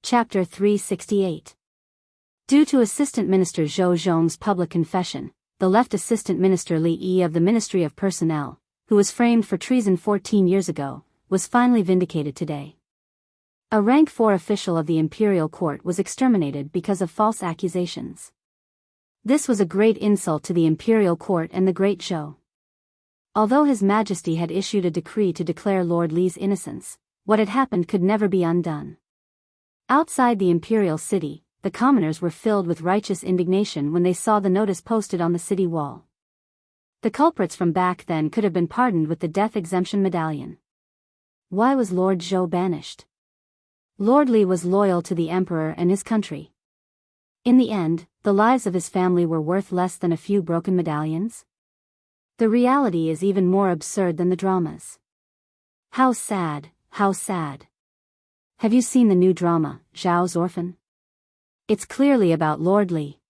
Chapter 368. Due to Assistant Minister Zhou Zhong's public confession, the left Assistant Minister Li Yi of the Ministry of Personnel, who was framed for treason 14 years ago, was finally vindicated today. A rank 4 official of the Imperial Court was exterminated because of false accusations. This was a great insult to the Imperial Court and the Great Zhou. Although His Majesty had issued a decree to declare Lord Li's innocence, what had happened could never be undone. Outside the Imperial City, the commoners were filled with righteous indignation when they saw the notice posted on the city wall. The culprits from back then could have been pardoned with the death exemption medallion. Why was Lord Zhou banished? Lord Li was loyal to the Emperor and his country. In the end, the lives of his family were worth less than a few broken medallions? The reality is even more absurd than the dramas. How sad, how sad. Have you seen the new drama, Zhao's Orphan? It's clearly about Lord Li.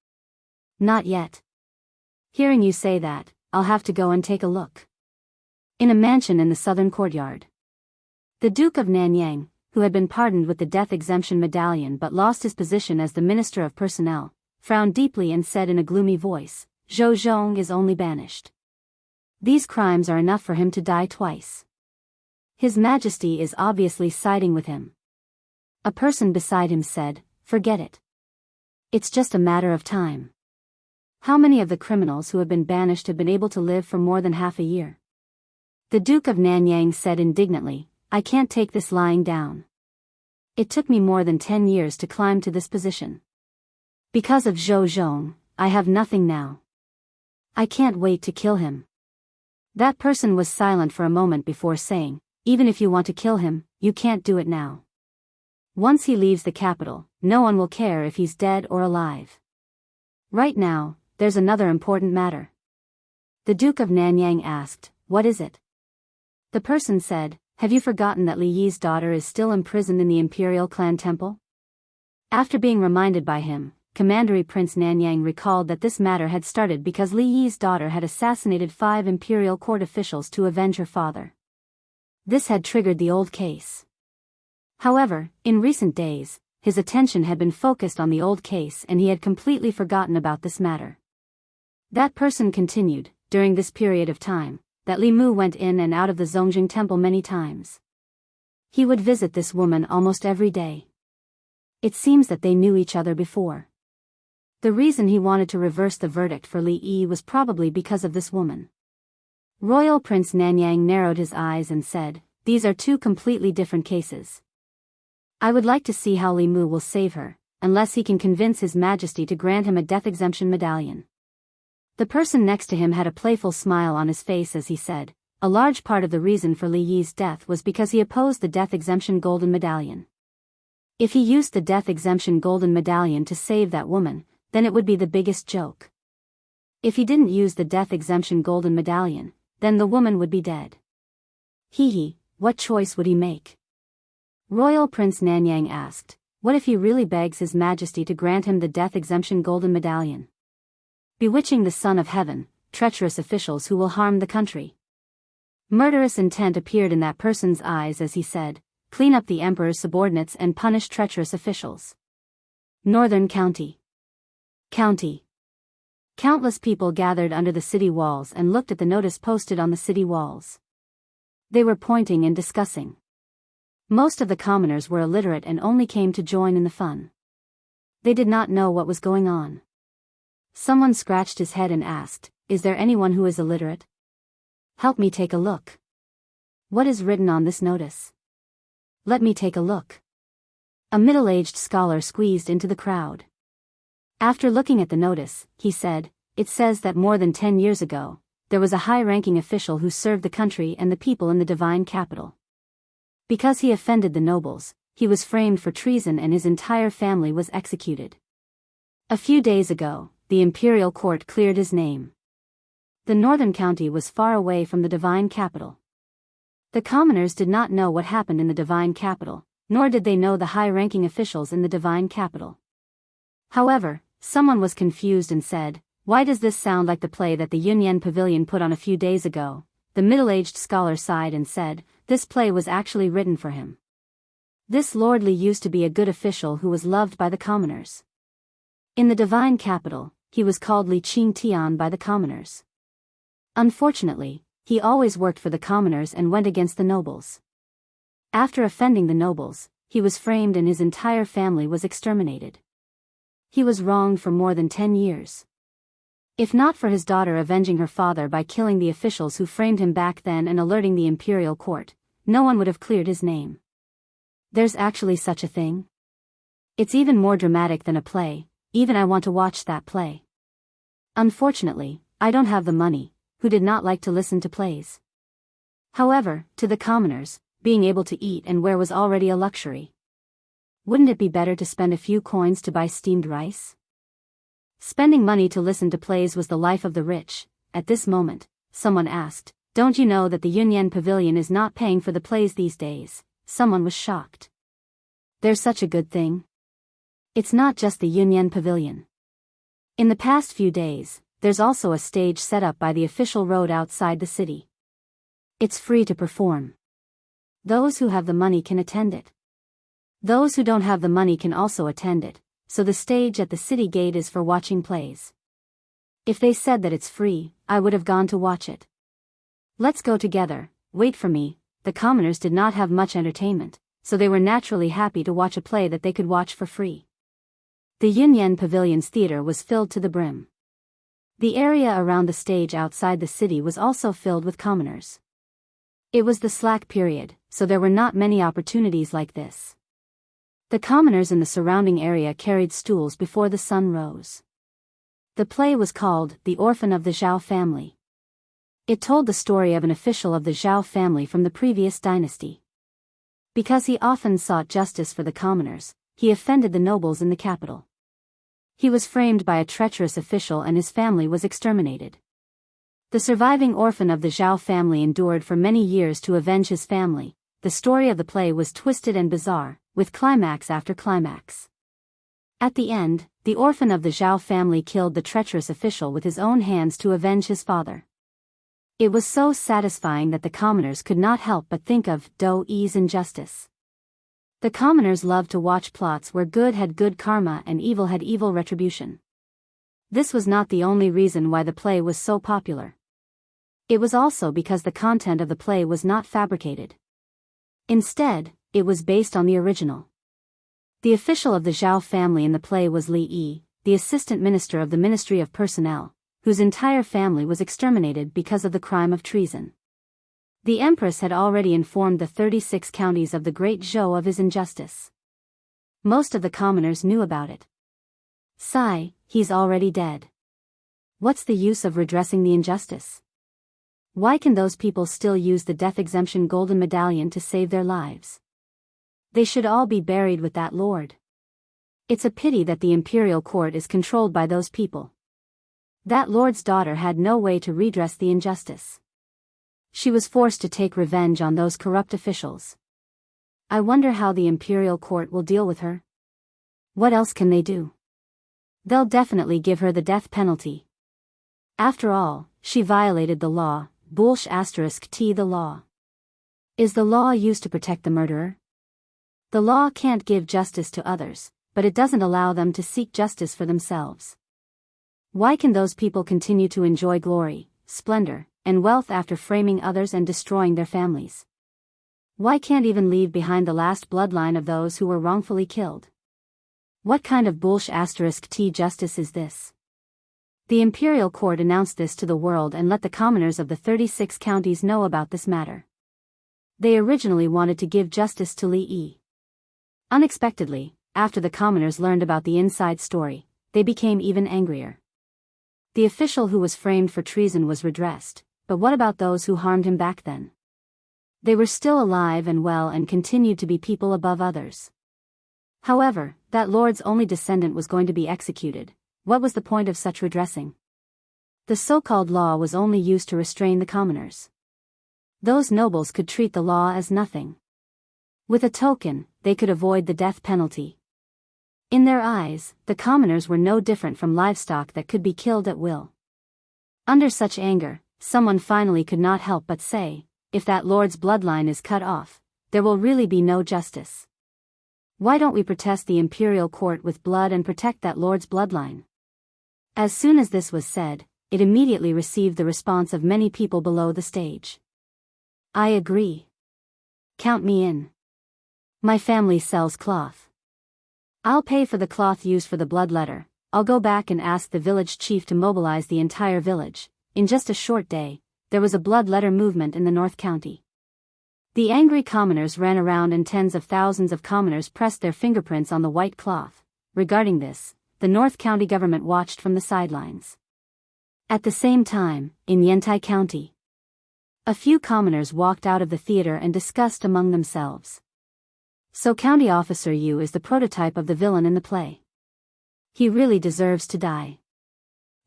Not yet. Hearing you say that, I'll have to go and take a look. In a mansion in the southern courtyard. The Duke of Nanyang, who had been pardoned with the death exemption medallion but lost his position as the Minister of Personnel, frowned deeply and said in a gloomy voice, Zhou Zhong is only banished. These crimes are enough for him to die twice. His Majesty is obviously siding with him. A person beside him said, forget it. It's just a matter of time. How many of the criminals who have been banished have been able to live for more than half a year? The Duke of Nanyang said indignantly, I can't take this lying down. It took me more than 10 years to climb to this position. Because of Zhou Zhong, I have nothing now. I can't wait to kill him. That person was silent for a moment before saying, even if you want to kill him, you can't do it now. Once he leaves the capital, no one will care if he's dead or alive. Right now, there's another important matter. The Duke of Nanyang asked, what is it? The person said, have you forgotten that Li Yi's daughter is still imprisoned in the Imperial Clan Temple? After being reminded by him, Commander Prince Nanyang recalled that this matter had started because Li Yi's daughter had assassinated 5 Imperial Court officials to avenge her father. This had triggered the old case. However, in recent days, his attention had been focused on the old case and he had completely forgotten about this matter. That person continued, during this period of time, that Li Mu went in and out of the Zongjing Temple many times. He would visit this woman almost every day. It seems that they knew each other before. The reason he wanted to reverse the verdict for Li Yi was probably because of this woman. Royal Prince Nanyang narrowed his eyes and said, these are 2 completely different cases. I would like to see how Li Mu will save her, unless he can convince His Majesty to grant him a death exemption medallion. The person next to him had a playful smile on his face as he said, a large part of the reason for Li Yi's death was because he opposed the death exemption golden medallion. If he used the death exemption golden medallion to save that woman, then it would be the biggest joke. If he didn't use the death exemption golden medallion, then the woman would be dead. Hee, what choice would he make? Royal Prince Nanyang asked, what if he really begs His Majesty to grant him the death exemption golden medallion? Bewitching the Son of Heaven, treacherous officials who will harm the country. Murderous intent appeared in that person's eyes as he said, clean up the Emperor's subordinates and punish treacherous officials. Northern County. Countless people gathered under the city walls and looked at the notice posted on the city walls. They were pointing and discussing. Most of the commoners were illiterate and only came to join in the fun. They did not know what was going on. Someone scratched his head and asked, is there anyone who is illiterate? Help me take a look. What is written on this notice? Let me take a look. A middle-aged scholar squeezed into the crowd. After looking at the notice, he said, it says that more than 10 years ago, there was a high-ranking official who served the country and the people in the divine capital. Because he offended the nobles, he was framed for treason and his entire family was executed. A few days ago, the Imperial Court cleared his name. The northern county was far away from the divine capital. The commoners did not know what happened in the divine capital, nor did they know the high-ranking officials in the divine capital. However, someone was confused and said, why does this sound like the play that the Yunyan Pavilion put on a few days ago? The middle-aged scholar sighed and said, this play was actually written for him. This Lord Li used to be a good official who was loved by the commoners. In the divine capital, he was called Li Qing Tian by the commoners. Unfortunately, he always worked for the commoners and went against the nobles. After offending the nobles, he was framed and his entire family was exterminated. He was wronged for more than 10 years. If not for his daughter avenging her father by killing the officials who framed him back then and alerting the imperial court, no one would have cleared his name. There's actually such a thing? It's even more dramatic than a play, even I want to watch that play. Unfortunately, I don't have the money, who did not like to listen to plays. However, to the commoners, being able to eat and wear was already a luxury. Wouldn't it be better to spend a few coins to buy steamed rice? Spending money to listen to plays was the life of the rich. At this moment, someone asked, "Don't you know that the Yunyan Pavilion is not paying for the plays these days?" Someone was shocked. There's such a good thing. It's not just the Yunyan Pavilion. In the past few days, there's also a stage set up by the official road outside the city. It's free to perform. Those who have the money can attend it. Those who don't have the money can also attend it, so the stage at the city gate is for watching plays. If they said that it's free, I would have gone to watch it. Let's go together, wait for me. The commoners did not have much entertainment, so they were naturally happy to watch a play that they could watch for free. The Yunyan Pavilion's theater was filled to the brim. The area around the stage outside the city was also filled with commoners. It was the slack period, so there were not many opportunities like this. The commoners in the surrounding area carried stools before the sun rose. The play was called The Orphan of the Zhao Family. It told the story of an official of the Zhao family from the previous dynasty. Because he often sought justice for the commoners, he offended the nobles in the capital. He was framed by a treacherous official and his family was exterminated. The surviving orphan of the Zhao family endured for many years to avenge his family. The story of the play was twisted and bizarre, with climax after climax. At the end, the orphan of the Zhao family killed the treacherous official with his own hands to avenge his father. It was so satisfying that the commoners could not help but think of Douyi's injustice. The commoners loved to watch plots where good had good karma and evil had evil retribution. This was not the only reason why the play was so popular. It was also because the content of the play was not fabricated. Instead, it was based on the original. The official of the Zhao family in the play was Li Yi, the assistant minister of the Ministry of Personnel, whose entire family was exterminated because of the crime of treason. The empress had already informed the 36 counties of the Great Zhou of his injustice. Most of the commoners knew about it. Sigh, he's already dead. What's the use of redressing the injustice? Why can those people still use the death exemption golden medallion to save their lives? They should all be buried with that lord. It's a pity that the imperial court is controlled by those people. That lord's daughter had no way to redress the injustice. She was forced to take revenge on those corrupt officials. I wonder how the imperial court will deal with her. What else can they do? They'll definitely give her the death penalty. After all, she violated the law. *T the law. Is the law used to protect the murderer? The law can't give justice to others, but it doesn't allow them to seek justice for themselves. Why can those people continue to enjoy glory, splendor, and wealth after framing others and destroying their families? Why can't even leave behind the last bloodline of those who were wrongfully killed? What kind of *T justice is this? The imperial court announced this to the world and let the commoners of the 36 counties know about this matter. They originally wanted to give justice to Li Yi. Unexpectedly, after the commoners learned about the inside story, they became even angrier. The official who was framed for treason was redressed, but what about those who harmed him back then? They were still alive and well and continued to be people above others. However, that lord's only descendant was going to be executed. What was the point of such redressing? The so-called law was only used to restrain the commoners. Those nobles could treat the law as nothing. With a token, they could avoid the death penalty. In their eyes, the commoners were no different from livestock that could be killed at will. Under such anger, someone finally could not help but say, if that lord's bloodline is cut off, there will really be no justice. Why don't we protest the imperial court with blood and protect that lord's bloodline? As soon as this was said, it immediately received the response of many people below the stage. I agree. Count me in. My family sells cloth. I'll pay for the cloth used for the blood letter. I'll go back and ask the village chief to mobilize the entire village. In just a short day, there was a blood letter movement in the North County. The angry commoners ran around and tens of thousands of commoners pressed their fingerprints on the white cloth. Regarding this, the North County government watched from the sidelines. At the same time, in Yentai County, a few commoners walked out of the theater and discussed among themselves. So County Officer Yu is the prototype of the villain in the play. He really deserves to die.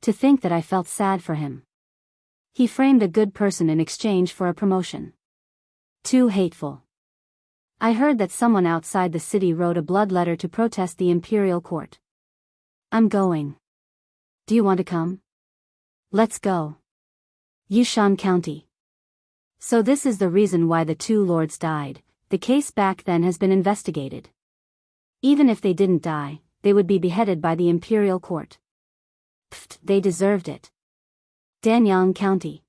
To think that I felt sad for him. He framed a good person in exchange for a promotion. Too hateful. I heard that someone outside the city wrote a blood letter to protest the imperial court. I'm going. Do you want to come? Let's go. Yushan County. So this is the reason why the two lords died. The case back then has been investigated. Even if they didn't die, they would be beheaded by the imperial court. Pfft, they deserved it. Danyang County.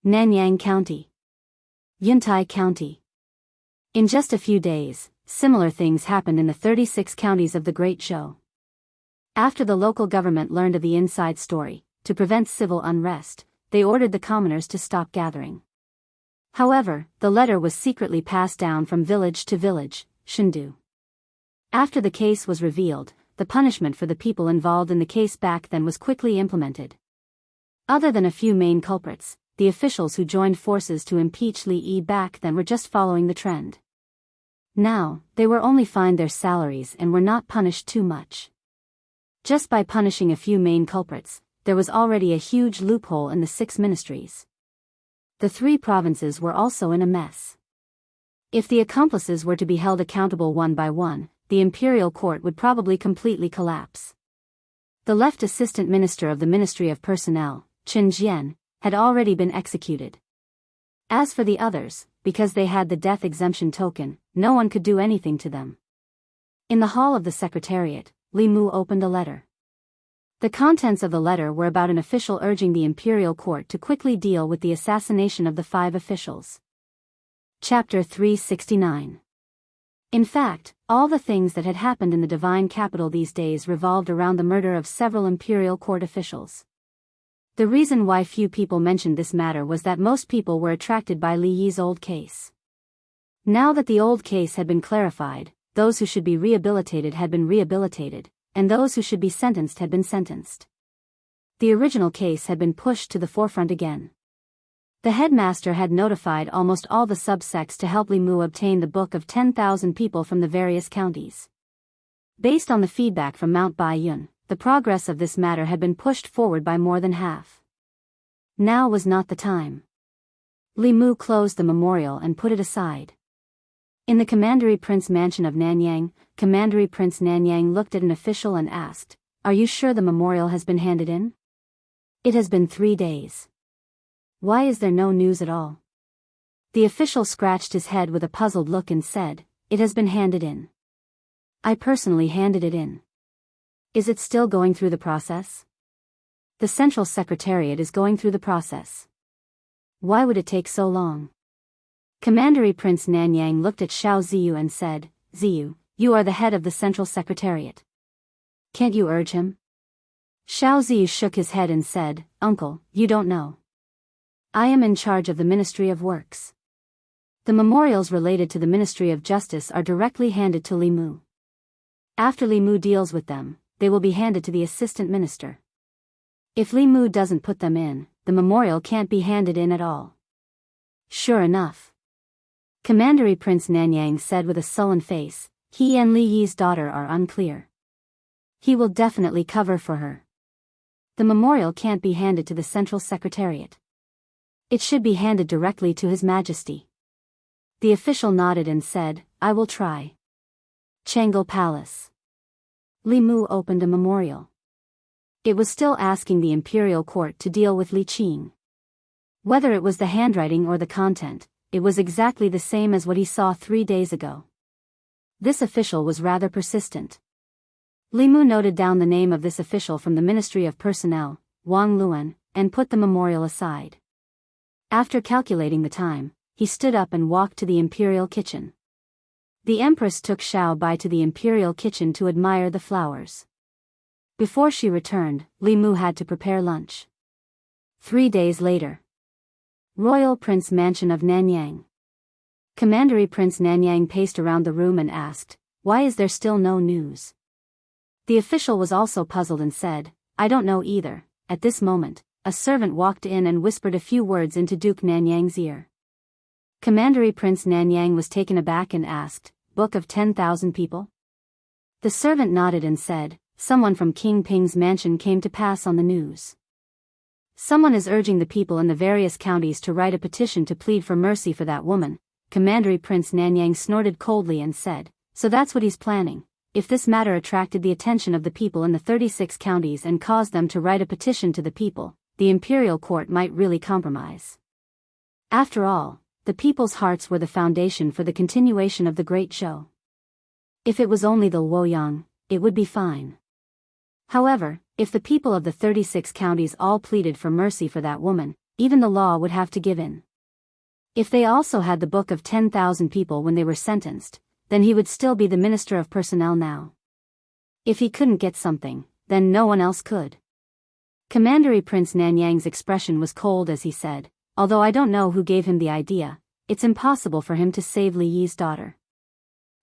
Nanyang County. Yuntai County. In just a few days, similar things happened in the 36 counties of the Great Zhou. After the local government learned of the inside story, to prevent civil unrest, they ordered the commoners to stop gathering. However, the letter was secretly passed down from village to village, Shindu. After the case was revealed, the punishment for the people involved in the case back then was quickly implemented. Other than a few main culprits, the officials who joined forces to impeach Li Yi back then were just following the trend. Now, they were only fined their salaries and were not punished too much. Just by punishing a few main culprits, there was already a huge loophole in the 6 ministries. The 3 provinces were also in a mess. If the accomplices were to be held accountable one by one, the imperial court would probably completely collapse. The left assistant minister of the Ministry of Personnel, Chen Jian, had already been executed. As for the others, because they had the death exemption token, no one could do anything to them. In the hall of the secretariat, Li Mu opened a letter. The contents of the letter were about an official urging the imperial court to quickly deal with the assassination of the 5 officials. Chapter 369. In fact, all the things that had happened in the divine capital these days revolved around the murder of several imperial court officials. The reason why few people mentioned this matter was that most people were attracted by Li Yi's old case. Now that the old case had been clarified, those who should be rehabilitated had been rehabilitated, and those who should be sentenced had been sentenced. The original case had been pushed to the forefront again. The headmaster had notified almost all the subsects to help Li Mu obtain the book of 10,000 people from the various counties. Based on the feedback from Mount Baiyun, the progress of this matter had been pushed forward by more than half. Now was not the time. Li Mu closed the memorial and put it aside. In the Commandery Prince mansion of Nanyang, Commandery Prince Nanyang looked at an official and asked, "Are you sure the memorial has been handed in? It has been 3 days. Why is there no news at all?" The official scratched his head with a puzzled look and said, "It has been handed in. I personally handed it in." "Is it still going through the process?" "The Central Secretariat is going through the process." "Why would it take so long?" Commandery Prince Nanyang looked at Xiao Ziyu and said, "Ziyu, you are the head of the Central Secretariat. Can't you urge him?" Xiao Ziyu shook his head and said, "Uncle, you don't know. I am in charge of the Ministry of Works. The memorials related to the Ministry of Justice are directly handed to Li Mu. After Li Mu deals with them, they will be handed to the Assistant Minister. If Li Mu doesn't put them in, the memorial can't be handed in at all." "Sure enough," Commandery Prince Nanyang said with a sullen face, "He and Li Yi's daughter are unclear. He will definitely cover for her. The memorial can't be handed to the Central Secretariat. It should be handed directly to His Majesty." The official nodded and said, "I will try." Changle Palace. Li Mu opened a memorial. It was still asking the imperial court to deal with Li Qing. Whether it was the handwriting or the content, it was exactly the same as what he saw 3 days ago. This official was rather persistent. Li Mu noted down the name of this official from the Ministry of Personnel, Wang Luan, and put the memorial aside. After calculating the time, he stood up and walked to the imperial kitchen. The Empress took Xiao Bai to the imperial kitchen to admire the flowers. Before she returned, Li Mu had to prepare lunch. 3 days later. Royal Prince Mansion of Nanyang. Commandery Prince Nanyang paced around the room and asked, "Why is there still no news?" The official was also puzzled and said, "I don't know either." At this moment, a servant walked in and whispered a few words into Duke Nanyang's ear. Commandery Prince Nanyang was taken aback and asked, "Book of 10,000 people?" The servant nodded and said, "Someone from King Ping's mansion came to pass on the news. Someone is urging the people in the various counties to write a petition to plead for mercy for that woman." Commandery Prince Nanyang snorted coldly and said, "So that's what he's planning." If this matter attracted the attention of the people in the 36 counties and caused them to write a petition to the people, the imperial court might really compromise. After all, the people's hearts were the foundation for the continuation of the great show. If it was only the Luoyang, it would be fine. However, if the people of the 36 counties all pleaded for mercy for that woman, even the law would have to give in. If they also had the Book of 10,000 people when they were sentenced, then he would still be the Minister of Personnel now. If he couldn't get something, then no one else could. Commandery Prince Nanyang's expression was cold as he said, "Although I don't know who gave him the idea, it's impossible for him to save Li Yi's daughter.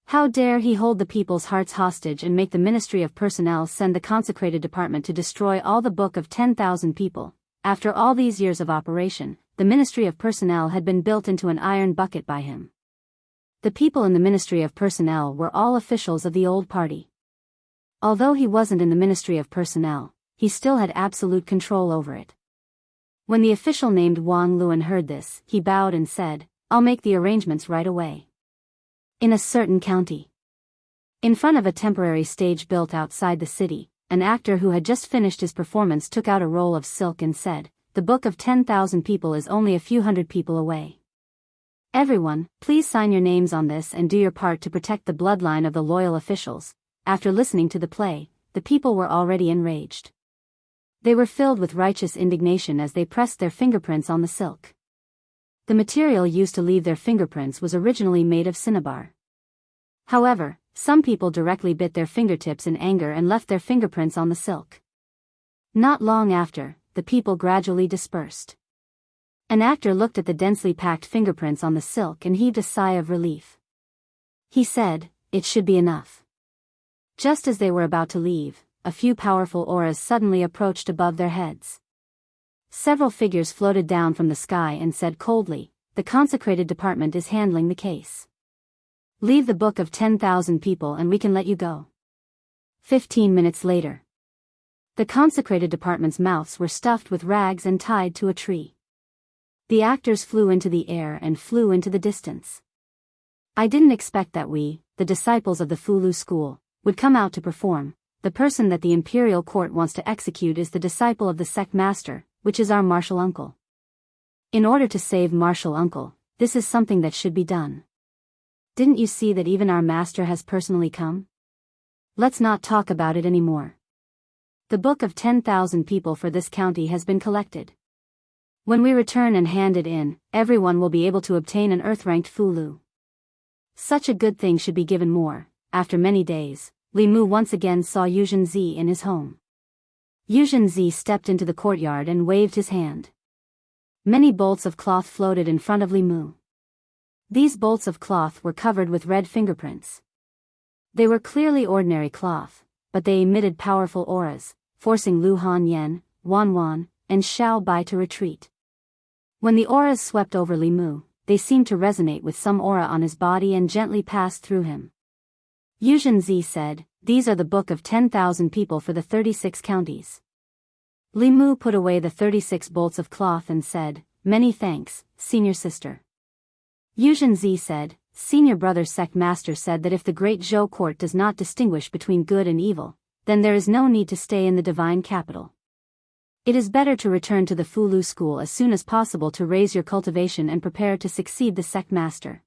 How dare he hold the people's hearts hostage and make the Ministry of Personnel send the consecrated department to destroy all the Book of 10,000 people." After all these years of operation, the Ministry of Personnel had been built into an iron bucket by him. The people in the Ministry of Personnel were all officials of the old party. Although he wasn't in the Ministry of Personnel, he still had absolute control over it. When the official named Wang Luan heard this, he bowed and said, "I'll make the arrangements right away." In a certain county, in front of a temporary stage built outside the city, an actor who had just finished his performance took out a roll of silk and said, "The Book of 10,000 people is only a few hundred people away. Everyone, please sign your names on this and do your part to protect the bloodline of the loyal officials." After listening to the play, the people were already enraged. They were filled with righteous indignation as they pressed their fingerprints on the silk. The material used to leave their fingerprints was originally made of cinnabar. However, some people directly bit their fingertips in anger and left their fingerprints on the silk. Not long after, the people gradually dispersed. An actor looked at the densely packed fingerprints on the silk and heaved a sigh of relief. He said, "It should be enough." Just as they were about to leave, a few powerful auras suddenly approached above their heads. Several figures floated down from the sky and said coldly, "The consecrated department is handling the case. Leave the Book of 10,000 people and we can let you go." 15 minutes later. The consecrated department's mouths were stuffed with rags and tied to a tree. The actors flew into the air and flew into the distance. "I didn't expect that we, the disciples of the Fulu school, would come out to perform. The person that the imperial court wants to execute is the disciple of the sect master, which is our martial uncle. In order to save martial uncle, this is something that should be done. Didn't you see that even our master has personally come? Let's not talk about it anymore. The Book of 10,000 people for this county has been collected. When we return and hand it in, everyone will be able to obtain an earth-ranked Fulu. Such a good thing should be given more." After many days, Li Mu once again saw Yuzhen Zi in his home. Yuzhen Zi stepped into the courtyard and waved his hand. Many bolts of cloth floated in front of Li Mu. These bolts of cloth were covered with red fingerprints. They were clearly ordinary cloth, but they emitted powerful auras, forcing Lu Han Yen, Wan Wan, and Xiao Bai to retreat. When the auras swept over Li Mu, they seemed to resonate with some aura on his body and gently passed through him. Yuzhen Zi said, "These are the Book of 10,000 people for the 36 counties." Li Mu put away the 36 bolts of cloth and said, "Many thanks, senior sister." Yuzhen Zi said, "Senior brother sect master said that if the great Zhou court does not distinguish between good and evil, then there is no need to stay in the divine capital. It is better to return to the Fulu school as soon as possible to raise your cultivation and prepare to succeed the sect master."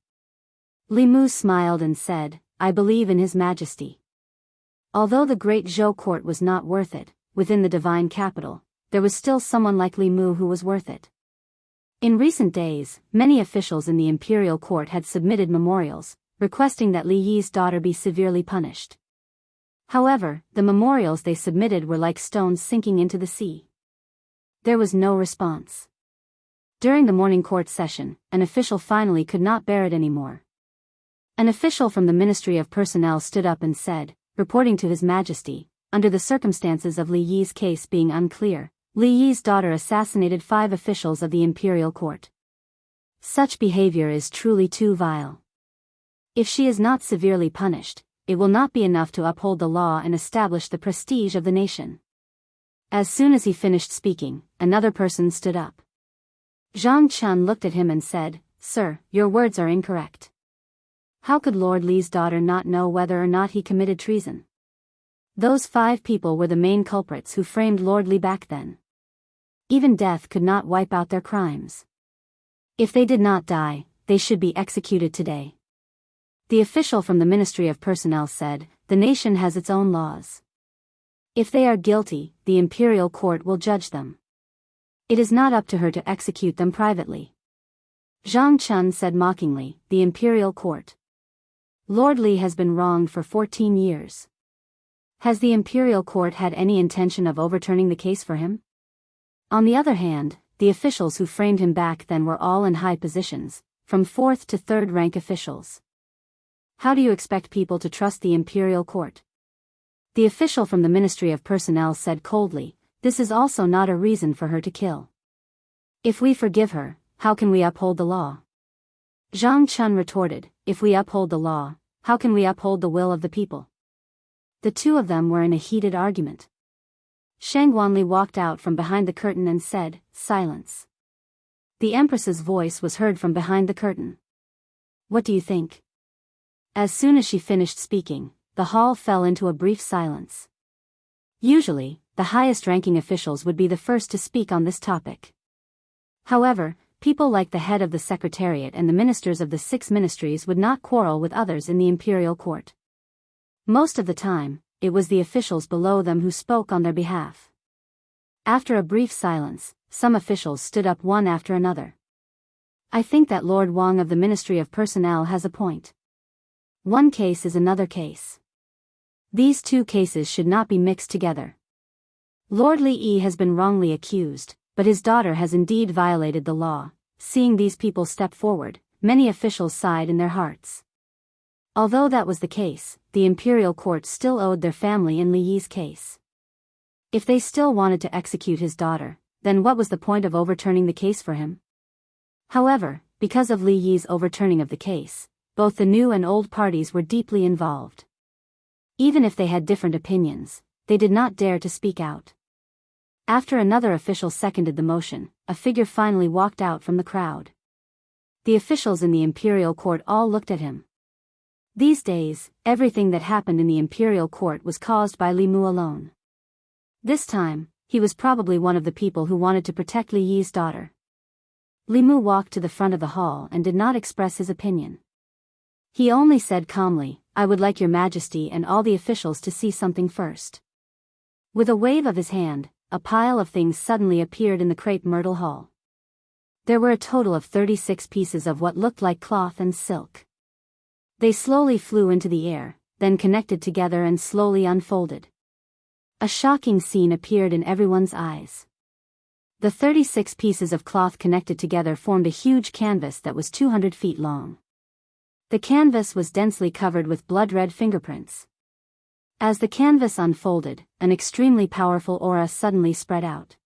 Li Mu smiled and said, I believe in His Majesty. Although the great Zhou court was not worth it, within the divine capital, there was still someone like Li Mu who was worth it. In recent days, many officials in the imperial court had submitted memorials, requesting that Li Yi's daughter be severely punished. However, the memorials they submitted were like stones sinking into the sea. There was no response. During the morning court session, an official finally could not bear it anymore. An official from the Ministry of Personnel stood up and said, reporting to His Majesty, under the circumstances of Li Yi's case being unclear, Li Yi's daughter assassinated 5 officials of the imperial court. Such behavior is truly too vile. If she is not severely punished, it will not be enough to uphold the law and establish the prestige of the nation. As soon as he finished speaking, another person stood up. Zhang Chun looked at him and said, Sir, your words are incorrect. How could Lord Li's daughter not know whether or not he committed treason? Those 5 people were the main culprits who framed Lord Li back then. Even death could not wipe out their crimes. If they did not die, they should be executed today. The official from the Ministry of Personnel said, the nation has its own laws. If they are guilty, the imperial court will judge them. It is not up to her to execute them privately. Zhang Chun said mockingly, the imperial court. Lord Li has been wronged for 14 years. Has the imperial court had any intention of overturning the case for him? On the other hand, the officials who framed him back then were all in high positions, from 4th to 3rd rank officials. How do you expect people to trust the imperial court? The official from the Ministry of Personnel said coldly, this is also not a reason for her to kill. If we forgive her, how can we uphold the law? Zhang Chun retorted, if we uphold the law, how can we uphold the will of the people? The two of them were in a heated argument. Shang Wanli walked out from behind the curtain and said, silence. The Empress's voice was heard from behind the curtain. What do you think? As soon as she finished speaking, the hall fell into a brief silence. Usually, the highest-ranking officials would be the first to speak on this topic. However, people like the head of the Secretariat and the ministers of the 6 ministries would not quarrel with others in the imperial court. Most of the time, it was the officials below them who spoke on their behalf. After a brief silence, some officials stood up one after another. I think that Lord Wang of the Ministry of Personnel has a point. One case is another case. These 2 cases should not be mixed together. Lord Li Yi has been wrongly accused, but his daughter has indeed violated the law. Seeing these people step forward, many officials sighed in their hearts. Although that was the case, the imperial court still owed their family in Li Yi's case. If they still wanted to execute his daughter, then what was the point of overturning the case for him? However, because of Li Yi's overturning of the case, both the new and old parties were deeply involved. Even if they had different opinions, they did not dare to speak out. After another official seconded the motion, a figure finally walked out from the crowd. The officials in the imperial court all looked at him. These days, everything that happened in the imperial court was caused by Li Mu alone. This time, he was probably one of the people who wanted to protect Li Yi's daughter. Li Mu walked to the front of the hall and did not express his opinion. He only said calmly, I would like your Majesty and all the officials to see something first. With a wave of his hand, a pile of things suddenly appeared in the crepe myrtle hall. There were a total of 36 pieces of what looked like cloth and silk. They slowly flew into the air, then connected together and slowly unfolded. A shocking scene appeared in everyone's eyes. The 36 pieces of cloth connected together formed a huge canvas that was 200 feet long. The canvas was densely covered with blood-red fingerprints. As the canvas unfolded, an extremely powerful aura suddenly spread out.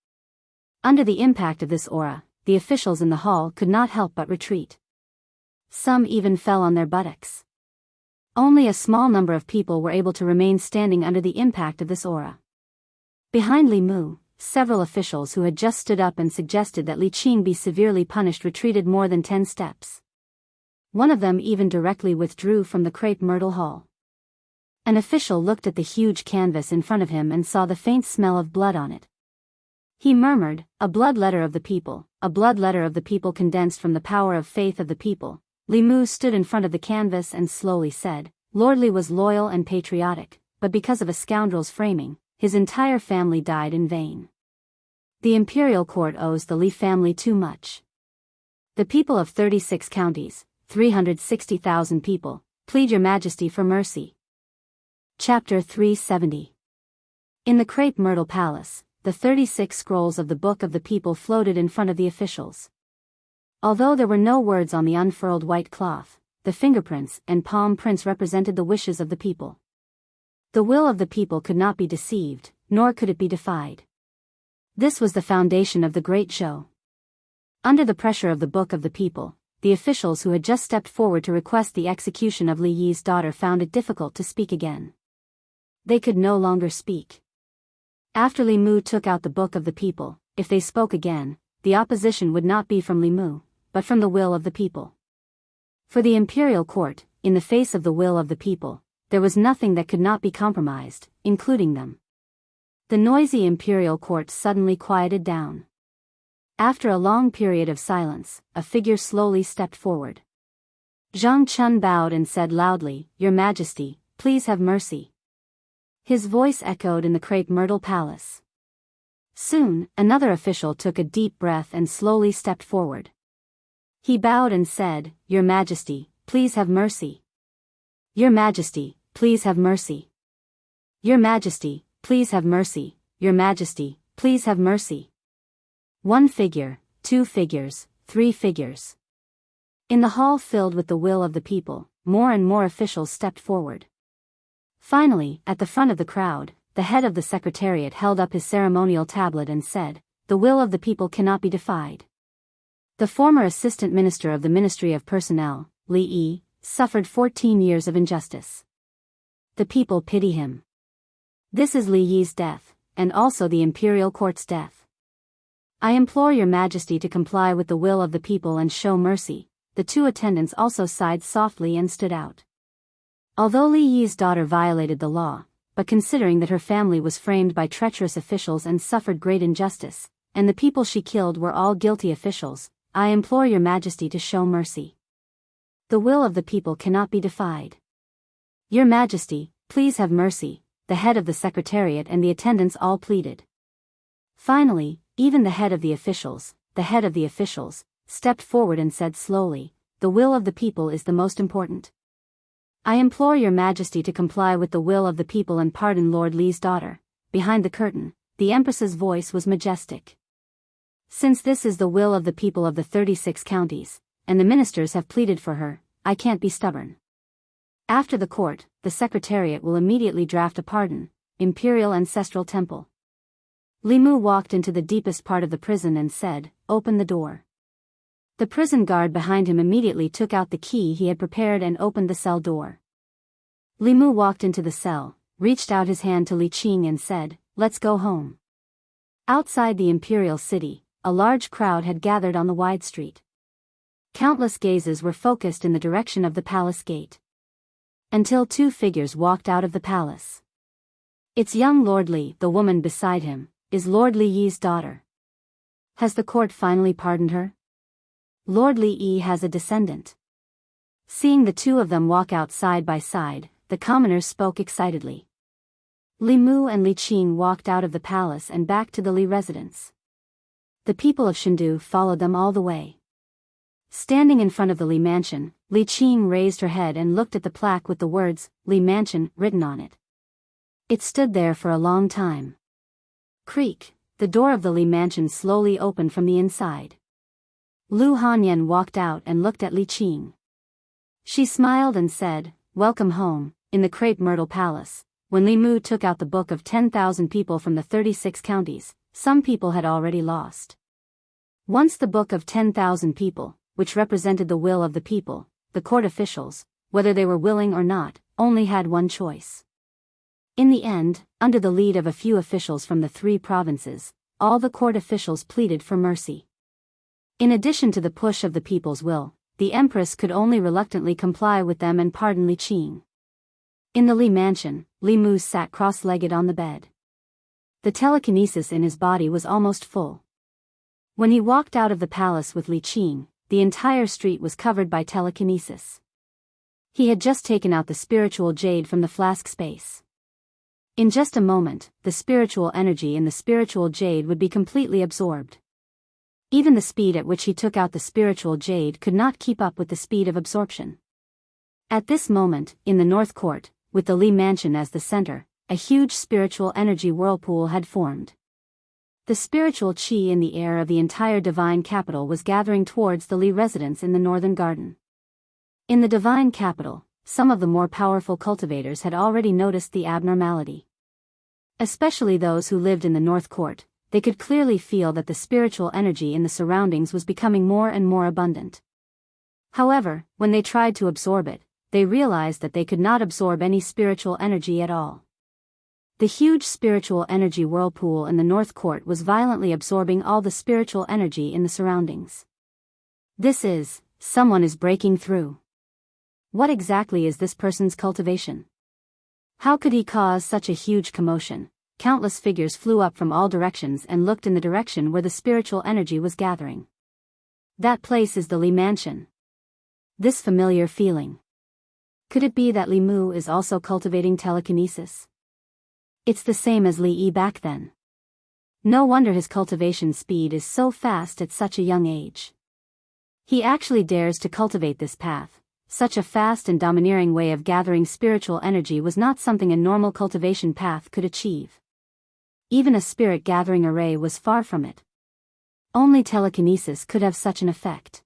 Under the impact of this aura, the officials in the hall could not help but retreat. Some even fell on their buttocks. Only a small number of people were able to remain standing under the impact of this aura. Behind Li Mu, several officials who had just stood up and suggested that Li Qing be severely punished retreated more than 10 steps. One of them even directly withdrew from the crepe myrtle hall. An official looked at the huge canvas in front of him and saw the faint smell of blood on it. He murmured, a blood letter of the people, a blood letter of the people condensed from the power of faith of the people. Li Mu stood in front of the canvas and slowly said, Lord Li was loyal and patriotic, but because of a scoundrel's framing, his entire family died in vain. The imperial court owes the Li family too much. The people of 36 counties, 360,000 people, plead your majesty for mercy. Chapter 370. In the crepe myrtle palace, the 36 scrolls of the Book of the People floated in front of the officials. Although there were no words on the unfurled white cloth, the fingerprints and palm prints represented the wishes of the people. The will of the people could not be deceived, nor could it be defied. This was the foundation of the great show. Under the pressure of the Book of the People, the officials who had just stepped forward to request the execution of Li Yi's daughter found it difficult to speak again. They could no longer speak. After Li Mu took out the Book of the People, if they spoke again, the opposition would not be from Li Mu, but from the will of the people. For the imperial court, in the face of the will of the people, there was nothing that could not be compromised, including them. The noisy imperial court suddenly quieted down. After a long period of silence, a figure slowly stepped forward. Zhang Chun bowed and said loudly, "Your Majesty, please have mercy." His voice echoed in the crepe myrtle palace. Soon, another official took a deep breath and slowly stepped forward. He bowed and said, "Your Majesty, please have mercy. Your Majesty, please have mercy. Your Majesty, please have mercy. Your Majesty, please have mercy." One figure, two figures, three figures. In the hall filled with the will of the people, more and more officials stepped forward. Finally, at the front of the crowd, the head of the secretariat held up his ceremonial tablet and said, "The will of the people cannot be defied." The former assistant minister of the Ministry of Personnel, Li Yi, suffered 14 years of injustice. The people pity him. This is Li Yi's death, and also the imperial court's death. I implore your Majesty to comply with the will of the people and show mercy. The two attendants also sighed softly and stood out. Although Li Yi's daughter violated the law, but considering that her family was framed by treacherous officials and suffered great injustice, and the people she killed were all guilty officials, I implore your Majesty to show mercy. The will of the people cannot be defied. Your Majesty, please have mercy, the head of the secretariat and the attendants all pleaded. Finally, even the head of the officials, stepped forward and said slowly, "The will of the people is the most important. I implore your Majesty to comply with the will of the people and pardon Lord Li's daughter." Behind the curtain, the Empress's voice was majestic. "Since this is the will of the people of the 36 counties, and the ministers have pleaded for her, I can't be stubborn. After the court, the Secretariat will immediately draft a pardon. Imperial Ancestral Temple." Li Mu walked into the deepest part of the prison and said, "Open the door." The prison guard behind him immediately took out the key he had prepared and opened the cell door. Li Mu walked into the cell, reached out his hand to Li Qing and said, "Let's go home." Outside the imperial city, a large crowd had gathered on the wide street. Countless gazes were focused in the direction of the palace gate. Until two figures walked out of the palace. "It's young Lord Li," the woman beside him, "is Lord Li Yi's daughter. Has the court finally pardoned her? Lord Li Yi has a descendant." Seeing the two of them walk out side by side, the commoners spoke excitedly. Li Mu and Li Qing walked out of the palace and back to the Li residence. The people of Shendu followed them all the way. Standing in front of the Li mansion, Li Qing raised her head and looked at the plaque with the words, "Li Mansion," written on it. It stood there for a long time. Creak, the door of the Li mansion slowly opened from the inside. Lu Hanyan walked out and looked at Li Qing. She smiled and said, "Welcome home." In the crepe myrtle palace, when Li Mu took out the book of 10,000 people from the 36 counties, some people had already lost. Once the book of 10,000 people, which represented the will of the people, the court officials, whether they were willing or not, only had one choice. In the end, under the lead of a few officials from the 3 provinces, all the court officials pleaded for mercy. In addition to the push of the people's will, the Empress could only reluctantly comply with them and pardon Li Qing. In the Li mansion, Li Mu sat cross-legged on the bed. The telekinesis in his body was almost full. When he walked out of the palace with Li Qing, the entire street was covered by telekinesis. He had just taken out the spiritual jade from the flask space. In just a moment, the spiritual energy in the spiritual jade would be completely absorbed. Even the speed at which he took out the spiritual jade could not keep up with the speed of absorption. At this moment, in the North Court, with the Li Mansion as the center, a huge spiritual energy whirlpool had formed. The spiritual qi in the air of the entire divine capital was gathering towards the Li residence in the northern garden. In the divine capital, some of the more powerful cultivators had already noticed the abnormality. Especially those who lived in the North Court, they could clearly feel that the spiritual energy in the surroundings was becoming more and more abundant. However, when they tried to absorb it, they realized that they could not absorb any spiritual energy at all. The huge spiritual energy whirlpool in the North Court was violently absorbing all the spiritual energy in the surroundings. Someone is breaking through. What exactly is this person's cultivation? How could he cause such a huge commotion? Countless figures flew up from all directions and looked in the direction where the spiritual energy was gathering. That place is the Li Mansion. This familiar feeling. Could it be that Li Mu is also cultivating telekinesis? It's the same as Li Yi back then. No wonder his cultivation speed is so fast at such a young age. He actually dares to cultivate this path. Such a fast and domineering way of gathering spiritual energy was not something a normal cultivation path could achieve. Even a spirit gathering array was far from it. Only telekinesis could have such an effect.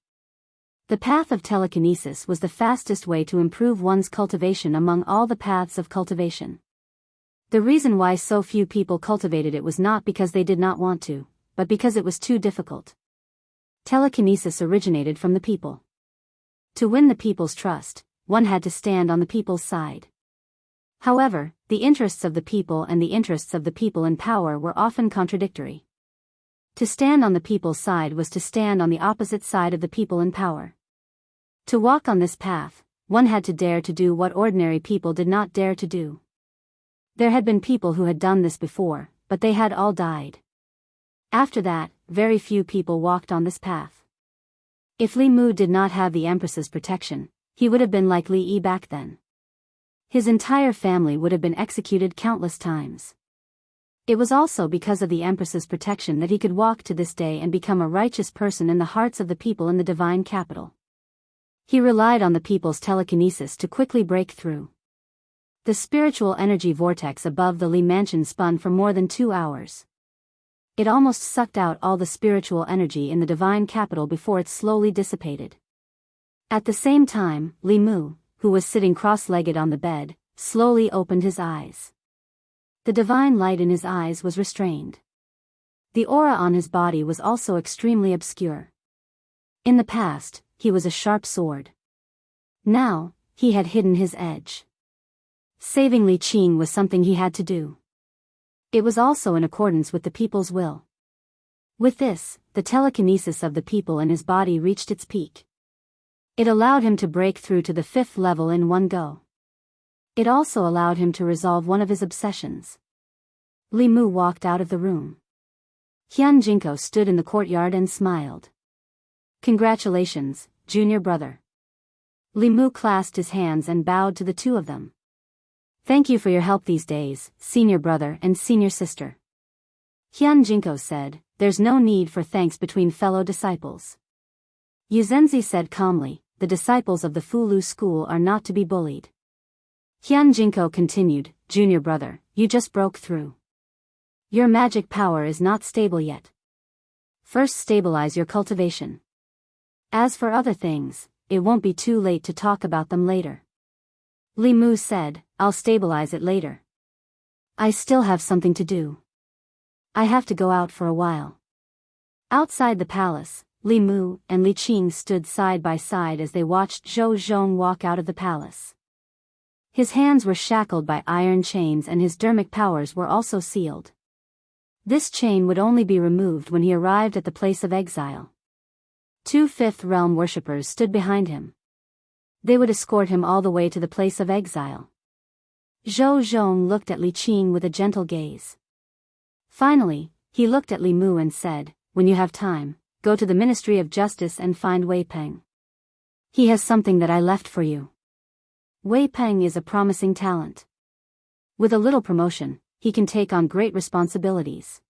The path of telekinesis was the fastest way to improve one's cultivation among all the paths of cultivation. The reason why so few people cultivated it was not because they did not want to, but because it was too difficult. Telekinesis originated from the people. To win the people's trust, one had to stand on the people's side. However, the interests of the people and the interests of the people in power were often contradictory. To stand on the people's side was to stand on the opposite side of the people in power. To walk on this path, one had to dare to do what ordinary people did not dare to do. There had been people who had done this before, but they had all died. After that, very few people walked on this path. If Li Mu did not have the Empress's protection, he would have been like Li Yi back then. His entire family would have been executed countless times. It was also because of the Empress's protection that he could walk to this day and become a righteous person in the hearts of the people in the divine capital. He relied on the people's telekinesis to quickly break through. The spiritual energy vortex above the Li Mansion spun for more than 2 hours. It almost sucked out all the spiritual energy in the divine capital before it slowly dissipated. At the same time, Li Mu, who was sitting cross-legged on the bed, slowly opened his eyes. The divine light in his eyes was restrained. The aura on his body was also extremely obscure. In the past, he was a sharp sword. Now, he had hidden his edge. Saving Li Qing was something he had to do. It was also in accordance with the people's will. With this, the telekinesis of the people in his body reached its peak. It allowed him to break through to the 5th level in one go. It also allowed him to resolve one of his obsessions. Li Mu walked out of the room. Hyun Jinko stood in the courtyard and smiled. Congratulations, junior brother. Li Mu clasped his hands and bowed to the two of them. Thank you for your help these days, senior brother and senior sister. Hyun Jinko said, there's no need for thanks between fellow disciples. Yuzenzi said calmly, the disciples of the Fulu school are not to be bullied. Hyun Jinko continued, junior brother, you just broke through. Your magic power is not stable yet. First stabilize your cultivation. As for other things, it won't be too late to talk about them later. Li Mu said, I'll stabilize it later. I still have something to do. I have to go out for a while. Outside the palace, Li Mu and Li Qing stood side by side as they watched Zhou Zhong walk out of the palace. His hands were shackled by iron chains and his dermic powers were also sealed. This chain would only be removed when he arrived at the place of exile. 2 Fifth Realm worshippers stood behind him. They would escort him all the way to the place of exile. Zhou Zhong looked at Li Qing with a gentle gaze. Finally, he looked at Li Mu and said, when you have time, go to the Ministry of Justice and find Wei Peng. He has something that I left for you. Wei Peng is a promising talent. With a little promotion, he can take on great responsibilities.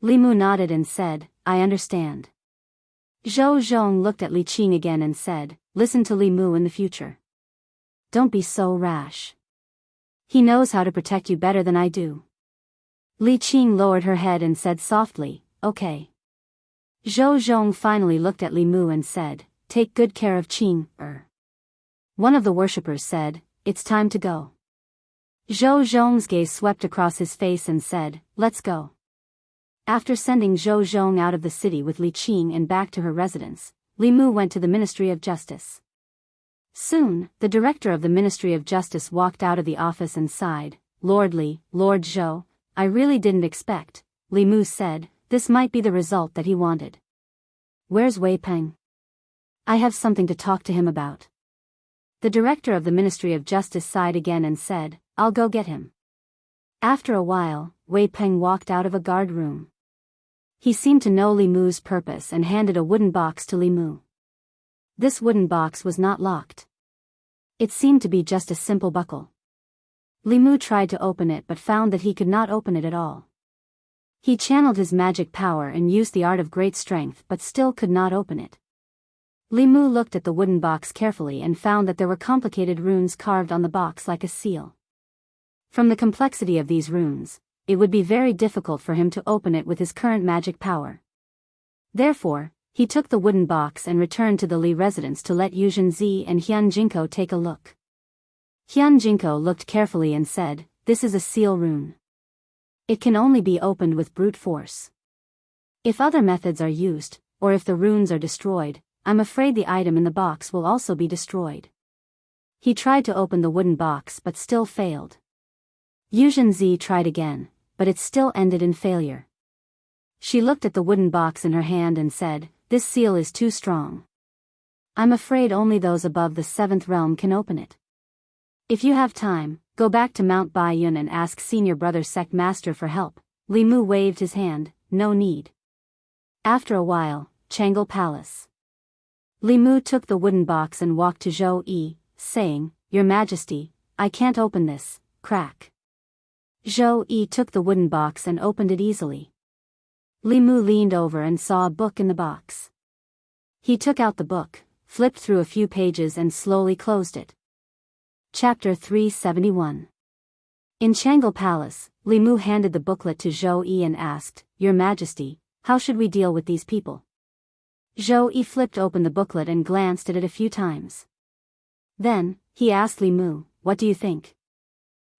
Li Mu nodded and said, I understand. Zhou Zhong looked at Li Qing again and said, listen to Li Mu in the future. Don't be so rash. He knows how to protect you better than I do. Li Qing lowered her head and said softly, okay. Zhou Zhong finally looked at Li Mu and said, take good care of Qing. One of the worshippers said, it's time to go. Zhou Zhong's gaze swept across his face and said, let's go. After sending Zhou Zhong out of the city with Li Qing and back to her residence, Li Mu went to the Ministry of Justice. Soon, the director of the Ministry of Justice walked out of the office and sighed, Lord Li, Lord Zhou, I really didn't expect, Li Mu said, this might be the result that he wanted. Where's Wei Peng? I have something to talk to him about. The director of the Ministry of Justice sighed again and said, I'll go get him. After a while, Wei Peng walked out of a guard room. He seemed to know Li Mu's purpose and handed a wooden box to Li Mu. This wooden box was not locked. It seemed to be just a simple buckle. Li Mu tried to open it but found that he could not open it at all. He channeled his magic power and used the art of great strength but still could not open it. Li Mu looked at the wooden box carefully and found that there were complicated runes carved on the box like a seal. From the complexity of these runes, it would be very difficult for him to open it with his current magic power. Therefore, he took the wooden box and returned to the Li residence to let Yuzhen Zi and Hyun Jinko take a look. Hyun Jinko looked carefully and said, this is a seal rune. It can only be opened with brute force. If other methods are used, or if the runes are destroyed, I'm afraid the item in the box will also be destroyed. He tried to open the wooden box but still failed. Yuzhen Zi tried again, but it still ended in failure. She looked at the wooden box in her hand and said, this seal is too strong. I'm afraid only those above the 7th realm can open it. If you have time, go back to Mount Baiyun and ask Senior Brother Sect Master for help. Li Mu waved his hand, no need. After a while, Changle Palace. Li Mu took the wooden box and walked to Zhou Yi, saying, Your Majesty, I can't open this, crack. Zhou Yi took the wooden box and opened it easily. Li Mu leaned over and saw a book in the box. He took out the book, flipped through a few pages and slowly closed it. Chapter 371. In Changle Palace, Li Mu handed the booklet to Zhou Yi and asked, Your Majesty, how should we deal with these people? Zhou Yi flipped open the booklet and glanced at it a few times. Then, he asked Li Mu, what do you think?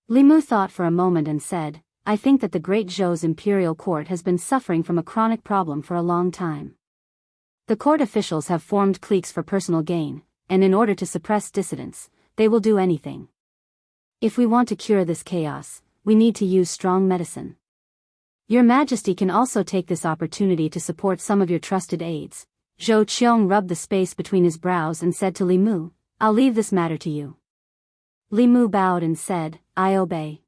Li Mu thought for a moment and said, I think that the Great Zhou's imperial court has been suffering from a chronic problem for a long time. The court officials have formed cliques for personal gain, and in order to suppress dissidents, they will do anything. If we want to cure this chaos, we need to use strong medicine. Your Majesty can also take this opportunity to support some of your trusted aides. Zhou Qiong rubbed the space between his brows and said to Li Mu, I'll leave this matter to you. Li Mu bowed and said, I obey.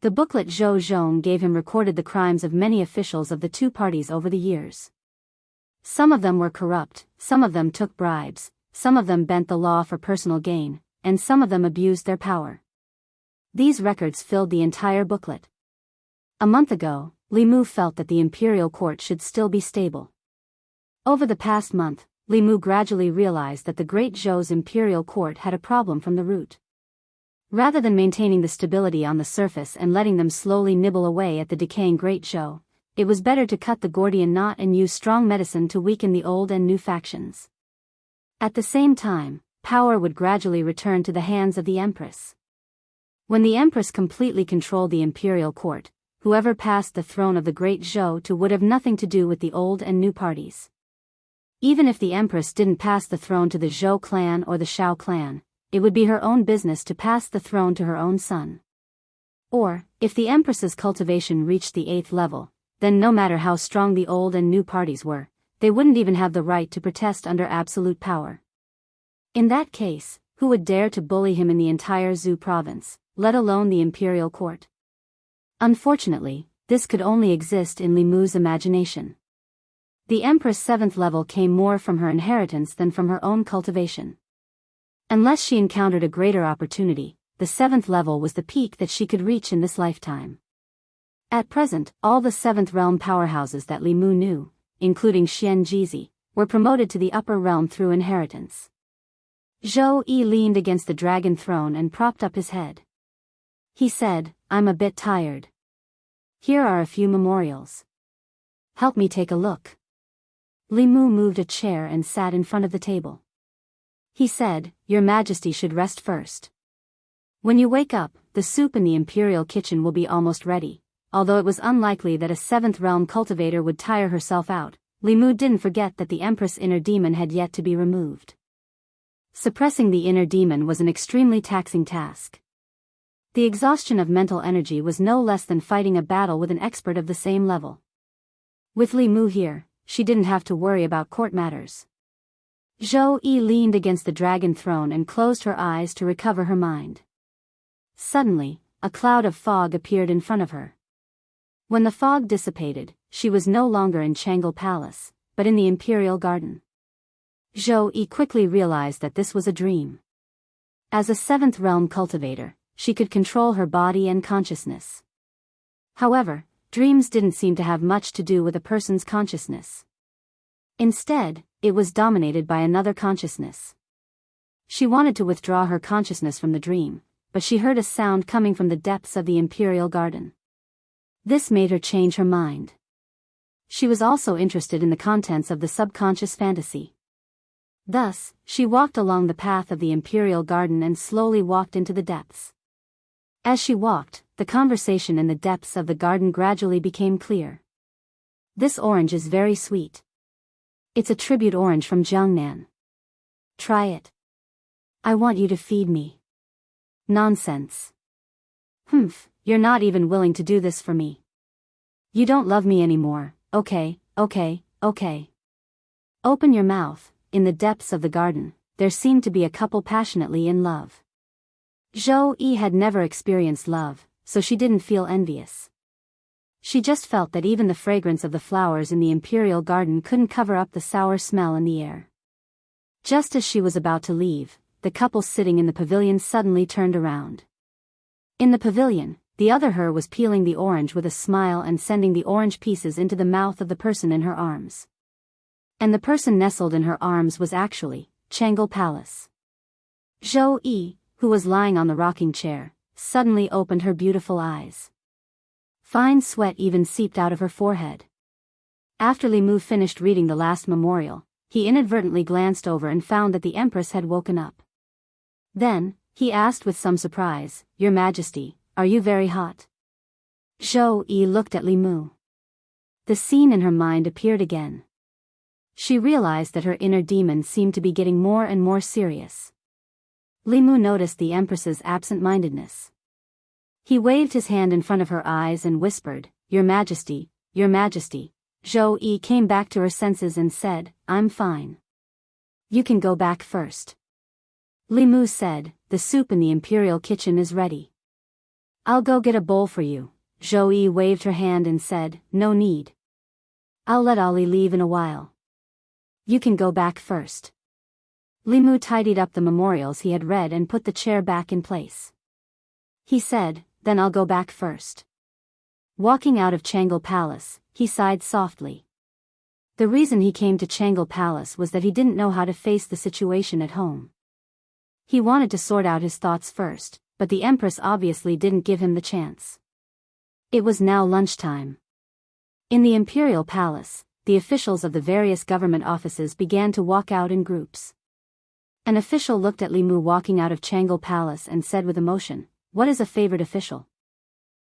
The booklet Zhou Zhong gave him recorded the crimes of many officials of the two parties over the years. Some of them were corrupt, some of them took bribes, some of them bent the law for personal gain, and some of them abused their power. These records filled the entire booklet. A month ago, Li Mu felt that the imperial court should still be stable. Over the past month, Li Mu gradually realized that the Great Zhou's imperial court had a problem from the root. Rather than maintaining the stability on the surface and letting them slowly nibble away at the decaying Great Zhou, it was better to cut the Gordian knot and use strong medicine to weaken the old and new factions. At the same time, power would gradually return to the hands of the Empress. When the Empress completely controlled the imperial court, whoever passed the throne of the Great Zhou to would have nothing to do with the old and new parties. Even if the Empress didn't pass the throne to the Zhou clan or the Shao clan, it would be her own business to pass the throne to her own son. Or, if the Empress's cultivation reached the 8th level, then no matter how strong the old and new parties were, they wouldn't even have the right to protest under absolute power. In that case, who would dare to bully him in the entire Zhou province, let alone the imperial court? Unfortunately, this could only exist in Li Mu's imagination. The Empress' 7th level came more from her inheritance than from her own cultivation. Unless she encountered a greater opportunity, the 7th level was the peak that she could reach in this lifetime. At present, all the 7th realm powerhouses that Li Mu knew, including Xian Jizi, were promoted to the upper realm through inheritance. Zhou Yi leaned against the dragon throne and propped up his head. He said, I'm a bit tired. Here are a few memorials. Help me take a look. Li Mu moved a chair and sat in front of the table. He said, Your Majesty should rest first. When you wake up, the soup in the imperial kitchen will be almost ready. Although it was unlikely that a 7th realm cultivator would tire herself out, Li Mu didn't forget that the Empress' inner demon had yet to be removed. Suppressing the inner demon was an extremely taxing task. The exhaustion of mental energy was no less than fighting a battle with an expert of the same level. With Li Mu here, she didn't have to worry about court matters. Zhou Yi leaned against the dragon throne and closed her eyes to recover her mind. Suddenly, a cloud of fog appeared in front of her. When the fog dissipated, she was no longer in Changle Palace, but in the Imperial Garden. Zhou Yi quickly realized that this was a dream. As a 7th realm cultivator, she could control her body and consciousness. However, dreams didn't seem to have much to do with a person's consciousness. Instead, it was dominated by another consciousness. She wanted to withdraw her consciousness from the dream, but she heard a sound coming from the depths of the Imperial Garden. This made her change her mind. She was also interested in the contents of the subconscious fantasy. Thus, she walked along the path of the Imperial Garden and slowly walked into the depths. As she walked, the conversation in the depths of the garden gradually became clear. This orange is very sweet. It's a tribute orange from Jiangnan. Try it. I want you to feed me. Nonsense. Humph, you're not even willing to do this for me. You don't love me anymore, okay. Open your mouth. In the depths of the garden, there seemed to be a couple passionately in love. Zhou Yi had never experienced love, so she didn't feel envious. She just felt that even the fragrance of the flowers in the Imperial Garden couldn't cover up the sour smell in the air. Just as she was about to leave, the couple sitting in the pavilion suddenly turned around. In the pavilion, the other her was peeling the orange with a smile and sending the orange pieces into the mouth of the person in her arms. And the person nestled in her arms was actually Changle Palace. Zhou Yi, who was lying on the rocking chair, suddenly opened her beautiful eyes. Fine sweat even seeped out of her forehead. After Li Mu finished reading the last memorial, he inadvertently glanced over and found that the Empress had woken up. Then, he asked with some surprise, Your Majesty, are you very hot? Zhou Yi looked at Li Mu. The scene in her mind appeared again. She realized that her inner demon seemed to be getting more and more serious. Li Mu noticed the Empress's absent-mindedness. He waved his hand in front of her eyes and whispered, Your Majesty, Your Majesty. Zhou Yi came back to her senses and said, I'm fine. You can go back first. Li Mu said, The soup in the Imperial kitchen is ready. I'll go get a bowl for you. Zhou Yi waved her hand and said, No need. I'll let Ali leave in a while. You can go back first. Li Mu tidied up the memorials he had read and put the chair back in place. He said, Then I'll go back first. Walking out of Changle Palace, he sighed softly. The reason he came to Changle Palace was that he didn't know how to face the situation at home. He wanted to sort out his thoughts first, but the Empress obviously didn't give him the chance. It was now lunchtime. In the Imperial Palace, the officials of the various government offices began to walk out in groups. An official looked at Li Mu walking out of Changle Palace and said with emotion, What is a favored official?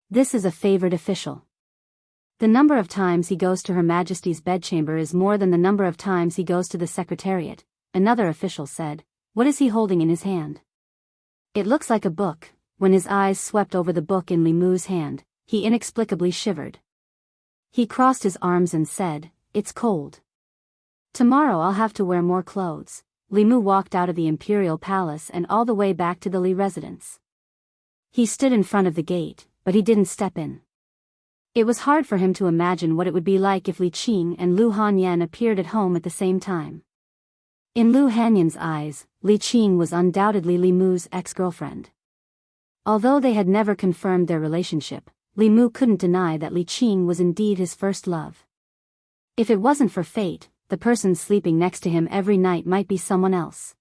This is a favored official. The number of times he goes to Her Majesty's bedchamber is more than the number of times he goes to the Secretariat, another official said. What is he holding in his hand? It looks like a book. When his eyes swept over the book in Li Mu's hand, he inexplicably shivered. He crossed his arms and said, It's cold. Tomorrow I'll have to wear more clothes. Li Mu walked out of the Imperial Palace and all the way back to the Li residence. He stood in front of the gate, but he didn't step in. It was hard for him to imagine what it would be like if Li Qing and Lu Hanyan appeared at home at the same time. In Lu Hanyan's eyes, Li Qing was undoubtedly Li Mu's ex-girlfriend. Although they had never confirmed their relationship, Li Mu couldn't deny that Li Qing was indeed his first love. If it wasn't for fate, the person sleeping next to him every night might be someone else.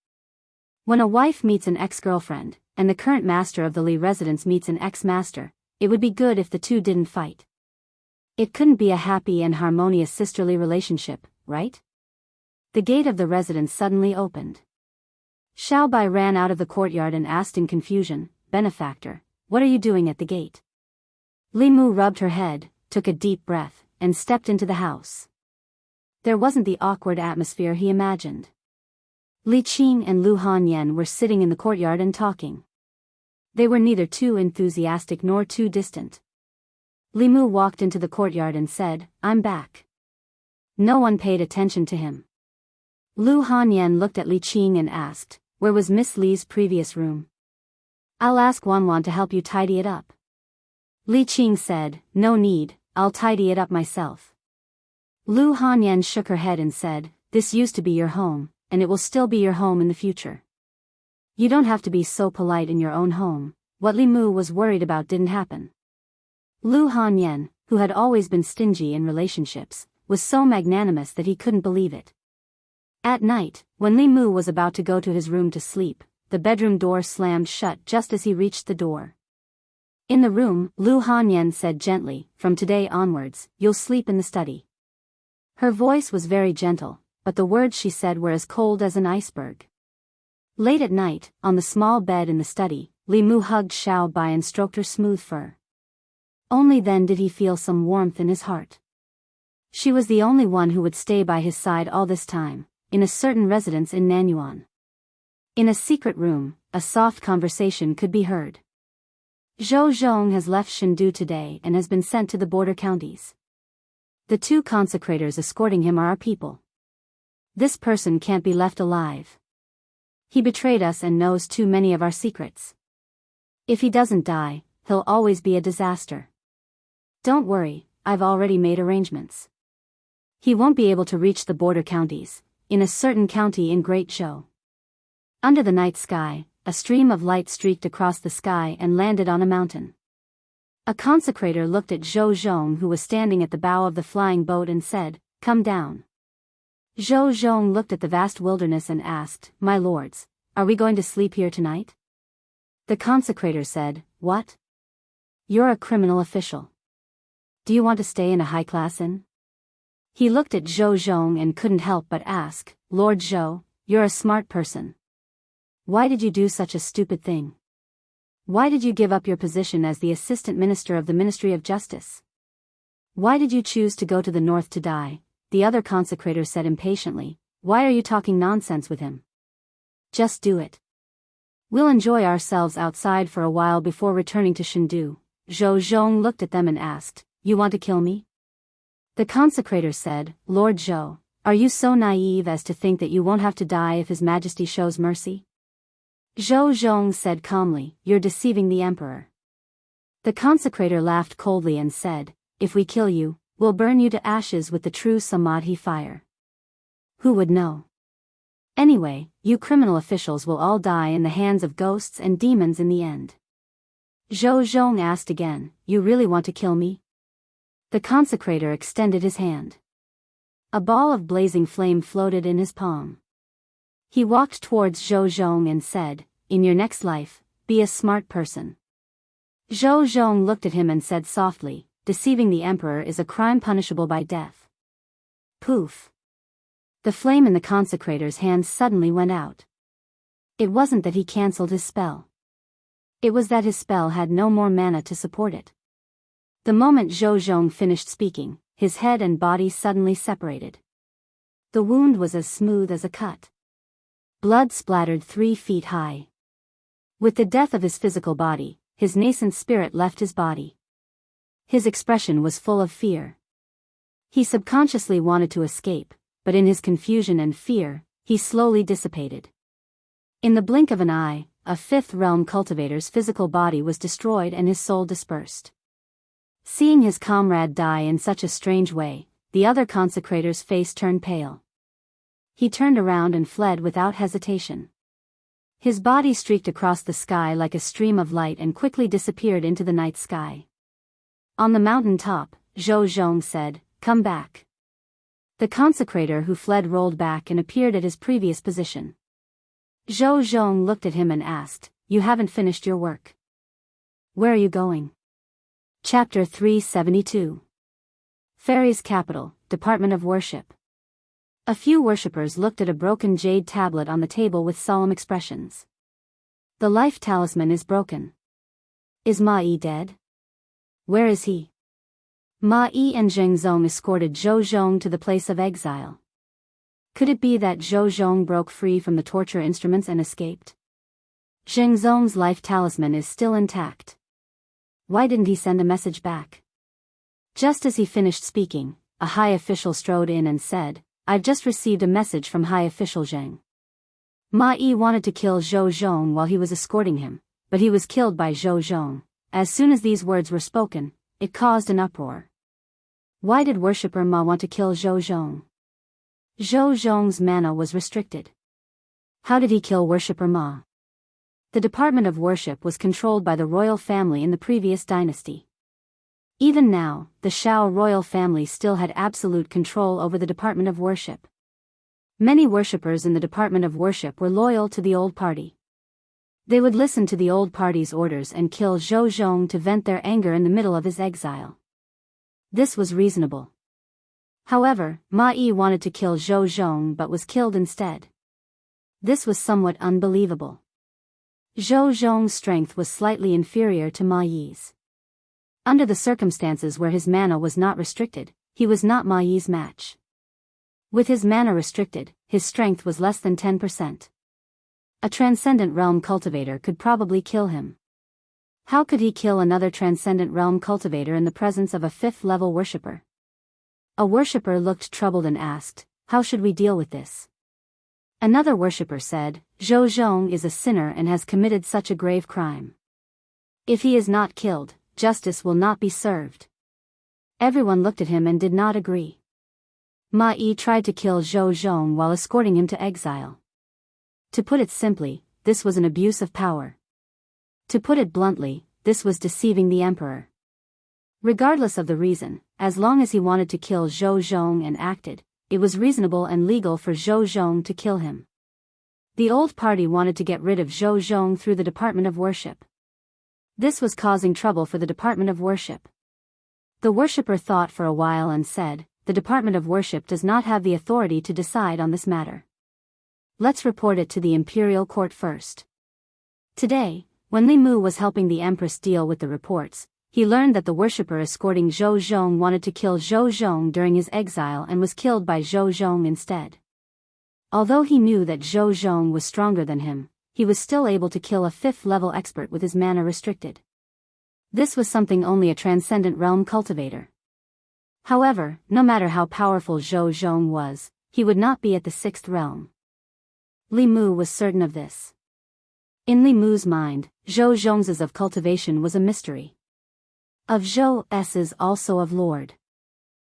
When a wife meets an ex-girlfriend, and the current master of the Li residence meets an ex-master, it would be good if the two didn't fight. It couldn't be a happy and harmonious sisterly relationship, right? The gate of the residence suddenly opened. Xiao Bai ran out of the courtyard and asked in confusion, "Benefactor, what are you doing at the gate?" Li Mu rubbed her head, took a deep breath, and stepped into the house. There wasn't the awkward atmosphere he imagined. Li Qing and Lu Hanyan were sitting in the courtyard and talking. They were neither too enthusiastic nor too distant. Li Mu walked into the courtyard and said, "I'm back." No one paid attention to him. Lu Hanyan looked at Li Qing and asked, "Where was Miss Li's previous room?" "I'll ask Wanwan to help you tidy it up." Li Qing said, "No need, I'll tidy it up myself." Lu Hanyan shook her head and said, "This used to be your home, and it will still be your home in the future. You don't have to be so polite in your own home." What Li Mu was worried about didn't happen. Lu Hanyan, who had always been stingy in relationships, was so magnanimous that he couldn't believe it. At night, when Li Mu was about to go to his room to sleep, the bedroom door slammed shut just as he reached the door. In the room, Lu Hanyan said gently, "From today onwards, you'll sleep in the study." Her voice was very gentle, but the words she said were as cold as an iceberg. Late at night, on the small bed in the study, Li Mu hugged Xiao Bai and stroked her smooth fur. Only then did he feel some warmth in his heart. She was the only one who would stay by his side all this time, in a certain residence in Nanyuan. In a secret room, a soft conversation could be heard. "Zhou Zhong has left Chengdu today and has been sent to the border counties. The two consecrators escorting him are our people. This person can't be left alive. He betrayed us and knows too many of our secrets. If he doesn't die, he'll always be a disaster. Don't worry, I've already made arrangements. He won't be able to reach the border counties, in a certain county in Great Zhou." Under the night sky, a stream of light streaked across the sky and landed on a mountain. A consecrator looked at Zhou Zhong, who was standing at the bow of the flying boat, and said, "Come down." Zhou Zhong looked at the vast wilderness and asked, "My lords, are we going to sleep here tonight?" The consecrator said, "What? You're a criminal official. Do you want to stay in a high-class inn?" He looked at Zhou Zhong and couldn't help but ask, "Lord Zhou, you're a smart person. Why did you do such a stupid thing? Why did you give up your position as the assistant minister of the Ministry of Justice? Why did you choose to go to the north to die?" The other consecrator said impatiently, "Why are you talking nonsense with him? Just do it. We'll enjoy ourselves outside for a while before returning to Chengdu." Zhou Zhong looked at them and asked, "You want to kill me?" The consecrator said, "Lord Zhou, are you so naive as to think that you won't have to die if His Majesty shows mercy?" Zhou Zhong said calmly, "You're deceiving the emperor." The consecrator laughed coldly and said, "If we kill you, we'll burn you to ashes with the true Samadhi fire. Who would know? Anyway, you criminal officials will all die in the hands of ghosts and demons in the end." Zhou Zhong asked again, "You really want to kill me?" The consecrator extended his hand. A ball of blazing flame floated in his palm. He walked towards Zhou Zhong and said, "In your next life, be a smart person." Zhou Zhong looked at him and said softly, "Deceiving the emperor is a crime punishable by death." Poof! The flame in the consecrator's hand suddenly went out. It wasn't that he cancelled his spell. It was that his spell had no more mana to support it. The moment Zhou Zhong finished speaking, his head and body suddenly separated. The wound was as smooth as a cut. Blood splattered 3 feet high. With the death of his physical body, his nascent spirit left his body. His expression was full of fear. He subconsciously wanted to escape, but in his confusion and fear, he slowly dissipated. In the blink of an eye, a fifth realm cultivator's physical body was destroyed and his soul dispersed. Seeing his comrade die in such a strange way, the other consecrator's face turned pale. he turned around and fled without hesitation. His body streaked across the sky like a stream of light and quickly disappeared into the night sky. On the mountain top, Zhou Zhong said, "Come back." The consecrator who fled rolled back and appeared at his previous position. Zhou Zhong looked at him and asked, "You haven't finished your work. Where are you going?" Chapter 372. Fairies' Capital, Department of Worship. A few worshippers looked at a broken jade tablet on the table with solemn expressions. The life talisman is broken. Is Ma Yi dead? Where is he? Ma Yi and Zheng Zong escorted Zhou Zhong to the place of exile. Could it be that Zhou Zhong broke free from the torture instruments and escaped? Zheng Zong's life talisman is still intact. Why didn't he send a message back? Just as he finished speaking, a high official strode in and said, "I've just received a message from High Official Zheng. Ma Yi wanted to kill Zhou Zhong while he was escorting him, but he was killed by Zhou Zhong." As soon as these words were spoken, it caused an uproar. Why did worshipper Ma want to kill Zhou Zhong? Zhou Zhong's mana was restricted. How did he kill worshipper Ma? The Department of Worship was controlled by the royal family in the previous dynasty. Even now, the Shao royal family still had absolute control over the Department of Worship. Many worshippers in the Department of Worship were loyal to the old party. They would listen to the old party's orders and kill Zhou Zhong to vent their anger in the middle of his exile. This was reasonable. However, Ma Yi wanted to kill Zhou Zhong but was killed instead. This was somewhat unbelievable. Zhou Zhong's strength was slightly inferior to Ma Yi's. Under the circumstances where his mana was not restricted, he was not Ma Yi's match. With his mana restricted, his strength was less than 10%. A transcendent realm cultivator could probably kill him. How could he kill another transcendent realm cultivator in the presence of a 5th-level worshipper? A worshipper looked troubled and asked, "How should we deal with this?" Another worshipper said, "Zhou Zhong is a sinner and has committed such a grave crime. If he is not killed, justice will not be served." Everyone looked at him and did not agree. Ma Yi tried to kill Zhou Zhong while escorting him to exile. To put it simply, this was an abuse of power. To put it bluntly, this was deceiving the emperor. Regardless of the reason, as long as he wanted to kill Zhou Zhong and acted, it was reasonable and legal for Zhou Zhong to kill him. The old party wanted to get rid of Zhou Zhong through the Department of Worship. This was causing trouble for the Department of Worship. The worshipper thought for a while and said, "The Department of Worship does not have the authority to decide on this matter. Let's report it to the imperial court first." Today, when Li Mu was helping the empress deal with the reports, he learned that the worshipper escorting Zhou Zhong wanted to kill Zhou Zhong during his exile and was killed by Zhou Zhong instead. Although he knew that Zhou Zhong was stronger than him, he was still able to kill a 5th-level expert with his mana restricted. This was something only a transcendent realm cultivator. However, no matter how powerful Zhou Zhong was, he would not be at the 6th realm. Li Mu was certain of this. In Li Mu's mind, Zhou Zhong's of cultivation was a mystery. Of Zhou's also of Lord.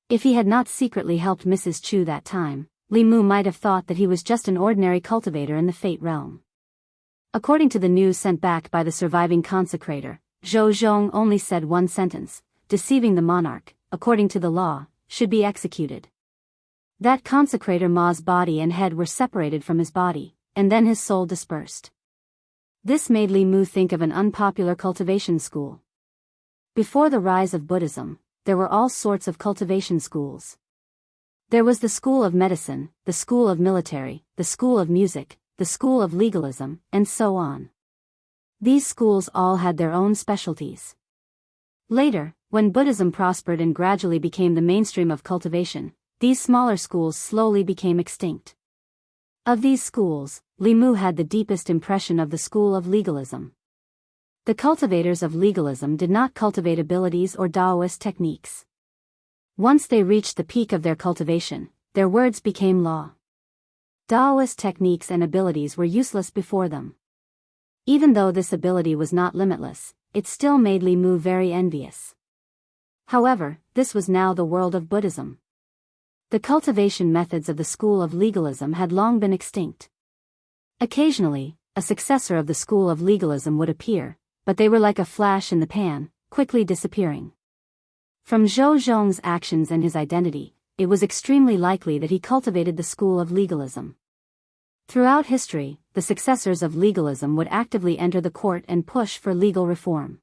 If he had not secretly helped Mrs. Chu that time, Li Mu might have thought that he was just an ordinary cultivator in the Fate realm. According to the news sent back by the surviving consecrator, Zhou Zhong only said one sentence: "Deceiving the monarch, according to the law, should be executed." That consecrator Ma's body and head were separated from his body, and then his soul dispersed. This made Li Mu think of an unpopular cultivation school. Before the rise of Buddhism, there were all sorts of cultivation schools. There was the school of medicine, the school of military, the school of music, the school of legalism, and so on. These schools all had their own specialties. Later, when Buddhism prospered and gradually became the mainstream of cultivation, these smaller schools slowly became extinct. Of these schools, Li Mu had the deepest impression of the school of legalism. The cultivators of legalism did not cultivate abilities or Taoist techniques. Once they reached the peak of their cultivation, their words became law. Taoist techniques and abilities were useless before them. Even though this ability was not limitless, it still made Li Mu very envious. However, this was now the world of Buddhism. The cultivation methods of the school of legalism had long been extinct. Occasionally, a successor of the school of legalism would appear, but they were like a flash in the pan, quickly disappearing. From Zhou Zhong's actions and his identity, it was extremely likely that he cultivated the school of legalism. Throughout history, the successors of legalism would actively enter the court and push for legal reform.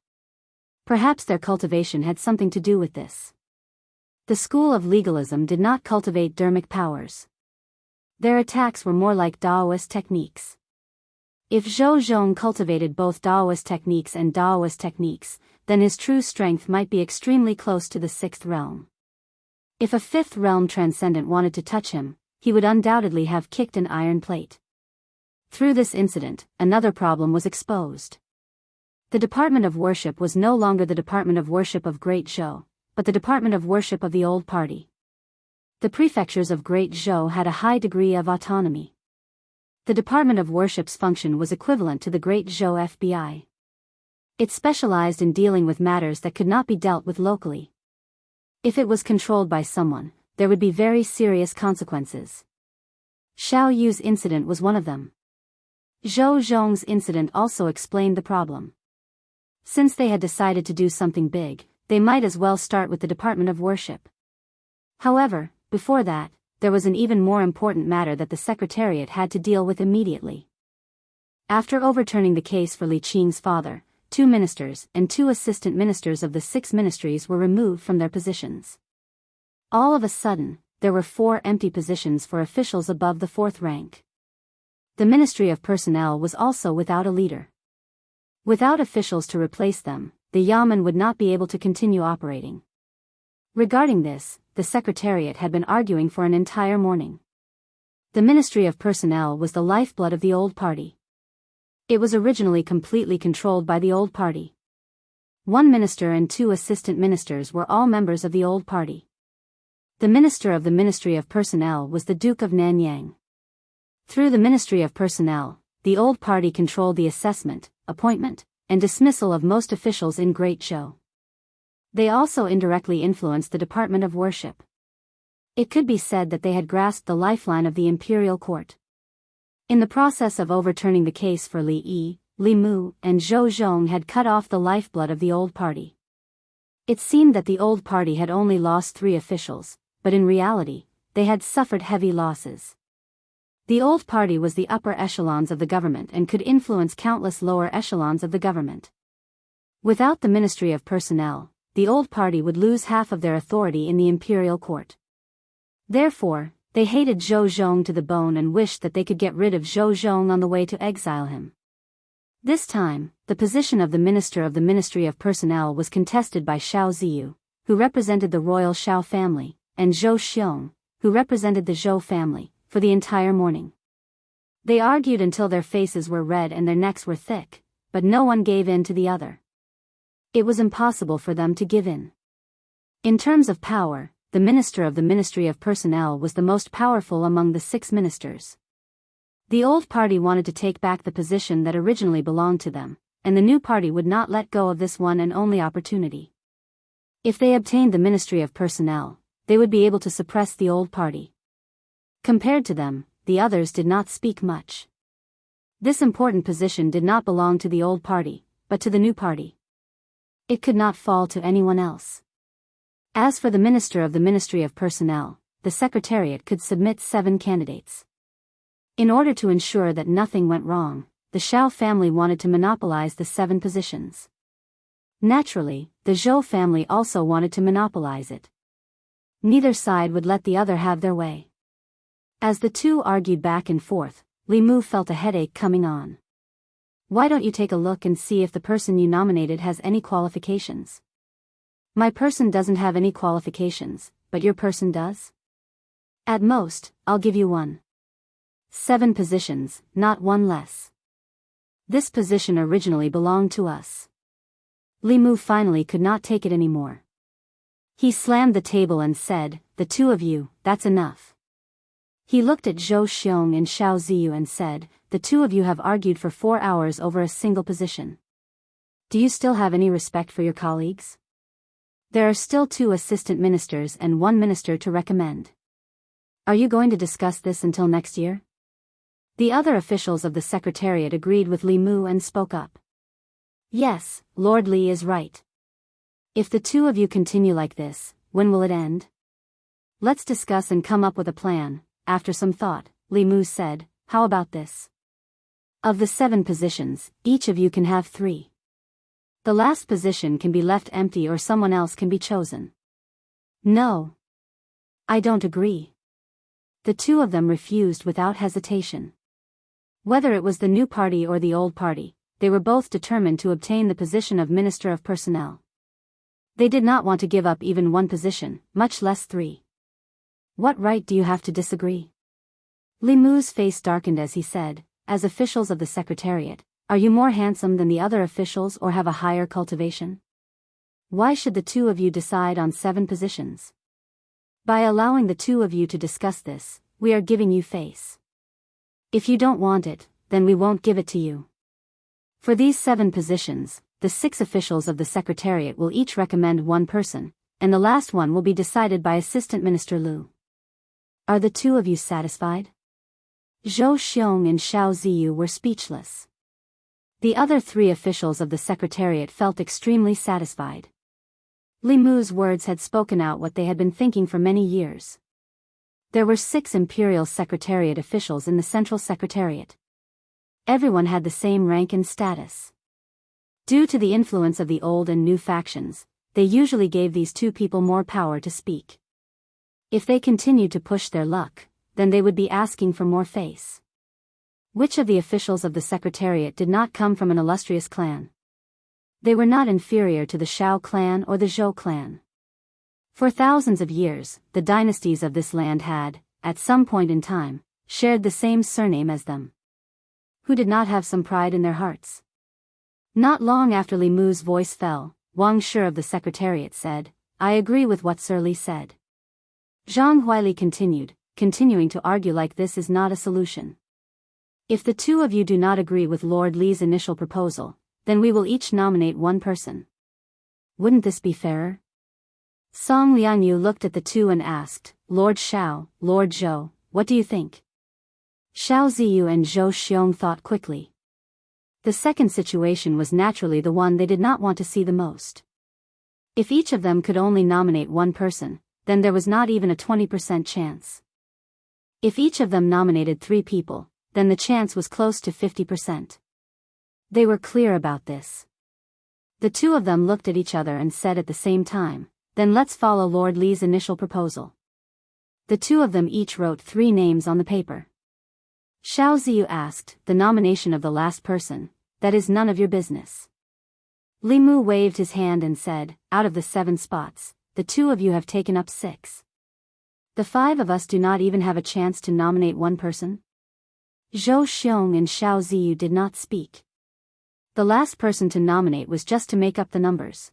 Perhaps their cultivation had something to do with this. The school of legalism did not cultivate dermic powers. Their attacks were more like Daoist techniques. If Zhou Zhong cultivated both Daoist techniques and Daoist techniques, then his true strength might be extremely close to the sixth realm. If a fifth realm transcendent wanted to touch him, he would undoubtedly have kicked an iron plate. Through this incident, another problem was exposed. The Department of Worship was no longer the Department of Worship of Great Zhou, but the Department of Worship of the Old Party. The prefectures of Great Zhou had a high degree of autonomy. The Department of Worship's function was equivalent to the Great Zhou FBI. It specialized in dealing with matters that could not be dealt with locally. If it was controlled by someone, there would be very serious consequences. Xiao Yu's incident was one of them. Zhou Zhong's incident also explained the problem. Since they had decided to do something big, they might as well start with the Department of Worship. However, before that, there was an even more important matter that the Secretariat had to deal with immediately. After overturning the case for Li Qing's father, 2 ministers and 2 assistant ministers of the 6 ministries were removed from their positions. All of a sudden, there were 4 empty positions for officials above the 4th rank. The Ministry of Personnel was also without a leader. Without officials to replace them, the Yamen would not be able to continue operating. Regarding this, the Secretariat had been arguing for an entire morning. The Ministry of Personnel was the lifeblood of the Old Party. It was originally completely controlled by the Old Party. 1 minister and 2 assistant ministers were all members of the Old Party. The minister of the Ministry of Personnel was the Duke of Nanyang. Through the Ministry of Personnel, the Old Party controlled the assessment, appointment, and dismissal of most officials in Great Zhou. They also indirectly influenced the Department of Worship. It could be said that they had grasped the lifeline of the imperial court. In the process of overturning the case for Li Yi, Li Mu, and Zhou Zhong had cut off the lifeblood of the Old Party. It seemed that the Old Party had only lost 3 officials, but in reality, they had suffered heavy losses. The Old Party was the upper echelons of the government and could influence countless lower echelons of the government. Without the Ministry of Personnel, the Old Party would lose half of their authority in the imperial court. Therefore, they hated Zhou Zhong to the bone and wished that they could get rid of Zhou Zhong on the way to exile him. This time, the position of the Minister of the Ministry of Personnel was contested by Xiao Ziyu, who represented the royal Xiao family, and Zhou Xiong, who represented the Zhou family, for the entire morning. They argued until their faces were red and their necks were thick, but no one gave in to the other. It was impossible for them to give in. In terms of power, the Minister of the Ministry of Personnel was the most powerful among the 6 ministers. The Old Party wanted to take back the position that originally belonged to them, and the new party would not let go of this one and only opportunity. If they obtained the Ministry of Personnel, they would be able to suppress the Old Party. Compared to them, the others did not speak much. This important position did not belong to the Old Party, but to the new party. It could not fall to anyone else. As for the Minister of the Ministry of Personnel, the Secretariat could submit 7 candidates. In order to ensure that nothing went wrong, the Xiao family wanted to monopolize the 7 positions. Naturally, the Zhou family also wanted to monopolize it. Neither side would let the other have their way. As the 2 argued back and forth, Li Mu felt a headache coming on. Why don't you take a look and see if the person you nominated has any qualifications? My person doesn't have any qualifications, but your person does? At most, I'll give you 1. 7 positions, not 1 less. This position originally belonged to us. Li Mu finally could not take it anymore. He slammed the table and said, "The 2 of you, that's enough." He looked at Zhou Xiong and Xiao Ziyu and said, "The 2 of you have argued for 4 hours over a single position. Do you still have any respect for your colleagues? There are still 2 assistant ministers and 1 minister to recommend. Are you going to discuss this until next year? The other officials of the Secretariat agreed with Li Mu and spoke up. Yes, Lord Li is right. If the two of you continue like this, when will it end? Let's discuss and come up with a plan. After some thought, Li Mu said, how about this? Of the 7 positions, each of you can have 3. The last position can be left empty or someone else can be chosen. No. I don't agree. The two of them refused without hesitation. Whether it was the new party or the old party, they were both determined to obtain the position of Minister of Personnel. They did not want to give up even 1 position, much less 3. What right do you have to disagree? Li Mu's face darkened as he said, as officials of the Secretariat, are you more handsome than the other officials or have a higher cultivation? Why should the two of you decide on 7 positions? By allowing the two of you to discuss this, we are giving you face. If you don't want it, then we won't give it to you. For these 7 positions, the 6 officials of the Secretariat will each recommend 1 person, and the last one will be decided by Assistant Minister Lu. Are the two of you satisfied? Zhou Xiong and Xiao Ziyu were speechless. The other 3 officials of the Secretariat felt extremely satisfied. Li Mu's words had spoken out what they had been thinking for many years. There were 6 Imperial Secretariat officials in the Central Secretariat. Everyone had the same rank and status. Due to the influence of the old and new factions, they usually gave these 2 people more power to speak. If they continued to push their luck, then they would be asking for more face. Which of the officials of the Secretariat did not come from an illustrious clan? They were not inferior to the Shao clan or the Zhou clan. For thousands of years, the dynasties of this land had, at some point in time, shared the same surname as them. Who did not have some pride in their hearts? Not long after Li Mu's voice fell, Wang Shi of the Secretariat said, I agree with what Sir Li said. Zhang Huili continuing to argue like this is not a solution. If the two of you do not agree with Lord Li's initial proposal, then we will each nominate 1 person. Wouldn't this be fairer? Song Liangyu looked at the two and asked, Lord Shao, Lord Zhou, what do you think? Xiao Ziyu and Zhou Xiong thought quickly. The second situation was naturally the one they did not want to see the most. If each of them could only nominate 1 person, then there was not even a 20% chance. If each of them nominated 3 people, then the chance was close to 50%. They were clear about this. The two of them looked at each other and said at the same time, then let's follow Lord Li's initial proposal. The two of them each wrote 3 names on the paper. Xiao Ziyu asked, the nomination of the last person, that is none of your business. Li Mu waved his hand and said, out of the 7 spots, the 2 of you have taken up 6. The 5 of us do not even have a chance to nominate 1 person? Zhou Xiong and Xiao Ziyu did not speak. The last person to nominate was just to make up the numbers.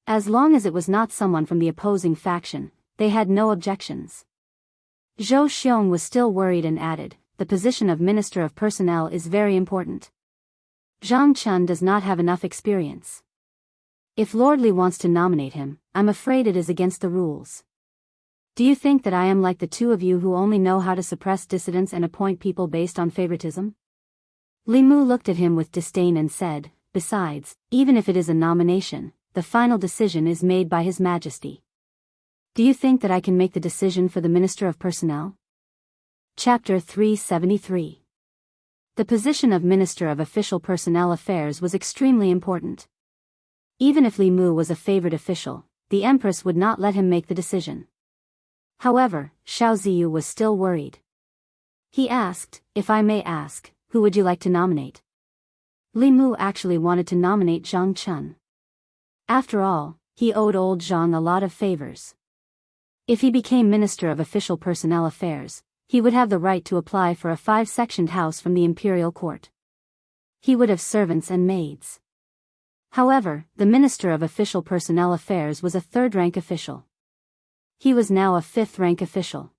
As long as it was not someone from the opposing faction, they had no objections. Zhou Xiong was still worried and added, the position of Minister of Personnel is very important. Zhang Chun does not have enough experience. If Lord Li wants to nominate him, I'm afraid it is against the rules. Do you think that I am like the two of you who only know how to suppress dissidents and appoint people based on favoritism? Li Mu looked at him with disdain and said, besides, even if it is a nomination, the final decision is made by His Majesty. Do you think that I can make the decision for the Minister of Personnel? Chapter 373. The position of Minister of Official Personnel Affairs was extremely important. Even if Li Mu was a favored official, the Empress would not let him make the decision. However, Xiao Ziyu was still worried. He asked, if I may ask, who would you like to nominate? Li Mu actually wanted to nominate Zhang Chun. After all, he owed old Zhang a lot of favors. If he became Minister of Official Personnel Affairs, he would have the right to apply for a 5-sectioned house from the imperial court. He would have servants and maids. However, the Minister of Official Personnel Affairs was a 3rd-rank official. He was now a 5th-rank official.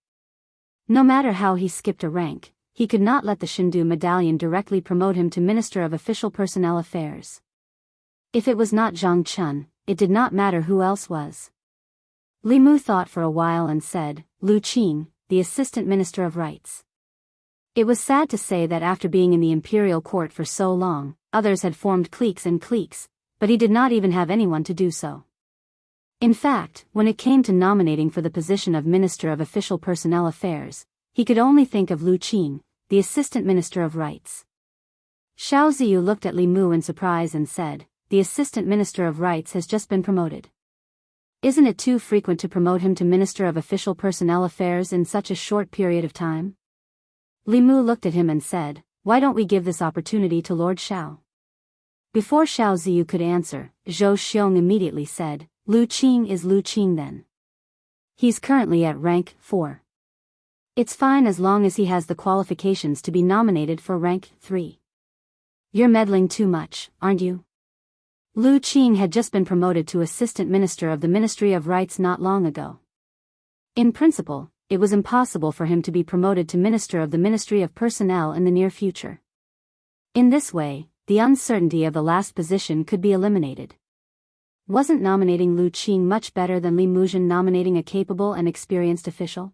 No matter how he skipped a rank, he could not let the Shindu medallion directly promote him to Minister of Official Personnel Affairs. If it was not Zhang Chun, it did not matter who else was. Li Mu thought for a while and said, Lu Qing, the Assistant Minister of Rights. It was sad to say that after being in the imperial court for so long, others had formed cliques and cliques, but he did not even have anyone to do so. In fact, when it came to nominating for the position of Minister of Official Personnel Affairs, he could only think of Lu Qing, the Assistant Minister of Rights. Xiao Ziyu looked at Li Mu in surprise and said, "The Assistant Minister of Rights has just been promoted. Isn't it too frequent to promote him to Minister of Official Personnel Affairs in such a short period of time?" Li Mu looked at him and said, "Why don't we give this opportunity to Lord Xiao?" Before Xiao Ziyu could answer, Zhou Xiong immediately said, "Lu Qing is Lu Qing then. He's currently at rank 4. It's fine as long as he has the qualifications to be nominated for rank 3. You're meddling too much, aren't you?" Lu Qing had just been promoted to Assistant Minister of the Ministry of Rights not long ago. In principle, it was impossible for him to be promoted to Minister of the Ministry of Personnel in the near future. In this way, the uncertainty of the last position could be eliminated. Wasn't nominating Lu Qing much better than Li Muzhen nominating a capable and experienced official?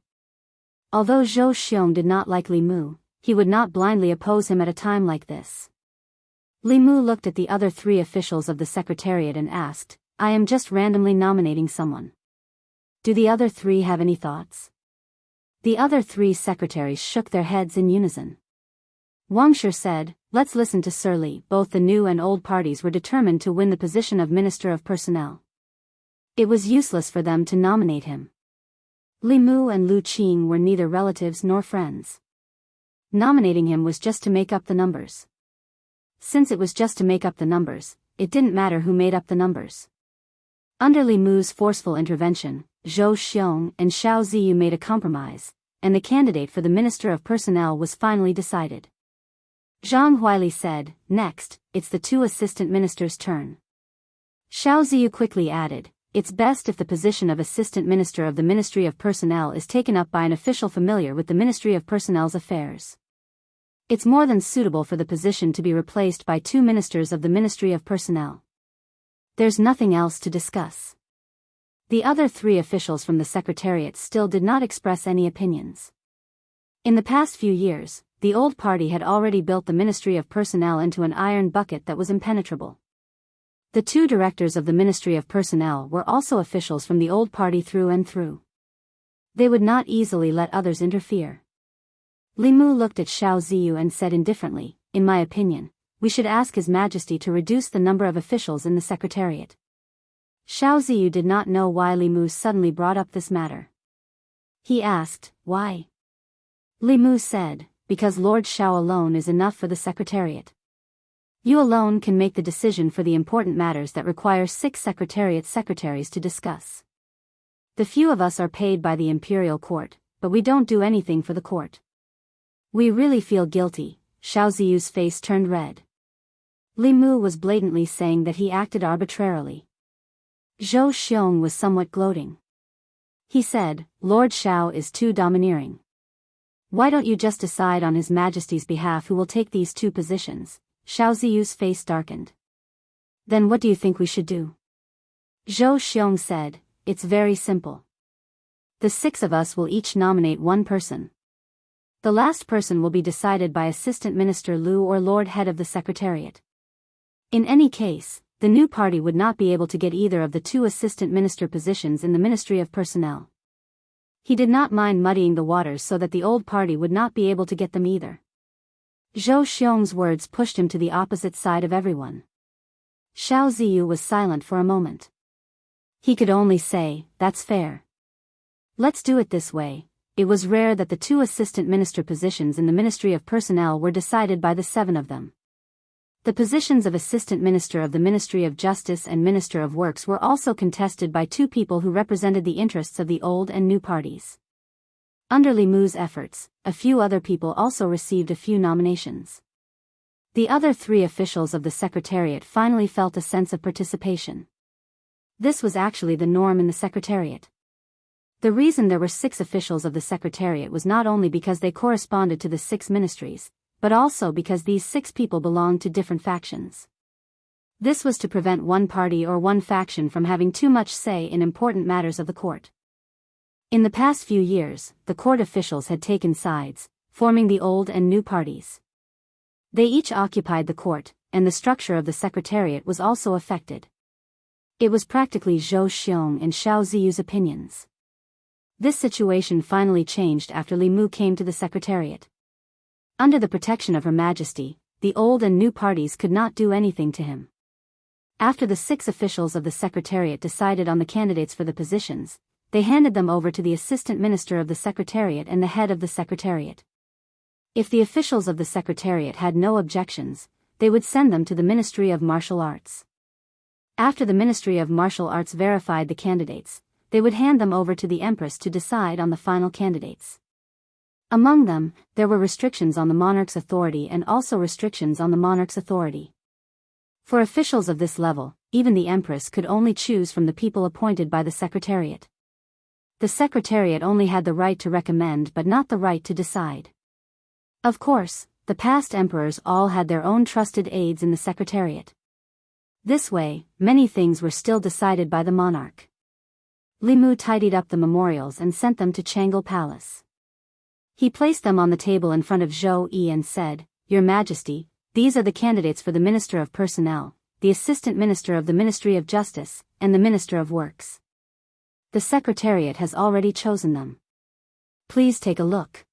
Although Zhou Xiong did not like Li Mu, he would not blindly oppose him at a time like this. Li Mu looked at the other 3 officials of the Secretariat and asked, "I am just randomly nominating someone. Do the other 3 have any thoughts?" The other 3 secretaries shook their heads in unison. Wang Shi said, "Let's listen to Sir Li." Both the new and old parties were determined to win the position of Minister of Personnel. It was useless for them to nominate him. Li Mu and Lu Qing were neither relatives nor friends. Nominating him was just to make up the numbers. Since it was just to make up the numbers, it didn't matter who made up the numbers. Under Li Mu's forceful intervention, Zhou Xiong and Xiao Ziyu made a compromise, and the candidate for the Minister of Personnel was finally decided. Zhang Huili said, "Next, it's the 2 assistant ministers' turn." Xiao Ziyu quickly added, "It's best if the position of Assistant Minister of the Ministry of Personnel is taken up by an official familiar with the Ministry of Personnel's affairs. It's more than suitable for the position to be replaced by 2 ministers of the Ministry of Personnel. There's nothing else to discuss." The other 3 officials from the Secretariat still did not express any opinions. In the past few years, the old party had already built the Ministry of Personnel into an iron bucket that was impenetrable. The 2 directors of the Ministry of Personnel were also officials from the old party through and through. They would not easily let others interfere. Li Mu looked at Xiao Ziyu and said indifferently, "In my opinion, we should ask His Majesty to reduce the number of officials in the Secretariat." Xiao Ziyu did not know why Li Mu suddenly brought up this matter. He asked, "Why?" Li Mu said, "Because Lord Xiao alone is enough for the Secretariat. You alone can make the decision for the important matters that require 6 Secretariat secretaries to discuss. The few of us are paid by the Imperial Court, but we don't do anything for the court. We really feel guilty." Xiao Ziyu's face turned red. Li Mu was blatantly saying that he acted arbitrarily. Zhou Xiong was somewhat gloating. He said, "Lord Xiao is too domineering. Why don't you just decide on His Majesty's behalf who will take these 2 positions?" Xiao Ziyu's face darkened. "Then what do you think we should do?" Zhou Xiong said, "It's very simple. The 6 of us will each nominate 1 person. The last person will be decided by Assistant Minister Lu or Lord Head of the Secretariat. In any case, the new party would not be able to get either of the 2 assistant minister positions in the Ministry of Personnel." He did not mind muddying the waters so that the old party would not be able to get them either. Zhou Xiong's words pushed him to the opposite side of everyone. Xiao Ziyu was silent for a moment. He could only say, "That's fair. Let's do it this way." It was rare that the 2 assistant minister positions in the Ministry of Personnel were decided by the 7 of them. The positions of Assistant Minister of the Ministry of Justice and Minister of Works were also contested by 2 people who represented the interests of the old and new parties. Under Li Mu's efforts, a few other people also received a few nominations. The other 3 officials of the Secretariat finally felt a sense of participation. This was actually the norm in the Secretariat. The reason there were 6 officials of the Secretariat was not only because they corresponded to the 6 ministries, but also because these 6 people belonged to different factions. This was to prevent one party or one faction from having too much say in important matters of the court. In the past few years, the court officials had taken sides, forming the old and new parties. They each occupied the court, and the structure of the secretariat was also affected. It was practically Zhou Xiong and Xiao Ziyu's opinions. This situation finally changed after Li Mu came to the secretariat. Under the protection of Her Majesty, the old and new parties could not do anything to him. After the 6 officials of the secretariat decided on the candidates for the positions, they handed them over to the assistant minister of the secretariat and the head of the secretariat. If the officials of the secretariat had no objections, they would send them to the Ministry of Martial Arts. After the Ministry of Martial Arts verified the candidates, they would hand them over to the Empress to decide on the final candidates. Among them, there were restrictions on the monarch's authority and also restrictions on the monarch's authority. For officials of this level, even the Empress could only choose from the people appointed by the Secretariat. The Secretariat only had the right to recommend but not the right to decide. Of course, the past emperors all had their own trusted aides in the Secretariat. This way, many things were still decided by the monarch. Li Mu tidied up the memorials and sent them to Changle Palace. He placed them on the table in front of Zhou Yi and said, "Your Majesty, these are the candidates for the Minister of Personnel, the Assistant Minister of the Ministry of Justice, and the Minister of Works. The Secretariat has already chosen them. Please take a look."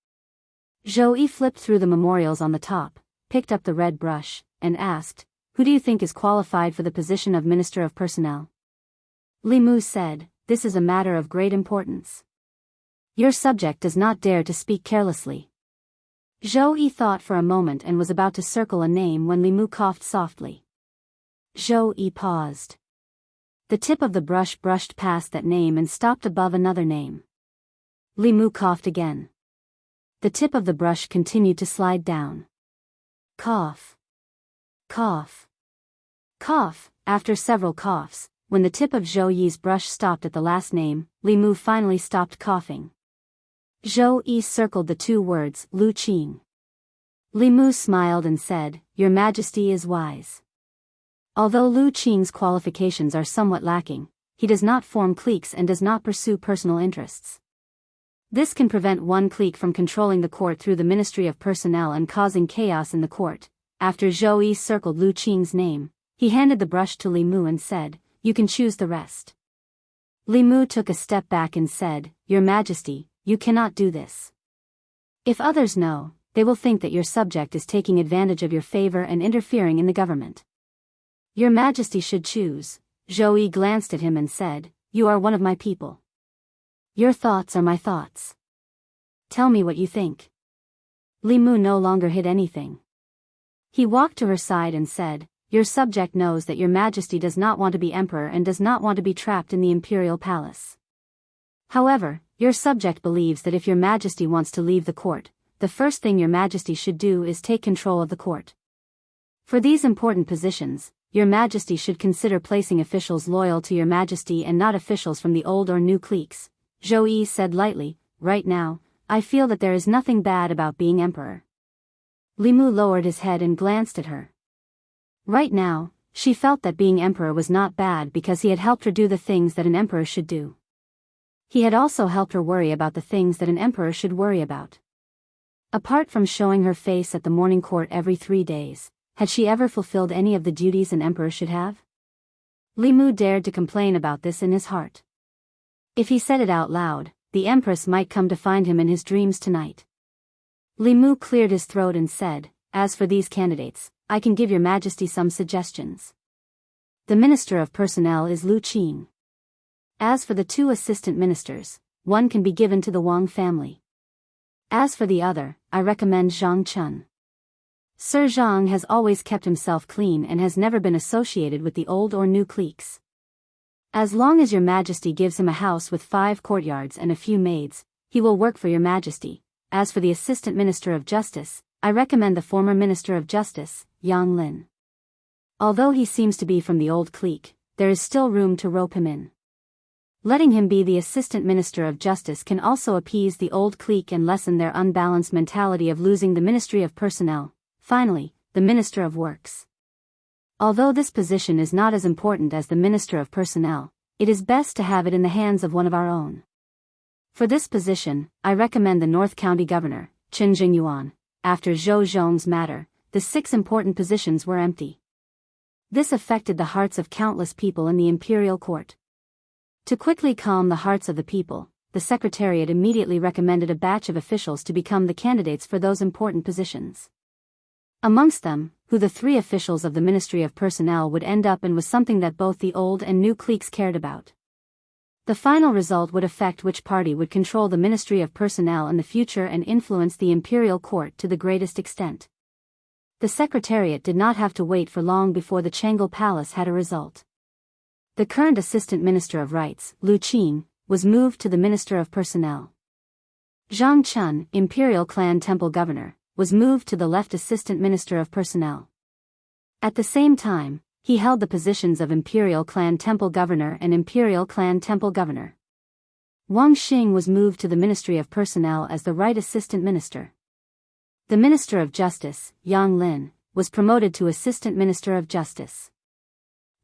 Zhou Yi flipped through the memorials on the top, picked up the red brush, and asked, "Who do you think is qualified for the position of Minister of Personnel?" Li Mu said, "This is a matter of great importance. Your subject does not dare to speak carelessly." Zhou Yi thought for a moment and was about to circle a name when Li Mu coughed softly. Zhou Yi paused. The tip of the brush brushed past that name and stopped above another name. Li Mu coughed again. The tip of the brush continued to slide down. Cough. Cough. Cough. After several coughs, when the tip of Zhou Yi's brush stopped at the last name, Li Mu finally stopped coughing. Zhou Yi circled the 2 words, Lu Qing. Li Mu smiled and said, "Your Majesty is wise. Although Lu Qing's qualifications are somewhat lacking, he does not form cliques and does not pursue personal interests. This can prevent one clique from controlling the court through the Ministry of Personnel and causing chaos in the court." After Zhou Yi circled Lu Qing's name, he handed the brush to Li Mu and said, "You can choose the rest." Li Mu took a step back and said, "Your Majesty, you cannot do this. If others know, they will think that your subject is taking advantage of your favor and interfering in the government. Your Majesty should choose." Zhou Yi glanced at him and said, "You are one of my people. Your thoughts are my thoughts. Tell me what you think." Li Mu no longer hid anything. He walked to her side and said, "Your subject knows that your Majesty does not want to be emperor and does not want to be trapped in the imperial palace. However, your subject believes that if your Majesty wants to leave the court, the first thing your Majesty should do is take control of the court. For these important positions, your Majesty should consider placing officials loyal to your Majesty and not officials from the old or new cliques." Zhou Yi said lightly, "Right now, I feel that there is nothing bad about being emperor." Li Mu lowered his head and glanced at her. Right now, she felt that being emperor was not bad because he had helped her do the things that an emperor should do. He had also helped her worry about the things that an emperor should worry about. Apart from showing her face at the morning court every 3 days, had she ever fulfilled any of the duties an emperor should have? Li Mu dared to complain about this in his heart. If he said it out loud, the Empress might come to find him in his dreams tonight. Li Mu cleared his throat and said, "As for these candidates, I can give your Majesty some suggestions. The Minister of Personnel is Lu Qing. As for the 2 assistant ministers, one can be given to the Wang family. As for the other, I recommend Zhang Chun. Sir Zhang has always kept himself clean and has never been associated with the old or new cliques. As long as your Majesty gives him a house with 5 courtyards and a few maids, he will work for your Majesty. As for the Assistant Minister of Justice, I recommend the former Minister of Justice, Yang Lin. Although he seems to be from the old clique, there is still room to rope him in. Letting him be the Assistant Minister of Justice can also appease the old clique and lessen their unbalanced mentality of losing the Ministry of Personnel. Finally, the Minister of Works. Although this position is not as important as the Minister of Personnel, it is best to have it in the hands of one of our own. For this position, I recommend the North County Governor, Chen Jingyuan. After Zhou Zhong's matter, the 6 important positions were empty. This affected the hearts of countless people in the imperial court. To quickly calm the hearts of the people, the Secretariat immediately recommended a batch of officials to become the candidates for those important positions. Amongst them, who the 3 officials of the Ministry of Personnel would end up in was something that both the old and new cliques cared about. The final result would affect which party would control the Ministry of Personnel in the future and influence the imperial court to the greatest extent. The Secretariat did not have to wait for long before the Changel Palace had a result. The current Assistant Minister of Rights, Lu Qing, was moved to the Minister of Personnel. Zhang Chun, Imperial Clan Temple Governor, was moved to the left Assistant Minister of Personnel. At the same time, he held the positions of Imperial Clan Temple Governor and Imperial Clan Temple Governor. Wang Xing was moved to the Ministry of Personnel as the right Assistant Minister. The Minister of Justice, Yang Lin, was promoted to Assistant Minister of Justice.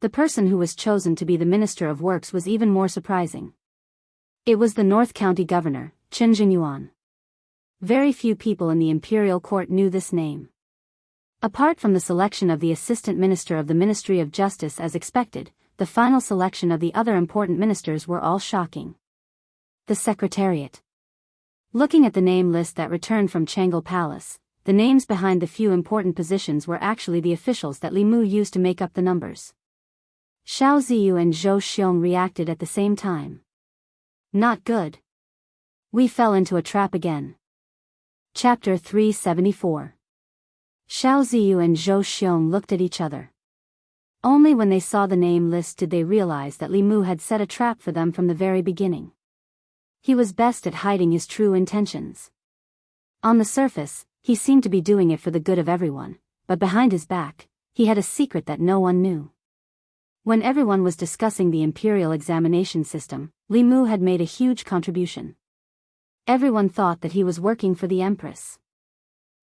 The person who was chosen to be the Minister of Works was even more surprising. It was the North County Governor, Chen Jingyuan. Very few people in the imperial court knew this name. Apart from the selection of the Assistant Minister of the Ministry of Justice as expected, the final selection of the other important ministers were all shocking. The Secretariat. Looking at the name list that returned from Changel Palace, the names behind the few important positions were actually the officials that Li Mu used to make up the numbers. Xiao Ziyu and Zhou Xiong reacted at the same time. Not good. We fell into a trap again. Chapter 374. Xiao Ziyu and Zhou Xiong looked at each other. Only when they saw the name list did they realize that Li Mu had set a trap for them from the very beginning. He was best at hiding his true intentions. On the surface, he seemed to be doing it for the good of everyone, but behind his back, he had a secret that no one knew. When everyone was discussing the imperial examination system, Li Mu had made a huge contribution. Everyone thought that he was working for the Empress.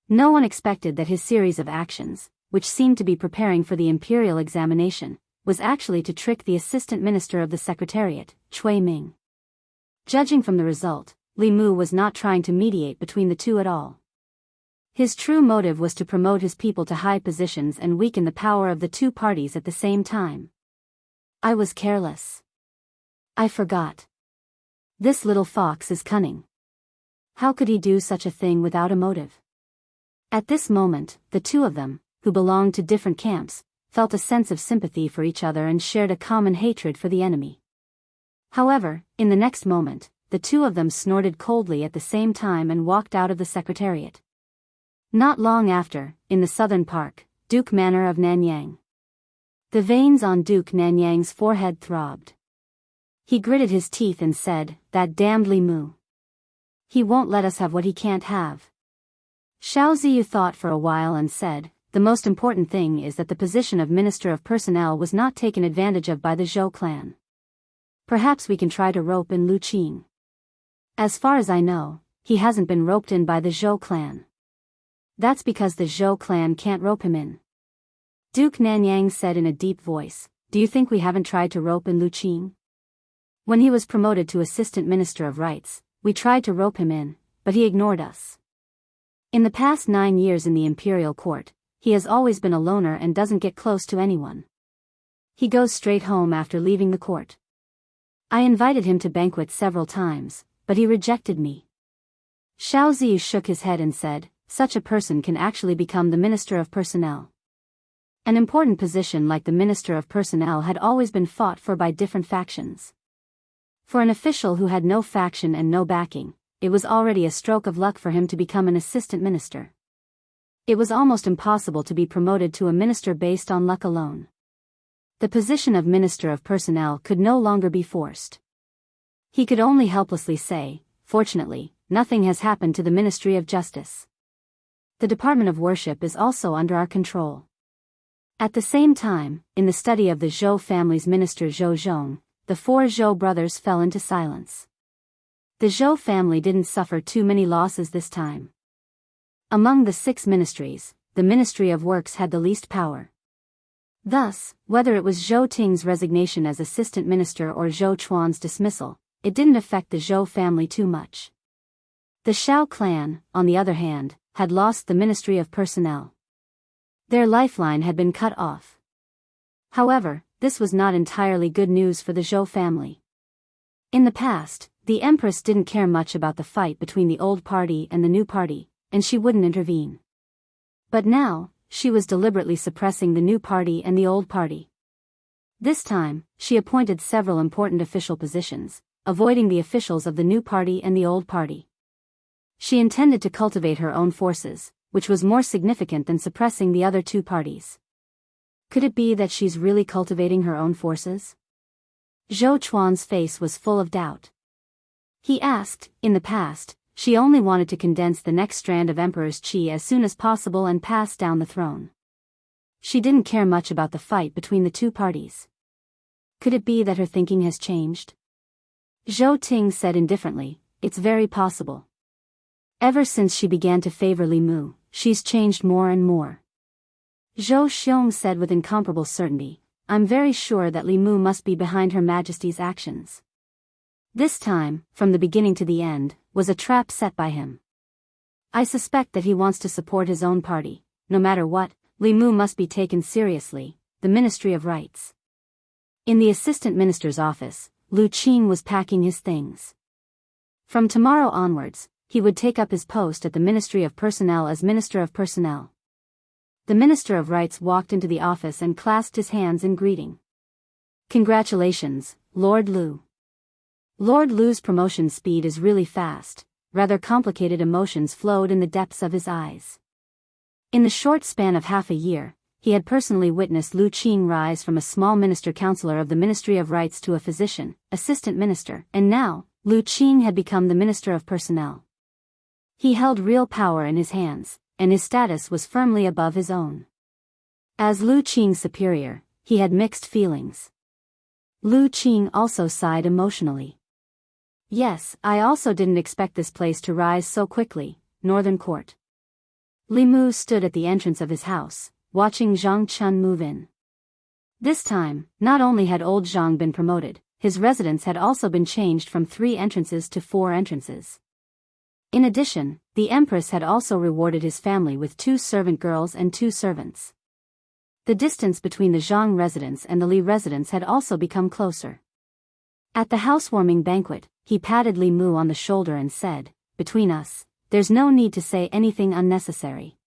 No one expected that his series of actions, which seemed to be preparing for the imperial examination, was actually to trick the Assistant Minister of the Secretariat, Cui Ming. Judging from the result, Li Mu was not trying to mediate between the two at all. His true motive was to promote his people to high positions and weaken the power of the two parties at the same time. I was careless. I forgot. This little fox is cunning. How could he do such a thing without a motive? At this moment, the two of them, who belonged to different camps, felt a sense of sympathy for each other and shared a common hatred for the enemy. However, in the next moment, the two of them snorted coldly at the same time and walked out of the Secretariat. Not long after, in the southern park, Duke Manor of Nanyang. The veins on Duke Nanyang's forehead throbbed. He gritted his teeth and said, "That damned Li Mu. He won't let us have what he can't have." Xiao Ziyu thought for a while and said, "The most important thing is that the position of Minister of Personnel was not taken advantage of by the Zhou clan. Perhaps we can try to rope in Lu Qing. As far as I know, he hasn't been roped in by the Zhou clan. That's because the Zhou clan can't rope him in." Duke Nanyang said in a deep voice, "Do you think we haven't tried to rope in Lu Qing? When he was promoted to Assistant Minister of Rights, we tried to rope him in, but he ignored us. In the past 9 years in the imperial court, he has always been a loner and doesn't get close to anyone. He goes straight home after leaving the court. I invited him to banquets several times, but he rejected me." Xiao Ziyu shook his head and said, "Such a person can actually become the Minister of Personnel." An important position like the Minister of Personnel had always been fought for by different factions. For an official who had no faction and no backing, it was already a stroke of luck for him to become an assistant minister. It was almost impossible to be promoted to a minister based on luck alone. The position of Minister of Personnel could no longer be forced. He could only helplessly say, "Fortunately, nothing has happened to the Ministry of Justice. The Department of Worship is also under our control." At the same time, in the study of the Zhou family's minister Zhou Zhong, the 4 Zhou brothers fell into silence. The Zhou family didn't suffer too many losses this time. Among the 6 ministries, the Ministry of Works had the least power. Thus, whether it was Zhou Ting's resignation as assistant minister or Zhou Chuan's dismissal, it didn't affect the Zhou family too much. The Shao clan, on the other hand, had lost the Ministry of Personnel. Their lifeline had been cut off. However, this was not entirely good news for the Zhou family. In the past, the Empress didn't care much about the fight between the old party and the new party, and she wouldn't intervene. But now, she was deliberately suppressing the new party and the old party. This time, she appointed several important official positions, avoiding the officials of the new party and the old party. She intended to cultivate her own forces, which was more significant than suppressing the other two parties. Could it be that she's really cultivating her own forces? Zhou Chuan's face was full of doubt. He asked, in the past, she only wanted to condense the next strand of Emperor's qi as soon as possible and pass down the throne. She didn't care much about the fight between the two parties. Could it be that her thinking has changed? Zhou Ting said indifferently, it's very possible. Ever since she began to favor Li Mu, she's changed more and more. Zhou Xiong said with incomparable certainty, I'm very sure that Li Mu must be behind Her Majesty's actions. This time, from the beginning to the end, was a trap set by him. I suspect that he wants to support his own party. No matter what, Li Mu must be taken seriously, the Ministry of Rights. In the assistant minister's office, Lu Qing was packing his things. From tomorrow onwards, he would take up his post at the Ministry of Personnel as Minister of Personnel. The Minister of Rights walked into the office and clasped his hands in greeting. Congratulations, Lord Lu. Lord Lu's promotion speed is really fast. Rather complicated emotions flowed in the depths of his eyes. In the short span of half a year, he had personally witnessed Lu Qing rise from a small minister counselor of the Ministry of Rights to a physician, assistant minister, and now, Lu Qing had become the Minister of Personnel. He held real power in his hands, and his status was firmly above his own. As Lu Qing's superior, he had mixed feelings. Lu Qing also sighed emotionally. Yes, I also didn't expect this place to rise so quickly, Northern Court. Li Mu stood at the entrance of his house, watching Zhang Chun move in. This time, not only had old Zhang been promoted, his residence had also been changed from 3 entrances to 4 entrances. In addition, the Empress had also rewarded his family with 2 servant girls and 2 servants. The distance between the Zhang residence and the Li residence had also become closer. At the housewarming banquet, he patted Li Mu on the shoulder and said, between us, there's no need to say anything unnecessary.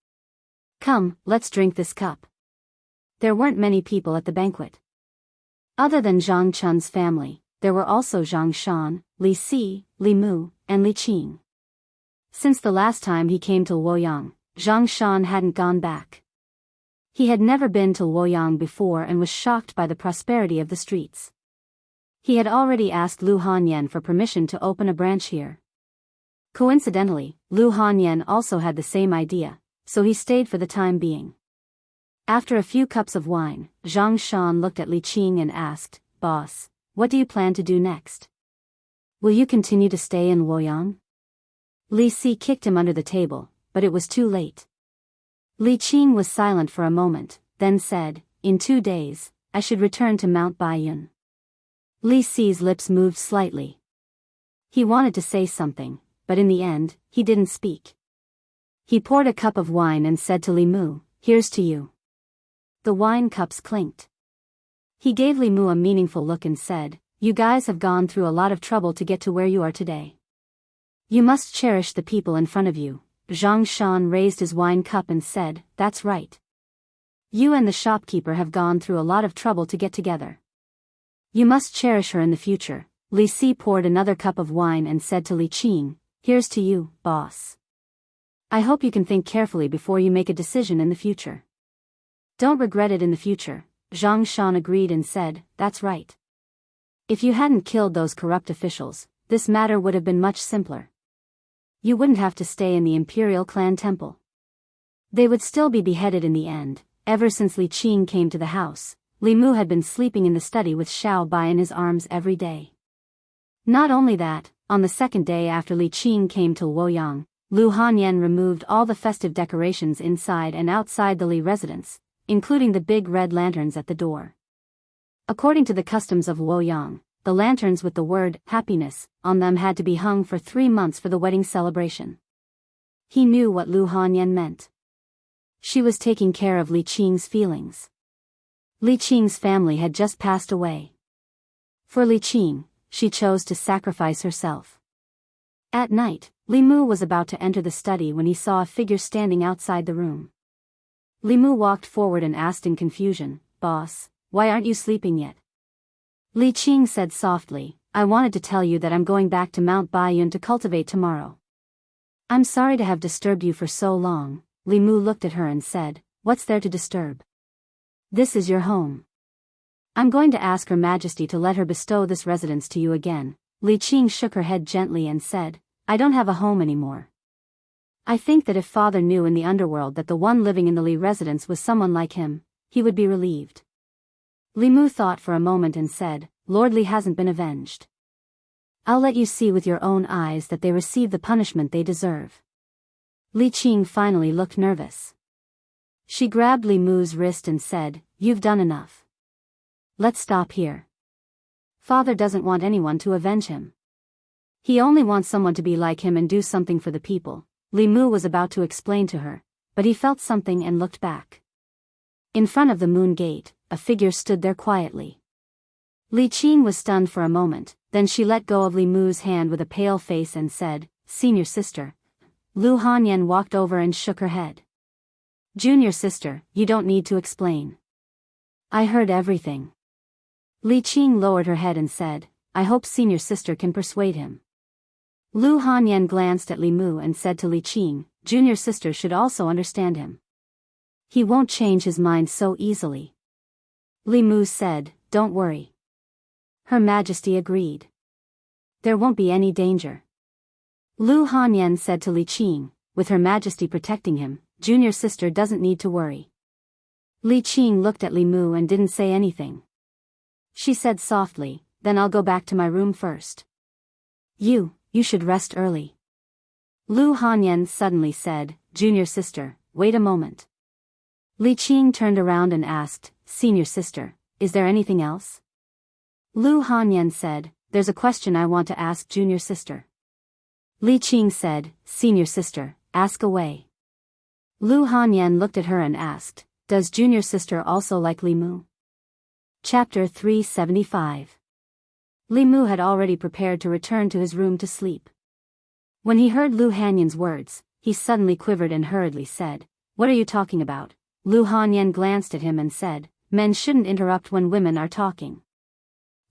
Come, let's drink this cup. There weren't many people at the banquet. Other than Zhang Chun's family, there were also Zhang Shan, Li Si, Li Mu, and Li Qing. Since the last time he came to Luoyang, Zhang Shan hadn't gone back. He had never been to Luoyang before and was shocked by the prosperity of the streets. He had already asked Lu Hanyan for permission to open a branch here. Coincidentally, Lu Hanyan also had the same idea, so he stayed for the time being. After a few cups of wine, Zhang Shan looked at Li Qing and asked, Boss, what do you plan to do next? Will you continue to stay in Luoyang? Li Si kicked him under the table, but it was too late. Li Qing was silent for a moment, then said, in 2 days, I should return to Mount Baiyun. Li Si's lips moved slightly. He wanted to say something, but in the end, he didn't speak. He poured a cup of wine and said to Li Mu, here's to you. The wine cups clinked. He gave Li Mu a meaningful look and said, you guys have gone through a lot of trouble to get to where you are today. You must cherish the people in front of you. Zhang Shan raised his wine cup and said, that's right. You and the shopkeeper have gone through a lot of trouble to get together. You must cherish her in the future. Li Si poured another cup of wine and said to Li Qing, here's to you, boss. I hope you can think carefully before you make a decision in the future. Don't regret it in the future. Zhang Shan agreed and said, that's right. If you hadn't killed those corrupt officials, this matter would have been much simpler. You wouldn't have to stay in the Imperial Clan Temple. They would still be beheaded in the end. Ever since Li Qing came to the house, Li Mu had been sleeping in the study with Xiao Bai in his arms every day. Not only that, on the second day after Li Qing came to Luoyang, Lu Hanyan removed all the festive decorations inside and outside the Li residence, including the big red lanterns at the door. According to the customs of Luoyang, the lanterns with the word happiness on them had to be hung for 3 months for the wedding celebration. He knew what Lu Hanyan meant. She was taking care of Li Qing's feelings. Li Qing's family had just passed away. For Li Qing, she chose to sacrifice herself. At night, Li Mu was about to enter the study when he saw a figure standing outside the room. Li Mu walked forward and asked in confusion, "Boss, why aren't you sleeping yet?" Li Qing said softly, "I wanted to tell you that I'm going back to Mount Baiyun to cultivate tomorrow." "I'm sorry to have disturbed you for so long." Li Mu looked at her and said, "What's there to disturb? This is your home. I'm going to ask Her Majesty to let her bestow this residence to you again." Li Qing shook her head gently and said, "I don't have a home anymore. I think that if father knew in the underworld that the one living in the Li residence was someone like him, he would be relieved." Li Mu thought for a moment and said, "Lord Li hasn't been avenged. I'll let you see with your own eyes that they receive the punishment they deserve." Li Qing finally looked nervous. She grabbed Li Mu's wrist and said, "You've done enough. Let's stop here. Father doesn't want anyone to avenge him. He only wants someone to be like him and do something for the people." Li Mu was about to explain to her, but he felt something and looked back. In front of the moon gate, a figure stood there quietly. Li Qing was stunned for a moment, then she let go of Li Mu's hand with a pale face and said, "Senior sister." Lu Hanyan walked over and shook her head. "Junior sister, you don't need to explain. I heard everything." Li Qing lowered her head and said, "I hope senior sister can persuade him." Lu Hanyan glanced at Li Mu and said to Li Qing, "Junior sister should also understand him. He won't change his mind so easily." Li Mu said, "Don't worry." Her Majesty agreed. "There won't be any danger." Lu Hanyan said to Li Qing, "With Her Majesty protecting him, junior sister doesn't need to worry." Li Qing looked at Li Mu and didn't say anything. She said softly, "Then I'll go back to my room first. You should rest early." Lu Hanyan suddenly said, "Junior sister, wait a moment." Li Qing turned around and asked, "Senior sister, is there anything else?" Lu Hanyan said, "There's a question I want to ask junior sister." Li Qing said, "Senior sister, ask away." Lu Hanyan looked at her and asked, "Does junior sister also like Li Mu?" Chapter 375. Li Mu had already prepared to return to his room to sleep. When he heard Lu Hanyan's words, he suddenly quivered and hurriedly said, "What are you talking about?" Lu Hanyan glanced at him and said, "Men shouldn't interrupt when women are talking."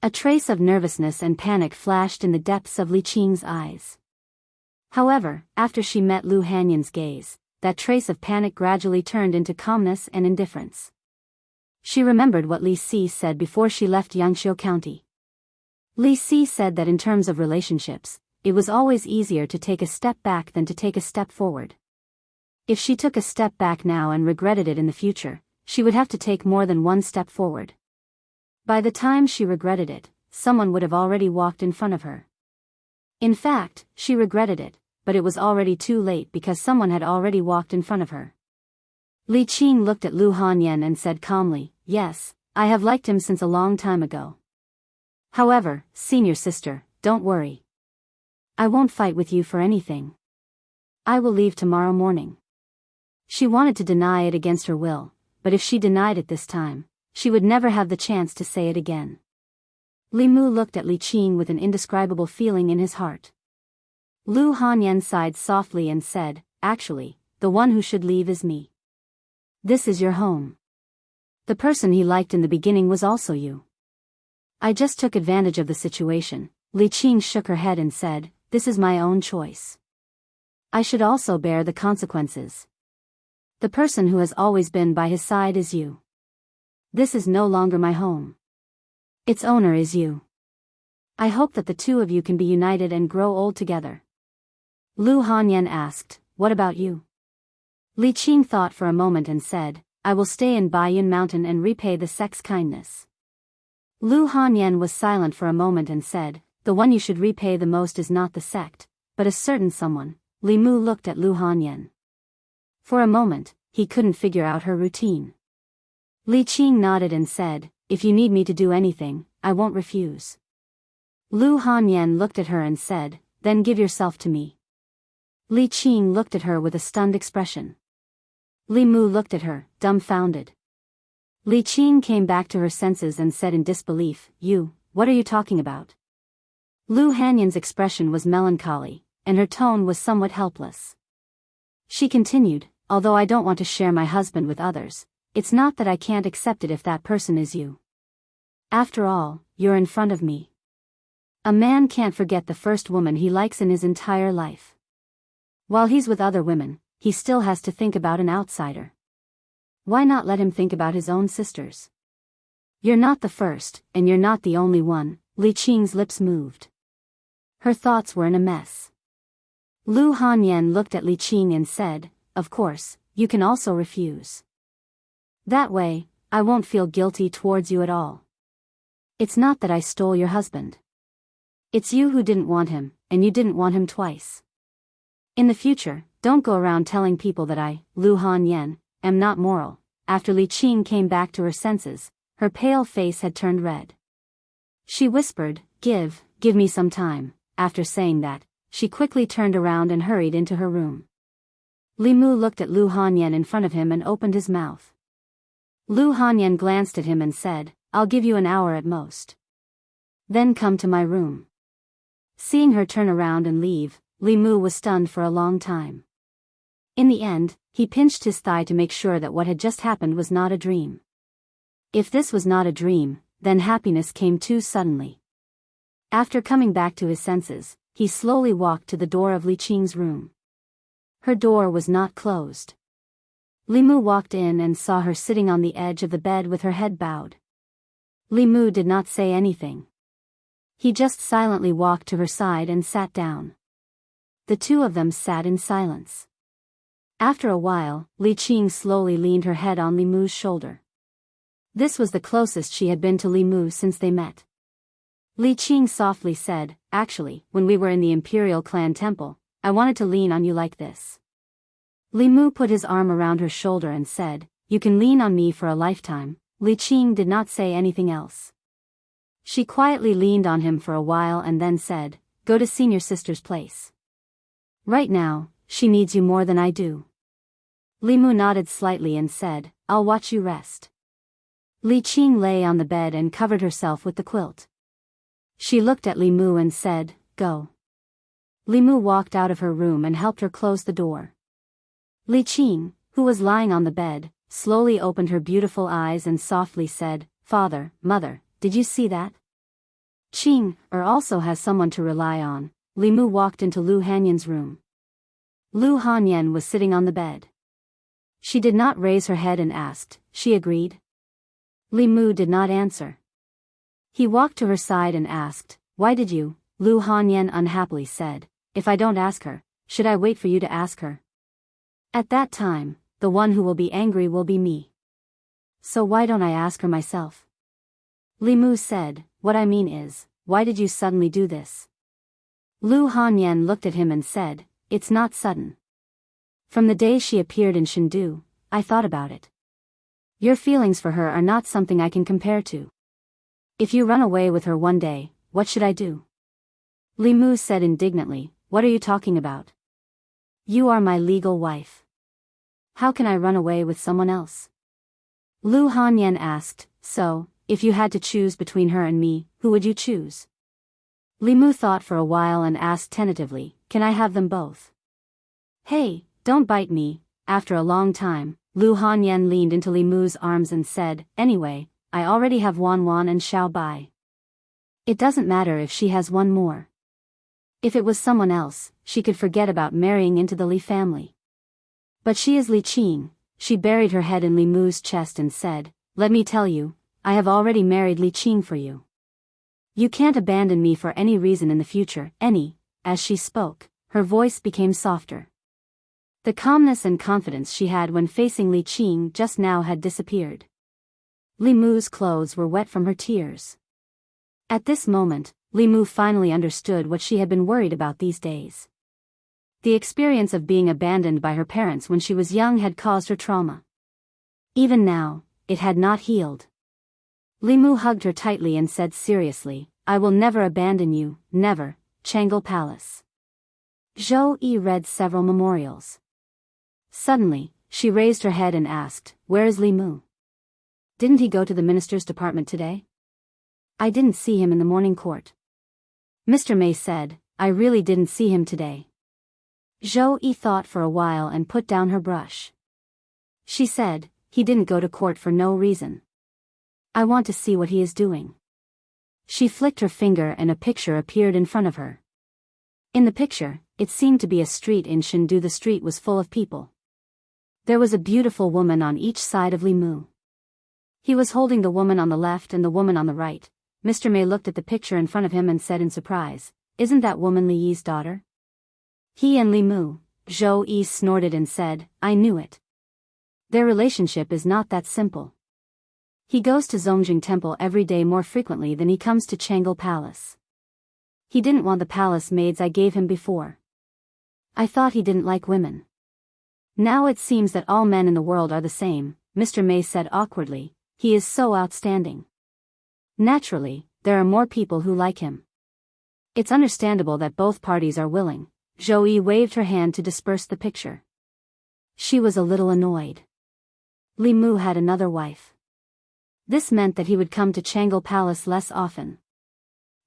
A trace of nervousness and panic flashed in the depths of Li Qing's eyes. However, after she met Lu Hanyan's gaze, that trace of panic gradually turned into calmness and indifference. She remembered what Li Si said before she left Yangqiu County. Li Si said that in terms of relationships, it was always easier to take a step back than to take a step forward. If she took a step back now and regretted it in the future, she would have to take more than one step forward. By the time she regretted it, someone would have already walked in front of her. In fact, she regretted it, but it was already too late because someone had already walked in front of her. Li Qing looked at Lu Hanyan and said calmly, "Yes, I have liked him since a long time ago. However, senior sister, don't worry. I won't fight with you for anything. I will leave tomorrow morning." She wanted to deny it against her will, but if she denied it this time, she would never have the chance to say it again. Li Mu looked at Li Qing with an indescribable feeling in his heart. Lu Hanyan sighed softly and said, "Actually, the one who should leave is me. This is your home. The person he liked in the beginning was also you. I just took advantage of the situation." Li Qing shook her head and said, "This is my own choice. I should also bear the consequences. The person who has always been by his side is you. This is no longer my home. Its owner is you. I hope that the two of you can be united and grow old together." Lu Hanyan asked, "What about you?" Li Qing thought for a moment and said, "I will stay in Baiyun Mountain and repay the sect's kindness." Lu Hanyan was silent for a moment and said, "The one you should repay the most is not the sect, but a certain someone." Li Mu looked at Lu Hanyan. For a moment, he couldn't figure out her routine. Li Qing nodded and said, "If you need me to do anything, I won't refuse." Lu Hanyan looked at her and said, then give yourself to me. Li Qing looked at her with a stunned expression. Li Mu looked at her, dumbfounded. Li Qing came back to her senses and said in disbelief, what are you talking about? Lu Hanyan's expression was melancholy, and her tone was somewhat helpless. She continued, although I don't want to share my husband with others, it's not that I can't accept it if that person is you. After all, you're in front of me. A man can't forget the first woman he likes in his entire life. While he's with other women, he still has to think about an outsider. Why not let him think about his own sisters? You're not the first, and you're not the only one. Li Qing's lips moved. Her thoughts were in a mess. Lu Hanyan looked at Li Qing and said, of course, you can also refuse. That way, I won't feel guilty towards you at all. It's not that I stole your husband. It's you who didn't want him, and you didn't want him twice. In the future, don't go around telling people that I, Lu Hanyan, am not moral. After Li Qing came back to her senses, her pale face had turned red. She whispered, give me some time. After saying that, she quickly turned around and hurried into her room. Li Mu looked at Lu Hanyan in front of him and opened his mouth. Lu Hanyan glanced at him and said, I'll give you an hour at most. Then come to my room. Seeing her turn around and leave, Li Mu was stunned for a long time. In the end, he pinched his thigh to make sure that what had just happened was not a dream. If this was not a dream, then happiness came too suddenly. After coming back to his senses, he slowly walked to the door of Li Qing's room. Her door was not closed. Li Mu walked in and saw her sitting on the edge of the bed with her head bowed. Li Mu did not say anything. He just silently walked to her side and sat down. The two of them sat in silence. After a while, Li Qing slowly leaned her head on Li Mu's shoulder. This was the closest she had been to Li Mu since they met. Li Qing softly said, actually, when we were in the Imperial Clan Temple, I wanted to lean on you like this. Li Mu put his arm around her shoulder and said, you can lean on me for a lifetime. Li Qing did not say anything else. She quietly leaned on him for a while and then said, go to senior sister's place. Right now, she needs you more than I do. Li Mu nodded slightly and said, I'll watch you rest. Li Qing lay on the bed and covered herself with the quilt. She looked at Li Mu and said, go. Li Mu walked out of her room and helped her close the door. Li Qing, who was lying on the bed, slowly opened her beautiful eyes and softly said, Father, Mother, did you see that? Qing also has someone to rely on. Li Mu walked into Lu Hanyan's room. Lu Hanyan was sitting on the bed. She did not raise her head and asked, she agreed? Li Mu did not answer. He walked to her side and asked, why did you? Lu Hanyan unhappily said, if I don't ask her, should I wait for you to ask her? At that time, the one who will be angry will be me. So why don't I ask her myself? Li Mu said, what I mean is, why did you suddenly do this? Lu Hanyan looked at him and said, it's not sudden. From the day she appeared in Shindu, I thought about it. Your feelings for her are not something I can compare to. If you run away with her one day, what should I do? Li Mu said indignantly, what are you talking about? You are my legal wife. How can I run away with someone else? Lu Hanyan asked, so, if you had to choose between her and me, who would you choose? Li Mu thought for a while and asked tentatively, can I have them both? Hey, don't bite me. After a long time, Lu Hanyan leaned into Li Mu's arms and said, anyway, I already have Wan Wan and Xiao Bai. It doesn't matter if she has one more. If it was someone else, she could forget about marrying into the Li family. But she is Li Qing. She buried her head in Li Mu's chest and said, let me tell you, I have already married Li Qing for you. You can't abandon me for any reason in the future, As she spoke, her voice became softer. The calmness and confidence she had when facing Li Qing just now had disappeared. Li Mu's clothes were wet from her tears. At this moment, Li Mu finally understood what she had been worried about these days. The experience of being abandoned by her parents when she was young had caused her trauma. Even now, it had not healed. Li Mu hugged her tightly and said seriously, I will never abandon you, never, Changle Palace. Zhou Yi read several memorials. Suddenly, she raised her head and asked, where is Li Mu? Didn't he go to the minister's department today? I didn't see him in the morning court. Mr. May said, I really didn't see him today. Zhou Yi thought for a while and put down her brush. She said, he didn't go to court for no reason. I want to see what he is doing. She flicked her finger and a picture appeared in front of her. In the picture, it seemed to be a street in Chengdu. The street was full of people. There was a beautiful woman on each side of Li Mu. He was holding the woman on the left and the woman on the right. Mr. May looked at the picture in front of him and said in surprise, isn't that woman Li Yi's daughter? He and Li Mu, Zhou Yi snorted and said, I knew it. Their relationship is not that simple. He goes to Zongjing Temple every day more frequently than he comes to Changle Palace. He didn't want the palace maids I gave him before. I thought he didn't like women. Now it seems that all men in the world are the same, Mr. May said awkwardly, he is so outstanding. Naturally, there are more people who like him. It's understandable that both parties are willing. Zhou Yi waved her hand to disperse the picture. She was a little annoyed. Li Mu had another wife. This meant that he would come to Changle Palace less often.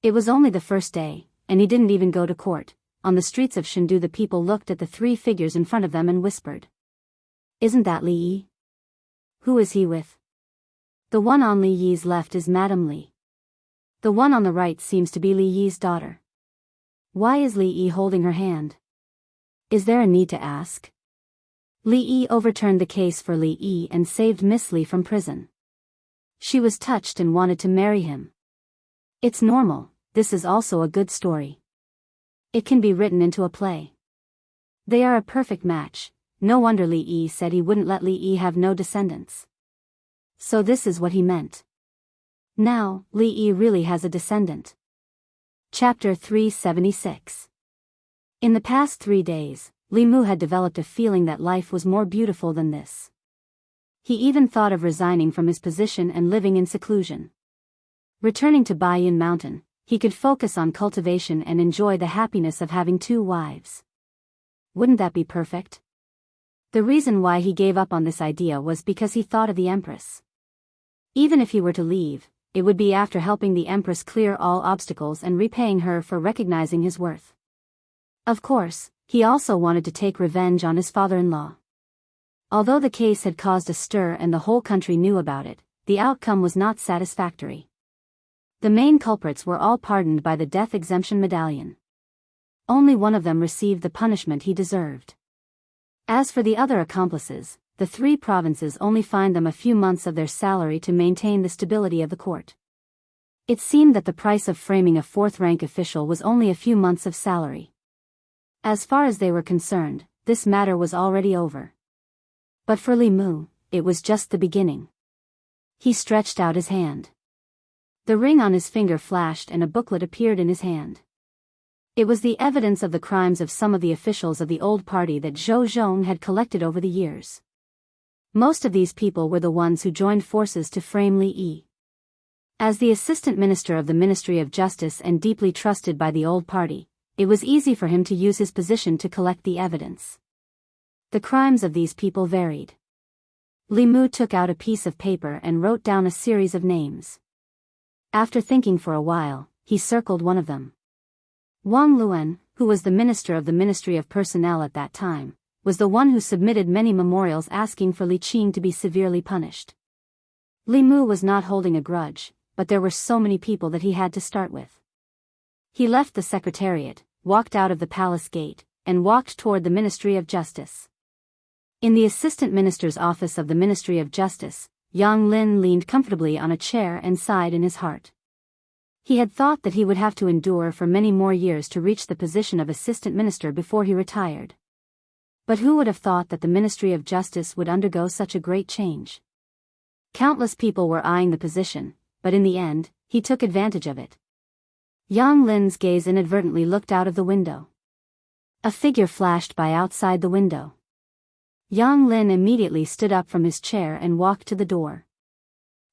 It was only the first day, and he didn't even go to court. On the streets of Chengdu the people looked at the three figures in front of them and whispered. Isn't that Li Yi? Who is he with? The one on Li Yi's left is Madame Li. The one on the right seems to be Li Yi's daughter. Why is Li Yi holding her hand? Is there a need to ask? Li Yi overturned the case for Li Yi and saved Miss Li from prison. She was touched and wanted to marry him. It's normal, this is also a good story. It can be written into a play. They are a perfect match, no wonder Li Yi said he wouldn't let Li Yi have no descendants. So this is what he meant. Now, Li Yi really has a descendant. Chapter 376. In the past 3 days, Li Mu had developed a feeling that life was more beautiful than this. He even thought of resigning from his position and living in seclusion. Returning to Baiyun Mountain, he could focus on cultivation and enjoy the happiness of having 2 wives. Wouldn't that be perfect? The reason why he gave up on this idea was because he thought of the Empress. Even if he were to leave, it would be after helping the Empress clear all obstacles and repaying her for recognizing his worth. Of course, he also wanted to take revenge on his father-in-law. Although the case had caused a stir and the whole country knew about it, the outcome was not satisfactory. The main culprits were all pardoned by the death exemption medallion. Only one of them received the punishment he deserved. As for the other accomplices, the 3 provinces only fined them a few months of their salary to maintain the stability of the court. It seemed that the price of framing a 4th-rank official was only a few months of salary. As far as they were concerned, this matter was already over. But for Li Mu, it was just the beginning. He stretched out his hand. The ring on his finger flashed and a booklet appeared in his hand. It was the evidence of the crimes of some of the officials of the old party that Zhou Zhong had collected over the years. Most of these people were the ones who joined forces to frame Li Yi. As the assistant minister of the Ministry of Justice and deeply trusted by the old party, it was easy for him to use his position to collect the evidence. The crimes of these people varied. Li Mu took out a piece of paper and wrote down a series of names. After thinking for a while, he circled one of them. Wang Luan, who was the minister of the Ministry of Personnel at that time, was the one who submitted many memorials asking for Li Qing to be severely punished. Li Mu was not holding a grudge, but there were so many people that he had to start with. He left the secretariat, walked out of the palace gate, and walked toward the Ministry of Justice. In the assistant minister's office of the Ministry of Justice, Yang Lin leaned comfortably on a chair and sighed in his heart. He had thought that he would have to endure for many more years to reach the position of assistant minister before he retired. But who would have thought that the Ministry of Justice would undergo such a great change? Countless people were eyeing the position, but in the end, he took advantage of it. Yang Lin's gaze inadvertently looked out of the window. A figure flashed by outside the window. Yang Lin immediately stood up from his chair and walked to the door.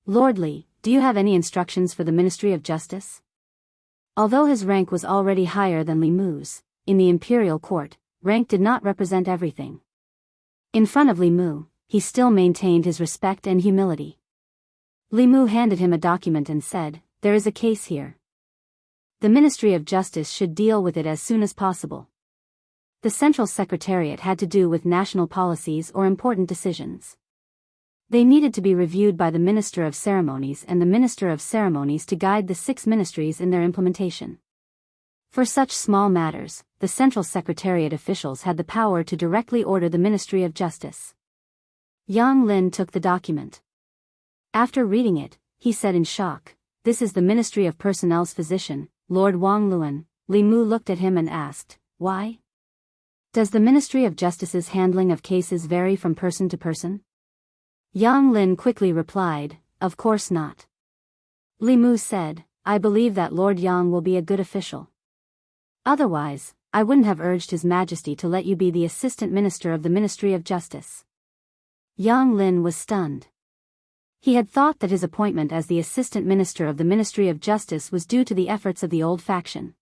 Lord Li, do you have any instructions for the Ministry of Justice? Although his rank was already higher than Li Mu's, in the imperial court, rank did not represent everything. In front of Li Mu, he still maintained his respect and humility. Li Mu handed him a document and said, "There is a case here. The Ministry of Justice should deal with it as soon as possible." The Central Secretariat had to do with national policies or important decisions. They needed to be reviewed by the Minister of Ceremonies and the Minister of Ceremonies to guide the 6 ministries in their implementation. For such small matters, the Central Secretariat officials had the power to directly order the Ministry of Justice. Yang Lin took the document. After reading it, he said in shock, "This is the Ministry of Personnel's physician, Lord Wang Luan." Li Mu looked at him and asked, "Why? Does the Ministry of Justice's handling of cases vary from person to person?" Yang Lin quickly replied, "Of course not." Li Mu said, "I believe that Lord Yang will be a good official. Otherwise, I wouldn't have urged His Majesty to let you be the Assistant Minister of the Ministry of Justice." Yang Lin was stunned. He had thought that his appointment as the Assistant Minister of the Ministry of Justice was due to the efforts of the old faction.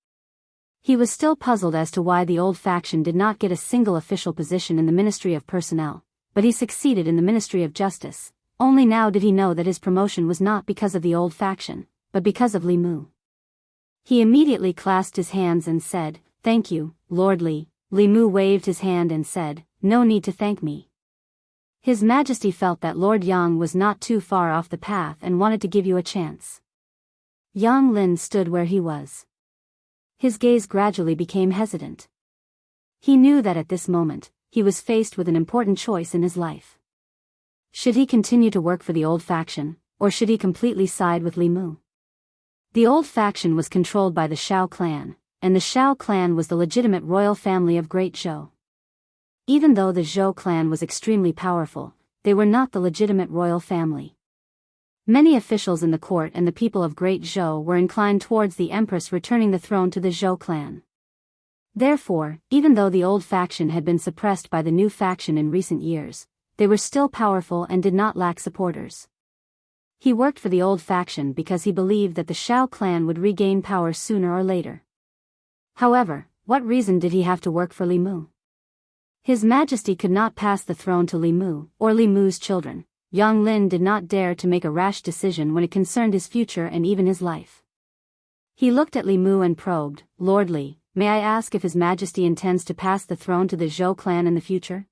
He was still puzzled as to why the old faction did not get a single official position in the Ministry of Personnel, but he succeeded in the Ministry of Justice. Only now did he know that his promotion was not because of the old faction, but because of Li Mu. He immediately clasped his hands and said, "Thank you, Lord Li." Li Mu waved his hand and said, "No need to thank me." His Majesty felt that Lord Yang was not too far off the path and wanted to give you a chance. Yang Lin stood where he was. His gaze gradually became hesitant. He knew that at this moment, he was faced with an important choice in his life. Should he continue to work for the old faction, or should he completely side with Li Mu? The old faction was controlled by the Shao clan, and the Shao clan was the legitimate royal family of Great Zhou. Even though the Zhou clan was extremely powerful, they were not the legitimate royal family. Many officials in the court and the people of Great Zhou were inclined towards the empress returning the throne to the Zhou clan. Therefore, even though the old faction had been suppressed by the new faction in recent years, they were still powerful and did not lack supporters. He worked for the old faction because he believed that the Shao clan would regain power sooner or later. However, what reason did he have to work for Li Mu? His Majesty could not pass the throne to Li Mu, or Li Mu's children. Yang Lin did not dare to make a rash decision when it concerned his future and even his life. He looked at Li Mu and probed, "Lord Li, may I ask if His Majesty intends to pass the throne to the Zhou clan in the future?"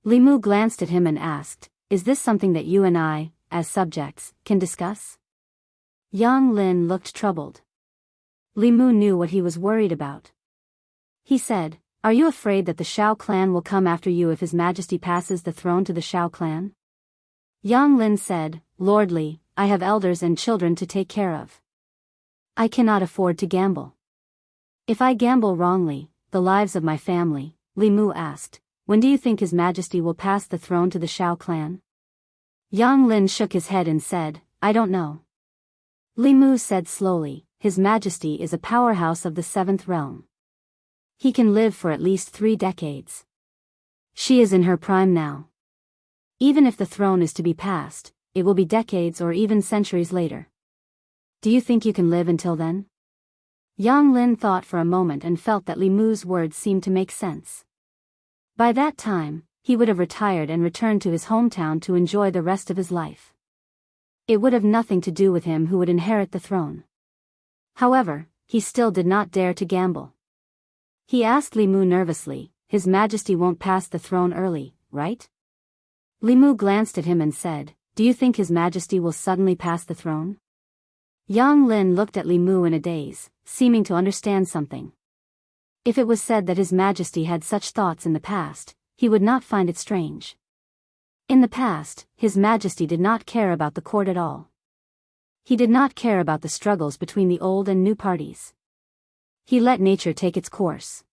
Li Mu glanced at him and asked, "Is this something that you and I, as subjects, can discuss?" Yang Lin looked troubled. Li Mu knew what he was worried about. He said, "Are you afraid that the Shao clan will come after you if His Majesty passes the throne to the Shao clan?" Yang Lin said, "Lord Li, I have elders and children to take care of. I cannot afford to gamble. If I gamble wrongly, the lives of my family." Li Mu asked, "When do you think His Majesty will pass the throne to the Shao clan?" Yang Lin shook his head and said, "I don't know." Li Mu said slowly, "His Majesty is a powerhouse of the 7th realm. He can live for at least 3 decades. She is in her prime now. Even if the throne is to be passed, it will be decades or even centuries later. Do you think you can live until then?" Yang Lin thought for a moment and felt that Li Mu's words seemed to make sense. By that time, he would have retired and returned to his hometown to enjoy the rest of his life. It would have nothing to do with him who would inherit the throne. However, he still did not dare to gamble. He asked Li Mu nervously, "His Majesty won't pass the throne early, right?" Li Mu glanced at him and said, "Do you think His Majesty will suddenly pass the throne?" Yang Lin looked at Li Mu in a daze, seeming to understand something. If it was said that His Majesty had such thoughts in the past, he would not find it strange. In the past, His Majesty did not care about the court at all. He did not care about the struggles between the old and new parties. He let nature take its course.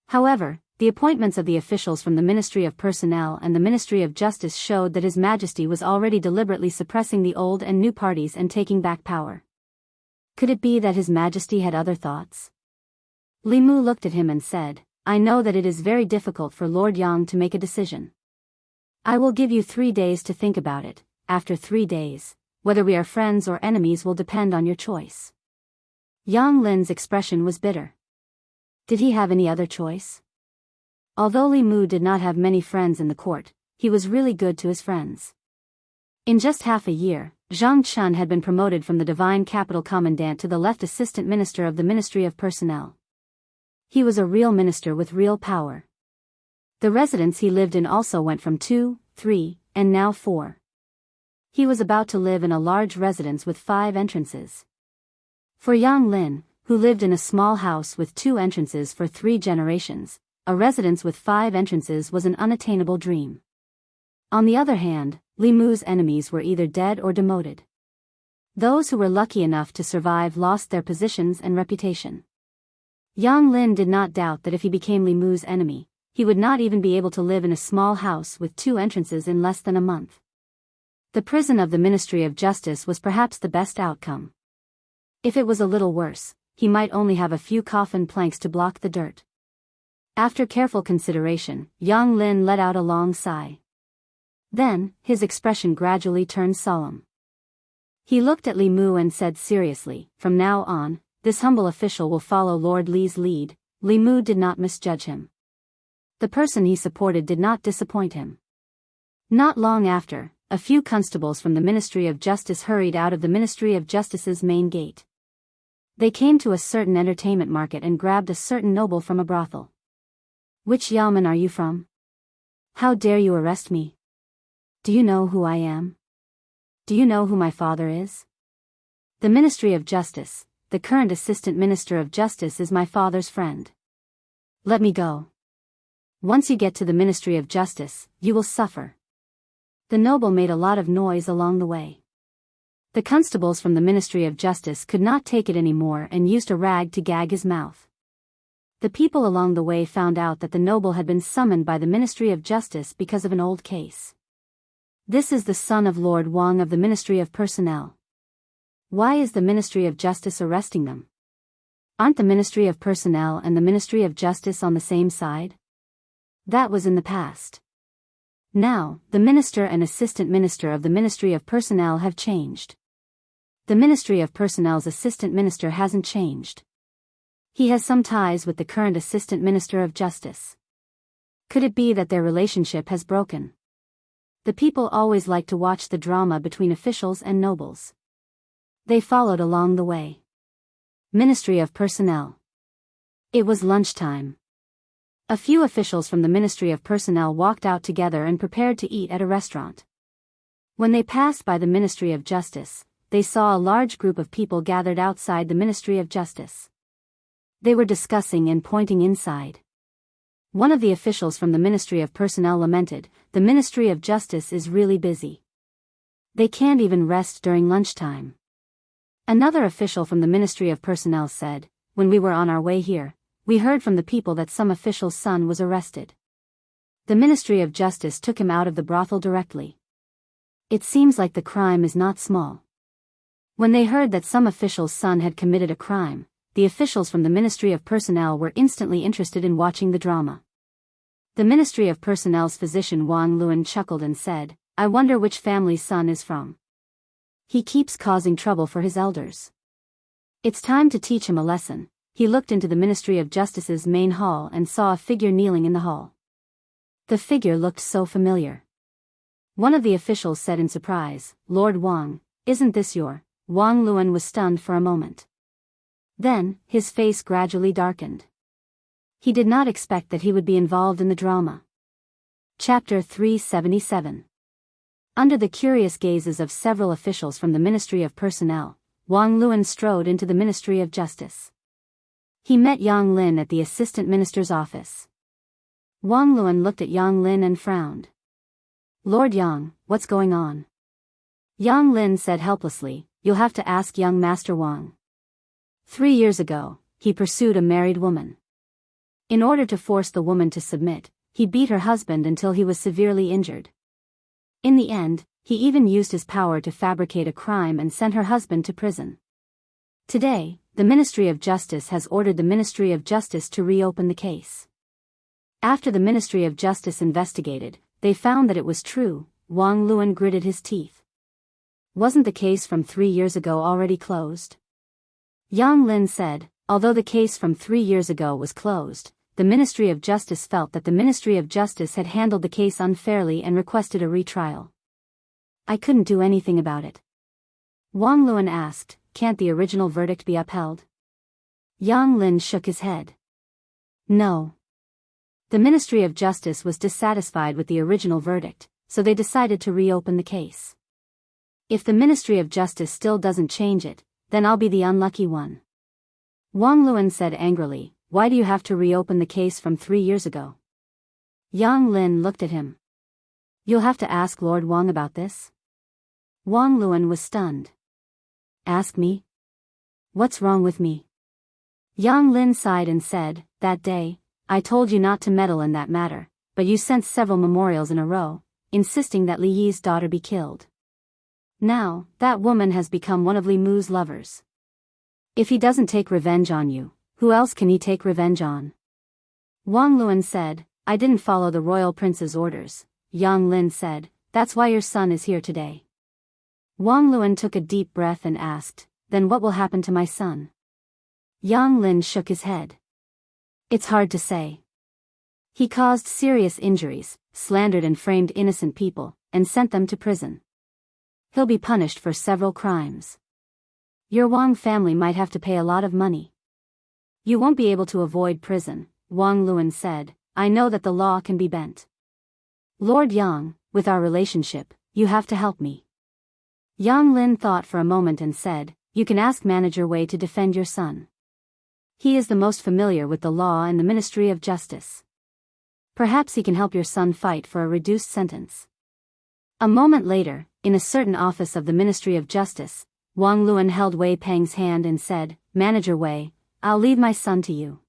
However, the appointments of the officials from the Ministry of Personnel and the Ministry of Justice showed that His Majesty was already deliberately suppressing the old and new parties and taking back power. Could it be that His Majesty had other thoughts? Li Mu looked at him and said, "I know that it is very difficult for Lord Yang to make a decision. I will give you 3 days to think about it. After 3 days, whether we are friends or enemies will depend on your choice." Yang Lin's expression was bitter. Did he have any other choice? Although Li Mu did not have many friends in the court, he was really good to his friends. In just half a year, Zhang Chun had been promoted from the Divine Capital Commandant to the left Assistant Minister of the Ministry of Personnel. He was a real minister with real power. The residence he lived in also went from 2, 3, and now 4. He was about to live in a large residence with 5 entrances. For Yang Lin, who lived in a small house with 2 entrances for 3 generations, a residence with 5 entrances was an unattainable dream. On the other hand, Li Mu's enemies were either dead or demoted. Those who were lucky enough to survive lost their positions and reputation. Yang Lin did not doubt that if he became Li Mu's enemy, he would not even be able to live in a small house with 2 entrances in less than a month. The prison of the Ministry of Justice was perhaps the best outcome. If it was a little worse, he might only have a few coffin planks to block the dirt. After careful consideration, Yang Lin let out a long sigh. Then, his expression gradually turned solemn. He looked at Li Mu and said seriously, "From now on, this humble official will follow Lord Li's lead." Li Mu did not misjudge him. The person he supported did not disappoint him. Not long after, a few constables from the Ministry of Justice hurried out of the Ministry of Justice's main gate. They came to a certain entertainment market and grabbed a certain noble from a brothel. "Which yamen are you from? How dare you arrest me? Do you know who I am? Do you know who my father is? The Ministry of Justice, the current Assistant Minister of Justice, is my father's friend. Let me go. Once you get to the Ministry of Justice, you will suffer." The noble made a lot of noise along the way. The constables from the Ministry of Justice could not take it anymore and used a rag to gag his mouth. The people along the way found out that the noble had been summoned by the Ministry of Justice because of an old case. "This is the son of Lord Wang of the Ministry of Personnel. Why is the Ministry of Justice arresting them? Aren't the Ministry of Personnel and the Ministry of Justice on the same side?" That was in the past. Now, the Minister and Assistant Minister of the Ministry of Personnel have changed. The Ministry of Personnel's Assistant Minister hasn't changed. He has some ties with the current Assistant Minister of Justice. Could it be that their relationship has broken? The people always like to watch the drama between officials and nobles. They followed along the way. Ministry of Personnel. It was lunchtime. A few officials from the Ministry of Personnel walked out together and prepared to eat at a restaurant. When they passed by the Ministry of Justice, they saw a large group of people gathered outside the Ministry of Justice. They were discussing and pointing inside. One of the officials from the Ministry of Personnel lamented, "The Ministry of Justice is really busy. They can't even rest during lunchtime." Another official from the Ministry of Personnel said, "When we were on our way here, we heard from the people that some official's son was arrested. The Ministry of Justice took him out of the brothel directly. It seems like the crime is not small." When they heard that some official's son had committed a crime, the officials from the Ministry of Personnel were instantly interested in watching the drama. The Ministry of Personnel's physician Wang Luan chuckled and said, "I wonder which family's son is from. He keeps causing trouble for his elders. It's time to teach him a lesson." He looked into the Ministry of Justice's main hall and saw a figure kneeling in the hall. The figure looked so familiar. One of the officials said in surprise, "Lord Wang, isn't this your?" Wang Luan was stunned for a moment. Then, his face gradually darkened. He did not expect that he would be involved in the drama. Chapter 377. Under the curious gazes of several officials from the Ministry of Personnel, Wang Luan strode into the Ministry of Justice. He met Yang Lin at the Assistant Minister's office. Wang Luan looked at Yang Lin and frowned. "Lord Yang, what's going on?" Yang Lin said helplessly, "You'll have to ask young Master Wang. 3 years ago, he pursued a married woman. In order to force the woman to submit, he beat her husband until he was severely injured. In the end, he even used his power to fabricate a crime and sent her husband to prison. Today, the Ministry of Justice has ordered the Ministry of Justice to reopen the case. After the Ministry of Justice investigated, they found that it was true." Wang Luan gritted his teeth. "Wasn't the case from 3 years ago already closed?" Yang Lin said, although the case from 3 years ago was closed, the Ministry of Justice felt that the Ministry of Justice had handled the case unfairly and requested a retrial. I couldn't do anything about it. Wang Luan asked, can't the original verdict be upheld? Yang Lin shook his head. No. The Ministry of Justice was dissatisfied with the original verdict, so they decided to reopen the case. If the Ministry of Justice still doesn't change it, then I'll be the unlucky one. Wang Luan said angrily, why do you have to reopen the case from 3 years ago? Yang Lin looked at him. You'll have to ask Lord Wang about this. Wang Luan was stunned. Ask me? What's wrong with me? Yang Lin sighed and said, that day, I told you not to meddle in that matter, but you sent several memorials in a row, insisting that Li Yi's daughter be killed. Now, that woman has become one of Li Mu's lovers. If he doesn't take revenge on you, who else can he take revenge on? Wang Luan said, I didn't follow the royal prince's orders. Yang Lin said, that's why your son is here today. Wang Luan took a deep breath and asked, then what will happen to my son? Yang Lin shook his head. It's hard to say. He caused serious injuries, slandered and framed innocent people, and sent them to prison. He'll be punished for several crimes. Your Wang family might have to pay a lot of money. You won't be able to avoid prison, Wang Luan said, I know that the law can be bent. Lord Yang, with our relationship, you have to help me. Yang Lin thought for a moment and said, you can ask Manager Wei to defend your son. He is the most familiar with the law and the Ministry of Justice. Perhaps he can help your son fight for a reduced sentence. A moment later, in a certain office of the Ministry of Justice, Wang Luan held Wei Peng's hand and said, Manager Wei, I'll leave my son to you.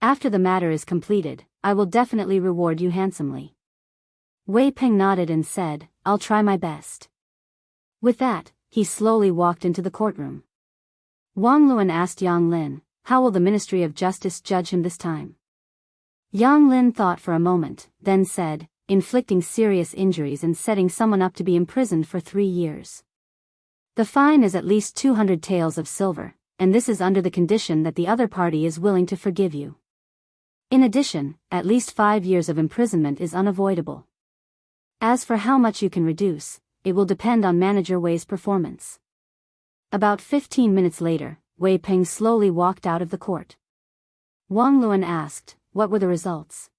After the matter is completed, I will definitely reward you handsomely. Wei Peng nodded and said, I'll try my best. With that, he slowly walked into the courtroom. Wang Luan asked Yang Lin, how will the Ministry of Justice judge him this time? Yang Lin thought for a moment, then said, inflicting serious injuries and setting someone up to be imprisoned for 3 years. The fine is at least 200 taels of silver, and this is under the condition that the other party is willing to forgive you. In addition, at least 5 years of imprisonment is unavoidable. As for how much you can reduce, it will depend on Manager Wei's performance. About 15 minutes later, Wei Peng slowly walked out of the court. Wang Luan asked, what were the results?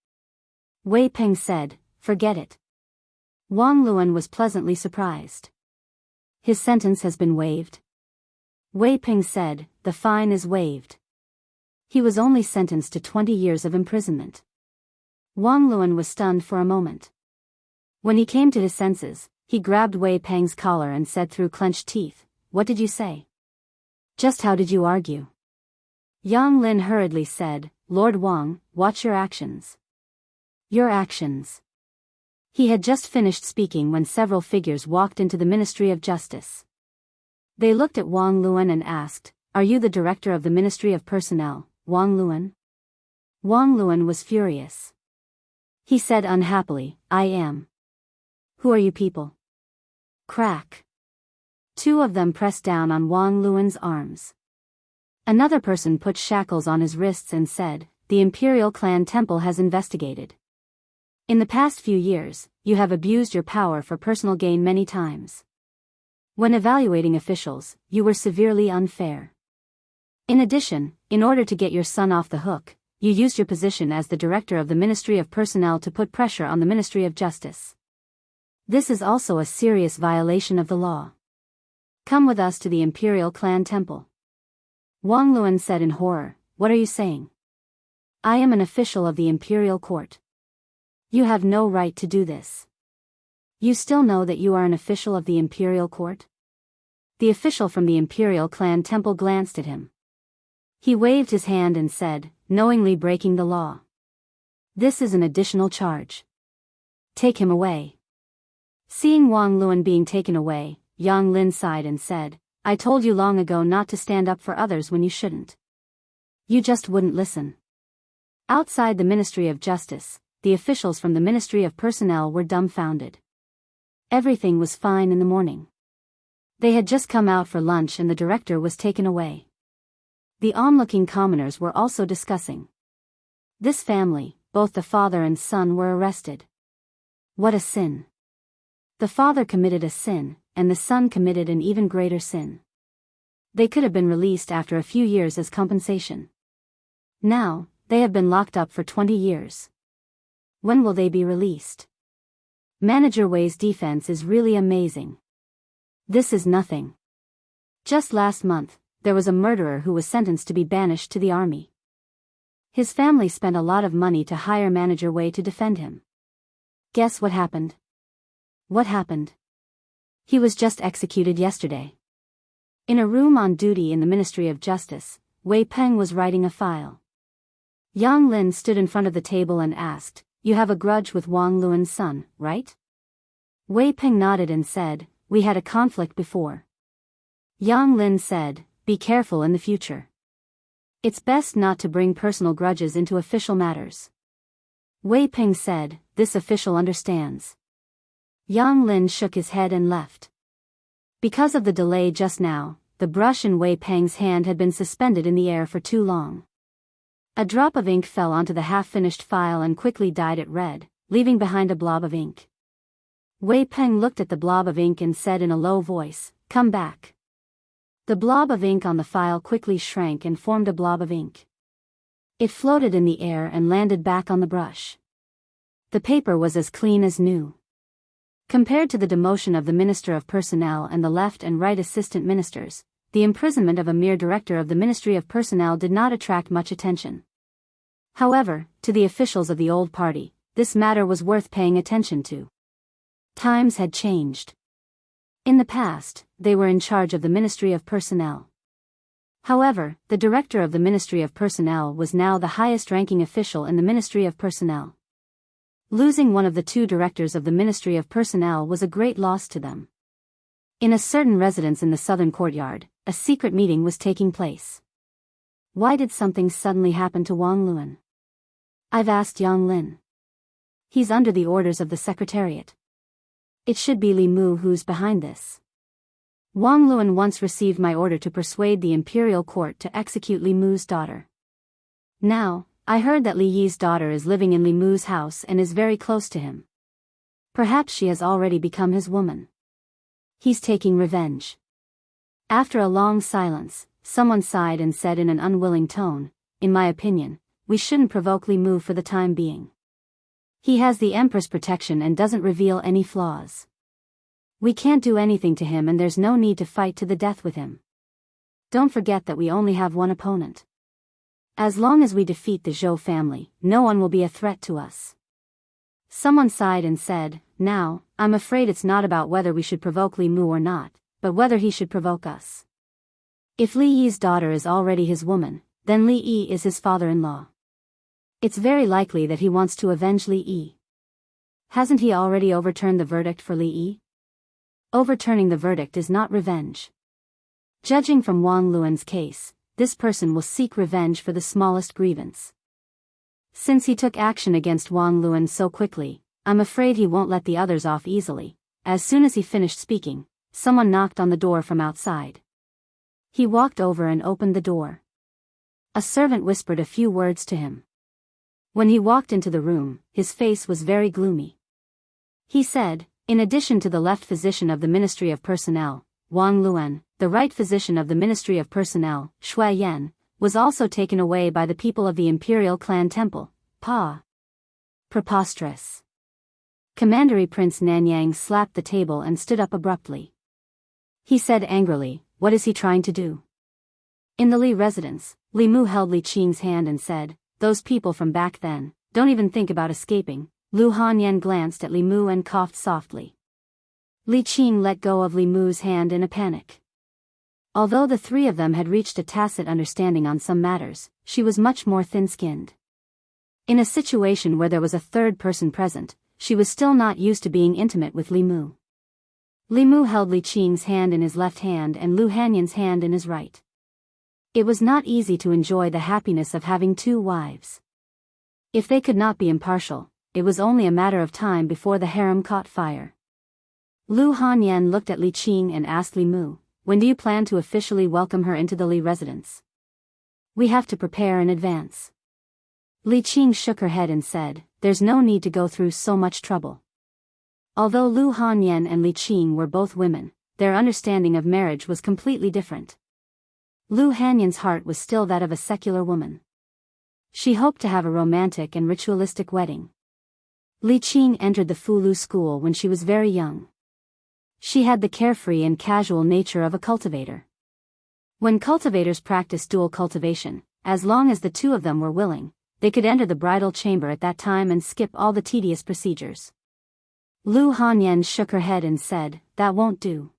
Wei Peng said, forget it. Wang Luan was pleasantly surprised. His sentence has been waived. Wei Peng said, the fine is waived. He was only sentenced to 20 years of imprisonment. Wang Luan was stunned for a moment. When he came to his senses, he grabbed Wei Peng's collar and said through clenched teeth, what did you say? Just how did you argue? Yang Lin hurriedly said, Lord Wang, watch your actions. Your actions. He had just finished speaking when several figures walked into the Ministry of Justice. They looked at Wang Luan and asked, are you the director of the Ministry of Personnel, Wang Luan? Wang Luan was furious. He said unhappily, I am. Who are you people? Crack. 2 of them pressed down on Wang Luan's arms. Another person put shackles on his wrists and said, the Imperial Clan Temple has investigated. In the past few years, you have abused your power for personal gain many times. When evaluating officials, you were severely unfair. In addition, in order to get your son off the hook, you used your position as the director of the Ministry of Personnel to put pressure on the Ministry of Justice. This is also a serious violation of the law. Come with us to the Imperial Clan Temple. Wang Luan said in horror, what are you saying? I am an official of the Imperial Court. You have no right to do this. You still know that you are an official of the Imperial Court? The official from the Imperial Clan Temple glanced at him. He waved his hand and said, knowingly breaking the law. This is an additional charge. Take him away. Seeing Wang Luan being taken away, Yang Lin sighed and said, I told you long ago not to stand up for others when you shouldn't. You just wouldn't listen. Outside the Ministry of Justice, the officials from the Ministry of Personnel were dumbfounded. Everything was fine in the morning. They had just come out for lunch and the director was taken away. The onlooking commoners were also discussing. This family, both the father and son, were arrested. What a sin. The father committed a sin, and the son committed an even greater sin. They could have been released after a few years as compensation. Now, they have been locked up for 20 years. When will they be released? Manager Wei's defense is really amazing. This is nothing. Just last month, there was a murderer who was sentenced to be banished to the army. His family spent a lot of money to hire Manager Wei to defend him. Guess what happened? What happened? He was just executed yesterday. In a room on duty in the Ministry of Justice, Wei Peng was writing a file. Yang Lin stood in front of the table and asked, "You have a grudge with Wang Luan's son, right?" Wei Peng nodded and said, "We had a conflict before." Yang Lin said, "Be careful in the future. It's best not to bring personal grudges into official matters." Wei Peng said, "This official understands." Yang Lin shook his head and left. Because of the delay just now, the brush in Wei Peng's hand had been suspended in the air for too long. A drop of ink fell onto the half-finished file and quickly dyed it red, leaving behind a blob of ink. Wei Peng looked at the blob of ink and said in a low voice, "Come back." The blob of ink on the file quickly shrank and formed a blob of ink. It floated in the air and landed back on the brush. The paper was as clean as new. Compared to the demotion of the Minister of Personnel and the left and right assistant ministers, the imprisonment of a mere director of the Ministry of Personnel did not attract much attention. However, to the officials of the old party, this matter was worth paying attention to. Times had changed. In the past, they were in charge of the Ministry of Personnel. However, the director of the Ministry of Personnel was now the highest-ranking official in the Ministry of Personnel. Losing one of the two directors of the Ministry of Personnel was a great loss to them. In a certain residence in the southern courtyard, a secret meeting was taking place. Why did something suddenly happen to Wang Luan? I've asked Yang Lin. He's under the orders of the Secretariat. It should be Li Mu who's behind this. Wang Luan once received my order to persuade the imperial court to execute Li Mu's daughter. Now, I heard that Li Yi's daughter is living in Li Mu's house and is very close to him. Perhaps she has already become his woman. He's taking revenge. After a long silence, someone sighed and said in an unwilling tone, "In my opinion, we shouldn't provoke Li Mu for the time being. He has the Emperor's protection and doesn't reveal any flaws. We can't do anything to him and there's no need to fight to the death with him. Don't forget that we only have one opponent. As long as we defeat the Zhou family, no one will be a threat to us." Someone sighed and said, "Now, I'm afraid it's not about whether we should provoke Li Mu or not, but whether he should provoke us. If Li Yi's daughter is already his woman, then Li Yi is his father-in-law. It's very likely that he wants to avenge Li Yi. Hasn't he already overturned the verdict for Li Yi? Overturning the verdict is not revenge. Judging from Wang Luan's case, this person will seek revenge for the smallest grievance. Since he took action against Wang Luan so quickly, I'm afraid he won't let the others off easily." As soon as he finished speaking, someone knocked on the door from outside. He walked over and opened the door. A servant whispered a few words to him. When he walked into the room, his face was very gloomy. He said, "In addition to the left physician of the Ministry of Personnel, Wang Luan, the right physician of the Ministry of Personnel, Shui Yan, was also taken away by the people of the Imperial Clan Temple, Pa." Preposterous. Commandery Prince Nanyang slapped the table and stood up abruptly. He said angrily, "What is he trying to do?" In the Li residence, Li Mu held Li Qing's hand and said, "Those people from back then, don't even think about escaping." Lu Hanyan glanced at Li Mu and coughed softly. Li Qing let go of Li Mu's hand in a panic. Although the three of them had reached a tacit understanding on some matters, she was much more thin-skinned. In a situation where there was a third person present, she was still not used to being intimate with Li Mu. Li Mu held Li Qing's hand in his left hand and Lu Hanyan's hand in his right. It was not easy to enjoy the happiness of having two wives. If they could not be impartial, it was only a matter of time before the harem caught fire. Lu Hanyan looked at Li Qing and asked Li Mu, "When do you plan to officially welcome her into the Li residence?" We have to prepare in advance. Li Qing shook her head and said, there's no need to go through so much trouble. Although Lu Hanyan and Li Qing were both women, their understanding of marriage was completely different. Lu Hanyan's heart was still that of a secular woman. She hoped to have a romantic and ritualistic wedding. Li Qing entered the Fulu school when she was very young. She had the carefree and casual nature of a cultivator. When cultivators practiced dual cultivation, as long as the two of them were willing, they could enter the bridal chamber at that time and skip all the tedious procedures. Lu Hanyan shook her head and said, that won't do.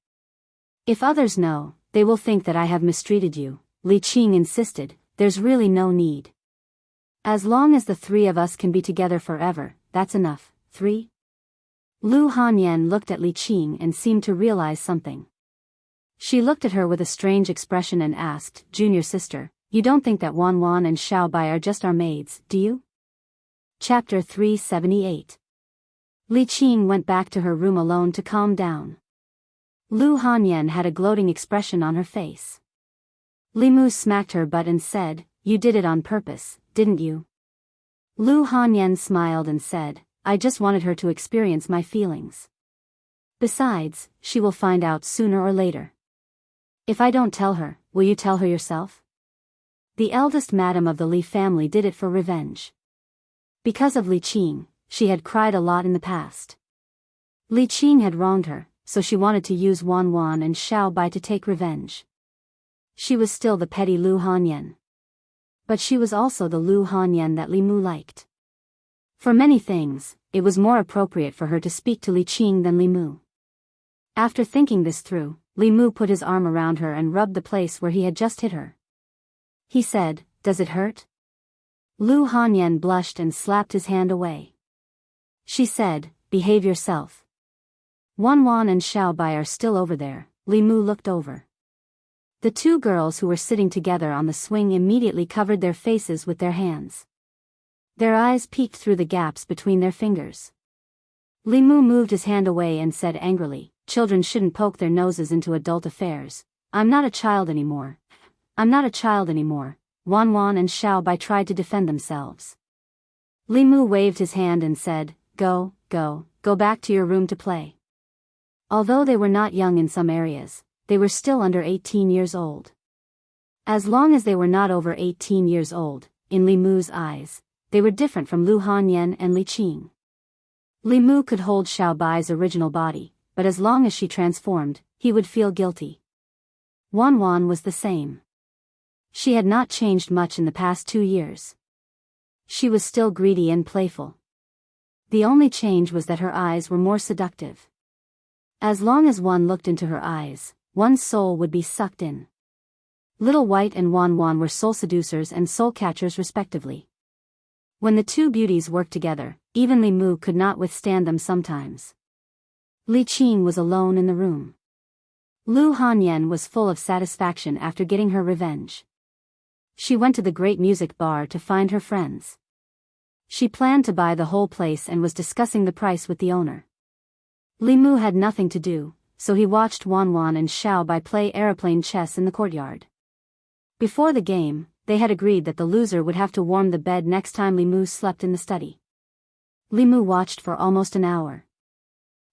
If others know, they will think that I have mistreated you. Li Qing insisted, there's really no need. As long as the three of us can be together forever, that's enough. 3. Lu Hanyan looked at Li Qing and seemed to realize something. She looked at her with a strange expression and asked, Junior sister, you don't think that Wan Wan and Xiao Bai are just our maids, do you? Chapter 378. Li Qing went back to her room alone to calm down. Lu Hanyan had a gloating expression on her face. Li Mu smacked her butt and said, you did it on purpose, didn't you? Lu Hanyan smiled and said, I just wanted her to experience my feelings. Besides, she will find out sooner or later. If I don't tell her, will you tell her yourself? The eldest madam of the Li family did it for revenge. Because of Li Qing, she had cried a lot in the past. Li Qing had wronged her, so she wanted to use Wan Wan and Xiao Bai to take revenge. She was still the petty Lu Hanyan. But she was also the Lu Hanyan that Li Mu liked. For many things, it was more appropriate for her to speak to Li Qing than Li Mu. After thinking this through, Li Mu put his arm around her and rubbed the place where he had just hit her. He said, does it hurt? Lu Hanyan blushed and slapped his hand away. She said, behave yourself. Wan Wan and Xiao Bai are still over there. Li Mu looked over. The two girls who were sitting together on the swing immediately covered their faces with their hands. Their eyes peeked through the gaps between their fingers. Li Mu moved his hand away and said angrily, children shouldn't poke their noses into adult affairs. I'm not a child anymore. I'm not a child anymore. Wan Wan and Xiao Bai tried to defend themselves. Li Mu waved his hand and said, go back to your room to play. Although they were not young in some areas, they were still under 18 years old. As long as they were not over 18 years old, in Li Mu's eyes, they were different from Lu Hanyan and Li Qing. Li Mu could hold Xiao Bai's original body, but as long as she transformed, he would feel guilty. Wan Wan was the same. She had not changed much in the past 2 years. She was still greedy and playful. The only change was that her eyes were more seductive. As long as one looked into her eyes, one's soul would be sucked in. Little White and Wan Wan were soul seducers and soul catchers respectively. When the two beauties worked together, even Li Mu could not withstand them sometimes. Li Qing was alone in the room. Lu Hanyan was full of satisfaction after getting her revenge. She went to the great music bar to find her friends. She planned to buy the whole place and was discussing the price with the owner. Li Mu had nothing to do, so he watched Wan Wan and Xiao Bai play aeroplane chess in the courtyard. Before the game, they had agreed that the loser would have to warm the bed next time Li Mu slept in the study. Li Mu watched for almost an hour.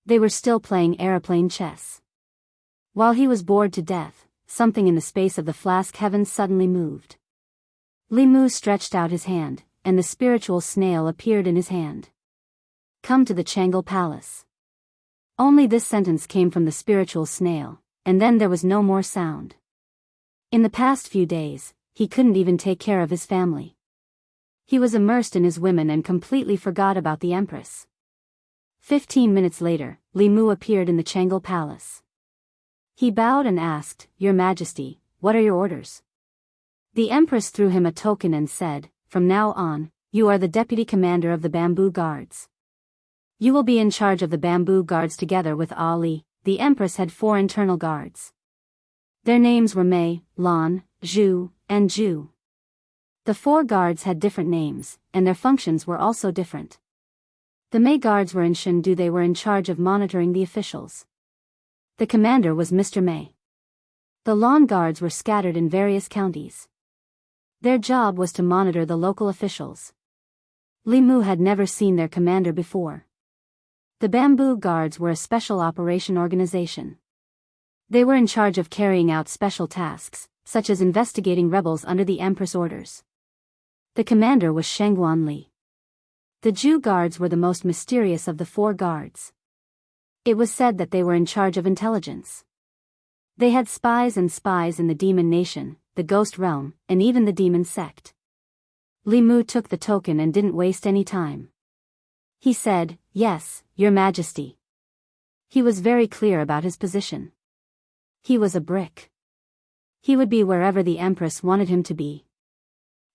They were still playing aeroplane chess. While he was bored to death, something in the space of the flask heavens suddenly moved. Li Mu stretched out his hand, and the spiritual snail appeared in his hand. Come to the Changle Palace. Only this sentence came from the spiritual snail, and then there was no more sound. In the past few days, he couldn't even take care of his family. He was immersed in his women and completely forgot about the Empress. 15 minutes later, Li Mu appeared in the Changle Palace. He bowed and asked, Your Majesty, what are your orders? The Empress threw him a token and said, From now on, you are the Deputy Commander of the Bamboo Guards. You will be in charge of the Bamboo Guards together with Ali. The Empress had 4 internal guards. Their names were Mei, Lan, Zhu, and Zhu. The 4 guards had different names, and their functions were also different. The Mei guards were in Shendu. They were in charge of monitoring the officials. The commander was Mr. Mei. The Lan guards were scattered in various counties. Their job was to monitor the local officials. Li Mu had never seen their commander before. The Bamboo Guards were a special operation organization. They were in charge of carrying out special tasks, such as investigating rebels under the Empress orders. The commander was Shengguan Li. The Jew Guards were the most mysterious of the 4 guards. It was said that they were in charge of intelligence. They had spies in the Demon Nation, the Ghost Realm, and even the Demon Sect. Li Mu took the token and didn't waste any time. He said, "Yes, Your Majesty." He was very clear about his position. He was a brick. He would be wherever the Empress wanted him to be.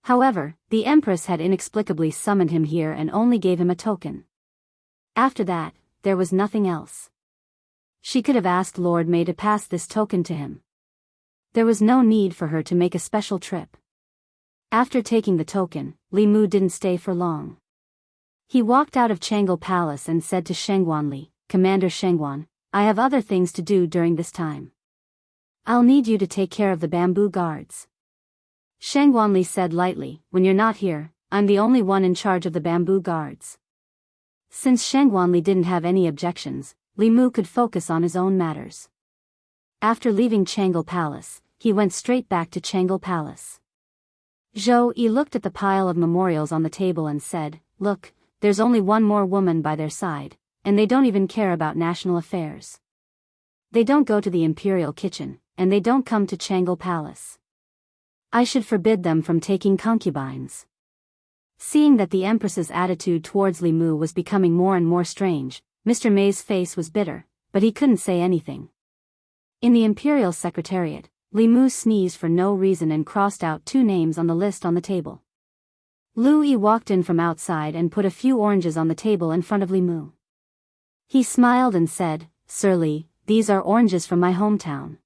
However, the Empress had inexplicably summoned him here and only gave him a token. After that, there was nothing else. She could have asked Lord May to pass this token to him. There was no need for her to make a special trip. After taking the token, Li Mu didn't stay for long. He walked out of Chang'e Palace and said to Shengguan Li, "Commander Shengguan, I have other things to do during this time. I'll need you to take care of the Bamboo Guards." Shengguan Li said lightly, "When you're not here, I'm the only one in charge of the Bamboo Guards." Since Shengguan Li didn't have any objections, Li Mu could focus on his own matters. After leaving Chang'e Palace, he went straight back to Chang'e Palace. Zhou Yi looked at the pile of memorials on the table and said, "Look, there's only one more woman by their side, and they don't even care about national affairs. They don't go to the imperial kitchen, and they don't come to Chang'e Palace. I should forbid them from taking concubines." Seeing that the Empress's attitude towards Li Mu was becoming more and more strange, Mr. May's face was bitter, but he couldn't say anything. In the Imperial Secretariat, Li Mu sneezed for no reason and crossed out 2 names on the list on the table. Lu Yi walked in from outside and put a few oranges on the table in front of Li Mu. He smiled and said, "Sir Li, these are oranges from my hometown.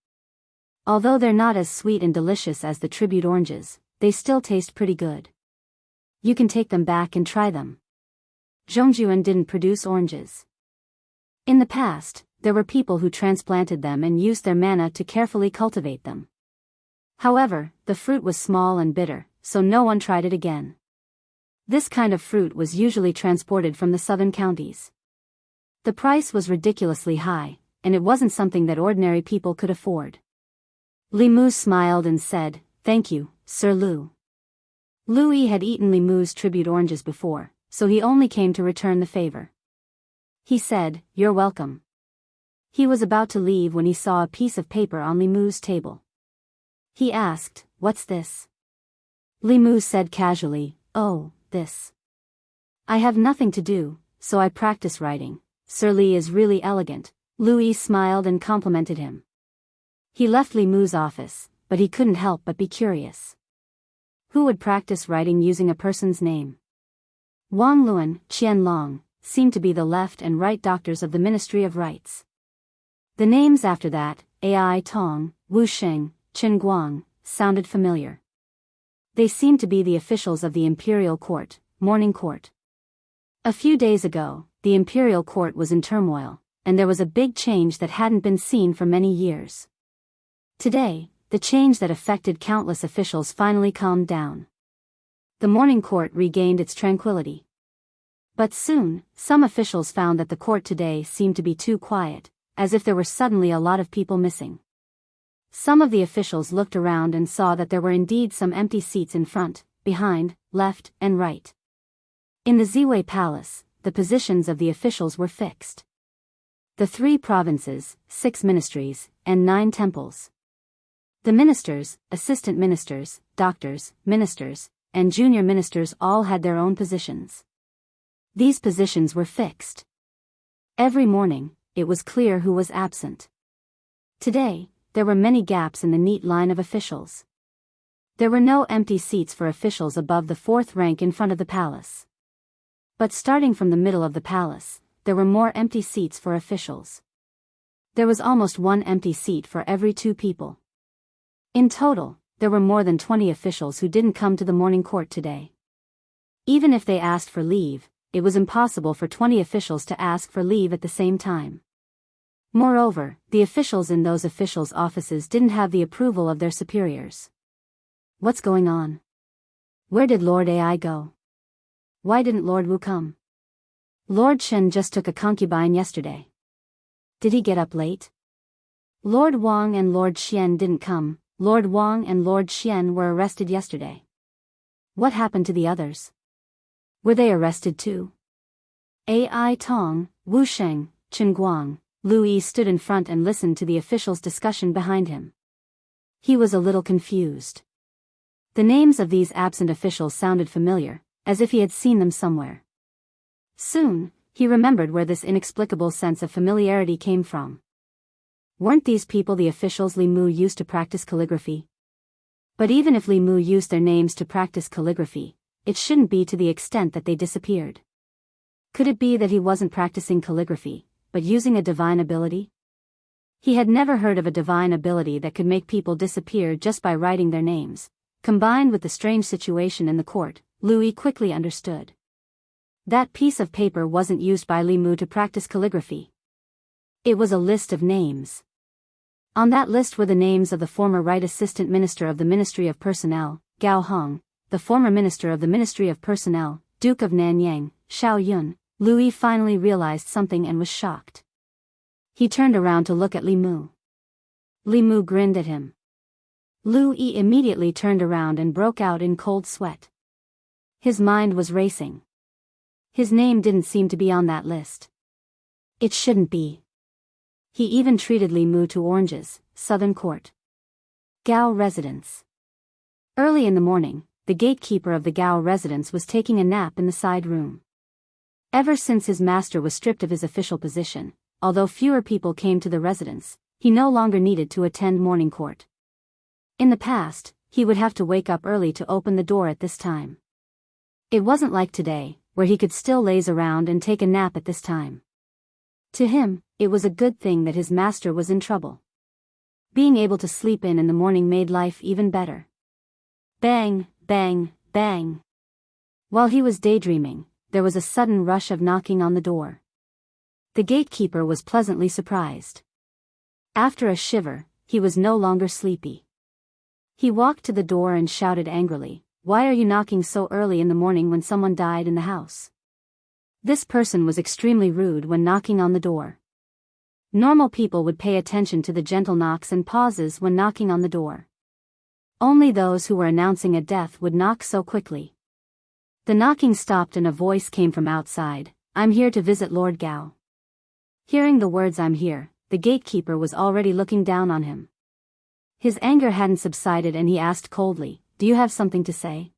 Although they're not as sweet and delicious as the tribute oranges, they still taste pretty good. You can take them back and try them." Zhongjuan didn't produce oranges. In the past, there were people who transplanted them and used their mana to carefully cultivate them. However, the fruit was small and bitter, so no one tried it again. This kind of fruit was usually transported from the southern counties. The price was ridiculously high, and it wasn't something that ordinary people could afford. Li Mu smiled and said, "Thank you, Sir Lu." Lu Yi had eaten Li Mu's tribute oranges before, so he only came to return the favor. He said, "You're welcome." He was about to leave when he saw a piece of paper on Li Mu's table. He asked, "What's this?" Li Mu said casually, "Oh, this. I have nothing to do, so I practice writing. Sir Li is really elegant." Lu Yi smiled and complimented him. He left Li Mu's office, but he couldn't help but be curious. Who would practice writing using a person's name? Wang Luan, Qian Long, seemed to be the left and right doctors of the Ministry of Rights. The names after that, Ai Tong, Wu Sheng, Chen Guang, sounded familiar. They seemed to be the officials of the Imperial Court, Morning Court. A few days ago, the Imperial Court was in turmoil, and there was a big change that hadn't been seen for many years. Today, the change that affected countless officials finally calmed down. The Morning Court regained its tranquility. But soon, some officials found that the court today seemed to be too quiet, as if there were suddenly a lot of people missing. Some of the officials looked around and saw that there were indeed some empty seats in front, behind, left, and right. In the Ziwei Palace, the positions of the officials were fixed. The 3 provinces, 6 ministries, and 9 temples. The ministers, assistant ministers, doctors, ministers, and junior ministers all had their own positions. These positions were fixed. Every morning, it was clear who was absent. Today, there were many gaps in the neat line of officials. There were no empty seats for officials above the 4th rank in front of the palace. But starting from the middle of the palace, there were more empty seats for officials. There was almost 1 empty seat for every 2 people. In total, there were more than 20 officials who didn't come to the morning court today. Even if they asked for leave, it was impossible for 20 officials to ask for leave at the same time. Moreover, the officials in those officials' offices didn't have the approval of their superiors. What's going on? Where did Lord Ai go? Why didn't Lord Wu come? Lord Shen just took a concubine yesterday. Did he get up late? Lord Wang and Lord Xian didn't come. Lord Wang and Lord Xian were arrested yesterday. What happened to the others? Were they arrested too? Ai Tong, Wu Sheng, Chen Guang, Lu Yi stood in front and listened to the officials' discussion behind him. He was a little confused. The names of these absent officials sounded familiar, as if he had seen them somewhere. Soon, he remembered where this inexplicable sense of familiarity came from. Weren't these people the officials Li Mu used to practice calligraphy? But even if Li Mu used their names to practice calligraphy, it shouldn't be to the extent that they disappeared. Could it be that he wasn't practicing calligraphy, but using a divine ability? He had never heard of a divine ability that could make people disappear just by writing their names. Combined with the strange situation in the court, Louis quickly understood. That piece of paper wasn't used by Li Mu to practice calligraphy. It was a list of names. On that list were the names of the former Right Assistant Minister of the Ministry of Personnel, Gao Hong, the former Minister of the Ministry of Personnel, Duke of Nanyang, Xiao Yun. Louis finally realized something and was shocked. He turned around to look at Li Mu. Li Mu grinned at him. Louis immediately turned around and broke out in cold sweat. His mind was racing. His name didn't seem to be on that list. It shouldn't be. He even treated Li Mu to oranges. Southern Court. Gao Residence. Early in the morning, the gatekeeper of the Gao residence was taking a nap in the side room. Ever since his master was stripped of his official position, although fewer people came to the residence, he no longer needed to attend morning court. In the past, he would have to wake up early to open the door at this time. It wasn't like today, where he could still laze around and take a nap at this time. To him, it was a good thing that his master was in trouble. Being able to sleep in the morning made life even better. Bang, bang, bang. While he was daydreaming, there was a sudden rush of knocking on the door. The gatekeeper was pleasantly surprised. After a shiver, he was no longer sleepy. He walked to the door and shouted angrily, "Why are you knocking so early in the morning when someone died in the house?" This person was extremely rude when knocking on the door. Normal people would pay attention to the gentle knocks and pauses when knocking on the door. Only those who were announcing a death would knock so quickly. The knocking stopped and a voice came from outside, "I'm here to visit Lord Gao." Hearing the words "I'm here," the gatekeeper was already looking down on him. His anger hadn't subsided and he asked coldly, "Do you have something to say?"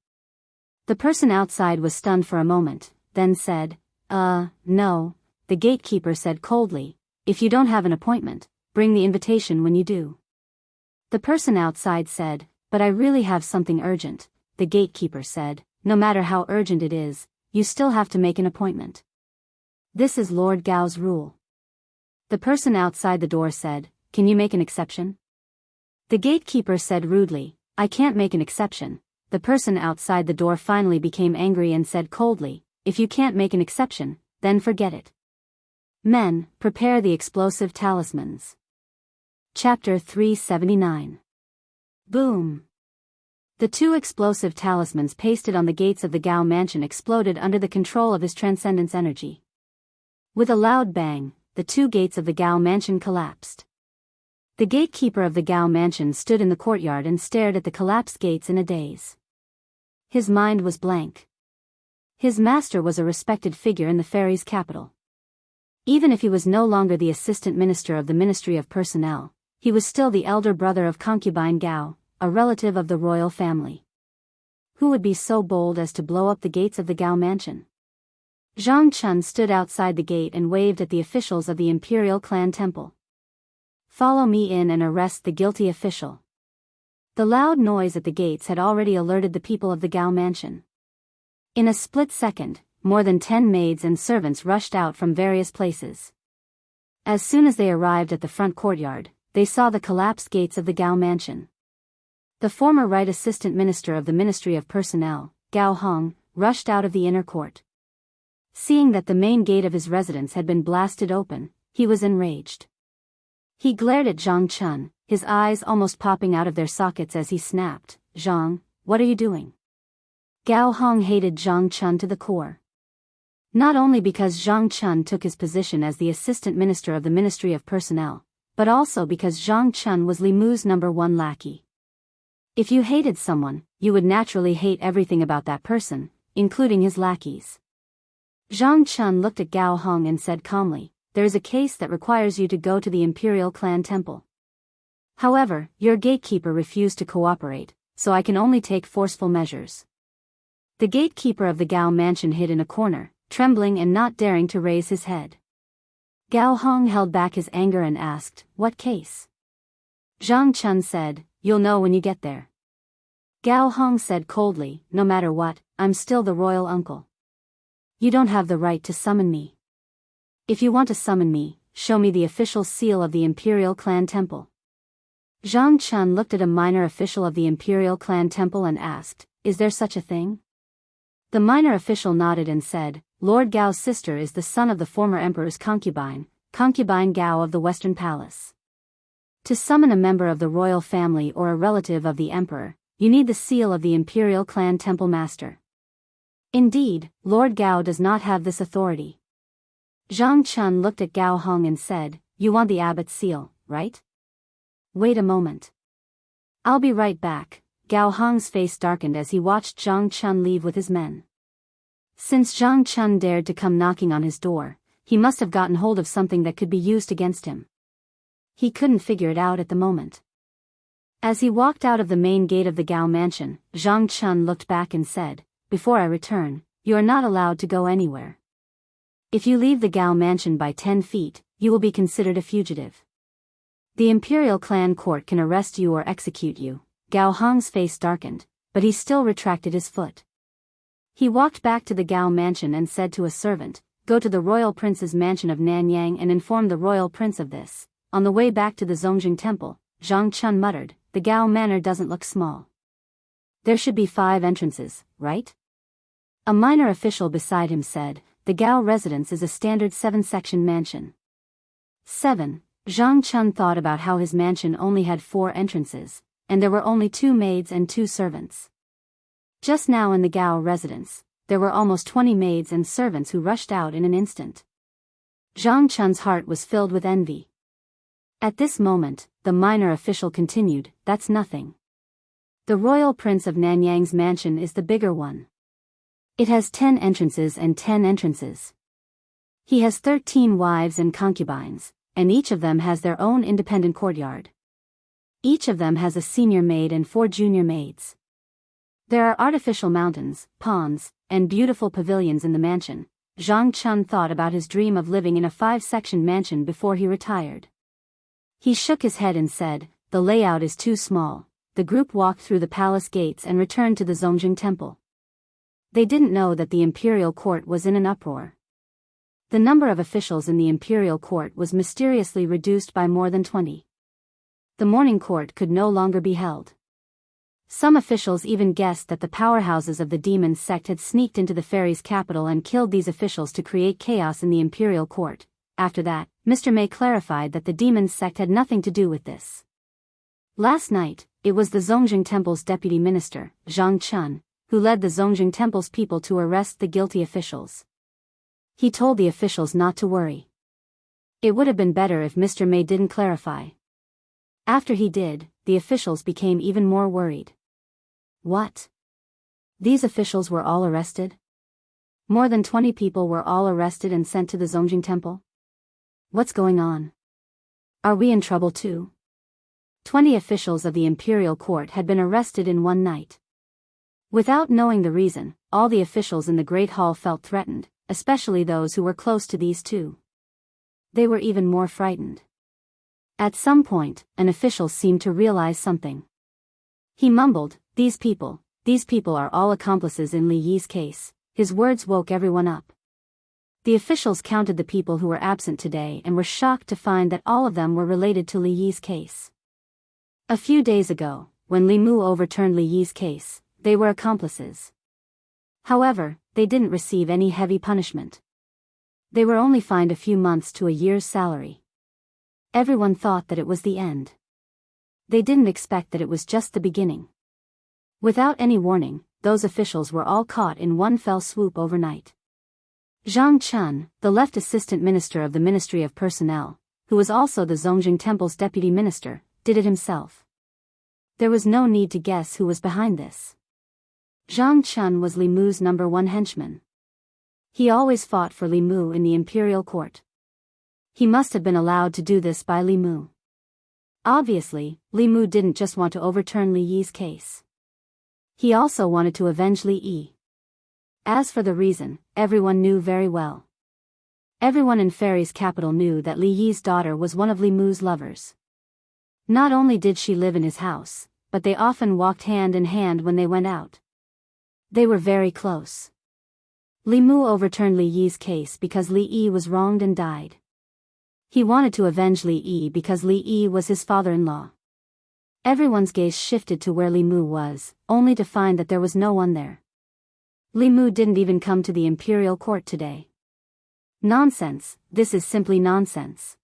The person outside was stunned for a moment, then said, No," the gatekeeper said coldly, "If you don't have an appointment, bring the invitation when you do." The person outside said, "But I really have something urgent," the gatekeeper said, "No matter how urgent it is, you still have to make an appointment. This is Lord Gao's rule." The person outside the door said, "Can you make an exception?" The gatekeeper said rudely, "I can't make an exception." The person outside the door finally became angry and said coldly, "If you can't make an exception, then forget it. Men, prepare the explosive talismans." Chapter 379. Boom. The 2 explosive talismans pasted on the gates of the Gao mansion exploded under the control of his transcendence energy. With a loud bang, the 2 gates of the Gao mansion collapsed. The gatekeeper of the Gao mansion stood in the courtyard and stared at the collapsed gates in a daze. His mind was blank. His master was a respected figure in the fairy's capital. Even if he was no longer the assistant minister of the Ministry of Personnel, he was still the elder brother of concubine Gao, a relative of the royal family. Who would be so bold as to blow up the gates of the Gao mansion? Zhang Chun stood outside the gate and waved at the officials of the imperial clan temple. "Follow me in and arrest the guilty official." The loud noise at the gates had already alerted the people of the Gao mansion. In a split second, more than 10 maids and servants rushed out from various places. As soon as they arrived at the front courtyard, they saw the collapsed gates of the Gao mansion. The former Right Assistant Minister of the Ministry of Personnel, Gao Hong, rushed out of the inner court. Seeing that the main gate of his residence had been blasted open, he was enraged. He glared at Zhang Chun, his eyes almost popping out of their sockets as he snapped, "Zhang, what are you doing?" Gao Hong hated Zhang Chun to the core. Not only because Zhang Chun took his position as the assistant minister of the Ministry of Personnel, but also because Zhang Chun was Li Mu's #1 lackey. If you hated someone, you would naturally hate everything about that person, including his lackeys. Zhang Chun looked at Gao Hong and said calmly, "There is a case that requires you to go to the Imperial Clan Temple. However, your gatekeeper refused to cooperate, so I can only take forceful measures." The gatekeeper of the Gao mansion hid in a corner, trembling and not daring to raise his head. Gao Hong held back his anger and asked, "What case?" Zhang Chun said, "You'll know when you get there." Gao Hong said coldly, "No matter what, I'm still the royal uncle. You don't have the right to summon me. If you want to summon me, show me the official seal of the Imperial Clan Temple." Zhang Chun looked at a minor official of the Imperial Clan Temple and asked, "Is there such a thing?" The minor official nodded and said, "Lord Gao's sister is the son of the former emperor's concubine Gao of the Western Palace. To summon a member of the royal family or a relative of the emperor, you need the seal of the Imperial Clan Temple Master. Indeed, Lord Gao does not have this authority." Zhang Chun looked at Gao Hong and said, "You want the abbot's seal, right? Wait a moment. I'll be right back." Gao Hong's face darkened as he watched Zhang Chun leave with his men. Since Zhang Chun dared to come knocking on his door, he must have gotten hold of something that could be used against him. He couldn't figure it out at the moment. As he walked out of the main gate of the Gao mansion, Zhang Chun looked back and said, "Before I return, you are not allowed to go anywhere. If you leave the Gao mansion by 10 feet, you will be considered a fugitive. The Imperial Clan Court can arrest you or execute you." Gao Hong's face darkened, but he still retracted his foot. He walked back to the Gao mansion and said to a servant, "Go to the royal prince's mansion of Nanyang and inform the royal prince of this." On the way back to the Zongjing temple, Zhang Chun muttered, "The Gao manor doesn't look small. There should be 5 entrances, right?" A minor official beside him said, "The Gao residence is a standard 7-section mansion." 7. Zhang Chun thought about how his mansion only had 4 entrances, and there were only 2 maids and 2 servants. Just now in the Gao residence, there were almost 20 maids and servants who rushed out in an instant. Zhang Chun's heart was filled with envy. At this moment, the minor official continued, "That's nothing. The royal prince of Nanyang's mansion is the bigger one. It has 10 entrances and 10 entrances. He has 13 wives and concubines, and each of them has their own independent courtyard. Each of them has a senior maid and 4 junior maids. There are artificial mountains, ponds, and beautiful pavilions in the mansion." Zhang Chun thought about his dream of living in a 5-section mansion before he retired. He shook his head and said, "The layout is too small." The group walked through the palace gates and returned to the Zongjing temple. They didn't know that the imperial court was in an uproar. The number of officials in the imperial court was mysteriously reduced by more than 20. The morning court could no longer be held. Some officials even guessed that the powerhouses of the demon sect had sneaked into the fairies' capital and killed these officials to create chaos in the imperial court. After that, Mr. May clarified that the demon sect had nothing to do with this. Last night, it was the Zongjing Temple's deputy minister, Zhang Chun, who led the Zongjing Temple's people to arrest the guilty officials. He told the officials not to worry. It would have been better if Mr. May didn't clarify. After he did, the officials became even more worried. What? These officials were all arrested? More than 20 people were all arrested and sent to the Zongjing Temple? What's going on? Are we in trouble too? 20 officials of the imperial court had been arrested in one night. Without knowing the reason, all the officials in the Great Hall felt threatened, especially those who were close to these 2. They were even more frightened. At some point, an official seemed to realize something. He mumbled, these people are all accomplices in Li Yi's case." His words woke everyone up. The officials counted the people who were absent today and were shocked to find that all of them were related to Li Yi's case. A few days ago, when Li Mu overturned Li Yi's case, they were accomplices. However, they didn't receive any heavy punishment. They were only fined a few months to a year's salary. Everyone thought that it was the end. They didn't expect that it was just the beginning. Without any warning, those officials were all caught in one fell swoop overnight. Zhang Chun, the left assistant minister of the Ministry of Personnel, who was also the Zongjing Temple's deputy minister, did it himself. There was no need to guess who was behind this. Zhang Chun was Li Mu's #1 henchman. He always fought for Li Mu in the imperial court. He must have been allowed to do this by Li Mu. Obviously, Li Mu didn't just want to overturn Li Yi's case. He also wanted to avenge Li Yi. As for the reason, everyone knew very well. Everyone in Fairy's capital knew that Li Yi's daughter was one of Li Mu's lovers. Not only did she live in his house, but they often walked hand in hand when they went out. They were very close. Li Mu overturned Li Yi's case because Li Yi was wronged and died. He wanted to avenge Li Yi because Li Yi was his father-in-law. Everyone's gaze shifted to where Li Mu was, only to find that there was no one there. Li Mu didn't even come to the imperial court today. Nonsense, this is simply nonsense.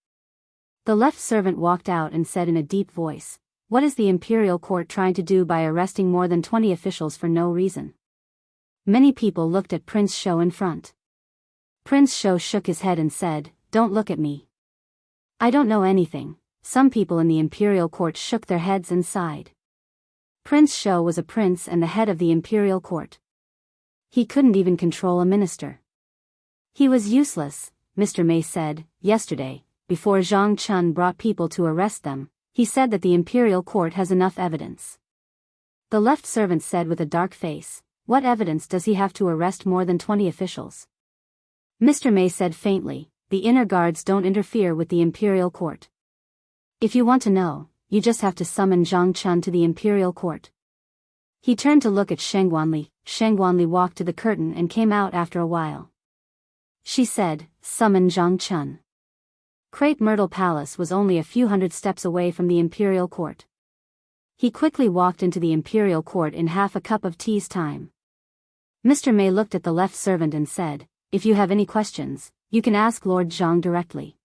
The left servant walked out and said in a deep voice, "What is the imperial court trying to do by arresting more than 20 officials for no reason?" Many people looked at Prince Shou in front. Prince Shou shook his head and said, "Don't look at me. I don't know anything." Some people in the imperial court shook their heads and sighed. Prince Shou was a prince and the head of the imperial court. He couldn't even control a minister. He was useless, Mr. May said. Yesterday, before Zhang Chun brought people to arrest them, he said that the imperial court has enough evidence. The left servant said with a dark face, "What evidence does he have to arrest more than 20 officials?" Mr. May said faintly, "The inner guards don't interfere with the imperial court. If you want to know, you just have to summon Zhang Chun to the imperial court." He turned to look at Sheng Guanli. Sheng Guanli walked to the curtain and came out after a while. She said, "Summon Zhang Chun." Crepe Myrtle Palace was only a few hundred steps away from the imperial court. He quickly walked into the imperial court in half a cup of tea's time. Mr. May looked at the left servant and said, "If you have any questions, you can ask Lord Zhang directly."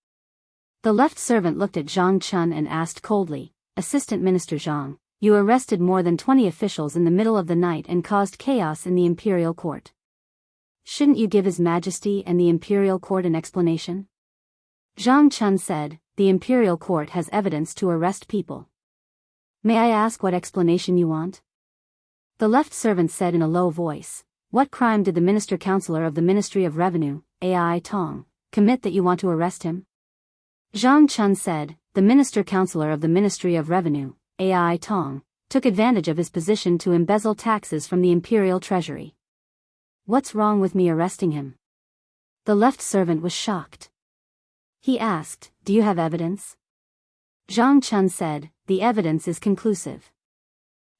The left servant looked at Zhang Chun and asked coldly, "Assistant Minister Zhang, you arrested more than 20 officials in the middle of the night and caused chaos in the imperial court. Shouldn't you give His Majesty and the imperial court an explanation?" Zhang Chun said, "The imperial court has evidence to arrest people. May I ask what explanation you want?" The left servant said in a low voice, "What crime did the Minister-Counselor of the Ministry of Revenue, Ai Tong, commit that you want to arrest him?" Zhang Chun said, "The Minister-Counselor of the Ministry of Revenue, Ai Tong, took advantage of his position to embezzle taxes from the imperial treasury. What's wrong with me arresting him?" The left servant was shocked. He asked, "Do you have evidence?" Zhang Chun said, "The evidence is conclusive."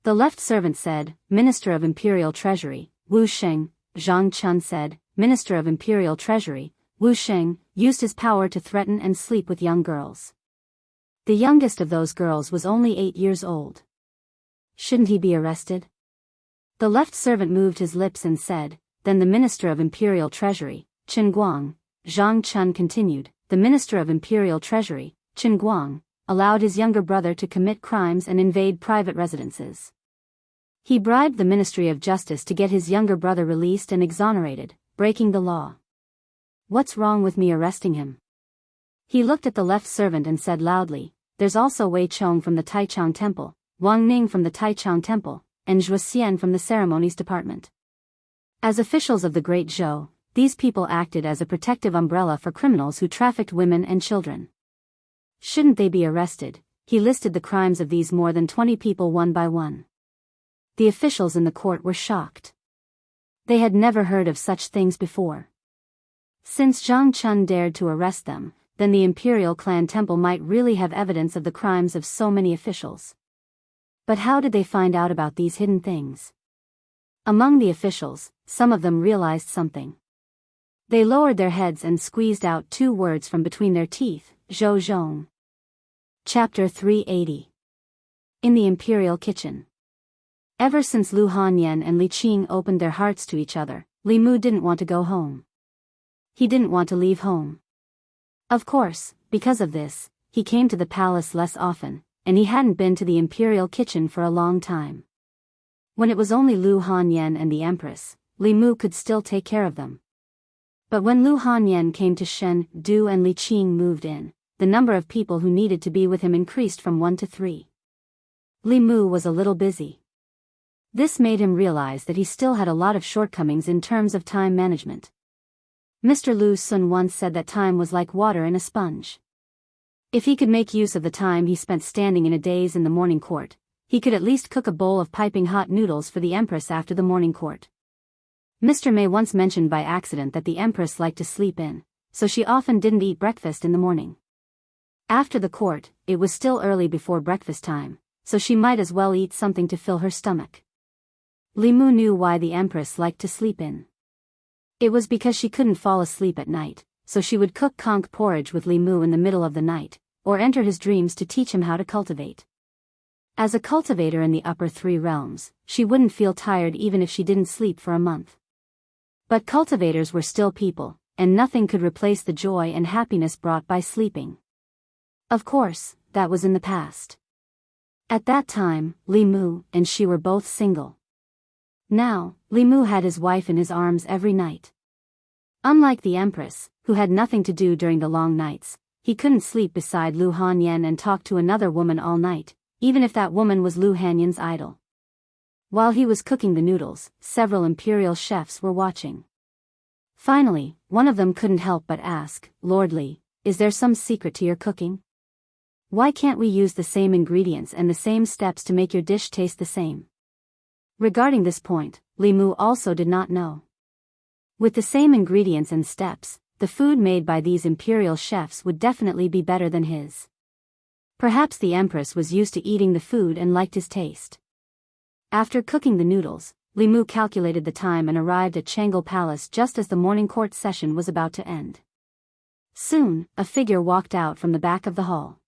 The left servant said, "Minister of Imperial Treasury, Wu Sheng." Zhang Chun said, "Minister of Imperial Treasury, Wu Sheng, used his power to threaten and sleep with young girls. The youngest of those girls was only 8 years old. Shouldn't he be arrested?" The left servant moved his lips and said, "Then the Minister of Imperial Treasury, Chen Guang." Zhang Chun continued, "The Minister of Imperial Treasury, Chen Guang, allowed his younger brother to commit crimes and invade private residences. He bribed the Ministry of Justice to get his younger brother released and exonerated, breaking the law. What's wrong with me arresting him?" He looked at the left servant and said loudly, "There's also Wei Chong from the Taichang Temple, Wang Ning from the Taichang Temple, and Zhuo Xian from the Ceremonies Department. As officials of the Great Zhou, these people acted as a protective umbrella for criminals who trafficked women and children. Shouldn't they be arrested?" He listed the crimes of these more than 20 people one by one. The officials in the court were shocked. They had never heard of such things before. Since Zhang Chun dared to arrest them, then the Imperial Clan Temple might really have evidence of the crimes of so many officials. But how did they find out about these hidden things? Among the officials, some of them realized something. They lowered their heads and squeezed out 2 words from between their teeth, Zhou Zhong. Chapter 380. In the Imperial Kitchen. Ever since Lu Hanyan and Li Qing opened their hearts to each other, Li Mu didn't want to go home. He didn't want to leave home. Of course, because of this, he came to the palace less often, and he hadn't been to the imperial kitchen for a long time. When it was only Lu Hanyan and the Empress, Li Mu could still take care of them. But when Lu Hanyan came to Shen, Du and Li Qing moved in, the number of people who needed to be with him increased from 1 to 3. Li Mu was a little busy. This made him realize that he still had a lot of shortcomings in terms of time management. Mr. Lu Sun once said that time was like water in a sponge. If he could make use of the time he spent standing in a daze in the morning court, he could at least cook a bowl of piping hot noodles for the Empress after the morning court. Mr. May once mentioned by accident that the Empress liked to sleep in, so she often didn't eat breakfast in the morning. After the court, it was still early before breakfast time, so she might as well eat something to fill her stomach. Li Mu knew why the Empress liked to sleep in. It was because she couldn't fall asleep at night, so she would cook conch porridge with Li Mu in the middle of the night, or enter his dreams to teach him how to cultivate. As a cultivator in the upper 3 realms, she wouldn't feel tired even if she didn't sleep for a month. But cultivators were still people, and nothing could replace the joy and happiness brought by sleeping. Of course, that was in the past. At that time, Li Mu and she were both single. Now, Li Mu had his wife in his arms every night. Unlike the Empress, who had nothing to do during the long nights, he couldn't sleep beside Lu Hanyan and talk to another woman all night, even if that woman was Lu Hanyan's idol. While he was cooking the noodles, several imperial chefs were watching. Finally, one of them couldn't help but ask, "Lord Li, is there some secret to your cooking? Why can't we use the same ingredients and the same steps to make your dish taste the same?" Regarding this point, Li Mu also did not know. With the same ingredients and steps, the food made by these imperial chefs would definitely be better than his. Perhaps the Empress was used to eating the food and liked his taste. After cooking the noodles, Li Mu calculated the time and arrived at Changle Palace just as the morning court session was about to end. Soon, a figure walked out from the back of the hall.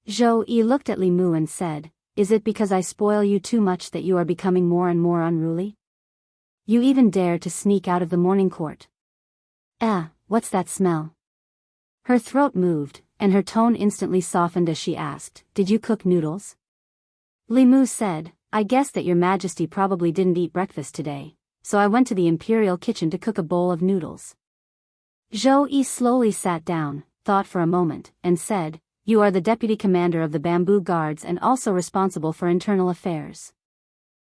Zhou Yi looked at Li Mu and said, "Is it because I spoil you too much that you are becoming more and more unruly? You even dare to sneak out of the morning court. What's that smell?" Her throat moved, and her tone instantly softened as she asked, "Did you cook noodles?" Li Mu said, "I guess that your Majesty probably didn't eat breakfast today, so I went to the imperial kitchen to cook a bowl of noodles." Zhou Yi slowly sat down, thought for a moment, and said, "You are the deputy commander of the bamboo guards and also responsible for internal affairs.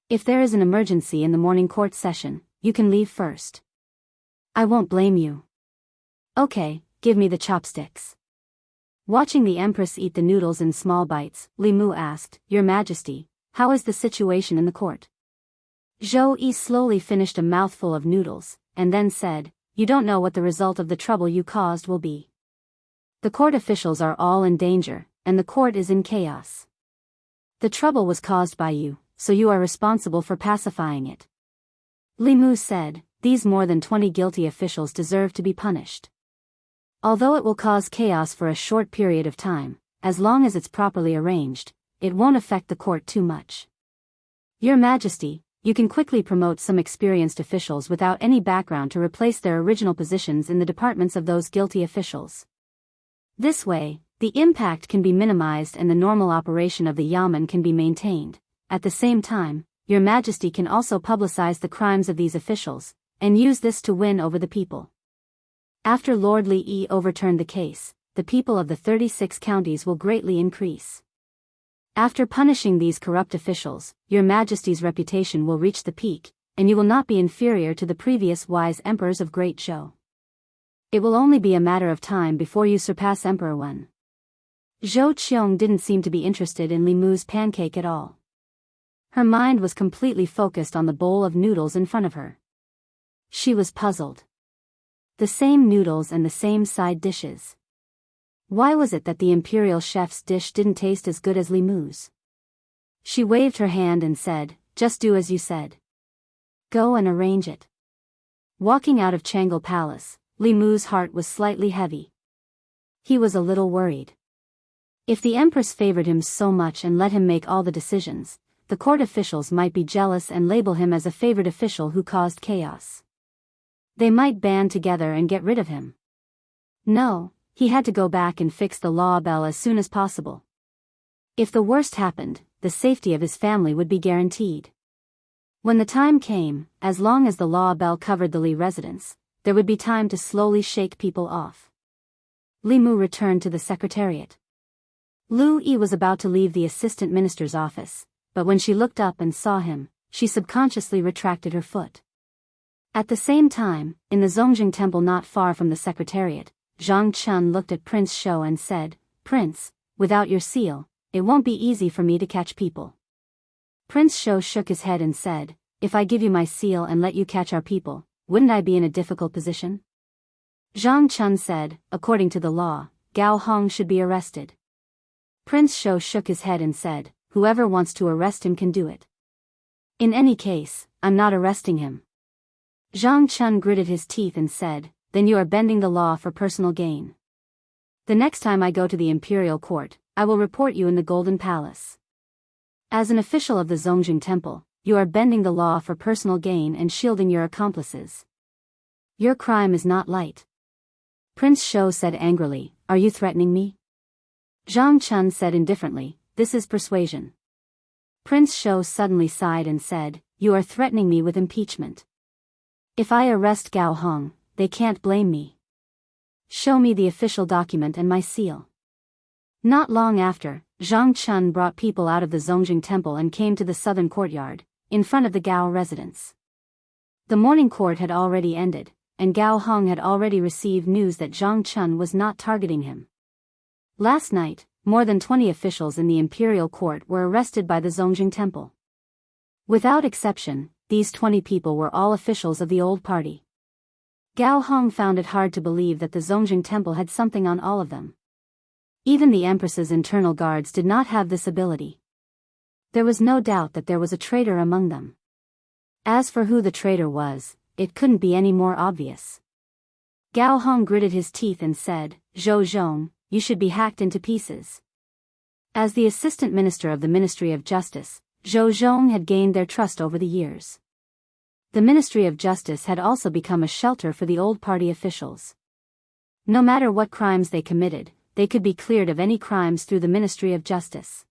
If there is an emergency in the morning court session, you can leave first. I won't blame you. Okay, give me the chopsticks." Watching the Empress eat the noodles in small bites, Li Mu asked, "Your Majesty, how is the situation in the court?" Zhou Yi slowly finished a mouthful of noodles, and then said, "You don't know what the result of the trouble you caused will be. The court officials are all in danger, and the court is in chaos. The trouble was caused by you, so you are responsible for pacifying it." Li Mu said, "These more than 20 guilty officials deserve to be punished. Although it will cause chaos for a short period of time, as long as it's properly arranged, it won't affect the court too much. Your Majesty, you can quickly promote some experienced officials without any background to replace their original positions in the departments of those guilty officials. This way, the impact can be minimized and the normal operation of the Yamen can be maintained. At the same time, Your Majesty can also publicize the crimes of these officials, and use this to win over the people. After Lord Li Yi overturned the case, the people of the 36 counties will greatly increase. After punishing these corrupt officials, Your Majesty's reputation will reach the peak, and you will not be inferior to the previous wise emperors of Great Zhou. It will only be a matter of time before you surpass Emperor Wen." Zhou Qiong didn't seem to be interested in Li Mu's pancake at all. Her mind was completely focused on the bowl of noodles in front of her. She was puzzled. The same noodles and the same side dishes. Why was it that the imperial chef's dish didn't taste as good as Li Mu's? She waved her hand and said, "Just do as you said. Go and arrange it." Walking out of Changle Palace, Li Mu's heart was slightly heavy. He was a little worried. If the Empress favored him so much and let him make all the decisions, the court officials might be jealous and label him as a favored official who caused chaos. They might band together and get rid of him. No, he had to go back and fix the law bell as soon as possible. If the worst happened, the safety of his family would be guaranteed. When the time came, as long as the law bell covered the Li residence, there would be time to slowly shake people off. Li Mu returned to the secretariat. Lu Yi was about to leave the assistant minister's office, but when she looked up and saw him, she subconsciously retracted her foot. At the same time, in the Zongjing temple not far from the secretariat, Zhang Chun looked at Prince Shou and said, "Prince, without your seal, it won't be easy for me to catch people." Prince Shou shook his head and said, "If I give you my seal and let you catch our people, wouldn't I be in a difficult position?" Zhang Chun said, "According to the law, Gao Hong should be arrested." Prince Shou shook his head and said, "Whoever wants to arrest him can do it. In any case, I'm not arresting him." Zhang Chun gritted his teeth and said, "Then you are bending the law for personal gain. The next time I go to the imperial court, I will report you in the Golden Palace. As an official of the Zongjing Temple, you are bending the law for personal gain and shielding your accomplices. Your crime is not light." Prince Shou said angrily, "Are you threatening me?" Zhang Chun said indifferently, "This is persuasion." Prince Shou suddenly sighed and said, "You are threatening me with impeachment. If I arrest Gao Hong, they can't blame me. Show me the official document and my seal." Not long after, Zhang Chun brought people out of the Zongjing Temple and came to the southern courtyard, in front of the Gao residence. The morning court had already ended, and Gao Hong had already received news that Zhang Chun was not targeting him. Last night, more than 20 officials in the imperial court were arrested by the Zongjing Temple. Without exception, these 20 people were all officials of the old party. Gao Hong found it hard to believe that the Zongjing Temple had something on all of them. Even the Empress's internal guards did not have this ability. There was no doubt that there was a traitor among them. As for who the traitor was, it couldn't be any more obvious. Gao Hong gritted his teeth and said, "Zhou Zhong, you should be hacked into pieces." As the assistant minister of the Ministry of Justice, Zhou Zhong had gained their trust over the years. The Ministry of Justice had also become a shelter for the old party officials. No matter what crimes they committed, they could be cleared of any crimes through the Ministry of Justice.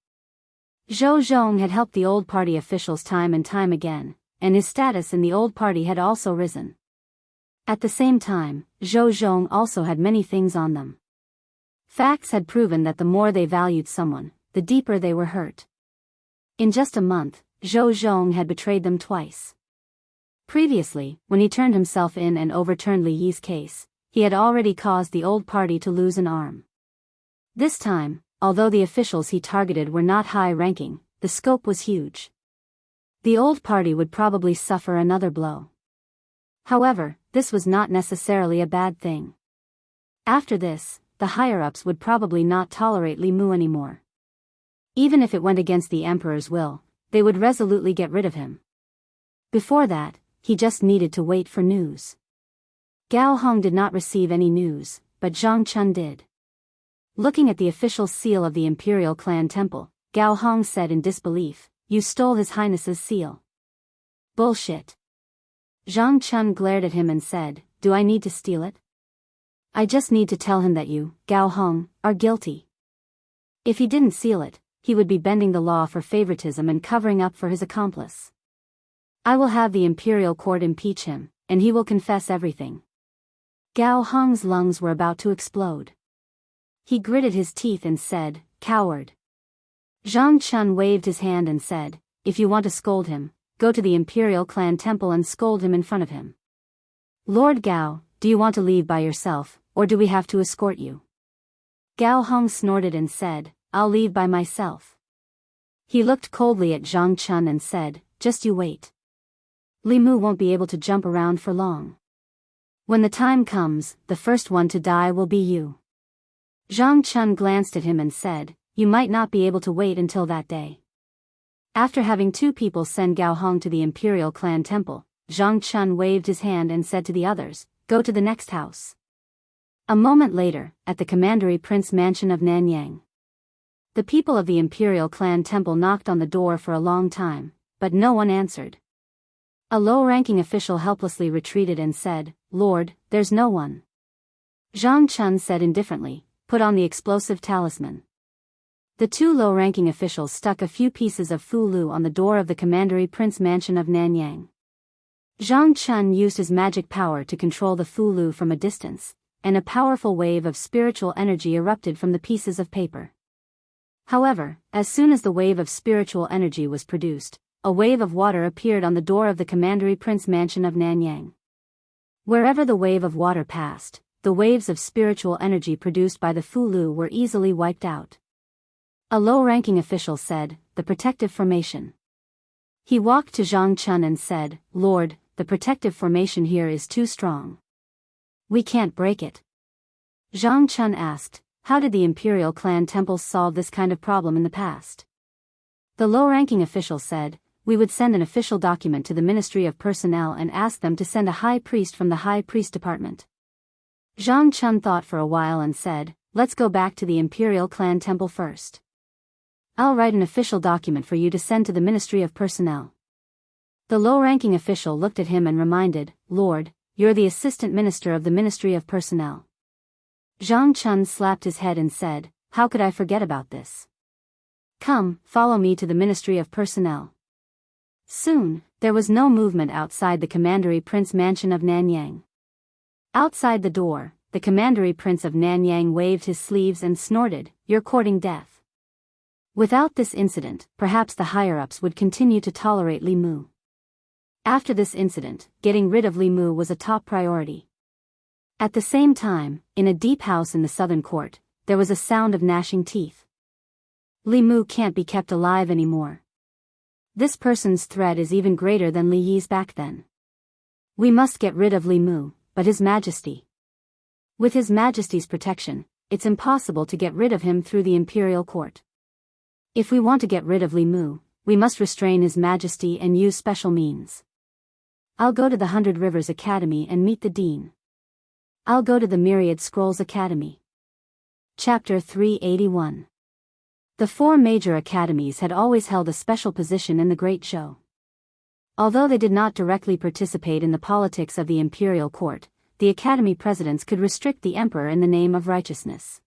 Zhou Zhong had helped the old party officials time and time again, and his status in the old party had also risen. At the same time, Zhou Zhong also had many things on them. Facts had proven that the more they valued someone, the deeper they were hurt. In just a month, Zhou Zhong had betrayed them twice. Previously, when he turned himself in and overturned Li Yi's case, he had already caused the old party to lose an arm. This time, although the officials he targeted were not high-ranking, the scope was huge. The old party would probably suffer another blow. However, this was not necessarily a bad thing. After this, the higher-ups would probably not tolerate Li Mu anymore. Even if it went against the emperor's will, they would resolutely get rid of him. Before that, he just needed to wait for news. Gao Hong did not receive any news, but Zhang Chun did. Looking at the official seal of the Imperial Clan Temple, Gao Hong said in disbelief, "You stole His Highness's seal." "Bullshit." Zhang Chun glared at him and said, "Do I need to steal it? I just need to tell him that you, Gao Hong, are guilty." If he didn't seal it, he would be bending the law for favoritism and covering up for his accomplice. "I will have the Imperial Court impeach him, and he will confess everything." Gao Hong's lungs were about to explode. He gritted his teeth and said, "Coward." Zhang Chun waved his hand and said, "If you want to scold him, go to the Imperial Clan Temple and scold him in front of him." "Lord Gao, do you want to leave by yourself, or do we have to escort you?" Gao Hong snorted and said, "I'll leave by myself." He looked coldly at Zhang Chun and said, "Just you wait. Li Mu won't be able to jump around for long. When the time comes, the first one to die will be you." Zhang Chun glanced at him and said, "You might not be able to wait until that day." After having two people send Gao Hong to the Imperial Clan Temple, Zhang Chun waved his hand and said to the others, "Go to the next house." A moment later, at the Commandery Prince Mansion of Nanyang. The people of the Imperial Clan Temple knocked on the door for a long time, but no one answered. A low-ranking official helplessly retreated and said, "Lord, there's no one." Zhang Chun said indifferently, "Put on the explosive talisman." The two low-ranking officials stuck a few pieces of Fulu on the door of the Commandery Prince Mansion of Nanyang. Zhang Chun used his magic power to control the Fulu from a distance, and a powerful wave of spiritual energy erupted from the pieces of paper. However, as soon as the wave of spiritual energy was produced, a wave of water appeared on the door of the Commandery Prince Mansion of Nanyang. Wherever the wave of water passed, the waves of spiritual energy produced by the Fulu were easily wiped out. A low-ranking official said, "The protective formation." He walked to Zhang Chun and said, "Lord, the protective formation here is too strong. We can't break it." Zhang Chun asked, "How did the Imperial clan temples solve this kind of problem in the past?" The low-ranking official said, "We would send an official document to the Ministry of Personnel and ask them to send a high priest from the High Priest Department." Zhang Chun thought for a while and said, "Let's go back to the Imperial clan temple first. I'll write an official document for you to send to the Ministry of Personnel." The low-ranking official looked at him and reminded, "Lord, you're the Assistant Minister of the Ministry of Personnel." Zhang Chun slapped his head and said, "How could I forget about this? Come, follow me to the Ministry of Personnel." Soon, there was no movement outside the Commandery Prince Mansion of Nanyang. Outside the door, the Commandery Prince of Nanyang waved his sleeves and snorted, "You're courting death." Without this incident, perhaps the higher-ups would continue to tolerate Li Mu. After this incident, getting rid of Li Mu was a top priority. At the same time, in a deep house in the southern court, there was a sound of gnashing teeth. Li Mu can't be kept alive anymore. This person's threat is even greater than Li Yi's back then. We must get rid of Li Mu, but His Majesty. With His Majesty's protection, it's impossible to get rid of him through the Imperial Court. If we want to get rid of Li Mu, we must restrain His Majesty and use special means. I'll go to the 100 Rivers Academy and meet the Dean. I'll go to the Myriad Scrolls Academy. Chapter 381. The four major academies had always held a special position in the Great Show. Although they did not directly participate in the politics of the Imperial Court, the Academy presidents could restrict the Emperor in the name of righteousness.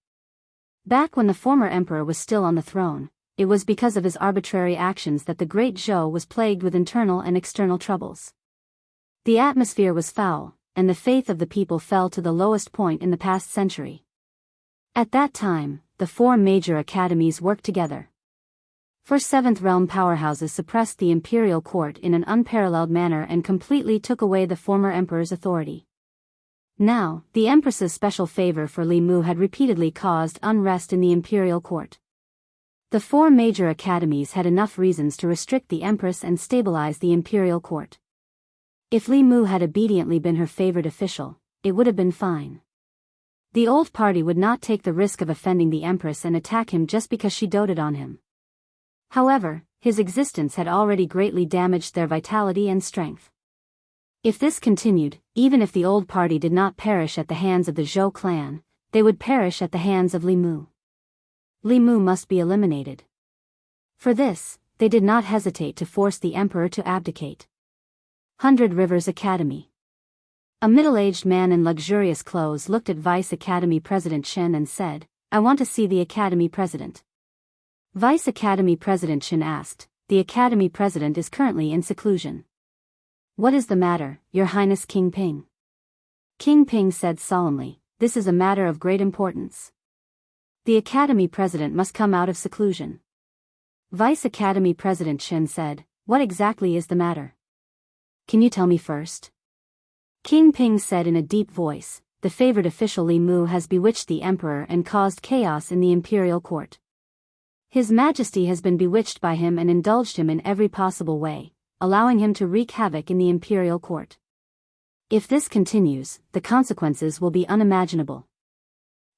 Back when the former Emperor was still on the throne, it was because of his arbitrary actions that the Great Zhou was plagued with internal and external troubles. The atmosphere was foul, and the faith of the people fell to the lowest point in the past century. At that time, the four major academies worked together. For Seventh Realm powerhouses suppressed the Imperial Court in an unparalleled manner and completely took away the former Emperor's authority. Now, the Empress's special favor for Li Mu had repeatedly caused unrest in the Imperial Court. The four major academies had enough reasons to restrict the Empress and stabilize the Imperial Court. If Li Mu had obediently been her favored official, it would have been fine. The old party would not take the risk of offending the Empress and attack him just because she doted on him. However, his existence had already greatly damaged their vitality and strength. If this continued, even if the old party did not perish at the hands of the Zhou clan, they would perish at the hands of Li Mu. Li Mu must be eliminated. For this, they did not hesitate to force the Emperor to abdicate. 100 Rivers Academy. A middle-aged man in luxurious clothes looked at Vice Academy President Chen and said, "I want to see the Academy President." Vice Academy President Chen asked, "The Academy President is currently in seclusion." "What is the matter, Your Highness King Ping?" King Ping said solemnly, "This is a matter of great importance. The Academy President must come out of seclusion." Vice Academy President Chen said, "What exactly is the matter? Can you tell me first?" King Ping said in a deep voice, "The favored official Li Mu has bewitched the Emperor and caused chaos in the Imperial Court. His Majesty has been bewitched by him and indulged him in every possible way, allowing him to wreak havoc in the Imperial Court. If this continues, the consequences will be unimaginable.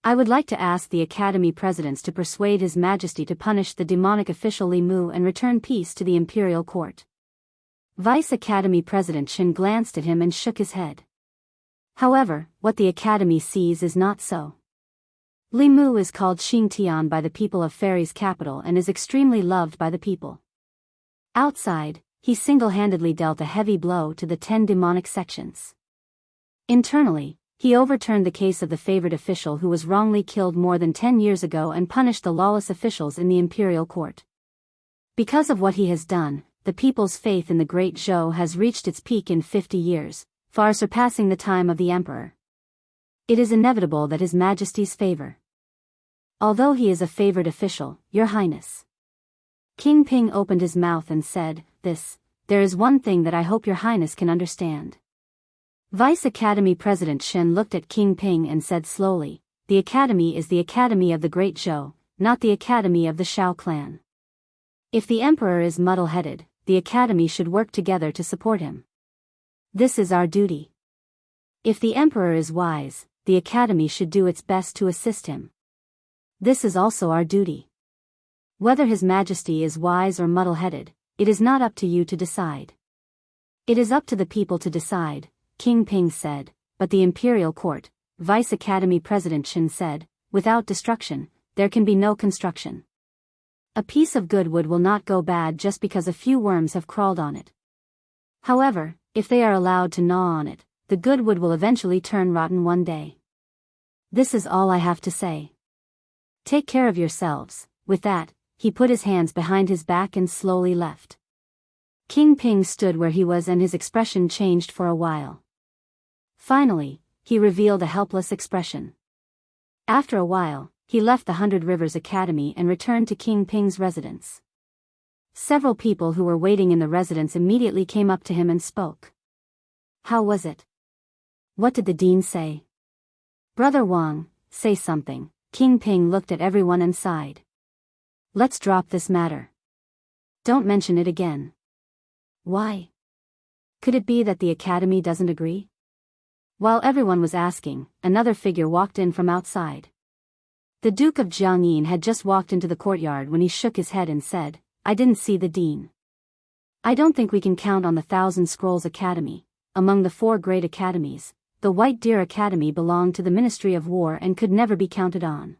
I would like to ask the Academy Presidents to persuade His Majesty to punish the demonic official Li Mu and return peace to the Imperial Court." Vice Academy President Chen glanced at him and shook his head. However, what the Academy sees is not so. Li Mu is called Xing Tian by the people of Fairy's capital and is extremely loved by the people. Outside, he single-handedly dealt a heavy blow to the 10 demonic sections. Internally, He overturned the case of the favored official who was wrongly killed more than 10 years ago and punished the lawless officials in the imperial court. Because of what he has done, the people's faith in the great Zhou has reached its peak in 50 years, far surpassing the time of the emperor. It is inevitable that His Majesty's favor. Although he is a favored official, Your Highness. King Ping opened his mouth and said, there is one thing that I hope Your Highness can understand. Vice Academy President Shen looked at King Ping and said slowly, the Academy is the Academy of the Great Zhou, not the Academy of the Shao clan. If the Emperor is muddle-headed, the Academy should work together to support him. This is our duty. If the Emperor is wise, the Academy should do its best to assist him. This is also our duty. Whether His Majesty is wise or muddle-headed, it is not up to you to decide. It is up to the people to decide, King Ping said, but the Imperial Court, Vice Academy President Shen said, without destruction, there can be no construction. A piece of good wood will not go bad just because a few worms have crawled on it. However, if they are allowed to gnaw on it, the good wood will eventually turn rotten one day. This is all I have to say. Take care of yourselves. With that, he put his hands behind his back and slowly left. King Ping stood where he was and his expression changed for a while. Finally, he revealed a helpless expression. After a while, he left the 100 Rivers Academy and returned to King Ping's residence. Several people who were waiting in the residence immediately came up to him and spoke. How was it? What did the dean say? Brother Wang, say something. King Ping looked at everyone and sighed. Let's drop this matter. Don't mention it again. Why? Could it be that the Academy doesn't agree? While everyone was asking, another figure walked in from outside. The Duke of Jiangyin had just walked into the courtyard when he shook his head and said, I didn't see the dean. I don't think we can count on the Thousand Scrolls Academy. Among the 4 great academies, the White Deer Academy belonged to the Ministry of War and could never be counted on.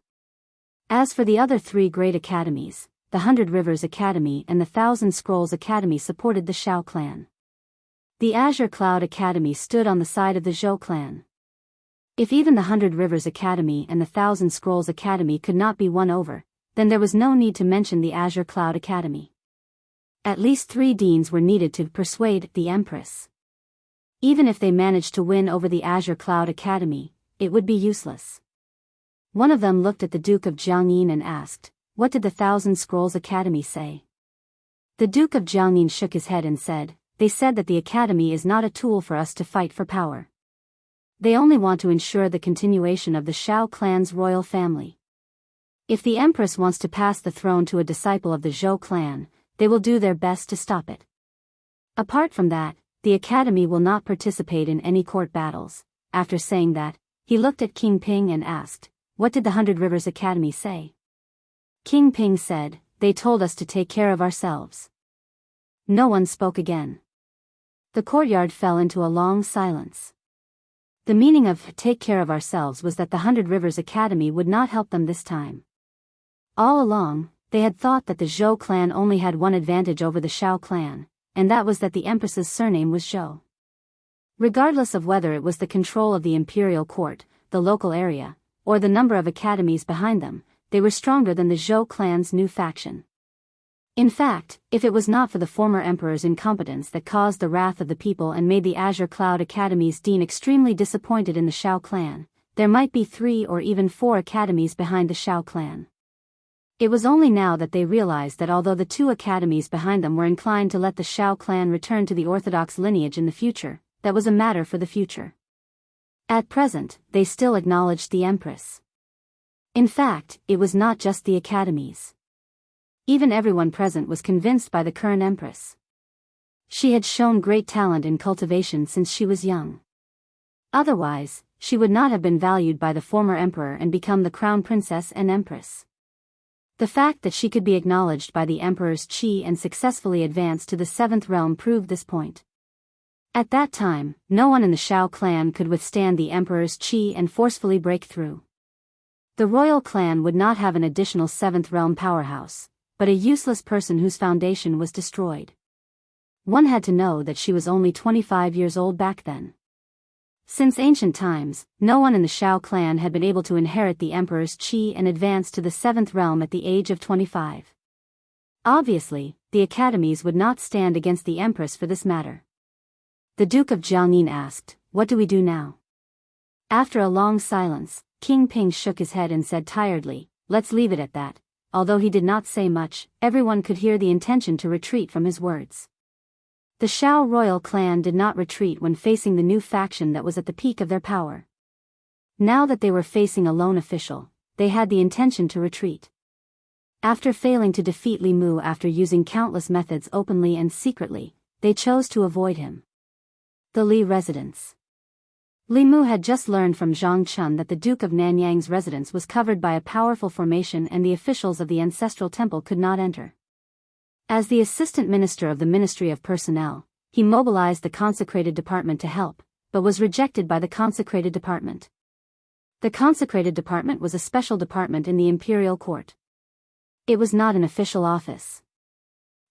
As for the other 3 great academies, the 100 Rivers Academy and the Thousand Scrolls Academy supported the Shao clan. The Azure Cloud Academy stood on the side of the Zhou clan. If even the 100 Rivers Academy and the Thousand Scrolls Academy could not be won over, then there was no need to mention the Azure Cloud Academy. At least 3 deans were needed to persuade the Empress. Even if they managed to win over the Azure Cloud Academy, it would be useless. One of them looked at the Duke of Jiangyin and asked, what did the Thousand Scrolls Academy say? The Duke of Jiangyin shook his head and said, they said that the Academy is not a tool for us to fight for power. They only want to ensure the continuation of the Shao clan's royal family. If the Empress wants to pass the throne to a disciple of the Zhou clan, they will do their best to stop it. Apart from that, the Academy will not participate in any court battles. After saying that, he looked at King Ping and asked, what did the 100 Rivers Academy say? King Ping said, they told us to take care of ourselves. No one spoke again. The courtyard fell into a long silence. The meaning of take care of ourselves was that the 100 Rivers Academy would not help them this time. All along, they had thought that the Zhou clan only had one advantage over the Shao clan, and that was that the Empress's surname was Zhou. Regardless of whether it was the control of the imperial court, the local area, or the number of academies behind them, they were stronger than the Zhou clan's new faction. In fact, if it was not for the former emperor's incompetence that caused the wrath of the people and made the Azure Cloud Academy's dean extremely disappointed in the Shao clan, there might be 3 or even 4 academies behind the Shao clan. It was only now that they realized that although the 2 academies behind them were inclined to let the Shao clan return to the orthodox lineage in the future, that was a matter for the future. At present, they still acknowledged the Empress. In fact, it was not just the academies. Even everyone present was convinced by the current Empress. She had shown great talent in cultivation since she was young. Otherwise, she would not have been valued by the former emperor and become the crown princess and empress. The fact that she could be acknowledged by the emperor's qi and successfully advance to the 7th realm proved this point. At that time, no one in the Shao clan could withstand the emperor's qi and forcefully break through. The royal clan would not have an additional 7th realm powerhouse, but a useless person whose foundation was destroyed. One had to know that she was only 25 years old back then. Since ancient times, no one in the Shao clan had been able to inherit the emperor's qi and advance to the 7th realm at the age of 25. Obviously, the academies would not stand against the empress for this matter. The Duke of Jiangyin asked, "What do we do now?" After a long silence, King Ping shook his head and said tiredly, "Let's leave it at that." Although he did not say much, everyone could hear the intention to retreat from his words. The Shao royal clan did not retreat when facing the new faction that was at the peak of their power. Now that they were facing a lone official, they had the intention to retreat. After failing to defeat Li Mu after using countless methods openly and secretly, they chose to avoid him. The Li residence. Li Mu had just learned from Zhang Chun that the Duke of Nanyang's residence was covered by a powerful formation and the officials of the ancestral temple could not enter. As the assistant minister of the Ministry of Personnel, he mobilized the consecrated department to help, but was rejected by the consecrated department. The consecrated department was a special department in the imperial court. It was not an official office.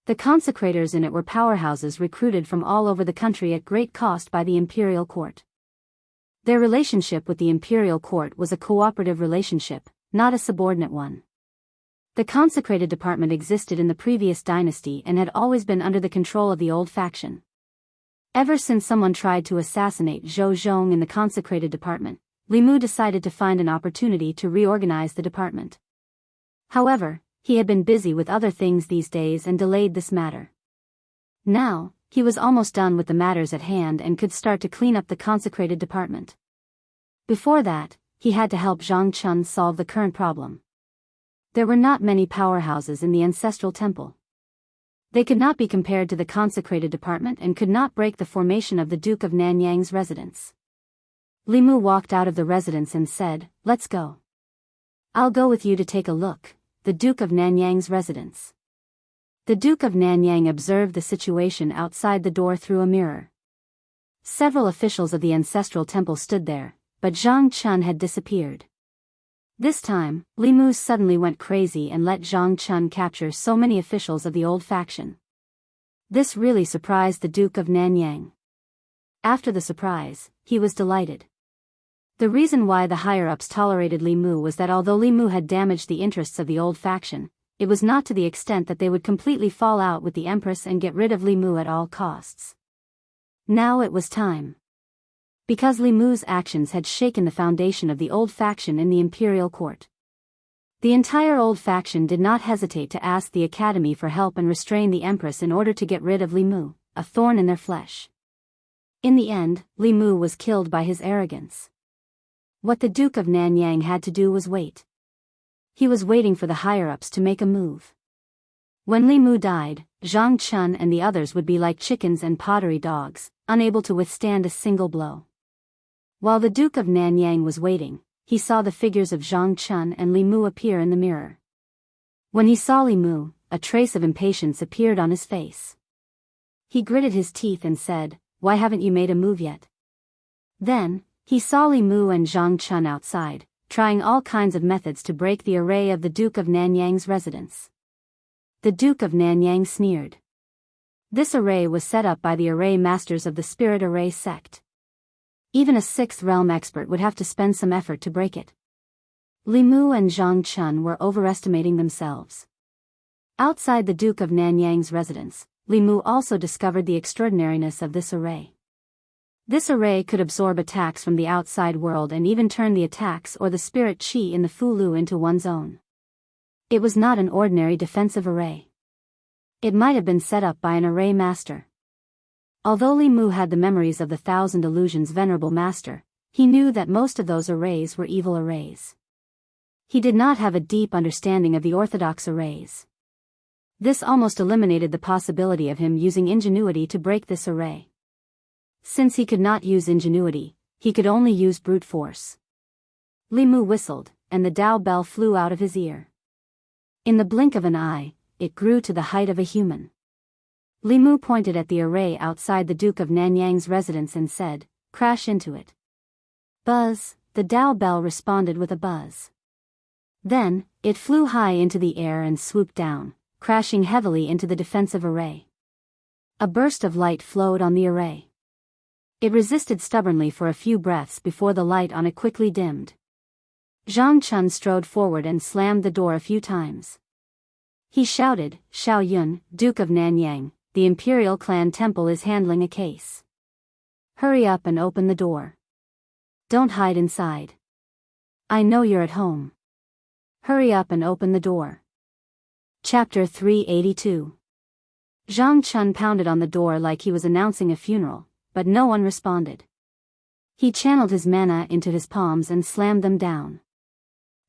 The consecrators in it were powerhouses recruited from all over the country at great cost by the imperial court. Their relationship with the imperial court was a cooperative relationship, not a subordinate one. The consecrated department existed in the previous dynasty and had always been under the control of the old faction. Ever since someone tried to assassinate Zhou Zhong in the consecrated department, Li Mu decided to find an opportunity to reorganize the department. However, he had been busy with other things these days and delayed this matter. Now, he was almost done with the matters at hand and could start to clean up the consecrated department. Before that, he had to help Zhang Chun solve the current problem. There were not many powerhouses in the ancestral temple. They could not be compared to the consecrated department and could not break the formation of the Duke of Nanyang's residence. Li Mu walked out of the residence and said, "Let's go. I'll go with you to take a look." The Duke of Nanyang's residence. The Duke of Nanyang observed the situation outside the door through a mirror. Several officials of the ancestral temple stood there, but Zhang Chun had disappeared. This time, Li Mu suddenly went crazy and let Zhang Chun capture so many officials of the old faction. This really surprised the Duke of Nanyang. After the surprise, he was delighted. The reason why the higher-ups tolerated Li Mu was that although Li Mu had damaged the interests of the old faction, it was not to the extent that they would completely fall out with the Empress and get rid of Li Mu at all costs. Now it was time. Because Li Mu's actions had shaken the foundation of the old faction in the imperial court. The entire old faction did not hesitate to ask the Academy for help and restrain the Empress in order to get rid of Li Mu, a thorn in their flesh. In the end, Li Mu was killed by his arrogance. What the Duke of Nanyang had to do was wait. He was waiting for the higher-ups to make a move. When Li Mu died, Zhang Chun and the others would be like chickens and pottery dogs, unable to withstand a single blow. While the Duke of Nanyang was waiting, he saw the figures of Zhang Chun and Li Mu appear in the mirror. When he saw Li Mu, a trace of impatience appeared on his face. He gritted his teeth and said, "Why haven't you made a move yet?" Then, he saw Li Mu and Zhang Chun outside, trying all kinds of methods to break the array of the Duke of Nanyang's residence. The Duke of Nanyang sneered. This array was set up by the array masters of the Spirit Array sect. Even a 6th realm expert would have to spend some effort to break it. Li Mu and Zhang Chun were overestimating themselves. Outside the Duke of Nanyang's residence, Li Mu also discovered the extraordinariness of this array. This array could absorb attacks from the outside world and even turn the attacks or the spirit qi in the Fulu into one's own. It was not an ordinary defensive array. It might have been set up by an array master. Although Li Mu had the memories of the 1,000 Illusions Venerable Master, he knew that most of those arrays were evil arrays. He did not have a deep understanding of the orthodox arrays. This almost eliminated the possibility of him using ingenuity to break this array. Since he could not use ingenuity, he could only use brute force. Li Mu whistled, and the Dao bell flew out of his ear. In the blink of an eye, it grew to the height of a human. Li Mu pointed at the array outside the Duke of Nanyang's residence and said, "Crash into it." Buzz, the Dao bell responded with a buzz. Then, it flew high into the air and swooped down, crashing heavily into the defensive array. A burst of light flowed on the array. It resisted stubbornly for a few breaths before the light on it quickly dimmed. Zhang Chun strode forward and slammed the door a few times. He shouted, "Xiao Yun, Duke of Nanyang, the Imperial Clan Temple is handling a case. Hurry up and open the door. Don't hide inside. I know you're at home. Hurry up and open the door." Chapter 382. Zhang Chun pounded on the door like he was announcing a funeral, but no one responded. He channeled his mana into his palms and slammed them down.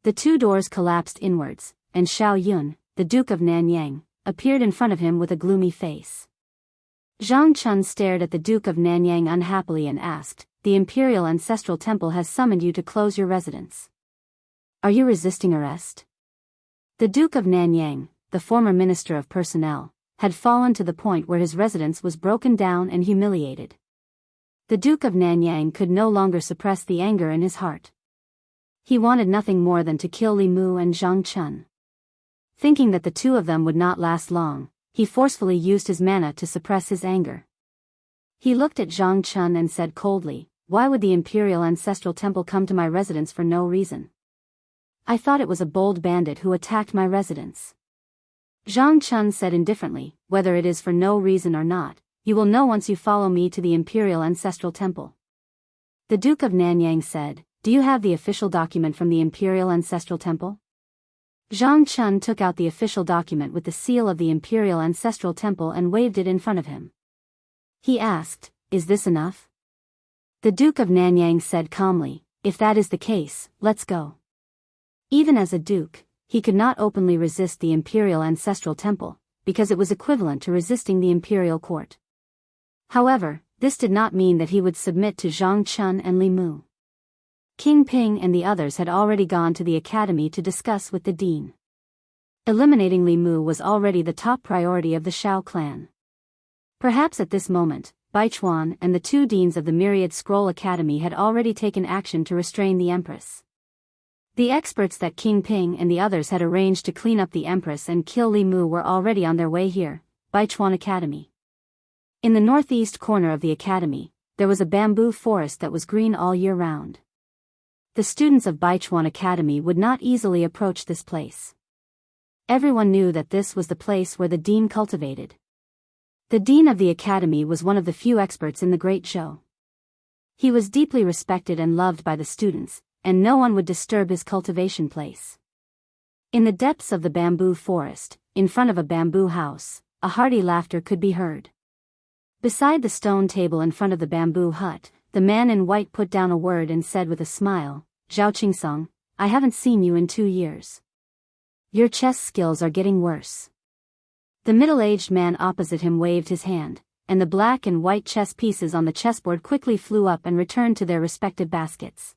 The two doors collapsed inwards, and Xiao Yun, the Duke of Nanyang, appeared in front of him with a gloomy face. Zhang Chun stared at the Duke of Nanyang unhappily and asked, "The Imperial Ancestral Temple has summoned you to close your residence. Are you resisting arrest?" The Duke of Nanyang, the former Minister of Personnel, had fallen to the point where his residence was broken down and humiliated. The Duke of Nanyang could no longer suppress the anger in his heart. He wanted nothing more than to kill Li Mu and Zhang Chun. Thinking that the two of them would not last long, he forcefully used his mana to suppress his anger. He looked at Zhang Chun and said coldly, "Why would the Imperial Ancestral Temple come to my residence for no reason? I thought it was a bold bandit who attacked my residence." Zhang Chun said indifferently, "Whether it is for no reason or not, you will know once you follow me to the Imperial Ancestral Temple." The Duke of Nanyang said, "Do you have the official document from the Imperial Ancestral Temple?" Zhang Chun took out the official document with the seal of the Imperial Ancestral Temple and waved it in front of him. He asked, "Is this enough?" The Duke of Nanyang said calmly, "If that is the case, let's go." Even as a duke, he could not openly resist the Imperial Ancestral Temple, because it was equivalent to resisting the Imperial Court. However, this did not mean that he would submit to Zhang Chun and Li Mu. King Ping and the others had already gone to the academy to discuss with the dean. Eliminating Li Mu was already the top priority of the Shao clan. Perhaps at this moment, Baichuan and the two deans of the Myriad Scroll Academy had already taken action to restrain the Empress. The experts that King Ping and the others had arranged to clean up the Empress and kill Li Mu were already on their way here, Baichuan Academy. In the northeast corner of the academy, there was a bamboo forest that was green all year round. The students of Baichuan Academy would not easily approach this place. Everyone knew that this was the place where the dean cultivated. The dean of the academy was one of the few experts in the Great Zhou. He was deeply respected and loved by the students, and no one would disturb his cultivation place. In the depths of the bamboo forest, in front of a bamboo house, a hearty laughter could be heard. Beside the stone table in front of the bamboo hut, the man in white put down a word and said with a smile, "Zhao Qingsong, I haven't seen you in 2 years. Your chess skills are getting worse." The middle-aged man opposite him waved his hand, and the black and white chess pieces on the chessboard quickly flew up and returned to their respective baskets.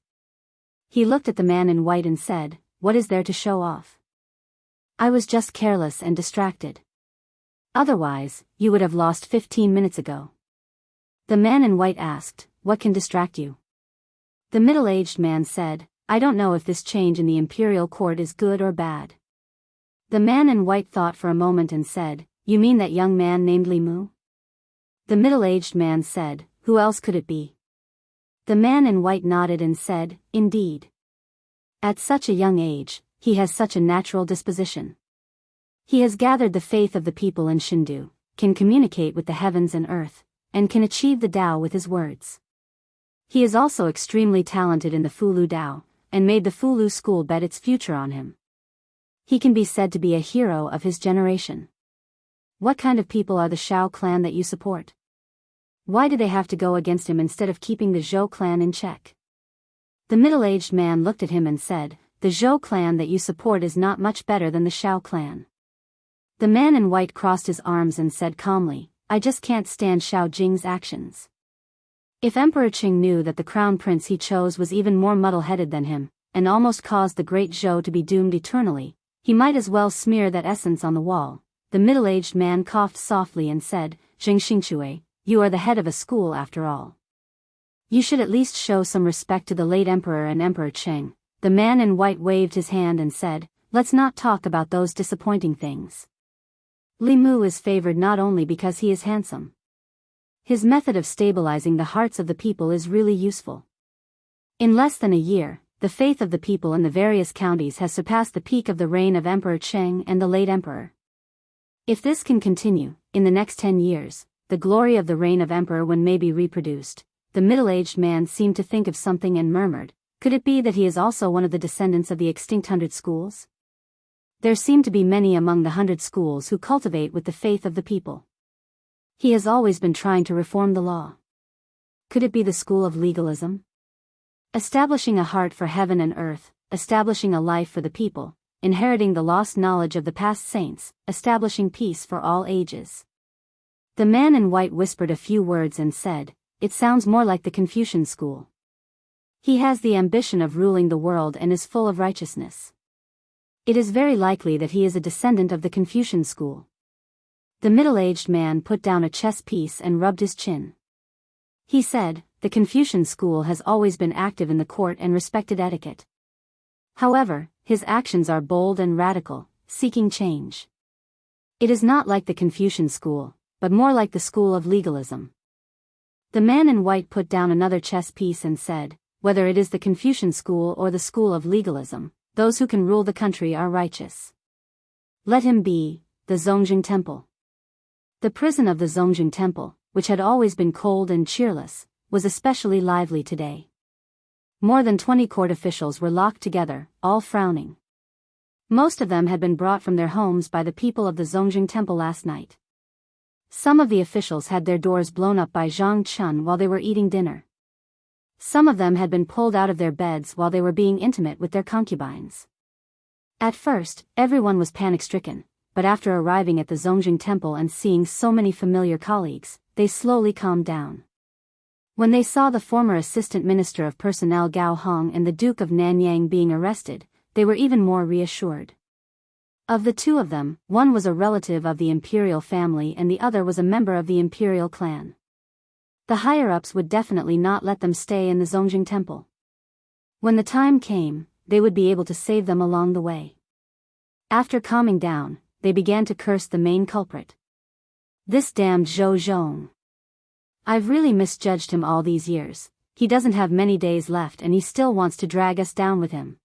He looked at the man in white and said, "What is there to show off? I was just careless and distracted. Otherwise, you would have lost 15 minutes ago." The man in white asked, "What can distract you?" The middle-aged man said, "I don't know if this change in the Imperial Court is good or bad." The man in white thought for a moment and said, "You mean that young man named Li Mu?" The middle-aged man said, "Who else could it be?" The man in white nodded and said, "Indeed. At such a young age, he has such a natural disposition. He has gathered the faith of the people in Shindu, can communicate with the heavens and earth, and can achieve the Tao with his words. He is also extremely talented in the Fulu Tao, and made the Fulu school bet its future on him. He can be said to be a hero of his generation. What kind of people are the Shao clan that you support? Why do they have to go against him instead of keeping the Zhou clan in check?" The middle-aged man looked at him and said, "The Zhou clan that you support is not much better than the Shao clan." The man in white crossed his arms and said calmly, "I just can't stand Xiao Jing's actions. If Emperor Qing knew that the crown prince he chose was even more muddle-headed than him, and almost caused the Great Zhou to be doomed eternally, he might as well smear that essence on the wall." The middle-aged man coughed softly and said, "Jing Xingchui, you are the head of a school after all. You should at least show some respect to the late emperor and Emperor Qing." The man in white waved his hand and said, "Let's not talk about those disappointing things. Li Mu is favored not only because he is handsome. His method of stabilizing the hearts of the people is really useful. In less than a year, the faith of the people in the various counties has surpassed the peak of the reign of Emperor Cheng and the late emperor. If this can continue, in the next 10 years, the glory of the reign of Emperor Wen may be reproduced. The middle-aged man seemed to think of something and murmured, could it be that he is also one of the descendants of the extinct 100 schools? There seem to be many among the 100 schools who cultivate with the faith of the people. He has always been trying to reform the law. Could it be the school of legalism? Establishing a heart for heaven and earth, establishing a life for the people, inheriting the lost knowledge of the past saints, establishing peace for all ages. The man in white whispered a few words and said, "It sounds more like the Confucian school. He has the ambition of ruling the world and is full of righteousness. It is very likely that he is a descendant of the Confucian school." The middle-aged man put down a chess piece and rubbed his chin. He said, "The Confucian school has always been active in the court and respected etiquette. However, his actions are bold and radical, seeking change. It is not like the Confucian school, but more like the school of legalism." The man in white put down another chess piece and said, "Whether it is the Confucian school or the school of legalism, those who can rule the country are righteous. Let him be, the Zongjing Temple." The prison of the Zongjing Temple, which had always been cold and cheerless, was especially lively today. More than 20 court officials were locked together, all frowning. Most of them had been brought from their homes by the people of the Zongjing Temple last night. Some of the officials had their doors blown up by Zhang Chun while they were eating dinner. Some of them had been pulled out of their beds while they were being intimate with their concubines. At first, everyone was panic-stricken, but after arriving at the Zongjing Temple and seeing so many familiar colleagues, they slowly calmed down. When they saw the former Assistant Minister of Personnel Gao Hong and the Duke of Nanyang being arrested, they were even more reassured. Of the two of them, one was a relative of the imperial family and the other was a member of the imperial clan. The higher-ups would definitely not let them stay in the Zongjing Temple. When the time came, they would be able to save them along the way. After calming down, they began to curse the main culprit. "This damned Zhou Zhong. I've really misjudged him all these years. He doesn't have many days left and he still wants to drag us down with him."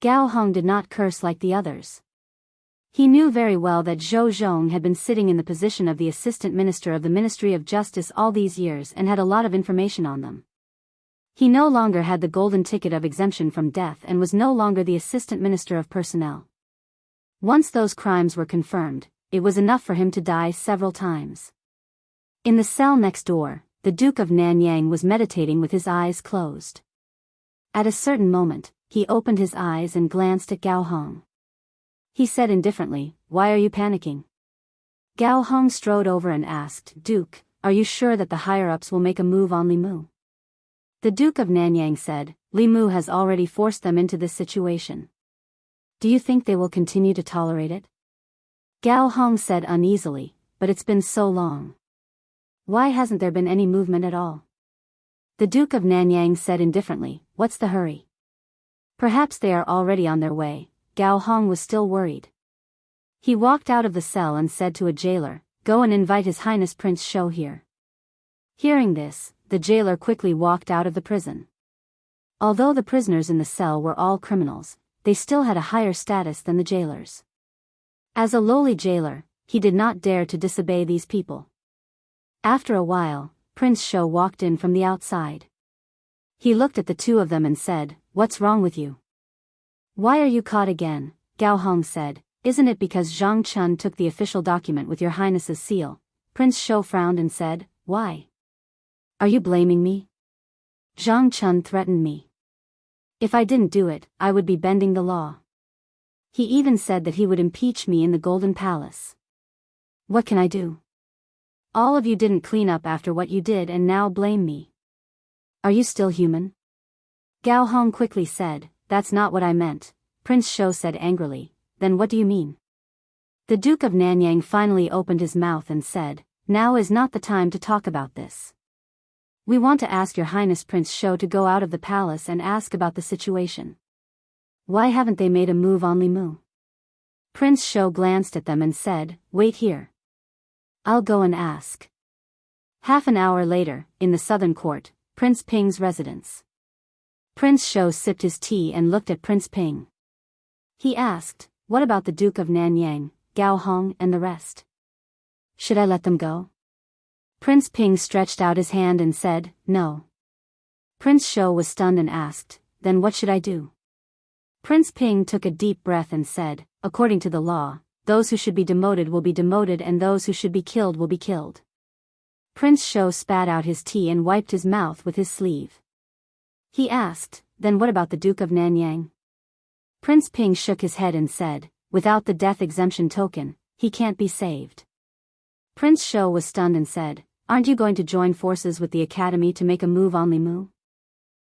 Gao Hong did not curse like the others. He knew very well that Zhou Zhong had been sitting in the position of the Assistant Minister of the Ministry of Justice all these years and had a lot of information on them. He no longer had the golden ticket of exemption from death and was no longer the Assistant Minister of Personnel. Once those crimes were confirmed, it was enough for him to die several times. In the cell next door, the Duke of Nanyang was meditating with his eyes closed. At a certain moment, he opened his eyes and glanced at Gao Hong. He said indifferently, "Why are you panicking?" Gao Hong strode over and asked, "Duke, are you sure that the higher-ups will make a move on Limu?" The Duke of Nanyang said, "Limu has already forced them into this situation. Do you think they will continue to tolerate it?" Gao Hong said uneasily, "But it's been so long. Why hasn't there been any movement at all?" The Duke of Nanyang said indifferently, "What's the hurry? Perhaps they are already on their way." Gao Hong was still worried. He walked out of the cell and said to a jailer, "Go and invite His Highness Prince Shou here." Hearing this, the jailer quickly walked out of the prison. Although the prisoners in the cell were all criminals, they still had a higher status than the jailers. As a lowly jailer, he did not dare to disobey these people. After a while, Prince Shou walked in from the outside. He looked at the two of them and said, "What's wrong with you? Why are you caught again?" Gao Hong said, "Isn't it because Zhang Chun took the official document with your highness's seal?" Prince Shou frowned and said, "Why? Are you blaming me? Zhang Chun threatened me. If I didn't do it, I would be bending the law. He even said that he would impeach me in the Golden Palace. What can I do? All of you didn't clean up after what you did and now blame me. Are you still human?" Gao Hong quickly said, "That's not what I meant." Prince Shou said angrily, "Then what do you mean?" The Duke of Nanyang finally opened his mouth and said, "Now is not the time to talk about this. We want to ask your highness Prince Shou to go out of the palace and ask about the situation. Why haven't they made a move on Limu?" Prince Shou glanced at them and said, "Wait here. I'll go and ask." Half an hour later, in the southern court, Prince Ping's residence. Prince Shou sipped his tea and looked at Prince Ping. He asked, "What about the Duke of Nanyang, Gao Hong and the rest? Should I let them go?" Prince Ping stretched out his hand and said, "No." Prince Shou was stunned and asked, "Then what should I do?" Prince Ping took a deep breath and said, "According to the law, those who should be demoted will be demoted and those who should be killed will be killed." Prince Shou spat out his tea and wiped his mouth with his sleeve. He asked, "Then what about the Duke of Nanyang?" Prince Ping shook his head and said, "Without the death exemption token, he can't be saved." Prince Shou was stunned and said, "Aren't you going to join forces with the Academy to make a move on Limu?"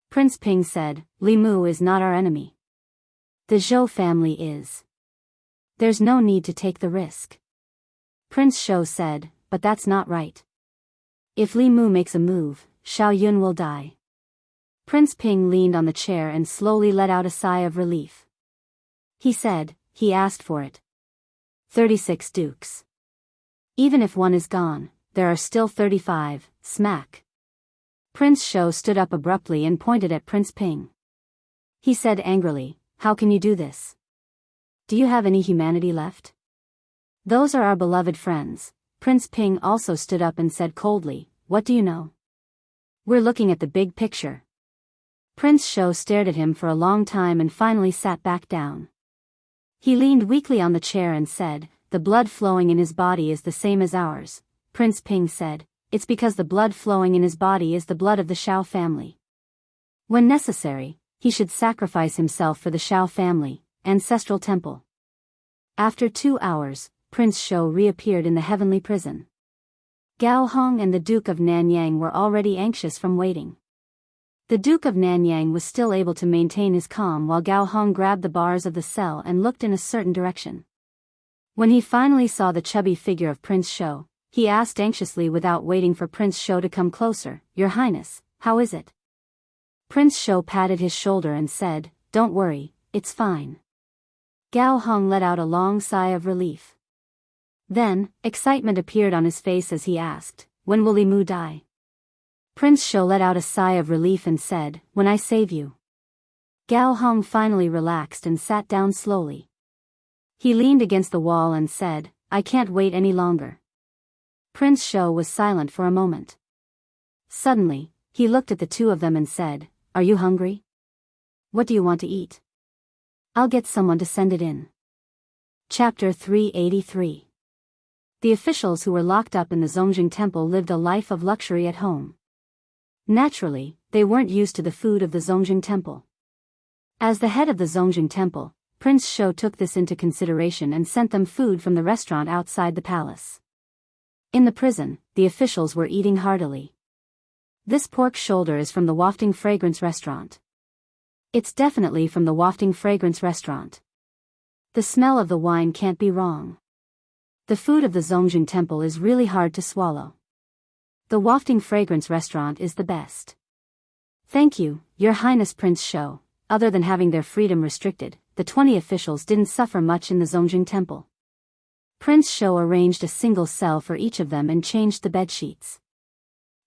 Prince Ping said, "Limu is not our enemy. The Zhou family is. There's no need to take the risk." Prince Shou said, "But that's not right. If Limu makes a move, Xiao Yun will die." Prince Ping leaned on the chair and slowly let out a sigh of relief. He said, "He asked for it. 36 dukes. Even if one is gone, there are still 35, smack." Prince Shou stood up abruptly and pointed at Prince Ping. He said angrily, "How can you do this? Do you have any humanity left? Those are our beloved friends." Prince Ping also stood up and said coldly, "What do you know? We're looking at the big picture." Prince Shou stared at him for a long time and finally sat back down. He leaned weakly on the chair and said, "The blood flowing in his body is the same as ours." Prince Ping said, "It's because the blood flowing in his body is the blood of the Xiao family. When necessary, he should sacrifice himself for the Xiao family, ancestral temple." After 2 hours, Prince Shou reappeared in the heavenly prison. Gao Hong and the Duke of Nanyang were already anxious from waiting. The Duke of Nanyang was still able to maintain his calm while Gao Hong grabbed the bars of the cell and looked in a certain direction. When he finally saw the chubby figure of Prince Shou, he asked anxiously without waiting for Prince Shou to come closer, "Your Highness, how is it?" Prince Shou patted his shoulder and said, "Don't worry, it's fine." Gao Hong let out a long sigh of relief. Then, excitement appeared on his face as he asked, "When will Limu die?" Prince Shou let out a sigh of relief and said, "When I save you." Gao Hong finally relaxed and sat down slowly. He leaned against the wall and said, "I can't wait any longer." Prince Shou was silent for a moment. Suddenly, he looked at the two of them and said, "Are you hungry? What do you want to eat? I'll get someone to send it in." Chapter 383. The officials who were locked up in the Zongjing Temple lived a life of luxury at home. Naturally, they weren't used to the food of the Zongjing Temple. As the head of the Zongjing Temple, Prince Shou took this into consideration and sent them food from the restaurant outside the palace. In the prison, the officials were eating heartily. "This pork shoulder is from the Wafting Fragrance restaurant. It's definitely from the Wafting Fragrance restaurant. The smell of the wine can't be wrong. The food of the Zongjing Temple is really hard to swallow. The Wafting Fragrance restaurant is the best. Thank you, Your Highness." Prince Shou. Other than having their freedom restricted, the 20 officials didn't suffer much in the Zongjing Temple. Prince Shou arranged a single cell for each of them and changed the bed sheets.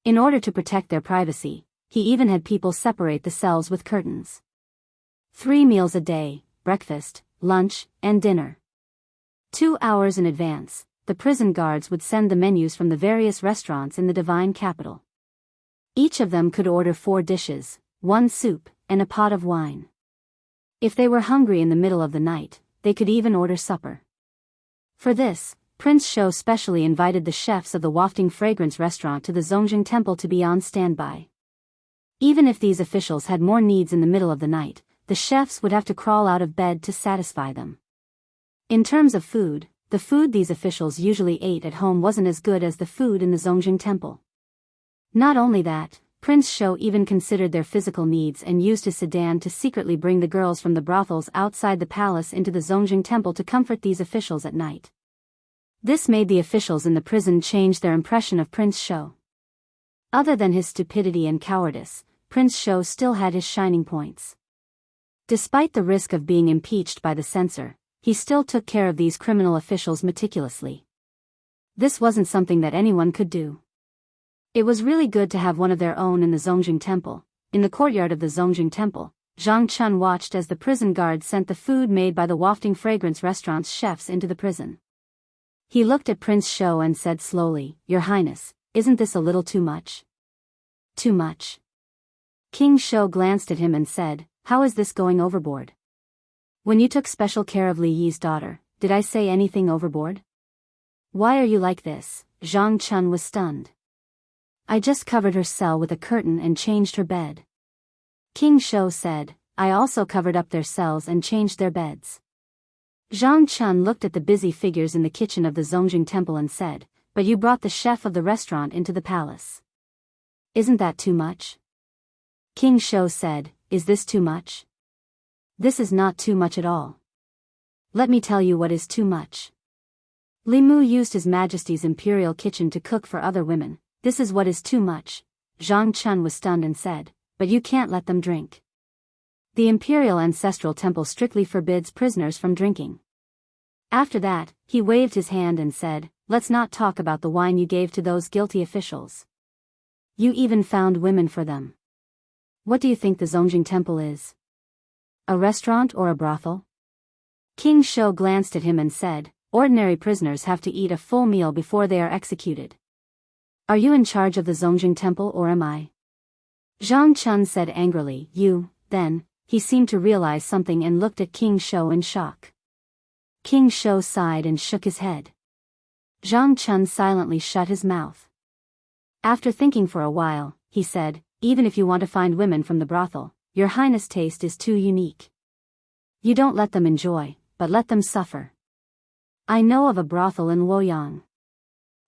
In order to protect their privacy, he even had people separate the cells with curtains. 3 meals a day, breakfast, lunch, and dinner. 2 hours in advance, the prison guards would send the menus from the various restaurants in the divine capital. Each of them could order 4 dishes, 1 soup, and a pot of wine. If they were hungry in the middle of the night, they could even order supper. For this, Prince Shou specially invited the chefs of the Wafting Fragrance restaurant to the Zongjing Temple to be on standby. Even if these officials had more needs in the middle of the night, the chefs would have to crawl out of bed to satisfy them. In terms of food, the food these officials usually ate at home wasn't as good as the food in the Zongjing Temple. Not only that, Prince Shou even considered their physical needs and used his sedan to secretly bring the girls from the brothels outside the palace into the Zongjing Temple to comfort these officials at night. This made the officials in the prison change their impression of Prince Shou. Other than his stupidity and cowardice, Prince Shou still had his shining points. Despite the risk of being impeached by the censor, he still took care of these criminal officials meticulously. This wasn't something that anyone could do. It was really good to have one of their own in the Zongjing Temple. In the courtyard of the Zongjing Temple, Zhang Chun watched as the prison guard sent the food made by the wafting fragrance restaurant's chefs into the prison. He looked at Prince Shou and said slowly, "Your Highness, isn't this a little too much?" "Too much?" King Shou glanced at him and said, "How is this going overboard? When you took special care of Li Yi's daughter, did I say anything overboard? Why are you like this?" Zhang Chun was stunned. "I just covered her cell with a curtain and changed her bed." King Shou said, "I also covered up their cells and changed their beds." Zhang Chun looked at the busy figures in the kitchen of the Zongjing Temple and said, "But you brought the chef of the restaurant into the palace. Isn't that too much?" King Shou said, "Is this too much? This is not too much at all. Let me tell you what is too much. Li Mu used His Majesty's imperial kitchen to cook for other women. This is what is too much." Zhang Chun was stunned and said, "But you can't let them drink. The Imperial Ancestral Temple strictly forbids prisoners from drinking." After that, he waved his hand and said, "Let's not talk about the wine you gave to those guilty officials. You even found women for them. What do you think the Zongjing Temple is? A restaurant or a brothel?" King Shou glanced at him and said, "Ordinary prisoners have to eat a full meal before they are executed. Are you in charge of the Zongjing Temple or am I?" Zhang Chun said angrily, "You." Then, he seemed to realize something and looked at King Shou in shock. King Shou sighed and shook his head. Zhang Chun silently shut his mouth. After thinking for a while, he said, "Even if you want to find women from the brothel, Your Highness' taste is too unique. You don't let them enjoy, but let them suffer. I know of a brothel in Luoyang.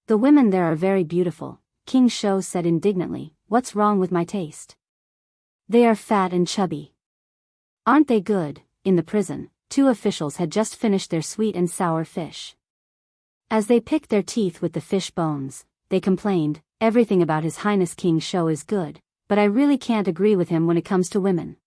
The women there are very beautiful." King Shou said indignantly, "What's wrong with my taste? They are fat and chubby. Aren't they good?" In the prison, two officials had just finished their sweet and sour fish. As they picked their teeth with the fish bones, they complained, "Everything about His Highness King Shou is good, but I really can't agree with him when it comes to women.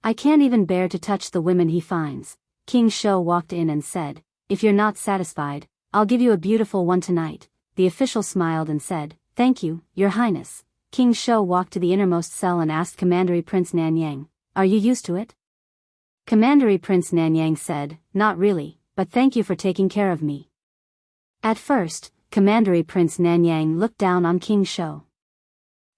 I can't even bear to touch the women he finds." King Shou walked in and said, "If you're not satisfied, I'll give you a beautiful one tonight." The official smiled and said, "Thank you, Your Highness." King Shou walked to the innermost cell and asked Commandery Prince Nanyang, "Are you used to it?" Commandery Prince Nanyang said, "Not really, but thank you for taking care of me." At first, Commandery Prince Nanyang looked down on King Shou.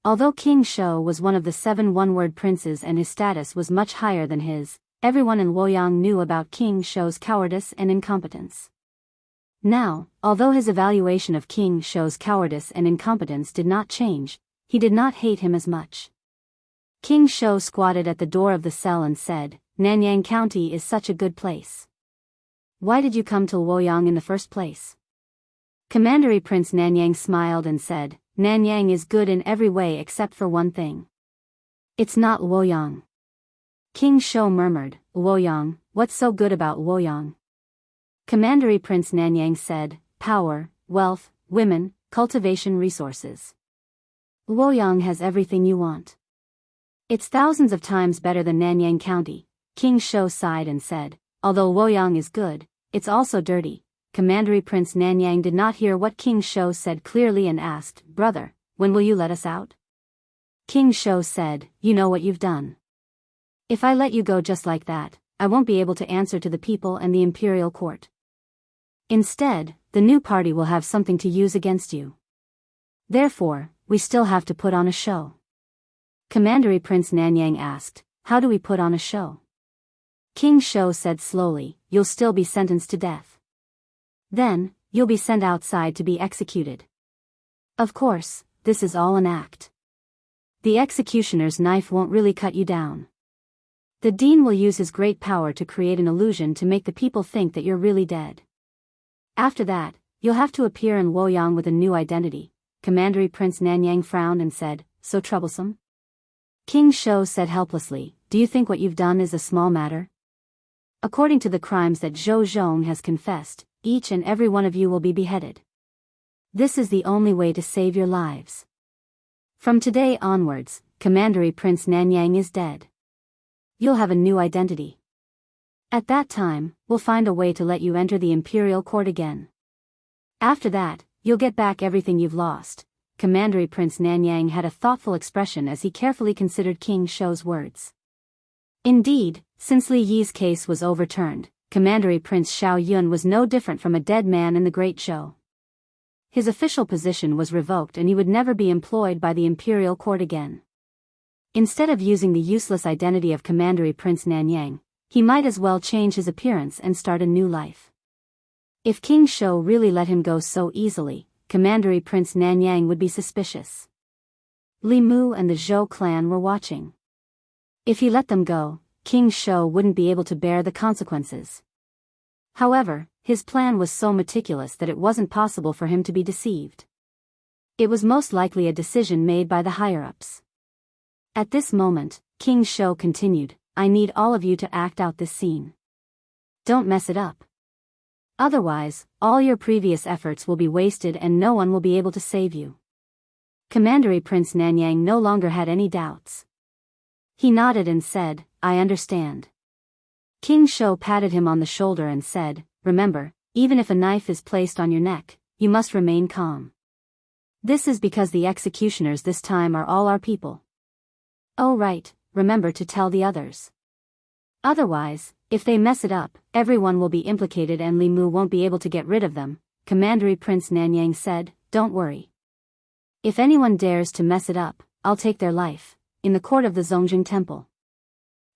Although King Shou was one of the 7 one-word princes and his status was much higher than his, everyone in Luoyang knew about King Shou's cowardice and incompetence. Now, although his evaluation of King Shou's cowardice and incompetence did not change, he did not hate him as much. King Shou squatted at the door of the cell and said, "Nanyang County is such a good place. Why did you come to Luoyang in the first place?" Commandery Prince Nanyang smiled and said, "Nanyang is good in every way except for one thing. It's not Luoyang." King Shou murmured, "Luoyang, what's so good about Luoyang?" Commandery Prince Nanyang said, "Power, wealth, women, cultivation resources. Luoyang has everything you want. It's thousands of times better than Nanyang County." King Shou sighed and said, "Although Luoyang is good, it's also dirty." Commandery Prince Nanyang did not hear what King Shou said clearly and asked, "Brother, when will you let us out?" King Shou said, "You know what you've done. If I let you go just like that, I won't be able to answer to the people and the imperial court. Instead, the new party will have something to use against you. Therefore, we still have to put on a show." Commandery Prince Nanyang asked, "How do we put on a show?" King Shou said slowly, "You'll still be sentenced to death. Then, you'll be sent outside to be executed. Of course, this is all an act. The executioner's knife won't really cut you down. The dean will use his great power to create an illusion to make the people think that you're really dead. After that, you'll have to appear in Luoyang with a new identity." Commandery Prince Nanyang frowned and said, "So troublesome?" King Shou said helplessly, "Do you think what you've done is a small matter? According to the crimes that Zhou Zhong has confessed, each and every one of you will be beheaded. This is the only way to save your lives. From today onwards, Commandery Prince Nanyang is dead. You'll have a new identity. At that time, we'll find a way to let you enter the imperial court again. After that, you'll get back everything you've lost." Commandery Prince Nanyang had a thoughtful expression as he carefully considered King Shou's words. Indeed, since Li Yi's case was overturned, Commandery Prince Xiao Yun was no different from a dead man in the Great Zhou. His official position was revoked and he would never be employed by the imperial court again. Instead of using the useless identity of Commandery Prince Nanyang, he might as well change his appearance and start a new life. If King Shou really let him go so easily, Commandery Prince Nanyang would be suspicious. Li Mu and the Zhou clan were watching. If he let them go, King Shou wouldn't be able to bear the consequences. However, his plan was so meticulous that it wasn't possible for him to be deceived. It was most likely a decision made by the higher-ups. At this moment, King Shou continued, "I need all of you to act out this scene. Don't mess it up. Otherwise, all your previous efforts will be wasted and no one will be able to save you." Commandery Prince Nanyang no longer had any doubts. He nodded and said, "I understand." King Shou patted him on the shoulder and said, "Remember, even if a knife is placed on your neck, you must remain calm. This is because the executioners this time are all our people. Oh right, remember to tell the others. Otherwise, if they mess it up, everyone will be implicated and Li Mu won't be able to get rid of them." Commandery Prince Nanyang said, "Don't worry. If anyone dares to mess it up, I'll take their life." In the court of the Zongjing Temple,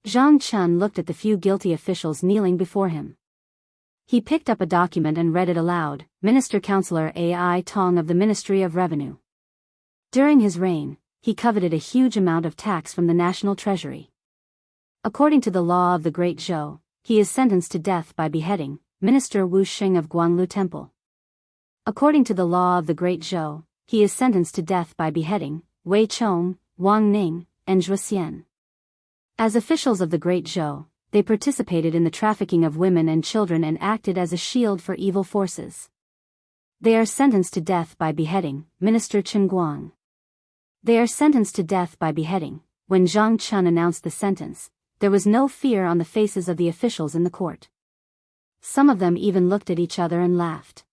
Zhang Chun looked at the few guilty officials kneeling before him. He picked up a document and read it aloud. Minister Councillor Ai Tong of the Ministry of Revenue. During his reign, he coveted a huge amount of tax from the national treasury. According to the law of the Great Zhou, he is sentenced to death by beheading. Minister Wu Xing of Guanglu Temple. According to the law of the Great Zhou, he is sentenced to death by beheading. Wei Chong, Wang Ning, and Zhuo Xian. As officials of the Great Zhou, they participated in the trafficking of women and children and acted as a shield for evil forces. They are sentenced to death by beheading. Minister Chen Guang. They are sentenced to death by beheading. When Zhang Chun announced the sentence, there was no fear on the faces of the officials in the court. Some of them even looked at each other and laughed.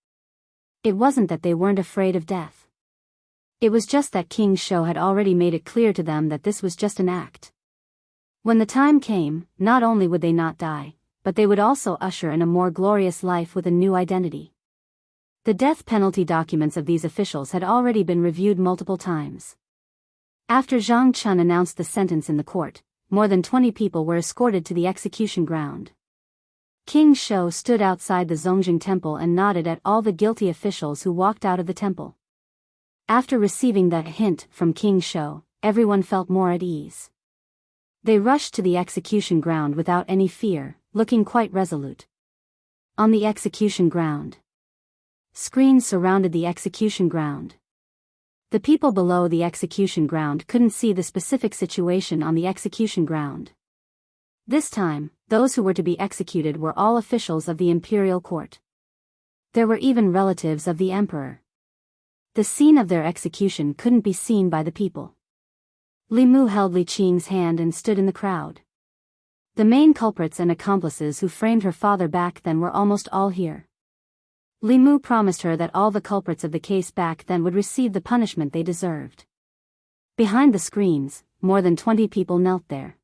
It wasn't that they weren't afraid of death. It was just that King Shou had already made it clear to them that this was just an act. When the time came, not only would they not die, but they would also usher in a more glorious life with a new identity. The death penalty documents of these officials had already been reviewed multiple times. After Zhang Chun announced the sentence in the court, more than 20 people were escorted to the execution ground. King Shou stood outside the Zongjing Temple and nodded at all the guilty officials who walked out of the temple. After receiving that hint from King Shou, everyone felt more at ease. They rushed to the execution ground without any fear, looking quite resolute. On the execution ground. Screens surrounded the execution ground. The people below the execution ground couldn't see the specific situation on the execution ground. This time, those who were to be executed were all officials of the imperial court. There were even relatives of the emperor. The scene of their execution couldn't be seen by the people. Li Mu held Li Qing's hand and stood in the crowd. The main culprits and accomplices who framed her father back then were almost all here. Li Mu promised her that all the culprits of the case back then would receive the punishment they deserved. Behind the screens, more than 20 people knelt there.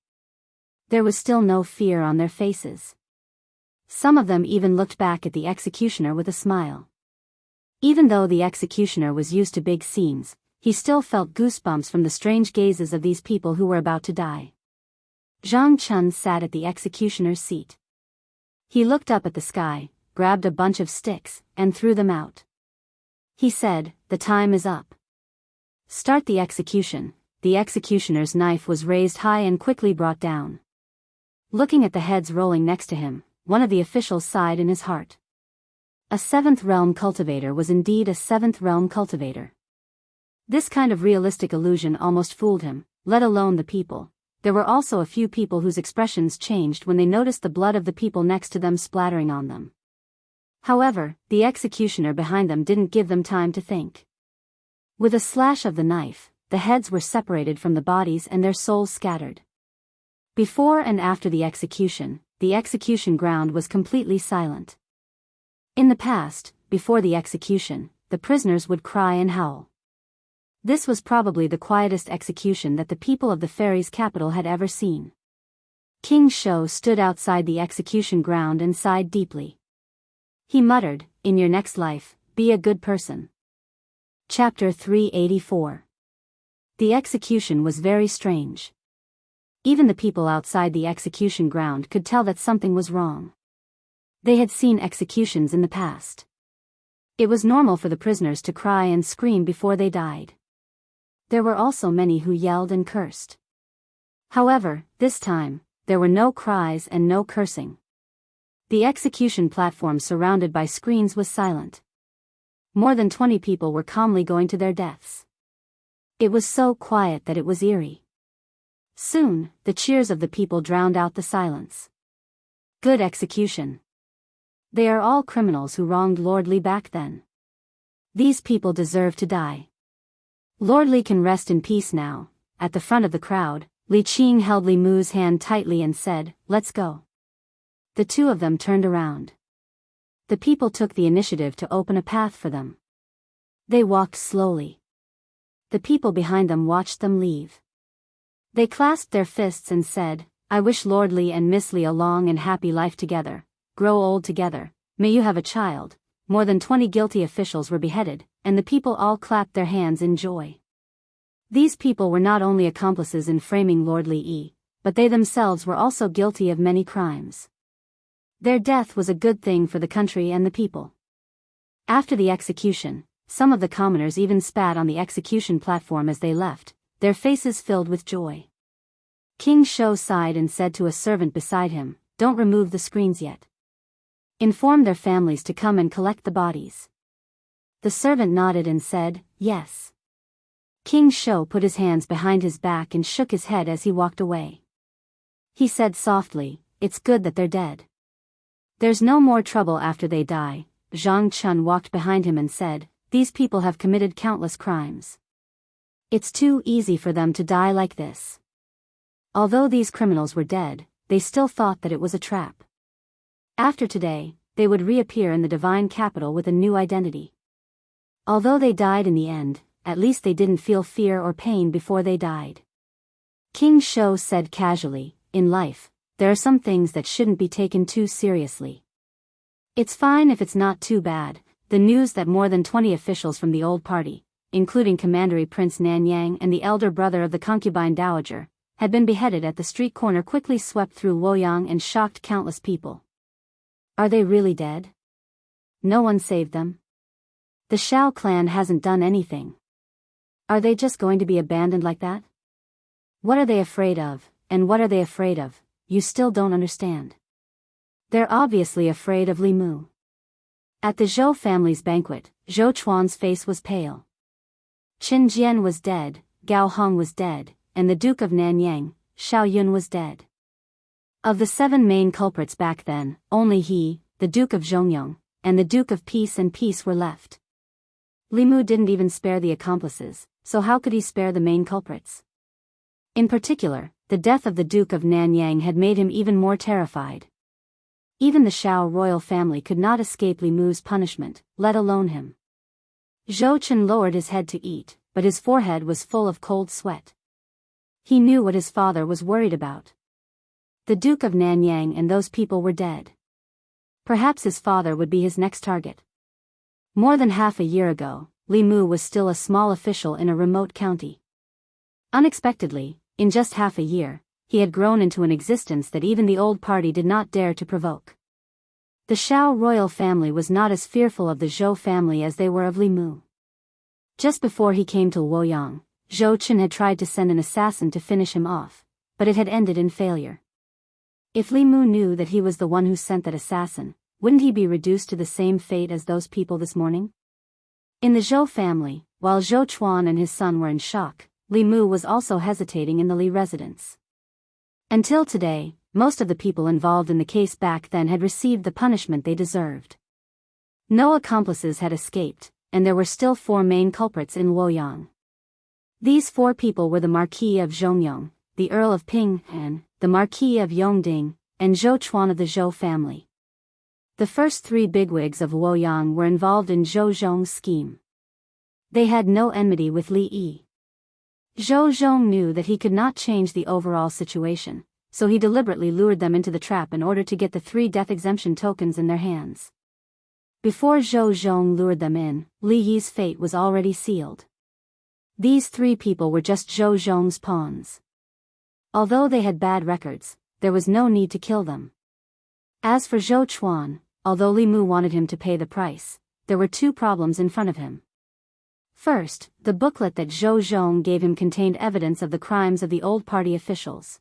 There was still no fear on their faces. Some of them even looked back at the executioner with a smile. Even though the executioner was used to big scenes, he still felt goosebumps from the strange gazes of these people who were about to die. Zhang Chun sat at the executioner's seat. He looked up at the sky, grabbed a bunch of sticks, and threw them out. He said, "The time is up. Start the execution." The executioner's knife was raised high and quickly brought down. Looking at the heads rolling next to him, one of the officials sighed in his heart. A 7th realm cultivator was indeed a 7th realm cultivator. This kind of realistic illusion almost fooled him, let alone the people. There were also a few people whose expressions changed when they noticed the blood of the people next to them splattering on them. However, the executioner behind them didn't give them time to think. With a slash of the knife, the heads were separated from the bodies and their souls scattered. Before and after the execution ground was completely silent. In the past, before the execution, the prisoners would cry and howl. This was probably the quietest execution that the people of the fairies' capital had ever seen. King Shou stood outside the execution ground and sighed deeply. He muttered, "In your next life, be a good person." Chapter 384. The execution was very strange. Even the people outside the execution ground could tell that something was wrong. They had seen executions in the past. It was normal for the prisoners to cry and scream before they died. There were also many who yelled and cursed. However, this time, there were no cries and no cursing. The execution platform surrounded by screens was silent. More than 20 people were calmly going to their deaths. It was so quiet that it was eerie. Soon, the cheers of the people drowned out the silence. Good execution. They are all criminals who wronged Lord Li back then. These people deserve to die. Lord Li can rest in peace now. At the front of the crowd, Li Qing held Li Mu's hand tightly and said, "Let's go." The two of them turned around. The people took the initiative to open a path for them. They walked slowly. The people behind them watched them leave. They clasped their fists and said, "I wish Lord Li and Miss Li a long and happy life together. Grow old together, may you have a child." More than 20 guilty officials were beheaded, and the people all clapped their hands in joy. These people were not only accomplices in framing Lord Li Yi, but they themselves were also guilty of many crimes. Their death was a good thing for the country and the people. After the execution, some of the commoners even spat on the execution platform as they left, their faces filled with joy. King Shou sighed and said to a servant beside him, "Don't remove the screens yet. Inform their families to come and collect the bodies." The servant nodded and said, "Yes." King Shou put his hands behind his back and shook his head as he walked away. He said softly, "It's good that they're dead. There's no more trouble after they die." Zhang Chun walked behind him and said, "These people have committed countless crimes. It's too easy for them to die like this." Although these criminals were dead, they still thought that it was a trap. After today, they would reappear in the divine capital with a new identity. Although they died in the end, at least they didn't feel fear or pain before they died. King Shou said casually, "In life, there are some things that shouldn't be taken too seriously. It's fine if it's not too bad." The news that more than 20 officials from the old party, including Commandery Prince Nanyang and the elder brother of the concubine dowager, had been beheaded at the street corner quickly swept through Luoyang and shocked countless people. Are they really dead? No one saved them? The Shao clan hasn't done anything. Are they just going to be abandoned like that? What are they afraid of, and what are they afraid of? You still don't understand. They're obviously afraid of Li Mu. At the Zhou family's banquet, Zhou Chuan's face was pale. Qin Jian was dead, Gao Hong was dead, and the Duke of Nanyang, Xiao Yun was dead. Of the 7 main culprits back then, only he, the Duke of Zhongyong, and the Duke of Peace and Peace were left. Li Mu didn't even spare the accomplices, so how could he spare the main culprits? In particular, the death of the Duke of Nanyang had made him even more terrified. Even the Shao royal family could not escape Li Mu's punishment, let alone him. Zhou Chen lowered his head to eat, but his forehead was full of cold sweat. He knew what his father was worried about. The Duke of Nanyang and those people were dead. Perhaps his father would be his next target. More than half a year ago, Li Mu was still a small official in a remote county. Unexpectedly, in just half a year, he had grown into an existence that even the old party did not dare to provoke. The Shao royal family was not as fearful of the Zhou family as they were of Li Mu. Just before he came to Luoyang, Zhou Chen had tried to send an assassin to finish him off, but it had ended in failure. If Li Mu knew that he was the one who sent that assassin, wouldn't he be reduced to the same fate as those people this morning? In the Zhou family, while Zhou Chuan and his son were in shock, Li Mu was also hesitating in the Li residence. Until today, most of the people involved in the case back then had received the punishment they deserved. No accomplices had escaped, and there were still 4 main culprits in Luoyang. These 4 people were the Marquis of Zhongyong, the Earl of Ping'an, the Marquis of Yongding, and Zhou Chuan of the Zhou family. The first 3 bigwigs of Luoyang were involved in Zhou Zhong's scheme. They had no enmity with Li Yi. Zhou Zhong knew that he could not change the overall situation, so he deliberately lured them into the trap in order to get the 3 death exemption tokens in their hands. Before Zhou Zhong lured them in, Li Yi's fate was already sealed. These 3 people were just Zhou Zhong's pawns. Although they had bad records, there was no need to kill them. As for Zhou Chuan, although Li Mu wanted him to pay the price, there were 2 problems in front of him. First, the booklet that Zhou Zhong gave him contained evidence of the crimes of the old party officials.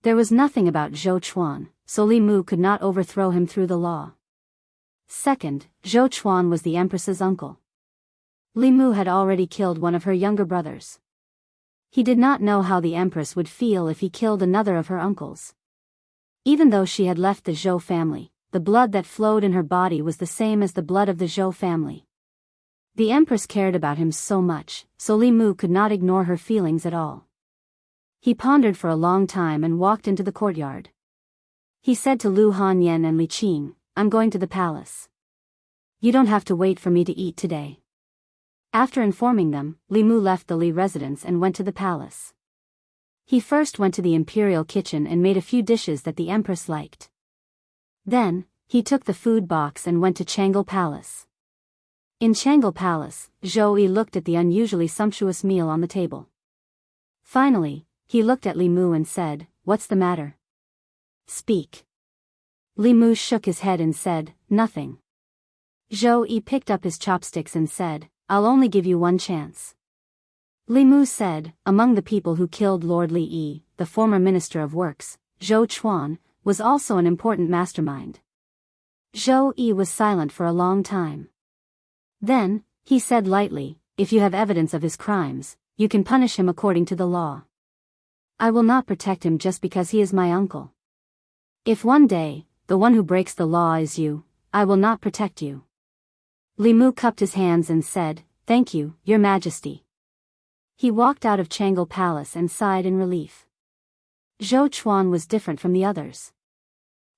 There was nothing about Zhou Chuan, so Li Mu could not overthrow him through the law. Second, Zhou Chuan was the Empress's uncle. Li Mu had already killed one of her younger brothers. He did not know how the Empress would feel if he killed another of her uncles. Even though she had left the Zhou family, the blood that flowed in her body was the same as the blood of the Zhou family. The Empress cared about him so much, so Li Mu could not ignore her feelings at all. He pondered for a long time and walked into the courtyard. He said to Lu Hanyan and Li Qing, "I'm going to the palace. You don't have to wait for me to eat today." After informing them, Li Mu left the Li residence and went to the palace. He first went to the imperial kitchen and made a few dishes that the Empress liked. Then, he took the food box and went to Changle Palace. In Changle Palace, Zhou Yi looked at the unusually sumptuous meal on the table. Finally, he looked at Li Mu and said, "What's the matter? Speak." Li Mu shook his head and said, "Nothing." Zhou Yi picked up his chopsticks and said, "I'll only give you one chance." Li Mu said, "Among the people who killed Lord Li Yi, the former Minister of Works, Zhou Chuan, was also an important mastermind." Zhou Yi was silent for a long time. Then, he said lightly, "If you have evidence of his crimes, you can punish him according to the law. I will not protect him just because he is my uncle. If one day, the one who breaks the law is you, I will not protect you." Li Mu cupped his hands and said, "Thank you, Your Majesty." He walked out of Changle Palace and sighed in relief. Zhou Chuan was different from the others.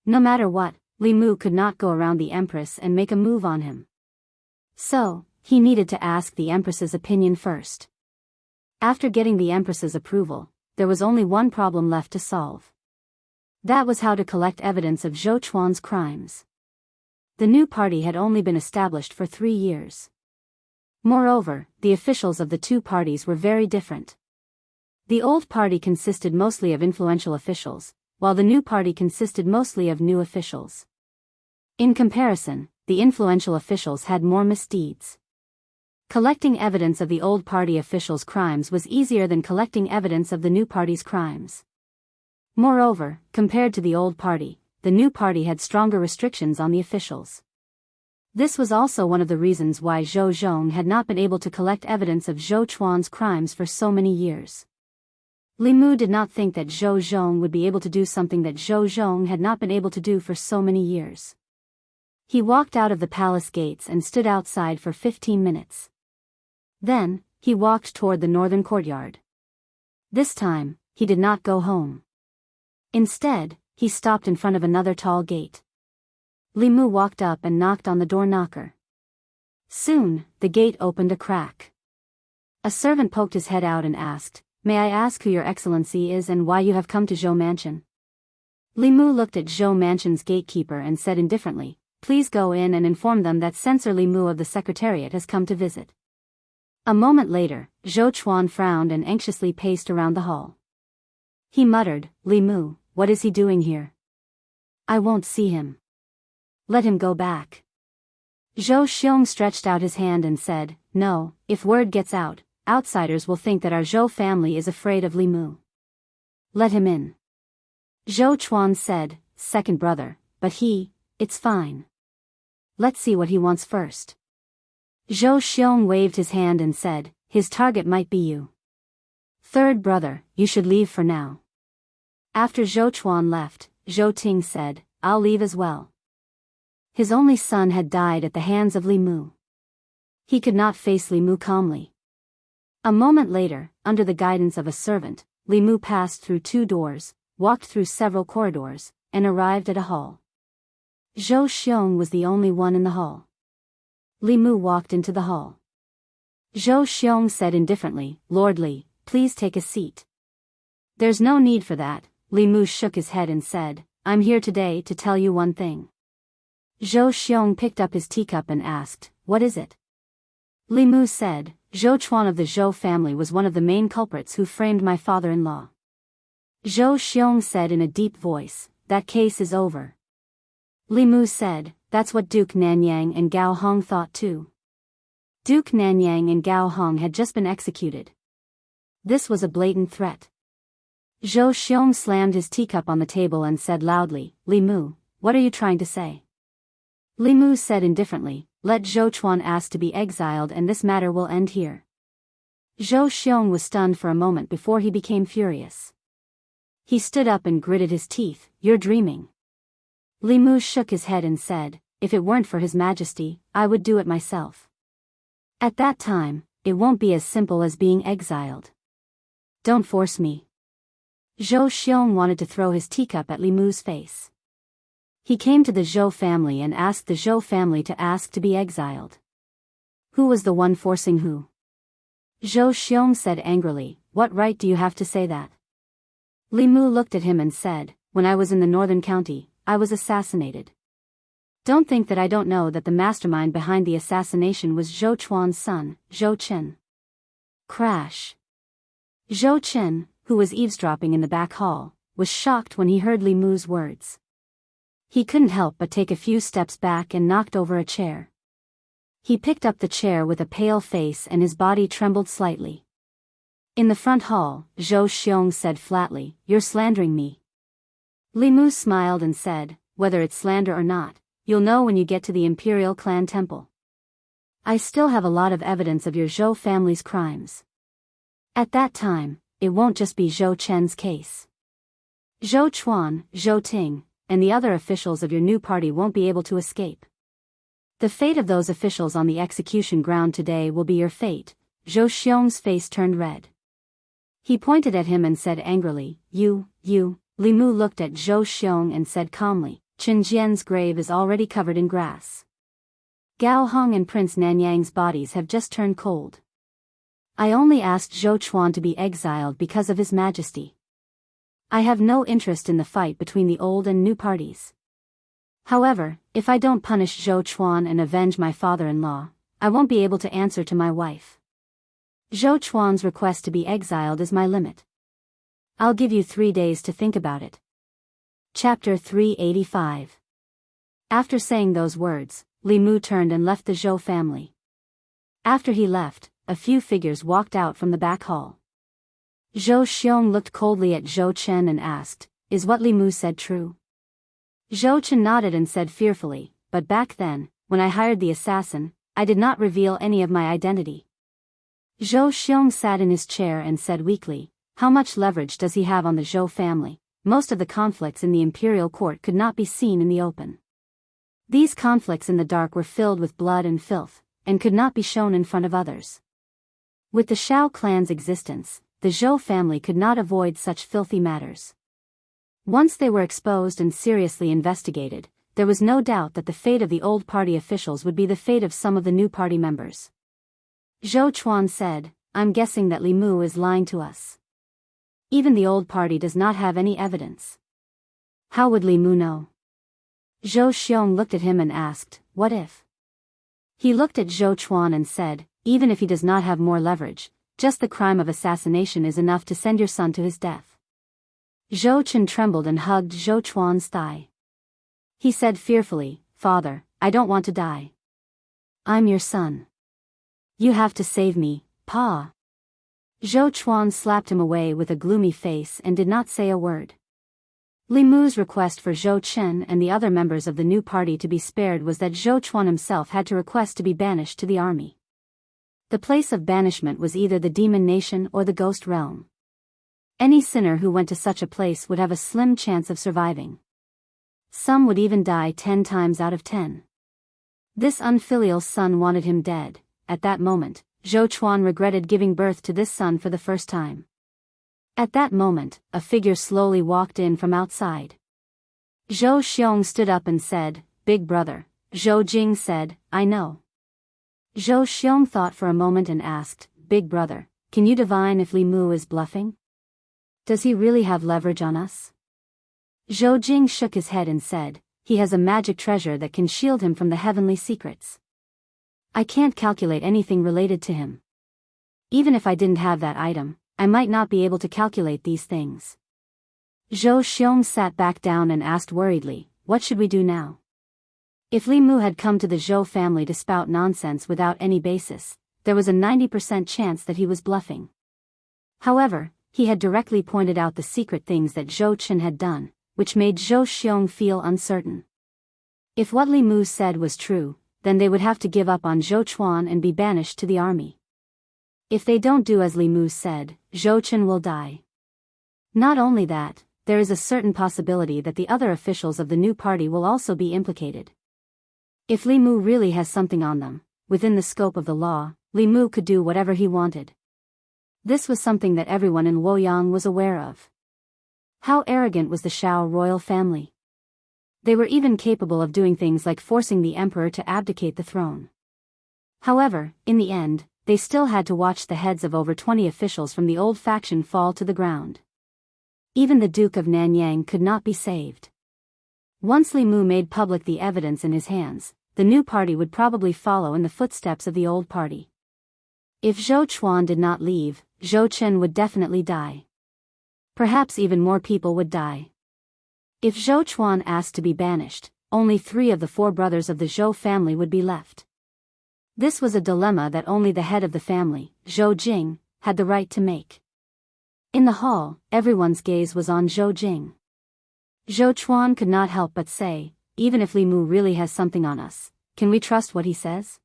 No matter what, Li Mu could not go around the Empress and make a move on him. So, he needed to ask the Empress's opinion first. After getting the Empress's approval, there was only one problem left to solve. That was how to collect evidence of Zhou Chuan's crimes. The new party had only been established for 3 years. Moreover, the officials of the 2 parties were very different. The old party consisted mostly of influential officials, while the new party consisted mostly of new officials. In comparison, the influential officials had more misdeeds. Collecting evidence of the old party officials' crimes was easier than collecting evidence of the new party's crimes. Moreover, compared to the old party, the new party had stronger restrictions on the officials. This was also one of the reasons why Zhou Zhong had not been able to collect evidence of Zhou Chuan's crimes for so many years. Li Mu did not think that Zhou Zhong would be able to do something that Zhou Zhong had not been able to do for so many years. He walked out of the palace gates and stood outside for 15 minutes. Then, he walked toward the northern courtyard. This time, he did not go home. Instead, he stopped in front of another tall gate. Li Mu walked up and knocked on the door knocker. Soon, the gate opened a crack. A servant poked his head out and asked, "May I ask who your excellency is and why you have come to Zhou Mansion?" Li Mu looked at Zhou Mansion's gatekeeper and said indifferently, "Please go in and inform them that Censor Li Mu of the Secretariat has come to visit." A moment later, Zhou Chuan frowned and anxiously paced around the hall. He muttered, "Li Mu, what is he doing here? I won't see him. Let him go back." Zhou Xiong stretched out his hand and said, "No, if word gets out, outsiders will think that our Zhou family is afraid of Li Mu. Let him in." Zhou Chuan said, "Second brother, but it's fine. Let's see what he wants first." Zhou Xiong waved his hand and said, "His target might be you. Third brother, you should leave for now." After Zhou Chuan left, Zhou Ting said, "I'll leave as well." His only son had died at the hands of Li Mu. He could not face Li Mu calmly. A moment later, under the guidance of a servant, Li Mu passed through 2 doors, walked through several corridors, and arrived at a hall. Zhou Xiong was the only one in the hall. Li Mu walked into the hall. Zhou Xiong said indifferently, Lord Li, please take a seat. There's no need for that, Li Mu shook his head and said, I'm here today to tell you one thing. Zhou Xiong picked up his teacup and asked, what is it? Li Mu said, Zhou Chuan of the Zhou family was one of the main culprits who framed my father-in-law. Zhou Xiong said in a deep voice, that case is over. Li Mu said, that's what Duke Nanyang and Gao Hong thought too. Duke Nanyang and Gao Hong had just been executed. This was a blatant threat. Zhou Xiong slammed his teacup on the table and said loudly, Li Mu, what are you trying to say? Li Mu said indifferently, let Zhou Chuan ask to be exiled and this matter will end here. Zhou Xiong was stunned for a moment before he became furious. He stood up and gritted his teeth, you're dreaming. Li Mu shook his head and said, if it weren't for His Majesty, I would do it myself. At that time, it won't be as simple as being exiled. Don't force me. Zhou Xiong wanted to throw his teacup at Li Mu's face. He came to the Zhou family and asked the Zhou family to ask to be exiled. Who was the one forcing who? Zhou Xiong said angrily, what right do you have to say that? Li Mu looked at him and said, when I was in the northern county, I was assassinated. Don't think that I don't know that the mastermind behind the assassination was Zhou Chuan's son, Zhou Chen. Crash. Zhou Chen, who was eavesdropping in the back hall, was shocked when he heard Li Mu's words. He couldn't help but take a few steps back and knocked over a chair. He picked up the chair with a pale face and his body trembled slightly. In the front hall, Zhou Xiong said flatly, you're slandering me. Li Mu smiled and said, whether it's slander or not, you'll know when you get to the Imperial Clan Temple. I still have a lot of evidence of your Zhou family's crimes. At that time, it won't just be Zhou Chen's case. Zhou Chuan, Zhou Ting, and the other officials of your new party won't be able to escape. The fate of those officials on the execution ground today will be your fate. Zhou Xiong's face turned red. He pointed at him and said angrily, you. Li Mu looked at Zhou Xiong and said calmly, Chen Jian's grave is already covered in grass. Gao Hong and Prince Nanyang's bodies have just turned cold. I only asked Zhou Chuan to be exiled because of His Majesty. I have no interest in the fight between the old and new parties. However, if I don't punish Zhou Chuan and avenge my father-in-law, I won't be able to answer to my wife. Zhou Chuan's request to be exiled is my limit. I'll give you 3 days to think about it. Chapter 385. After saying those words, Li Mu turned and left the Zhou family. After he left, a few figures walked out from the back hall. Zhou Xiong looked coldly at Zhou Chen and asked, is what Li Mu said true? Zhou Chen nodded and said fearfully, but back then, when I hired the assassin, I did not reveal any of my identity. Zhou Xiong sat in his chair and said weakly, how much leverage does he have on the Zhou family? Most of the conflicts in the imperial court could not be seen in the open. These conflicts in the dark were filled with blood and filth, and could not be shown in front of others. With the Shao clan's existence, the Zhou family could not avoid such filthy matters. Once they were exposed and seriously investigated, there was no doubt that the fate of the old party officials would be the fate of some of the new party members. Zhou Chuan said, I'm guessing that Li Mu is lying to us. Even the old party does not have any evidence. How would Li Mu know? Zhou Xiong looked at him and asked, what if? He looked at Zhou Chuan and said, even if he does not have more leverage, just the crime of assassination is enough to send your son to his death. Zhou Chen trembled and hugged Zhou Chuan's thigh. He said fearfully, Father, I don't want to die. I'm your son. You have to save me, Pa. Zhou Chuan slapped him away with a gloomy face and did not say a word. Li Mu's request for Zhou Chen and the other members of the new party to be spared was that Zhou Chuan himself had to request to be banished to the army. The place of banishment was either the demon nation or the ghost realm. Any sinner who went to such a place would have a slim chance of surviving. Some would even die 10 times out of 10. This unfilial son wanted him dead. At that moment, Zhou Chuan regretted giving birth to this son for the first time. At that moment, a figure slowly walked in from outside. Zhou Xiong stood up and said, Big brother. Zhou Jing said, I know. Zhou Xiong thought for a moment and asked, Big brother, can you divine if Li Mu is bluffing? Does he really have leverage on us? Zhou Jing shook his head and said, he has a magic treasure that can shield him from the heavenly secrets. I can't calculate anything related to him. Even if I didn't have that item, I might not be able to calculate these things. Zhou Xiong sat back down and asked worriedly, what should we do now? If Li Mu had come to the Zhou family to spout nonsense without any basis, there was a 90% chance that he was bluffing. However, he had directly pointed out the secret things that Zhou Chen had done, which made Zhou Xiong feel uncertain. If what Li Mu said was true, then they would have to give up on Zhou Chuan and be banished to the army. If they don't do as Li Mu said, Zhou Chen will die. Not only that, there is a certain possibility that the other officials of the new party will also be implicated. If Li Mu really has something on them, within the scope of the law, Li Mu could do whatever he wanted. This was something that everyone in Luoyang was aware of. How arrogant was the Shao royal family? They were even capable of doing things like forcing the emperor to abdicate the throne. However, in the end, they still had to watch the heads of over 20 officials from the old faction fall to the ground. Even the Duke of Nanyang could not be saved. Once Li Mu made public the evidence in his hands, the new party would probably follow in the footsteps of the old party. If Zhou Chuan did not leave, Zhou Chen would definitely die. Perhaps even more people would die. If Zhou Chuan asked to be banished, only 3 of the 4 brothers of the Zhou family would be left. This was a dilemma that only the head of the family, Zhou Jing, had the right to make. In the hall, everyone's gaze was on Zhou Jing. Zhou Chuan could not help but say, even if Li Mu really has something on us, can we trust what he says?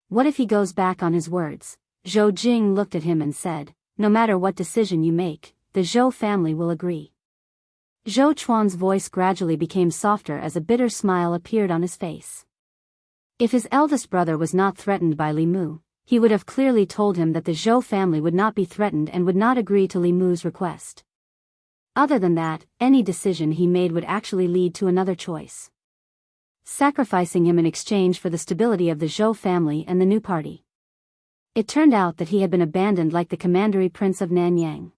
What if he goes back on his words? Zhou Jing looked at him and said, no matter what decision you make, the Zhou family will agree. Zhou Chuan's voice gradually became softer as a bitter smile appeared on his face. If his eldest brother was not threatened by Li Mu, he would have clearly told him that the Zhou family would not be threatened and would not agree to Li Mu's request. Other than that, any decision he made would actually lead to another choice. Sacrificing him in exchange for the stability of the Zhou family and the new party. It turned out that he had been abandoned like the commandery prince of Nanyang.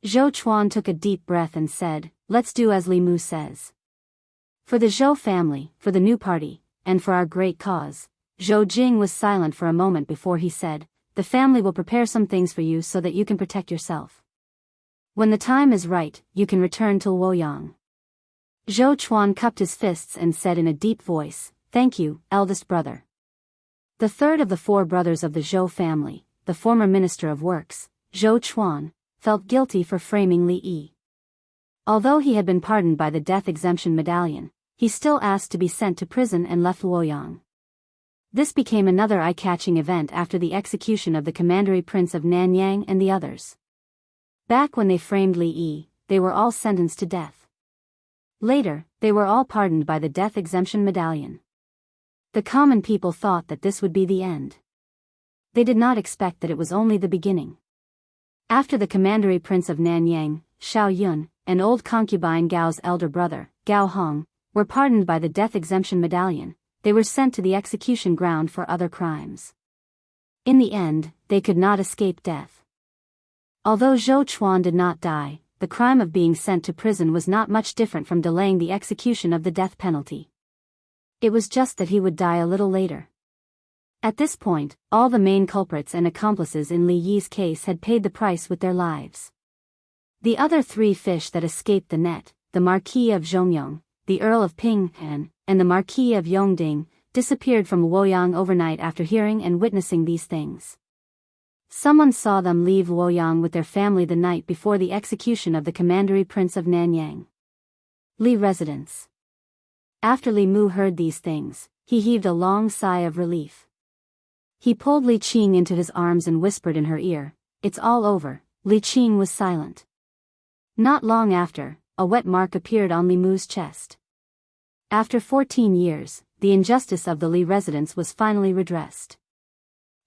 Zhou Chuan took a deep breath and said, let's do as Li Mu says. For the Zhou family, for the new party, and for our great cause. Zhou Jing was silent for a moment before he said, the family will prepare some things for you so that you can protect yourself. When the time is right, you can return to Luoyang. Zhou Chuan cupped his fists and said in a deep voice, thank you, eldest brother. The third of the 4 brothers of the Zhou family, the former Minister of Works, Zhou Chuan, felt guilty for framing Li Yi. Although he had been pardoned by the death exemption medallion, he still asked to be sent to prison and left Luoyang. This became another eye-catching event after the execution of the commandery prince of Nanyang and the others. Back when they framed Li Yi, they were all sentenced to death. Later, they were all pardoned by the death exemption medallion. The common people thought that this would be the end. They did not expect that it was only the beginning. After the commandery prince of Nanyang, Xiao Yun, and old concubine Gao's elder brother, Gao Hong, were pardoned by the death exemption medallion, they were sent to the execution ground for other crimes. In the end, they could not escape death. Although Zhou Chuan did not die, the crime of being sent to prison was not much different from delaying the execution of the death penalty. It was just that he would die a little later. At this point, all the main culprits and accomplices in Li Yi's case had paid the price with their lives. The other 3 fish that escaped the net, the Marquis of Zhongyong, the Earl of Pinghan, and the Marquis of Yongding, disappeared from Luoyang overnight after hearing and witnessing these things. Someone saw them leave Luoyang with their family the night before the execution of the commandery prince of Nanyang. Li residence. After Li Mu heard these things, he heaved a long sigh of relief. He pulled Li Qing into his arms and whispered in her ear, it's all over. Li Qing was silent. Not long after, a wet mark appeared on Li Mu's chest. After 14 years, the injustice of the Li residence was finally redressed.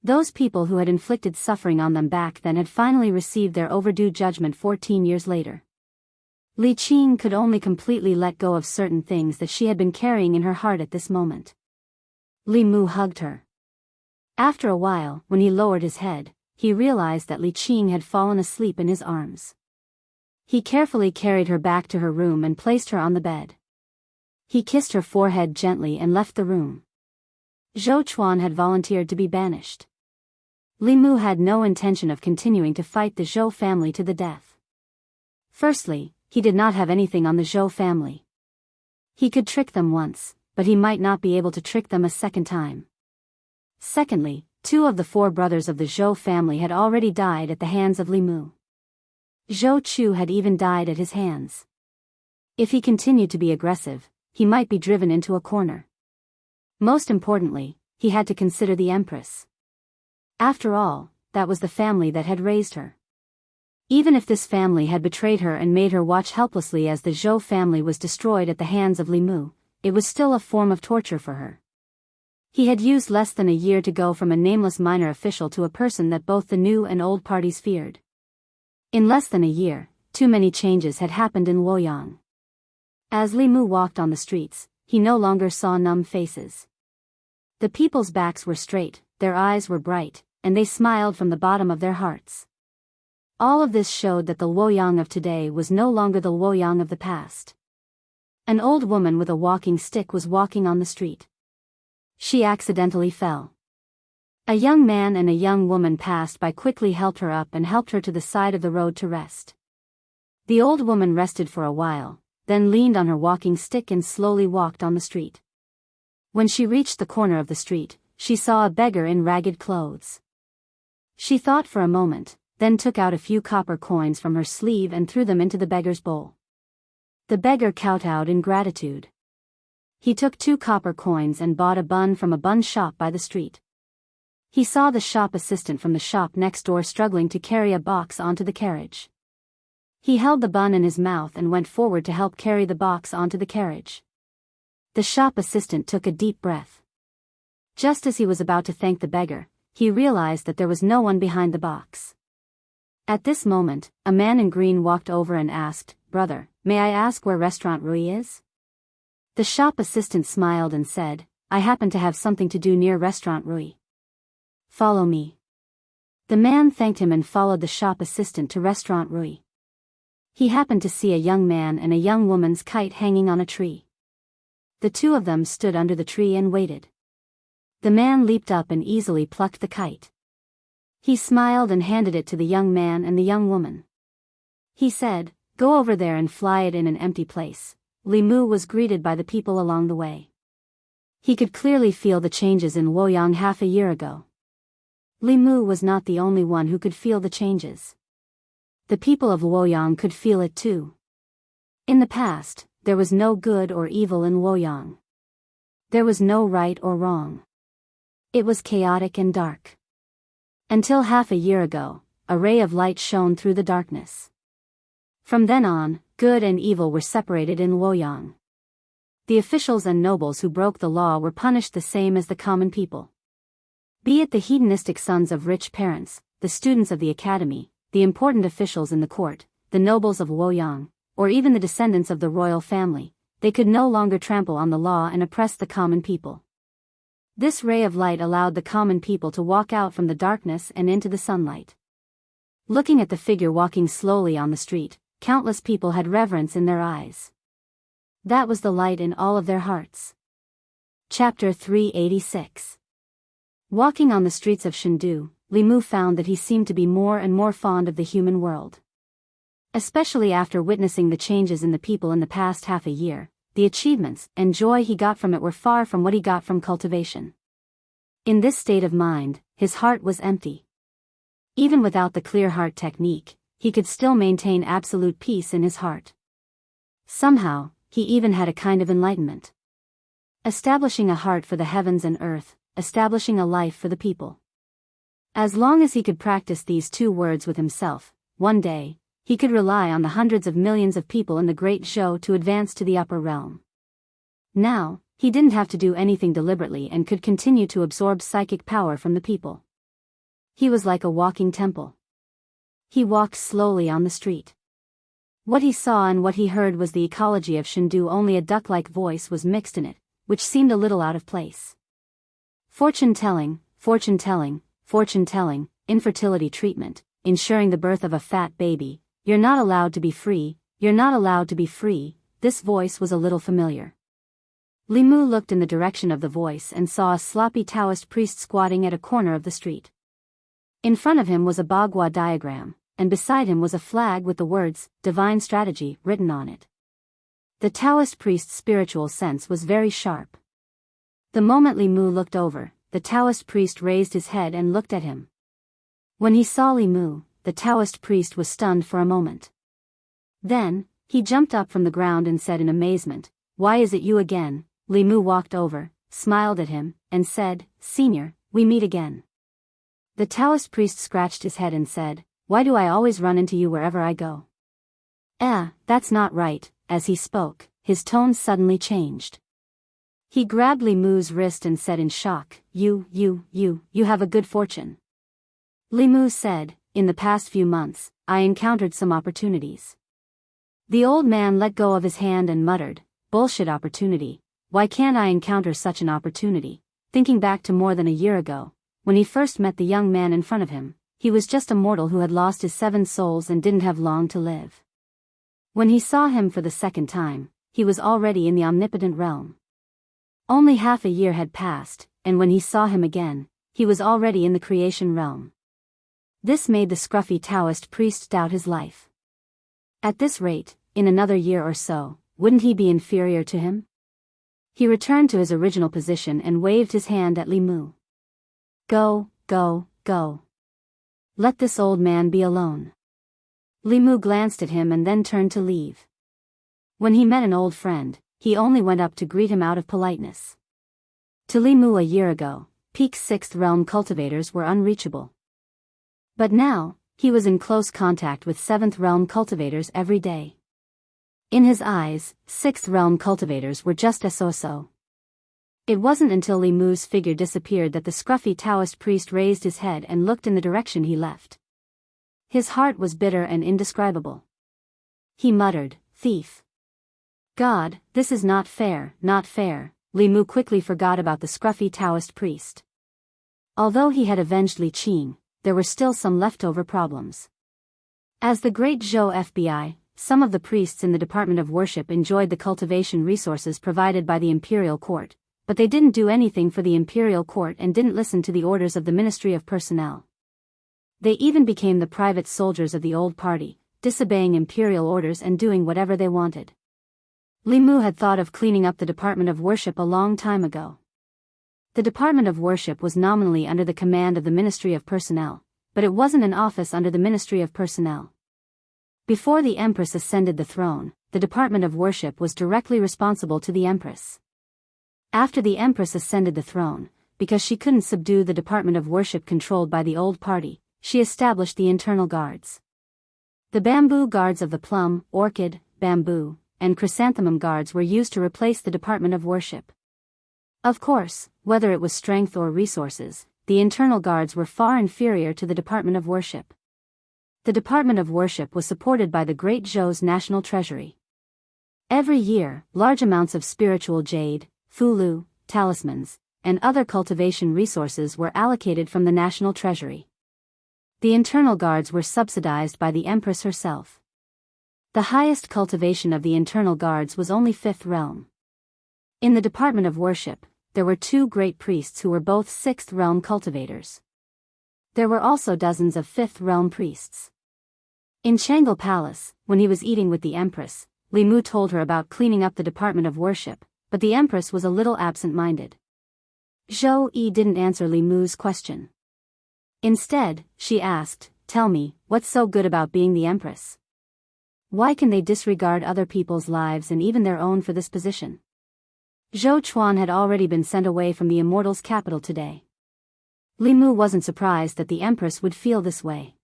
Those people who had inflicted suffering on them back then had finally received their overdue judgment 14 years later. Li Qing could only completely let go of certain things that she had been carrying in her heart at this moment. Li Mu hugged her. After a while, when he lowered his head, he realized that Li Qing had fallen asleep in his arms. He carefully carried her back to her room and placed her on the bed. He kissed her forehead gently and left the room. Zhou Chuan had volunteered to be banished. Li Mu had no intention of continuing to fight the Zhou family to the death. Firstly, he did not have anything on the Zhou family. He could trick them once, but he might not be able to trick them a second time. Secondly, 2 of the 4 brothers of the Zhou family had already died at the hands of Li Mu. Zhou Chu had even died at his hands. If he continued to be aggressive, he might be driven into a corner. Most importantly, he had to consider the Empress. After all, that was the family that had raised her. Even if this family had betrayed her and made her watch helplessly as the Zhou family was destroyed at the hands of Li Mu, it was still a form of torture for her. He had used less than a year to go from a nameless minor official to a person that both the new and old parties feared. In less than a year, too many changes had happened in Luoyang. As Li Mu walked on the streets, he no longer saw numb faces. The people's backs were straight, their eyes were bright, and they smiled from the bottom of their hearts. All of this showed that the Luoyang of today was no longer the Luoyang of the past. An old woman with a walking stick was walking on the street. She accidentally fell. A young man and a young woman passed by, quickly helped her up and helped her to the side of the road to rest. The old woman rested for a while, then leaned on her walking stick and slowly walked on the street. When she reached the corner of the street, she saw a beggar in ragged clothes. She thought for a moment, then took out a few copper coins from her sleeve and threw them into the beggar's bowl. The beggar kowtowed in gratitude. He took 2 copper coins and bought a bun from a bun shop by the street. He saw the shop assistant from the shop next door struggling to carry a box onto the carriage. He held the bun in his mouth and went forward to help carry the box onto the carriage. The shop assistant took a deep breath. Just as he was about to thank the beggar, he realized that there was no one behind the box. At this moment, a man in green walked over and asked, "Brother, may I ask where Restaurant Rui is?" The shop assistant smiled and said, "I happen to have something to do near Restaurant Rui. Follow me." The man thanked him and followed the shop assistant to Restaurant Rui. He happened to see a young man and a young woman's kite hanging on a tree. The 2 of them stood under the tree and waited. The man leaped up and easily plucked the kite. He smiled and handed it to the young man and the young woman. He said, "Go over there and fly it in an empty place." Li Mu was greeted by the people along the way. He could clearly feel the changes in Luoyang half a year ago. Li Mu was not the only one who could feel the changes. The people of Luoyang could feel it too. In the past, there was no good or evil in Luoyang. There was no right or wrong. It was chaotic and dark. Until half a year ago, a ray of light shone through the darkness. From then on, good and evil were separated in Luoyang. The officials and nobles who broke the law were punished the same as the common people. Be it the hedonistic sons of rich parents, the students of the academy, the important officials in the court, the nobles of Luoyang, or even the descendants of the royal family, they could no longer trample on the law and oppress the common people. This ray of light allowed the common people to walk out from the darkness and into the sunlight. Looking at the figure walking slowly on the street, countless people had reverence in their eyes. That was the light in all of their hearts. Chapter 386. Walking on the streets of Chengdu, Li Mu found that he seemed to be more and more fond of the human world. Especially after witnessing the changes in the people in the past half a year, the achievements and joy he got from it were far from what he got from cultivation. In this state of mind, his heart was empty. Even without the clear heart technique, he could still maintain absolute peace in his heart. Somehow, he even had a kind of enlightenment. Establishing a heart for the heavens and earth, establishing a life for the people. As long as he could practice these 2 words with himself, one day, he could rely on the hundreds of millions of people in the Great Zhou to advance to the upper realm. Now, he didn't have to do anything deliberately and could continue to absorb psychic power from the people. He was like a walking temple. He walked slowly on the street. What he saw and what he heard was the ecology of Chengdu, only a duck-like voice was mixed in it, which seemed a little out of place. Fortune-telling, fortune-telling, infertility treatment, ensuring the birth of a fat baby. You're not allowed to be free, you're not allowed to be free. This voice was a little familiar. Li Mu looked in the direction of the voice and saw a sloppy Taoist priest squatting at a corner of the street. In front of him was a Bagua diagram, and beside him was a flag with the words, Divine Strategy, written on it. The Taoist priest's spiritual sense was very sharp. The moment Li Mu looked over, the Taoist priest raised his head and looked at him. When he saw Li Mu, the Taoist priest was stunned for a moment. Then, he jumped up from the ground and said in amazement, "Why is it you again?" Li Mu walked over, smiled at him, and said, "Senior, we meet again." The Taoist priest scratched his head and said, "Why do I always run into you wherever I go?" That's not right." As he spoke, his tone suddenly changed. He grabbed Li Mu's wrist and said in shock, You have a good fortune." Li Mu said, "In the past few months, I encountered some opportunities." The old man let go of his hand and muttered, "Bullshit opportunity. Why can't I encounter such an opportunity?" Thinking back to more than a year ago, when he first met the young man in front of him, he was just a mortal who had lost his 7 souls and didn't have long to live. When he saw him for the second time, he was already in the omnipotent realm. Only half a year had passed, and when he saw him again, he was already in the creation realm. This made the scruffy Taoist priest doubt his life. At this rate, in another year or so, wouldn't he be inferior to him? He returned to his original position and waved his hand at Li Mu. Go. Let this old man be alone." Li Mu glanced at him and then turned to leave. When he met an old friend, he only went up to greet him out of politeness. To Li Mu a year ago, peak 6th realm cultivators were unreachable. But now, he was in close contact with 7th realm cultivators every day. In his eyes, 6th realm cultivators were just so. It wasn't until Li Mu's figure disappeared that the scruffy Taoist priest raised his head and looked in the direction he left. His heart was bitter and indescribable. He muttered, "Thief. God, this is not fair, not fair." Li Mu quickly forgot about the scruffy Taoist priest. Although he had avenged Li Qing, there were still some leftover problems. As the Great Zhou FBI, some of the priests in the Department of Worship enjoyed the cultivation resources provided by the Imperial Court, but they didn't do anything for the Imperial Court and didn't listen to the orders of the Ministry of Personnel. They even became the private soldiers of the old party, disobeying imperial orders and doing whatever they wanted. Li Mu had thought of cleaning up the Department of Worship a long time ago. The Department of Worship was nominally under the command of the Ministry of Personnel, but it wasn't an office under the Ministry of Personnel. Before the Empress ascended the throne, the Department of Worship was directly responsible to the Empress. After the Empress ascended the throne, because she couldn't subdue the Department of Worship controlled by the old party, she established the internal guards. The bamboo guards of the plum, orchid, bamboo, and chrysanthemum guards were used to replace the Department of Worship. Of course, whether it was strength or resources, the internal guards were far inferior to the Department of Worship. The Department of Worship was supported by the Great Zhou's national treasury. Every year, large amounts of spiritual jade, fulu, talismans, and other cultivation resources were allocated from the national treasury. The internal guards were subsidized by the Empress herself. The highest cultivation of the internal guards was only 5th realm. In the Department of Worship, there were 2 great priests who were both 6th realm cultivators. There were also dozens of 5th realm priests. In Changle Palace, when he was eating with the Empress, Li Mu told her about cleaning up the Department of Worship, but the Empress was a little absent-minded. Zhou Yi didn't answer Li Mu's question. Instead, she asked, "Tell me, what's so good about being the Empress? Why can they disregard other people's lives and even their own for this position?" Zhou Chuan had already been sent away from the Immortals' capital today. Li Mu wasn't surprised that the Empress would feel this way.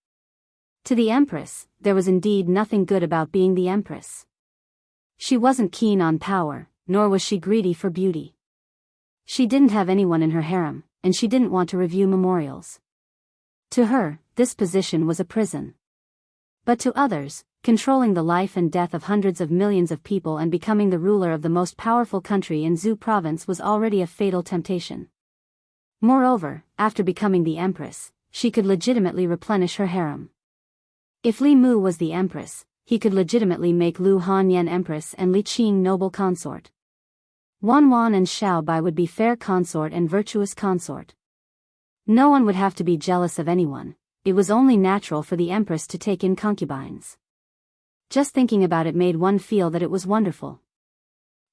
To the Empress, there was indeed nothing good about being the Empress. She wasn't keen on power, nor was she greedy for beauty. She didn't have anyone in her harem, and she didn't want to review memorials. To her, this position was a prison. But to others, controlling the life and death of hundreds of millions of people and becoming the ruler of the most powerful country in Zhou province was already a fatal temptation. Moreover, after becoming the empress, she could legitimately replenish her harem. If Li Mu was the empress, he could legitimately make Lu Hanyan empress and Li Qing noble consort. Wan Wan and Xiao Bai would be fair consort and virtuous consort. No one would have to be jealous of anyone. It was only natural for the empress to take in concubines. Just thinking about it made one feel that it was wonderful.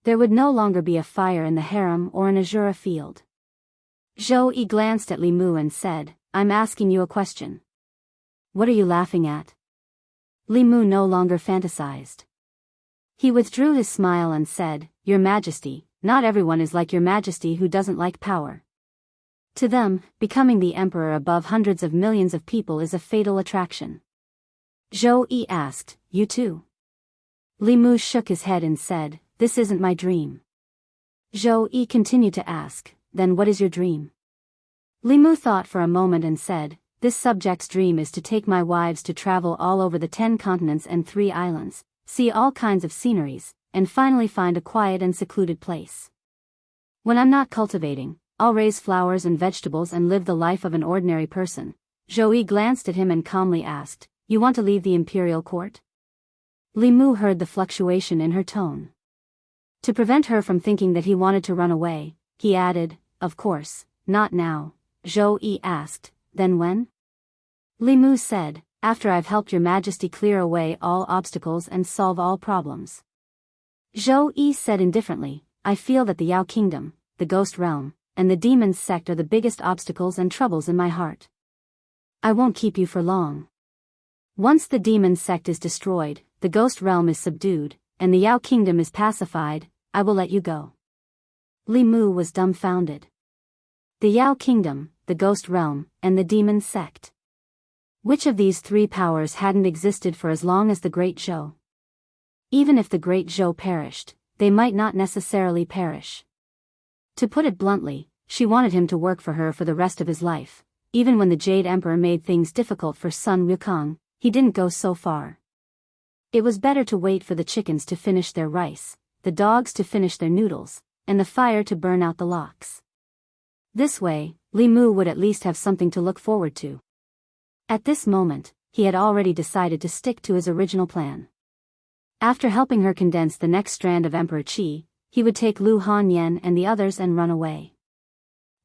There would no longer be a fire in the harem or an azura field. Zhou Yi glanced at Li Mu and said, "I'm asking you a question." "What are you laughing at?" Li Mu no longer fantasized. He withdrew his smile and said, "Your Majesty, not everyone is like your Majesty who doesn't like power. To them, becoming the emperor above hundreds of millions of people is a fatal attraction." Zhou Yi asked, "You too?" Li Mu shook his head and said, "This isn't my dream." Zhou Yi continued to ask, "Then what is your dream?" Li Mu thought for a moment and said, "This subject's dream is to take my wives to travel all over the 10 continents and 3 islands, see all kinds of sceneries, and finally find a quiet and secluded place. When I'm not cultivating, I'll raise flowers and vegetables and live the life of an ordinary person." Zhou Yi glanced at him and calmly asked, "You want to leave the imperial court?" Li Mu heard the fluctuation in her tone. To prevent her from thinking that he wanted to run away, he added, "Of course, not now." Zhou Yi asked, "Then when?" Li Mu said, "After I've helped your Majesty clear away all obstacles and solve all problems." Zhou Yi said indifferently, "I feel that the Yao Kingdom, the Ghost Realm, and the Demon's Sect are the biggest obstacles and troubles in my heart. I won't keep you for long. Once the Demon's Sect is destroyed, the Ghost Realm is subdued, and the Yao Kingdom is pacified, I will let you go." Li Mu was dumbfounded. The Yao Kingdom, the Ghost Realm, and the Demon's Sect. Which of these 3 powers hadn't existed for as long as the Great Zhou? Even if the Great Zhou perished, they might not necessarily perish. To put it bluntly, she wanted him to work for her for the rest of his life. Even when the Jade Emperor made things difficult for Sun Wukong, he didn't go so far. It was better to wait for the chickens to finish their rice, the dogs to finish their noodles, and the fire to burn out the logs. This way, Li Mu would at least have something to look forward to. At this moment, he had already decided to stick to his original plan. After helping her condense the next strand of Emperor Qi, he would take Lu Hanyan and the others and run away.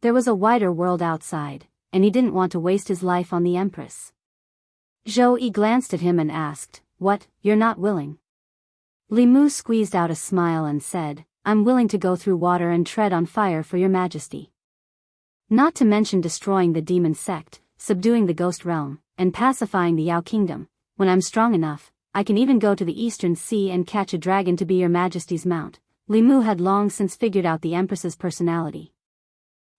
There was a wider world outside, and he didn't want to waste his life on the Empress. Zhou Yi glanced at him and asked, "What, you're not willing?" Li Mu squeezed out a smile and said, "I'm willing to go through water and tread on fire for your Majesty. Not to mention destroying the Demon Sect, subduing the Ghost Realm, and pacifying the Yao Kingdom. When I'm strong enough, I can even go to the Eastern Sea and catch a dragon to be your Majesty's mount." Li Mu had long since figured out the Empress's personality.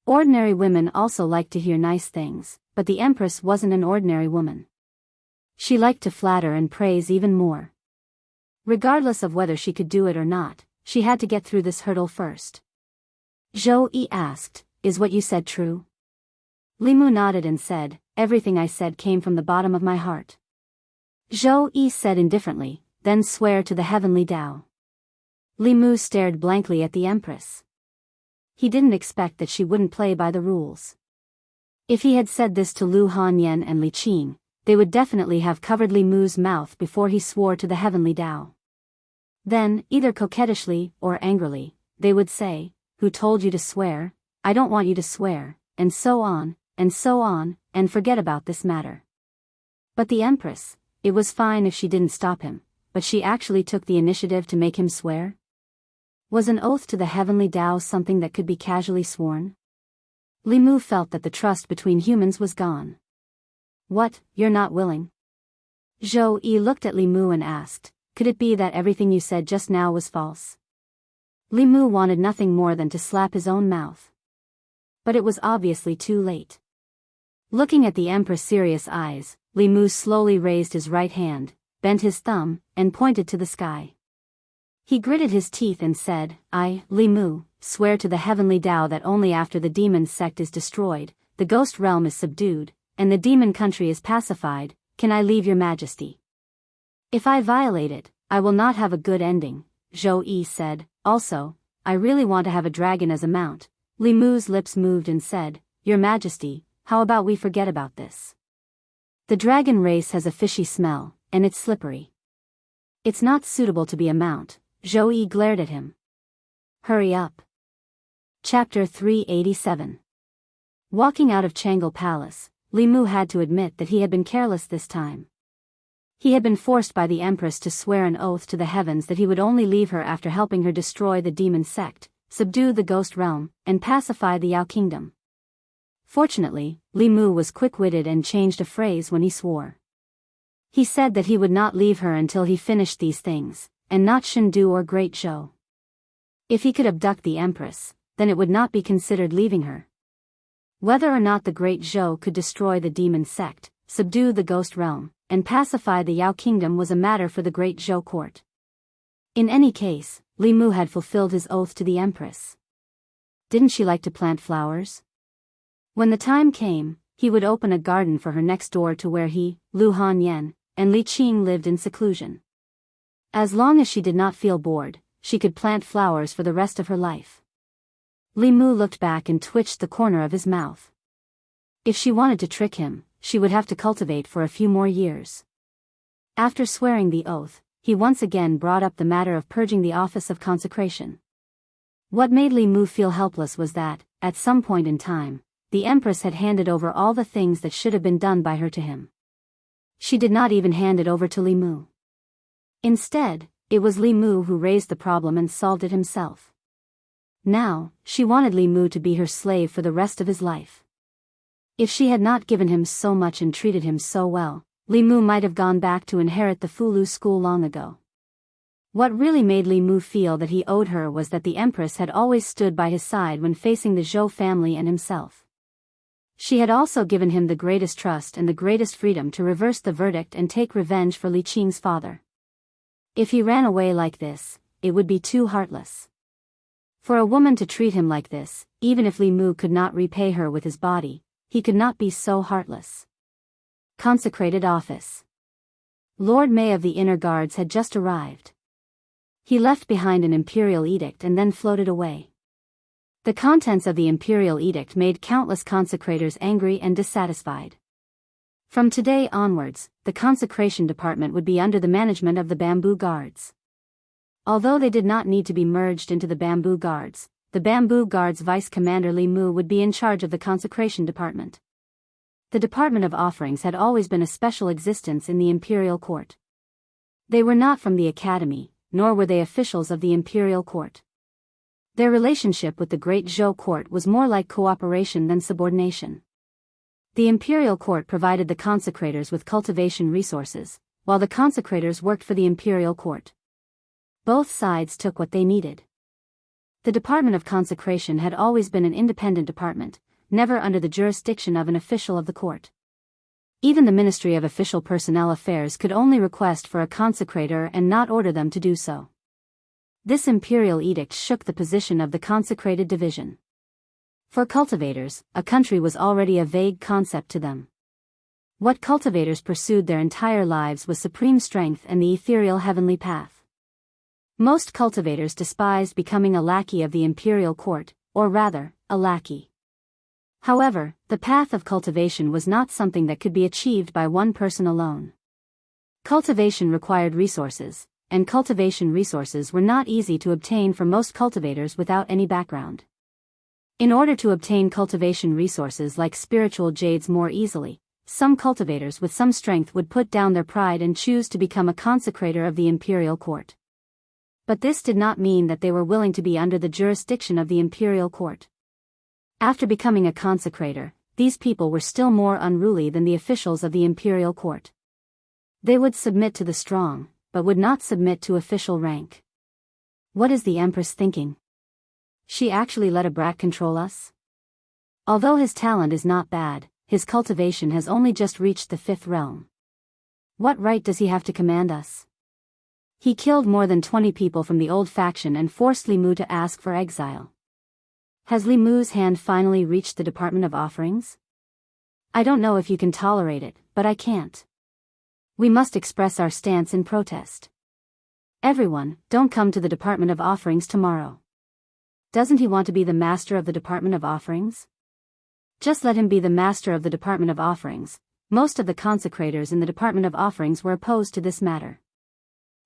Ordinary women also liked to hear nice things, but the Empress wasn't an ordinary woman. She liked to flatter and praise even more. Regardless of whether she could do it or not, she had to get through this hurdle first. Zhou Yi asked, "Is what you said true?" Li Mu nodded and said, "Everything I said came from the bottom of my heart." Zhou Yi said indifferently, "Then swear to the heavenly Tao." Li Mu stared blankly at the Empress. He didn't expect that she wouldn't play by the rules. If he had said this to Lu Hanyan and Li Qing, they would definitely have covered Li Mu's mouth before he swore to the heavenly Tao. Then, either coquettishly or angrily, they would say, "Who told you to swear? I don't want you to swear," and so on, and forget about this matter. But the Empress, it was fine if she didn't stop him, but she actually took the initiative to make him swear? Was an oath to the heavenly Tao something that could be casually sworn? Li Mu felt that the trust between humans was gone. "What, you're not willing?" Zhou Yi looked at Li Mu and asked, "Could it be that everything you said just now was false?" Li Mu wanted nothing more than to slap his own mouth. But it was obviously too late. Looking at the Empress' serious eyes, Li Mu slowly raised his right hand, bent his thumb, and pointed to the sky. He gritted his teeth and said, "I, Li Mu, swear to the heavenly Tao that only after the Demon Sect is destroyed, the Ghost Realm is subdued, and the Demon Country is pacified, can I leave your Majesty. If I violate it, I will not have a good ending." Zhou Yi said, "Also, I really want to have a dragon as a mount." Li Mu's lips moved and said, Your Majesty, how about we forget about this? The dragon race has a fishy smell, and it's slippery. It's not suitable to be a mount. Zhou Yi glared at him. Hurry up. Chapter 387. Walking out of Changle Palace, Li Mu had to admit that he had been careless this time. He had been forced by the Empress to swear an oath to the heavens that he would only leave her after helping her destroy the demon sect, subdue the ghost realm, and pacify the Yao kingdom. Fortunately, Li Mu was quick-witted and changed a phrase when he swore. He said that he would not leave her until he finished these things, and not Shendu or Great Zhou. If he could abduct the Empress, then it would not be considered leaving her. Whether or not the Great Zhou could destroy the demon sect, subdue the ghost realm, and pacify the Yao kingdom was a matter for the Great Zhou court. In any case, Li Mu had fulfilled his oath to the Empress. Didn't she like to plant flowers? When the time came, he would open a garden for her next door to where he, Lu Hanyan, and Li Qing lived in seclusion. As long as she did not feel bored, she could plant flowers for the rest of her life. Li Mu looked back and twitched the corner of his mouth. If she wanted to trick him, she would have to cultivate for a few more years. After swearing the oath, he once again brought up the matter of purging the office of consecration. What made Li Mu feel helpless was that, at some point in time, the Empress had handed over all the things that should have been done by her to him. She did not even hand it over to Li Mu. Instead, it was Li Mu who raised the problem and solved it himself. Now, she wanted Li Mu to be her slave for the rest of his life. If she had not given him so much and treated him so well, Li Mu might have gone back to inherit the Fulu school long ago. What really made Li Mu feel that he owed her was that the Empress had always stood by his side when facing the Zhou family and himself. She had also given him the greatest trust and the greatest freedom to reverse the verdict and take revenge for Li Qing's father. If he ran away like this, it would be too heartless. For a woman to treat him like this, even if Li Mu could not repay her with his body, he could not be so heartless. Consecrated Office. Lord May of the Inner Guards had just arrived. He left behind an imperial edict and then floated away. The contents of the imperial edict made countless consecrators angry and dissatisfied. From today onwards, the consecration department would be under the management of the Bamboo Guards. Although they did not need to be merged into the Bamboo Guards, the Bamboo Guards Vice Commander Li Mu would be in charge of the consecration department. The Department of Offerings had always been a special existence in the imperial court. They were not from the academy, nor were they officials of the imperial court. Their relationship with the Great Zhou court was more like cooperation than subordination. The imperial court provided the consecrators with cultivation resources, while the consecrators worked for the imperial court. Both sides took what they needed. The Department of Consecration had always been an independent department, never under the jurisdiction of an official of the court. Even the Ministry of Official Personnel Affairs could only request for a consecrator and not order them to do so. This imperial edict shook the position of the consecrated division. For cultivators, a country was already a vague concept to them. What cultivators pursued their entire lives was supreme strength and the ethereal heavenly path. Most cultivators despised becoming a lackey of the imperial court, or rather, a lackey. However, the path of cultivation was not something that could be achieved by one person alone. Cultivation required resources, and cultivation resources were not easy to obtain for most cultivators without any background. In order to obtain cultivation resources like spiritual jades more easily, some cultivators with some strength would put down their pride and choose to become a consecrator of the imperial court. But this did not mean that they were willing to be under the jurisdiction of the imperial court. After becoming a consecrator, these people were still more unruly than the officials of the imperial court. They would submit to the strong, but would not submit to official rank. What is the Empress thinking? She actually let a brat control us? Although his talent is not bad, his cultivation has only just reached the 5th realm. What right does he have to command us? He killed more than 20 people from the old faction and forced Li Mu to ask for exile. Has Li Mu's hand finally reached the Department of Offerings? I don't know if you can tolerate it, but I can't. We must express our stance in protest. Everyone, don't come to the Department of Offerings tomorrow. Doesn't he want to be the master of the Department of Offerings? Just let him be the master of the Department of Offerings. Most of the consecrators in the Department of Offerings were opposed to this matter.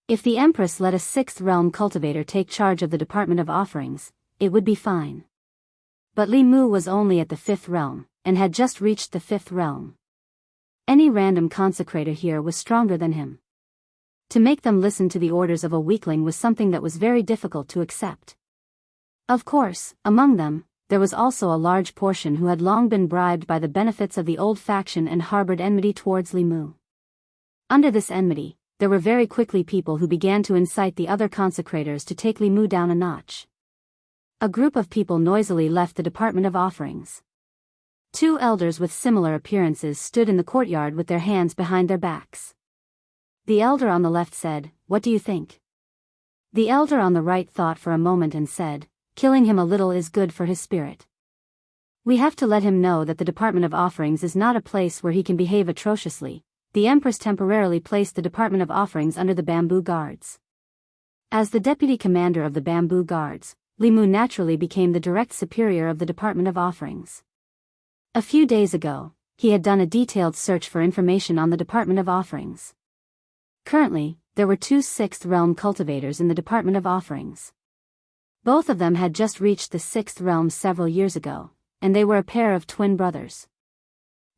If the Empress let a 6th realm cultivator take charge of the Department of Offerings, it would be fine. But Li Mu was only at the 5th realm, and had just reached the 5th realm. Any random consecrator here was stronger than him. To make them listen to the orders of a weakling was something that was very difficult to accept. Of course, among them, there was also a large portion who had long been bribed by the benefits of the old faction and harbored enmity towards Li Mu. Under this enmity, there were very quickly people who began to incite the other consecrators to take Li Mu down a notch. A group of people noisily left the Department of Offerings. 2 elders with similar appearances stood in the courtyard with their hands behind their backs. The elder on the left said, "What do you think?" The elder on the right thought for a moment and said, "Killing him a little is good for his spirit. We have to let him know that the Department of Offerings is not a place where he can behave atrociously." The Empress temporarily placed the Department of Offerings under the Bamboo Guards. As the deputy commander of the Bamboo Guards, Li Mu naturally became the direct superior of the Department of Offerings. A few days ago, he had done a detailed search for information on the Department of Offerings. Currently, there were 2 6th realm cultivators in the Department of Offerings. Both of them had just reached the 6th realm several years ago, and they were a pair of twin brothers.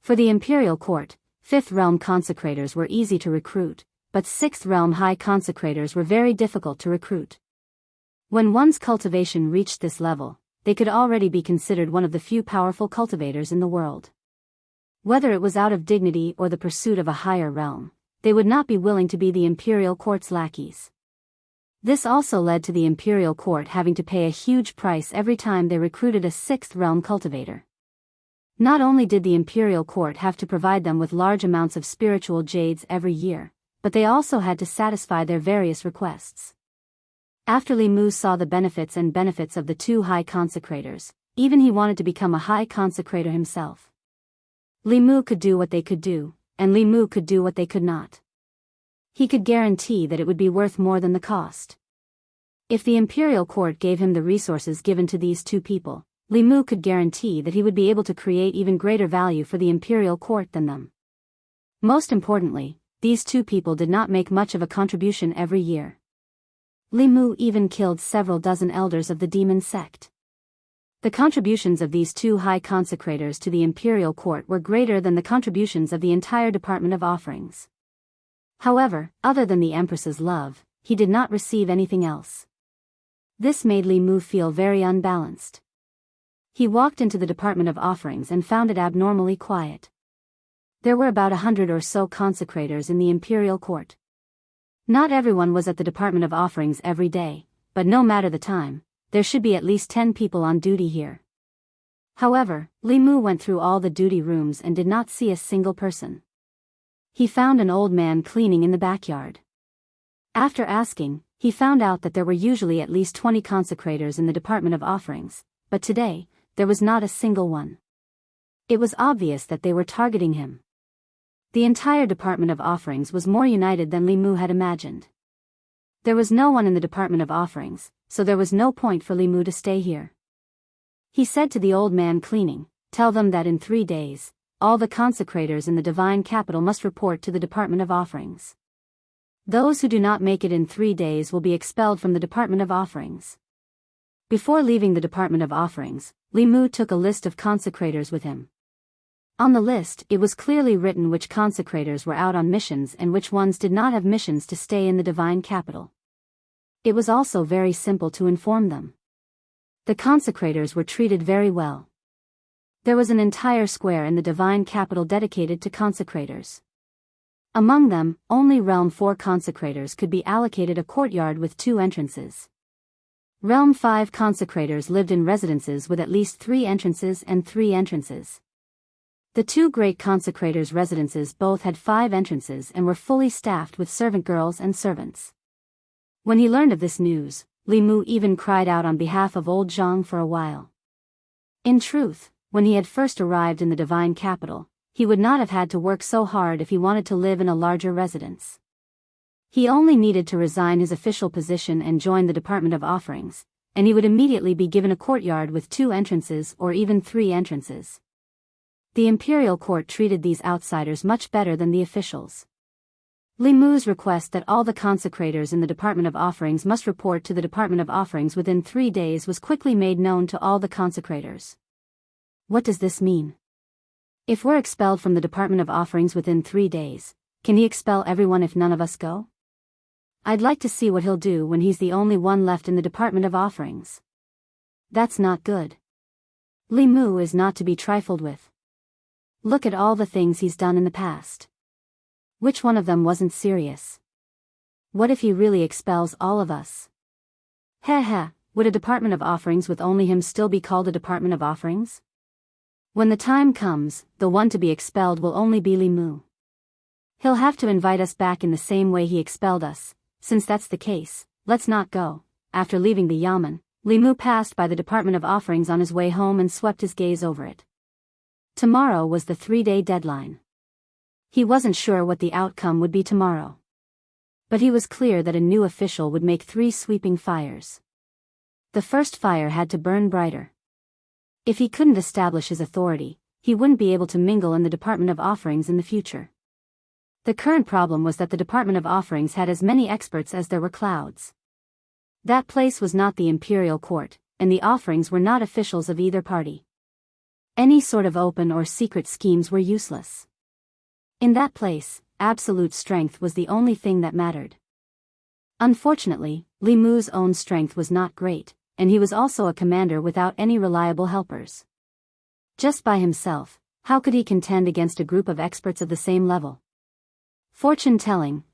For the Imperial Court, 5th realm consecrators were easy to recruit, but 6th realm high consecrators were very difficult to recruit. When one's cultivation reached this level, they could already be considered one of the few powerful cultivators in the world. Whether it was out of dignity or the pursuit of a higher realm, they would not be willing to be the Imperial Court's lackeys. This also led to the Imperial Court having to pay a huge price every time they recruited a 6th realm cultivator. Not only did the Imperial Court have to provide them with large amounts of spiritual jades every year, but they also had to satisfy their various requests. After Li Mu saw the benefits of the 2 high consecrators, even he wanted to become a high consecrator himself. Li Mu could do what they could do, and Li Mu could do what they could not. He could guarantee that it would be worth more than the cost. If the Imperial Court gave him the resources given to these 2 people, Li Mu could guarantee that he would be able to create even greater value for the Imperial Court than them. Most importantly, these 2 people did not make much of a contribution every year. Li Mu even killed several dozen elders of the demon sect. The contributions of these 2 high consecrators to the Imperial Court were greater than the contributions of the entire Department of Offerings. However, other than the Empress's love, he did not receive anything else. This made Li Mu feel very unbalanced. He walked into the Department of Offerings and found it abnormally quiet. There were about 100 or so consecrators in the Imperial Court. Not everyone was at the Department of Offerings every day, but no matter the time, there should be at least 10 people on duty here. However, Li Mu went through all the duty rooms and did not see a single person. He found an old man cleaning in the backyard. After asking, he found out that there were usually at least 20 consecrators in the Department of Offerings, but today, there was not a single one. It was obvious that they were targeting him. The entire Department of Offerings was more united than Li Mu had imagined. There was no one in the Department of Offerings, so there was no point for Li Mu to stay here. He said to the old man cleaning, "Tell them that in 3 days, all the consecrators in the divine capital must report to the Department of Offerings. Those who do not make it in 3 days will be expelled from the Department of Offerings." Before leaving the Department of Offerings, Li Mu took a list of consecrators with him. On the list, it was clearly written which consecrators were out on missions and which ones did not have missions to stay in the divine capital. It was also very simple to inform them. The consecrators were treated very well. There was an entire square in the divine capital dedicated to consecrators. Among them, only Realm 4 consecrators could be allocated a courtyard with 2 entrances. Realm 5 consecrators lived in residences with at least 3 entrances and 3 entrances. The 2 great consecrators' residences both had 5 entrances and were fully staffed with servant girls and servants. When he learned of this news, Li Mu even cried out on behalf of old Zhang for a while. In truth, when he had first arrived in the divine capital, he would not have had to work so hard if he wanted to live in a larger residence. He only needed to resign his official position and join the Department of Offerings, and he would immediately be given a courtyard with 2 entrances or even 3 entrances. The Imperial Court treated these outsiders much better than the officials. Li Mu's request that all the consecrators in the Department of Offerings must report to the Department of Offerings within 3 days was quickly made known to all the consecrators. What does this mean? If we're expelled from the Department of Offerings within 3 days, can he expel everyone if none of us go? I'd like to see what he'll do when he's the only one left in the Department of Offerings. That's not good. Li Mu is not to be trifled with. Look at all the things he's done in the past. Which one of them wasn't serious? What if he really expels all of us? Heh, would a Department of Offerings with only him still be called a Department of Offerings? When the time comes, the one to be expelled will only be Li Mu. He'll have to invite us back in the same way he expelled us. Since that's the case, let's not go. After leaving the Yamen, Li Mu passed by the Department of Offerings on his way home and swept his gaze over it. Tomorrow was the 3-day deadline. He wasn't sure what the outcome would be tomorrow. But he was clear that a new official would make 3 sweeping fires. The first fire had to burn brighter. If he couldn't establish his authority, he wouldn't be able to mingle in the Department of Offerings in the future. The current problem was that the Department of Offerings had as many experts as there were clouds. That place was not the Imperial Court, and the Offerings were not officials of either party. Any sort of open or secret schemes were useless. In that place, absolute strength was the only thing that mattered. Unfortunately, Li Mu's own strength was not great, and he was also a commander without any reliable helpers. Just by himself, how could he contend against a group of experts of the same level? Fortune-telling,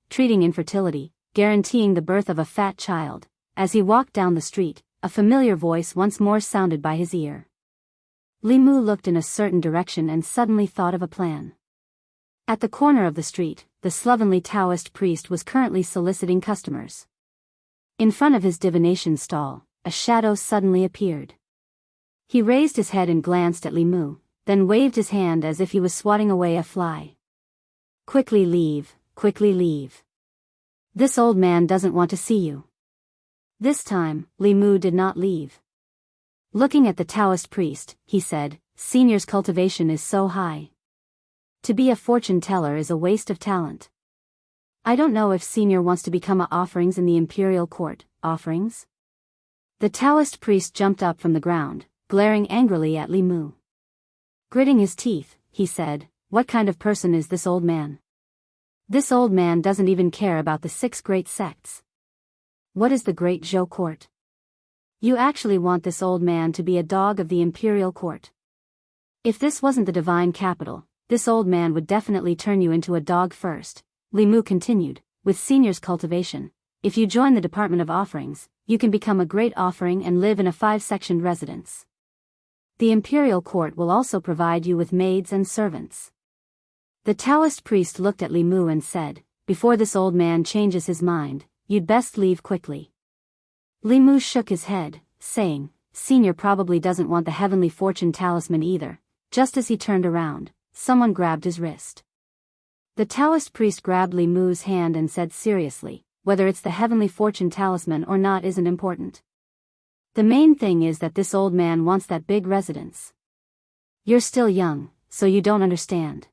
treating infertility, guaranteeing the birth of a fat child. As he walked down the street, a familiar voice once more sounded by his ear. Li Mu looked in a certain direction and suddenly thought of a plan. At the corner of the street, the slovenly Taoist priest was currently soliciting customers. In front of his divination stall, a shadow suddenly appeared. He raised his head and glanced at Li Mu, then waved his hand as if he was swatting away a fly. Quickly leave. This old man doesn't want to see you. This time, Li Mu did not leave. Looking at the Taoist priest, he said, Senior's cultivation is so high. To be a fortune teller is a waste of talent. I don't know if Senior wants to become a Offerings in the Imperial Court. Offerings? The Taoist priest jumped up from the ground, glaring angrily at Li Mu. Gritting his teeth, he said, What kind of person is this old man? This old man doesn't even care about the 6 great sects. What is the Great Zhou Court? You actually want this old man to be a dog of the Imperial Court. If this wasn't the divine capital, this old man would definitely turn you into a dog first. Li Mu continued, with Senior's cultivation, if you join the Department of Offerings, you can become a great offering and live in a 5-sectioned residence. The Imperial Court will also provide you with maids and servants. The Taoist priest looked at Li Mu and said, Before this old man changes his mind, you'd best leave quickly. Li Mu shook his head, saying, Senior probably doesn't want the heavenly fortune talisman either. Just as he turned around, someone grabbed his wrist. The Taoist priest grabbed Li Mu's hand and said seriously, Whether it's the heavenly fortune talisman or not isn't important. The main thing is that this old man wants that big residence. You're still young, so you don't understand.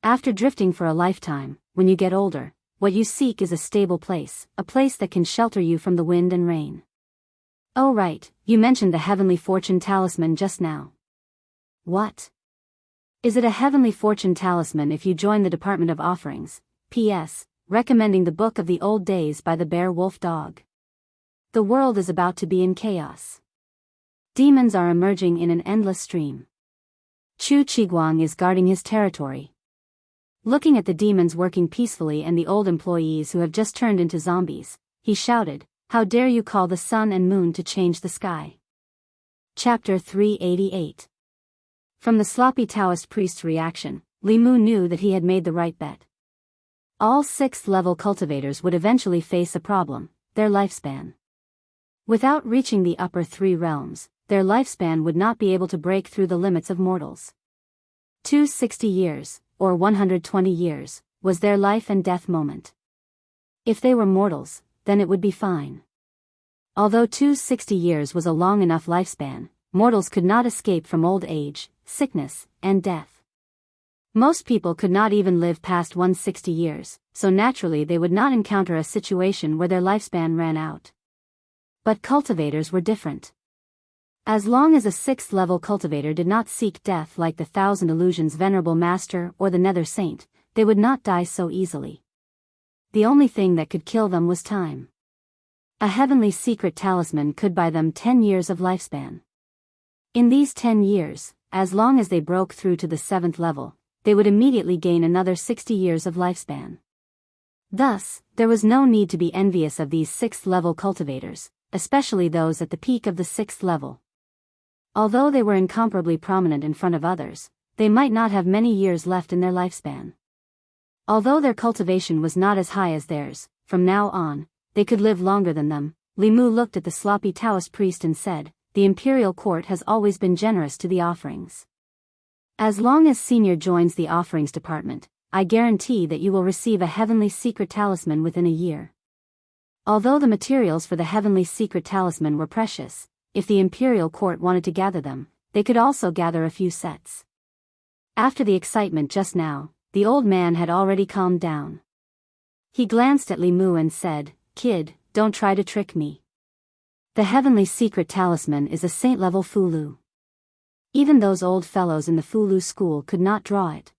After drifting for a lifetime, when you get older, what you seek is a stable place, a place that can shelter you from the wind and rain. Oh right, you mentioned the heavenly fortune talisman just now. What? Is it a heavenly fortune talisman if you join the Department of Offerings? P.S. Recommending the Book of the Old Days by the Bear Wolf Dog. The world is about to be in chaos. Demons are emerging in an endless stream. Chu Qiguang is guarding his territory. Looking at the demons working peacefully and the old employees who have just turned into zombies, he shouted, How dare you call the sun and moon to change the sky? Chapter 388. From the sloppy Taoist priest's reaction, Li Mu knew that he had made the right bet. All 6th-level cultivators would eventually face a problem, their lifespan. Without reaching the upper 3 realms, their lifespan would not be able to break through the limits of mortals. 260 years, or 120 years, was their life and death moment. If they were mortals, then it would be fine. Although 260 years was a long enough lifespan, mortals could not escape from old age, sickness, and death. Most people could not even live past 160 years, so naturally they would not encounter a situation where their lifespan ran out. But cultivators were different. As long as a 6th level cultivator did not seek death like the Thousand Illusions Venerable Master or the Nether Saint, they would not die so easily. The only thing that could kill them was time. A heavenly secret talisman could buy them 10 years of lifespan. In these 10 years, as long as they broke through to the 7th level, they would immediately gain another 60 years of lifespan. Thus, there was no need to be envious of these 6th level cultivators, especially those at the peak of the 6th level. Although they were incomparably prominent in front of others, they might not have many years left in their lifespan. Although their cultivation was not as high as theirs, from now on, they could live longer than them. Li Mu looked at the sloppy Taoist priest and said, "The imperial court has always been generous to the offerings. As long as Senior joins the offerings department, I guarantee that you will receive a heavenly secret talisman within a year." Although the materials for the heavenly secret talisman were precious, if the imperial court wanted to gather them, they could also gather a few sets. After the excitement just now, the old man had already calmed down. He glanced at Li Mu and said, "Kid, don't try to trick me. The heavenly secret talisman is a saint-level Fulu. Even those old fellows in the Fulu school could not draw it.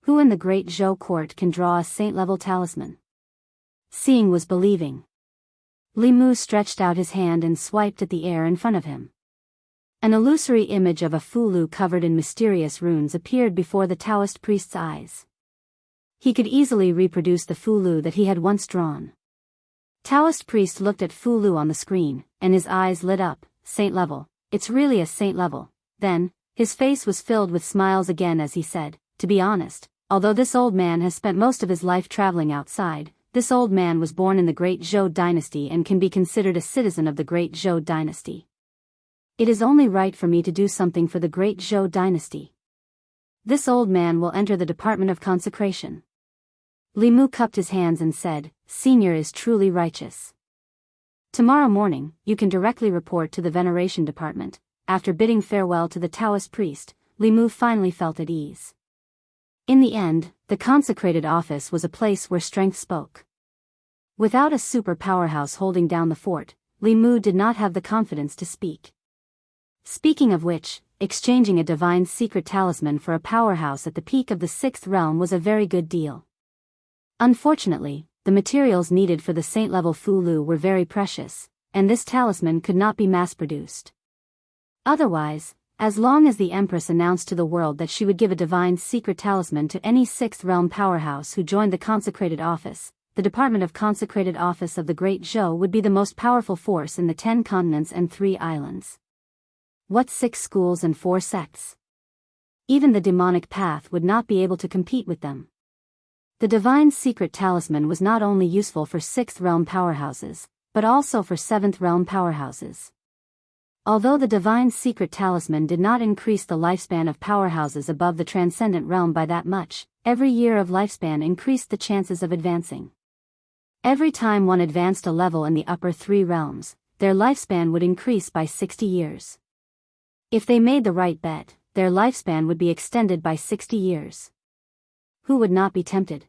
Who in the great Zhou court can draw a saint-level talisman?" Seeing was believing. Li Mu stretched out his hand and swiped at the air in front of him. An illusory image of a Fulu covered in mysterious runes appeared before the Taoist priest's eyes. He could easily reproduce the Fulu that he had once drawn. Taoist priest looked at Fulu on the screen, and his eyes lit up. "Saint level, it's really a saint level." Then, his face was filled with smiles again as he said, "To be honest, although this old man has spent most of his life traveling outside, this old man was born in the Great Zhou dynasty and can be considered a citizen of the Great Zhou dynasty. It is only right for me to do something for the Great Zhou dynasty. This old man will enter the Department of Consecration." Li Mu cupped his hands and said, "Senior is truly righteous. Tomorrow morning, you can directly report to the Veneration Department." After bidding farewell to the Taoist priest, Li Mu finally felt at ease. In the end, the consecrated office was a place where strength spoke. Without a super powerhouse holding down the fort, Li Mu did not have the confidence to speak. Speaking of which, exchanging a divine secret talisman for a powerhouse at the peak of the 6th realm was a very good deal. Unfortunately, the materials needed for the saint-level Fulu were very precious, and this talisman could not be mass-produced. Otherwise, as long as the Empress announced to the world that she would give a divine secret talisman to any 6th realm powerhouse who joined the consecrated office, the Department of Consecrated Office of the Great Zhou would be the most powerful force in the 10 continents and 3 islands. What 6 schools and 4 sects? Even the demonic path would not be able to compete with them. The divine secret talisman was not only useful for 6th realm powerhouses, but also for 7th realm powerhouses. Although the divine secret talisman did not increase the lifespan of powerhouses above the transcendent realm by that much, every year of lifespan increased the chances of advancing. Every time one advanced a level in the upper 3 realms, their lifespan would increase by 60 years. If they made the right bet, their lifespan would be extended by 60 years. Who would not be tempted?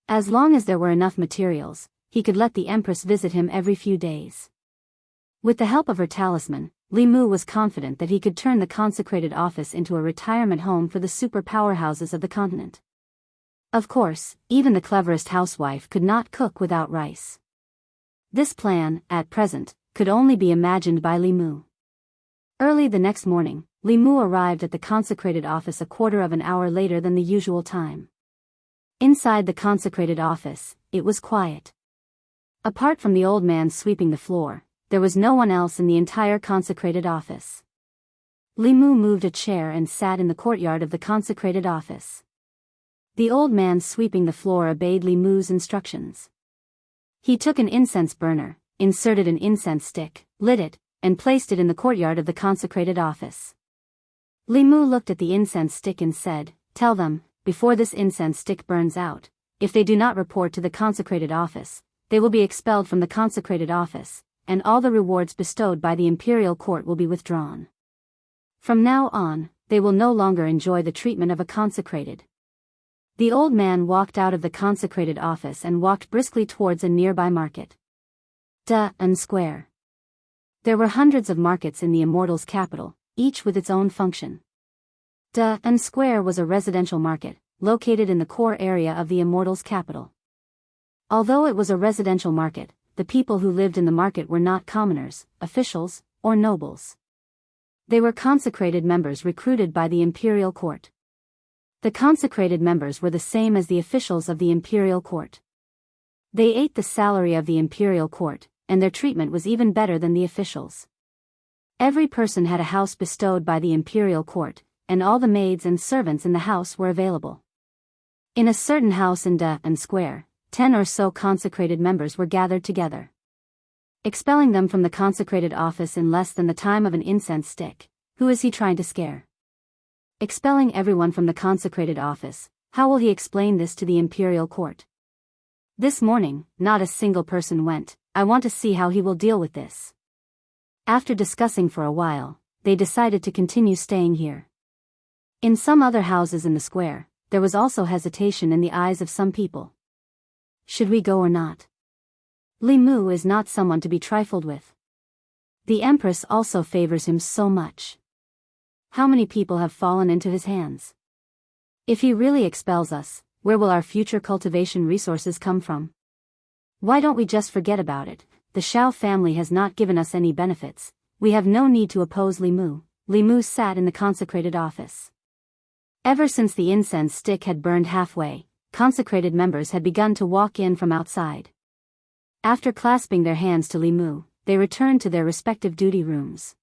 As long as there were enough materials, he could let the Empress visit him every few days. With the help of her talisman, Li Mu was confident that he could turn the consecrated office into a retirement home for the super powerhouses of the continent. Of course, even the cleverest housewife could not cook without rice. This plan, at present, could only be imagined by Li Mu. Early the next morning, Li Mu arrived at the consecrated office a quarter of an hour later than the usual time. Inside the consecrated office, it was quiet. Apart from the old man sweeping the floor, there was no one else in the entire consecrated office. Li Mu moved a chair and sat in the courtyard of the consecrated office. The old man sweeping the floor obeyed Li Mu's instructions. He took an incense burner, inserted an incense stick, lit it, and placed it in the courtyard of the consecrated office. Li Mu looked at the incense stick and said, "Tell them, before this incense stick burns out, if they do not report to the consecrated office, they will be expelled from the consecrated office, and all the rewards bestowed by the imperial court will be withdrawn. From now on, they will no longer enjoy the treatment of a consecrated. The old man walked out of the consecrated office and walked briskly towards a nearby market. And square. There were hundreds of markets in the Immortals' capital, each with its own function. and Square was a residential market, located in the core area of the Immortals' capital. Although it was a residential market, the people who lived in the market were not commoners, officials, or nobles. They were consecrated members recruited by the imperial court. The consecrated members were the same as the officials of the imperial court. They ate the salary of the imperial court, and their treatment was even better than the officials. Every person had a house bestowed by the imperial court, and all the maids and servants in the house were available. In a certain house in and Square, 10 or so consecrated members were gathered together. Expelling them from the consecrated office in less than the time of an incense stick. Who is he trying to scare? Expelling everyone from the consecrated office, how will he explain this to the imperial court? This morning, not a single person went. I want to see how he will deal with this. After discussing for a while, they decided to continue staying here. In some other houses in the square, there was also hesitation in the eyes of some people. Should we go or not? Li Mu is not someone to be trifled with. The Empress also favors him so much. How many people have fallen into his hands? If he really expels us, where will our future cultivation resources come from? Why don't we just forget about it? The Shao family has not given us any benefits. We have no need to oppose Li Mu. Li Mu sat in the consecrated office. Ever since the incense stick had burned halfway, consecrated members had begun to walk in from outside. After clasping their hands to Li Mu, they returned to their respective duty rooms.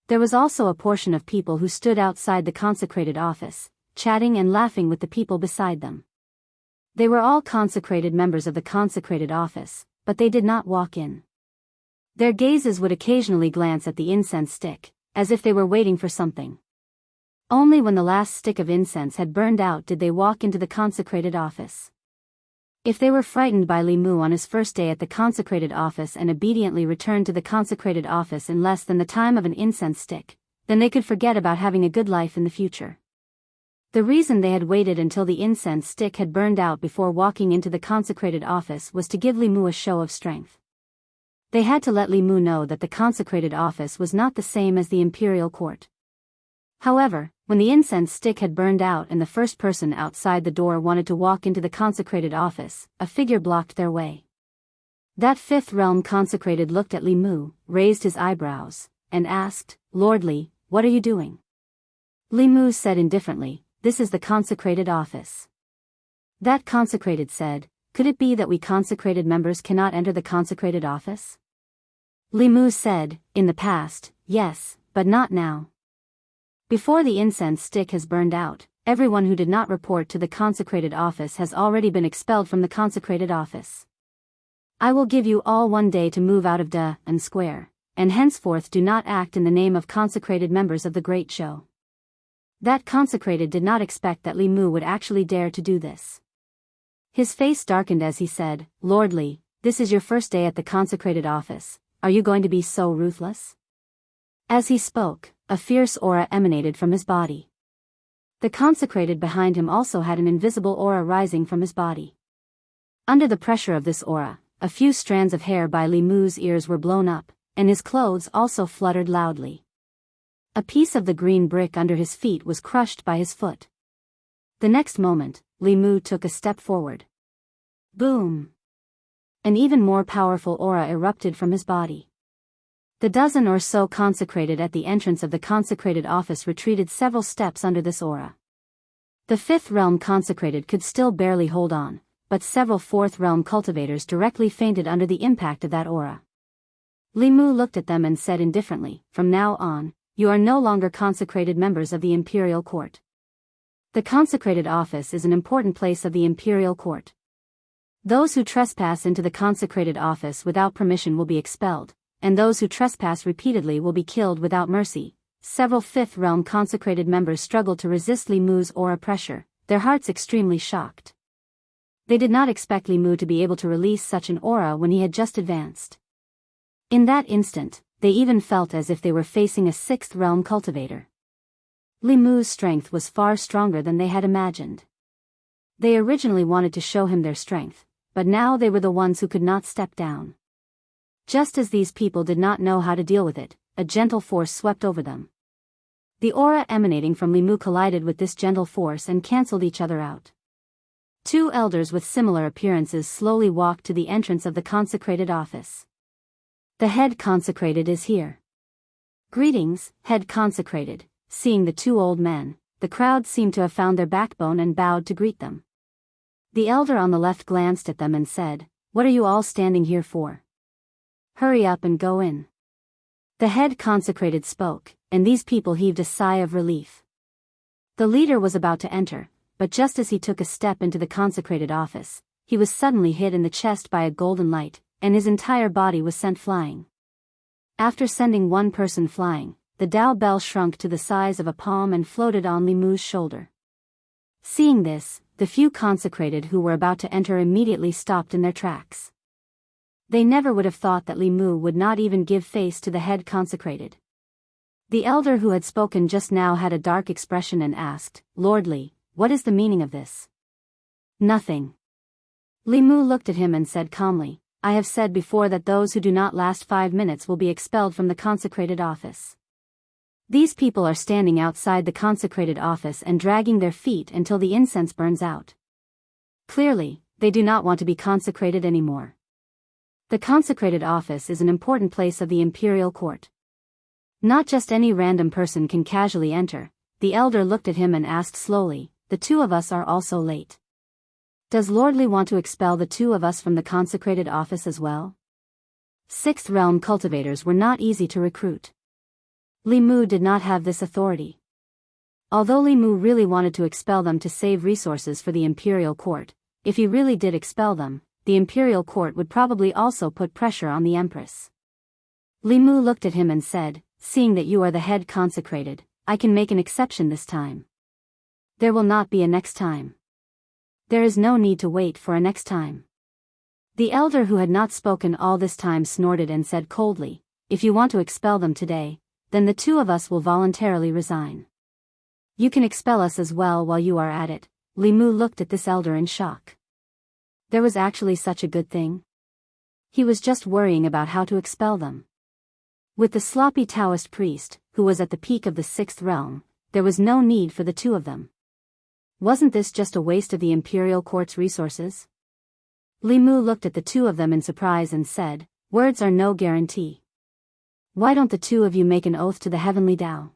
There was also a portion of people who stood outside the consecrated office, chatting and laughing with the people beside them. They were all consecrated members of the consecrated office, but they did not walk in. Their gazes would occasionally glance at the incense stick, as if they were waiting for something. Only when the last stick of incense had burned out did they walk into the consecrated office. If they were frightened by Li Mu on his first day at the consecrated office and obediently returned to the consecrated office in less than the time of an incense stick, then they could forget about having a good life in the future. The reason they had waited until the incense stick had burned out before walking into the consecrated office was to give Li Mu a show of strength. They had to let Li Mu know that the consecrated office was not the same as the imperial court. However, when the incense stick had burned out and the first person outside the door wanted to walk into the consecrated office, a figure blocked their way. That fifth realm consecrated looked at Li Mu, raised his eyebrows, and asked, "Lord Li, what are you doing?" Li Mu said indifferently, "This is the consecrated office." That consecrated said, "Could it be that we consecrated members cannot enter the consecrated office?" Li Mu said, "In the past, yes, but not now. Before the incense stick has burned out, everyone who did not report to the consecrated office has already been expelled from the consecrated office. I will give you all 1 day to move out of and Square, and henceforth do not act in the name of consecrated members of the Great Show." That consecrated did not expect that Li Mu would actually dare to do this. His face darkened as he said, "Lord Li, this is your first day at the consecrated office. Are you going to be so ruthless?" As he spoke, a fierce aura emanated from his body. The consecrated behind him also had an invisible aura rising from his body. Under the pressure of this aura, a few strands of hair by Li Mu's ears were blown up, and his clothes also fluttered loudly. A piece of the green brick under his feet was crushed by his foot. The next moment, Li Mu took a step forward. Boom! An even more powerful aura erupted from his body. The dozen or so consecrated at the entrance of the consecrated office retreated several steps under this aura. The fifth realm consecrated could still barely hold on, but several fourth realm cultivators directly fainted under the impact of that aura. Li Mu looked at them and said indifferently, "From now on, you are no longer consecrated members of the imperial court. The consecrated office is an important place of the imperial court. Those who trespass into the consecrated office without permission will be expelled, and those who trespass repeatedly will be killed without mercy." Several fifth realm consecrated members struggled to resist Li Mu's aura pressure, their hearts extremely shocked. They did not expect Li Mu to be able to release such an aura when he had just advanced. In that instant, they even felt as if they were facing a sixth realm cultivator. Li Mu's strength was far stronger than they had imagined. They originally wanted to show him their strength, but now they were the ones who could not step down. Just as these people did not know how to deal with it, a gentle force swept over them. The aura emanating from Li Mu collided with this gentle force and cancelled each other out. Two elders with similar appearances slowly walked to the entrance of the consecrated office. The head consecrated is here. Greetings, head consecrated. Seeing the two old men, the crowd seemed to have found their backbone and bowed to greet them. The elder on the left glanced at them and said, "What are you all standing here for? Hurry up and go in." The head consecrated spoke, and these people heaved a sigh of relief. The leader was about to enter, but just as he took a step into the consecrated office, he was suddenly hit in the chest by a golden light, and his entire body was sent flying. After sending one person flying, the Tao bell shrunk to the size of a palm and floated on Li Mu's shoulder. Seeing this, the few consecrated who were about to enter immediately stopped in their tracks. They never would have thought that Li Mu would not even give face to the head consecrated. The elder who had spoken just now had a dark expression and asked, "Lord Li, what is the meaning of this?" "Nothing." Li Mu looked at him and said calmly, "I have said before that those who do not last 5 minutes will be expelled from the consecrated office. These people are standing outside the consecrated office and dragging their feet until the incense burns out. Clearly, they do not want to be consecrated anymore. The consecrated office is an important place of the imperial court. Not just any random person can casually enter." The elder looked at him and asked slowly, "The two of us are also late. Does Lord Li want to expel the two of us from the consecrated office as well?" Sixth realm cultivators were not easy to recruit. Li Mu did not have this authority. Although Li Mu really wanted to expel them to save resources for the imperial court, if he really did expel them, the imperial court would probably also put pressure on the empress. Li Mu looked at him and said, "Seeing that you are the head consecrated, I can make an exception this time. There will not be a next time. There is no need to wait for a next time." The elder who had not spoken all this time snorted and said coldly, "If you want to expel them today, then the two of us will voluntarily resign. You can expel us as well while you are at it." Li Mu looked at this elder in shock. There was actually such a good thing? He was just worrying about how to expel them. With the sloppy Taoist priest, who was at the peak of the sixth realm, there was no need for the two of them. Wasn't this just a waste of the imperial court's resources? Li Mu looked at the two of them in surprise and said, "Words are no guarantee. Why don't the two of you make an oath to the heavenly Tao?"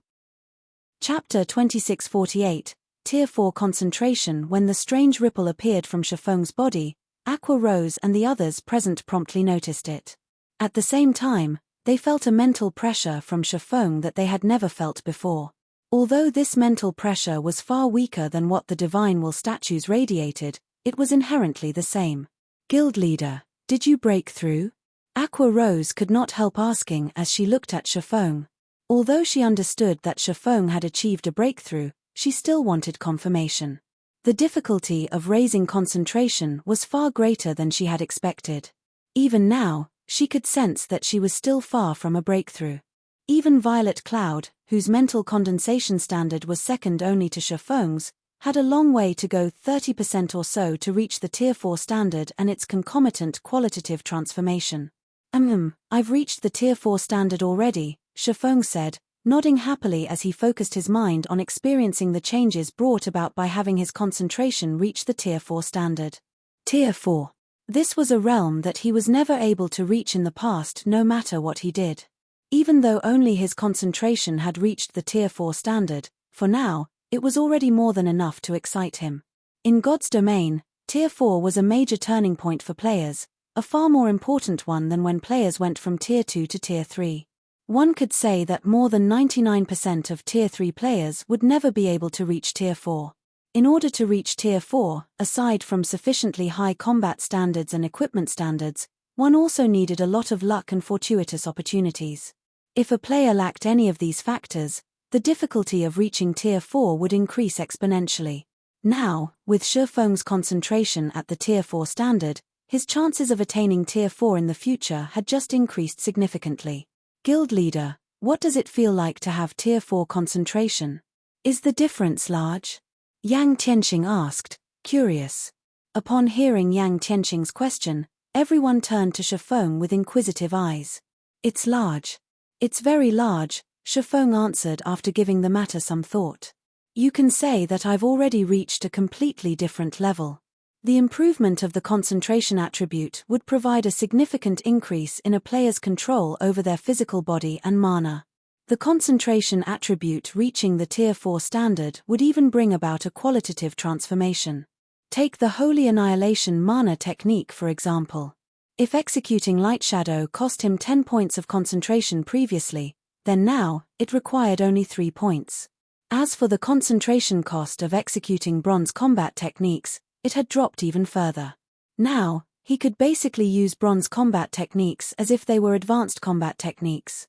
Chapter 2648, Tier 4 Concentration. When the strange ripple appeared from Shifeng's body, Aqua rose and the others present promptly noticed it. At the same time, they felt a mental pressure from Shifeng that they had never felt before. Although this mental pressure was far weaker than what the Divine Will statues radiated, it was inherently the same. "Guild leader, did you break through?" Aqua Rose could not help asking as she looked at Shifeng. Although she understood that Shifeng had achieved a breakthrough, she still wanted confirmation. The difficulty of raising concentration was far greater than she had expected. Even now, she could sense that she was still far from a breakthrough. Even Violet Cloud, whose mental condensation standard was second only to Shifeng's, had a long way to go, 30% or so, to reach the Tier 4 standard and its concomitant qualitative transformation. I've reached the Tier 4 standard already," Shifeng said, nodding happily as he focused his mind on experiencing the changes brought about by having his concentration reach the Tier 4 standard. Tier 4. This was a realm that he was never able to reach in the past no matter what he did. Even though only his concentration had reached the Tier 4 standard, for now, it was already more than enough to excite him. In God's domain, Tier 4 was a major turning point for players, a far more important one than when players went from Tier 2 to Tier 3. One could say that more than 99% of Tier 3 players would never be able to reach Tier 4. In order to reach Tier 4, aside from sufficiently high combat standards and equipment standards, one also needed a lot of luck and fortuitous opportunities. If a player lacked any of these factors, the difficulty of reaching Tier 4 would increase exponentially. Now, with Shifeng's concentration at the Tier 4 standard, His chances of attaining Tier 4 in the future had just increased significantly. Guild leader, what does it feel like to have Tier 4 concentration? Is the difference large? Yang Tianqing asked, curious. Upon hearing Yang Tianqing's question, everyone turned to Shifeng with inquisitive eyes. It's large. It's very large, Shifeng answered after giving the matter some thought. You can say that I've already reached a completely different level. The improvement of the concentration attribute would provide a significant increase in a player's control over their physical body and mana. The concentration attribute reaching the Tier 4 standard would even bring about a qualitative transformation. Take the Holy Annihilation mana technique for example. If executing Light Shadow cost him 10 points of concentration previously, then now, it required only 3 points. As for the concentration cost of executing bronze combat techniques, it had dropped even further. Now, he could basically use bronze combat techniques as if they were advanced combat techniques.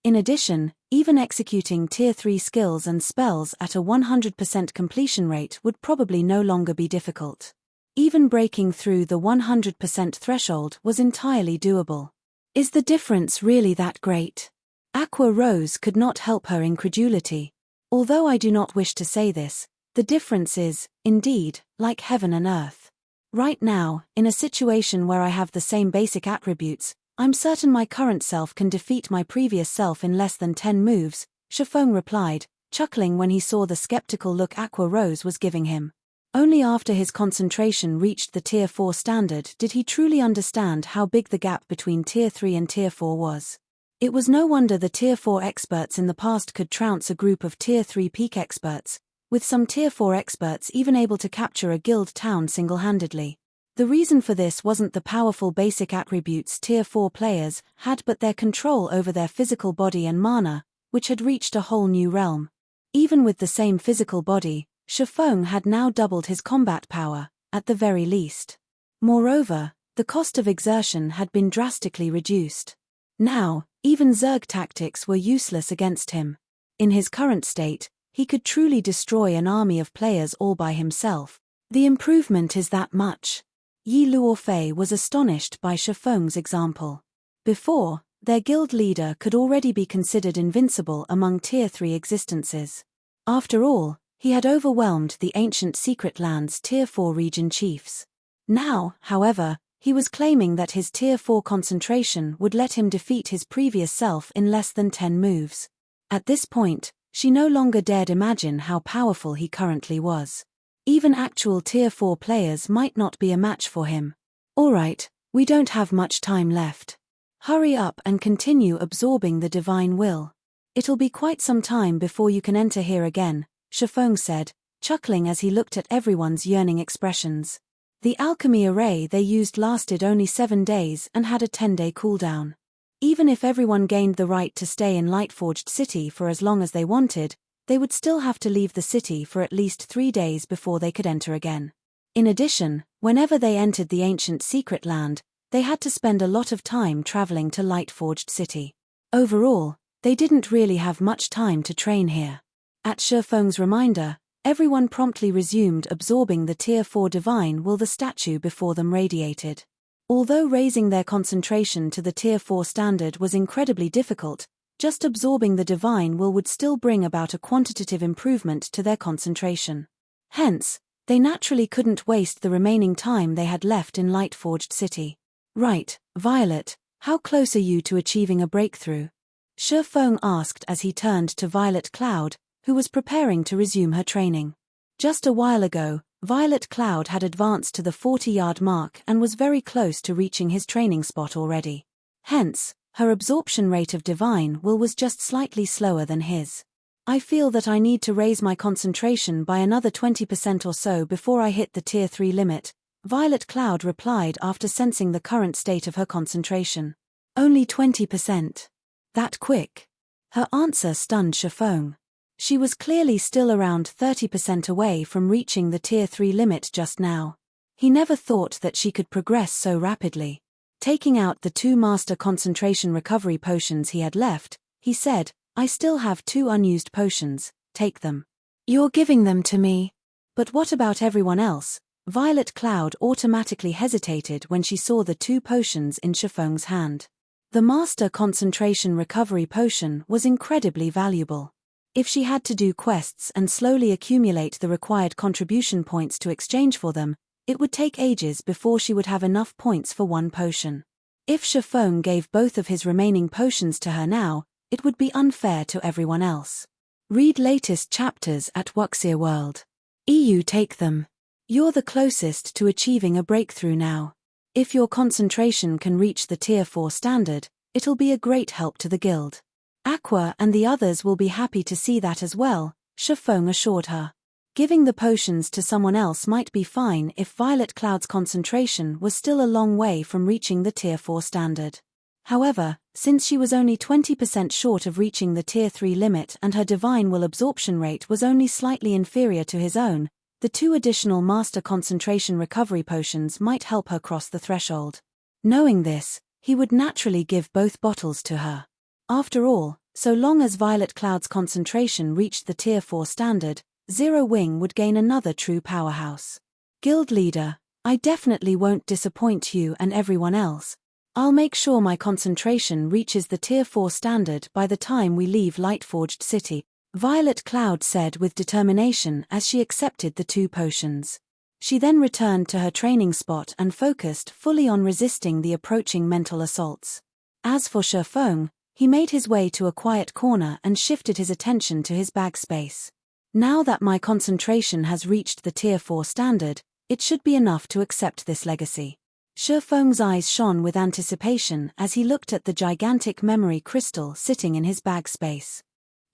In addition, even executing Tier 3 skills and spells at a 100% completion rate would probably no longer be difficult. Even breaking through the 100% threshold was entirely doable. Is the difference really that great? Aqua Rose could not help her incredulity. Although I do not wish to say this, the difference is, indeed, like heaven and earth. Right now, in a situation where I have the same basic attributes, I'm certain my current self can defeat my previous self in less than 10 moves, Shifeng replied, chuckling when he saw the skeptical look Aqua Rose was giving him. Only after his concentration reached the Tier 4 standard did he truly understand how big the gap between Tier 3 and Tier 4 was. It was no wonder the Tier 4 experts in the past could trounce a group of Tier 3 peak experts, with some Tier 4 experts even able to capture a guild town single-handedly. The reason for this wasn't the powerful basic attributes Tier 4 players had but their control over their physical body and mana, which had reached a whole new realm. Even with the same physical body, Shifeng had now doubled his combat power, at the very least. Moreover, the cost of exertion had been drastically reduced. Now, even Zerg tactics were useless against him. In his current state, he could truly destroy an army of players all by himself. The improvement is that much. Yi Luofei was astonished by Shifeng's example. Before, their guild leader could already be considered invincible among Tier 3 existences. After all, he had overwhelmed the ancient Secret Lands Tier 4 region chiefs. Now, however, he was claiming that his Tier 4 concentration would let him defeat his previous self in less than 10 moves. At this point, she no longer dared imagine how powerful he currently was. Even actual Tier 4 players might not be a match for him. Alright, we don't have much time left. Hurry up and continue absorbing the divine will. It'll be quite some time before you can enter here again, Shifeng said, chuckling as he looked at everyone's yearning expressions. The alchemy array they used lasted only 7 days and had a 10-day cooldown. Even if everyone gained the right to stay in Lightforged City for as long as they wanted, they would still have to leave the city for at least 3 days before they could enter again. In addition, whenever they entered the ancient Secret Land, they had to spend a lot of time traveling to Lightforged City. Overall, they didn't really have much time to train here. At Shifeng's reminder, everyone promptly resumed absorbing the Tier 4 divine will the statue before them radiated. Although raising their concentration to the Tier 4 standard was incredibly difficult, just absorbing the divine will would still bring about a quantitative improvement to their concentration. Hence, they naturally couldn't waste the remaining time they had left in Lightforged City. Right, Violet, how close are you to achieving a breakthrough? Shifeng asked as he turned to Violet Cloud, who was preparing to resume her training. Just a while ago, Violet Cloud had advanced to the 40-yard mark and was very close to reaching his training spot already. Hence, her absorption rate of divine will was just slightly slower than his. I feel that I need to raise my concentration by another 20% or so before I hit the Tier 3 limit, Violet Cloud replied after sensing the current state of her concentration. Only 20%. That quick? Her answer stunned Shifeng. She was clearly still around 30% away from reaching the Tier 3 limit just now. He never thought that she could progress so rapidly. Taking out the 2 master concentration recovery potions he had left, he said, I still have 2 unused potions, take them. You're giving them to me. But what about everyone else? Violet Cloud automatically hesitated when she saw the 2 potions in Chifeng's hand. The Master Concentration Recovery Potion was incredibly valuable. If she had to do quests and slowly accumulate the required contribution points to exchange for them, it would take ages before she would have enough points for 1 potion. If Chifeng gave both of his remaining potions to her now, it would be unfair to everyone else. Read latest chapters at Wuxia World. EU take them. You're the closest to achieving a breakthrough now. If your concentration can reach the Tier 4 standard, it'll be a great help to the guild. Aqua and the others will be happy to see that as well, Chifeng assured her. Giving the potions to someone else might be fine if Violet Cloud's concentration was still a long way from reaching the Tier 4 standard. However, since she was only 20% short of reaching the Tier 3 limit and her Divine Will absorption rate was only slightly inferior to his own, the 2 additional Master Concentration Recovery Potions might help her cross the threshold. Knowing this, he would naturally give both bottles to her. After all, so long as Violet Cloud's concentration reached the Tier 4 standard, Zero Wing would gain another true powerhouse. Guild leader, I definitely won't disappoint you and everyone else. I'll make sure my concentration reaches the Tier 4 standard by the time we leave Lightforged City, Violet Cloud said with determination as she accepted the 2 potions. She then returned to her training spot and focused fully on resisting the approaching mental assaults. As for Chifeng, he made his way to a quiet corner and shifted his attention to his bag space. Now that my concentration has reached the Tier 4 standard, it should be enough to accept this legacy. Chifeng's eyes shone with anticipation as he looked at the gigantic memory crystal sitting in his bag space.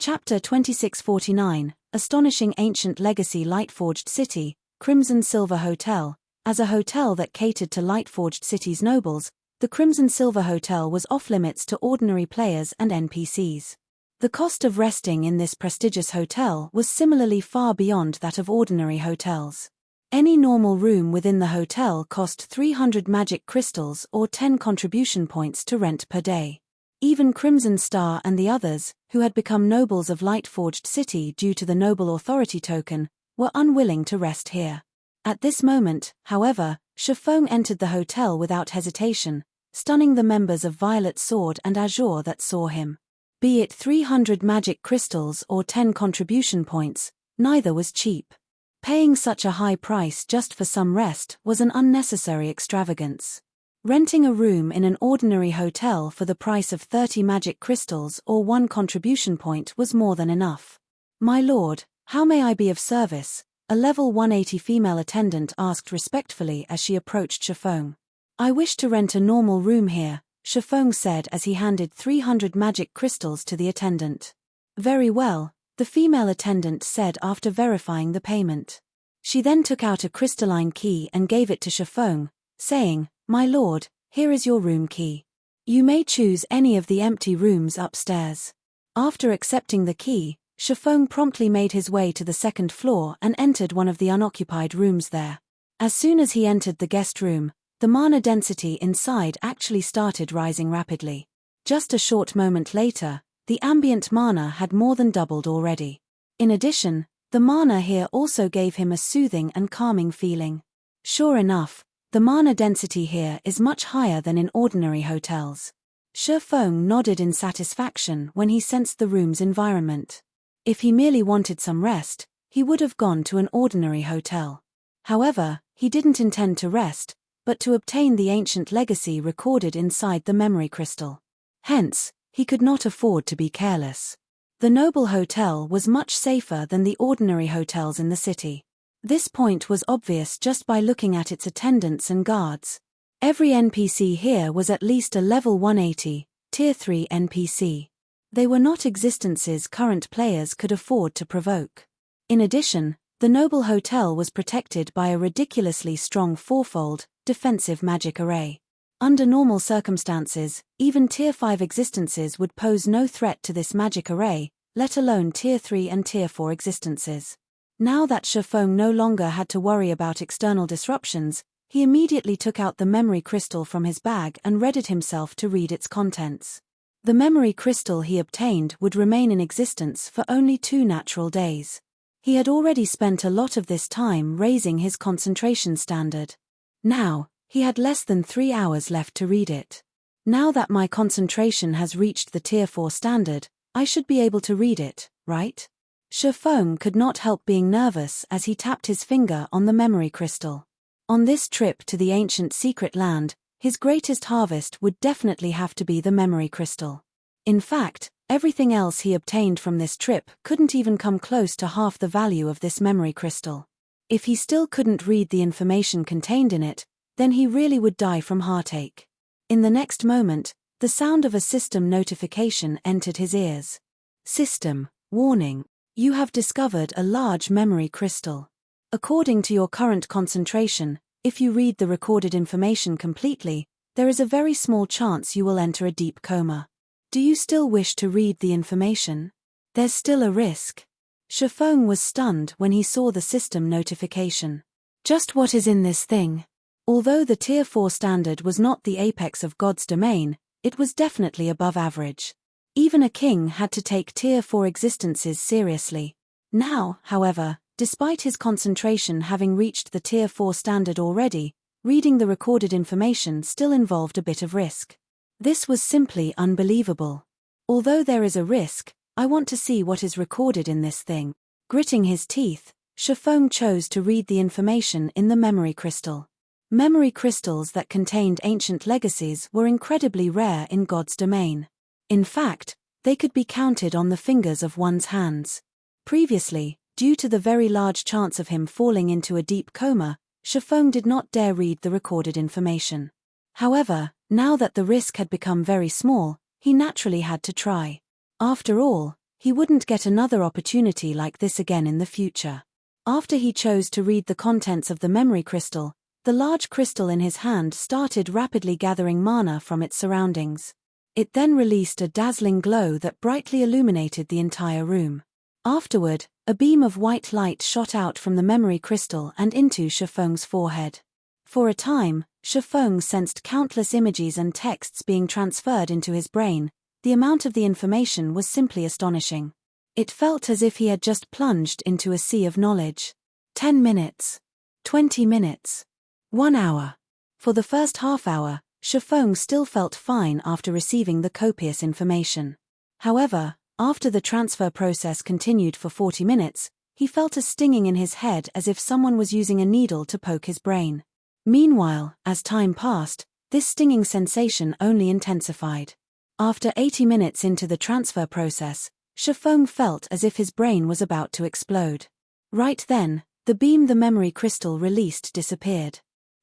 Chapter 2649, Astonishing Ancient Legacy. Lightforged City, Crimson Silver Hotel. As a hotel that catered to Lightforged City's nobles, the Crimson Silver Hotel was off-limits to ordinary players and NPCs. The cost of resting in this prestigious hotel was similarly far beyond that of ordinary hotels. Any normal room within the hotel cost 300 magic crystals or 10 contribution points to rent per day. Even Crimson Star and the others, who had become nobles of Lightforged City due to the Noble Authority token, were unwilling to rest here. At this moment, however, Chifeng entered the hotel without hesitation, stunning the members of Violet Sword and Azure that saw him. Be it 300 magic crystals or 10 contribution points, neither was cheap. Paying such a high price just for some rest was an unnecessary extravagance. Renting a room in an ordinary hotel for the price of 30 magic crystals or 1 contribution point was more than enough. My lord, how may I be of service? A level 180 female attendant asked respectfully as she approached Chifeng. I wish to rent a normal room here, Chifeng said as he handed 300 magic crystals to the attendant. Very well, the female attendant said after verifying the payment. She then took out a crystalline key and gave it to Chifeng, saying, My lord, here is your room key. You may choose any of the empty rooms upstairs. After accepting the key, Chifeng promptly made his way to the 2nd floor and entered one of the unoccupied rooms there. As soon as he entered the guest room, the mana density inside actually started rising rapidly. Just a short moment later, the ambient mana had more than doubled already. In addition, the mana here also gave him a soothing and calming feeling. Sure enough, the mana density here is much higher than in ordinary hotels. Chifeng nodded in satisfaction when he sensed the room's environment. If he merely wanted some rest, he would have gone to an ordinary hotel. However, he didn't intend to rest, but to obtain the ancient legacy recorded inside the memory crystal. Hence, he could not afford to be careless. The Noble Hotel was much safer than the ordinary hotels in the city. This point was obvious just by looking at its attendants and guards. Every NPC here was at least a level 180, Tier 3 NPC. They were not existences current players could afford to provoke. In addition, the Noble Hotel was protected by a ridiculously strong 4-fold, defensive magic array. Under normal circumstances, even Tier 5 existences would pose no threat to this magic array, let alone Tier 3 and Tier 4 existences. Now that Chifeng no longer had to worry about external disruptions, he immediately took out the memory crystal from his bag and readied himself to read its contents. The memory crystal he obtained would remain in existence for only 2 natural days. He had already spent a lot of this time raising his concentration standard. Now, he had less than 3 hours left to read it. Now that my concentration has reached the Tier 4 standard, I should be able to read it, right? Faux could not help being nervous as he tapped his finger on the memory crystal. On this trip to the ancient secret land, his greatest harvest would definitely have to be the memory crystal. In fact, everything else he obtained from this trip couldn't even come close to half the value of this memory crystal. If he still couldn't read the information contained in it, then he really would die from heartache. In the next moment, the sound of a system notification entered his ears. System, warning. You have discovered a large memory crystal. According to your current concentration, if you read the recorded information completely, there is a very small chance you will enter a deep coma. Do you still wish to read the information? There's still a risk. Faux was stunned when he saw the system notification. Just what is in this thing? Although the Tier 4 standard was not the apex of God's domain, it was definitely above average. Even a king had to take Tier 4 existences seriously. Now, however, despite his concentration having reached the Tier 4 standard already, reading the recorded information still involved a bit of risk. This was simply unbelievable. Although there is a risk, I want to see what is recorded in this thing. Gritting his teeth, Faux chose to read the information in the memory crystal. Memory crystals that contained ancient legacies were incredibly rare in God's domain. In fact, they could be counted on the fingers of one's hands. Previously, due to the very large chance of him falling into a deep coma, Faux did not dare read the recorded information. However, now that the risk had become very small, he naturally had to try. After all, he wouldn't get another opportunity like this again in the future. After he chose to read the contents of the memory crystal, the large crystal in his hand started rapidly gathering mana from its surroundings. It then released a dazzling glow that brightly illuminated the entire room. Afterward, a beam of white light shot out from the memory crystal and into Faux's forehead. For a time, Faux sensed countless images and texts being transferred into his brain. The amount of the information was simply astonishing. It felt as if he had just plunged into a sea of knowledge. 10 minutes. 20 minutes. 1 hour. For the first half hour, Faux still felt fine after receiving the copious information. However, after the transfer process continued for 40 minutes, he felt a stinging in his head as if someone was using a needle to poke his brain. Meanwhile, as time passed, this stinging sensation only intensified. After 80 minutes into the transfer process, Faux felt as if his brain was about to explode. Right then, the beam the memory crystal released disappeared.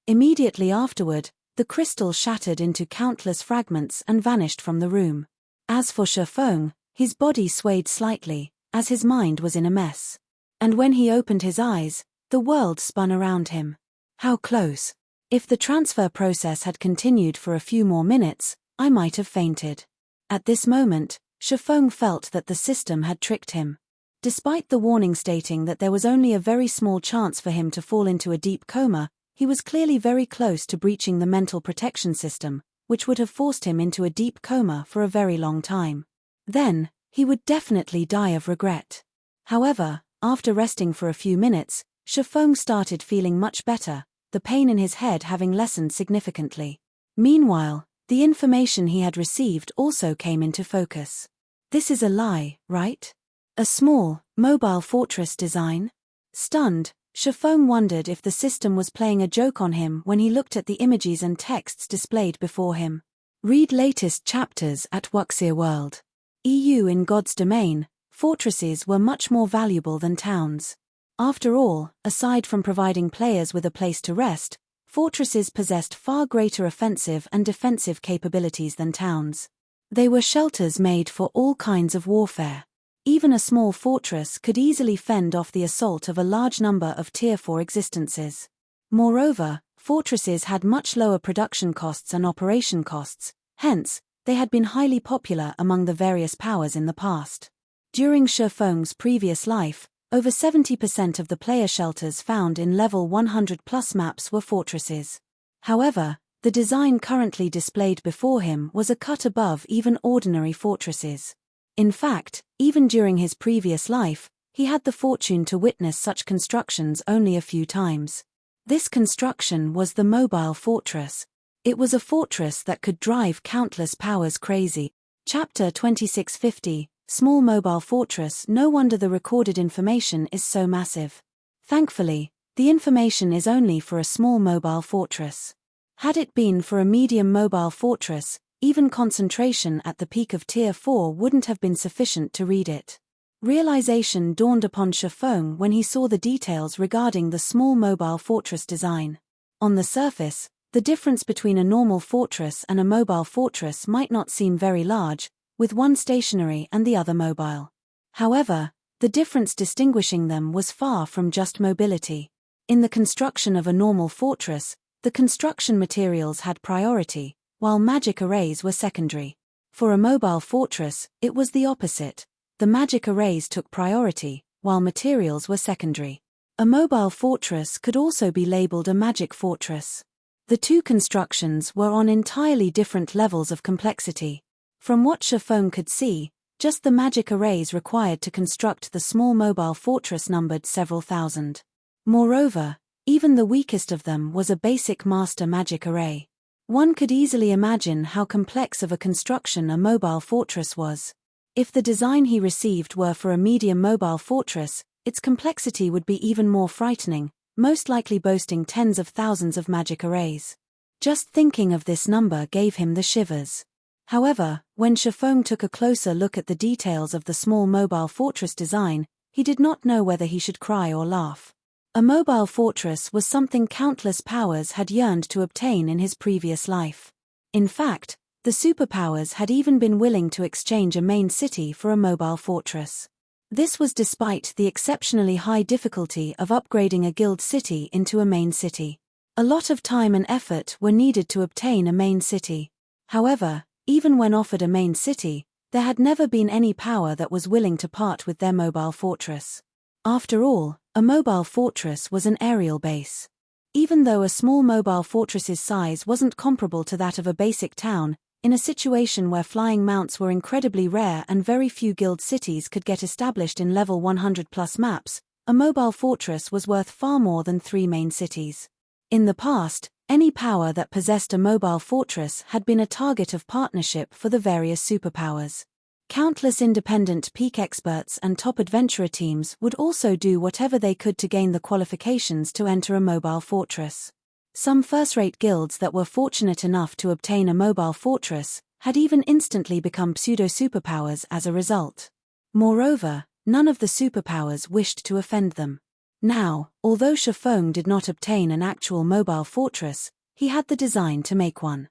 Immediately afterward, the crystal shattered into countless fragments and vanished from the room. As for Faux, his body swayed slightly, as his mind was in a mess. And when he opened his eyes, the world spun around him. How close. If the transfer process had continued for a few more minutes, I might have fainted. At this moment, Faux felt that the system had tricked him. Despite the warning stating that there was only a very small chance for him to fall into a deep coma, he was clearly very close to breaching the mental protection system, which would have forced him into a deep coma for a very long time. Then, he would definitely die of regret. However, after resting for a few minutes, Faux started feeling much better, the pain in his head having lessened significantly. Meanwhile, the information he had received also came into focus. This is a lie, right? A small, mobile fortress design? Stunned, Faux wondered if the system was playing a joke on him when he looked at the images and texts displayed before him. Read latest chapters at Wuxia World. EU in God's domain, fortresses were much more valuable than towns. After all, aside from providing players with a place to rest, fortresses possessed far greater offensive and defensive capabilities than towns. They were shelters made for all kinds of warfare. Even a small fortress could easily fend off the assault of a large number of Tier 4 existences. Moreover, fortresses had much lower production costs and operation costs, hence, they had been highly popular among the various powers in the past. During Faux's previous life, over 70% of the player shelters found in level 100+ maps were fortresses. However, the design currently displayed before him was a cut above even ordinary fortresses. In fact, even during his previous life, He had the fortune to witness such constructions only a few times. This construction was the Mobile Fortress. It was a fortress that could drive countless powers crazy. Chapter 2650, Small Mobile Fortress. No wonder the recorded information is so massive. Thankfully, the information is only for a small mobile fortress. Had it been for a medium mobile fortress, even concentration at the peak of Tier 4 wouldn't have been sufficient to read it. Realization dawned upon Faux when he saw the details regarding the small mobile fortress design. On the surface, the difference between a normal fortress and a mobile fortress might not seem very large, with one stationary and the other mobile. However, the difference distinguishing them was far from just mobility. In the construction of a normal fortress, the construction materials had priority, while magic arrays were secondary. For a mobile fortress, it was the opposite. The magic arrays took priority, while materials were secondary. A mobile fortress could also be labeled a magic fortress. The two constructions were on entirely different levels of complexity. From what Faux could see, just the magic arrays required to construct the small mobile fortress numbered several thousand. Moreover, even the weakest of them was a basic master magic array. One could easily imagine how complex of a construction a mobile fortress was. If the design he received were for a medium mobile fortress, its complexity would be even more frightening, most likely boasting tens of thousands of magic arrays. Just thinking of this number gave him the shivers. However, when Faux took a closer look at the details of the small mobile fortress design, he did not know whether he should cry or laugh. A mobile fortress was something countless powers had yearned to obtain in his previous life. In fact, the superpowers had even been willing to exchange a main city for a mobile fortress. This was despite the exceptionally high difficulty of upgrading a guild city into a main city. A lot of time and effort were needed to obtain a main city. However, even when offered a main city, there had never been any power that was willing to part with their mobile fortress. After all, a mobile fortress was an aerial base. Even though a small mobile fortress's size wasn't comparable to that of a basic town, in a situation where flying mounts were incredibly rare and very few guild cities could get established in level 100+ maps, a mobile fortress was worth far more than 3 main cities. In the past, any power that possessed a mobile fortress had been a target of partnership for the various superpowers. Countless independent peak experts and top adventurer teams would also do whatever they could to gain the qualifications to enter a mobile fortress. Some first-rate guilds that were fortunate enough to obtain a mobile fortress had even instantly become pseudo-superpowers as a result. Moreover, none of the superpowers wished to offend them. Now, although Faux did not obtain an actual mobile fortress, he had the design to make one.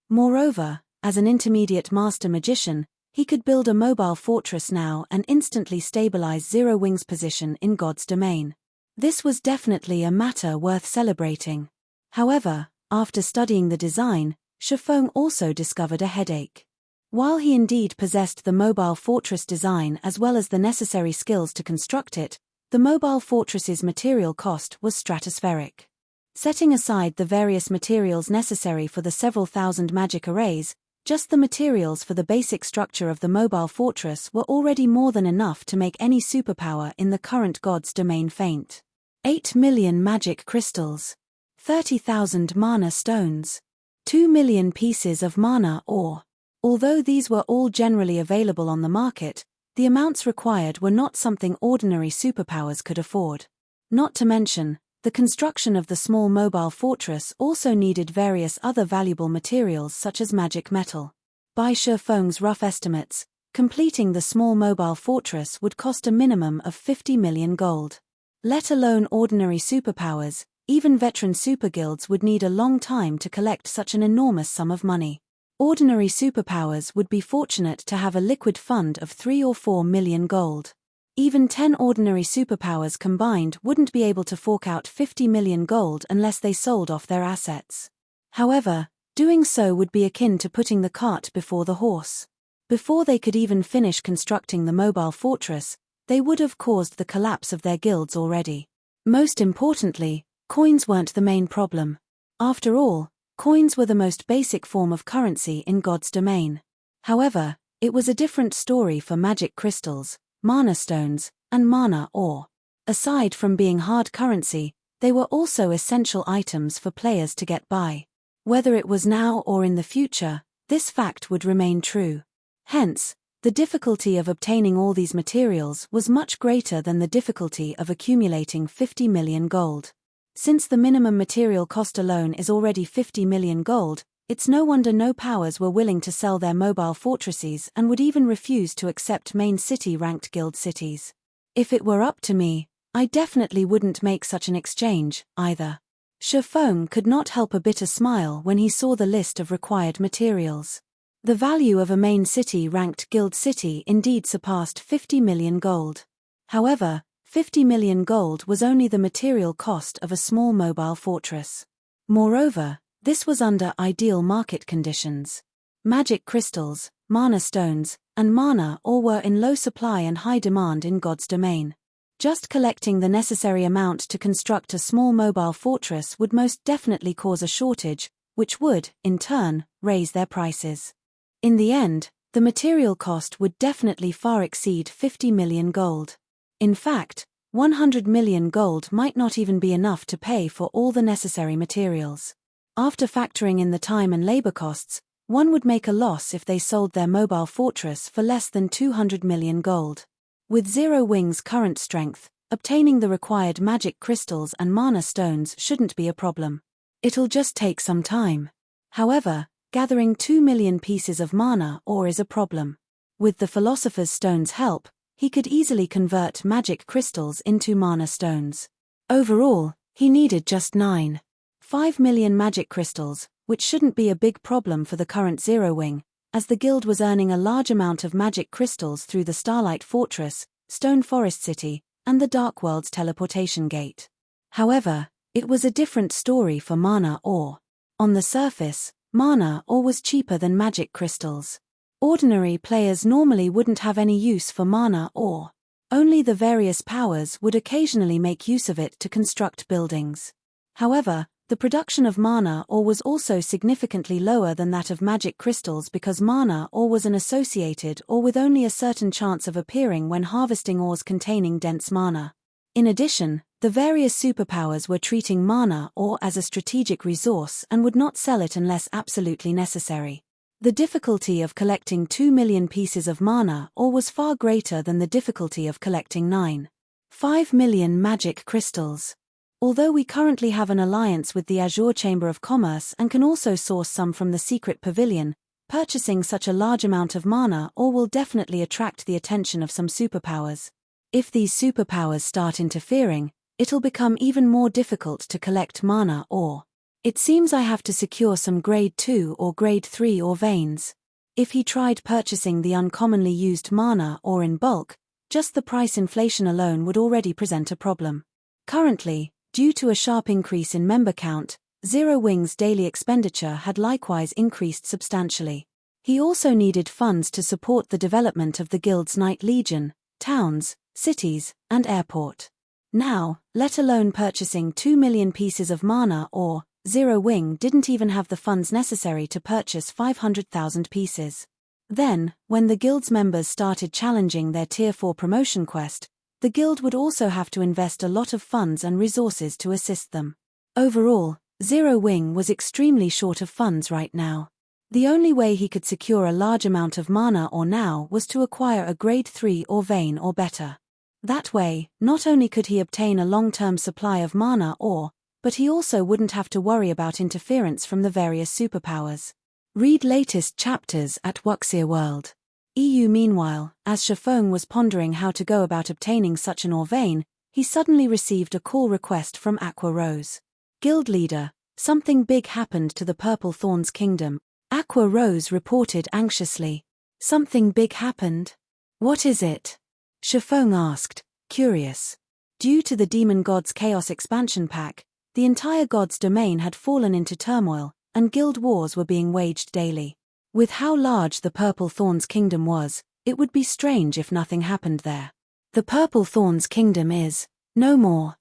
Moreover, as an intermediate master magician, he could build a mobile fortress now and instantly stabilize Zero Wing's position in God's domain. This was definitely a matter worth celebrating. However, after studying the design, Faux also discovered a headache. While he indeed possessed the mobile fortress design as well as the necessary skills to construct it, the mobile fortress's material cost was stratospheric. Setting aside the various materials necessary for the several thousand magic arrays, just the materials for the basic structure of the mobile fortress were already more than enough to make any superpower in the current God's domain faint. 8 million magic crystals. 30,000 mana stones. 2 million pieces of mana ore. Although these were all generally available on the market, the amounts required were not something ordinary superpowers could afford. Not to mention, the construction of the small mobile fortress also needed various other valuable materials such as magic metal. By Faux's rough estimates, completing the small mobile fortress would cost a minimum of 50 million gold. Let alone ordinary superpowers, even veteran superguilds would need a long time to collect such an enormous sum of money. Ordinary superpowers would be fortunate to have a liquid fund of 3 or 4 million gold. Even 10 ordinary superpowers combined wouldn't be able to fork out 50 million gold unless they sold off their assets. However, doing so would be akin to putting the cart before the horse. Before they could even finish constructing the mobile fortress, they would have caused the collapse of their guilds already. Most importantly, coins weren't the main problem. After all, coins were the most basic form of currency in God's domain. However, it was a different story for magic crystals, mana stones, and mana ore. Aside from being hard currency, they were also essential items for players to get by. Whether it was now or in the future, this fact would remain true. Hence, the difficulty of obtaining all these materials was much greater than the difficulty of accumulating 50 million gold. Since the minimum material cost alone is already 50 million gold, it's no wonder no powers were willing to sell their mobile fortresses and would even refuse to accept main city-ranked guild cities. If it were up to me, I definitely wouldn't make such an exchange, either. Faux could not help a bitter smile when he saw the list of required materials. The value of a main city-ranked guild city indeed surpassed 50 million gold. However, 50 million gold was only the material cost of a small mobile fortress. Moreover, this was under ideal market conditions. Magic crystals, mana stones, and mana ore were in low supply and high demand in God's domain. Just collecting the necessary amount to construct a small mobile fortress would most definitely cause a shortage, which would, in turn, raise their prices. In the end, the material cost would definitely far exceed 50 million gold. In fact, 100 million gold might not even be enough to pay for all the necessary materials. After factoring in the time and labor costs, one would make a loss if they sold their mobile fortress for less than 200 million gold. With Zero Wing's current strength, obtaining the required magic crystals and mana stones shouldn't be a problem. It'll just take some time. However, gathering 2 million pieces of mana ore is a problem. With the Philosopher's Stone's help, he could easily convert magic crystals into mana stones. Overall, he needed just 9.5 million magic crystals, which shouldn't be a big problem for the current Zero Wing, as the guild was earning a large amount of magic crystals through the Starlight Fortress, Stone Forest City, and the Dark World's teleportation gate. However, it was a different story for mana ore. On the surface, mana ore was cheaper than magic crystals. Ordinary players normally wouldn't have any use for mana ore. Only the various powers would occasionally make use of it to construct buildings. However, the production of mana ore was also significantly lower than that of magic crystals because mana ore was an associated ore with only a certain chance of appearing when harvesting ores containing dense mana. In addition, the various superpowers were treating mana ore as a strategic resource and would not sell it unless absolutely necessary. The difficulty of collecting 2 million pieces of mana ore was far greater than the difficulty of collecting 9.5 million magic crystals. Although we currently have an alliance with the Azure Chamber of Commerce and can also source some from the Secret Pavilion, purchasing such a large amount of mana ore will definitely attract the attention of some superpowers. If these superpowers start interfering, it'll become even more difficult to collect mana ore. It seems I have to secure some grade 2 or grade 3 ore veins. If he tried purchasing the uncommonly used mana ore in bulk, just the price inflation alone would already present a problem. Currently, due to a sharp increase in member count, Zero Wing's daily expenditure had likewise increased substantially. He also needed funds to support the development of the guild's Night Legion, towns, cities, and airport. Now, let alone purchasing 2 million pieces of mana ore, Zero Wing didn't even have the funds necessary to purchase 500,000 pieces. Then, when the guild's members started challenging their Tier 4 promotion quest, the guild would also have to invest a lot of funds and resources to assist them. Overall, Zero Wing was extremely short of funds right now. The only way he could secure a large amount of mana ore now was to acquire a grade 3 ore vein or better. That way, not only could he obtain a long-term supply of mana ore, but he also wouldn't have to worry about interference from the various superpowers. Read latest chapters at Wuxia World. EU. Meanwhile, as Faux was pondering how to go about obtaining such an ore vein, he suddenly received a call request from Aqua Rose. Guild leader, something big happened to the Purple Thorns Kingdom. Aqua Rose reported anxiously. Something big happened? What is it? Faux asked, curious. Due to the Demon God's Chaos expansion pack, the entire God's domain had fallen into turmoil, and guild wars were being waged daily. With how large the Purple Thorns Kingdom was, it would be strange if nothing happened there. The Purple Thorns Kingdom is no more.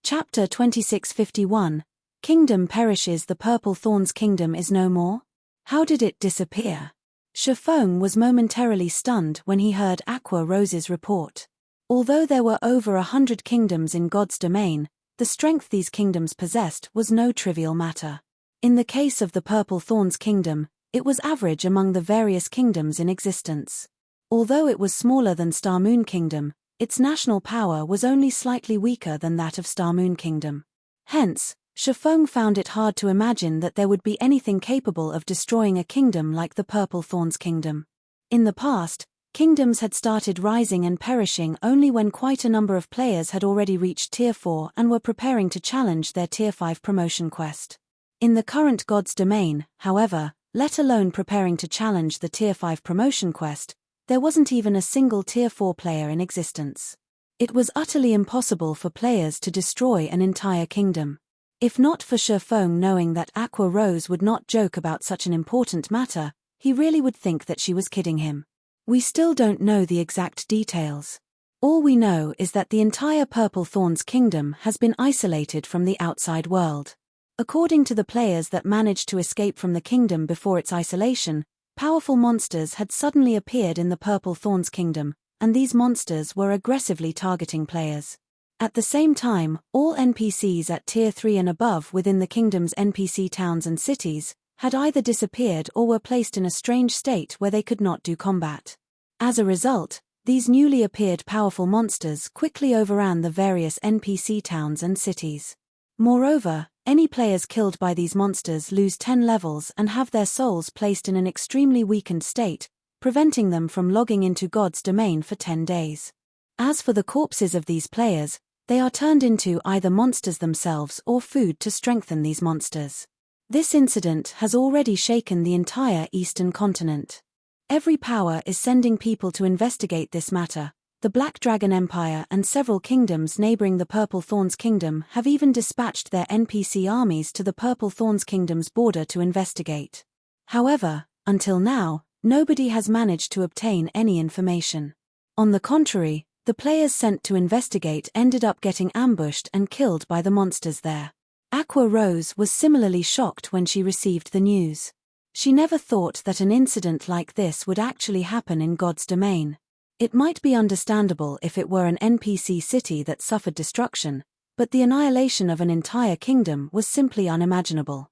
Chapter 2651, Kingdom perishes. The Purple Thorns Kingdom is no more? How did it disappear? Faux was momentarily stunned when he heard Aqua Rose's report. Although there were over 100 kingdoms in God's domain, the strength these kingdoms possessed was no trivial matter. In the case of the Purple Thorns Kingdom, it was average among the various kingdoms in existence. Although it was smaller than Star Moon Kingdom, its national power was only slightly weaker than that of Star Moon Kingdom. Hence, Shifeng found it hard to imagine that there would be anything capable of destroying a kingdom like the Purple Thorns Kingdom. In the past, kingdoms had started rising and perishing only when quite a number of players had already reached Tier 4 and were preparing to challenge their Tier 5 promotion quest. In the current God's domain, however, let alone preparing to challenge the Tier 5 promotion quest, there wasn't even a single Tier 4 player in existence. It was utterly impossible for players to destroy an entire kingdom. If not for Shifeng knowing that Aqua Rose would not joke about such an important matter, he really would think that she was kidding him. We still don't know the exact details. All we know is that the entire Purple Thorns Kingdom has been isolated from the outside world. According to the players that managed to escape from the kingdom before its isolation, powerful monsters had suddenly appeared in the Purple Thorns Kingdom, and these monsters were aggressively targeting players. At the same time, all NPCs at Tier 3 and above within the kingdom's NPC towns and cities had either disappeared or were placed in a strange state where they could not do combat. As a result, these newly appeared powerful monsters quickly overran the various NPC towns and cities. Moreover, any players killed by these monsters lose 10 levels and have their souls placed in an extremely weakened state, preventing them from logging into God's domain for 10 days. As for the corpses of these players, they are turned into either monsters themselves or food to strengthen these monsters. This incident has already shaken the entire Eastern continent. Every power is sending people to investigate this matter. The Black Dragon Empire and several kingdoms neighboring the Purple Thorns Kingdom have even dispatched their NPC armies to the Purple Thorns Kingdom's border to investigate. However, until now, nobody has managed to obtain any information. On the contrary, the players sent to investigate ended up getting ambushed and killed by the monsters there. Aqua Rose was similarly shocked when she received the news. She never thought that an incident like this would actually happen in God's domain. It might be understandable if it were an NPC city that suffered destruction, but the annihilation of an entire kingdom was simply unimaginable.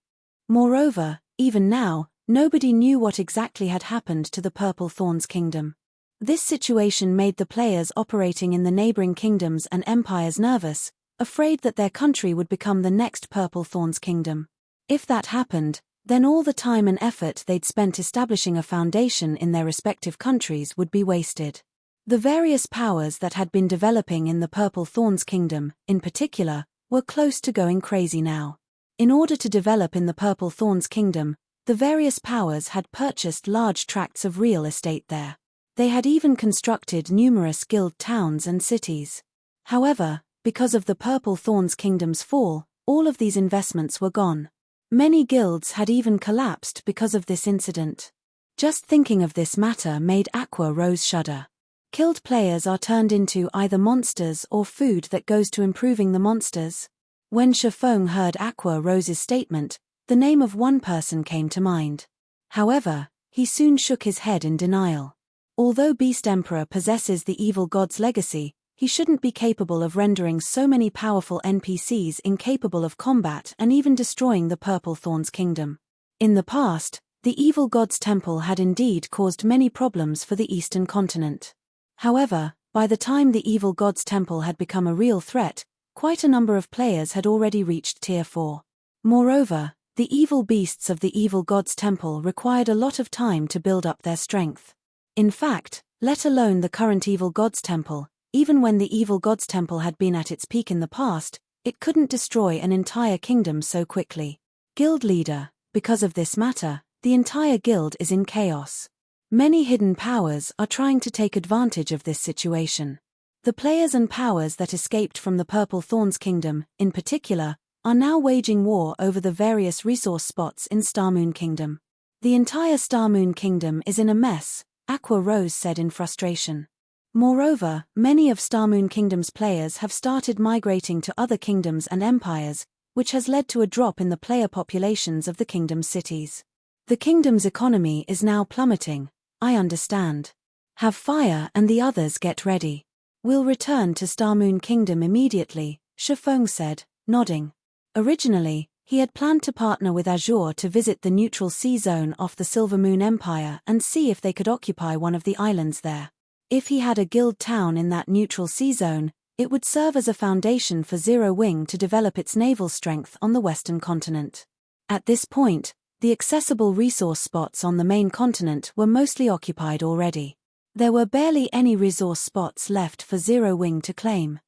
Moreover, even now, nobody knew what exactly had happened to the Purple Thorns Kingdom. This situation made the players operating in the neighboring kingdoms and empires nervous, afraid that their country would become the next Purple Thorns Kingdom. If that happened, then all the time and effort they'd spent establishing a foundation in their respective countries would be wasted. The various powers that had been developing in the Purple Thorns Kingdom, in particular, were close to going crazy now. In order to develop in the Purple Thorns Kingdom, the various powers had purchased large tracts of real estate there. They had even constructed numerous guild towns and cities. However, because of the Purple Thorns Kingdom's fall, all of these investments were gone. Many guilds had even collapsed because of this incident. Just thinking of this matter made Aqua Rose shudder. Killed players are turned into either monsters or food that goes to improving the monsters. When Shifeng heard Aqua Rose's statement, the name of one person came to mind. However, he soon shook his head in denial. Although Beast Emperor possesses the evil god's legacy, he shouldn't be capable of rendering so many powerful NPCs incapable of combat and even destroying the Purple Thorns Kingdom. In the past, the evil god's temple had indeed caused many problems for the Eastern continent. However, by the time the evil god's temple had become a real threat, quite a number of players had already reached Tier 4. Moreover, the evil beasts of the evil god's temple required a lot of time to build up their strength. In fact, let alone the current evil god's temple, even when the evil god's temple had been at its peak in the past, it couldn't destroy an entire kingdom so quickly. Guild leader, because of this matter, the entire guild is in chaos. Many hidden powers are trying to take advantage of this situation. The players and powers that escaped from the Purple Thorns Kingdom, in particular, are now waging war over the various resource spots in Star Moon Kingdom. The entire Star Moon Kingdom is in a mess, Aqua Rose said in frustration. Moreover, many of Star Moon Kingdom's players have started migrating to other kingdoms and empires, which has led to a drop in the player populations of the kingdom's cities. The kingdom's economy is now plummeting. I understand. Have fire and the others get ready. We'll return to Starmoon Kingdom immediately, Shifeng said, nodding. Originally, he had planned to partner with Azure to visit the neutral sea zone off the Silvermoon Empire and see if they could occupy one of the islands there. If he had a guild town in that neutral sea zone, it would serve as a foundation for Zero Wing to develop its naval strength on the western continent. At this point, the accessible resource spots on the main continent were mostly occupied already. There were barely any resource spots left for Zero Wing to claim.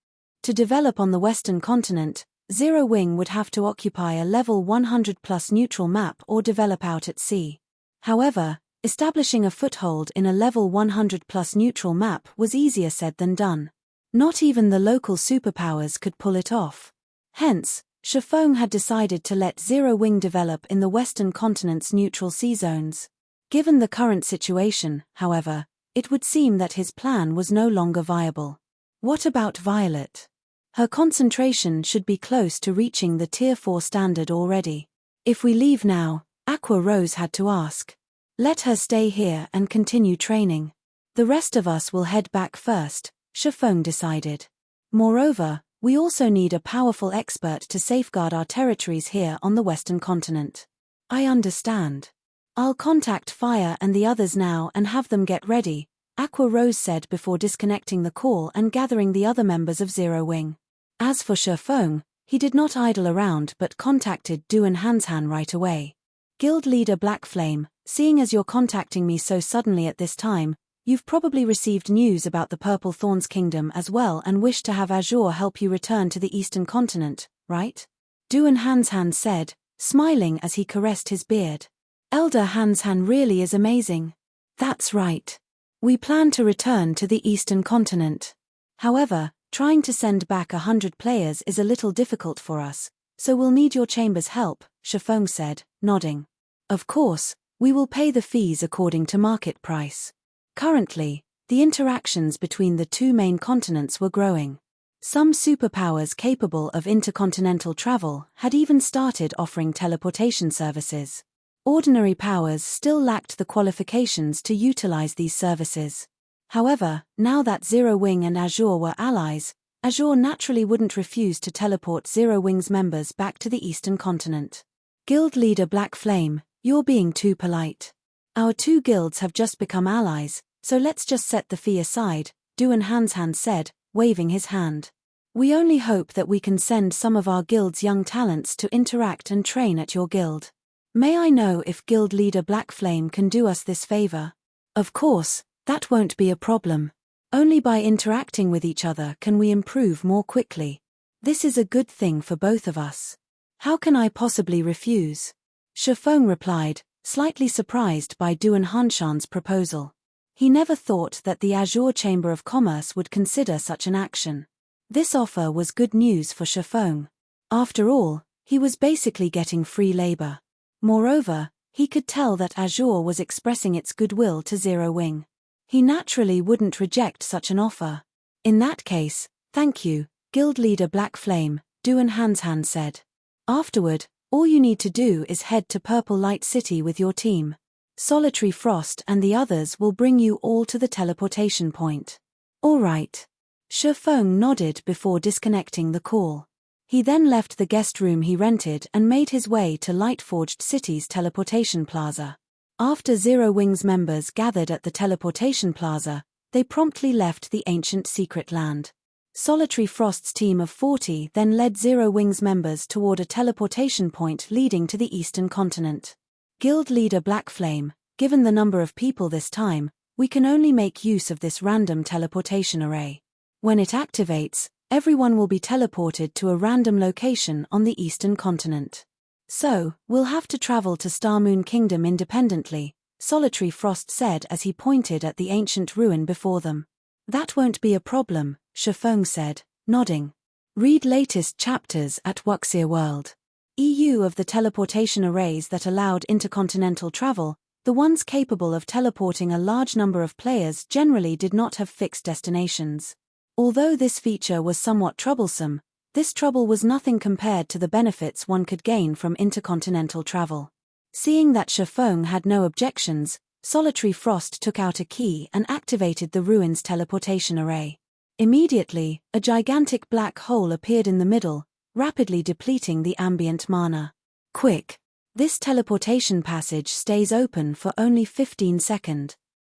To develop on the western continent, Zero Wing would have to occupy a level 100+ neutral map or develop out at sea. However, establishing a foothold in a level 100+ neutral map was easier said than done. Not even the local superpowers could pull it off. Hence, Shifeng had decided to let Zero Wing develop in the western continent's neutral sea zones. Given the current situation, however, it would seem that his plan was no longer viable. What about Violet? Her concentration should be close to reaching the Tier 4 standard already. If we leave now, Aqua Rose had to ask. Let her stay here and continue training. The rest of us will head back first, Shifeng decided. Moreover, we also need a powerful expert to safeguard our territories here on the western continent. I understand. I'll contact Fire and the others now and have them get ready, Aqua Rose said before disconnecting the call and gathering the other members of Zero Wing. As for Shifeng, he did not idle around but contacted Duan Hanshan right away. Guild leader Black Flame, seeing as you're contacting me so suddenly at this time, you've probably received news about the Purple Thorns Kingdom as well and wish to have Azure help you return to the eastern continent, right? Duan Hanshan said, smiling as he caressed his beard. Elder Hanshan really is amazing. That's right. We plan to return to the eastern continent. However, trying to send back 100 players is a little difficult for us, so we'll need your chamber's help, Shifeng said, nodding. Of course, we will pay the fees according to market price. Currently, the interactions between the two main continents were growing. Some superpowers capable of intercontinental travel had even started offering teleportation services. Ordinary powers still lacked the qualifications to utilize these services. However, now that Zero Wing and Azure were allies, Azure naturally wouldn't refuse to teleport Zero Wing's members back to the eastern continent. Guild leader Black Flame, you're being too polite. Our two guilds have just become allies, so let's just set the fee aside, Duan Hanshan said, waving his hand. We only hope that we can send some of our guild's young talents to interact and train at your guild. May I know if guild leader Black Flame can do us this favor? Of course, that won't be a problem. Only by interacting with each other can we improve more quickly. This is a good thing for both of us. How can I possibly refuse? Shifeng replied, slightly surprised by Duan Hanshan's proposal. He never thought that the Azure Chamber of Commerce would consider such an action. This offer was good news for Shifeng. After all, he was basically getting free labor. Moreover, he could tell that Azure was expressing its goodwill to Zero Wing. He naturally wouldn't reject such an offer. In that case, thank you, Guild leader Black Flame, Duan Hanshan said. Afterward, all you need to do is head to Purple Light City with your team. Solitary Frost and the others will bring you all to the teleportation point. All right. Shifeng nodded before disconnecting the call. He then left the guest room he rented and made his way to Lightforged City's teleportation plaza. After Zero Wing's members gathered at the teleportation plaza, they promptly left the ancient secret land. Solitary Frost's team of 40 then led Zero Wing's members toward a teleportation point leading to the eastern continent. Guild leader Black Flame, given the number of people this time, we can only make use of this random teleportation array. When it activates, everyone will be teleported to a random location on the eastern continent. So, we'll have to travel to Starmoon Kingdom independently, Solitary Frost said as he pointed at the ancient ruin before them. That won't be a problem, Shifeng said, nodding. Read latest chapters at Wuxia World. EU of the teleportation arrays that allowed intercontinental travel, the ones capable of teleporting a large number of players generally did not have fixed destinations. Although this feature was somewhat troublesome, this trouble was nothing compared to the benefits one could gain from intercontinental travel. Seeing that Shifeng had no objections, Solitary Frost took out a key and activated the ruin's teleportation array. Immediately, a gigantic black hole appeared in the middle, rapidly depleting the ambient mana. Quick! This teleportation passage stays open for only 15 seconds.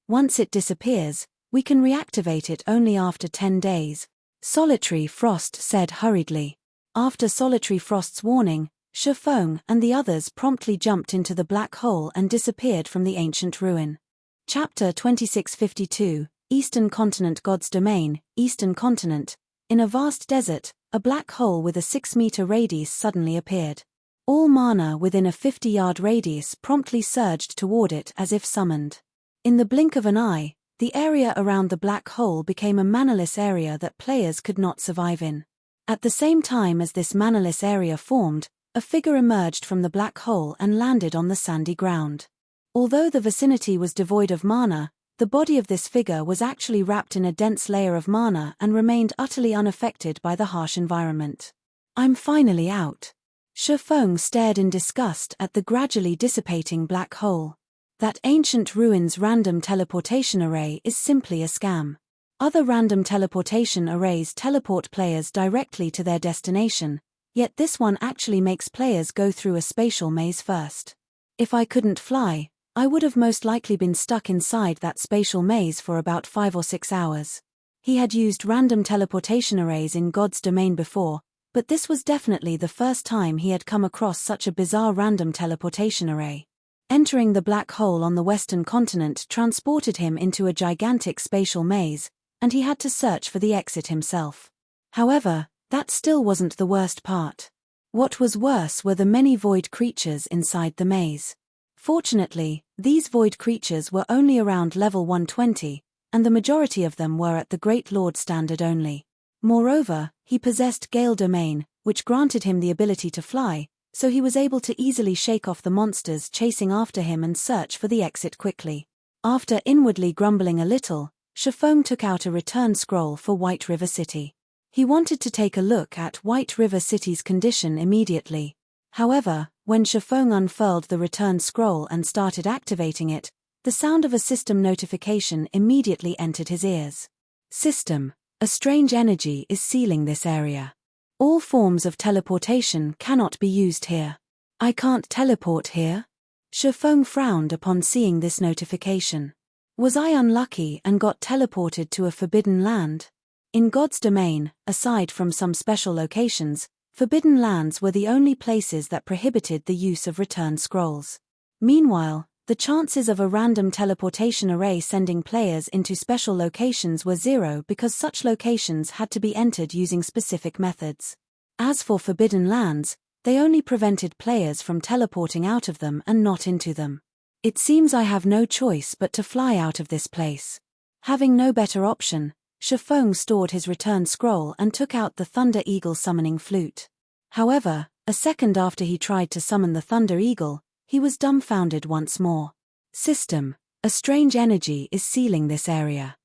Once it disappears, we can reactivate it only after 10 days. Solitary Frost said hurriedly. After Solitary Frost's warning, Faux and the others promptly jumped into the black hole and disappeared from the ancient ruin. Chapter 2652, Eastern Continent. God's Domain, Eastern Continent. In a vast desert, a black hole with a 6-meter radius suddenly appeared. All mana within a 50-yard radius promptly surged toward it as if summoned. In the blink of an eye, the area around the black hole became a manaless area that players could not survive in. At the same time as this manaless area formed, a figure emerged from the black hole and landed on the sandy ground. Although the vicinity was devoid of mana, the body of this figure was actually wrapped in a dense layer of mana and remained utterly unaffected by the harsh environment. I'm finally out. Faux stared in disgust at the gradually dissipating black hole. That ancient ruins random teleportation array is simply a scam. Other random teleportation arrays teleport players directly to their destination, yet this one actually makes players go through a spatial maze first. If I couldn't fly, I would have most likely been stuck inside that spatial maze for about 5 or 6 hours. He had used random teleportation arrays in God's Domain before, but this was definitely the first time he had come across such a bizarre random teleportation array. Entering the black hole on the western continent transported him into a gigantic spatial maze, and he had to search for the exit himself. However, that still wasn't the worst part. What was worse were the many void creatures inside the maze. Fortunately, these void creatures were only around level 120, and the majority of them were at the Great Lord standard only. Moreover, he possessed Gale Domain, which granted him the ability to fly, so he was able to easily shake off the monsters chasing after him and search for the exit quickly. After inwardly grumbling a little, Faux took out a return scroll for White River City. He wanted to take a look at White River City's condition immediately. However, when Faux unfurled the return scroll and started activating it, the sound of a system notification immediately entered his ears. System: a strange energy is sealing this area. All forms of teleportation cannot be used here. I can't teleport here? Faux frowned upon seeing this notification. Was I unlucky and got teleported to a forbidden land? In God's Domain, aside from some special locations, forbidden lands were the only places that prohibited the use of return scrolls. Meanwhile, the chances of a random teleportation array sending players into special locations were 0 because such locations had to be entered using specific methods. As for forbidden lands, they only prevented players from teleporting out of them and not into them. It seems I have no choice but to fly out of this place. Having no better option, Faux stored his return scroll and took out the Thunder Eagle summoning flute. However, a second after he tried to summon the Thunder Eagle, he was dumbfounded once more. System: a strange energy is sealing this area.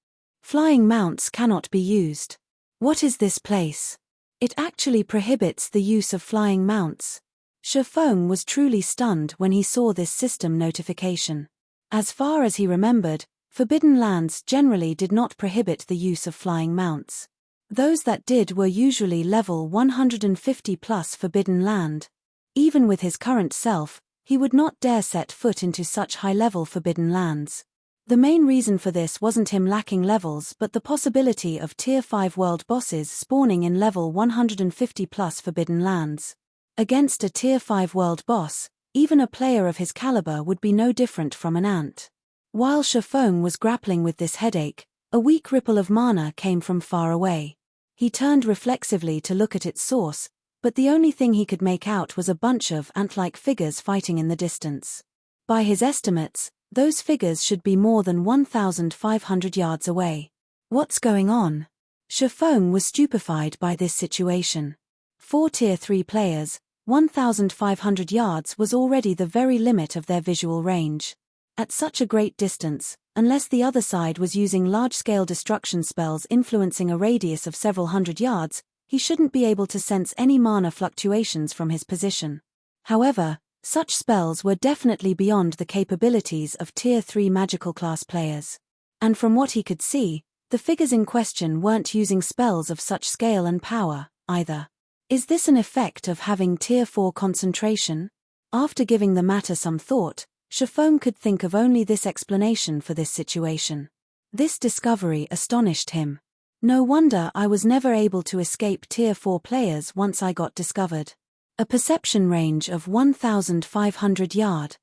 Flying mounts cannot be used. What is this place? It actually prohibits the use of flying mounts. Faux was truly stunned when he saw this system notification. As far as he remembered, forbidden lands generally did not prohibit the use of flying mounts. Those that did were usually level 150 plus forbidden land. Even with his current self, he would not dare set foot into such high-level forbidden lands. The main reason for this wasn't him lacking levels but the possibility of Tier 5 world bosses spawning in level 150 plus forbidden lands. Against a Tier 5 world boss, even a player of his caliber would be no different from an ant. While Faux was grappling with this headache, a weak ripple of mana came from far away. He turned reflexively to look at its source, but the only thing he could make out was a bunch of ant-like figures fighting in the distance. By his estimates, those figures should be more than 1,500 yards away. What's going on? Faux was stupefied by this situation. For Tier 3 players, 1,500 yards was already the very limit of their visual range. At such a great distance, unless the other side was using large-scale destruction spells influencing a radius of several hundred yards, he shouldn't be able to sense any mana fluctuations from his position. However, such spells were definitely beyond the capabilities of Tier 3 magical class players. And from what he could see, The figures in question weren't using spells of such scale and power, either. Is this an effect of having Tier 4 concentration? After giving the matter some thought, Chiffon could think of only this explanation for this situation. This discovery astonished him. No wonder I was never able to escape Tier 4 players once I got discovered. A perception range of 1,500 yard.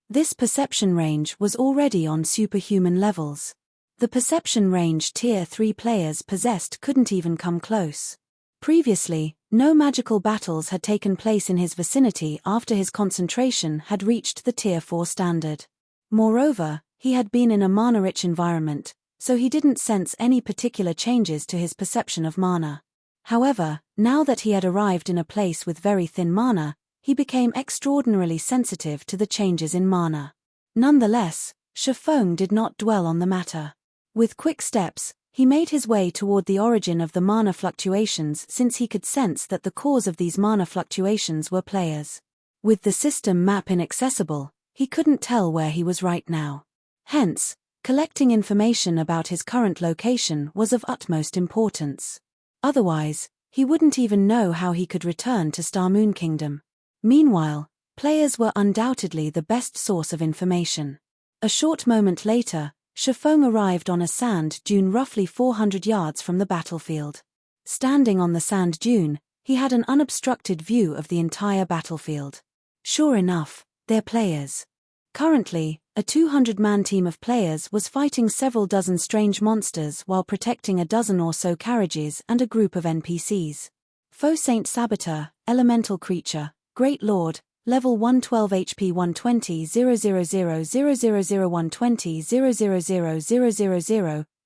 This perception range was already on superhuman levels. The perception range Tier 3 players possessed couldn't even come close. Previously, no magical battles had taken place in his vicinity after his concentration had reached the Tier 4 standard. Moreover, he had been in a mana-rich environment, so he didn't sense any particular changes to his perception of mana. However, now that he had arrived in a place with very thin mana, he became extraordinarily sensitive to the changes in mana. Nonetheless, Chiffon did not dwell on the matter. With quick steps, he made his way toward the origin of the mana fluctuations since he could sense that the cause of these mana fluctuations were players. With the system map inaccessible, he couldn't tell where he was right now. Hence, collecting information about his current location was of utmost importance. Otherwise, he wouldn't even know how he could return to Star Moon Kingdom. Meanwhile, players were undoubtedly the best source of information. A short moment later, Chiffon arrived on a sand dune roughly 400 yards from the battlefield. Standing on the sand dune, he had an unobstructed view of the entire battlefield. Sure enough, they're players. Currently, a 200-man team of players was fighting several dozen strange monsters while protecting a dozen or so carriages and a group of NPCs. Faux Saint Saboteur, Elemental Creature, Great Lord, Level 112 HP 120 120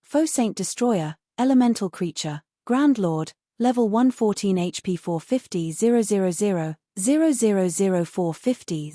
Faux Saint Destroyer, Elemental Creature, Grand Lord, Level 114 HP 450 450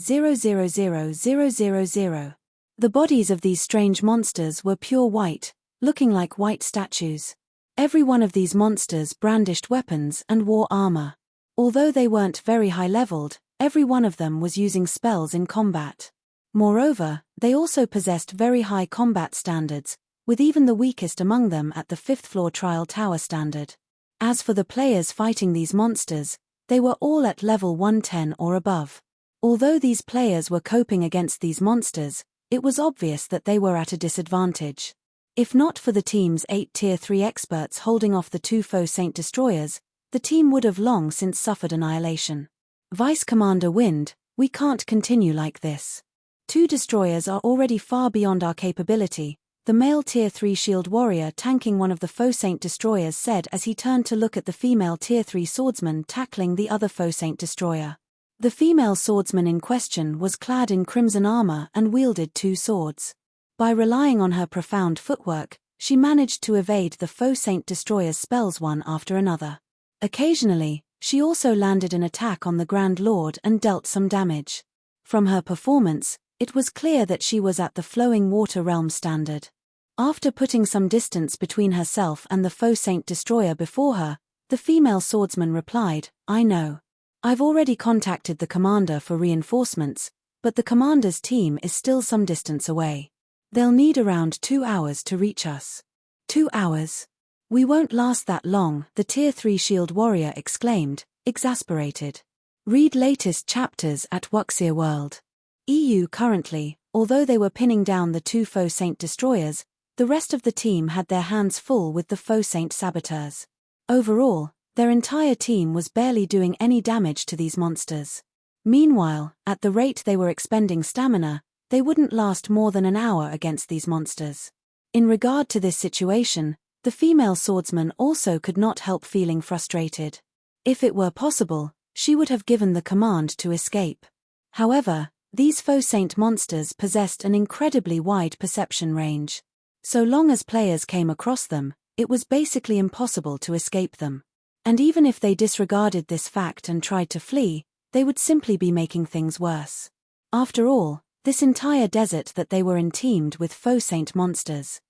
The bodies of these strange monsters were pure white, looking like white statues. Every one of these monsters brandished weapons and wore armor. Although they weren't very high-leveled, every one of them was using spells in combat. Moreover, they also possessed very high combat standards, with even the weakest among them at the 5th floor trial tower standard. As for the players fighting these monsters, they were all at level 110 or above. Although these players were coping against these monsters, it was obvious that they were at a disadvantage. If not for the team's 8 Tier 3 experts holding off the 2 Faux Saint Destroyers, the team would have long since suffered annihilation. Vice Commander Wind, we can't continue like this. 2 destroyers are already far beyond our capability, the male Tier 3 shield warrior tanking one of the Faux Saint Destroyers said as he turned to look at the female Tier 3 swordsman tackling the other Faux Saint Destroyer. The female swordsman in question was clad in crimson armor and wielded 2 swords. By relying on her profound footwork, she managed to evade the Faux Saint Destroyer's spells one after another. Occasionally, she also landed an attack on the Grand Lord and dealt some damage. From her performance, it was clear that she was at the Flowing Water Realm standard. After putting some distance between herself and the Faux Saint Destroyer before her, the female swordsman replied, "I know. I've already contacted the commander for reinforcements, but the commander's team is still some distance away. They'll need around 2 hours to reach us." 2 hours? We won't last that long, the Tier 3 shield warrior exclaimed, exasperated. Read latest chapters at Wuxia World. EU currently, although they were pinning down the 2 Faux Saint Destroyers, the rest of the team had their hands full with the Faux Saint Saboteurs. Overall, their entire team was barely doing any damage to these monsters. Meanwhile, at the rate they were expending stamina, they wouldn't last more than an hour against these monsters. In regard to this situation, the female swordsman also could not help feeling frustrated. If it were possible, she would have given the command to escape. However, these Faux Saint monsters possessed an incredibly wide perception range. So long as players came across them, it was basically impossible to escape them. And even if they disregarded this fact and tried to flee, they would simply be making things worse. After all, this entire desert that they were in teemed with Faux Saint monsters.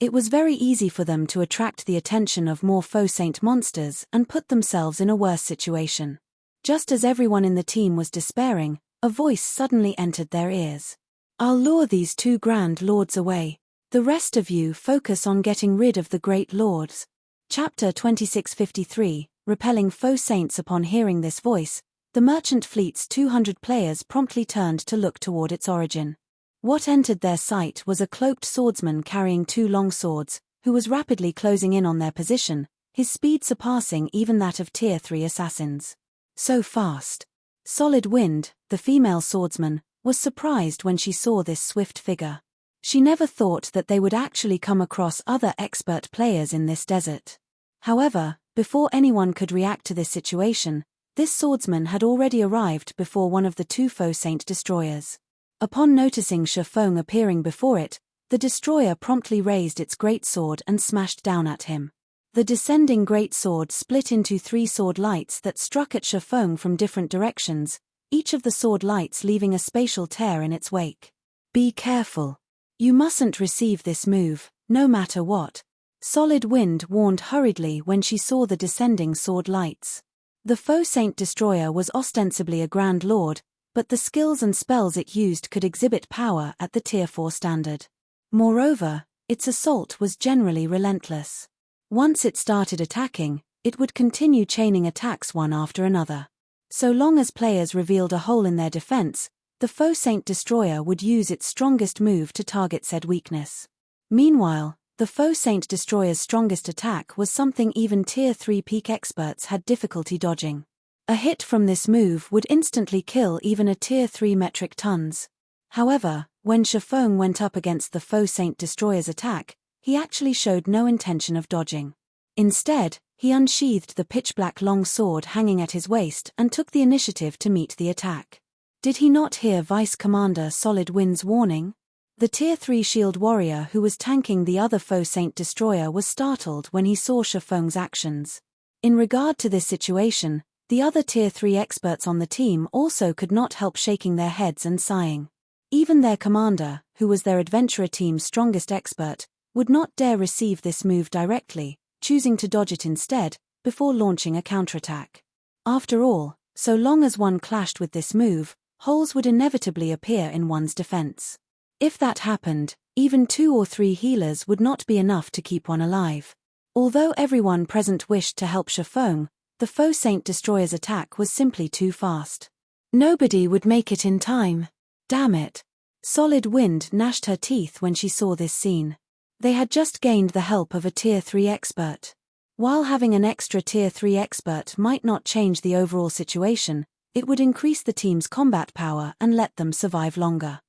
It was very easy for them to attract the attention of more Faux Saint monsters and put themselves in a worse situation. Just as everyone in the team was despairing, a voice suddenly entered their ears. "I'll lure these 2 Grand Lords away. The rest of you focus on getting rid of the Great Lords. Chapter 2653, Repelling Faux Saints. Upon hearing this voice, the merchant fleet's 200 players promptly turned to look toward its origin. What entered their sight was a cloaked swordsman carrying 2 long swords, who was rapidly closing in on their position, his speed surpassing even that of Tier 3 assassins. So fast. Solid Wind, the female swordsman, was surprised when she saw this swift figure. She never thought that they would actually come across other expert players in this desert. However, before anyone could react to this situation, this swordsman had already arrived before one of the 2 Faux Saint destroyers. Upon noticing Faux appearing before it, the destroyer promptly raised its greatsword and smashed down at him. The descending greatsword split into 3 sword lights that struck at Faux from different directions, each of the sword lights leaving a spatial tear in its wake. Be careful. You mustn't receive this move, no matter what. Solid Wind warned hurriedly when she saw the descending sword lights. The Faux Saint destroyer was ostensibly a Grand Lord, but the skills and spells it used could exhibit power at the Tier 4 standard. Moreover, its assault was generally relentless. Once it started attacking, it would continue chaining attacks one after another. So long as players revealed a hole in their defense, the Faux Saint destroyer would use its strongest move to target said weakness. Meanwhile, the Faux Saint destroyer's strongest attack was something even Tier 3 peak experts had difficulty dodging. A hit from this move would instantly kill even a Tier 3 metric tons. However, when Faux went up against the Faux Saint destroyer's attack, he actually showed no intention of dodging. Instead, he unsheathed the pitch-black long sword hanging at his waist and took the initiative to meet the attack. Did he not hear Vice Commander Solid Wind's warning? The Tier 3 shield warrior who was tanking the other Faux Saint destroyer was startled when he saw Faux's actions. In regard to this situation, the other Tier 3 experts on the team also could not help shaking their heads and sighing. Even their commander, who was their adventurer team's strongest expert, would not dare receive this move directly, choosing to dodge it instead, before launching a counterattack. After all, so long as one clashed with this move, holes would inevitably appear in one's defense. If that happened, even 2 or 3 healers would not be enough to keep one alive. Although everyone present wished to help Faux, the Faux Saint destroyer's attack was simply too fast. Nobody would make it in time. Damn it. Solid Wind gnashed her teeth when she saw this scene. They had just gained the help of a Tier 3 expert. While having an extra Tier 3 expert might not change the overall situation, it would increase the team's combat power and let them survive longer.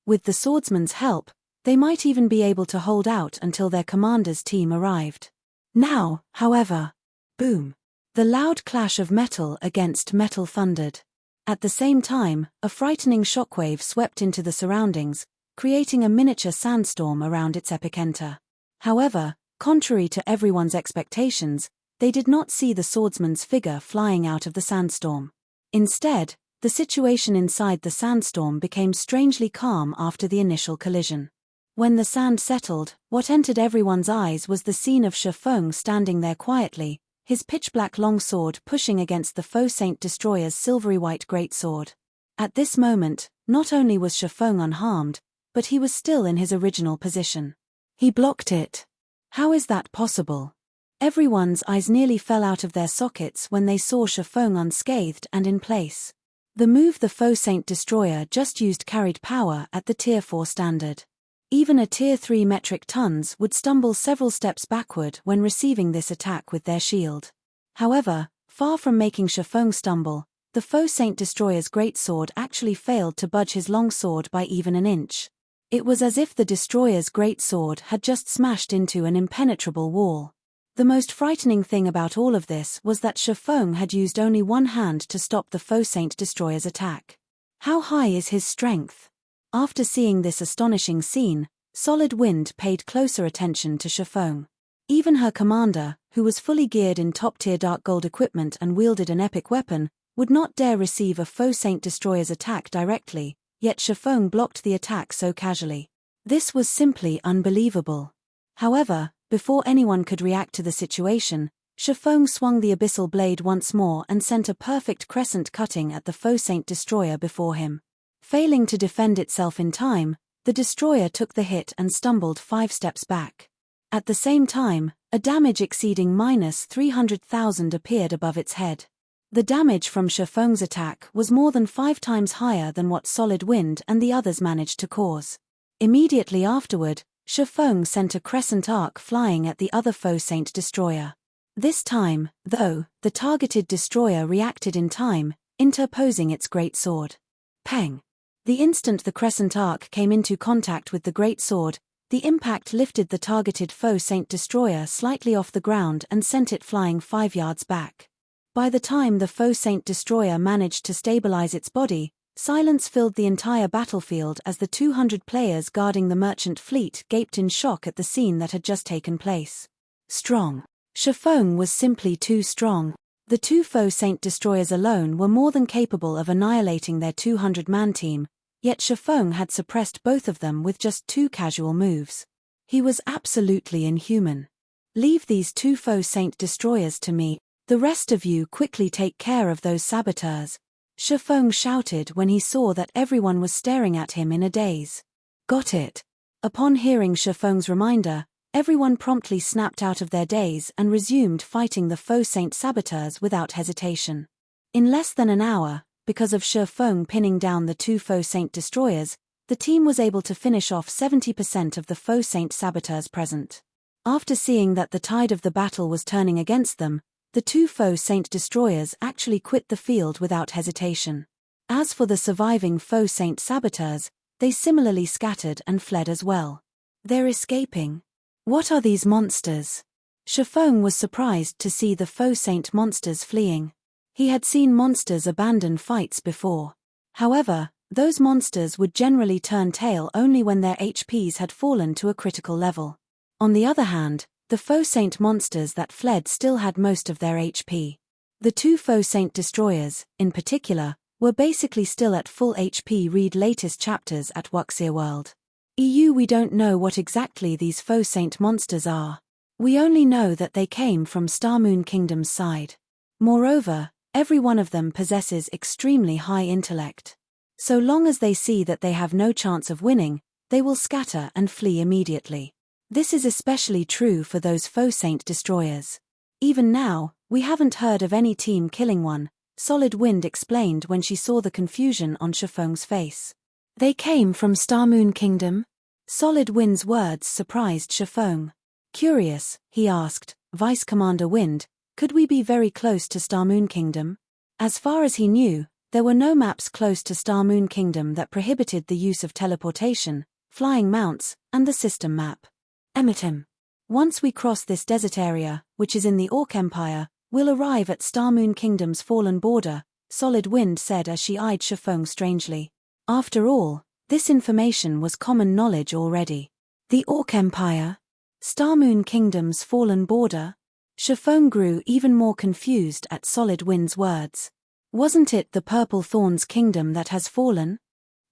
With the swordsman's help, they might even be able to hold out until their commander's team arrived. Now, however, boom! The loud clash of metal against metal thundered. At the same time, a frightening shockwave swept into the surroundings, creating a miniature sandstorm around its epicenter. However, contrary to everyone's expectations, they did not see the swordsman's figure flying out of the sandstorm. Instead, the situation inside the sandstorm became strangely calm after the initial collision. When the sand settled, what entered everyone's eyes was the scene of Faux standing there quietly, his pitch-black longsword pushing against the Faux Saint destroyer's silvery white greatsword. At this moment, not only was Faux unharmed, but he was still in his original position. He blocked it. How is that possible? Everyone's eyes nearly fell out of their sockets when they saw Faux unscathed and in place. The move the Faux Saint destroyer just used carried power at the Tier 4 standard. Even a Tier 3 metric tons would stumble several steps backward when receiving this attack with their shield. However, far from making Faux stumble, the Faux Saint destroyer's greatsword actually failed to budge his longsword by even an inch. It was as if the destroyer's greatsword had just smashed into an impenetrable wall. The most frightening thing about all of this was that Faux had used only one hand to stop the Faux Saint destroyer's attack. How high is his strength? After seeing this astonishing scene, Solid Wind paid closer attention to Faux. Even her commander, who was fully geared in top-tier dark gold equipment and wielded an epic weapon, would not dare receive a Faux Saint destroyer's attack directly, yet Faux blocked the attack so casually. This was simply unbelievable. However, before anyone could react to the situation, Faux swung the abyssal blade once more and sent a perfect crescent cutting at the Faux Saint destroyer before him. Failing to defend itself in time, The destroyer took the hit and stumbled 5 steps back. At the same time, a damage exceeding -300,000 appeared above its head. The damage from Shifeng's attack was more than 5 times higher than what Solid Wind and the others managed to cause. Immediately afterward, Shifeng sent a crescent arc flying at the other Faux Saint destroyer. This time, though, the targeted destroyer reacted in time, interposing its great sword. Peng! The instant the crescent arc came into contact with the great sword, the impact lifted the targeted Faux Saint destroyer slightly off the ground and sent it flying 5 yards back. By the time the Faux Saint destroyer managed to stabilize its body, silence filled the entire battlefield as the 200 players guarding the merchant fleet gaped in shock at the scene that had just taken place. Strong. Shifeng was simply too strong. The 2 Faux Saint destroyers alone were more than capable of annihilating their 200-man team, yet Shifeng had suppressed both of them with just 2 casual moves. He was absolutely inhuman. Leave these 2 Faux Saint destroyers to me. The rest of you quickly take care of those saboteurs, Shifeng shouted when he saw that everyone was staring at him in a daze. Got it. Upon hearing Shifeng's reminder, everyone promptly snapped out of their daze and resumed fighting the Faux Saint saboteurs without hesitation. In less than an hour, because of Shifeng pinning down the 2 Faux Saint destroyers, the team was able to finish off 70% of the Faux Saint saboteurs present. After seeing that the tide of the battle was turning against them, the 2 Faux Saint destroyers actually quit the field without hesitation. As for the surviving Faux Saint saboteurs, they similarly scattered and fled as well. They're escaping. What are these monsters? Shifeng was surprised to see the Faux Saint monsters fleeing. He had seen monsters abandon fights before. However, those monsters would generally turn tail only when their HPs had fallen to a critical level. On the other hand, the Faux Saint monsters that fled still had most of their HP. The 2 Faux Saint destroyers, in particular, were basically still at full HP. Read latest chapters at Wuxia World. We don't know what exactly these Faux Saint monsters are. We only know that they came from Star Moon Kingdom's side. Moreover, every one of them possesses extremely high intellect. So long as they see that they have no chance of winning, they will scatter and flee immediately. This is especially true for those Faux Saint destroyers. Even now, we haven't heard of any team killing one, Solid Wind explained when she saw the confusion on Shifeng's face. They came from Star Moon Kingdom? Solid Wind's words surprised Shifeng. Curious, he asked, Vice Commander Wind, could we be very close to Star Moon Kingdom? As far as he knew, there were no maps close to Star Moon Kingdom that prohibited the use of teleportation, flying mounts, and the system map. Emitim. Once we cross this desert area, which is in the Orc Empire, we'll arrive at Star Moon Kingdom's fallen border, Solid Wind said as she eyed Shifeng strangely. After all, this information was common knowledge already. The Orc Empire? Star Moon Kingdom's fallen border? Shifeng grew even more confused at Solid Wind's words. Wasn't it the Purple Thorns Kingdom that has fallen?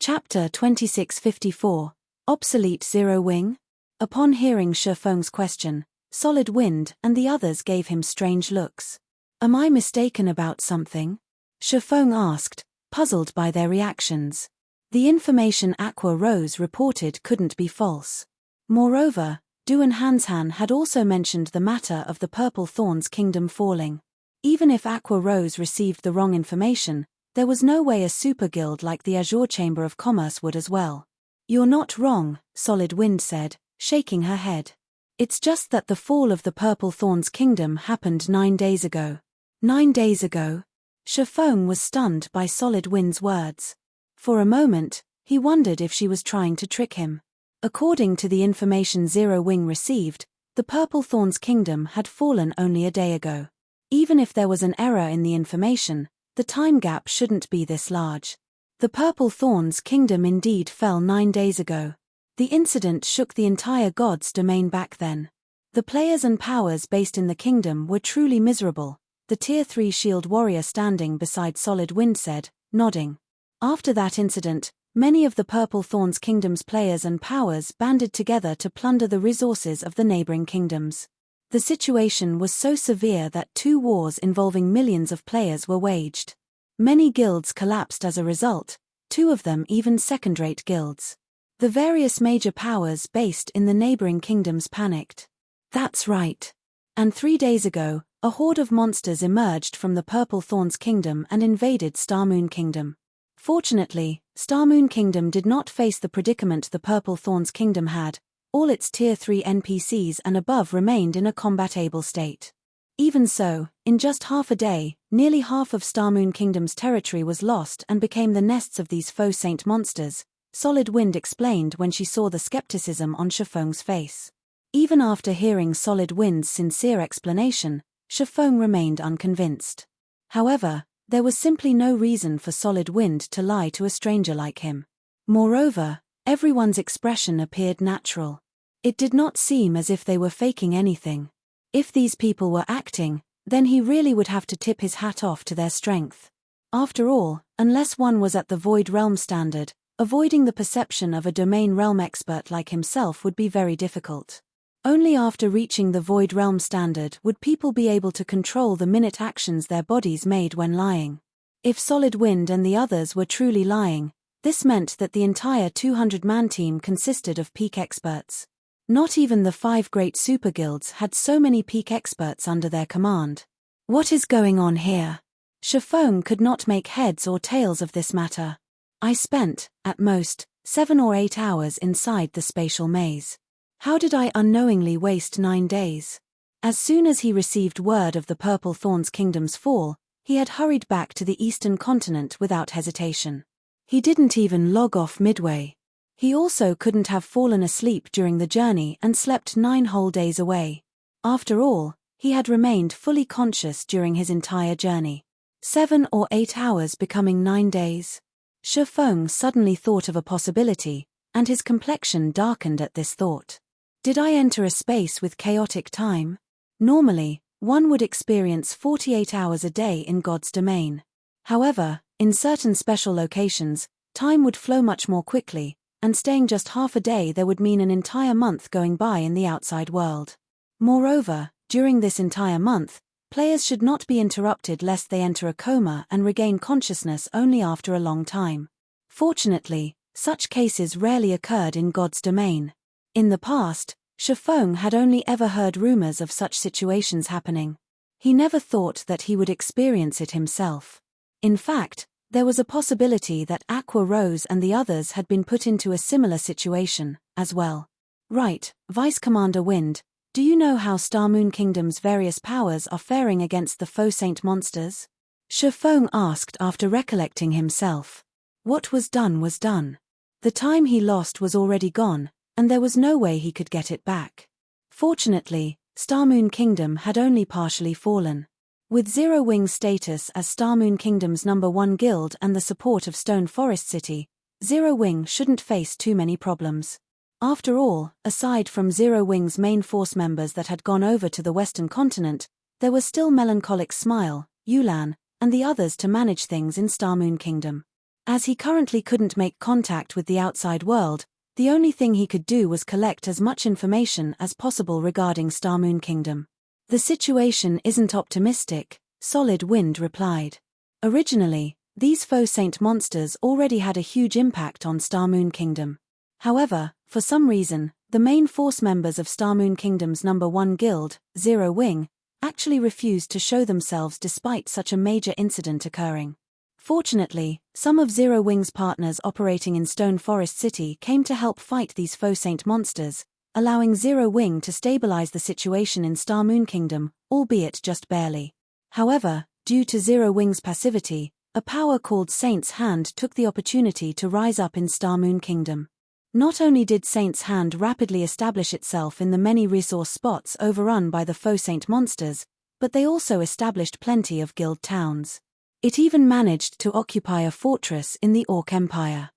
Chapter 2654, Obsolete Zero Wing? Upon hearing Shifeng's question, Solid Wind and the others gave him strange looks. Am I mistaken about something? Shifeng asked, puzzled by their reactions. The information Aqua Rose reported couldn't be false. Moreover, Duan Hanshan had also mentioned the matter of the Purple Thorns Kingdom falling. Even if Aqua Rose received the wrong information, there was no way a super guild like the Azure Chamber of Commerce would as well. You're not wrong, Solid Wind said, shaking her head. It's just that the fall of the Purple Thorns Kingdom happened 9 days ago. 9 days ago? Shifeng was stunned by Solid Wind's words. For a moment, he wondered if she was trying to trick him. According to the information Zero Wing received, the Purple Thorns Kingdom had fallen only a day ago. Even if there was an error in the information, the time gap shouldn't be this large. The Purple Thorns Kingdom indeed fell 9 days ago. The incident shook the entire God's domain back then. The players and powers based in the kingdom were truly miserable, the Tier 3 shield warrior standing beside Solid Wind said, nodding. After that incident, many of the Purple Thorns Kingdom's players and powers banded together to plunder the resources of the neighboring kingdoms. The situation was so severe that 2 wars involving millions of players were waged. Many guilds collapsed as a result, 2 of them even second-rate guilds. The various major powers based in the neighboring kingdoms panicked. That's right. And 3 days ago, a horde of monsters emerged from the Purple Thorns Kingdom and invaded Starmoon Kingdom. Fortunately, Starmoon Kingdom did not face the predicament the Purple Thorns Kingdom had. All its Tier 3 NPCs and above remained in a combat-able state. Even so, in just half a day, nearly half of Starmoon Kingdom's territory was lost and became the nests of these faux saint monsters, Solid Wind explained when she saw the skepticism on Chifeng's face. Even after hearing Solid Wind's sincere explanation, Chifeng remained unconvinced. However, there was simply no reason for Solid Wind to lie to a stranger like him. Moreover, everyone's expression appeared natural. It did not seem as if they were faking anything. If these people were acting, then he really would have to tip his hat off to their strength. After all, unless one was at the Void Realm standard, avoiding the perception of a domain realm expert like himself would be very difficult. Only after reaching the Void Realm standard would people be able to control the minute actions their bodies made when lying. If Solid Wind and the others were truly lying, this meant that the entire 200-man team consisted of peak experts. Not even the 5 great super guilds had so many peak experts under their command. What is going on here? Chifeng could not make heads or tails of this matter. I spent, at most, 7 or 8 hours inside the spatial maze. How did I unknowingly waste 9 days? As soon as he received word of the Purple Thorns Kingdom's fall, he had hurried back to the eastern continent without hesitation. He didn't even log off midway. He also couldn't have fallen asleep during the journey and slept 9 whole days away. After all, he had remained fully conscious during his entire journey. 7 or 8 hours becoming 9 days. Chifeng suddenly thought of a possibility, and his complexion darkened at this thought. Did I enter a space with chaotic time? Normally, one would experience 48 hours a day in God's domain. However, in certain special locations, time would flow much more quickly, and staying just half a day there would mean an entire month going by in the outside world. Moreover, during this entire month, players should not be interrupted lest they enter a coma and regain consciousness only after a long time. Fortunately, such cases rarely occurred in God's domain. In the past, Chifeng had only ever heard rumors of such situations happening. He never thought that he would experience it himself. In fact, there was a possibility that Aqua Rose and the others had been put into a similar situation, as well. Right, Vice Commander Wind, do you know how Starmoon Kingdom's various powers are faring against the faux saint monsters? Chifeng asked after recollecting himself. What was done was done. The time he lost was already gone, and there was no way he could get it back. Fortunately, Starmoon Kingdom had only partially fallen. With Zero Wing's status as Starmoon Kingdom's #1 guild and the support of Stone Forest City, Zero Wing shouldn't face too many problems. After all, aside from Zero Wing's main force members that had gone over to the Western continent, there was still Melancholic Smile, Yulan, and the others to manage things in Starmoon Kingdom. As he currently couldn't make contact with the outside world, the only thing he could do was collect as much information as possible regarding Starmoon Kingdom. The situation isn't optimistic, Solid Wind replied. Originally, these faux saint monsters already had a huge impact on Starmoon Kingdom. However, for some reason, the main force members of Starmoon Kingdom's #1 guild, Zero Wing, actually refused to show themselves despite such a major incident occurring. Fortunately, some of Zero Wing's partners operating in Stone Forest City came to help fight these faux saint monsters, allowing Zero Wing to stabilize the situation in Starmoon Kingdom, albeit just barely. However, due to Zero Wing's passivity, a power called Saint's Hand took the opportunity to rise up in Starmoon Kingdom. Not only did Saint's Hand rapidly establish itself in the many resource spots overrun by the faux saint monsters, but they also established plenty of guild towns. It even managed to occupy a fortress in the Orc Empire.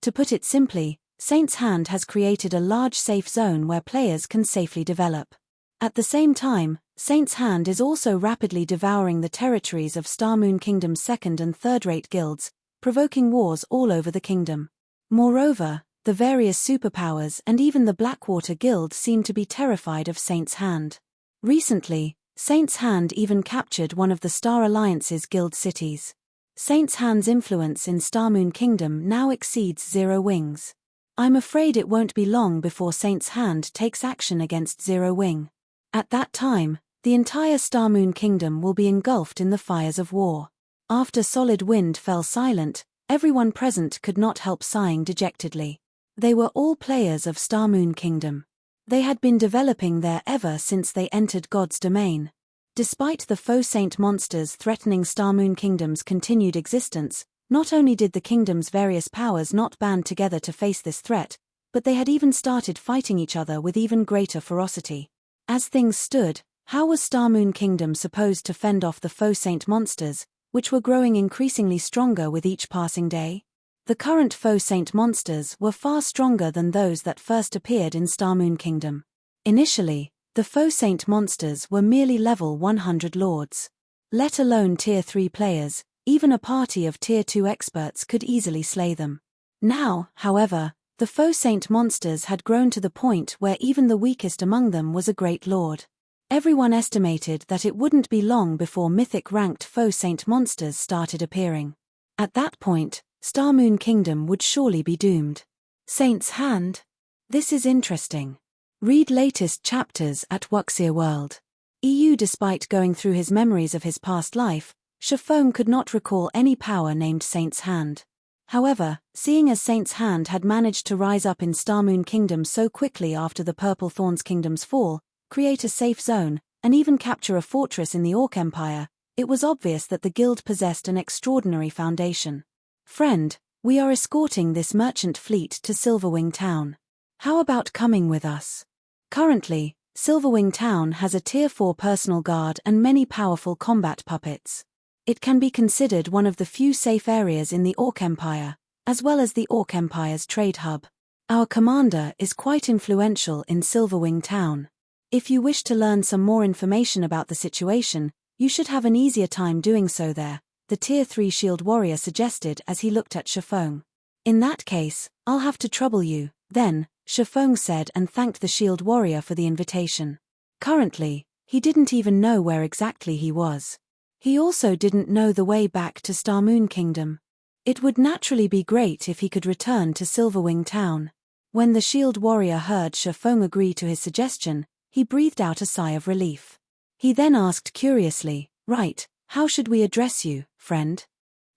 To put it simply, Saint's Hand has created a large safe zone where players can safely develop. At the same time, Saint's Hand is also rapidly devouring the territories of Starmoon Kingdom's second- and third-rate guilds, provoking wars all over the kingdom. Moreover, the various superpowers and even the Blackwater Guild seem to be terrified of Saint's Hand. Recently, Saint's Hand even captured one of the Star Alliance's guild cities. Saint's Hand's influence in Starmoon Kingdom now exceeds Zero Wing's. I'm afraid it won't be long before Saint's Hand takes action against Zero Wing. At that time, the entire Star Moon Kingdom will be engulfed in the fires of war. After Solid Wind fell silent, everyone present could not help sighing dejectedly. They were all players of Star Moon Kingdom. They had been developing there ever since they entered God's domain. Despite the Faux Saint monsters threatening Star Moon Kingdom's continued existence, not only did the kingdom's various powers not band together to face this threat, but they had even started fighting each other with even greater ferocity. As things stood, how was Star Moon Kingdom supposed to fend off the Faux Saint monsters, which were growing increasingly stronger with each passing day? The current Faux Saint monsters were far stronger than those that first appeared in Star Moon Kingdom. Initially, the Faux Saint monsters were merely level 100 lords. Let alone Tier 3 players, even a party of Tier 2 experts could easily slay them. Now, however, the Faux Saint monsters had grown to the point where even the weakest among them was a great lord. Everyone estimated that it wouldn't be long before Mythic ranked Faux Saint monsters started appearing. At that point, Star Moon Kingdom would surely be doomed. Saint's Hand? This is interesting. Read latest chapters at Wuxia World. EU. Despite going through his memories of his past life, Shifeng could not recall any power named Saint's Hand. However, seeing as Saint's Hand had managed to rise up in Star Moon Kingdom so quickly after the Purple Thorns Kingdom's fall, create a safe zone, and even capture a fortress in the Orc Empire, it was obvious that the guild possessed an extraordinary foundation. Friend, we are escorting this merchant fleet to Silverwing Town. How about coming with us? Currently, Silverwing Town has a Tier 4 personal guard and many powerful combat puppets. It can be considered one of the few safe areas in the Orc Empire, as well as the Orc Empire's trade hub. Our commander is quite influential in Silverwing Town. If you wish to learn some more information about the situation, you should have an easier time doing so there, the Tier 3 Shield Warrior suggested as he looked at Shifeng. In that case, I'll have to trouble you, then, Shifeng said and thanked the Shield Warrior for the invitation. Currently, he didn't even know where exactly he was. He also didn't know the way back to Star Moon Kingdom. It would naturally be great if he could return to Silverwing Town. When the Shield Warrior heard Shifeng agree to his suggestion, he breathed out a sigh of relief. He then asked curiously, "Right, how should we address you, friend?"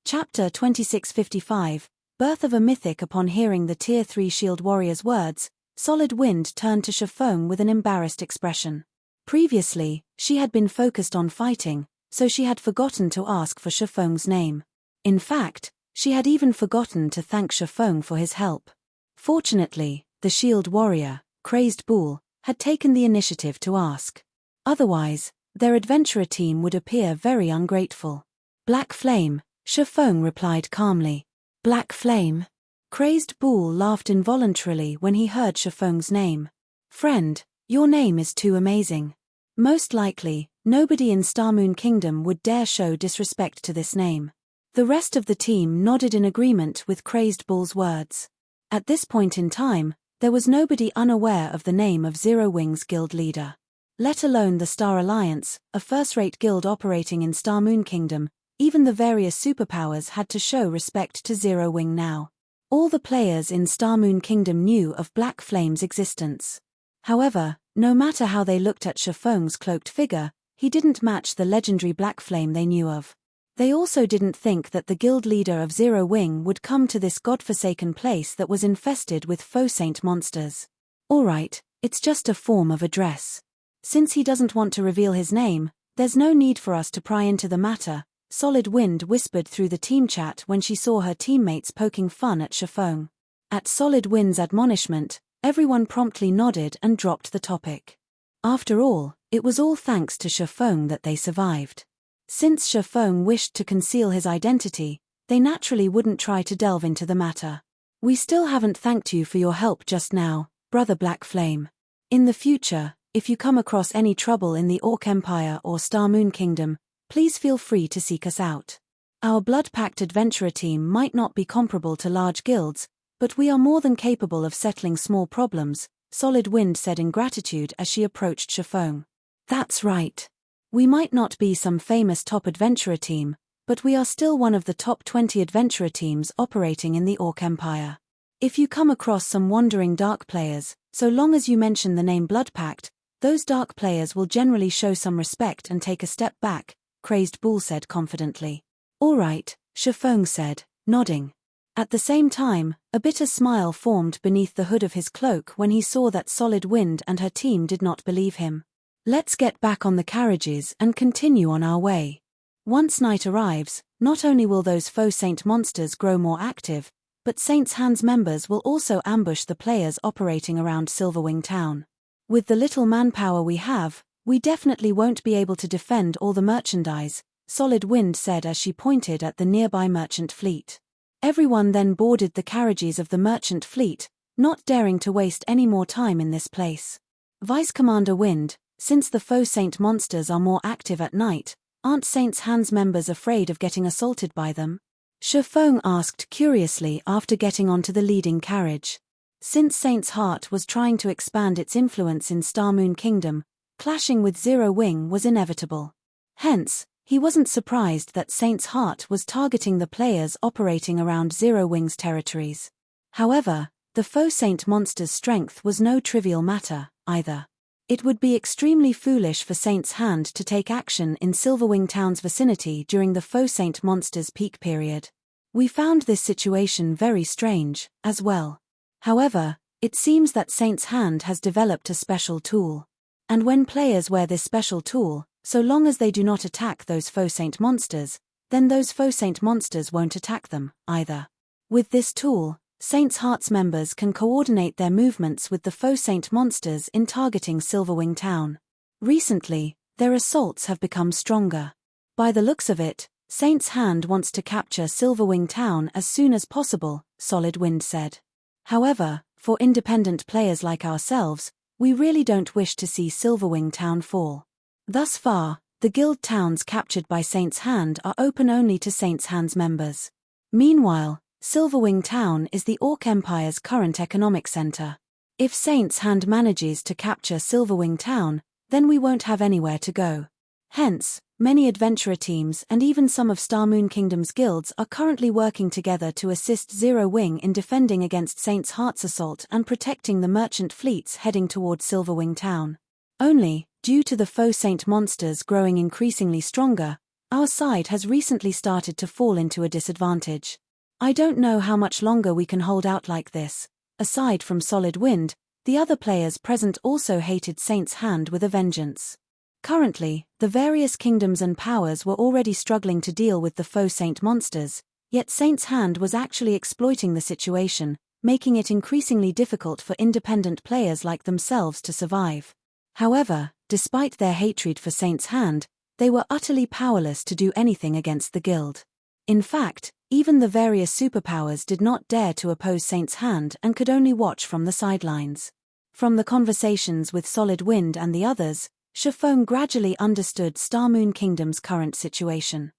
Chapter 2655, Birth of a Mythic. Upon hearing the Tier 3 Shield Warrior's words, Solid Wind turned to Shifeng with an embarrassed expression. Previously, she had been focused on fighting, so she had forgotten to ask for Shifeng's name. In fact, she had even forgotten to thank Shifeng for his help. Fortunately, the Shield Warrior, Crazed Bull, had taken the initiative to ask. Otherwise, their adventurer team would appear very ungrateful. "Black Flame," Shifeng replied calmly. "Black Flame?" Crazed Bull laughed involuntarily when he heard Shifeng's name. "Friend, your name is too amazing. Most likely, nobody in Star Moon Kingdom would dare show disrespect to this name." The rest of the team nodded in agreement with Crazed Bull's words. At this point in time, there was nobody unaware of the name of Zero Wing's guild leader. Let alone the Star Alliance, a first-rate guild operating in Star Moon Kingdom, even the various superpowers had to show respect to Zero Wing now. All the players in Star Moon Kingdom knew of Black Flame's existence. However, no matter how they looked at Shifeng's cloaked figure, he didn't match the legendary Black Flame they knew of. They also didn't think that the guild leader of Zero Wing would come to this godforsaken place that was infested with Faux Saint monsters. Alright, it's just a form of address. Since he doesn't want to reveal his name, there's no need for us to pry into the matter, Solid Wind whispered through the team chat when she saw her teammates poking fun at Shifeng. At Solid Wind's admonishment, everyone promptly nodded and dropped the topic. After all, it was all thanks to Shifeng that they survived. Since Shifeng wished to conceal his identity, they naturally wouldn't try to delve into the matter. "We still haven't thanked you for your help just now, Brother Black Flame. In the future, if you come across any trouble in the Orc Empire or Star Moon Kingdom, please feel free to seek us out. Our blood-packed adventurer team might not be comparable to large guilds, but we are more than capable of settling small problems," Solid Wind said in gratitude as she approached Shifeng. "That's right. We might not be some famous top adventurer team, but we are still one of the top 20 adventurer teams operating in the Orc Empire. If you come across some wandering dark players, so long as you mention the name Bloodpact, those dark players will generally show some respect and take a step back, Crazed Bull said confidently. All right, Shifeng said, nodding. At the same time, a bitter smile formed beneath the hood of his cloak when he saw that Solid Wind and her team did not believe him. Let's get back on the carriages and continue on our way. Once night arrives, not only will those Faux Saint monsters grow more active, but Saint's Hands members will also ambush the players operating around Silverwing Town. With the little manpower we have, we definitely won't be able to defend all the merchandise, Solid Wind said as she pointed at the nearby merchant fleet. Everyone then boarded the carriages of the merchant fleet, not daring to waste any more time in this place. Vice Commander Wind, since the Faux Saint monsters are more active at night, aren't Saint's Hands members afraid of getting assaulted by them? Shifeng asked curiously after getting onto the leading carriage. Since Saint's Heart was trying to expand its influence in Star Moon Kingdom, clashing with Zero Wing was inevitable. Hence, he wasn't surprised that Saint's Heart was targeting the players operating around Zero Wing's territories. However, the Faux Saint monster's strength was no trivial matter, either. It would be extremely foolish for Saint's Hand to take action in Silverwing Town's vicinity during the Faux Saint monster's peak period. We found this situation very strange, as well. However, it seems that Saint's Hand has developed a special tool. And when players wear this special tool, so long as they do not attack those Faux Saint monsters, then those Faux Saint monsters won't attack them, either. With this tool, Saint's Heart's members can coordinate their movements with the Faux Saint monsters in targeting Silverwing Town. Recently, their assaults have become stronger. By the looks of it, Saint's Hand wants to capture Silverwing Town as soon as possible, Solid Wind said. However, for independent players like ourselves, we really don't wish to see Silverwing Town fall. Thus far, the guild towns captured by Saint's Hand are open only to Saint's Hand's members. Meanwhile, Silverwing Town is the Orc Empire's current economic center. If Saint's Hand manages to capture Silverwing Town, then we won't have anywhere to go. Hence, many adventurer teams and even some of Star Moon Kingdom's guilds are currently working together to assist Zero Wing in defending against Saint's Heart's assault and protecting the merchant fleets heading toward Silverwing Town. Only, due to the Faux Saint monsters growing increasingly stronger, our side has recently started to fall into a disadvantage. I don't know how much longer we can hold out like this. Aside from Solid Wind, the other players present also hated Saint's Hand with a vengeance. Currently, the various kingdoms and powers were already struggling to deal with the Faux Saint monsters, yet Saint's Hand was actually exploiting the situation, making it increasingly difficult for independent players like themselves to survive. However, despite their hatred for Saint's Hand, they were utterly powerless to do anything against the guild. In fact, even the various superpowers did not dare to oppose Saint's Hand and could only watch from the sidelines. From the conversations with Solid Wind and the others, Shifeng gradually understood Star Moon Kingdom's current situation.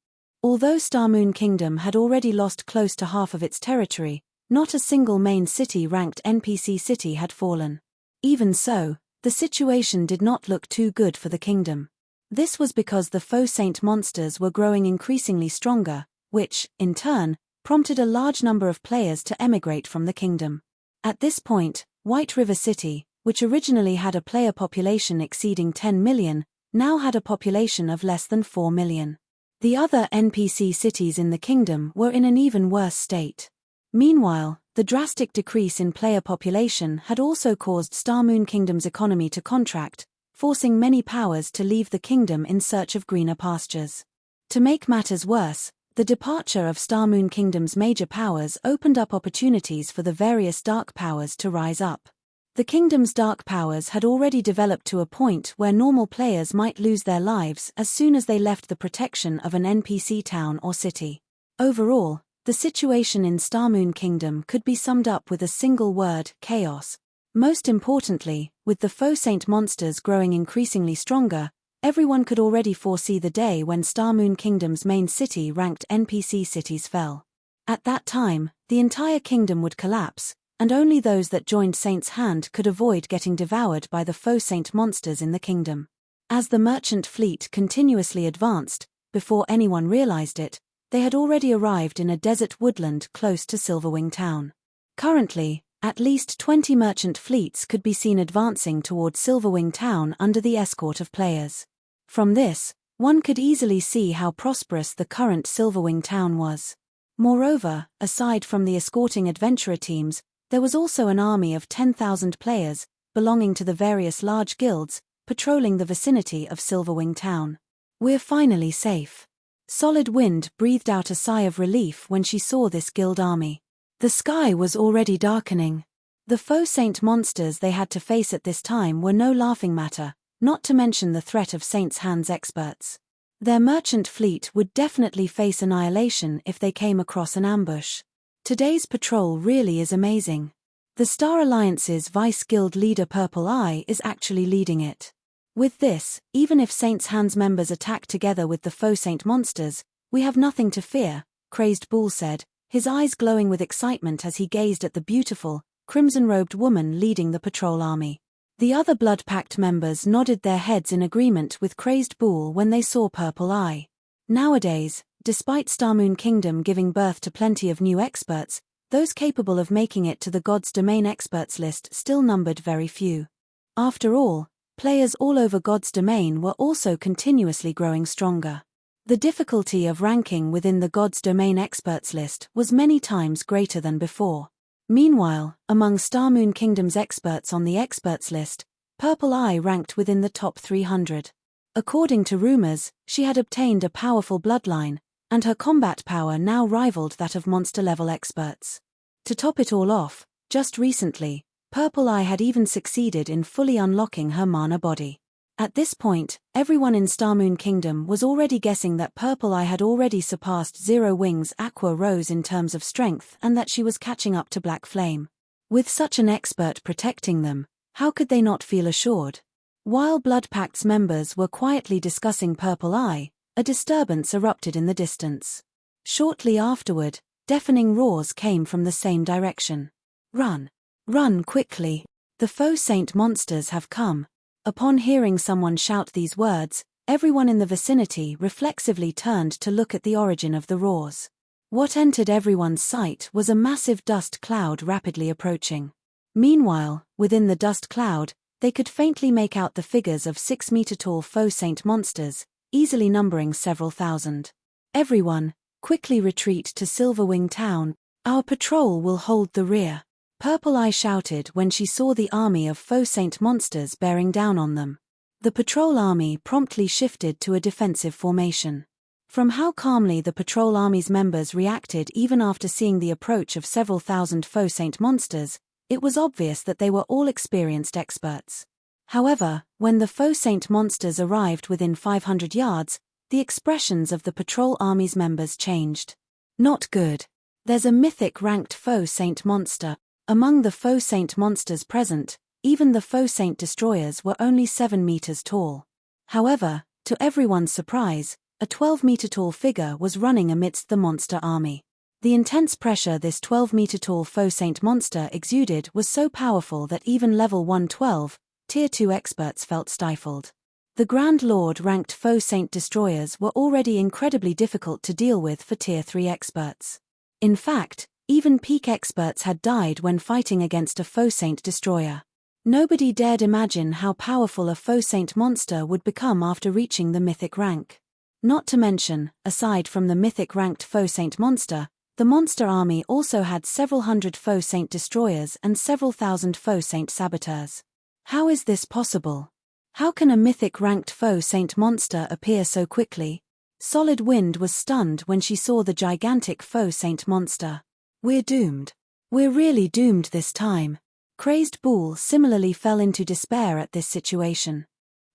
Although Star Moon Kingdom had already lost close to half of its territory, not a single main city-ranked NPC city had fallen. Even so, the situation did not look too good for the kingdom. This was because the Faux Saint monsters were growing increasingly stronger, which, in turn, prompted a large number of players to emigrate from the kingdom. At this point, White River City, which originally had a player population exceeding 10 million, now had a population of less than 4 million. The other NPC cities in the kingdom were in an even worse state. Meanwhile, the drastic decrease in player population had also caused Star Moon Kingdom's economy to contract, forcing many powers to leave the kingdom in search of greener pastures. To make matters worse, the departure of Star Moon Kingdom's major powers opened up opportunities for the various dark powers to rise up. The kingdom's dark powers had already developed to a point where normal players might lose their lives as soon as they left the protection of an NPC town or city. Overall, the situation in Star Moon Kingdom could be summed up with a single word: chaos. Most importantly, with the Faux Saint monsters growing increasingly stronger, everyone could already foresee the day when Star Moon Kingdom's main city-ranked NPC cities fell. At that time, the entire kingdom would collapse, and only those that joined Saint's Hand could avoid getting devoured by the Faux Saint monsters in the kingdom. As the merchant fleet continuously advanced, before anyone realized it, they had already arrived in a desert woodland close to Silverwing Town. Currently, at least 20 merchant fleets could be seen advancing toward Silverwing town under the escort of players. From this, one could easily see how prosperous the current Silverwing town was. Moreover, aside from the escorting adventurer teams, there was also an army of 10,000 players, belonging to the various large guilds, patrolling the vicinity of Silverwing town. "We're finally safe." Solid Wind breathed out a sigh of relief when she saw this guild army. The sky was already darkening. The faux saint monsters they had to face at this time were no laughing matter, not to mention the threat of Saint's Hands experts. Their merchant fleet would definitely face annihilation if they came across an ambush. Today's patrol really is amazing. The Star Alliance's Vice Guild leader Purple Eye is actually leading it. With this, even if Saint's Hands members attack together with the faux saint monsters, we have nothing to fear, Crazed Bull said, his eyes glowing with excitement as he gazed at the beautiful, crimson-robed woman leading the patrol army. The other Blood Pact members nodded their heads in agreement with Crazed Bull when they saw Purple Eye. Nowadays, despite Starmoon Kingdom giving birth to plenty of new experts, those capable of making it to the God's Domain experts list still numbered very few. After all, players all over God's Domain were also continuously growing stronger. The difficulty of ranking within the God's Domain experts list was many times greater than before. Meanwhile, among Starmoon Kingdom's experts on the experts list, Purple Eye ranked within the top 300. According to rumors, she had obtained a powerful bloodline, and her combat power now rivaled that of monster-level experts. To top it all off, just recently, Purple Eye had even succeeded in fully unlocking her mana body. At this point, everyone in Starmoon Kingdom was already guessing that Purple Eye had already surpassed Zero Wing's Aqua Rose in terms of strength and that she was catching up to Black Flame. With such an expert protecting them, how could they not feel assured? While Blood Pact's members were quietly discussing Purple Eye, a disturbance erupted in the distance. Shortly afterward, deafening roars came from the same direction. "Run! Run quickly! The faux saint monsters have come!" Upon hearing someone shout these words, everyone in the vicinity reflexively turned to look at the origin of the roars. What entered everyone's sight was a massive dust cloud rapidly approaching. Meanwhile, within the dust cloud, they could faintly make out the figures of 6-meter-tall faux saint monsters, easily numbering several thousand. "Everyone, quickly retreat to Silverwing town. Our patrol will hold the rear," Purple Eye shouted when she saw the army of faux saint monsters bearing down on them. The patrol army promptly shifted to a defensive formation. From how calmly the patrol army's members reacted even after seeing the approach of several thousand faux saint monsters, it was obvious that they were all experienced experts. However, when the faux saint monsters arrived within 500 yards, the expressions of the patrol army's members changed. "Not good. There's a mythic ranked faux saint monster." Among the faux saint monsters present, even the faux saint destroyers were only 7 meters tall. However, to everyone's surprise, a 12-meter-tall figure was running amidst the monster army. The intense pressure this 12-meter-tall faux saint monster exuded was so powerful that even level 112, Tier 2 experts felt stifled. The Grand Lord-ranked faux saint destroyers were already incredibly difficult to deal with for Tier 3 experts. In fact, even peak experts had died when fighting against a faux saint destroyer. Nobody dared imagine how powerful a faux saint monster would become after reaching the mythic rank. Not to mention, aside from the mythic ranked faux saint monster, the monster army also had several hundred faux saint destroyers and several thousand faux saint saboteurs. How is this possible? How can a mythic ranked faux saint monster appear so quickly? Solid Wind was stunned when she saw the gigantic faux saint monster. "We're doomed. We're really doomed this time." Crazed Bull similarly fell into despair at this situation.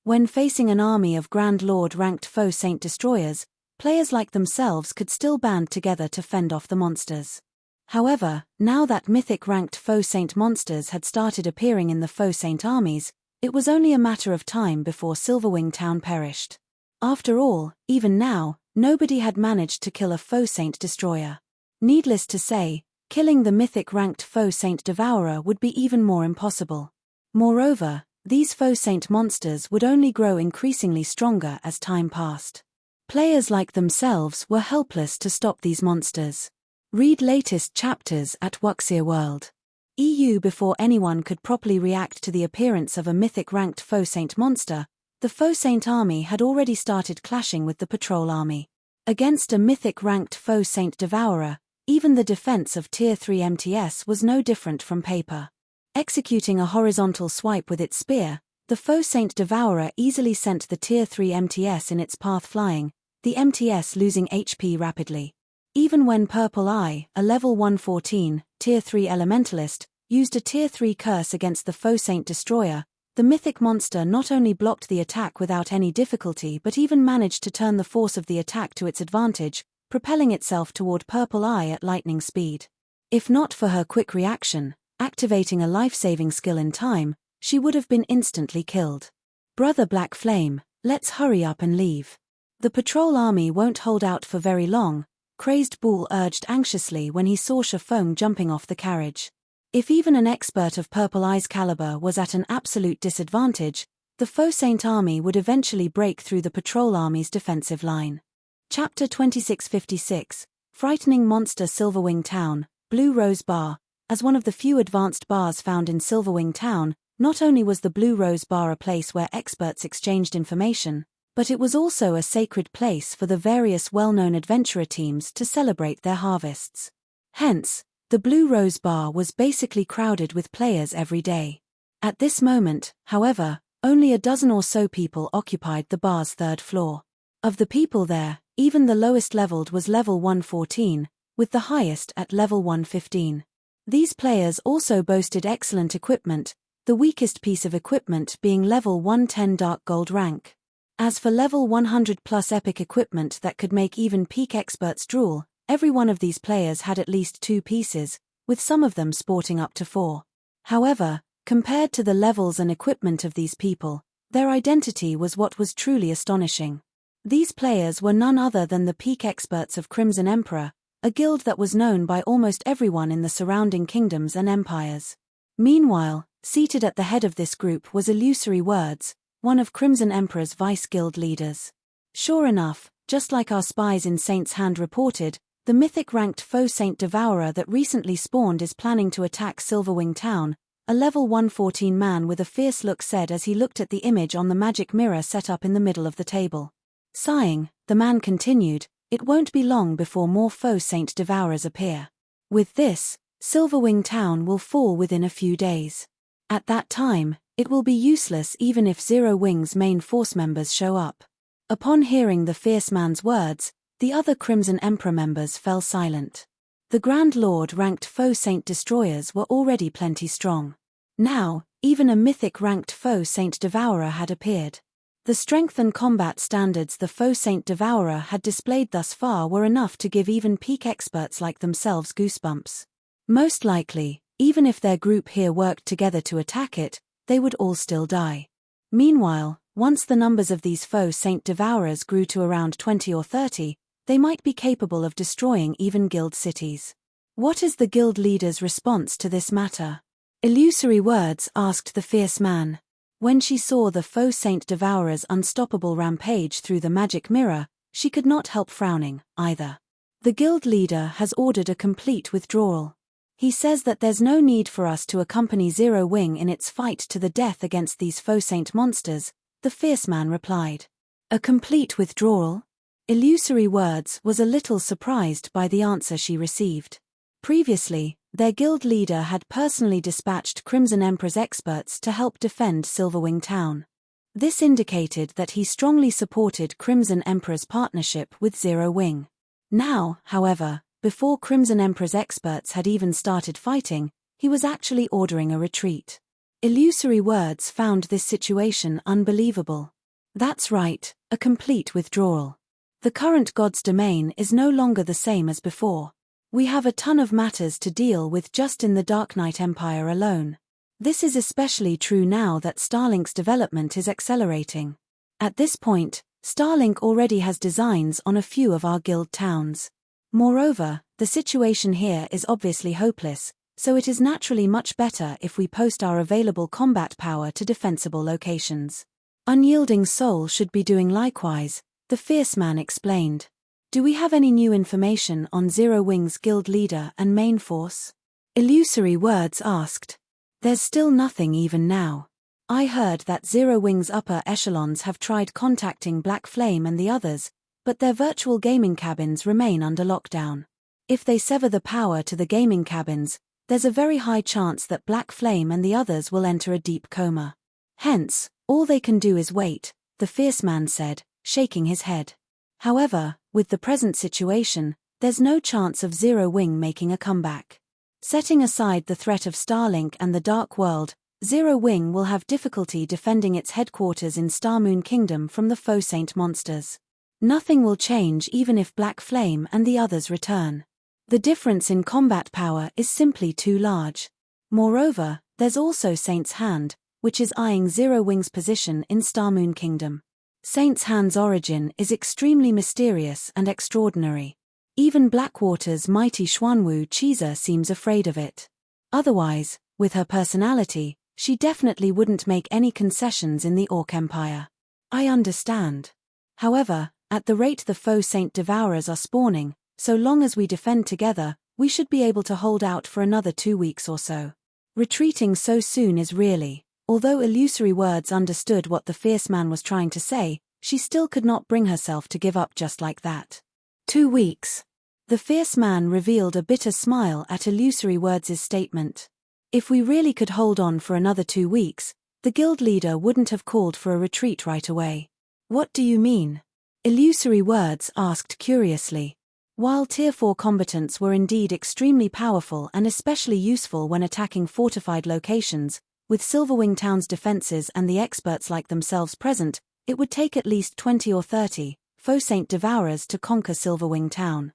When facing an army of Grand Lord-ranked faux saint destroyers, players like themselves could still band together to fend off the monsters. However, now that mythic-ranked faux saint monsters had started appearing in the faux saint armies, it was only a matter of time before Silverwing town perished. After all, even now, nobody had managed to kill a faux saint destroyer. Needless to say, killing the mythic-ranked faux saint Devourer would be even more impossible. Moreover, these faux saint monsters would only grow increasingly stronger as time passed. Players like themselves were helpless to stop these monsters. Read latest chapters at Wuxia World. Before anyone could properly react to the appearance of a mythic-ranked Faux Saint monster, the Faux Saint army had already started clashing with the patrol army. Against a mythic-ranked Faux Saint Devourer, even the defense of Tier 3 MTS was no different from paper. Executing a horizontal swipe with its spear, the Faux Saint Devourer easily sent the Tier 3 MTS in its path flying, the MTS losing HP rapidly. Even when Purple Eye, a level 114, Tier 3 Elementalist, used a Tier 3 curse against the Faux Saint Destroyer, the mythic monster not only blocked the attack without any difficulty but even managed to turn the force of the attack to its advantage, propelling itself toward Purple Eye at lightning speed. If not for her quick reaction, activating a life-saving skill in time, she would have been instantly killed. Brother Black Flame, let's hurry up and leave. The patrol army won't hold out for very long, Crazed Bull urged anxiously when he saw Chiffon jumping off the carriage. If even an expert of Purple Eye's caliber was at an absolute disadvantage, the Faux Saint army would eventually break through the patrol army's defensive line. Chapter 2656, Frightening Monster. Silverwing Town, Blue Rose Bar. As one of the few advanced bars found in Silverwing Town, not only was the Blue Rose Bar a place where experts exchanged information, but it was also a sacred place for the various well-known adventurer teams to celebrate their harvests. Hence, the Blue Rose Bar was basically crowded with players every day. At this moment, however, only a dozen or so people occupied the bar's third floor. Of the people there, even the lowest leveled was level 114, with the highest at level 115. These players also boasted excellent equipment, the weakest piece of equipment being level 110 Dark Gold rank. As for level 100 plus epic equipment that could make even peak experts drool, every one of these players had at least 2 pieces, with some of them sporting up to 4. However, compared to the levels and equipment of these people, their identity was what was truly astonishing. These players were none other than the peak experts of Crimson Emperor, a guild that was known by almost everyone in the surrounding kingdoms and empires. Meanwhile, seated at the head of this group was Illusory Words, one of Crimson Emperor's vice guild leaders. Sure enough, just like our spies in Saint's Hand reported, the mythic-ranked Faux Saint Devourer that recently spawned is planning to attack Silverwing Town, a level 114 man with a fierce look said as he looked at the image on the magic mirror set up in the middle of the table. Sighing, the man continued, "It won't be long before more Faux Saint Devourers appear. With this, Silverwing Town will fall within a few days. At that time, it will be useless even if Zero Wing's main force members show up." Upon hearing the fierce man's words, the other Crimson Emperor members fell silent. The Grand Lord-ranked Faux Saint Destroyers were already plenty strong. Now, even a mythic-ranked Faux Saint Devourer had appeared. The strength and combat standards the Faux Saint Devourer had displayed thus far were enough to give even peak experts like themselves goosebumps. Most likely, even if their group here worked together to attack it, they would all still die. Meanwhile, once the numbers of these Faux Saint Devourers grew to around 20 or 30, they might be capable of destroying even guild cities. What is the guild leader's response to this matter? Illusory Words asked the fierce man. When she saw the Faux Saint Devourer's unstoppable rampage through the magic mirror, she could not help frowning, either. The guild leader has ordered a complete withdrawal. He says that there's no need for us to accompany Zero Wing in its fight to the death against these Faux Saint monsters, the fierce man replied. A complete withdrawal? Illusory Words was a little surprised by the answer she received. Previously, their guild leader had personally dispatched Crimson Emperor's experts to help defend Silverwing Town. This indicated that he strongly supported Crimson Emperor's partnership with Zero Wing. Now, however, before Crimson Emperor's experts had even started fighting, he was actually ordering a retreat. Illusory Words found this situation unbelievable. That's right, a complete withdrawal. The current God's domain is no longer the same as before. We have a ton of matters to deal with just in the Dark Knight Empire alone. This is especially true now that Starlink's development is accelerating. At this point, Starlink already has designs on a few of our guild towns. Moreover, the situation here is obviously hopeless, so it is naturally much better if we post our available combat power to defensible locations. Unyielding Soul should be doing likewise, the fierce man explained. Do we have any new information on Zero Wing's guild leader and main force? Illusory Words asked. There's still nothing even now. I heard that Zero Wing's upper echelons have tried contacting Black Flame and the others, but their virtual gaming cabins remain under lockdown. If they sever the power to the gaming cabins, there's a very high chance that Black Flame and the others will enter a deep coma. Hence, all they can do is wait, the fierce man said, shaking his head. However, with the present situation, there's no chance of Zero Wing making a comeback. Setting aside the threat of Starlink and the Dark World, Zero Wing will have difficulty defending its headquarters in Starmoon Kingdom from the Faux Saint monsters. Nothing will change even if Black Flame and the others return. The difference in combat power is simply too large. Moreover, there's also Saint's Hand, which is eyeing Zero Wing's position in Starmoon Kingdom. Saint's Hand's origin is extremely mysterious and extraordinary. Even Blackwater's mighty Xuanwu Chiza seems afraid of it. Otherwise, with her personality, she definitely wouldn't make any concessions in the Orc Empire. I understand. However, at the rate the Faux Saint Devourers are spawning, so long as we defend together, we should be able to hold out for another 2 weeks or so. Retreating so soon is really, although Illusory Words understood what the fierce man was trying to say, she still could not bring herself to give up just like that. 2 weeks. The fierce man revealed a bitter smile at Illusory Words' statement. If we really could hold on for another 2 weeks, the guild leader wouldn't have called for a retreat right away. What do you mean? Illusory Words asked curiously. While Tier 4 combatants were indeed extremely powerful and especially useful when attacking fortified locations, with Silverwing Town's defenses and the experts like themselves present, it would take at least 20 or 30 Faux Saint Devourers to conquer Silverwing Town.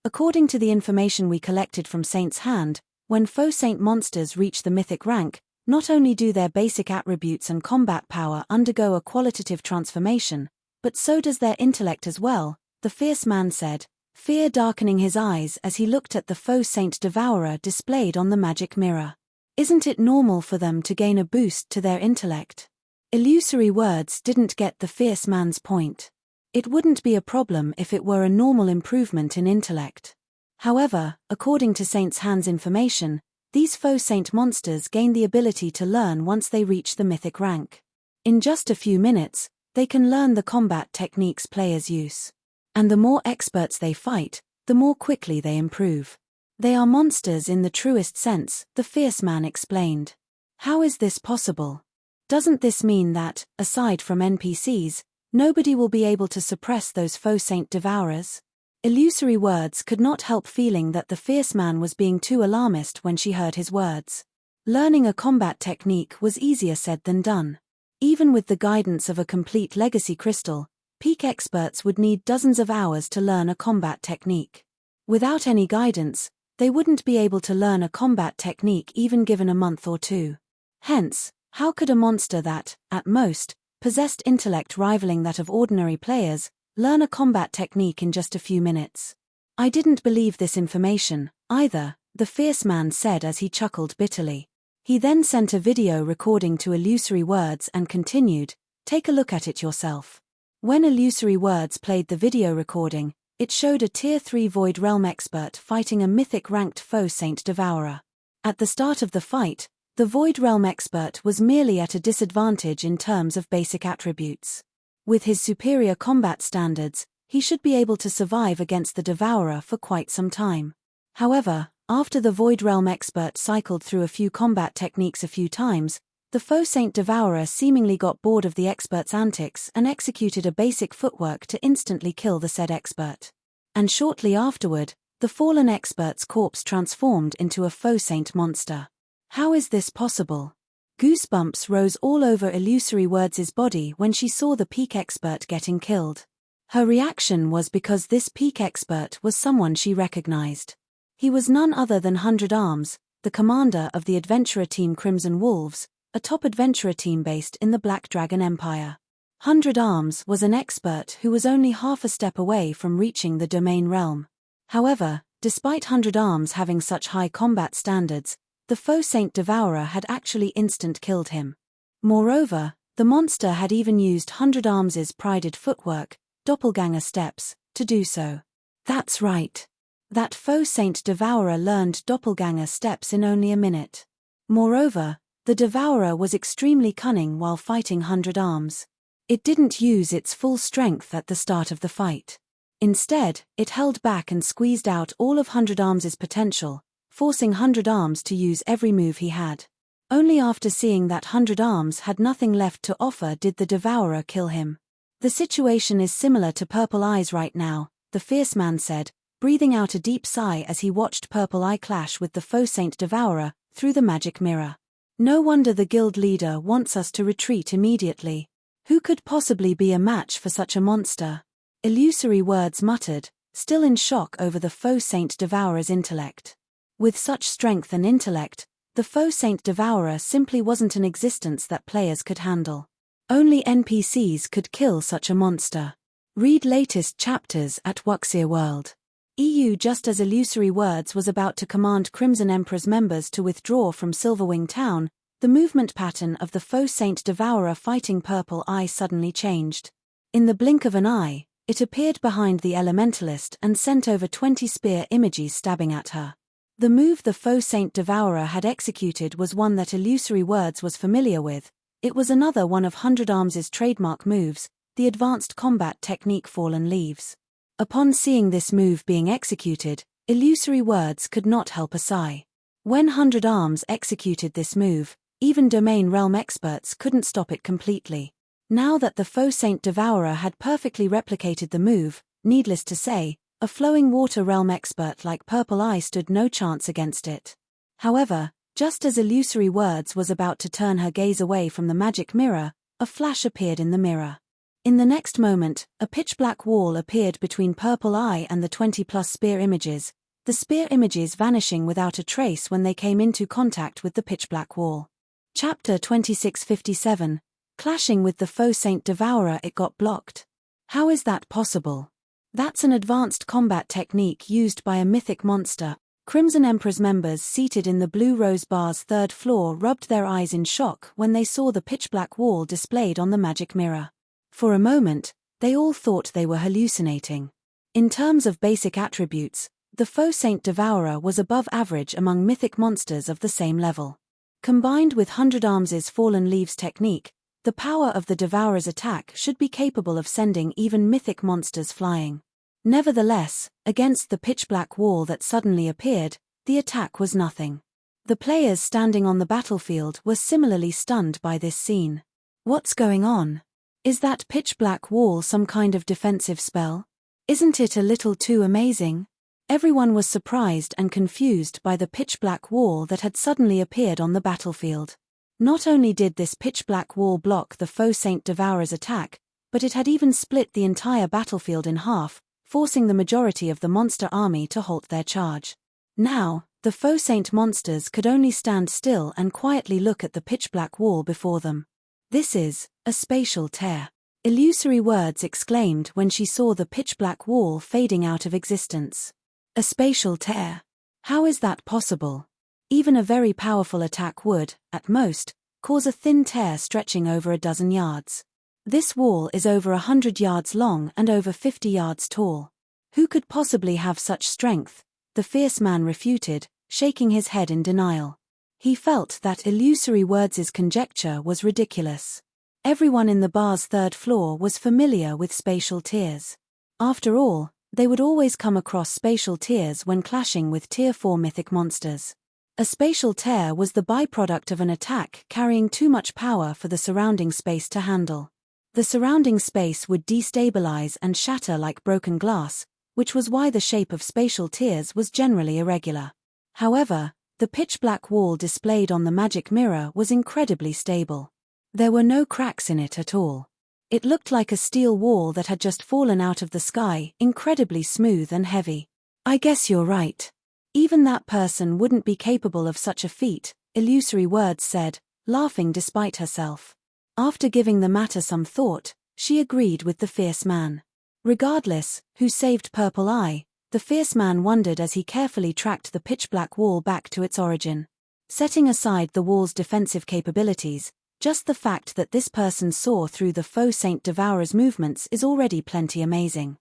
According to the information we collected from Saint's Hand, when Faux Saint monsters reach the Mythic rank, not only do their basic attributes and combat power undergo a qualitative transformation, but so does their intellect as well, the fierce man said, fear darkening his eyes as he looked at the Faux Saint Devourer displayed on the magic mirror. Isn't it normal for them to gain a boost to their intellect? Illusory Words didn't get the fierce man's point. It wouldn't be a problem if it were a normal improvement in intellect. However, according to Saint's Hand's information, these Faux Saint monsters gain the ability to learn once they reach the Mythic rank. In just a few minutes, they can learn the combat techniques players use. And the more experts they fight, the more quickly they improve. They are monsters in the truest sense, the fierce man explained. How is this possible? Doesn't this mean that, aside from NPCs, nobody will be able to suppress those Faux Saint Devourers? Illusory Words could not help feeling that the fierce man was being too alarmist when she heard his words. Learning a combat technique was easier said than done. Even with the guidance of a complete legacy crystal, peak experts would need dozens of hours to learn a combat technique. Without any guidance, they wouldn't be able to learn a combat technique even given a month or 2. Hence, how could a monster that, at most, possessed intellect rivaling that of ordinary players, learn a combat technique in just a few minutes? I didn't believe this information, either, the fierce man said as he chuckled bitterly. He then sent a video recording to Illusory Words and continued, take a look at it yourself. When Illusory Words played the video recording, it showed a Tier 3 Void Realm expert fighting a Mythic-ranked Faux Saint Devourer. At the start of the fight, the Void Realm expert was merely at a disadvantage in terms of basic attributes. With his superior combat standards, he should be able to survive against the Devourer for quite some time. However, after the Void Realm expert cycled through a few combat techniques a few times, the Faux Saint Devourer seemingly got bored of the expert's antics and executed a basic footwork to instantly kill the said expert. And shortly afterward, the fallen expert's corpse transformed into a Faux Saint monster. How is this possible? Goosebumps rose all over Illusory Words' body when she saw the peak expert getting killed. Her reaction was because this peak expert was someone she recognized. He was none other than 100 Arms, the commander of the adventurer team Crimson Wolves, a top adventurer team based in the Black Dragon Empire. 100 Arms was an expert who was only half a step away from reaching the Domain Realm. However, despite 100 Arms having such high combat standards, the Faux Saint Devourer had actually instant killed him. Moreover, the monster had even used 100 Arms' prided footwork, doppelganger steps, to do so. That's right. That Faux Saint Devourer learned doppelganger steps in only a minute. Moreover, the Devourer was extremely cunning while fighting 100 Arms. It didn't use its full strength at the start of the fight. Instead, it held back and squeezed out all of 100 Arms' potential, forcing 100 Arms to use every move he had. Only after seeing that 100 Arms had nothing left to offer did the Devourer kill him. The situation is similar to Purple Eye's right now, the fierce man said, breathing out a deep sigh as he watched Purple Eye clash with the Faux Saint Devourer through the magic mirror. No wonder the guild leader wants us to retreat immediately. Who could possibly be a match for such a monster? Illusory Words muttered, still in shock over the Faux Saint Devourer's intellect. With such strength and intellect, the Faux Saint Devourer simply wasn't an existence that players could handle. Only NPCs could kill such a monster. Read latest chapters at Wuxia World. EU. Just as Illusory Words was about to command Crimson Emperor's members to withdraw from Silverwing Town, the movement pattern of the Faux Saint Devourer fighting Purple Eye suddenly changed. In the blink of an eye, it appeared behind the Elementalist and sent over 20 spear images stabbing at her. The move the Faux Saint Devourer had executed was one that Illusory Words was familiar with. It was another one of 100 Arms' trademark moves, the advanced combat technique Fallen Leaves. Upon seeing this move being executed, Illusory Words could not help a sigh. When 100 Arms executed this move, even Domain Realm experts couldn't stop it completely. Now that the Faux Saint Devourer had perfectly replicated the move, needless to say, a Flowing Water Realm expert like Purple Eye stood no chance against it. However, just as Illusory Words was about to turn her gaze away from the magic mirror, a flash appeared in the mirror. In the next moment, a pitch-black wall appeared between Purple Eye and the 20-plus spear images, the spear images vanishing without a trace when they came into contact with the pitch-black wall. Chapter 2657, Clashing with the Faux Saint Devourer. It got blocked. How is that possible? That's an advanced combat technique used by a mythic monster. Crimson Emperor's members seated in the Blue Rose Bar's third floor rubbed their eyes in shock when they saw the pitch-black wall displayed on the magic mirror. For a moment, they all thought they were hallucinating. In terms of basic attributes, the Faux Saint Devourer was above average among mythic monsters of the same level. Combined with 100 Arms' Fallen Leaves technique, the power of the Devourer's attack should be capable of sending even mythic monsters flying. Nevertheless, against the pitch-black wall that suddenly appeared, the attack was nothing. The players standing on the battlefield were similarly stunned by this scene. What's going on? Is that pitch-black wall some kind of defensive spell? Isn't it a little too amazing? Everyone was surprised and confused by the pitch-black wall that had suddenly appeared on the battlefield. Not only did this pitch-black wall block the Faux Saint Devourer's attack, but it had even split the entire battlefield in half, forcing the majority of the monster army to halt their charge. Now, the Faux Saint monsters could only stand still and quietly look at the pitch-black wall before them. This is a spatial tear. Illusory Words exclaimed when she saw the pitch-black wall fading out of existence. A spatial tear? How is that possible? Even a very powerful attack would, at most, cause a thin tear stretching over a dozen yards. This wall is over 100 yards long and over 50 yards tall. Who could possibly have such strength? The fierce man refuted, shaking his head in denial. He felt that Illusory Words' conjecture was ridiculous. Everyone in the bar's third floor was familiar with spatial tears. After all, they would always come across spatial tears when clashing with Tier 4 mythic monsters. A spatial tear was the byproduct of an attack carrying too much power for the surrounding space to handle. The surrounding space would destabilize and shatter like broken glass, which was why the shape of spatial tears was generally irregular. However, the pitch-black wall displayed on the magic mirror was incredibly stable. There were no cracks in it at all. It looked like a steel wall that had just fallen out of the sky, incredibly smooth and heavy. I guess you're right. Even that person wouldn't be capable of such a feat, Illusory Words said, laughing despite herself. After giving the matter some thought, she agreed with the fierce man. Regardless who saved Purple Eye, the fierce man wondered as he carefully tracked the pitch-black wall back to its origin. Setting aside the wall's defensive capabilities, just the fact that this person saw through the Faux Saint Devourer's movements is already plenty amazing.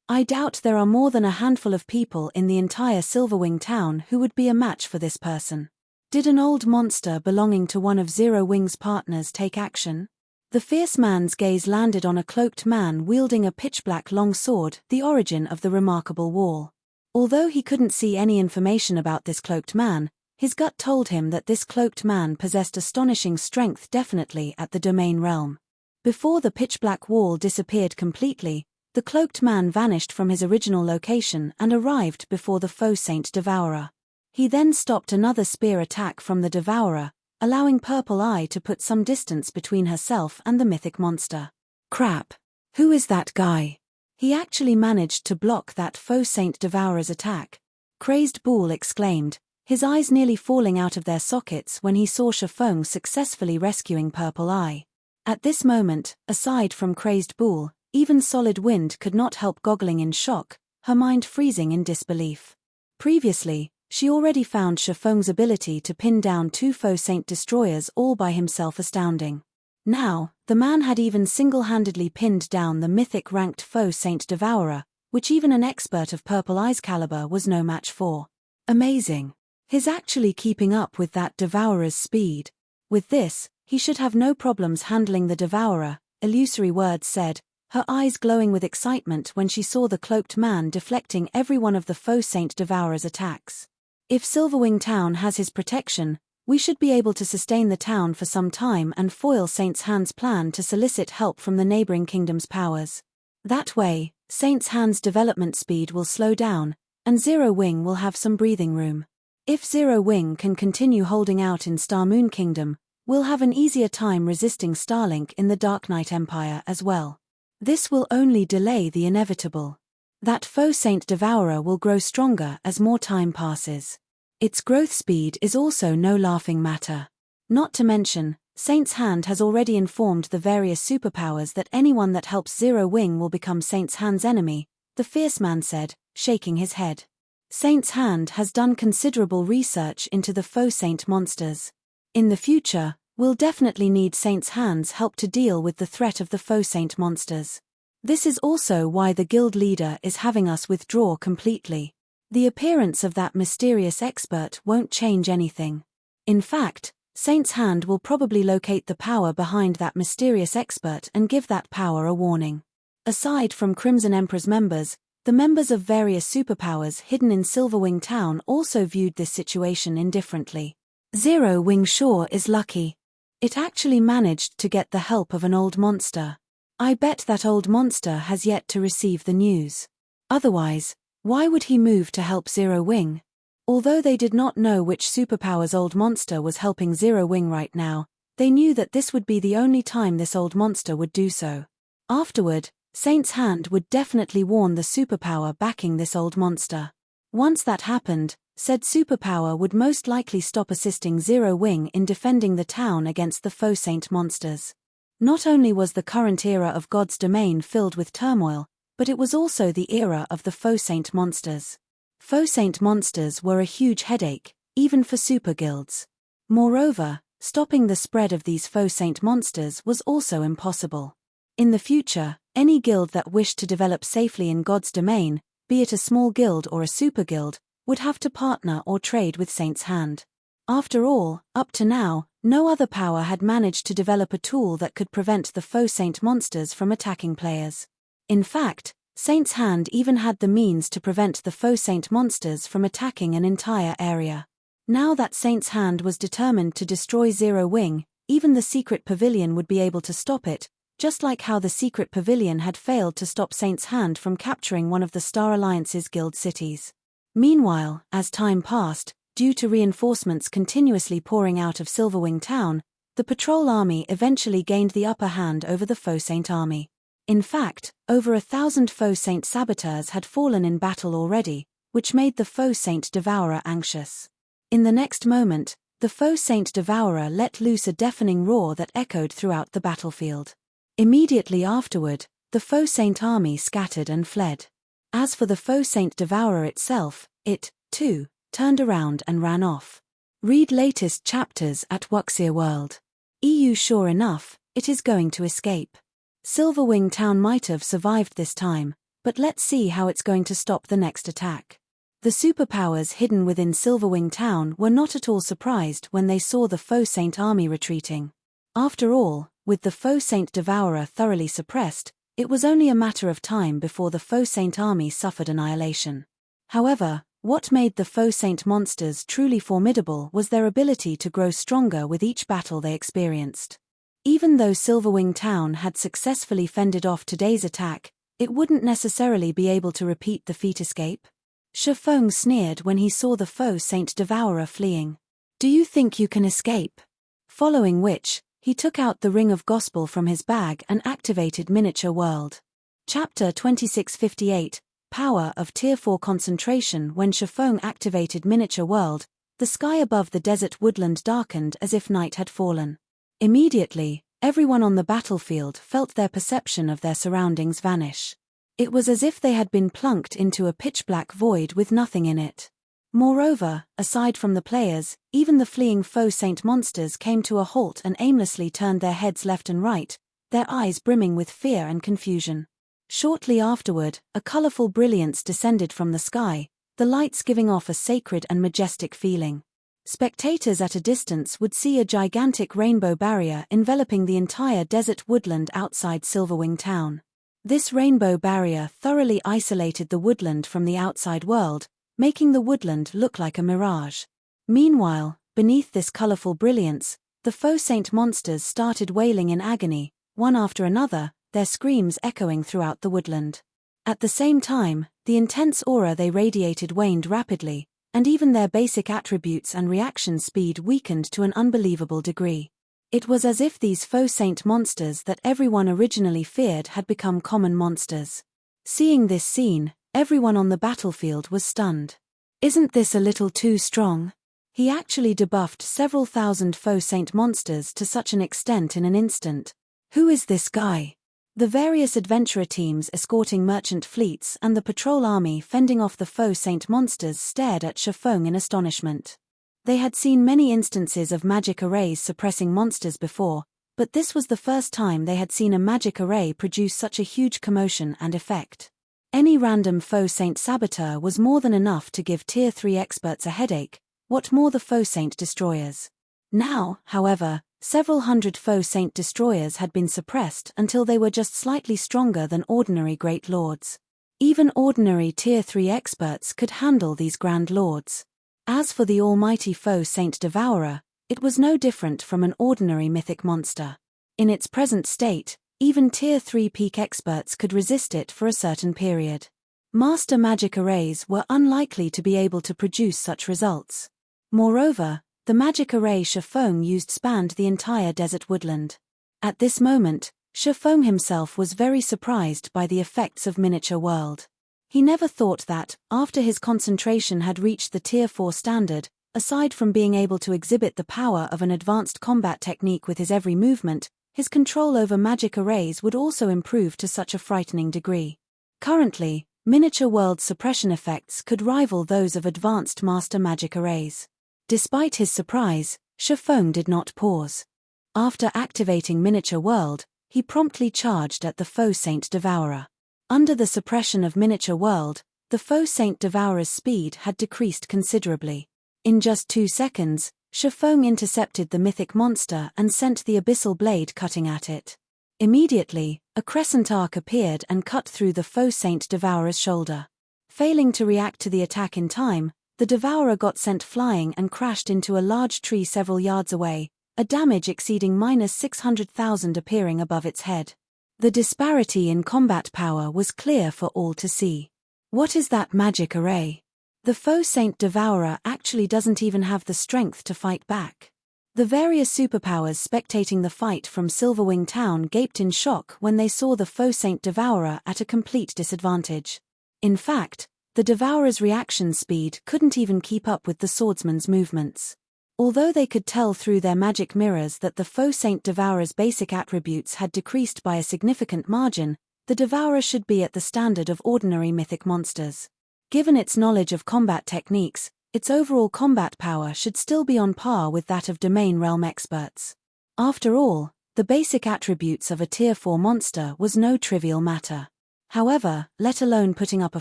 I doubt there are more than a handful of people in the entire Silverwing town who would be a match for this person. Did an old monster belonging to one of Zero Wing's partners take action? The fierce man's gaze landed on a cloaked man wielding a pitch-black long sword, the origin of the remarkable wall. Although he couldn't see any information about this cloaked man, his gut told him that this cloaked man possessed astonishing strength, definitely at the domain realm. Before the pitch-black wall disappeared completely, the cloaked man vanished from his original location and arrived before the Faux Saint Devourer. He then stopped another spear attack from the Devourer, allowing Purple Eye to put some distance between herself and the mythic monster. Crap! Who is that guy? He actually managed to block that Faux Saint Devourer's attack. Crazed Bull exclaimed, his eyes nearly falling out of their sockets when he saw Faux successfully rescuing Purple Eye. At this moment, aside from Crazed Bull, even Solid Wind could not help goggling in shock, her mind freezing in disbelief. Previously, she already found Faux's ability to pin down 2 Faux Saint destroyers all by himself astounding. Now, the man had even single-handedly pinned down the mythic-ranked Faux Saint Devourer, which even an expert of Purple Eye's caliber was no match for. Amazing. He's actually keeping up with that Devourer's speed. With this, he should have no problems handling the Devourer, Illusory Words said, her eyes glowing with excitement when she saw the cloaked man deflecting every one of the Faux Saint Devourer's attacks. If Silverwing Town has his protection, we should be able to sustain the town for some time and foil Saint's Hand's plan to solicit help from the neighboring kingdom's powers. That way, Saint's Hand's development speed will slow down, and Zero Wing will have some breathing room. If Zero Wing can continue holding out in Star Moon Kingdom, we'll have an easier time resisting Starlink in the Dark Knight Empire as well. This will only delay the inevitable. That Faux Saint Devourer will grow stronger as more time passes. Its growth speed is also no laughing matter. Not to mention, Saint's Hand has already informed the various superpowers that anyone that helps Zero Wing will become Saint's Hand's enemy, the fierce man said, shaking his head. Saint's Hand has done considerable research into the Faux Saint monsters. In the future, we'll definitely need Saint's Hand's help to deal with the threat of the Faux Saint monsters. This is also why the guild leader is having us withdraw completely. The appearance of that mysterious expert won't change anything. In fact, Saint's Hand will probably locate the power behind that mysterious expert and give that power a warning. Aside from Crimson Emperor's members, the members of various superpowers hidden in Silverwing Town also viewed this situation indifferently. Zero Wing sure is lucky. It actually managed to get the help of an old monster. I bet that old monster has yet to receive the news. Otherwise, why would he move to help Zero Wing? Although they did not know which superpower's old monster was helping Zero Wing right now, they knew that this would be the only time this old monster would do so. Afterward, Saint's Hand would definitely warn the superpower backing this old monster. Once that happened, said superpower would most likely stop assisting Zero Wing in defending the town against the Faux Saint monsters. Not only was the current era of God's domain filled with turmoil, but it was also the era of the Faux Saint monsters. Faux Saint monsters were a huge headache, even for super guilds. Moreover, stopping the spread of these Faux Saint monsters was also impossible. In the future, any guild that wished to develop safely in God's domain, be it a small guild or a super guild, would have to partner or trade with Saint's Hand. After all, up to now, no other power had managed to develop a tool that could prevent the Faux Saint monsters from attacking players. In fact, Saint's Hand even had the means to prevent the Faux Saint monsters from attacking an entire area. Now that Saint's Hand was determined to destroy Zero Wing, even the Secret Pavilion would be able to stop it, just like how the Secret Pavilion had failed to stop Saint's Hand from capturing one of the Star Alliance's guild cities. Meanwhile, as time passed, due to reinforcements continuously pouring out of Silverwing Town, the patrol army eventually gained the upper hand over the Faux Saint army. In fact, over 1,000 Faux Saint saboteurs had fallen in battle already, which made the Faux Saint Devourer anxious. In the next moment, the Faux Saint Devourer let loose a deafening roar that echoed throughout the battlefield. Immediately afterward, the Faux Saint army scattered and fled. As for the Faux Saint Devourer itself, it, too, turned around and ran off. Read latest chapters at Wuxia World. EU. Sure enough, it is going to escape. Silverwing Town might have survived this time, but let's see how it's going to stop the next attack. The superpowers hidden within Silverwing Town were not at all surprised when they saw the Faux Saint army retreating. After all, with the Faux Saint Devourer thoroughly suppressed, it was only a matter of time before the Faux Saint army suffered annihilation. However, what made the Faux Saint monsters truly formidable was their ability to grow stronger with each battle they experienced. Even though Silverwing Town had successfully fended off today's attack, it wouldn't necessarily be able to repeat the feat escape. Faux sneered when he saw the Faux Saint Devourer fleeing. "Do you think you can escape?" Following which, he took out the Ring of Gospel from his bag and activated Miniature World. Chapter 2658, Power of Tier 4 Concentration. When Faux activated Miniature World, the sky above the desert woodland darkened as if night had fallen. Immediately, everyone on the battlefield felt their perception of their surroundings vanish. It was as if they had been plunked into a pitch-black void with nothing in it. Moreover, aside from the players, even the fleeing Faux Saint monsters came to a halt and aimlessly turned their heads left and right, their eyes brimming with fear and confusion. Shortly afterward, a colorful brilliance descended from the sky, the lights giving off a sacred and majestic feeling. Spectators at a distance would see a gigantic rainbow barrier enveloping the entire desert woodland outside Silverwing Town. This rainbow barrier thoroughly isolated the woodland from the outside world, making the woodland look like a mirage. Meanwhile, beneath this colorful brilliance, the Faux Saint monsters started wailing in agony, one after another, their screams echoing throughout the woodland. At the same time, the intense aura they radiated waned rapidly, and even their basic attributes and reaction speed weakened to an unbelievable degree. It was as if these Faux Saint monsters that everyone originally feared had become common monsters. Seeing this scene, everyone on the battlefield was stunned. "Isn't this a little too strong?" He actually debuffed several thousand Faux Saint monsters to such an extent in an instant. "Who is this guy?" The various adventurer teams escorting merchant fleets and the patrol army fending off the Faux Saint monsters stared at Faux in astonishment. They had seen many instances of magic arrays suppressing monsters before, but this was the first time they had seen a magic array produce such a huge commotion and effect. Any random Faux Saint saboteur was more than enough to give Tier 3 experts a headache, what more the Faux Saint destroyers. Now, however, several hundred Faux Saint destroyers had been suppressed until they were just slightly stronger than ordinary Great Lords. Even ordinary Tier 3 experts could handle these Grand Lords. As for the almighty Faux Saint Devourer, it was no different from an ordinary mythic monster. In its present state, even Tier 3 peak experts could resist it for a certain period. Master magic arrays were unlikely to be able to produce such results. Moreover, the magic array Faux used spanned the entire desert woodland. At this moment, Faux himself was very surprised by the effects of Miniature World. He never thought that, after his concentration had reached the Tier 4 standard, aside from being able to exhibit the power of an advanced combat technique with his every movement, his control over magic arrays would also improve to such a frightening degree. Currently, Miniature World suppression effects could rival those of advanced master magic arrays. Despite his surprise, Faux did not pause. After activating Miniature World, he promptly charged at the Faux Saint Devourer. Under the suppression of Miniature World, the Faux Saint Devourer's speed had decreased considerably. In just 2 seconds, Faux intercepted the mythic monster and sent the abyssal blade cutting at it. Immediately, a crescent arc appeared and cut through the Faux Saint Devourer's shoulder. Failing to react to the attack in time, the Devourer got sent flying and crashed into a large tree several yards away, a damage exceeding -600,000 appearing above its head. The disparity in combat power was clear for all to see. What is that magic array? The Faux Saint Devourer actually doesn't even have the strength to fight back. The various superpowers spectating the fight from Silverwing Town gaped in shock when they saw the Faux Saint Devourer at a complete disadvantage. In fact, the Devourer's reaction speed couldn't even keep up with the swordsman's movements. Although they could tell through their magic mirrors that the Faux Saint Devourer's basic attributes had decreased by a significant margin, the Devourer should be at the standard of ordinary mythic monsters. Given its knowledge of combat techniques, its overall combat power should still be on par with that of domain realm experts. After all, the basic attributes of a Tier 4 monster was no trivial matter. However, let alone putting up a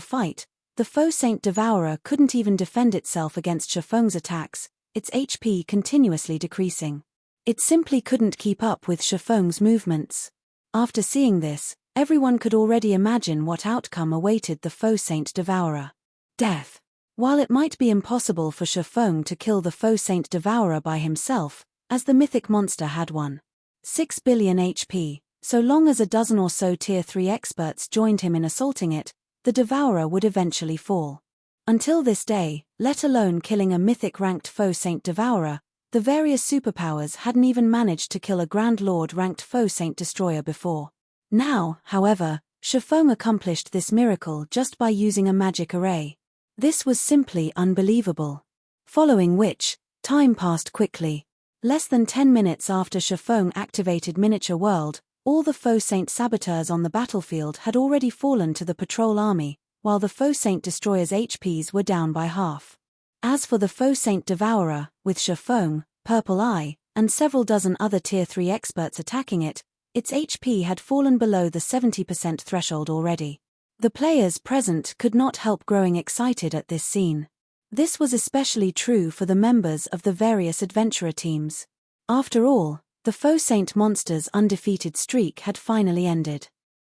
fight, the Faux Saint Devourer couldn't even defend itself against Chifeng's attacks, its HP continuously decreasing. It simply couldn't keep up with Chifeng's movements. After seeing this, everyone could already imagine what outcome awaited the Faux Saint Devourer. Death. While it might be impossible for Chifeng to kill the Faux Saint Devourer by himself, as the mythic monster had 1.6 billion HP, so long as a dozen or so Tier 3 experts joined him in assaulting it, the Devourer would eventually fall. Until this day, let alone killing a mythic-ranked Faux Saint Devourer, the various superpowers hadn't even managed to kill a Grand Lord-ranked Faux Saint Destroyer before. Now, however, Chifeng accomplished this miracle just by using a magic array. This was simply unbelievable. Following which, time passed quickly. Less than 10 minutes after Chifeng activated Miniature World, all the Faux Saint saboteurs on the battlefield had already fallen to the patrol army, while the Faux Saint Destroyer's HPs were down by half. As for the Faux Saint Devourer, with Chifeng, Purple Eye, and several dozen other Tier 3 experts attacking it, its HP had fallen below the 70% threshold already. The players present could not help growing excited at this scene. This was especially true for the members of the various adventurer teams. After all, the Faux Saint monster's undefeated streak had finally ended.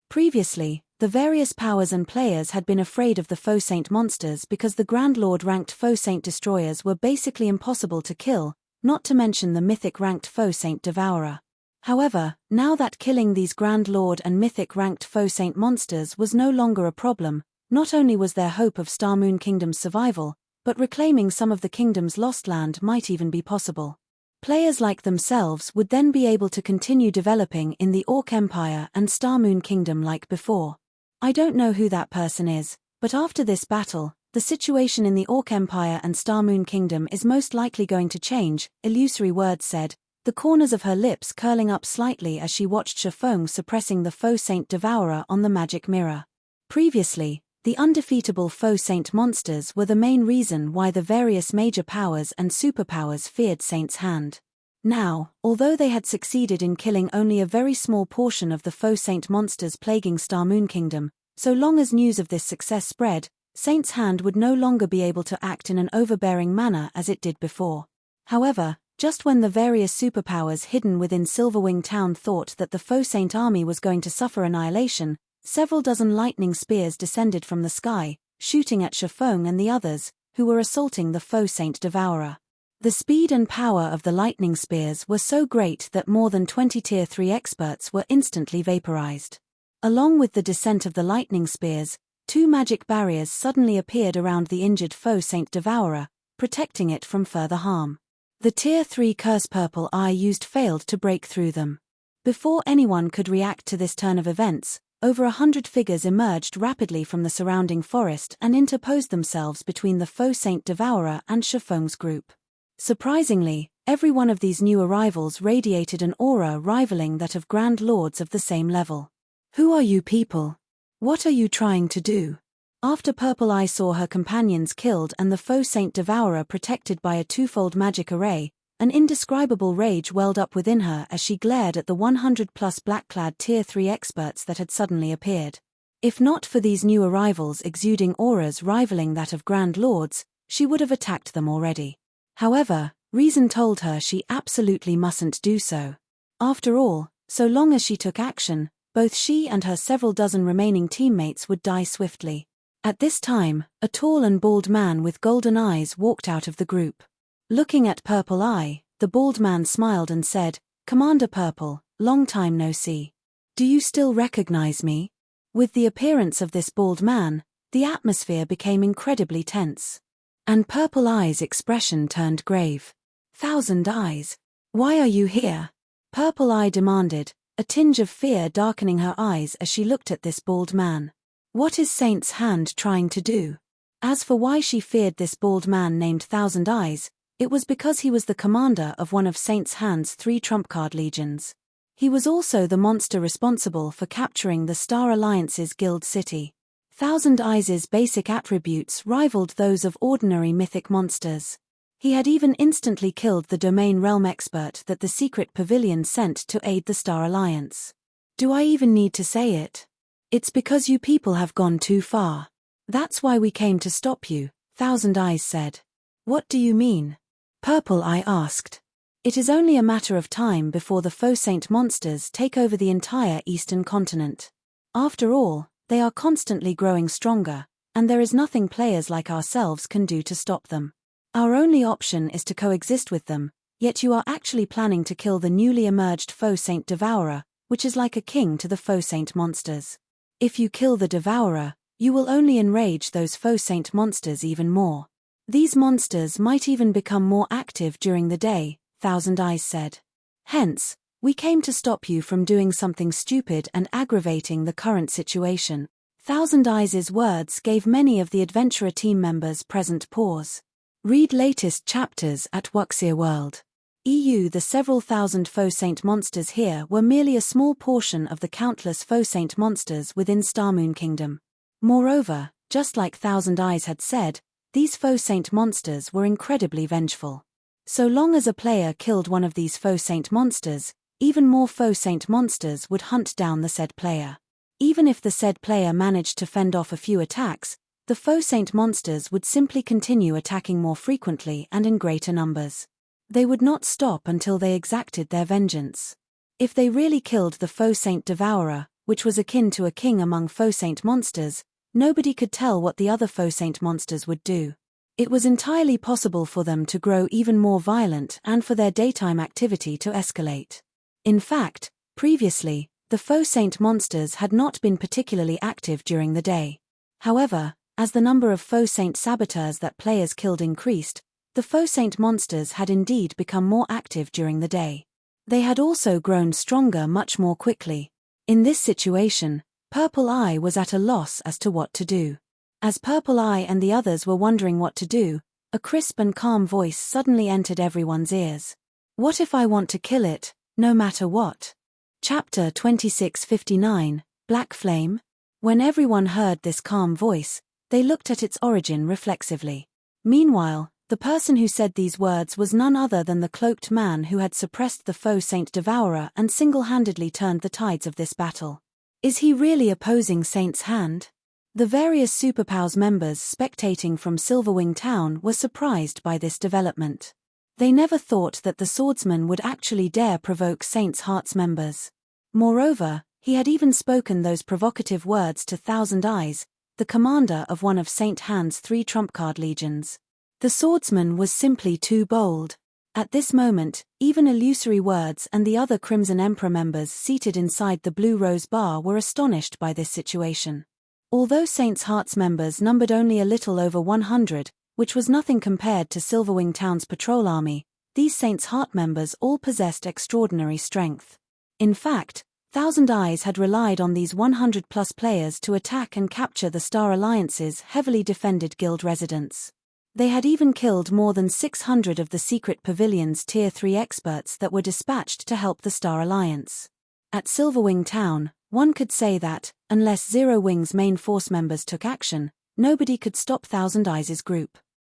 Previously, the various powers and players had been afraid of the Faux Saint monsters because the Grand Lord-ranked Faux Saint Destroyers were basically impossible to kill, not to mention the mythic-ranked Faux Saint Devourer. However, now that killing these Grand Lord and mythic-ranked Faux Saint monsters was no longer a problem, not only was there hope of Star Moon Kingdom's survival, but reclaiming some of the kingdom's lost land might even be possible. Players like themselves would then be able to continue developing in the Orc Empire and Star Moon Kingdom like before. I don't know who that person is, but after this battle, the situation in the Orc Empire and Star Moon Kingdom is most likely going to change, Illusory Words said, the corners of her lips curling up slightly as she watched Chifeng suppressing the Faux Saint Devourer on the magic mirror. Previously, the undefeatable Faux Saint monsters were the main reason why the various major powers and superpowers feared Saint's hand. Now, although they had succeeded in killing only a very small portion of the Faux Saint monsters plaguing Star Moon Kingdom, so long as news of this success spread, Saint's hand would no longer be able to act in an overbearing manner as it did before. However, just when the various superpowers hidden within Silverwing Town thought that the Faux Saint army was going to suffer annihilation, several dozen lightning spears descended from the sky, shooting at Chifeng and the others, who were assaulting the Faux Saint Devourer. The speed and power of the lightning spears were so great that more than 20 Tier 3 experts were instantly vaporized. Along with the descent of the lightning spears, two magic barriers suddenly appeared around the injured Faux Saint Devourer, protecting it from further harm. The Tier 3 Curse Purple Eye used failed to break through them. Before anyone could react to this turn of events, over 100 figures emerged rapidly from the surrounding forest and interposed themselves between the Faux Saint Devourer and Chifeng's group. Surprisingly, every one of these new arrivals radiated an aura rivaling that of Grand Lords of the same level. Who are you people? What are you trying to do? After Purple Eye saw her companions killed and the Faux Saint Devourer protected by a twofold magic array, an indescribable rage welled up within her as she glared at the 100-plus black-clad Tier 3 experts that had suddenly appeared. If not for these new arrivals exuding auras rivaling that of Grand Lords, she would have attacked them already. However, reason told her she absolutely mustn't do so. After all, so long as she took action, both she and her several dozen remaining teammates would die swiftly. At this time, a tall and bald man with golden eyes walked out of the group. Looking at Purple Eye, the bald man smiled and said, "Commander Purple, long time no see. Do you still recognize me?" With the appearance of this bald man, the atmosphere became incredibly tense. And Purple Eye's expression turned grave. "Thousand Eyes, why are you here?" Purple Eye demanded, a tinge of fear darkening her eyes as she looked at this bald man. What is Saint's Hand trying to do? As for why she feared this bald man named Thousand Eyes, it was because he was the commander of one of Saint's Hand's 3 trump card legions. He was also the monster responsible for capturing the Star Alliance's guild city. Thousand Eyes' basic attributes rivaled those of ordinary mythic monsters. He had even instantly killed the domain realm expert that the secret pavilion sent to aid the Star Alliance. Do I even need to say it? It's because you people have gone too far. That's why we came to stop you, Thousand Eyes said. What do you mean? Purple Eye asked. It is only a matter of time before the Faux Saint monsters take over the entire eastern continent. After all, they are constantly growing stronger, and there is nothing players like ourselves can do to stop them. Our only option is to coexist with them, yet you are actually planning to kill the newly emerged Faux Saint Devourer, which is like a king to the Faux Saint monsters. If you kill the Devourer, you will only enrage those Faux Saint monsters even more. These monsters might even become more active during the day, Thousand Eyes said. Hence, we came to stop you from doing something stupid and aggravating the current situation. Thousand Eyes' words gave many of the adventurer team members present pause. Read latest chapters at Wuxia World. EU. The several thousand Faux Saint monsters here were merely a small portion of the countless Faux Saint monsters within Starmoon Kingdom. Moreover, just like Thousand Eyes had said, these Faux Saint monsters were incredibly vengeful. So long as a player killed one of these Faux Saint monsters, even more Faux Saint monsters would hunt down the said player. Even if the said player managed to fend off a few attacks, the Faux Saint monsters would simply continue attacking more frequently and in greater numbers. They would not stop until they exacted their vengeance. If they really killed the Faux Saint Devourer, which was akin to a king among Faux Saint monsters, nobody could tell what the other Faux Saint monsters would do. It was entirely possible for them to grow even more violent and for their daytime activity to escalate. In fact, previously, the Faux Saint monsters had not been particularly active during the day. However, as the number of Faux Saint saboteurs that players killed increased, the Faux Saint monsters had indeed become more active during the day. They had also grown stronger much more quickly. In this situation, Purple Eye was at a loss as to what to do. As Purple Eye and the others were wondering what to do, a crisp and calm voice suddenly entered everyone's ears. What if I want to kill it, no matter what? Chapter 2659, Black Flame? When everyone heard this calm voice, they looked at its origin reflexively. Meanwhile, the person who said these words was none other than the cloaked man who had suppressed the Faux Saint Devourer and single-handedly turned the tides of this battle. Is he really opposing Saint's hand? The various Superpowers members spectating from Silverwing Town were surprised by this development. They never thought that the swordsman would actually dare provoke Saint's Heart's members. Moreover, he had even spoken those provocative words to Thousand Eyes, the commander of one of Saint Hand's 3 trump card legions. The swordsman was simply too bold. At this moment, even Illusory Words and the other Crimson Emperor members seated inside the Blue Rose Bar were astonished by this situation. Although Saint's Heart's members numbered only a little over 100, which was nothing compared to Silverwing Town's patrol army, these Saint's Heart members all possessed extraordinary strength. In fact, Thousand Eyes had relied on these 100-plus players to attack and capture the Star Alliance's heavily defended guild residents. They had even killed more than 600 of the Secret Pavilion's Tier 3 experts that were dispatched to help the Star Alliance. At Silverwing Town, one could say that, unless Zero Wing's main force members took action, nobody could stop Thousand Eyes' group.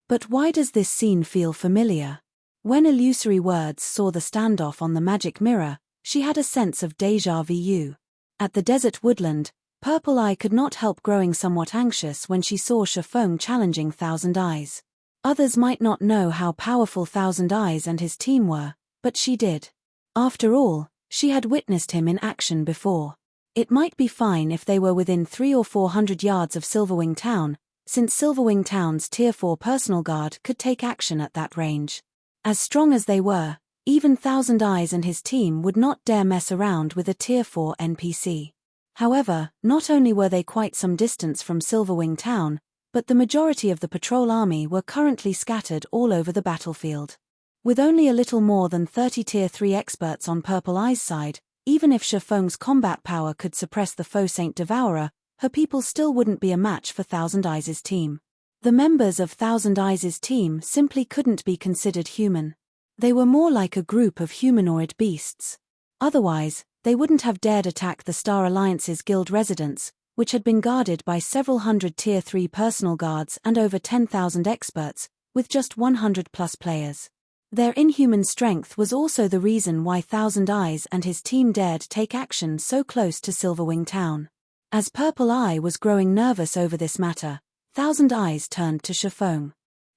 But why does this scene feel familiar? When Illusory Words saw the standoff on the magic mirror, she had a sense of déjà vu. At the desert woodland, Purple Eye could not help growing somewhat anxious when she saw Faux challenging Thousand Eyes. Others might not know how powerful Thousand Eyes and his team were, but she did. After all, she had witnessed him in action before. It might be fine if they were within 300 or 400 yards of Silverwing Town, since Silverwing Town's Tier 4 personal guard could take action at that range. As strong as they were, even Thousand Eyes and his team would not dare mess around with a Tier 4 NPC. However, not only were they quite some distance from Silverwing Town, but the majority of the patrol army were currently scattered all over the battlefield. With only a little more than 30 Tier 3 experts on Purple Eye's side, even if Feng's combat power could suppress the Faux Saint Devourer, her people still wouldn't be a match for Thousand Eyes' team. The members of Thousand Eyes' team simply couldn't be considered human. They were more like a group of humanoid beasts. Otherwise, they wouldn't have dared attack the Star Alliance's guild residents, which had been guarded by several hundred Tier 3 personal guards and over 10,000 experts, with just 100-plus players. Their inhuman strength was also the reason why Thousand Eyes and his team dared take action so close to Silverwing Town. As Purple Eye was growing nervous over this matter, Thousand Eyes turned to Shifeng.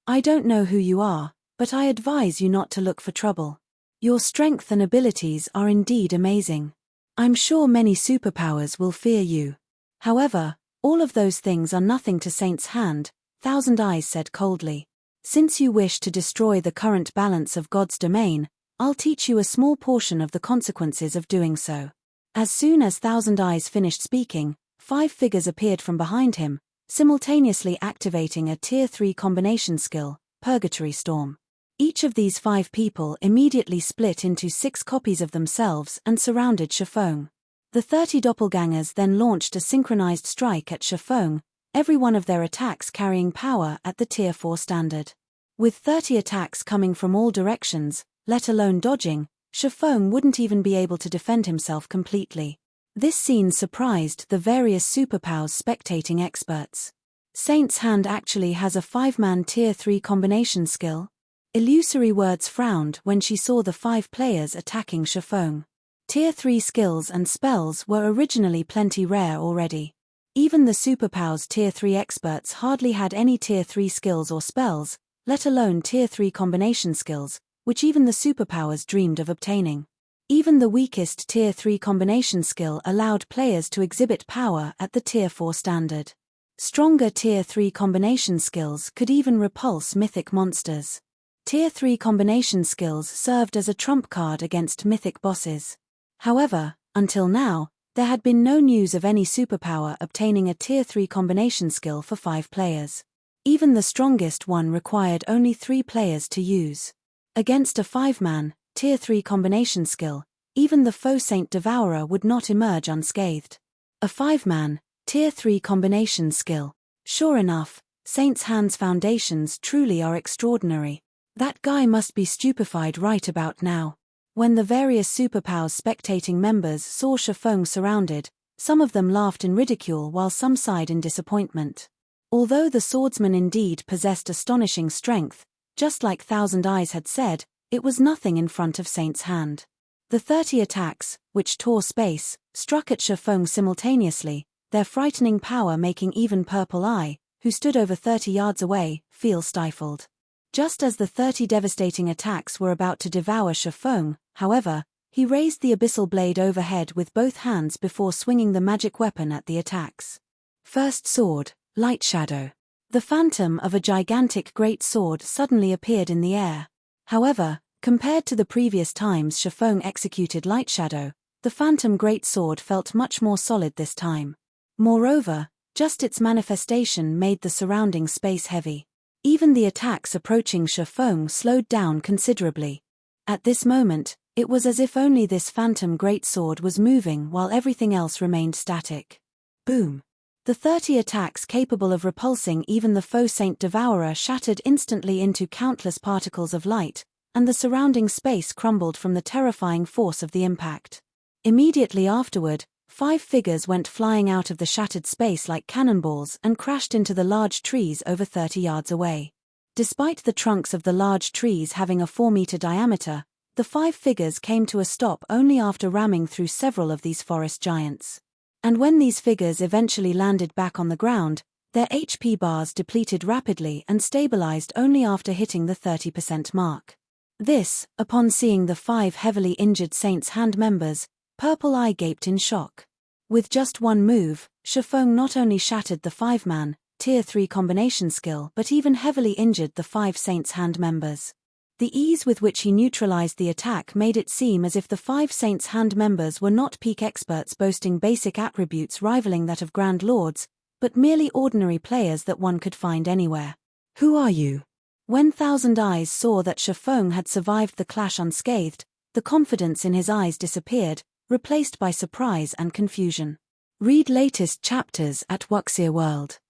I don't know who you are, but I advise you not to look for trouble. Your strength and abilities are indeed amazing. I'm sure many superpowers will fear you. However, all of those things are nothing to Saint's Hand, Thousand Eyes said coldly. Since you wish to destroy the current balance of God's domain, I'll teach you a small portion of the consequences of doing so. As soon as Thousand Eyes finished speaking, 5 figures appeared from behind him, simultaneously activating a Tier 3 combination skill, Purgatory Storm. Each of these 5 people immediately split into 6 copies of themselves and surrounded Shifeng. The 30 doppelgangers then launched a synchronized strike at Shifeng, every one of their attacks carrying power at the Tier 4 standard. With 30 attacks coming from all directions, let alone dodging, Shifeng wouldn't even be able to defend himself completely. This scene surprised the various superpowers spectating experts. Saint's Hand actually has a 5-man Tier 3 combination skill? Illusory Words frowned when she saw the 5 players attacking Shifeng. Tier 3 skills and spells were originally plenty rare already. Even the superpowers Tier 3 experts hardly had any Tier 3 skills or spells, let alone Tier 3 combination skills, which even the superpowers dreamed of obtaining. Even the weakest Tier 3 combination skill allowed players to exhibit power at the Tier 4 standard. Stronger Tier 3 combination skills could even repulse mythic monsters. Tier 3 combination skills served as a trump card against mythic bosses. However, until now, there had been no news of any superpower obtaining a Tier 3 combination skill for 5 players. Even the strongest one required only 3 players to use. Against a 5-man, Tier 3 combination skill, even the Faux Saint Devourer would not emerge unscathed. A 5-man, Tier 3 combination skill. Sure enough, Saint's Hand's foundations truly are extraordinary. That guy must be stupefied right about now. When the various superpowers spectating members saw Shifeng surrounded, some of them laughed in ridicule while some sighed in disappointment. Although the swordsman indeed possessed astonishing strength, just like Thousand Eyes had said, it was nothing in front of Saint's Hand. The 30 attacks, which tore space, struck at Shifeng simultaneously, their frightening power making even Purple Eye, who stood over 30 yards away, feel stifled. Just as the 30 devastating attacks were about to devour Shifeng, however, he raised the abyssal blade overhead with both hands before swinging the magic weapon at the attacks. First sword, Light Shadow. The phantom of a gigantic great sword suddenly appeared in the air. However, compared to the previous times Shifeng executed Light Shadow, the phantom great sword felt much more solid this time. Moreover, just its manifestation made the surrounding space heavy. Even the attacks approaching Shifeng slowed down considerably. At this moment, it was as if only this phantom greatsword was moving while everything else remained static. Boom! The 30 attacks capable of repulsing even the Faux Saint Devourer shattered instantly into countless particles of light, and the surrounding space crumbled from the terrifying force of the impact. Immediately afterward, 5 figures went flying out of the shattered space like cannonballs and crashed into the large trees over 30 yards away. Despite the trunks of the large trees having a 4-meter diameter, the 5 figures came to a stop only after ramming through several of these forest giants. And when these figures eventually landed back on the ground, their HP bars depleted rapidly and stabilized only after hitting the 30% mark. This, upon seeing the 5 heavily injured Saint's Hand members, Purple Eye gaped in shock. With just one move, Shifeng not only shattered the 5-man, Tier 3 combination skill but even heavily injured the 5 Saint's Hand members. The ease with which he neutralized the attack made it seem as if the 5 Saint's Hand members were not peak experts boasting basic attributes rivaling that of Grand Lords, but merely ordinary players that one could find anywhere. Who are you? When Thousand Eyes saw that Shifeng had survived the clash unscathed, the confidence in his eyes disappeared, replaced by surprise and confusion. Read latest chapters at Wuxia World.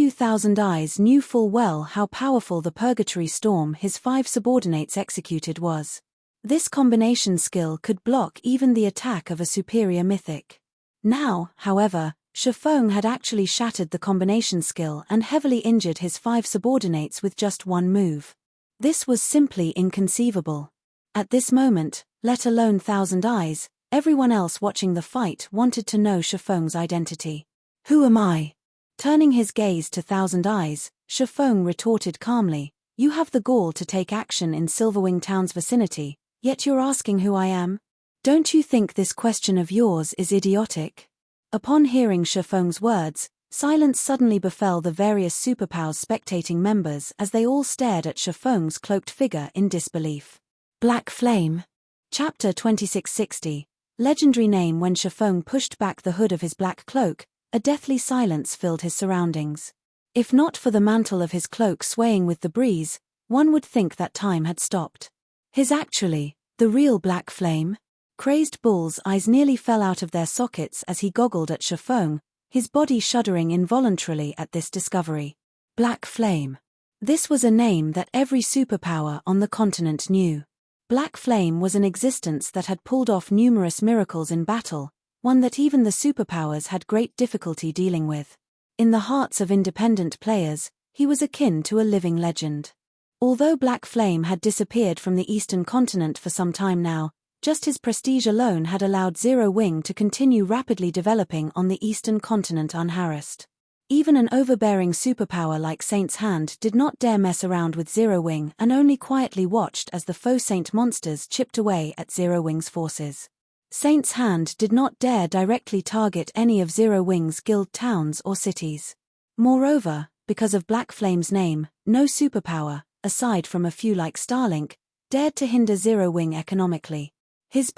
Thousand Eyes knew full well how powerful the Purgatory Storm his 5 subordinates executed was. This combination skill could block even the attack of a superior mythic. Now, however, Shifeng had actually shattered the combination skill and heavily injured his 5 subordinates with just one move. This was simply inconceivable. At this moment, let alone Thousand Eyes, everyone else watching the fight wanted to know Shifeng's identity. Who am I? Turning his gaze to Thousand Eyes, Faux retorted calmly, you have the gall to take action in Silverwing Town's vicinity, yet you're asking who I am? Don't you think this question of yours is idiotic? Upon hearing Faux's words, silence suddenly befell the various superpowers spectating members as they all stared at Faux's cloaked figure in disbelief. Black Flame. Chapter 2660. Legendary name. When Faux pushed back the hood of his black cloak, a deathly silence filled his surroundings. If not for the mantle of his cloak swaying with the breeze, one would think that time had stopped. The real Black Flame? Crazed Bull's eyes nearly fell out of their sockets as he goggled at Faux, his body shuddering involuntarily at this discovery. Black Flame. This was a name that every superpower on the continent knew. Black Flame was an existence that had pulled off numerous miracles in battle, one that even the superpowers had great difficulty dealing with. In the hearts of independent players, he was akin to a living legend. Although Black Flame had disappeared from the eastern continent for some time now, just his prestige alone had allowed Zero Wing to continue rapidly developing on the eastern continent unharassed. Even an overbearing superpower like Saint's Hand did not dare mess around with Zero Wing and only quietly watched as the Faux Saint monsters chipped away at Zero Wing's forces. Saint's Hand did not dare directly target any of Zero Wing's guild towns or cities. Moreover, because of Black Flame's name, no superpower, aside from a few like Starlink, dared to hinder Zero Wing economically. His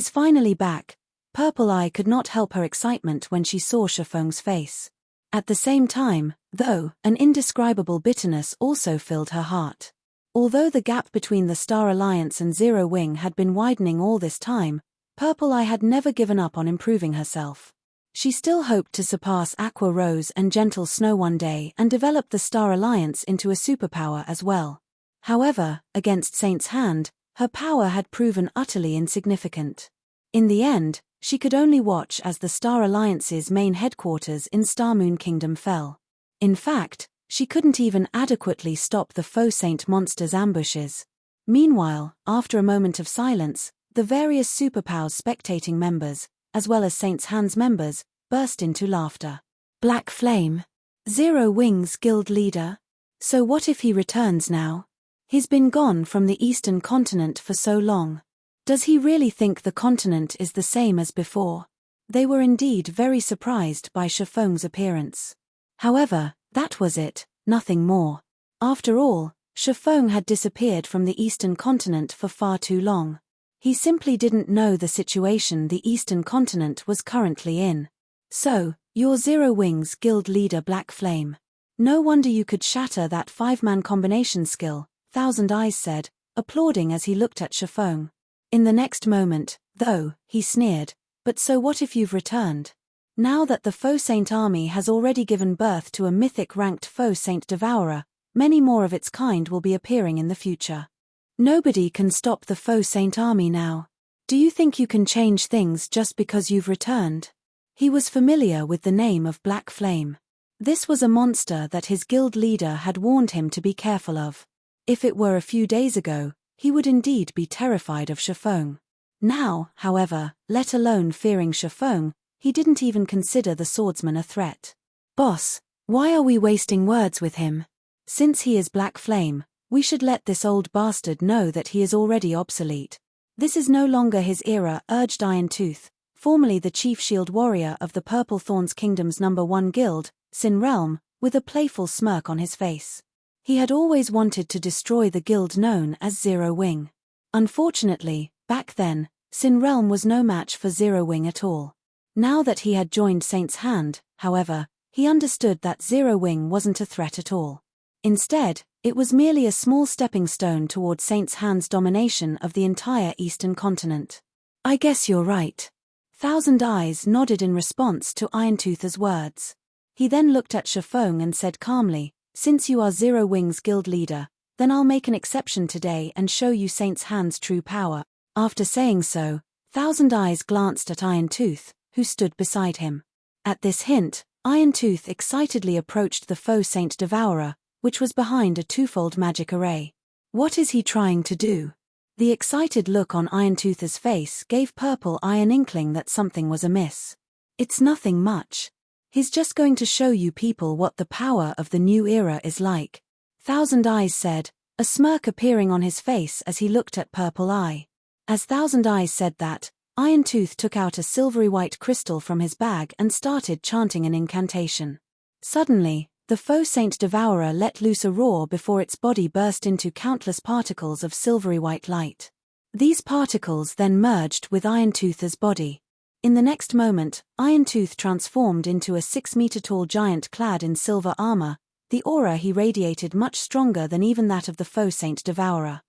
finally back. Purple Eye could not help her excitement when she saw Faux's face. At the same time, though, an indescribable bitterness also filled her heart. Although the gap between the Star Alliance and Zero Wing had been widening all this time, Purple Eye had never given up on improving herself. She still hoped to surpass Aqua Rose and Gentle Snow one day and develop the Star Alliance into a superpower as well. However, against Saint's Hand, her power had proven utterly insignificant. In the end, she could only watch as the Star Alliance's main headquarters in Starmoon Kingdom fell. In fact, she couldn't even adequately stop the Faux Saint monsters' ambushes. Meanwhile, after a moment of silence, the various superpowers spectating members, as well as Saint's Hand's members, burst into laughter. Black Flame? Zero Wing's guild leader? So what if he returns now? He's been gone from the eastern continent for so long. Does he really think the continent is the same as before? They were indeed very surprised by Faux's appearance. However, that was it, nothing more. After all, Faux had disappeared from the eastern continent for far too long. He simply didn't know the situation the eastern continent was currently in. So, you're Zero Wing's guild leader Black Flame. No wonder you could shatter that 5-man combination skill, Thousand Eyes said, applauding as he looked at Faux. In the next moment, though, he sneered, but so what if you've returned? Now that the Faux Saint army has already given birth to a mythic-ranked Faux Saint Devourer, many more of its kind will be appearing in the future. Nobody can stop the Faux Saint army now. Do you think you can change things just because you've returned? He was familiar with the name of Black Flame. This was a monster that his guild leader had warned him to be careful of. If it were a few days ago, he would indeed be terrified of Faux. Now, however, let alone fearing Faux, he didn't even consider the swordsman a threat. Boss, why are we wasting words with him? Since he is Black Flame, we should let this old bastard know that he is already obsolete. This is no longer his era, urged Iron Tooth, formerly the chief shield warrior of the Purple Thorns Kingdom's #1 guild, Sin Realm, with a playful smirk on his face. He had always wanted to destroy the guild known as Zero Wing. Unfortunately, back then, Sin Realm was no match for Zero Wing at all. Now that he had joined Saint's Hand, however, he understood that Zero Wing wasn't a threat at all. Instead, it was merely a small stepping stone toward Saint's Hand's domination of the entire eastern continent. I guess you're right. Thousand Eyes nodded in response to Iron Tooth's words. He then looked at Faux and said calmly, since you are Zero Wing's guild leader, then I'll make an exception today and show you Saint's Hand's true power. After saying so, Thousand Eyes glanced at Iron Tooth, who stood beside him. At this hint, Iron Tooth excitedly approached the Faux Saint Devourer, which was behind a twofold magic array. What is he trying to do? The excited look on Iron Tooth's face gave Purple Eye an inkling that something was amiss. It's nothing much. He's just going to show you people what the power of the new era is like, Thousand Eyes said, a smirk appearing on his face as he looked at Purple Eye. As Thousand Eyes said that, Iron Tooth took out a silvery white crystal from his bag and started chanting an incantation. Suddenly, the Faux Saint Devourer let loose a roar before its body burst into countless particles of silvery white light. These particles then merged with Iron Tooth's body. In the next moment, Iron Tooth transformed into a 6-meter-tall giant clad in silver armor. The aura he radiated much stronger than even that of the Faux Saint Devourer.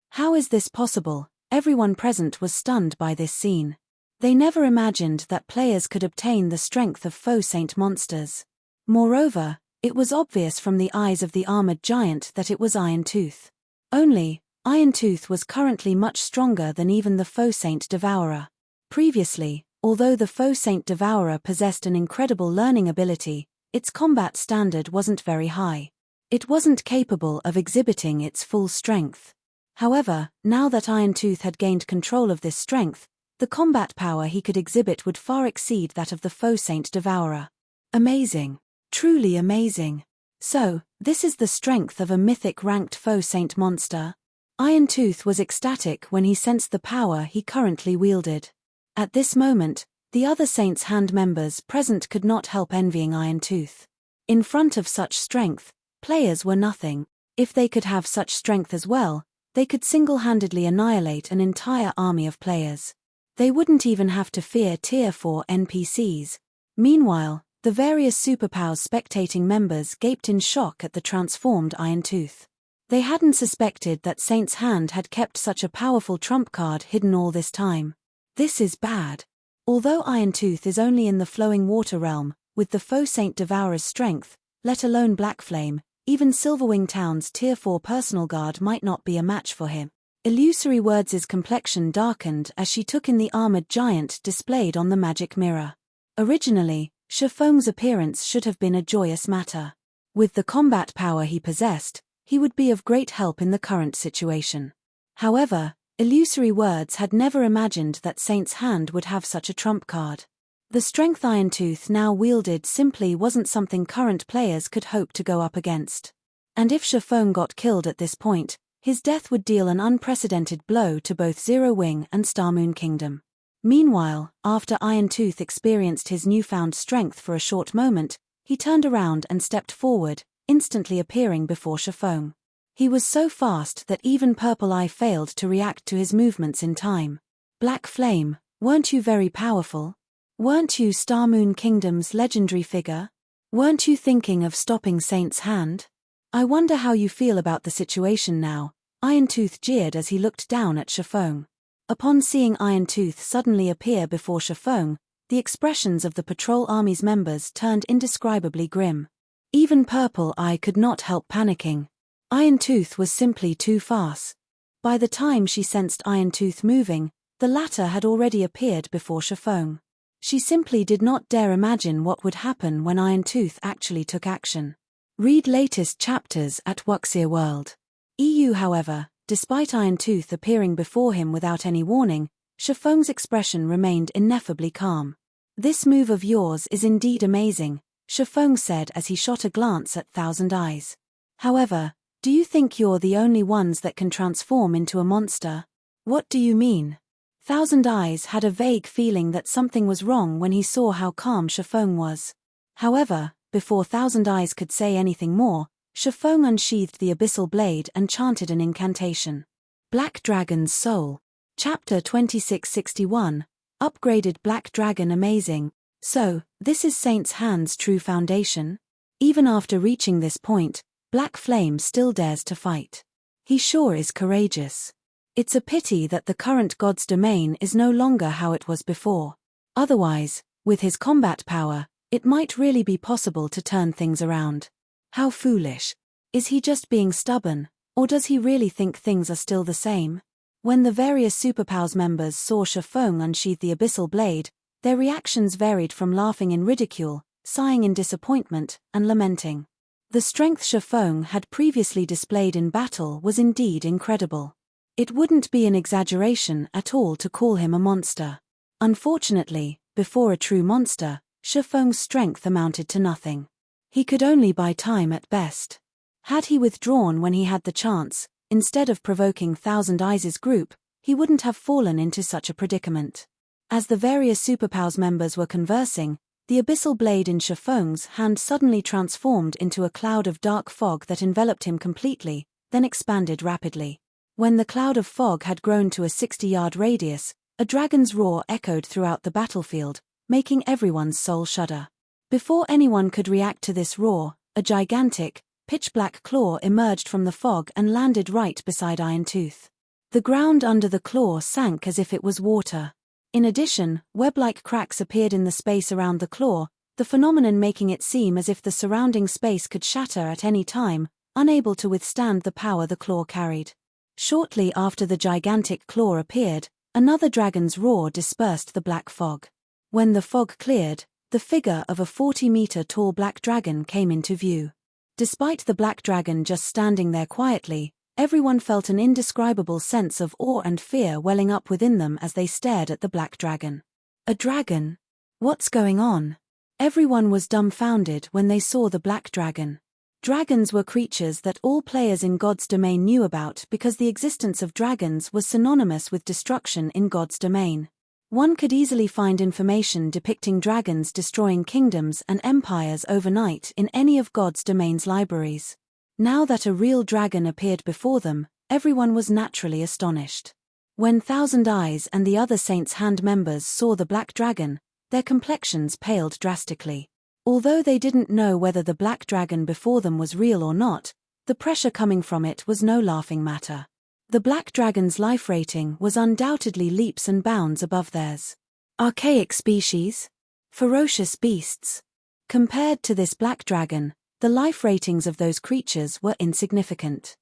How is this possible? Everyone present was stunned by this scene. They never imagined that players could obtain the strength of Faux Saint monsters. Moreover, it was obvious from the eyes of the armored giant that it was Iron Tooth. Only, Iron Tooth was currently much stronger than even the Faux Saint Devourer. Previously, although the Faux Saint Devourer possessed an incredible learning ability, its combat standard wasn't very high. It wasn't capable of exhibiting its full strength. However, now that Iron Tooth had gained control of this strength, the combat power he could exhibit would far exceed that of the Faux Saint Devourer. Amazing. Truly amazing. So, this is the strength of a mythic ranked Faux Saint monster? Iron Tooth was ecstatic when he sensed the power he currently wielded. At this moment, the other Saints' Hand members present could not help envying Iron Tooth. In front of such strength, players were nothing. If they could have such strength as well, they could single-handedly annihilate an entire army of players. They wouldn't even have to fear Tier 4 NPCs. Meanwhile, the various superpowers spectating members gaped in shock at the transformed Iron Tooth. They hadn't suspected that Saint's Hand had kept such a powerful trump card hidden all this time. This is bad. Although Iron Tooth is only in the flowing water realm, with the Faux Saint Devourer's strength, let alone Black Flame, even Silverwing Town's Tier 4 personal guard might not be a match for him. Illusory Words' complexion darkened as she took in the armored giant displayed on the magic mirror. Originally, Shifeng's appearance should have been a joyous matter. With the combat power he possessed, he would be of great help in the current situation. However, Illusory Words had never imagined that Saint's Hand would have such a trump card. The strength Iron Tooth now wielded simply wasn't something current players could hope to go up against. And if Shifeng got killed at this point, his death would deal an unprecedented blow to both Zero Wing and Starmoon Kingdom. Meanwhile, after Iron Tooth experienced his newfound strength for a short moment, he turned around and stepped forward, instantly appearing before Shifeng. He was so fast that even Purple Eye failed to react to his movements in time. Black Flame, weren't you very powerful? Weren't you Starmoon Kingdom's legendary figure? Weren't you thinking of stopping Saint's Hand? I wonder how you feel about the situation now, Iron Tooth jeered as he looked down at Shifeng. Upon seeing Iron Tooth suddenly appear before Shifeng, the expressions of the patrol army's members turned indescribably grim. Even Purple Eye could not help panicking. Iron Tooth was simply too fast. By the time she sensed Iron Tooth moving, the latter had already appeared before Shifeng. She simply did not dare imagine what would happen when Iron Tooth actually took action. Read latest chapters at Wuxia World. EU. However, despite Iron Tooth appearing before him without any warning, Shifeng's expression remained ineffably calm. This move of yours is indeed amazing, Shifeng said as he shot a glance at Thousand Eyes. However, do you think you're the only ones that can transform into a monster? What do you mean? Thousand Eyes had a vague feeling that something was wrong when he saw how calm Shifeng was. However, before Thousand Eyes could say anything more, Shifeng unsheathed the abyssal blade and chanted an incantation. Black Dragon's Soul. Chapter 2661, Upgraded Black Dragon Amazing. So, this is Saint's Hand's true foundation? Even after reaching this point, Black Flame still dares to fight. He sure is courageous. It's a pity that the current God's domain is no longer how it was before. Otherwise, with his combat power, it might really be possible to turn things around. How foolish. Is he just being stubborn, or does he really think things are still the same? When the various Superpowers members saw Shifeng unsheath the abyssal blade, their reactions varied from laughing in ridicule, sighing in disappointment, and lamenting. The strength Shifeng had previously displayed in battle was indeed incredible. It wouldn't be an exaggeration at all to call him a monster. Unfortunately, before a true monster, Shifeng's strength amounted to nothing. He could only buy time at best. Had he withdrawn when he had the chance, instead of provoking Thousand Eyes' group, he wouldn't have fallen into such a predicament. As the various Superpowers members were conversing, the abyssal blade in Shifeng's hand suddenly transformed into a cloud of dark fog that enveloped him completely, then expanded rapidly. When the cloud of fog had grown to a 60-yard radius, a dragon's roar echoed throughout the battlefield, making everyone's soul shudder. Before anyone could react to this roar, a gigantic, pitch-black claw emerged from the fog and landed right beside Iron Tooth. The ground under the claw sank as if it was water. In addition, web-like cracks appeared in the space around the claw, the phenomenon making it seem as if the surrounding space could shatter at any time, unable to withstand the power the claw carried. Shortly after the gigantic claw appeared, another dragon's roar dispersed the black fog. When the fog cleared, the figure of a 40-meter-tall black dragon came into view. Despite the black dragon just standing there quietly, everyone felt an indescribable sense of awe and fear welling up within them as they stared at the black dragon. A dragon? What's going on? Everyone was dumbfounded when they saw the black dragon. Dragons were creatures that all players in God's domain knew about because the existence of dragons was synonymous with destruction in God's domain. One could easily find information depicting dragons destroying kingdoms and empires overnight in any of God's domain's libraries. Now that a real dragon appeared before them, everyone was naturally astonished. When Thousand Eyes and the other Saints' Hand members saw the black dragon, their complexions paled drastically. Although they didn't know whether the black dragon before them was real or not, the pressure coming from it was no laughing matter. The black dragon's life rating was undoubtedly leaps and bounds above theirs. Archaic species? Ferocious beasts? Compared to this black dragon, the life ratings of those creatures were insignificant.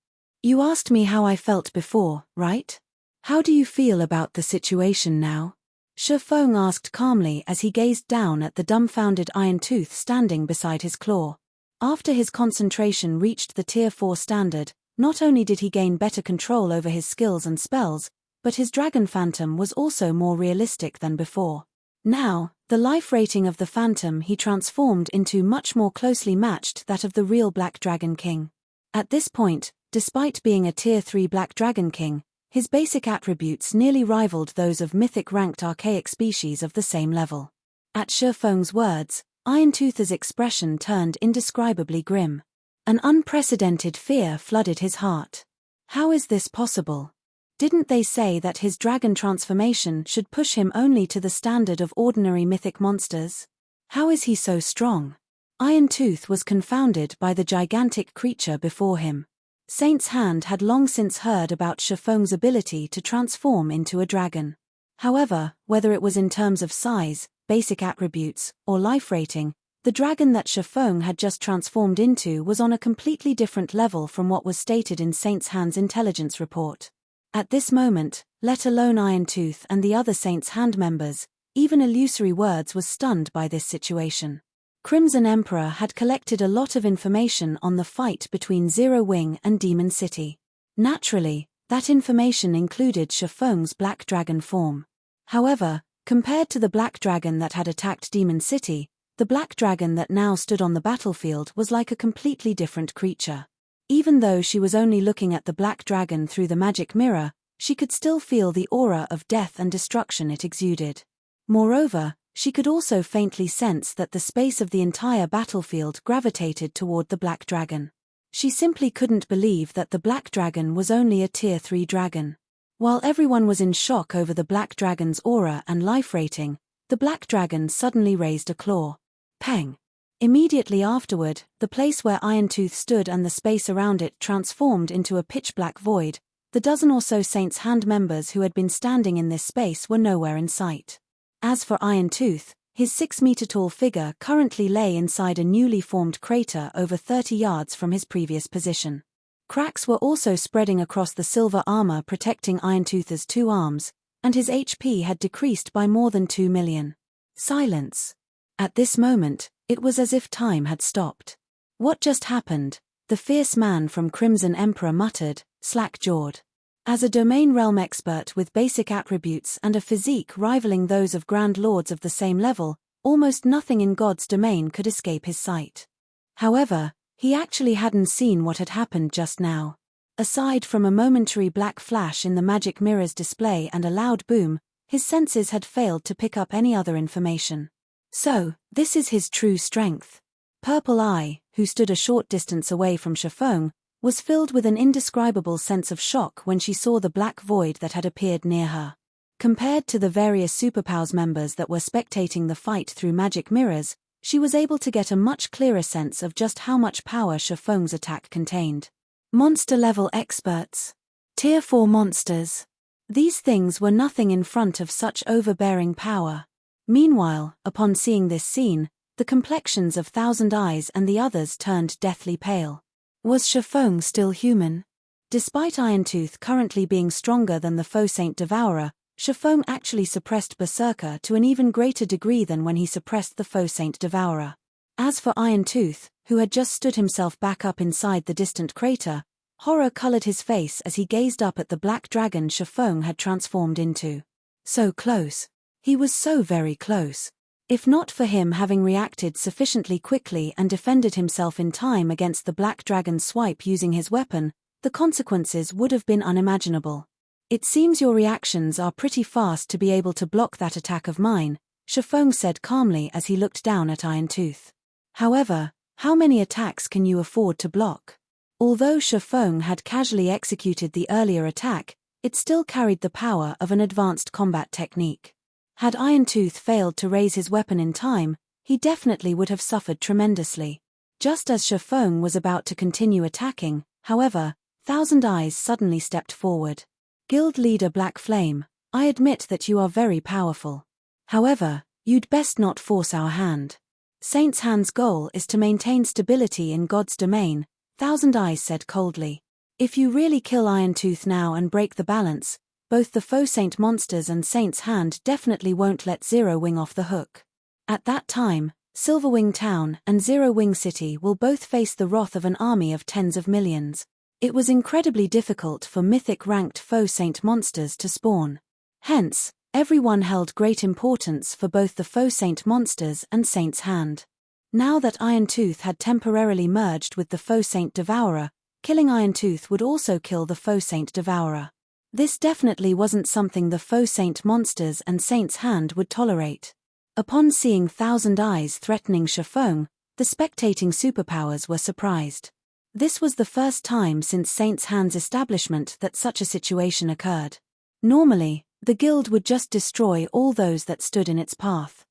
You asked me how I felt before, right? How do you feel about the situation now? Shifeng asked calmly as he gazed down at the dumbfounded Iron Tooth standing beside his claw. After his concentration reached the Tier 4 standard, not only did he gain better control over his skills and spells, but his Dragon Phantom was also more realistic than before. Now, the life rating of the Phantom he transformed into much more closely matched that of the real Black Dragon King. At this point, despite being a Tier 3 Black Dragon King, his basic attributes nearly rivaled those of mythic-ranked archaic species of the same level. At Shifeng's words, Iron Tooth's expression turned indescribably grim. An unprecedented fear flooded his heart. How is this possible? Didn't they say that his dragon transformation should push him only to the standard of ordinary mythic monsters? How is he so strong? Iron Tooth was confounded by the gigantic creature before him. Saint's Hand had long since heard about Shifeng's ability to transform into a dragon. However, whether it was in terms of size, basic attributes, or life rating, the dragon that Shifeng had just transformed into was on a completely different level from what was stated in Saint's Hand's intelligence report. At this moment, let alone Iron Tooth and the other Saint's Hand members, even Illusory Words was stunned by this situation. Crimson Emperor had collected a lot of information on the fight between Zero Wing and Demon City. Naturally, that information included Shifeng's Black Dragon form. However, compared to the Black Dragon that had attacked Demon City, the Black Dragon that now stood on the battlefield was like a completely different creature. Even though she was only looking at the Black Dragon through the magic mirror, she could still feel the aura of death and destruction it exuded. Moreover, she could also faintly sense that the space of the entire battlefield gravitated toward the Black Dragon. She simply couldn't believe that the Black Dragon was only a Tier 3 dragon. While everyone was in shock over the Black Dragon's aura and life rating, the Black Dragon suddenly raised a claw. Peng! Immediately afterward, the place where Iron Tooth stood and the space around it transformed into a pitch-black void. The dozen or so Saints' Hand members who had been standing in this space were nowhere in sight. As for Iron Tooth, his 6-meter-tall figure currently lay inside a newly formed crater over 30 yards from his previous position. Cracks were also spreading across the silver armor protecting Iron Tooth's 2 arms, and his HP had decreased by more than 2 million. Silence. At this moment, it was as if time had stopped. What just happened? The fierce man from Crimson Emperor muttered, slack-jawed. As a domain realm expert with basic attributes and a physique rivaling those of Grand Lords of the same level, almost nothing in God's domain could escape his sight. However, he actually hadn't seen what had happened just now. Aside from a momentary black flash in the magic mirror's display and a loud boom, his senses had failed to pick up any other information. So, this is his true strength. Purple Eye, who stood a short distance away from Shifeng, was filled with an indescribable sense of shock when she saw the black void that had appeared near her. Compared to the various Superpowers members that were spectating the fight through magic mirrors, she was able to get a much clearer sense of just how much power Shifeng's attack contained. Monster-level experts. Tier 4 monsters. These things were nothing in front of such overbearing power. Meanwhile, upon seeing this scene, the complexions of Thousand Eyes and the others turned deathly pale. Was Shifeng still human? Despite Irontooth currently being stronger than the Faux Saint Devourer, Shifeng actually suppressed Berserker to an even greater degree than when he suppressed the Faux Saint Devourer. As for Irontooth, who had just stood himself back up inside the distant crater, horror colored his face as he gazed up at the black dragon Shifeng had transformed into. So close. He was so very close. If not for him having reacted sufficiently quickly and defended himself in time against the black dragon's swipe using his weapon, the consequences would have been unimaginable. It seems your reactions are pretty fast to be able to block that attack of mine, Shifeng said calmly as he looked down at Irontooth. However, how many attacks can you afford to block? Although Shifeng had casually executed the earlier attack, it still carried the power of an advanced combat technique. Had Irontooth failed to raise his weapon in time, he definitely would have suffered tremendously. Just as Shifeng was about to continue attacking, however, Thousand Eyes suddenly stepped forward. Guild leader Black Flame, I admit that you are very powerful. However, you'd best not force our hand. Saint's Hand's goal is to maintain stability in God's domain, Thousand Eyes said coldly. If you really kill Irontooth now and break the balance, both the Faux Saint monsters and Saint's Hand definitely won't let Zero Wing off the hook. At that time, Silverwing Town and Zero Wing City will both face the wrath of an army of tens of millions. It was incredibly difficult for Mythic-ranked Faux Saint monsters to spawn. Hence, everyone held great importance for both the Faux Saint monsters and Saint's Hand. Now that Irontooth had temporarily merged with the Faux Saint Devourer, killing Irontooth would also kill the Faux Saint Devourer. This definitely wasn't something the Faux Saint monsters and Saint's Hand would tolerate. Upon seeing Thousand Eyes threatening Shifeng, the spectating Superpowers were surprised. This was the first time since Saint's Hand's establishment that such a situation occurred. Normally, the guild would just destroy all those that stood in its path.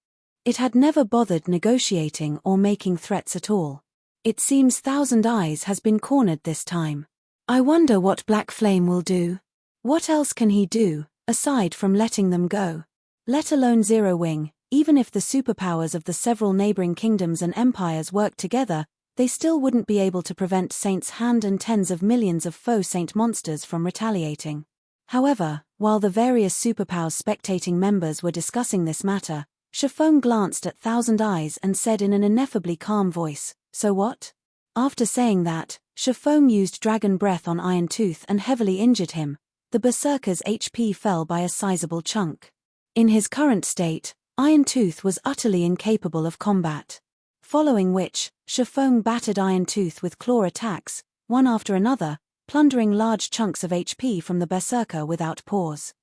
It had never bothered negotiating or making threats at all. It seems Thousand Eyes has been cornered this time. I wonder what Black Flame will do. What else can he do, aside from letting them go? Let alone Zero Wing, even if the superpowers of the several neighboring kingdoms and empires worked together, they still wouldn't be able to prevent Saint's Hand and tens of millions of Faux Saint monsters from retaliating. However, while the various Superpowers spectating members were discussing this matter, Shifeng glanced at Thousand Eyes and said in an ineffably calm voice, "So what?" After saying that, Shifeng used Dragon Breath on Irontooth and heavily injured him. The Berserker's HP fell by a sizable chunk. In his current state, Irontooth was utterly incapable of combat. Following which, Shifeng battered Irontooth with claw attacks, one after another, plundering large chunks of HP from the Berserker without pause.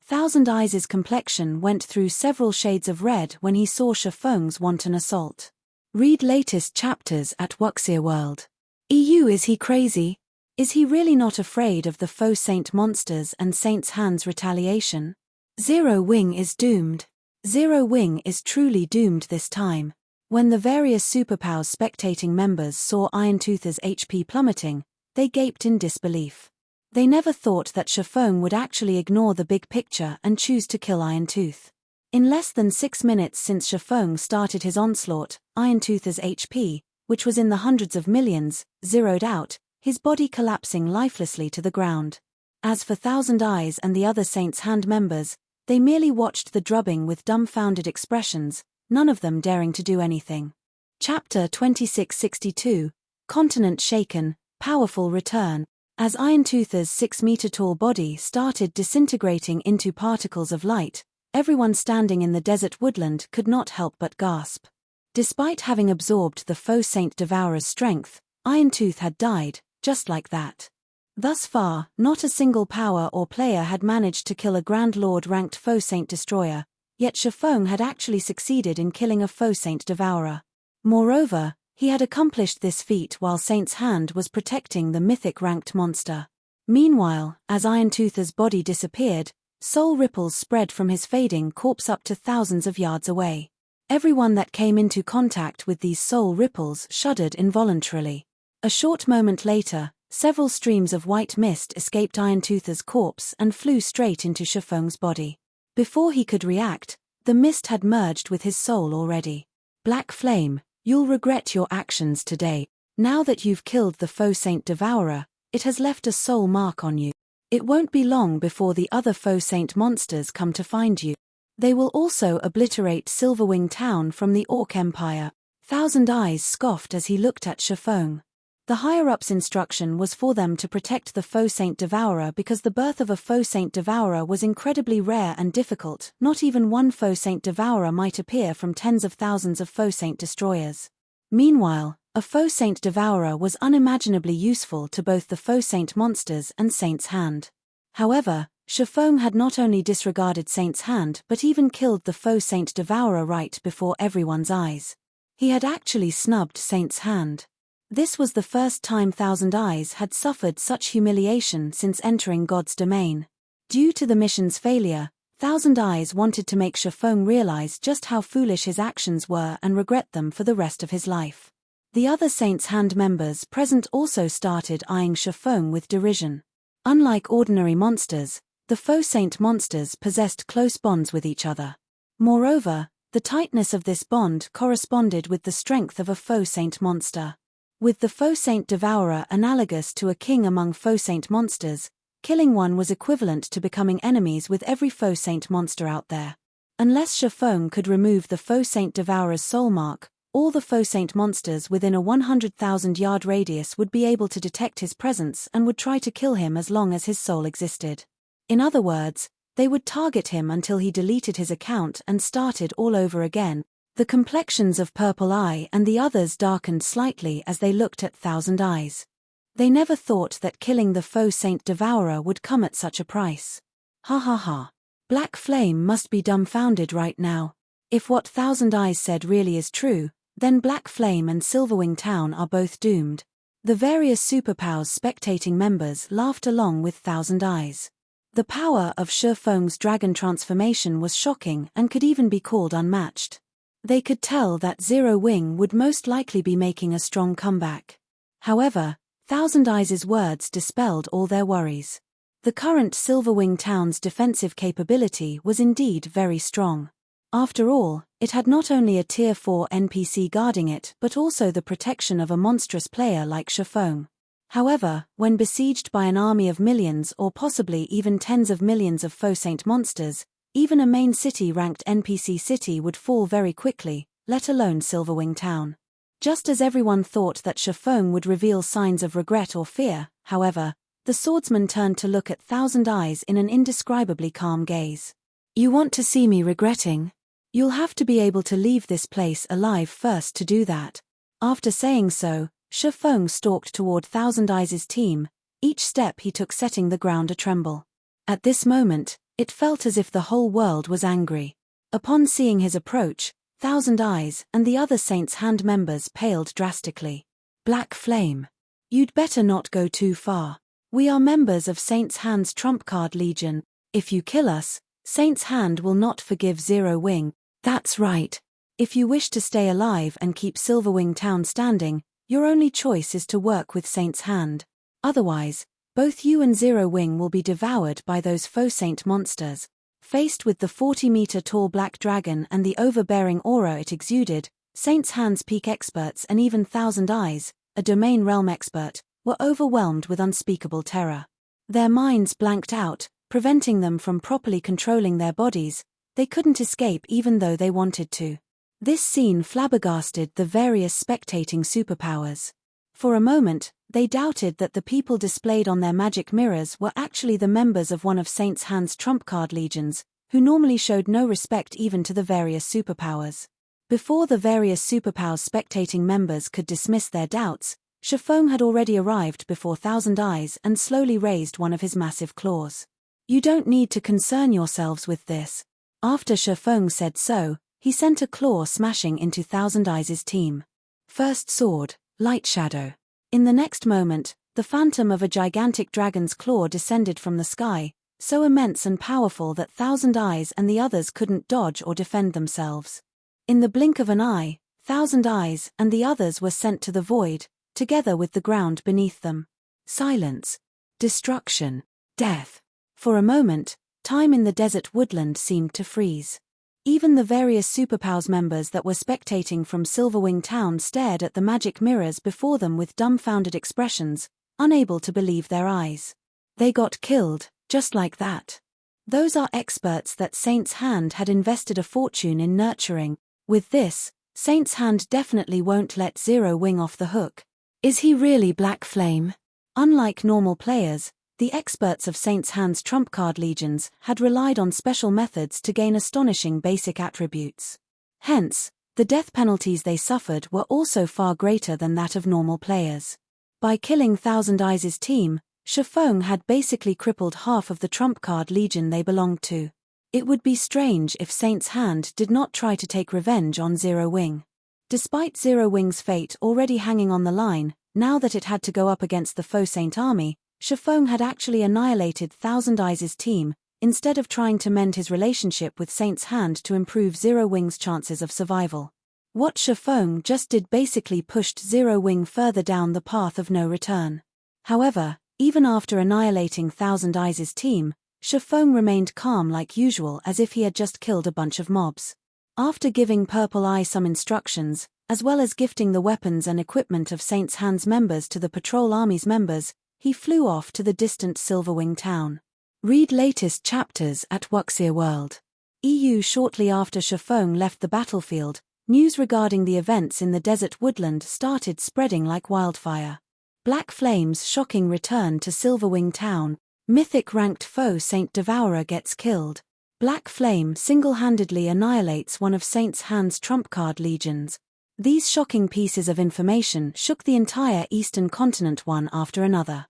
Thousand Eyes' complexion went through several shades of red when he saw Shifeng's wanton assault. Read latest chapters at Wuxia World. Is he crazy? Is he really not afraid of the Faux Saint monsters and Saint's Hand's retaliation? Zero Wing is doomed. Zero Wing is truly doomed this time. When the various Superpowers spectating members saw Irontooth's HP plummeting, they gaped in disbelief. They never thought that Shifeng would actually ignore the big picture and choose to kill Irontooth. In less than 6 minutes since Shifeng started his onslaught, Irontooth's HP, which was in the hundreds of millions, zeroed out, his body collapsing lifelessly to the ground. As for Thousand Eyes and the other Saint's Hand members, they merely watched the drubbing with dumbfounded expressions, none of them daring to do anything. Chapter 2662, Continent Shaken, Powerful Return. As Irontooth's 6-meter-tall body started disintegrating into particles of light, Everyone standing in the desert woodland could not help but gasp. Despite having absorbed the Faux Saint Devourer's strength, Irontooth had died, just like that. Thus far, not a single power or player had managed to kill a Grand Lord-ranked Faux Saint Destroyer, yet Chifeng had actually succeeded in killing a Faux Saint Devourer. Moreover, he had accomplished this feat while Saint's Hand was protecting the Mythic-ranked monster. Meanwhile, as Irontooth's body disappeared, soul ripples spread from his fading corpse up to thousands of yards away. Everyone that came into contact with these soul ripples shuddered involuntarily. A short moment later, several streams of white mist escaped Irontooth's corpse and flew straight into Chifeng's body. Before he could react, the mist had merged with his soul already. Black Flame, you'll regret your actions today. Now that you've killed the Faux Saint Devourer, it has left a soul mark on you. It won't be long before the other Faux Saint monsters come to find you. They will also obliterate Silverwing town from the Orc Empire. Thousand Eyes scoffed as he looked at Chifeng. The higher-ups' instruction was for them to protect the Faux Saint Devourer because the birth of a Faux Saint Devourer was incredibly rare and difficult. Not even one Faux Saint Devourer might appear from tens of thousands of Faux Saint Destroyers. Meanwhile, a Faux Saint Devourer was unimaginably useful to both the Faux Saint monsters and Saint's Hand. However, Chifeng had not only disregarded Saint's Hand but even killed the Faux Saint Devourer right before everyone's eyes. He had actually snubbed Saint's Hand. This was the first time Thousand Eyes had suffered such humiliation since entering God's domain. Due to the mission's failure, Thousand Eyes wanted to make Chifeng realize just how foolish his actions were and regret them for the rest of his life. The other Saint's Hand members present also started eyeing Chifeng with derision. Unlike ordinary monsters, the Faux Saint monsters possessed close bonds with each other. Moreover, the tightness of this bond corresponded with the strength of a Faux Saint monster. With the Faux Saint Devourer analogous to a king among Faux Saint monsters, killing one was equivalent to becoming enemies with every Faux Saint monster out there. Unless Chifeng could remove the Faux Saint Devourer's soul mark, all the Faux Saint monsters within a 100,000-yard radius would be able to detect his presence and would try to kill him as long as his soul existed. In other words, they would target him until he deleted his account and started all over again. The complexions of Purple Eye and the others darkened slightly as they looked at Thousand Eyes. They never thought that killing the Faux Saint Devourer would come at such a price. Ha ha ha. Black Flame must be dumbfounded right now. If what Thousand Eyes said really is true, then Black Flame and Silverwing Town are both doomed. The various Superpowers spectating members laughed along with Thousand Eyes. The power of Chifeng's dragon transformation was shocking and could even be called unmatched. They could tell that Zero Wing would most likely be making a strong comeback. However, Thousand Eyes' words dispelled all their worries. The current Silverwing town's defensive capability was indeed very strong. After all, it had not only a Tier 4 NPC guarding it but also the protection of a monstrous player like Chifeng. However, when besieged by an army of millions or possibly even tens of millions of Faux Saint monsters, even a main city-ranked NPC city would fall very quickly, let alone Silverwing Town. Just as everyone thought that Chifeng would reveal signs of regret or fear, however, the swordsman turned to look at Thousand Eyes in an indescribably calm gaze. "You want to see me regretting? You'll have to be able to leave this place alive first to do that." After saying so, Chifeng stalked toward Thousand Eyes' team, each step he took setting the ground a-tremble. At this moment, it felt as if the whole world was angry. Upon seeing his approach, Thousand Eyes and the other Saint's Hand members paled drastically. "Black Flame. You'd better not go too far. We are members of Saint's Hand's Trump Card Legion. If you kill us, Saint's Hand will not forgive Zero Wing." "That's right. If you wish to stay alive and keep Silverwing Town standing, your only choice is to work with Saint's Hand. Otherwise, both you and Zero Wing will be devoured by those Faux Saint monsters." Faced with the 40-meter-tall black dragon and the overbearing aura it exuded, Saint's Hand's peak experts and even Thousand Eyes, a domain realm expert, were overwhelmed with unspeakable terror. Their minds blanked out, preventing them from properly controlling their bodies. They couldn't escape even though they wanted to. This scene flabbergasted the various spectating superpowers. For a moment, they doubted that the people displayed on their magic mirrors were actually the members of one of Saint's Hand's trump card legions, who normally showed no respect even to the various superpowers. Before the various superpowers spectating members could dismiss their doubts, Faux had already arrived before Thousand Eyes and slowly raised one of his massive claws. "You don't need to concern yourselves with this." After Faux said so, he sent a claw smashing into Thousand Eyes' team. First sword, light shadow. In the next moment, the phantom of a gigantic dragon's claw descended from the sky, so immense and powerful that Thousand Eyes and the others couldn't dodge or defend themselves. In the blink of an eye, Thousand Eyes and the others were sent to the void, together with the ground beneath them. Silence. Destruction. Death. For a moment, time in the desert woodland seemed to freeze. Even the various superpowers members that were spectating from Silverwing town stared at the magic mirrors before them with dumbfounded expressions, unable to believe their eyes. They got killed, just like that. Those are experts that Saint's Hand had invested a fortune in nurturing. With this, Saint's Hand definitely won't let Zero Wing off the hook. Is he really Black Flame? Unlike normal players, the experts of Saint's Hand's trump card legions had relied on special methods to gain astonishing basic attributes. Hence, the death penalties they suffered were also far greater than that of normal players. By killing Thousand Eyes' team, Faux had basically crippled half of the trump card legion they belonged to. It would be strange if Saint's Hand did not try to take revenge on Zero Wing. Despite Zero Wing's fate already hanging on the line, now that it had to go up against the Faux Saint army, Faux had actually annihilated Thousand Eyes' team, instead of trying to mend his relationship with Saint's Hand to improve Zero Wing's chances of survival. What Faux just did basically pushed Zero Wing further down the path of no return. However, even after annihilating Thousand Eyes' team, Faux remained calm like usual as if he had just killed a bunch of mobs. After giving Purple Eye some instructions, as well as gifting the weapons and equipment of Saint's Hand's members to the Patrol Army's members, he flew off to the distant Silverwing town. Read latest chapters at Wuxia World. EU. Shortly after Faux left the battlefield, news regarding the events in the desert woodland started spreading like wildfire. Black Flame's shocking return to Silverwing town. Mythic ranked Faux Saint Devourer gets killed. Black Flame single-handedly annihilates one of Saint's Hand's trump card legions. These shocking pieces of information shook the entire Eastern continent one after another.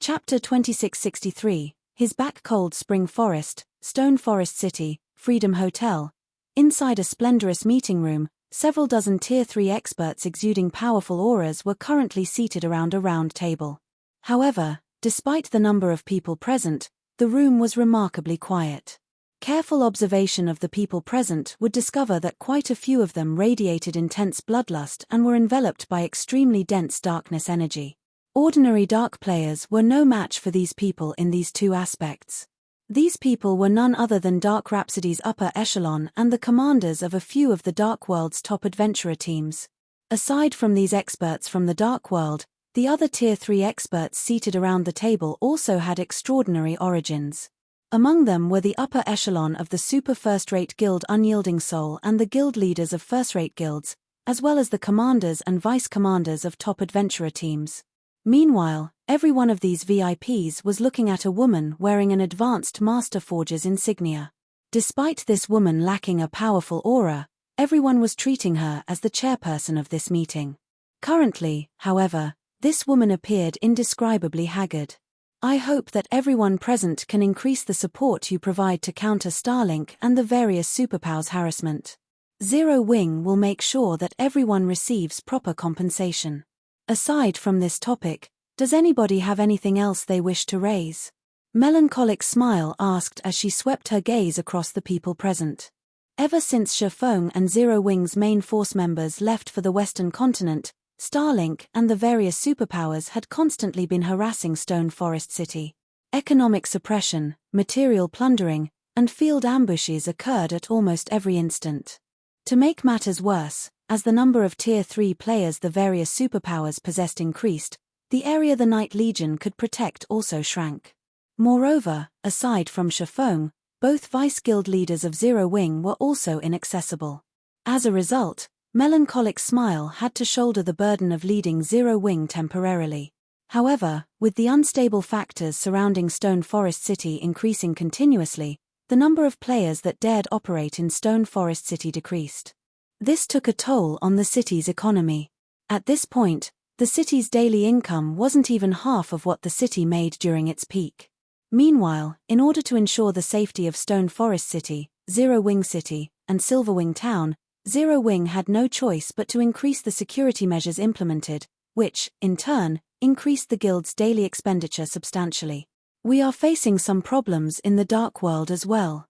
Chapter 2663, His Back. Cold Spring Forest, Stone Forest City, Freedom Hotel. Inside a splendorous meeting room, several dozen Tier 3 experts exuding powerful auras were currently seated around a round table. However, despite the number of people present, the room was remarkably quiet. Careful observation of the people present would discover that quite a few of them radiated intense bloodlust and were enveloped by extremely dense darkness energy. Ordinary dark players were no match for these people in these two aspects. These people were none other than Dark Rhapsody's upper echelon and the commanders of a few of the Dark World's top adventurer teams. Aside from these experts from the Dark World, the other Tier 3 experts seated around the table also had extraordinary origins. Among them were the upper echelon of the super first-rate guild Unyielding Soul and the guild leaders of first-rate guilds, as well as the commanders and vice-commanders of top adventurer teams. Meanwhile, every one of these VIPs was looking at a woman wearing an advanced Master Forger's insignia. Despite this woman lacking a powerful aura, everyone was treating her as the chairperson of this meeting. Currently, however, this woman appeared indescribably haggard. I hope that everyone present can increase the support you provide to counter Starlink and the various superpowers harassment. Zero Wing will make sure that everyone receives proper compensation. Aside from this topic, does anybody have anything else they wish to raise? Melancholic Smile asked as she swept her gaze across the people present. Ever since Faux and Zero Wing's main force members left for the Western continent, Starlink and the various superpowers had constantly been harassing Stone Forest City. Economic suppression, material plundering, and field ambushes occurred at almost every instant. To make matters worse, as the number of Tier 3 players the various superpowers possessed increased, the area the Night Legion could protect also shrank. Moreover, aside from Faux, both vice-guild leaders of Zero Wing were also inaccessible. As a result, Melancholic Smile had to shoulder the burden of leading Zero Wing temporarily. However, with the unstable factors surrounding Stone Forest City increasing continuously, the number of players that dared operate in Stone Forest City decreased. This took a toll on the city's economy. At this point, the city's daily income wasn't even half of what the city made during its peak. Meanwhile, in order to ensure the safety of Stone Forest City, Zero Wing City, and Silverwing Town, Zero Wing had no choice but to increase the security measures implemented, which, in turn, increased the guild's daily expenditure substantially. We are facing some problems in the Dark World as well.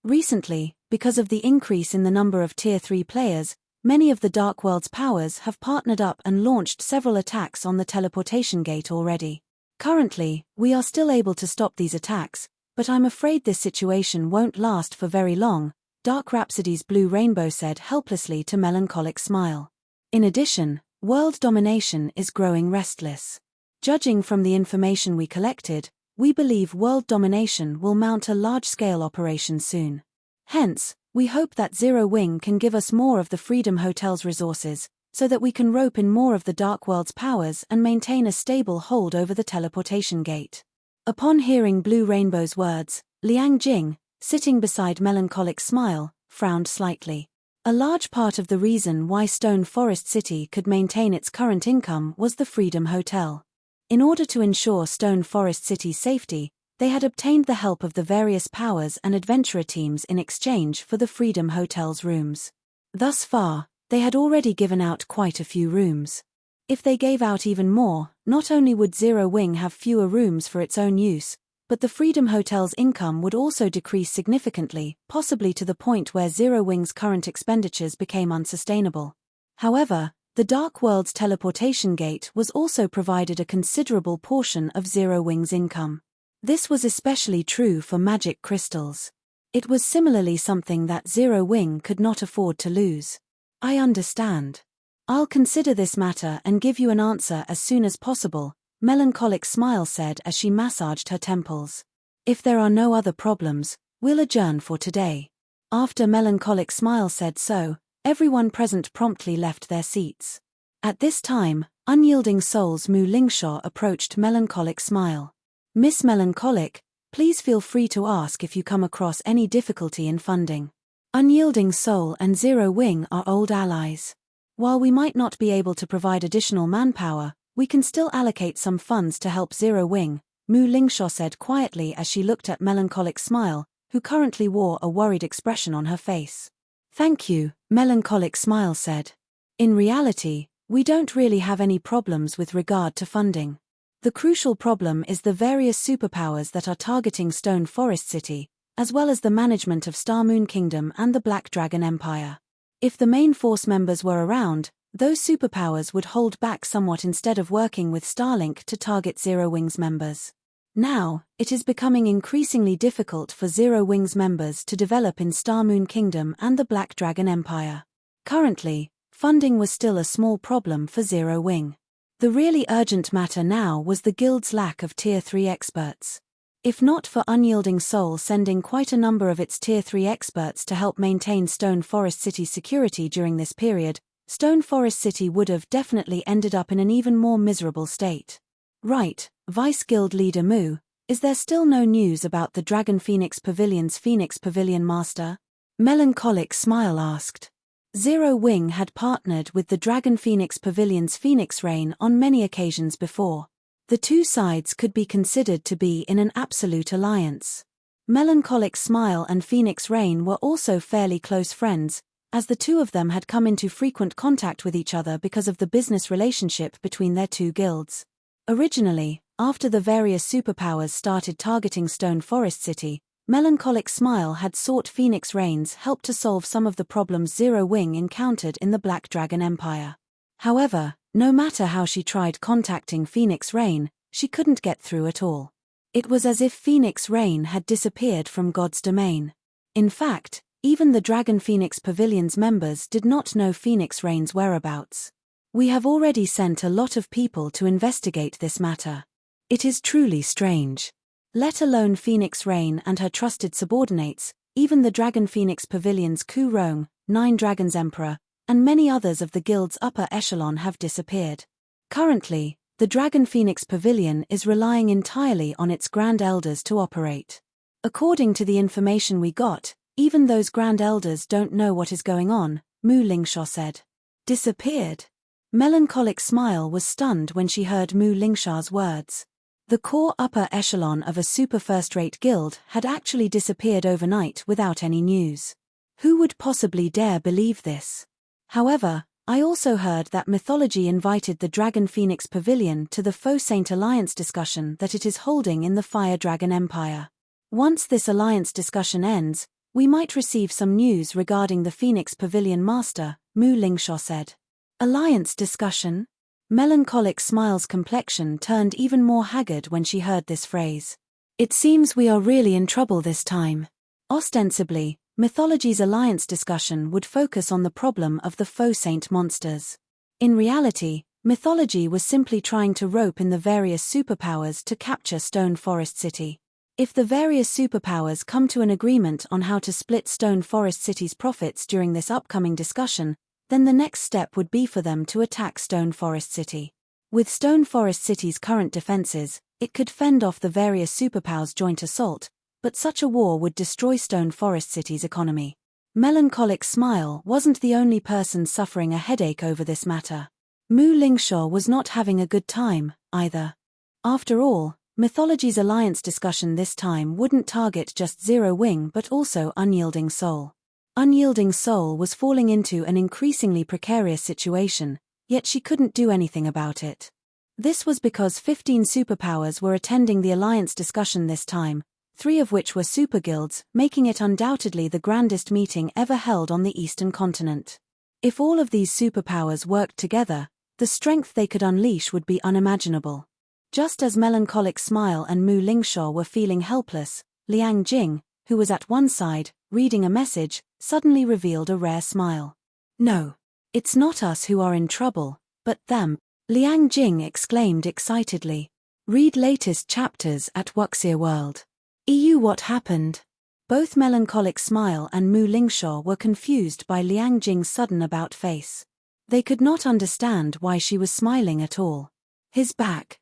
Recently, because of the increase in the number of Tier 3 players, many of the Dark World's powers have partnered up and launched several attacks on the teleportation gate already. Currently, we are still able to stop these attacks, but I'm afraid this situation won't last for very long, Dark Rhapsody's Blue Rainbow said helplessly to Melancholic Smile. In addition, world domination is growing restless. Judging from the information we collected, we believe world domination will mount a large-scale operation soon. Hence, we hope that Zero Wing can give us more of the Freedom Hotel's resources, so that we can rope in more of the Dark World's powers and maintain a stable hold over the teleportation gate. Upon hearing Blue Rainbow's words, Liang Jing, sitting beside Melancholic Smile, frowned slightly. A large part of the reason why Stone Forest City could maintain its current income was the Freedom Hotel. In order to ensure Stone Forest City's safety, they had obtained the help of the various powers and adventurer teams in exchange for the Freedom Hotel's rooms. Thus far, they had already given out quite a few rooms. If they gave out even more, not only would Zero Wing have fewer rooms for its own use, but the Freedom Hotel's income would also decrease significantly, possibly to the point where Zero Wing's current expenditures became unsustainable. However, the Dark World's teleportation gate was also provided a considerable portion of Zero Wing's income. This was especially true for magic crystals. It was similarly something that Zero Wing could not afford to lose. I understand. I'll consider this matter and give you an answer as soon as possible, Melancholic Smile said as she massaged her temples. If there are no other problems, we'll adjourn for today. After Melancholic Smile said so, everyone present promptly left their seats. At this time, Unyielding Soul's Mu Lingshaw approached Melancholic Smile. Miss Melancholic, please feel free to ask if you come across any difficulty in funding. Unyielding Soul and Zero Wing are old allies. While we might not be able to provide additional manpower, we can still allocate some funds to help Zero Wing, Mu Lingshaw said quietly as she looked at Melancholic Smile, who currently wore a worried expression on her face. Thank you, Melancholic Smile said. In reality, we don't really have any problems with regard to funding. The crucial problem is the various superpowers that are targeting Stone Forest City, as well as the management of Star Moon Kingdom and the Black Dragon Empire. If the main force members were around, those superpowers would hold back somewhat instead of working with Starlink to target Zero Wing's members. Now, it is becoming increasingly difficult for Zero Wing's members to develop in Star Moon Kingdom and the Black Dragon Empire. Currently, funding was still a small problem for Zero Wing. The really urgent matter now was the guild's lack of Tier 3 experts. If not for Unyielding Soul sending quite a number of its Tier 3 experts to help maintain Stone Forest City's security during this period, Stone Forest City would have definitely ended up in an even more miserable state. Right, Vice Guild Leader Mu, is there still no news about the Dragon Phoenix Pavilion's Phoenix Pavilion Master? Melancholic Smile asked. Zero Wing had partnered with the Dragon Phoenix Pavilion's Phoenix Rain on many occasions before. The two sides could be considered to be in an absolute alliance. Melancholic Smile and Phoenix Rain were also fairly close friends, as the two of them had come into frequent contact with each other because of the business relationship between their two guilds. Originally, after the various superpowers started targeting Stone Forest City, Melancholic Smile had sought Phoenix Rain's help to solve some of the problems Zero Wing encountered in the Black Dragon Empire. However, no matter how she tried contacting Phoenix Rain, she couldn't get through at all. It was as if Phoenix Rain had disappeared from God's domain. In fact, even the Dragon Phoenix Pavilion's members did not know Phoenix Rain's whereabouts. We have already sent a lot of people to investigate this matter. It is truly strange. Let alone Phoenix Rain and her trusted subordinates, even the Dragon Phoenix Pavilion's Ku Rong, 9 Dragons Emperor, and many others of the guild's upper echelon have disappeared. Currently, the Dragon Phoenix Pavilion is relying entirely on its Grand Elders to operate. According to the information we got, even those Grand Elders don't know what is going on, Mu Lingshaw said. Disappeared? Melancholic Smile was stunned when she heard Mu Lingshaw's words. The core upper echelon of a super first-rate guild had actually disappeared overnight without any news. Who would possibly dare believe this? However, I also heard that Mythology invited the Dragon Phoenix Pavilion to the Faux Saint Alliance discussion that it is holding in the Fire Dragon Empire. Once this alliance discussion ends, we might receive some news regarding the Phoenix Pavilion Master, Mu Lingshaw said. Alliance discussion? Melancholic Smile's complexion turned even more haggard when she heard this phrase. It seems we are really in trouble this time. Ostensibly, Mythology's alliance discussion would focus on the problem of the Faux Saint monsters. In reality, Mythology was simply trying to rope in the various superpowers to capture Stone Forest City. If the various superpowers come to an agreement on how to split Stone Forest City's profits during this upcoming discussion, then the next step would be for them to attack Stone Forest City. With Stone Forest City's current defenses, it could fend off the various superpowers' joint assault, but such a war would destroy Stone Forest City's economy. Melancholic Smile wasn't the only person suffering a headache over this matter. Mu Lingshaw was not having a good time, either. After all, Mythology's alliance discussion this time wouldn't target just Zero Wing but also Unyielding Soul. Unyielding Soul was falling into an increasingly precarious situation, yet she couldn't do anything about it. This was because 15 superpowers were attending the alliance discussion this time, 3 of which were superguilds, making it undoubtedly the grandest meeting ever held on the Eastern continent. If all of these superpowers worked together, the strength they could unleash would be unimaginable. Just as Melancholic Smile and Mu Lingshaw were feeling helpless, Liang Jing, who was at one side, reading a message, suddenly revealed a rare smile. No. It's not us who are in trouble, but them, Liang Jing exclaimed excitedly. Read latest chapters at Wuxia World. EU What happened? Both Melancholic Smile and Mu Lingshaw were confused by Liang Jing's sudden about-face. They could not understand why she was smiling at all. His back.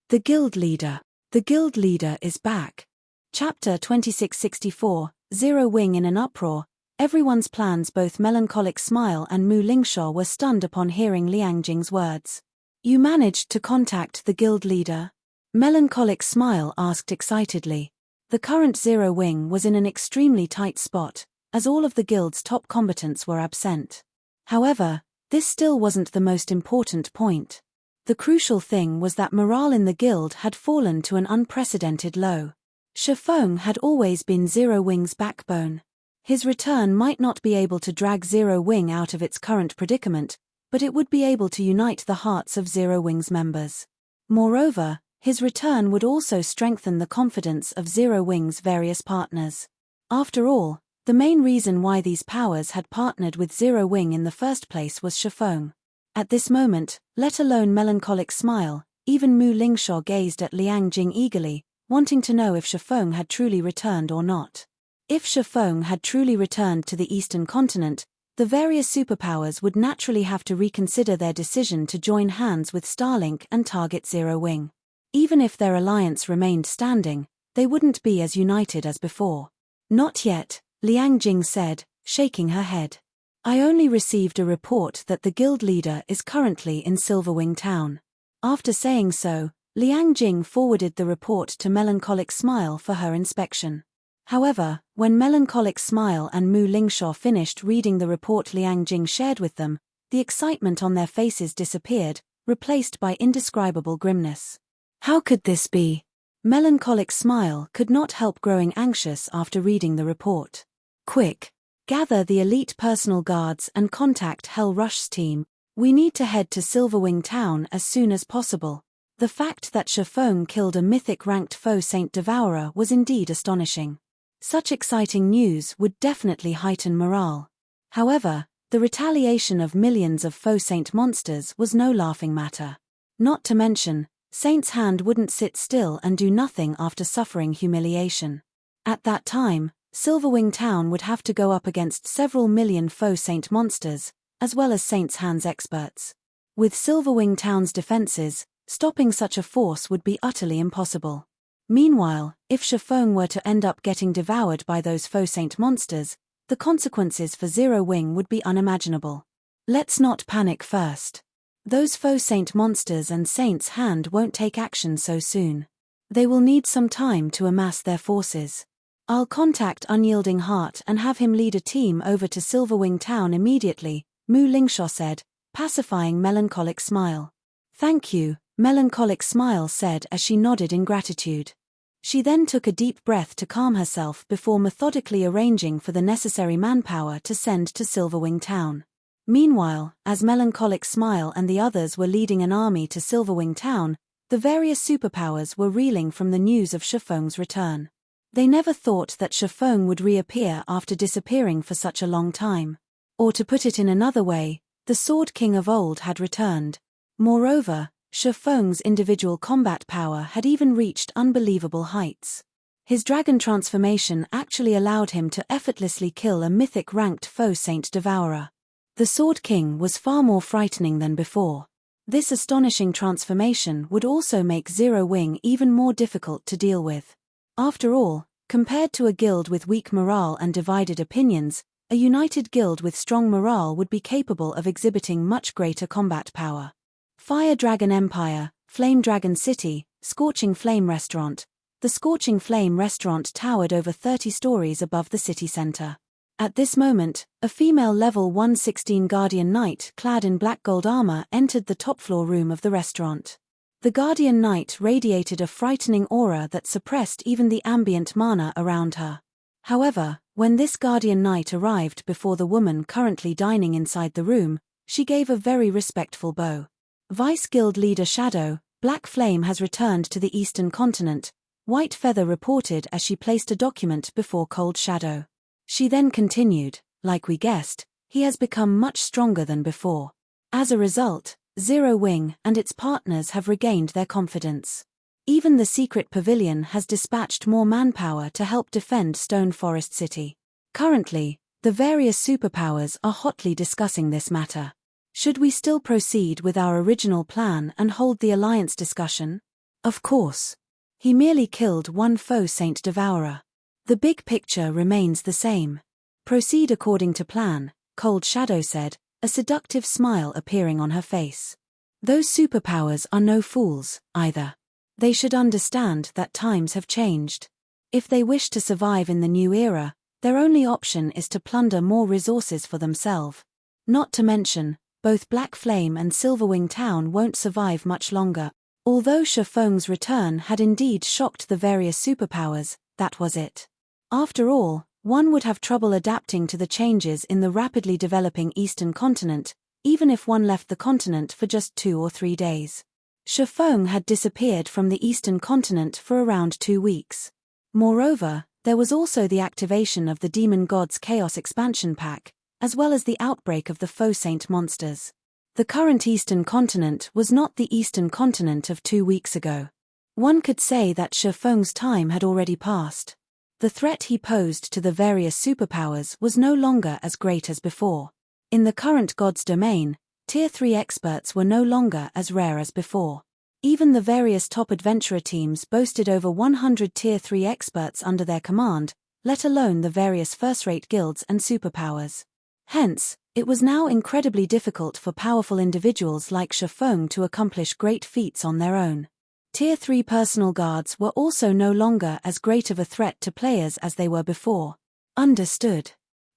The guild leader. The guild leader is back. Chapter 2664, Zero Wing in an Uproar. Everyone's plans. Both Melancholic Smile and Mu Lingshaw were stunned upon hearing Liang Jing's words. You managed to contact the guild leader? Melancholic Smile asked excitedly. The current Zero Wing was in an extremely tight spot, as all of the guild's top combatants were absent. However, this still wasn't the most important point. The crucial thing was that morale in the guild had fallen to an unprecedented low. Faux had always been Zero Wing's backbone. His return might not be able to drag Zero Wing out of its current predicament, but it would be able to unite the hearts of Zero Wing's members. Moreover, his return would also strengthen the confidence of Zero Wing's various partners. After all, the main reason why these powers had partnered with Zero Wing in the first place was Faux. At this moment, let alone Melancholic Smile, even Mu Lingshaw gazed at Liang Jing eagerly, wanting to know if Faux had truly returned or not. If Faux had truly returned to the Eastern continent, the various superpowers would naturally have to reconsider their decision to join hands with Starlink and target Zero Wing. Even if their alliance remained standing, they wouldn't be as united as before. Not yet, Liang Jing said, shaking her head. I only received a report that the guild leader is currently in Silverwing town. After saying so, Liang Jing forwarded the report to Melancholic Smile for her inspection. However, when Melancholic Smile and Mu Lingshaw finished reading the report Liang Jing shared with them, the excitement on their faces disappeared, replaced by indescribable grimness. How could this be? Melancholic Smile could not help growing anxious after reading the report. Quick! Gather the elite personal guards and contact Hell Rush's team. We need to head to Silverwing town as soon as possible. The fact that Faux killed a mythic-ranked Faux Saint Devourer was indeed astonishing. Such exciting news would definitely heighten morale. However, the retaliation of millions of Faux Saint monsters was no laughing matter. Not to mention, Saint's hand wouldn't sit still and do nothing after suffering humiliation. At that time, Silverwing Town would have to go up against several million Faux Saint monsters, as well as Saint's Hand's experts. With Silverwing Town's defenses, stopping such a force would be utterly impossible. Meanwhile, if Shifeng were to end up getting devoured by those Faux Saint monsters, the consequences for Zero Wing would be unimaginable. Let's not panic first. Those Faux Saint monsters and Saint's Hand won't take action so soon. They will need some time to amass their forces. I'll contact Unyielding Heart and have him lead a team over to Silverwing Town immediately, Mu Lingshaw said, pacifying Melancholic Smile. Thank you, Melancholic Smile said as she nodded in gratitude. She then took a deep breath to calm herself before methodically arranging for the necessary manpower to send to Silverwing Town. Meanwhile, as Melancholic Smile and the others were leading an army to Silverwing Town, the various superpowers were reeling from the news of Shifeng's return. They never thought that Shifeng would reappear after disappearing for such a long time. Or to put it in another way, the Sword King of old had returned. Moreover, Shifeng's individual combat power had even reached unbelievable heights. His dragon transformation actually allowed him to effortlessly kill a mythic-ranked Faux Saint Devourer. The Sword King was far more frightening than before. This astonishing transformation would also make Zero Wing even more difficult to deal with. After all, compared to a guild with weak morale and divided opinions, a united guild with strong morale would be capable of exhibiting much greater combat power. Fire Dragon Empire, Flame Dragon City, Scorching Flame Restaurant. The Scorching Flame Restaurant towered over 30 stories above the city center. At this moment, a female level 116 Guardian Knight clad in black gold armor entered the top-floor room of the restaurant. The Guardian Knight radiated a frightening aura that suppressed even the ambient mana around her. However, when this Guardian Knight arrived before the woman currently dining inside the room, she gave a very respectful bow. Vice Guild Leader Shadow, Black Flame has returned to the Eastern Continent, White Feather reported as she placed a document before Cold Shadow. She then continued, like we guessed, he has become much stronger than before. As a result, Zero Wing and its partners have regained their confidence. Even the Secret Pavilion has dispatched more manpower to help defend Stone Forest City. Currently, the various superpowers are hotly discussing this matter. Should we still proceed with our original plan and hold the alliance discussion? Of course. He merely killed one Faux Saint Devourer. The big picture remains the same. Proceed according to plan, Cold Shadow said, a seductive smile appearing on her face. Those superpowers are no fools, either. They should understand that times have changed. If they wish to survive in the new era, their only option is to plunder more resources for themselves. Not to mention, both Black Flame and Silverwing Town won't survive much longer. Although Shifeng's return had indeed shocked the various superpowers, that was it. After all, one would have trouble adapting to the changes in the rapidly developing Eastern Continent, even if one left the continent for just 2 or 3 days. Shifeng had disappeared from the Eastern Continent for around 2 weeks. Moreover, there was also the activation of the Demon Gods Chaos Expansion Pack, as well as the outbreak of the Faux Saint monsters. The current Eastern Continent was not the Eastern Continent of 2 weeks ago. One could say that Shifeng's time had already passed. The threat he posed to the various superpowers was no longer as great as before. In the current God's domain, Tier 3 experts were no longer as rare as before. Even the various top adventurer teams boasted over 100 Tier 3 experts under their command, let alone the various first-rate guilds and superpowers. Hence, it was now incredibly difficult for powerful individuals like Shifeng to accomplish great feats on their own. Tier 3 personal guards were also no longer as great of a threat to players as they were before. Understood.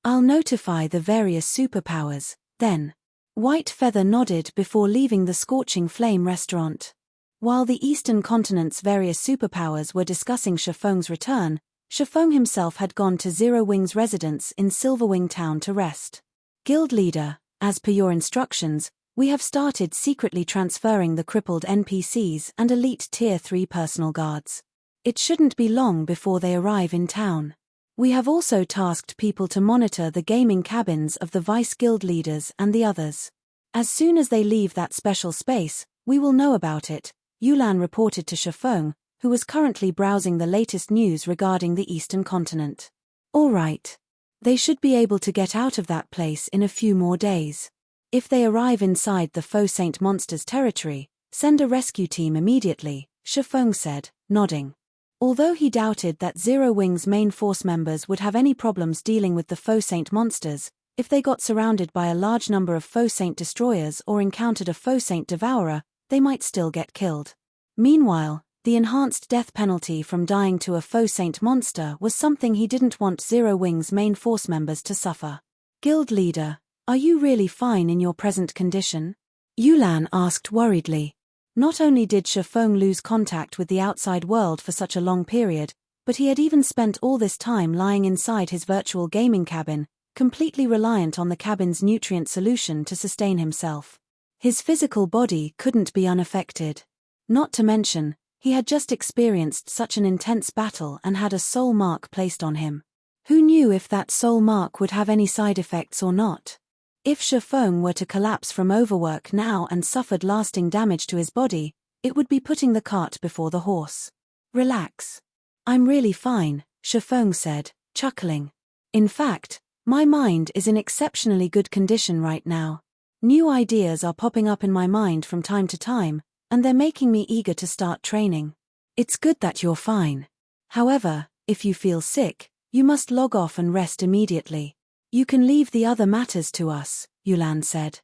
I'll notify the various superpowers, then. White Feather nodded before leaving the Scorching Flame restaurant. While the Eastern Continent's various superpowers were discussing Shifeng's return, Shifeng himself had gone to Zero Wing's residence in Silverwing Town to rest. Guild Leader, as per your instructions, we have started secretly transferring the crippled NPCs and elite Tier 3 personal guards. It shouldn't be long before they arrive in town. We have also tasked people to monitor the gaming cabins of the Vice Guild leaders and the others. As soon as they leave that special space, we will know about it, Yulan reported to Shifeng, who was currently browsing the latest news regarding the Eastern Continent. All right. They should be able to get out of that place in a few more days. If they arrive inside the Faux Saint monster's territory, send a rescue team immediately, Shifeng said, nodding. Although he doubted that Zero Wing's main force members would have any problems dealing with the Faux Saint monsters, if they got surrounded by a large number of Faux Saint destroyers or encountered a Faux Saint Devourer, they might still get killed. Meanwhile, the enhanced death penalty from dying to a Faux Saint monster was something he didn't want Zero Wing's main force members to suffer. Guild leader, are you really fine in your present condition? Yulan asked worriedly. Not only did Shifeng lose contact with the outside world for such a long period, but he had even spent all this time lying inside his virtual gaming cabin, completely reliant on the cabin's nutrient solution to sustain himself. His physical body couldn't be unaffected. Not to mention, he had just experienced such an intense battle and had a soul mark placed on him. Who knew if that soul mark would have any side effects or not? If Shifeng were to collapse from overwork now and suffered lasting damage to his body, it would be putting the cart before the horse. Relax. I'm really fine, Shifeng said, chuckling. In fact, my mind is in exceptionally good condition right now. New ideas are popping up in my mind from time to time, and they're making me eager to start training. It's good that you're fine. However, if you feel sick, you must log off and rest immediately. You can leave the other matters to us, Yulan said.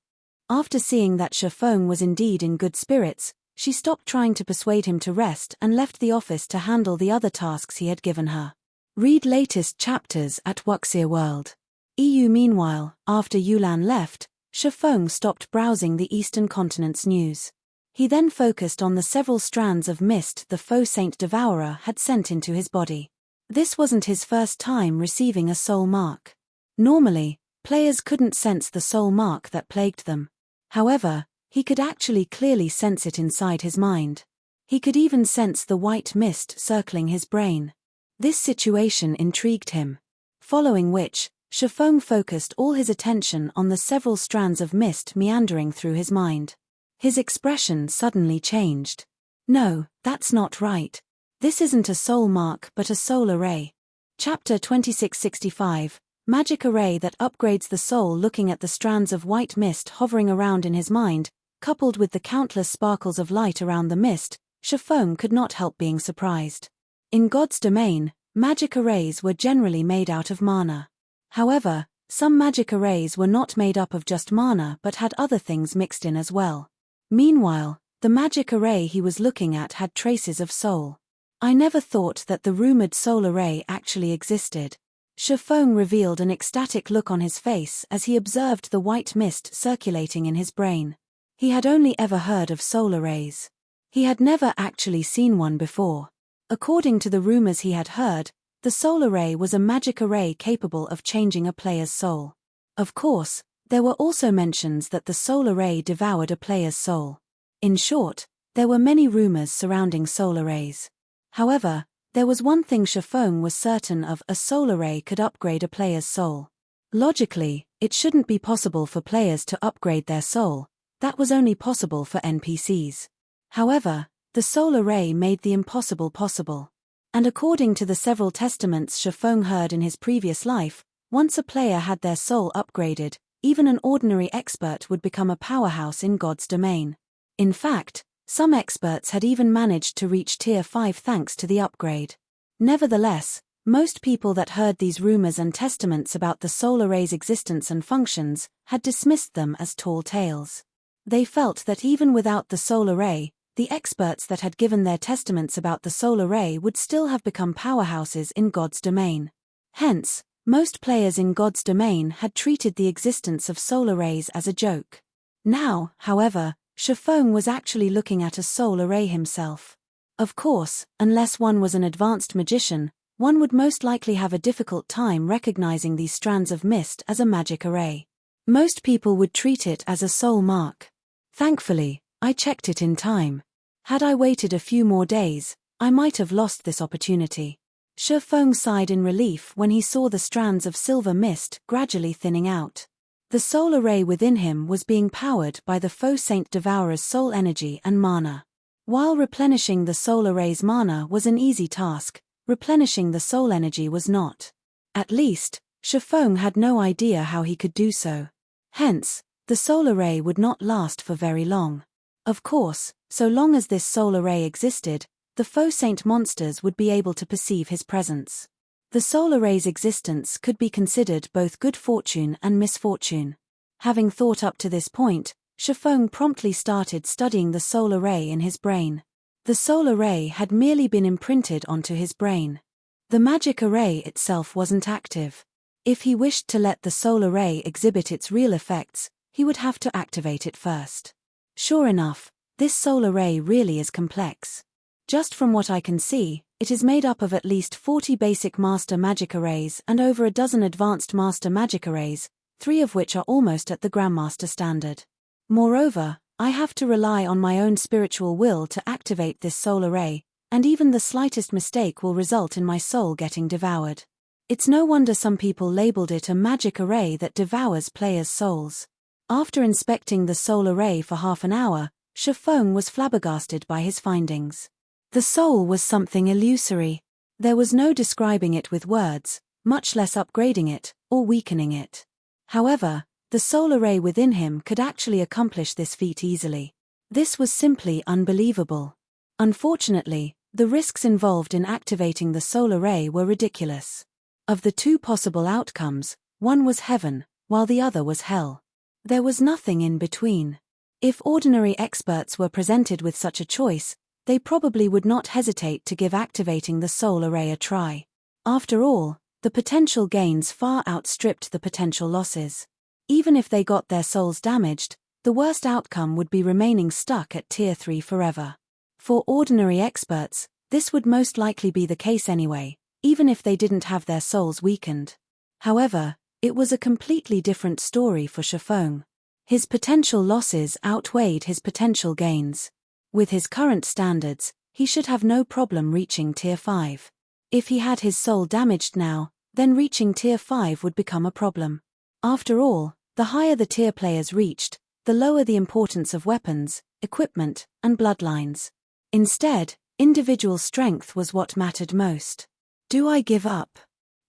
After seeing that Shifeng was indeed in good spirits, she stopped trying to persuade him to rest and left the office to handle the other tasks he had given her. Read latest chapters at Wuxia World. EU. Meanwhile, after Yulan left, Shifeng stopped browsing the Eastern Continent's news. He then focused on the several strands of mist the Faux Saint Devourer had sent into his body. This wasn't his first time receiving a soul mark. Normally, players couldn't sense the soul mark that plagued them. However, he could actually clearly sense it inside his mind. He could even sense the white mist circling his brain. This situation intrigued him. Following which, Shifeng focused all his attention on the several strands of mist meandering through his mind. His expression suddenly changed. No, that's not right. This isn't a soul mark but a soul array. Chapter 2665. Magic array that upgrades the soul. Looking at the strands of white mist hovering around in his mind, coupled with the countless sparkles of light around the mist, Shifeng could not help being surprised. In God's domain, magic arrays were generally made out of mana. However, some magic arrays were not made up of just mana but had other things mixed in as well. Meanwhile, the magic array he was looking at had traces of soul. I never thought that the rumored soul array actually existed. Shifeng revealed an ecstatic look on his face as he observed the white mist circulating in his brain. He had only ever heard of soul arrays. He had never actually seen one before. According to the rumors he had heard, the soul array was a magic array capable of changing a player's soul. Of course, there were also mentions that the soul array devoured a player's soul. In short, there were many rumors surrounding soul arrays. However, there was one thing Shifeng was certain of: a soul array could upgrade a player's soul. Logically, it shouldn't be possible for players to upgrade their soul, that was only possible for NPCs. However, the soul array made the impossible possible. And according to the several testaments Shifeng heard in his previous life, once a player had their soul upgraded, even an ordinary expert would become a powerhouse in God's domain. In fact, some experts had even managed to reach Tier 5 thanks to the upgrade. Nevertheless, most people that heard these rumors and testaments about the soul array's existence and functions had dismissed them as tall tales. They felt that even without the soul array, the experts that had given their testaments about the soul array would still have become powerhouses in God's domain. Hence, most players in God's domain had treated the existence of soul arrays as a joke. Now, however, Shifeng was actually looking at a soul array himself. Of course, unless one was an advanced magician, one would most likely have a difficult time recognizing these strands of mist as a magic array. Most people would treat it as a soul mark. Thankfully, I checked it in time. Had I waited a few more days, I might have lost this opportunity. Shifeng sighed in relief when he saw the strands of silver mist gradually thinning out. The soul array within him was being powered by the Faux Saint Devourer's soul energy and mana. While replenishing the soul array's mana was an easy task, replenishing the soul energy was not. At least, Shifeng had no idea how he could do so. Hence, the soul array would not last for very long. Of course, so long as this soul array existed, the Faux Saint monsters would be able to perceive his presence. The soul array's existence could be considered both good fortune and misfortune. Having thought up to this point, Faux promptly started studying the soul array in his brain. The soul array had merely been imprinted onto his brain. The magic array itself wasn't active. If he wished to let the soul array exhibit its real effects, he would have to activate it first. Sure enough, this soul array really is complex. Just from what I can see, it is made up of at least 40 basic master magic arrays and over a dozen advanced master magic arrays, 3 of which are almost at the Grandmaster standard. Moreover, I have to rely on my own spiritual will to activate this soul array, and even the slightest mistake will result in my soul getting devoured. It's no wonder some people labeled it a magic array that devours players' souls. After inspecting the soul array for half an hour, Faux was flabbergasted by his findings. The soul was something illusory. There was no describing it with words, much less upgrading it, or weakening it. However, the soul array within him could actually accomplish this feat easily. This was simply unbelievable. Unfortunately, the risks involved in activating the soul array were ridiculous. Of the 2 possible outcomes, one was heaven, while the other was hell. There was nothing in between. If ordinary experts were presented with such a choice, they probably would not hesitate to give activating the soul array a try. After all, the potential gains far outstripped the potential losses. Even if they got their souls damaged, the worst outcome would be remaining stuck at Tier 3 forever. For ordinary experts, this would most likely be the case anyway, even if they didn't have their souls weakened. However, it was a completely different story for Faux. His potential losses outweighed his potential gains. With his current standards, he should have no problem reaching Tier 5. If he had his soul damaged now, then reaching Tier 5 would become a problem. After all, the higher the tier players reached, the lower the importance of weapons, equipment, and bloodlines. Instead, individual strength was what mattered most. Do I give up?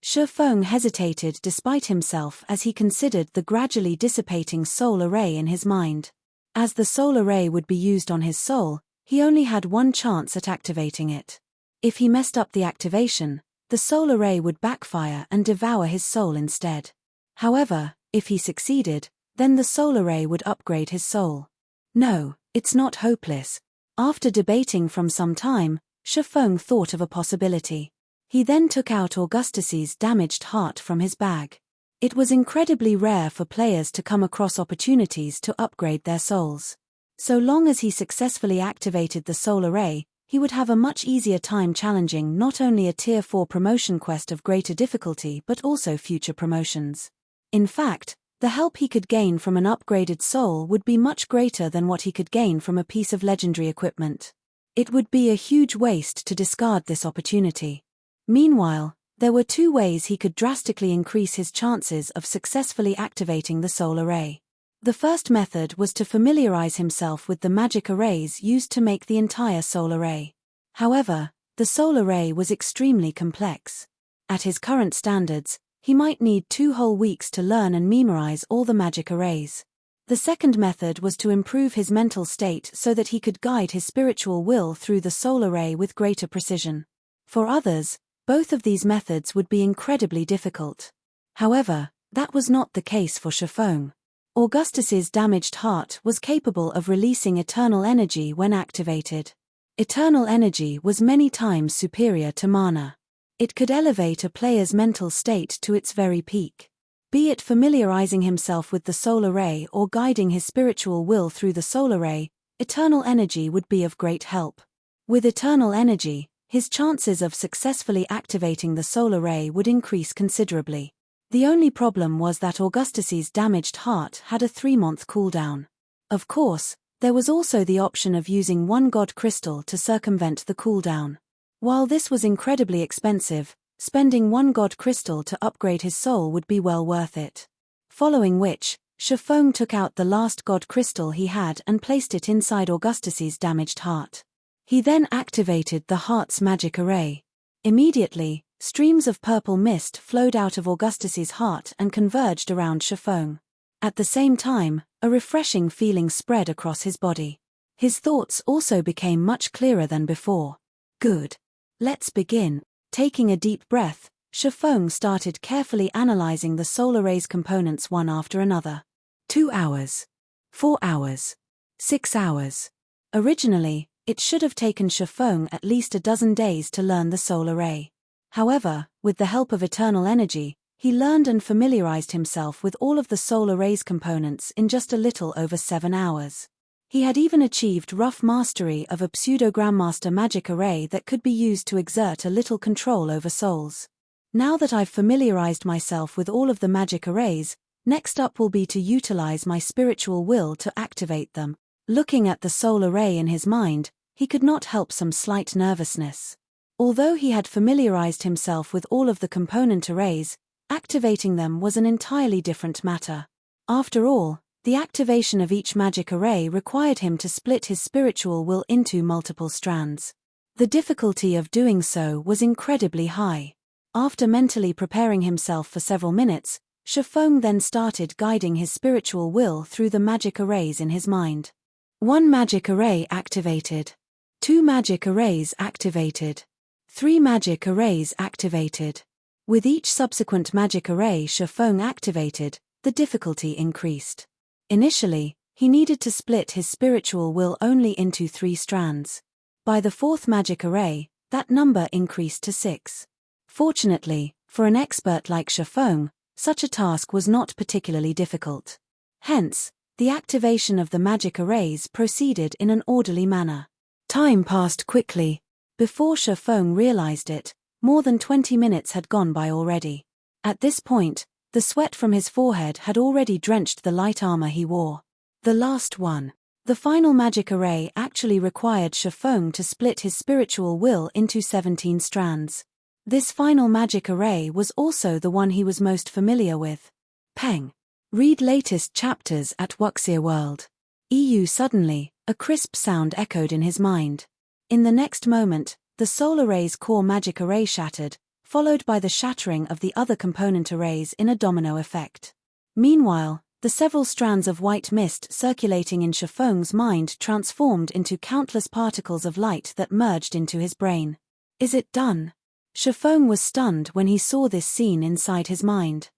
Faux hesitated despite himself as he considered the gradually dissipating soul array in his mind. As the soul array would be used on his soul, he only had one chance at activating it. If he messed up the activation, the soul array would backfire and devour his soul instead. However, if he succeeded, then the soul array would upgrade his soul. No, it's not hopeless. After debating from some time, Faux thought of a possibility. He then took out Augustus's damaged heart from his bag. It was incredibly rare for players to come across opportunities to upgrade their souls. So long as he successfully activated the soul array, he would have a much easier time challenging not only a Tier 4 promotion quest of greater difficulty but also future promotions. In fact, the help he could gain from an upgraded soul would be much greater than what he could gain from a piece of legendary equipment. It would be a huge waste to discard this opportunity. Meanwhile, there were 2 ways he could drastically increase his chances of successfully activating the soul array. The first method was to familiarize himself with the magic arrays used to make the entire soul array. However, the soul array was extremely complex. At his current standards, he might need 2 whole weeks to learn and memorize all the magic arrays. The second method was to improve his mental state so that he could guide his spiritual will through the soul array with greater precision. For others, both of these methods would be incredibly difficult. However, that was not the case for Faux. Augustus's damaged heart was capable of releasing eternal energy when activated. Eternal energy was many times superior to mana. It could elevate a player's mental state to its very peak. Be it familiarizing himself with the soul array or guiding his spiritual will through the soul array, eternal energy would be of great help. With eternal energy, his chances of successfully activating the soul array would increase considerably. The only problem was that Augustus's damaged heart had a 3-month cooldown. Of course, there was also the option of using 1 god crystal to circumvent the cooldown. While this was incredibly expensive, spending 1 god crystal to upgrade his soul would be well worth it. Following which, Faux took out the last god crystal he had and placed it inside Augustus's damaged heart. He then activated the heart's magic array. Immediately, streams of purple mist flowed out of Augustus's heart and converged around Faux. At the same time, a refreshing feeling spread across his body. His thoughts also became much clearer than before. Good. Let's begin. Taking a deep breath, Faux started carefully analyzing the solar ray's components one after another. 2 hours. 4 hours. 6 hours. Originally, it should have taken Faux at least a dozen days to learn the solar ray. However, with the help of eternal energy, he learned and familiarized himself with all of the solar ray's components in just a little over 7 hours. He had even achieved rough mastery of a pseudo-grandmaster magic array that could be used to exert a little control over souls. Now that I've familiarized myself with all of the magic arrays, next up will be to utilize my spiritual will to activate them. Looking at the solar ray in his mind, he could not help some slight nervousness. Although he had familiarized himself with all of the component arrays, activating them was an entirely different matter. After all, the activation of each magic array required him to split his spiritual will into multiple strands. The difficulty of doing so was incredibly high. After mentally preparing himself for several minutes, Faux then started guiding his spiritual will through the magic arrays in his mind. 1 magic array activated. 2 magic arrays activated. 3 magic arrays activated. With each subsequent magic array Faux activated, the difficulty increased. Initially, he needed to split his spiritual will only into 3 strands. By the 4th magic array, that number increased to 6. Fortunately, for an expert like Faux, such a task was not particularly difficult. Hence, the activation of the magic arrays proceeded in an orderly manner. Time passed quickly. Before Faux realized it, more than 20 minutes had gone by already. At this point, the sweat from his forehead had already drenched the light armor he wore. The last one. The final magic array actually required Faux to split his spiritual will into 17 strands. This final magic array was also the one he was most familiar with. Peng. Read latest chapters at Wuxia World. EU. Suddenly, a crisp sound echoed in his mind. In the next moment, the solar ray's core magic array shattered, followed by the shattering of the other component arrays in a domino effect. Meanwhile, the several strands of white mist circulating in Faux's mind transformed into countless particles of light that merged into his brain. Is it done? Faux was stunned when he saw this scene inside his mind.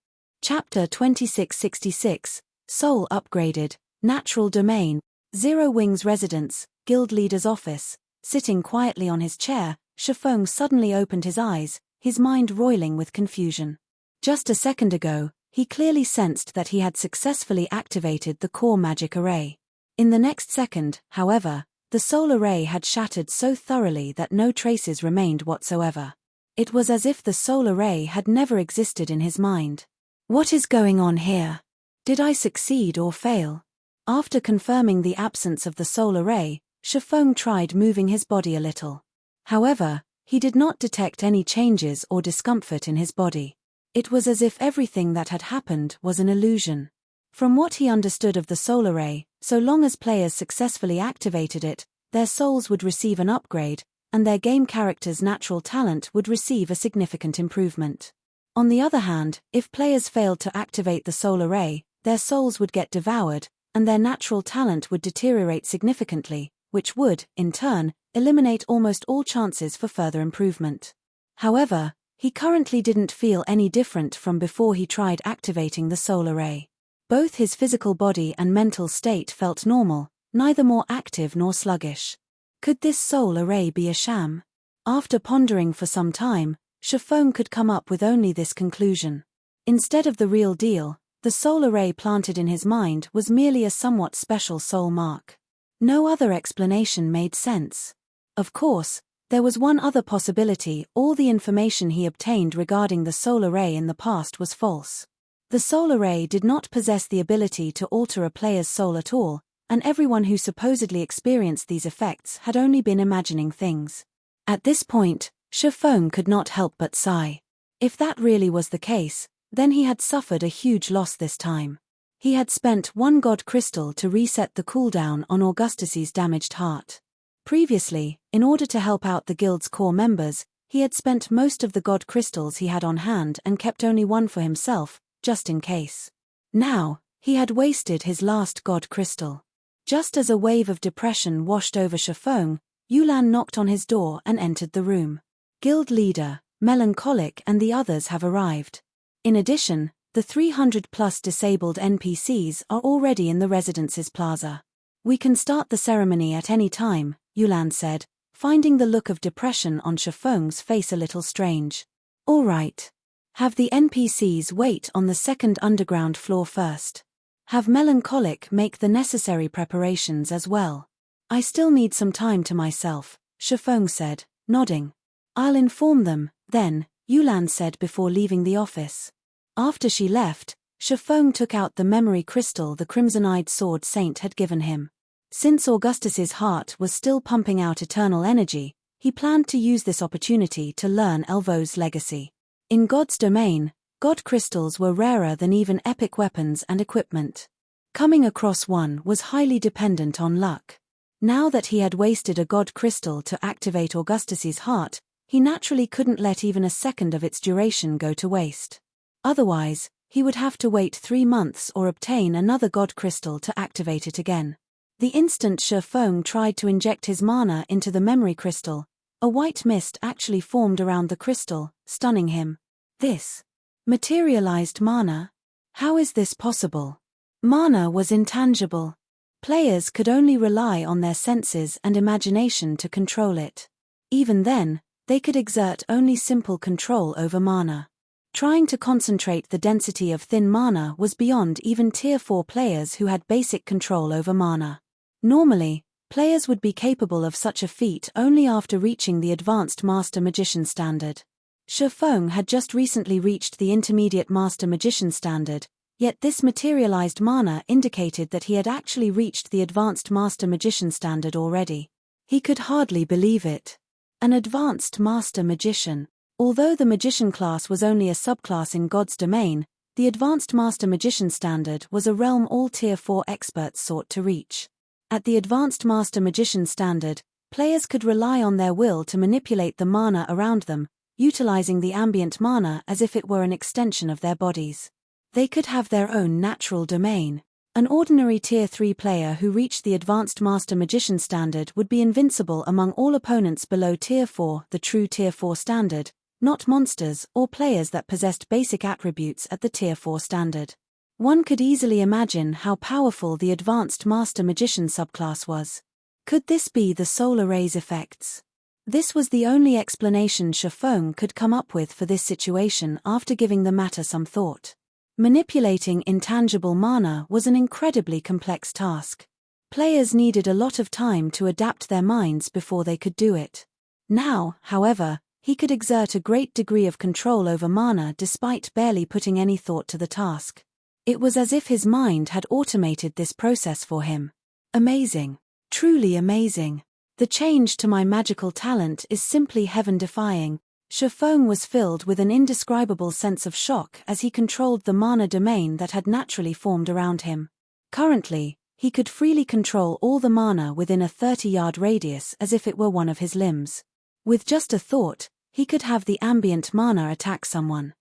Chapter 2666, Soul Upgraded, Natural Domain, Zero Wing's Residence, Guild Leader's Office. Sitting quietly on his chair, Faux suddenly opened his eyes, his mind roiling with confusion. Just a second ago, he clearly sensed that he had successfully activated the core magic array. In the next second, however, the solar ray had shattered so thoroughly that no traces remained whatsoever. It was as if the solar ray had never existed in his mind. What is going on here? Did I succeed or fail? After confirming the absence of the solar ray, Faux tried moving his body a little. However, he did not detect any changes or discomfort in his body. It was as if everything that had happened was an illusion. From what he understood of the solar ray, so long as players successfully activated it, their souls would receive an upgrade, and their game character's natural talent would receive a significant improvement. On the other hand, if players failed to activate the solar ray, their souls would get devoured, and their natural talent would deteriorate significantly, which would, in turn, eliminate almost all chances for further improvement. However, he currently didn't feel any different from before he tried activating the solar ray. Both his physical body and mental state felt normal, neither more active nor sluggish. Could this soul array be a sham? After pondering for some time, Faux could come up with only this conclusion. Instead of the real deal, the soul array planted in his mind was merely a somewhat special soul mark. No other explanation made sense. Of course, there was one other possibility: all the information he obtained regarding the solar ray in the past was false. The solar ray did not possess the ability to alter a player's soul at all, and everyone who supposedly experienced these effects had only been imagining things. At this point, Faux could not help but sigh. If that really was the case, then he had suffered a huge loss this time. He had spent 1 god crystal to reset the cooldown on Augustus's damaged heart. Previously, in order to help out the guild's core members, he had spent most of the god crystals he had on hand and kept only 1 for himself, just in case. Now, he had wasted his last god crystal. Just as a wave of depression washed over Faux, Yulan knocked on his door and entered the room. Guild leader, Melancholic and the others have arrived. In addition, the 300+ disabled NPCs are already in the residence's plaza. We can start the ceremony at any time, Yulan said, finding the look of depression on Shifeng's face a little strange. All right. Have the NPCs wait on the second underground floor first. Have Melancholic make the necessary preparations as well. I still need some time to myself, Shifeng said, nodding. I'll inform them, then, Yulan said before leaving the office. After she left, Shifeng took out the memory crystal the Crimson-Eyed Sword Saint had given him. Since Augustus's heart was still pumping out eternal energy, he planned to use this opportunity to learn Elvo's legacy. In God's domain, God crystals were rarer than even epic weapons and equipment. Coming across one was highly dependent on luck. Now that he had wasted a God crystal to activate Augustus's heart, he naturally couldn't let even a second of its duration go to waste. Otherwise, he would have to wait 3 months or obtain another God crystal to activate it again. The instant Shifeng tried to inject his mana into the memory crystal, a white mist actually formed around the crystal, stunning him. This materialized mana? How is this possible? Mana was intangible. Players could only rely on their senses and imagination to control it. Even then, they could exert only simple control over mana. Trying to concentrate the density of thin mana was beyond even Tier 4 players who had basic control over mana. Normally, players would be capable of such a feat only after reaching the Advanced Master Magician standard. Shifeng had just recently reached the Intermediate Master Magician standard, yet this materialized mana indicated that he had actually reached the Advanced Master Magician standard already. He could hardly believe it. An Advanced Master Magician. Although the Magician class was only a subclass in God's domain, the Advanced Master Magician standard was a realm all Tier 4 experts sought to reach. At the Advanced Master Magician standard, players could rely on their will to manipulate the mana around them, utilizing the ambient mana as if it were an extension of their bodies. They could have their own natural domain. An ordinary Tier 3 player who reached the Advanced Master Magician standard would be invincible among all opponents below Tier 4, the true Tier 4 standard, not monsters or players that possessed basic attributes at the Tier 4 standard. One could easily imagine how powerful the Advanced Master Magician subclass was. Could this be the soul array's effects? This was the only explanation Shifeng could come up with for this situation after giving the matter some thought. Manipulating intangible mana was an incredibly complex task. Players needed a lot of time to adapt their minds before they could do it. Now, however, he could exert a great degree of control over mana despite barely putting any thought to the task. It was as if his mind had automated this process for him. Amazing. Truly amazing. The change to my magical talent is simply heaven-defying. Shifeng was filled with an indescribable sense of shock as he controlled the mana domain that had naturally formed around him. Currently, he could freely control all the mana within a 30-yard radius as if it were one of his limbs. With just a thought, he could have the ambient mana attack someone.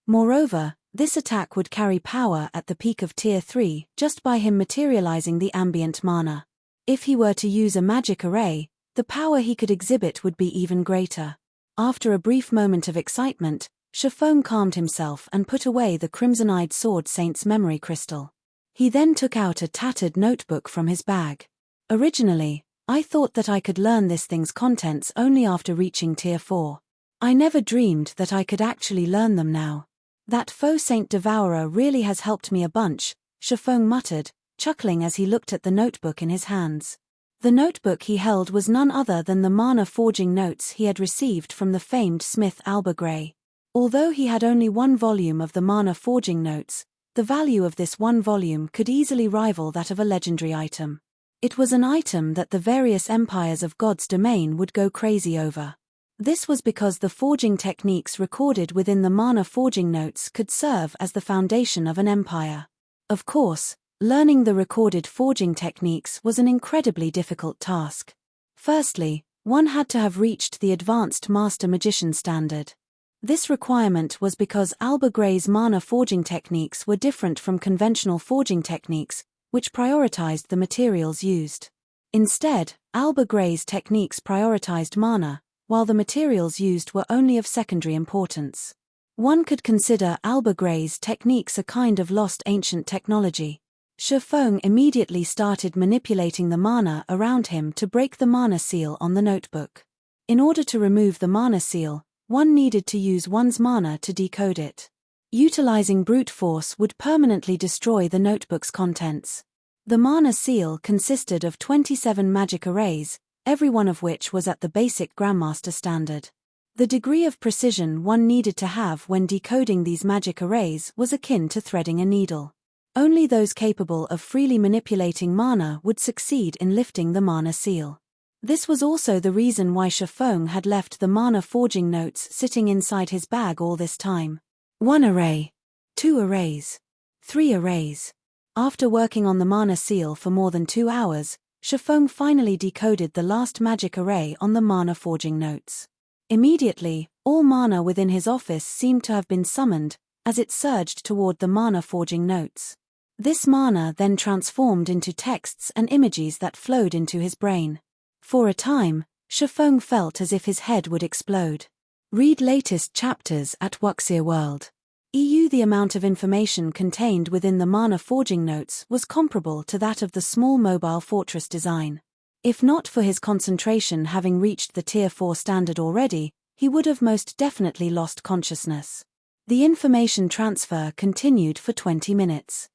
Moreover, this attack would carry power at the peak of Tier 3 just by him materializing the ambient mana. If he were to use a magic array, the power he could exhibit would be even greater. After a brief moment of excitement, Shifeng calmed himself and put away the Crimson-Eyed Sword Saint's memory crystal. He then took out a tattered notebook from his bag. Originally, I thought that I could learn this thing's contents only after reaching Tier 4. I never dreamed that I could actually learn them now. That Faux Saint Devourer really has helped me a bunch, Shifeng muttered, chuckling as he looked at the notebook in his hands. The notebook he held was none other than the mana forging notes he had received from the famed smith Alba Grey. Although he had only one volume of the mana forging notes, the value of this one volume could easily rival that of a legendary item. It was an item that the various empires of God's domain would go crazy over. This was because the forging techniques recorded within the mana forging notes could serve as the foundation of an empire. Of course, learning the recorded forging techniques was an incredibly difficult task. Firstly, one had to have reached the Advanced Master Magician standard. This requirement was because Alba Grey's mana forging techniques were different from conventional forging techniques, which prioritized the materials used. Instead, Alba Gray's techniques prioritized mana, while the materials used were only of secondary importance. One could consider Alba Gray's techniques a kind of lost ancient technology. Faux immediately started manipulating the mana around him to break the mana seal on the notebook. In order to remove the mana seal, one needed to use one's mana to decode it. Utilizing brute force would permanently destroy the notebook's contents. The mana seal consisted of 27 magic arrays, every one of which was at the basic Grandmaster standard. The degree of precision one needed to have when decoding these magic arrays was akin to threading a needle. Only those capable of freely manipulating mana would succeed in lifting the mana seal. This was also the reason why Faux had left the mana forging notes sitting inside his bag all this time. 1 array. 2 arrays. 3 arrays. After working on the mana seal for more than 2 hours, Faux finally decoded the last magic array on the mana forging notes. Immediately, all mana within his office seemed to have been summoned, as it surged toward the mana forging notes. This mana then transformed into texts and images that flowed into his brain. For a time, Faux felt as if his head would explode. Read latest chapters at Wuxia World. EU. The amount of information contained within the mana forging notes was comparable to that of the small mobile fortress design. If not for his concentration having reached the Tier 4 standard already, he would have most definitely lost consciousness. The information transfer continued for 20 minutes.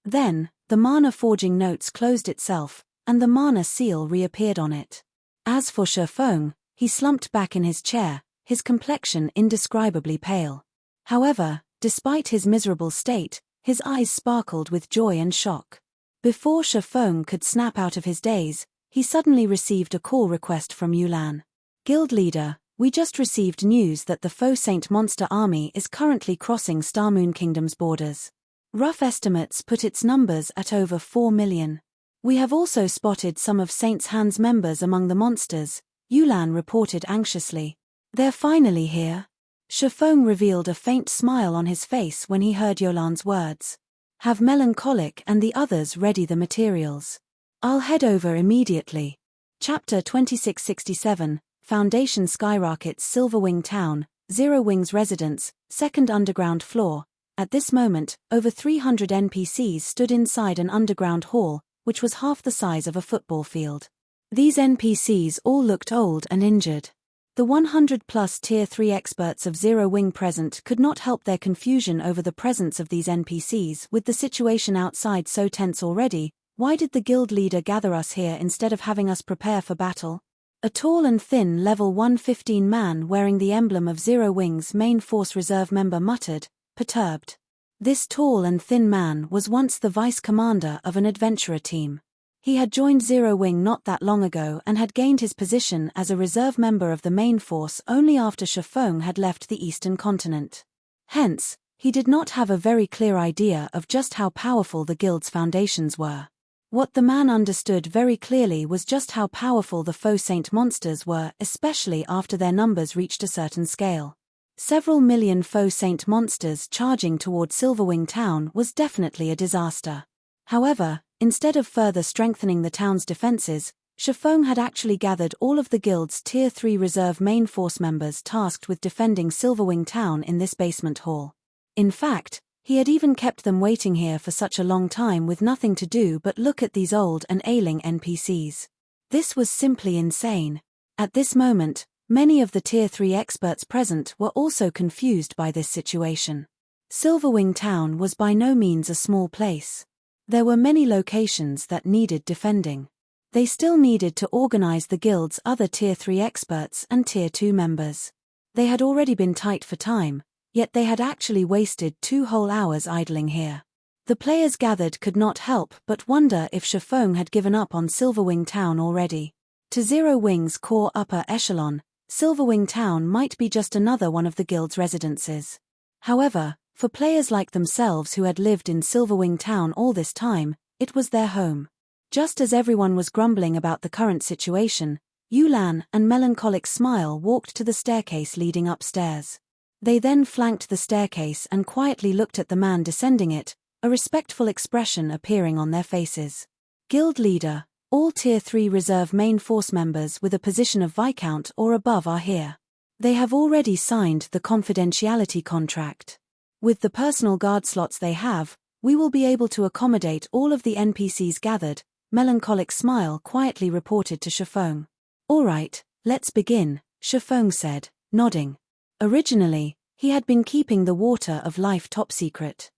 Then, the mana forging notes closed itself, and the mana seal reappeared on it. As for Faux, he slumped back in his chair, his complexion indescribably pale. However, despite his miserable state, his eyes sparkled with joy and shock. Before Faux could snap out of his daze, he suddenly received a call request from Yulan. Guild leader, we just received news that the Faux Saint monster army is currently crossing Starmoon Kingdom's borders. Rough estimates put its numbers at over 4 million. We have also spotted some of Saint's Hand's members among the monsters, Yulan reported anxiously. They're finally here. Faux revealed a faint smile on his face when he heard Yulan's words. Have Melancholic and the others ready the materials. I'll head over immediately. Chapter 2667, Foundation Skyrockets Silverwing Town, Zero Wing's residence, second underground floor. At this moment, over 300 NPCs stood inside an underground hall, which was half the size of a football field. These NPCs all looked old and injured. The 100-plus Tier 3 experts of Zero Wing present could not help their confusion over the presence of these NPCs. With the situation outside so tense already, why did the guild leader gather us here instead of having us prepare for battle? A tall and thin level 115 man wearing the emblem of Zero Wing's main force reserve member muttered, perturbed. This tall and thin man was once the vice commander of an adventurer team. He had joined Zero Wing not that long ago and had gained his position as a reserve member of the main force only after Faux had left the eastern continent. Hence, he did not have a very clear idea of just how powerful the guild's foundations were. What the man understood very clearly was just how powerful the Faux Saint monsters were, especially after their numbers reached a certain scale. Several million Faux Saint monsters charging toward Silverwing Town was definitely a disaster. However, instead of further strengthening the town's defenses, Faux had actually gathered all of the guild's Tier 3 reserve main force members tasked with defending Silverwing Town in this basement hall. In fact, he had even kept them waiting here for such a long time with nothing to do but look at these old and ailing NPCs. This was simply insane. At this moment, many of the Tier 3 experts present were also confused by this situation. Silverwing Town was by no means a small place. There were many locations that needed defending. They still needed to organize the guild's other Tier 3 experts and Tier 2 members. They had already been tight for time, yet they had actually wasted 2 whole hours idling here. The players gathered could not help but wonder if Faux had given up on Silverwing Town already. To Zero Wing's core upper echelon, Silverwing Town might be just another one of the guild's residences. However, for players like themselves who had lived in Silverwing Town all this time, it was their home. Just as everyone was grumbling about the current situation, Yulan and Melancholic Smile walked to the staircase leading upstairs. They then flanked the staircase and quietly looked at the man descending it, a respectful expression appearing on their faces. Guild leader, All Tier 3 Reserve main force members with a position of Viscount or above are here. They have already signed the confidentiality contract. With the personal guard slots they have, we will be able to accommodate all of the NPCs gathered, Melancholic Smile quietly reported to Chiffon. All right, let's begin, Chiffon said, nodding. Originally, he had been keeping the Water of Life top secret.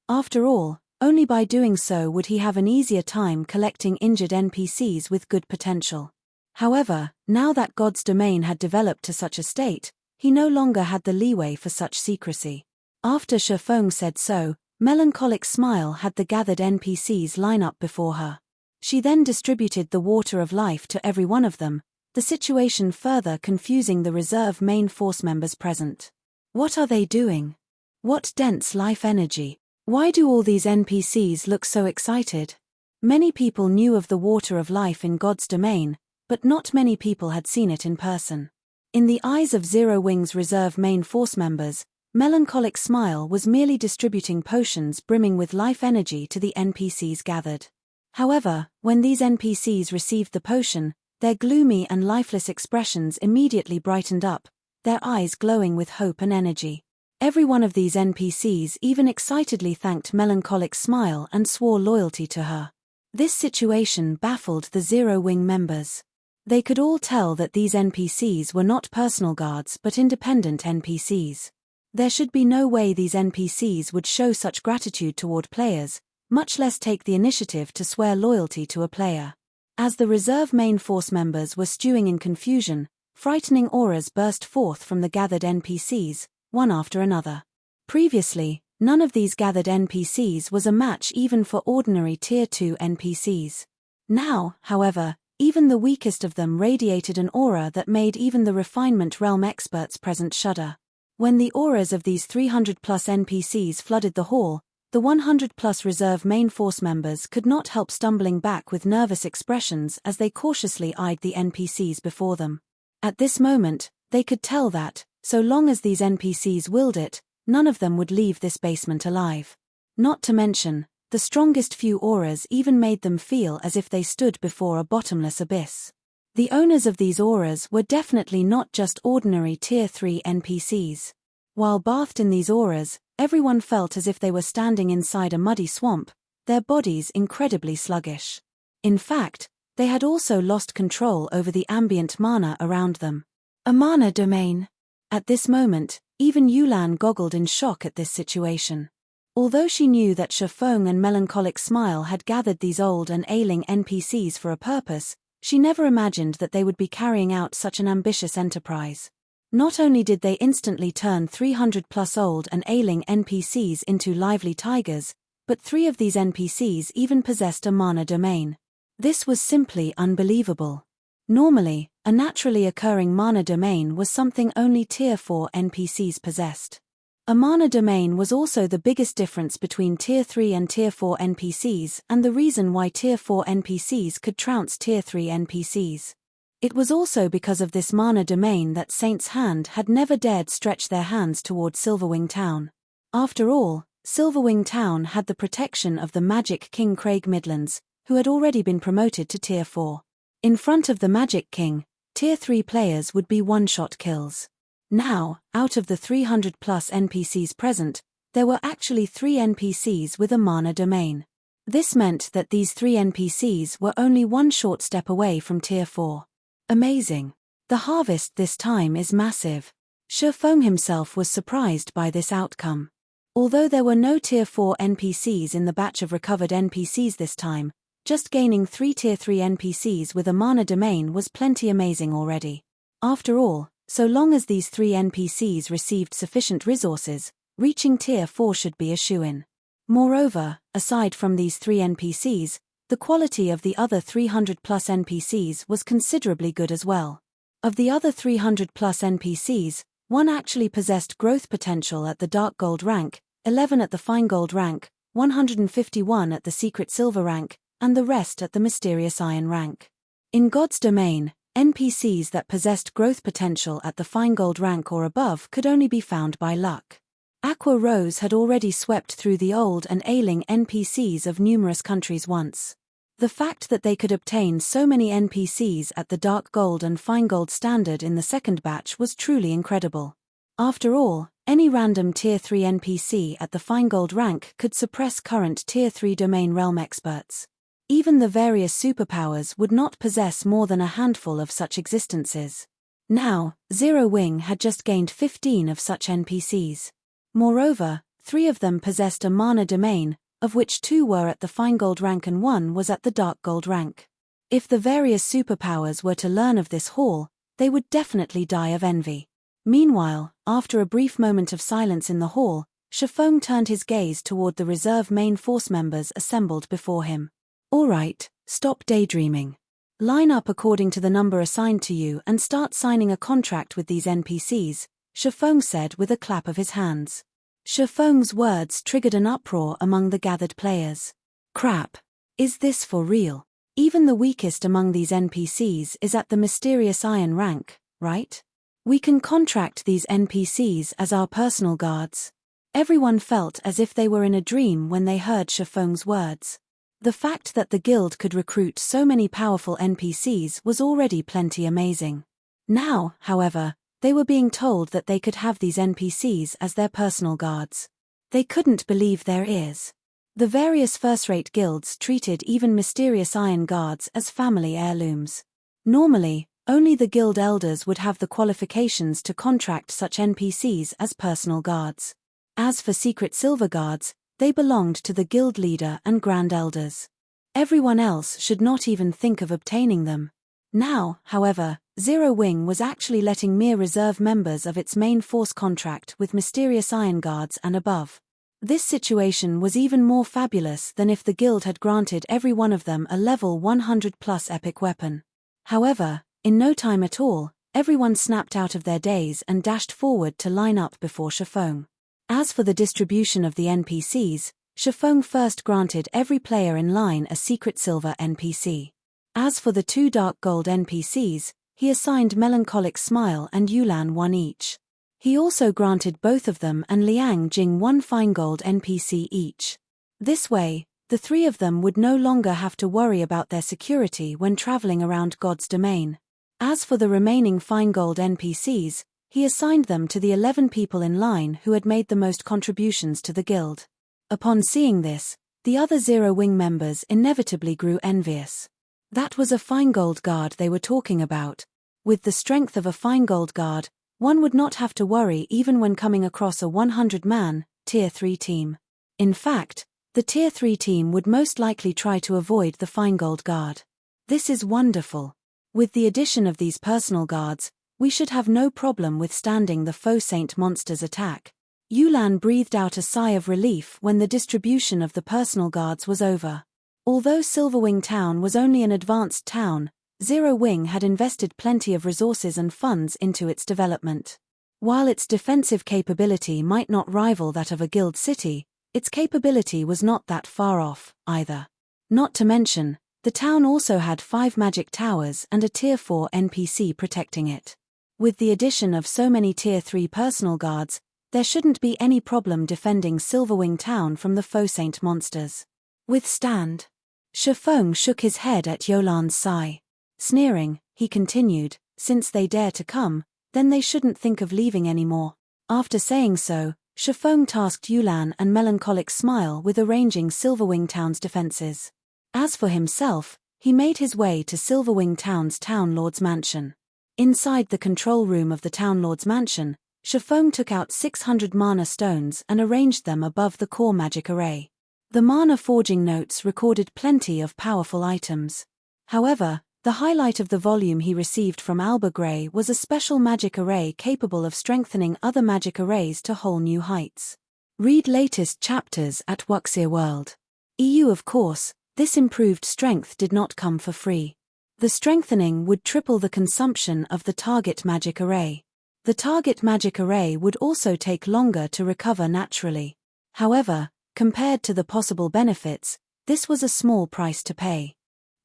After all, only by doing so would he have an easier time collecting injured NPCs with good potential. However, now that God's domain had developed to such a state, he no longer had the leeway for such secrecy. After Chiffon said so, Melancholic Smile had the gathered NPCs line up before her. She then distributed the Water of Life to every one of them, the situation further confusing the reserve main force members present. What are they doing? What dense life energy? Why do all these NPCs look so excited? Many people knew of the Water of Life in God's domain, but not many people had seen it in person. In the eyes of Zero Wing's reserve main force members, Melancholic Smile was merely distributing potions brimming with life energy to the NPCs gathered. However, when these NPCs received the potion, their gloomy and lifeless expressions immediately brightened up, their eyes glowing with hope and energy. Every one of these NPCs even excitedly thanked Melancholic Smile and swore loyalty to her. This situation baffled the Zero Wing members. They could all tell that these NPCs were not personal guards but independent NPCs. There should be no way these NPCs would show such gratitude toward players, much less take the initiative to swear loyalty to a player. As the reserve main force members were stewing in confusion, frightening auras burst forth from the gathered NPCs, one after another. Previously, none of these gathered NPCs was a match even for ordinary Tier 2 NPCs. Now, however, even the weakest of them radiated an aura that made even the refinement realm experts present shudder. When the auras of these 300-plus NPCs flooded the hall, the 100-plus reserve main force members could not help stumbling back with nervous expressions as they cautiously eyed the NPCs before them. At this moment, they could tell that, so long as these NPCs willed it, none of them would leave this basement alive. Not to mention, the strongest few auras even made them feel as if they stood before a bottomless abyss. The owners of these auras were definitely not just ordinary Tier 3 NPCs. While bathed in these auras, everyone felt as if they were standing inside a muddy swamp, their bodies incredibly sluggish. In fact, they had also lost control over the ambient mana around them. A mana domain. At this moment, even Yulan goggled in shock at this situation. Although she knew that Chiffon and Melancholic Smile had gathered these old and ailing NPCs for a purpose, she never imagined that they would be carrying out such an ambitious enterprise. Not only did they instantly turn 300-plus old and ailing NPCs into lively tigers, but 3 of these NPCs even possessed a mana domain. This was simply unbelievable. Normally, a naturally occurring mana domain was something only Tier 4 NPCs possessed. A mana domain was also the biggest difference between Tier 3 and Tier 4 NPCs and the reason why Tier 4 NPCs could trounce Tier 3 NPCs. It was also because of this mana domain that Saint's Hand had never dared stretch their hands toward Silverwing Town. After all, Silverwing Town had the protection of the Magic King Craig Midlands, who had already been promoted to Tier 4. In front of the Magic King, Tier 3 players would be one-shot kills. Now, out of the 300-plus NPCs present, there were actually 3 NPCs with a mana domain. This meant that these 3 NPCs were only one short step away from Tier 4. Amazing. The harvest this time is massive. Chiffon himself was surprised by this outcome. Although there were no Tier 4 NPCs in the batch of recovered NPCs this time, just gaining 3 Tier 3 NPCs with a mana domain was plenty amazing already. After all, so long as these 3 NPCs received sufficient resources, reaching Tier 4 should be a shoo-in. Moreover, aside from these 3 NPCs, the quality of the other 300-plus NPCs was considerably good as well. Of the other 300-plus NPCs, 1 actually possessed growth potential at the Dark Gold rank, 11 at the Fine Gold rank, 151 at the Secret Silver rank, and the rest at the Mysterious Iron rank. In God's domain, NPCs that possessed growth potential at the Fine Gold rank or above could only be found by luck. Aqua Rose had already swept through the old and ailing NPCs of numerous countries once. The fact that they could obtain so many NPCs at the Dark Gold and Fine Gold standard in the second batch was truly incredible. After all, any random Tier 3 NPC at the Fine Gold rank could suppress current Tier 3 Domain Realm experts. Even the various superpowers would not possess more than a handful of such existences. Now, Zero Wing had just gained 15 of such NPCs. Moreover, 3 of them possessed a mana domain, of which 2 were at the Fine Gold rank and 1 was at the Dark Gold rank. If the various superpowers were to learn of this haul, they would definitely die of envy. Meanwhile, after a brief moment of silence in the hall, Shifeng turned his gaze toward the reserve main force members assembled before him. All right, stop daydreaming. Line up according to the number assigned to you and start signing a contract with these NPCs, Shifeng said with a clap of his hands. Shifeng's words triggered an uproar among the gathered players. Crap. Is this for real? Even the weakest among these NPCs is at the mysterious Iron rank, right? We can contract these NPCs as our personal guards. Everyone felt as if they were in a dream when they heard Shifeng's words. The fact that the guild could recruit so many powerful NPCs was already plenty amazing. Now, however, they were being told that they could have these NPCs as their personal guards. They couldn't believe their ears. The various first-rate guilds treated even mysterious iron guards as family heirlooms. Normally, only the guild elders would have the qualifications to contract such NPCs as personal guards. As for secret silver guards, they belonged to the guild leader and grand elders. Everyone else should not even think of obtaining them. Now, however, Zero Wing was actually letting mere reserve members of its main force contract with mysterious iron guards and above. This situation was even more fabulous than if the guild had granted every one of them a level 100+ epic weapon. However, in no time at all, everyone snapped out of their daze and dashed forward to line up before Shifeng. As for the distribution of the NPCs, Shifeng first granted every player in line a secret silver NPC. As for the 2 dark gold NPCs, he assigned Melancholic Smile and Yulan 1 each. He also granted both of them and Liang Jing 1 fine gold NPC each. This way, the 3 of them would no longer have to worry about their security when traveling around God's domain. As for the remaining fine gold NPCs, he assigned them to the 11 people in line who had made the most contributions to the guild. Upon seeing this, the other Zero Wing members inevitably grew envious. That was a fine gold guard they were talking about. With the strength of a fine gold guard, one would not have to worry even when coming across a 100-man, Tier 3 team. In fact, the Tier 3 team would most likely try to avoid the fine gold guard. This is wonderful. With the addition of these personal guards, we should have no problem withstanding the Faux Saint monster's attack. Yulan breathed out a sigh of relief when the distribution of the personal guards was over. Although Silverwing Town was only an advanced town, Zero Wing had invested plenty of resources and funds into its development. While its defensive capability might not rival that of a guild city, its capability was not that far off, either. Not to mention, the town also had 5 magic towers and a Tier 4 NPC protecting it. With the addition of so many Tier 3 personal guards, there shouldn't be any problem defending Silverwing Town from the Faux Saint monsters. Withstand. Shifeng shook his head at Yolan's sigh. Sneering, he continued, since they dare to come, then they shouldn't think of leaving anymore. After saying so, Shifeng tasked Yulan and Melancholic Smile with arranging Silverwing Town's defenses. As for himself, he made his way to Silverwing Town's Town Lord's mansion. Inside the control room of the Town Lord's mansion, Shifeng took out 600 mana stones and arranged them above the core magic array. The mana forging notes recorded plenty of powerful items. However, the highlight of the volume he received from Alba Grey was a special magic array capable of strengthening other magic arrays to whole new heights. Read latest chapters at Wuxia World. EU. Of course, this improved strength did not come for free. The strengthening would triple the consumption of the target magic array. The target magic array would also take longer to recover naturally. However, compared to the possible benefits, this was a small price to pay.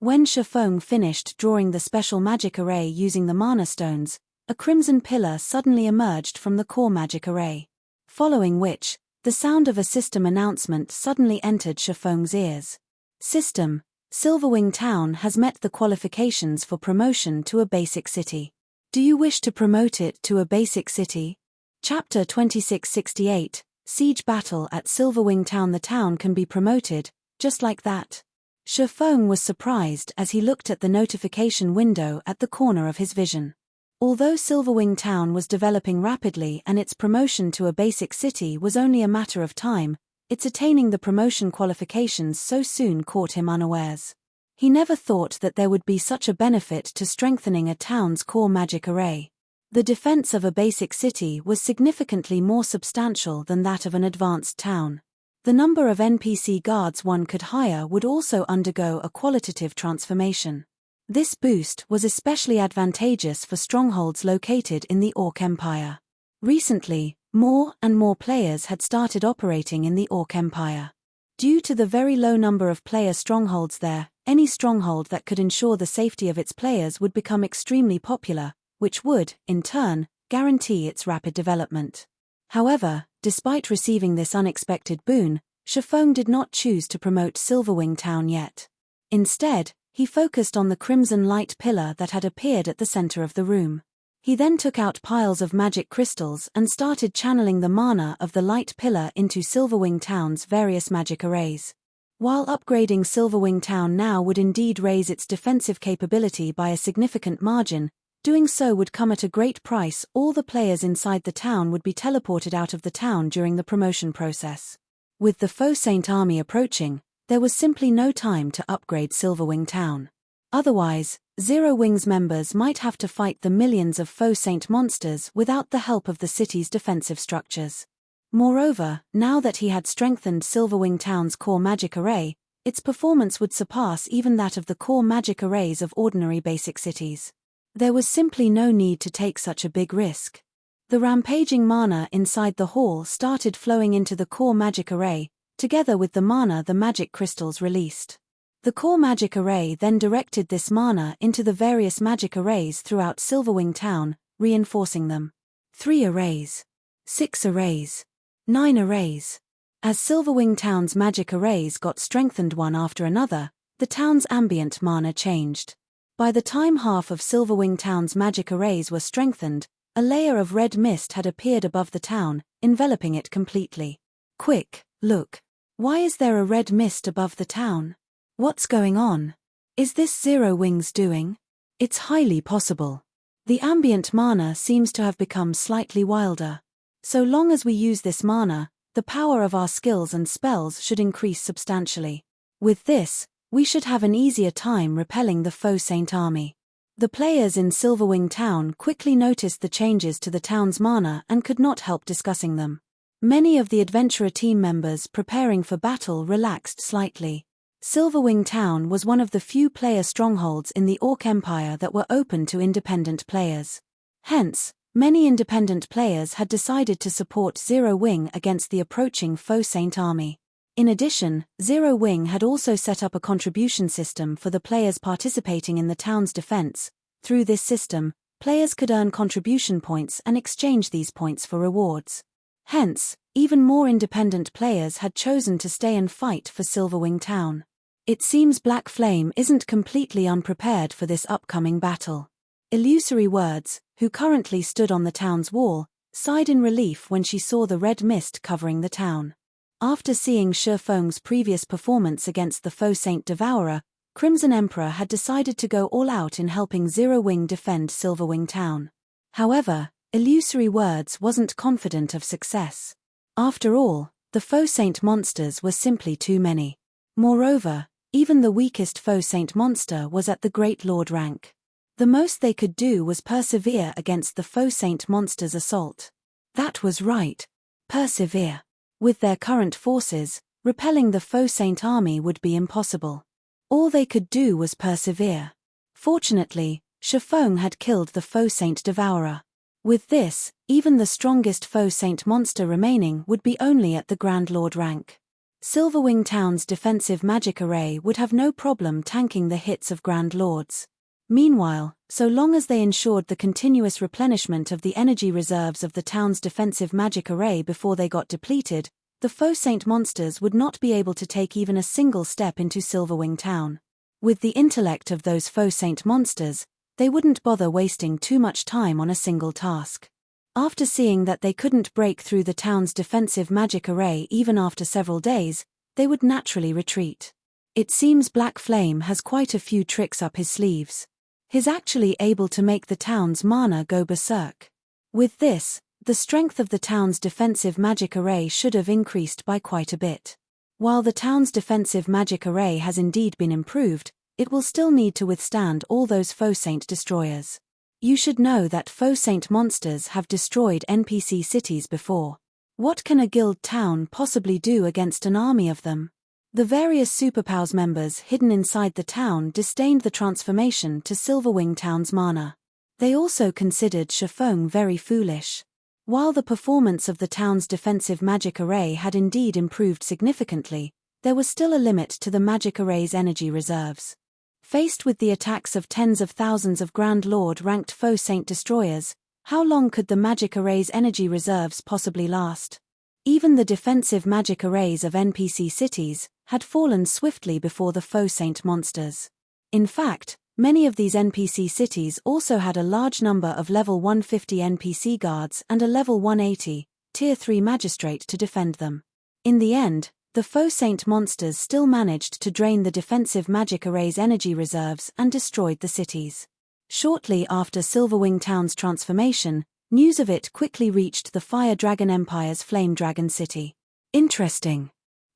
When Shifeng finished drawing the special magic array using the mana stones, a crimson pillar suddenly emerged from the core magic array. Following which, the sound of a system announcement suddenly entered Shifeng's ears. System, Silverwing Town has met the qualifications for promotion to a basic city. Do you wish to promote it to a basic city? Chapter 2668, Siege Battle at Silverwing Town. The town can be promoted, just like that. Faux was surprised as he looked at the notification window at the corner of his vision. Although Silverwing Town was developing rapidly and its promotion to a basic city was only a matter of time, its attaining the promotion qualifications so soon caught him unawares. He never thought that there would be such a benefit to strengthening a town's core magic array. The defense of a basic city was significantly more substantial than that of an advanced town. The number of NPC guards one could hire would also undergo a qualitative transformation. This boost was especially advantageous for strongholds located in the Orc Empire. Recently, more and more players had started operating in the Orc Empire. Due to the very low number of player strongholds there, any stronghold that could ensure the safety of its players would become extremely popular, which would, in turn, guarantee its rapid development. However, despite receiving this unexpected boon, Faux did not choose to promote Silverwing Town yet. Instead, he focused on the crimson light pillar that had appeared at the center of the room. He then took out piles of magic crystals and started channeling the mana of the light pillar into Silverwing Town's various magic arrays. While upgrading Silverwing Town now would indeed raise its defensive capability by a significant margin, doing so would come at a great price. All the players inside the town would be teleported out of the town during the promotion process. With the Faux Saint army approaching, there was simply no time to upgrade Silverwing Town. Otherwise, Zero Wing's members might have to fight the millions of Faux Saint monsters without the help of the city's defensive structures. Moreover, now that he had strengthened Silverwing Town's core magic array, its performance would surpass even that of the core magic arrays of ordinary basic cities. There was simply no need to take such a big risk. The rampaging mana inside the hall started flowing into the core magic array, together with the mana the magic crystals released. The core magic array then directed this mana into the various magic arrays throughout Silverwing Town, reinforcing them. 3 arrays. 6 arrays. 9 arrays. As Silverwing Town's magic arrays got strengthened one after another, the town's ambient mana changed. By the time half of Silverwing Town's magic arrays were strengthened, a layer of red mist had appeared above the town, enveloping it completely. Quick, look. Why is there a red mist above the town? What's going on? Is this Zero Wing's doing? It's highly possible. The ambient mana seems to have become slightly wilder. So long as we use this mana, the power of our skills and spells should increase substantially. With this, we should have an easier time repelling the Faux Saint army. The players in Silverwing Town quickly noticed the changes to the town's mana and could not help discussing them. Many of the adventurer team members preparing for battle relaxed slightly. Silverwing Town was one of the few player strongholds in the Orc Empire that were open to independent players. Hence, many independent players had decided to support Zero Wing against the approaching Faux Saint army. In addition, Zero Wing had also set up a contribution system for the players participating in the town's defense. Through this system, players could earn contribution points and exchange these points for rewards. Hence, even more independent players had chosen to stay and fight for Silverwing Town. It seems Black Flame isn't completely unprepared for this upcoming battle. Illusory Words, who currently stood on the town's wall, sighed in relief when she saw the red mist covering the town. After seeing Faux's previous performance against the Faux Saint Devourer, Crimson Emperor had decided to go all out in helping Zero Wing defend Silverwing Town. However, Illusory Words wasn't confident of success. After all, the Faux Saint monsters were simply too many. Moreover, even the weakest Faux Saint monster was at the Great Lord rank. The most they could do was persevere against the Faux Saint monster's assault. That was right. Persevere. With their current forces, repelling the Faux Saint army would be impossible. All they could do was persevere. Fortunately, Faux had killed the Faux Saint Devourer. With this, even the strongest Faux Saint monster remaining would be only at the Grand Lord rank. Silverwing Town's defensive magic array would have no problem tanking the hits of Grand Lords. Meanwhile, so long as they ensured the continuous replenishment of the energy reserves of the town's defensive magic array before they got depleted, the Faux Saint monsters would not be able to take even a single step into Silverwing Town. With the intellect of those Faux Saint monsters, they wouldn't bother wasting too much time on a single task. After seeing that they couldn't break through the town's defensive magic array even after several days, they would naturally retreat. It seems Black Flame has quite a few tricks up his sleeves. He's actually able to make the town's mana go berserk. With this, the strength of the town's defensive magic array should have increased by quite a bit. While the town's defensive magic array has indeed been improved, it will still need to withstand all those Faux Saint destroyers. You should know that Faux Saint monsters have destroyed NPC cities before. What can a guild town possibly do against an army of them? The various Superpowers members hidden inside the town disdained the transformation to Silverwing Town's mana. They also considered Skyrockets very foolish. While the performance of the town's defensive magic array had indeed improved significantly, there was still a limit to the magic array's energy reserves. Faced with the attacks of tens of thousands of Grand Lord-ranked Faux Saint destroyers, how long could the magic array's energy reserves possibly last? Even the defensive magic arrays of NPC cities had fallen swiftly before the Faux Saint monsters. In fact, many of these NPC cities also had a large number of level 150 NPC guards and a level 180, tier 3 magistrate to defend them. In the end, the Faux Saint monsters still managed to drain the defensive magic array's energy reserves and destroyed the cities. Shortly after Silverwing Town's transformation, news of it quickly reached the Fire Dragon Empire's Flame Dragon City. Interesting.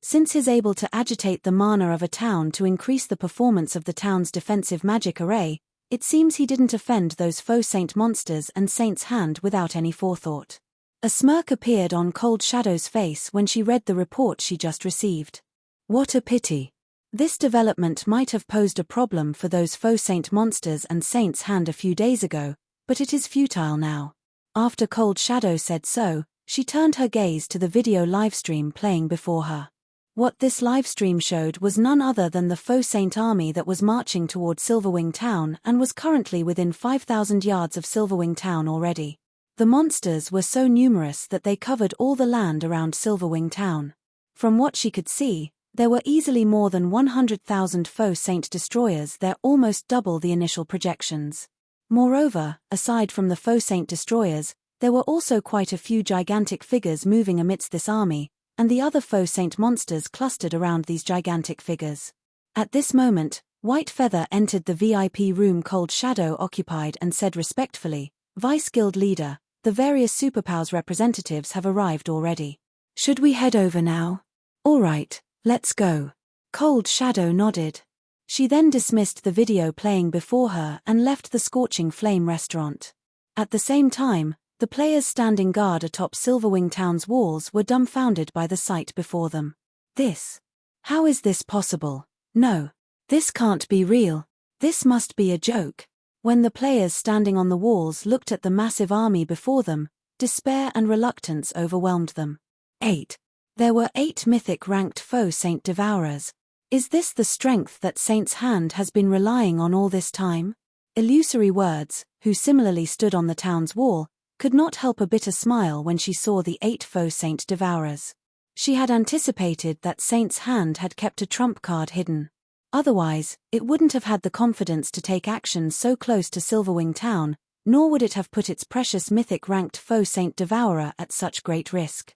Since he's able to agitate the mana of a town to increase the performance of the town's defensive magic array, it seems he didn't offend those Faux Saint monsters and Saint's Hand without any forethought. A smirk appeared on Cold Shadow's face when she read the report she just received. What a pity. This development might have posed a problem for those Faux Saint monsters and Saint's Hand a few days ago, but it is futile now. After Cold Shadow said so, she turned her gaze to the video livestream playing before her. What this livestream showed was none other than the Faux Saint army that was marching toward Silverwing Town and was currently within 5,000 yards of Silverwing Town already. The monsters were so numerous that they covered all the land around Silverwing Town. From what she could see, there were easily more than 100,000 Faux Saint destroyers there, almost double the initial projections. Moreover, aside from the Faux Saint destroyers, there were also quite a few gigantic figures moving amidst this army, and the other Faux Saint monsters clustered around these gigantic figures. At this moment, White Feather entered the VIP room Cold Shadow occupied and said respectfully, "Vice Guild Leader, the various Superpowers representatives have arrived already. Should we head over now?" "All right, let's go." Cold Shadow nodded. She then dismissed the video playing before her and left the Scorching Flame restaurant. At the same time, the players standing guard atop Silverwing Town's walls were dumbfounded by the sight before them. How is this possible? No. This can't be real. This must be a joke. When the players standing on the walls looked at the massive army before them, despair and reluctance overwhelmed them. 8. There were 8 Mythic-ranked Faux Saint Devourers. Is this the strength that Saint's Hand has been relying on all this time? Illusory Words, who similarly stood on the town's wall, could not help a bitter smile when she saw the 8 Faux Saint Devourers. She had anticipated that Saint's Hand had kept a trump card hidden. Otherwise, it wouldn't have had the confidence to take action so close to Silverwing Town, nor would it have put its precious Mythic-ranked Faux Saint Devourer at such great risk.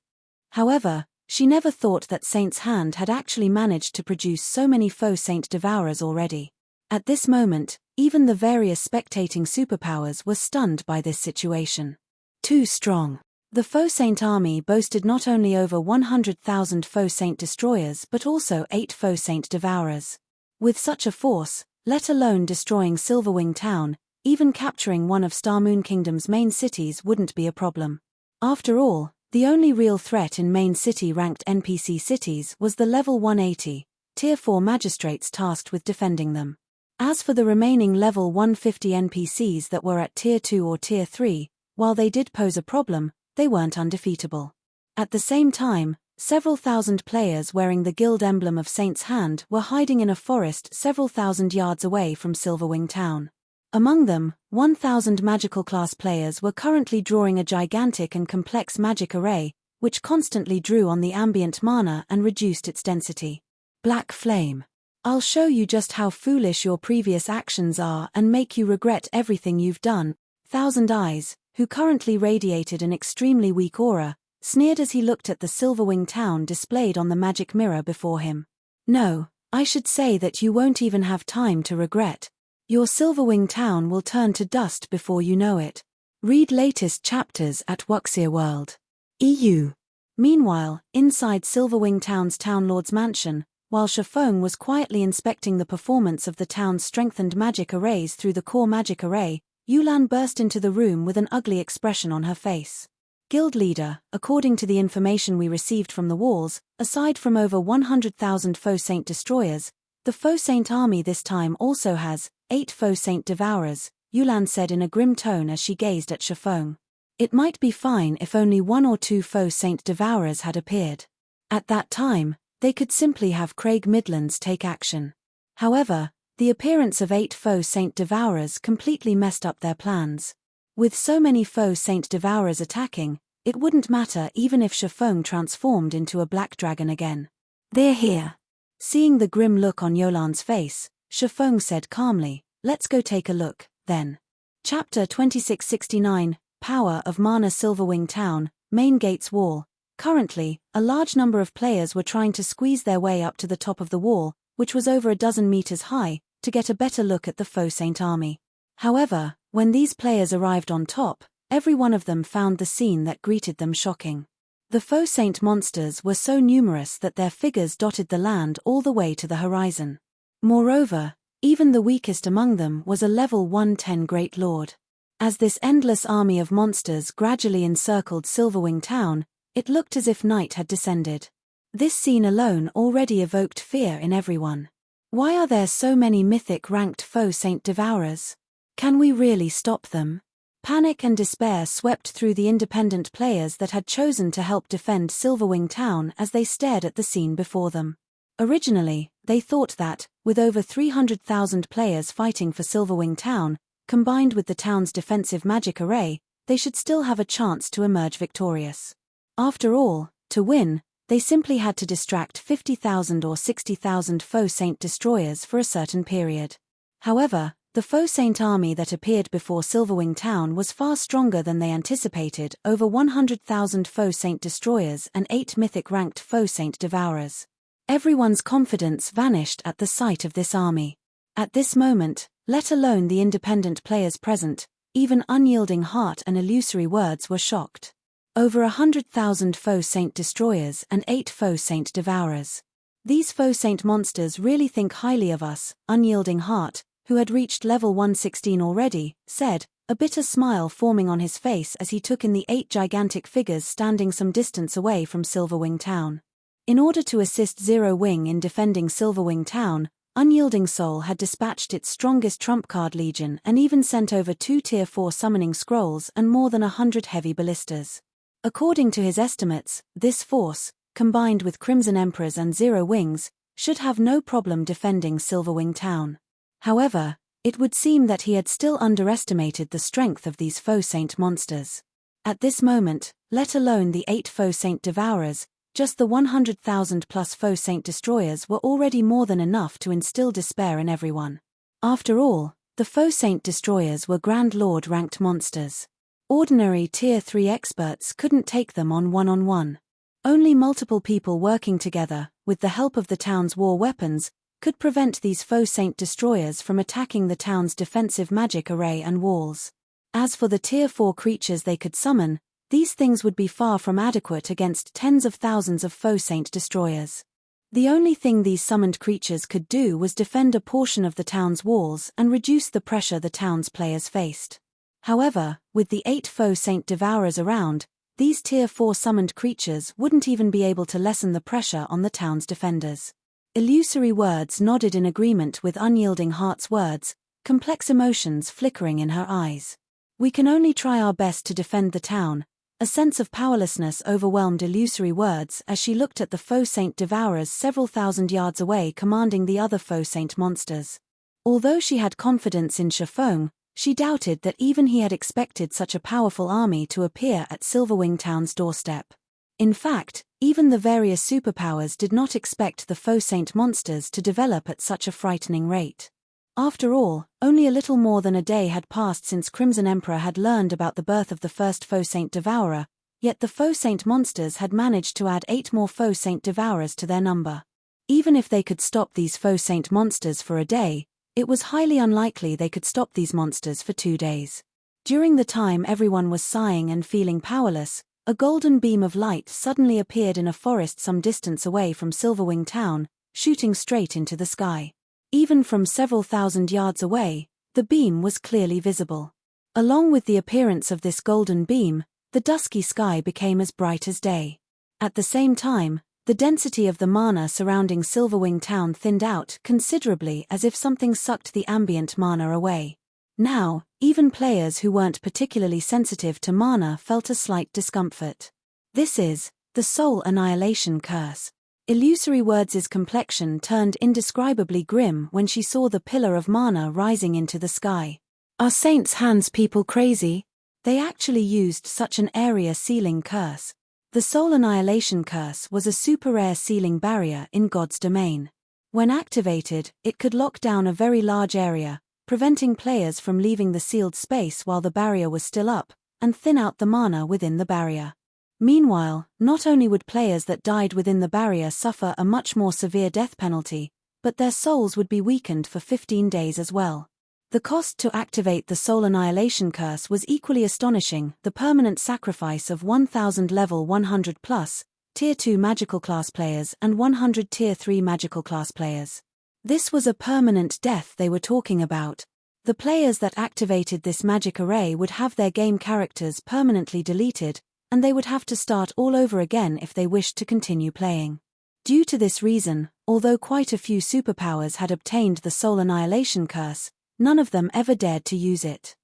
However, she never thought that Saint's Hand had actually managed to produce so many Faux Saint Devourers already. At this moment, even the various spectating Superpowers were stunned by this situation. Too strong. The Faux Saint army boasted not only over 100,000 Faux Saint destroyers but also 8 Faux Saint Devourers. With such a force, let alone destroying Silverwing Town, even capturing one of Starmoon Kingdom's main cities wouldn't be a problem. After all, the only real threat in main city-ranked NPC cities was the level 180, tier 4 magistrates tasked with defending them. As for the remaining level 150 NPCs that were at tier 2 or tier 3, while they did pose a problem, they weren't undefeatable. At the same time, several thousand players wearing the guild emblem of Saint's Hand were hiding in a forest several thousand yards away from Silverwing Town. Among them, 1,000 magical class players were currently drawing a gigantic and complex magic array, which constantly drew on the ambient mana and reduced its density. Black Flame. I'll show you just how foolish your previous actions are and make you regret everything you've done. Thousand Eyes, who currently radiated an extremely weak aura, sneered as he looked at the Silverwing town displayed on the magic mirror before him. No, I should say that you won't even have time to regret. Your Silverwing town will turn to dust before you know it. Read latest chapters at Wuxia World. EU. Meanwhile, inside Silverwing Town's Town Lord's mansion, while Shifeng was quietly inspecting the performance of the town's strengthened magic arrays through the core magic array, Yulan burst into the room with an ugly expression on her face. Guild leader, according to the information we received from the walls, aside from over 100,000 Faux Saint destroyers, the Faux Saint army this time also has 8 Faux Saint Devourers, Yulan said in a grim tone as she gazed at Shifeng. It might be fine if only 1 or 2 Faux Saint Devourers had appeared. At that time, they could simply have Craig Midlands take action. However, the appearance of 8 Faux Saint Devourers completely messed up their plans. With so many Faux Saint Devourers attacking, it wouldn't matter even if Shifeng transformed into a black dragon again. They're here. Seeing the grim look on Yulan's face, Shifeng said calmly, let's go take a look, then. Chapter 2669, Power of Mana. Silverwing Town, Main Gates Wall. Currently, a large number of players were trying to squeeze their way up to the top of the wall, which was over a dozen meters high, to get a better look at the Faux Saint army. However, when these players arrived on top, every one of them found the scene that greeted them shocking. The Faux Saint monsters were so numerous that their figures dotted the land all the way to the horizon. Moreover, even the weakest among them was a level 110 Great Lord. As this endless army of monsters gradually encircled Silverwing Town, it looked as if night had descended. This scene alone already evoked fear in everyone. Why are there so many mythic-ranked Faux Saint Devourers? Can we really stop them? Panic and despair swept through the independent players that had chosen to help defend Silverwing Town as they stared at the scene before them. Originally, they thought that, with over 300,000 players fighting for Silverwing Town, combined with the town's defensive magic array, they should still have a chance to emerge victorious. After all, to win, they simply had to distract 50,000 or 60,000 Faux Saint destroyers for a certain period. However, the Faux Saint army that appeared before Silverwing Town was far stronger than they anticipated, over 100,000 Faux Saint destroyers and 8 mythic-ranked Faux Saint Devourers. Everyone's confidence vanished at the sight of this army. At this moment, let alone the independent players present, even Unyielding Heart and Illusory Words were shocked. Over 100,000 Faux Saint destroyers and 8 Faux Saint Devourers. These Faux Saint monsters really think highly of us, Unyielding Heart, who had reached level 116 already, said, a bitter smile forming on his face as he took in the 8 gigantic figures standing some distance away from Silverwing Town. In order to assist Zero Wing in defending Silverwing Town, Unyielding Soul had dispatched its strongest trump card legion and even sent over 2 Tier 4 summoning scrolls and more than 100 heavy ballistas. According to his estimates, this force, combined with Crimson Emperors and Zero Wings, should have no problem defending Silverwing Town. However, it would seem that he had still underestimated the strength of these Faux Saint monsters. At this moment, let alone the 8 Faux Saint Devourers, just the 100,000 plus Faux Saint destroyers were already more than enough to instill despair in everyone. After all, the Faux Saint destroyers were Grand Lord ranked monsters. Ordinary Tier 3 experts couldn't take them on one-on-one. Only multiple people working together, with the help of the town's war weapons, could prevent these Faux Saint destroyers from attacking the town's defensive magic array and walls. As for the Tier 4 creatures they could summon, these things would be far from adequate against tens of thousands of Faux Saint destroyers. The only thing these summoned creatures could do was defend a portion of the town's walls and reduce the pressure the town's players faced. However, with the 8 Faux Saint Devourers around, these Tier 4 summoned creatures wouldn't even be able to lessen the pressure on the town's defenders. Illusory Words nodded in agreement with Unyielding Heart's words, complex emotions flickering in her eyes. We can only try our best to defend the town. A sense of powerlessness overwhelmed Illusory Words as she looked at the Faux Saint Devourers several thousand yards away commanding the other Faux Saint monsters. Although she had confidence in Shifeng, she doubted that even he had expected such a powerful army to appear at Silverwing Town's doorstep. In fact, even the various superpowers did not expect the Faux Saint monsters to develop at such a frightening rate. After all, only a little more than a day had passed since Crimson Emperor had learned about the birth of the first Faux Saint Devourer, yet the Faux Saint monsters had managed to add 8 more Faux Saint Devourers to their number. Even if they could stop these Faux Saint monsters for a day, it was highly unlikely they could stop these monsters for 2 days. During the time everyone was sighing and feeling powerless, a golden beam of light suddenly appeared in a forest some distance away from Silverwing town, shooting straight into the sky. Even from several thousand yards away, the beam was clearly visible. Along with the appearance of this golden beam, the dusky sky became as bright as day. At the same time, the density of the mana surrounding Silverwing town thinned out considerably, as if something sucked the ambient mana away. Now, even players who weren't particularly sensitive to mana felt a slight discomfort. This is the Soul Annihilation Curse. Illusory Words' complexion turned indescribably grim when she saw the pillar of mana rising into the sky. Are Saint's hands people crazy? They actually used such an area sealing curse. The Soul Annihilation Curse was a super rare sealing barrier in God's domain. When activated, it could lock down a very large area, preventing players from leaving the sealed space while the barrier was still up, and thin out the mana within the barrier. Meanwhile, not only would players that died within the barrier suffer a much more severe death penalty, but their souls would be weakened for 15 days as well. The cost to activate the Soul Annihilation Curse was equally astonishing: the permanent sacrifice of 1000 level 100+, Tier 2 magical class players and 100 Tier 3 magical class players. This was a permanent death they were talking about. The players that activated this magic array would have their game characters permanently deleted, and they would have to start all over again if they wished to continue playing. Due to this reason, although quite a few superpowers had obtained the Soul Annihilation Curse, none of them ever dared to use it.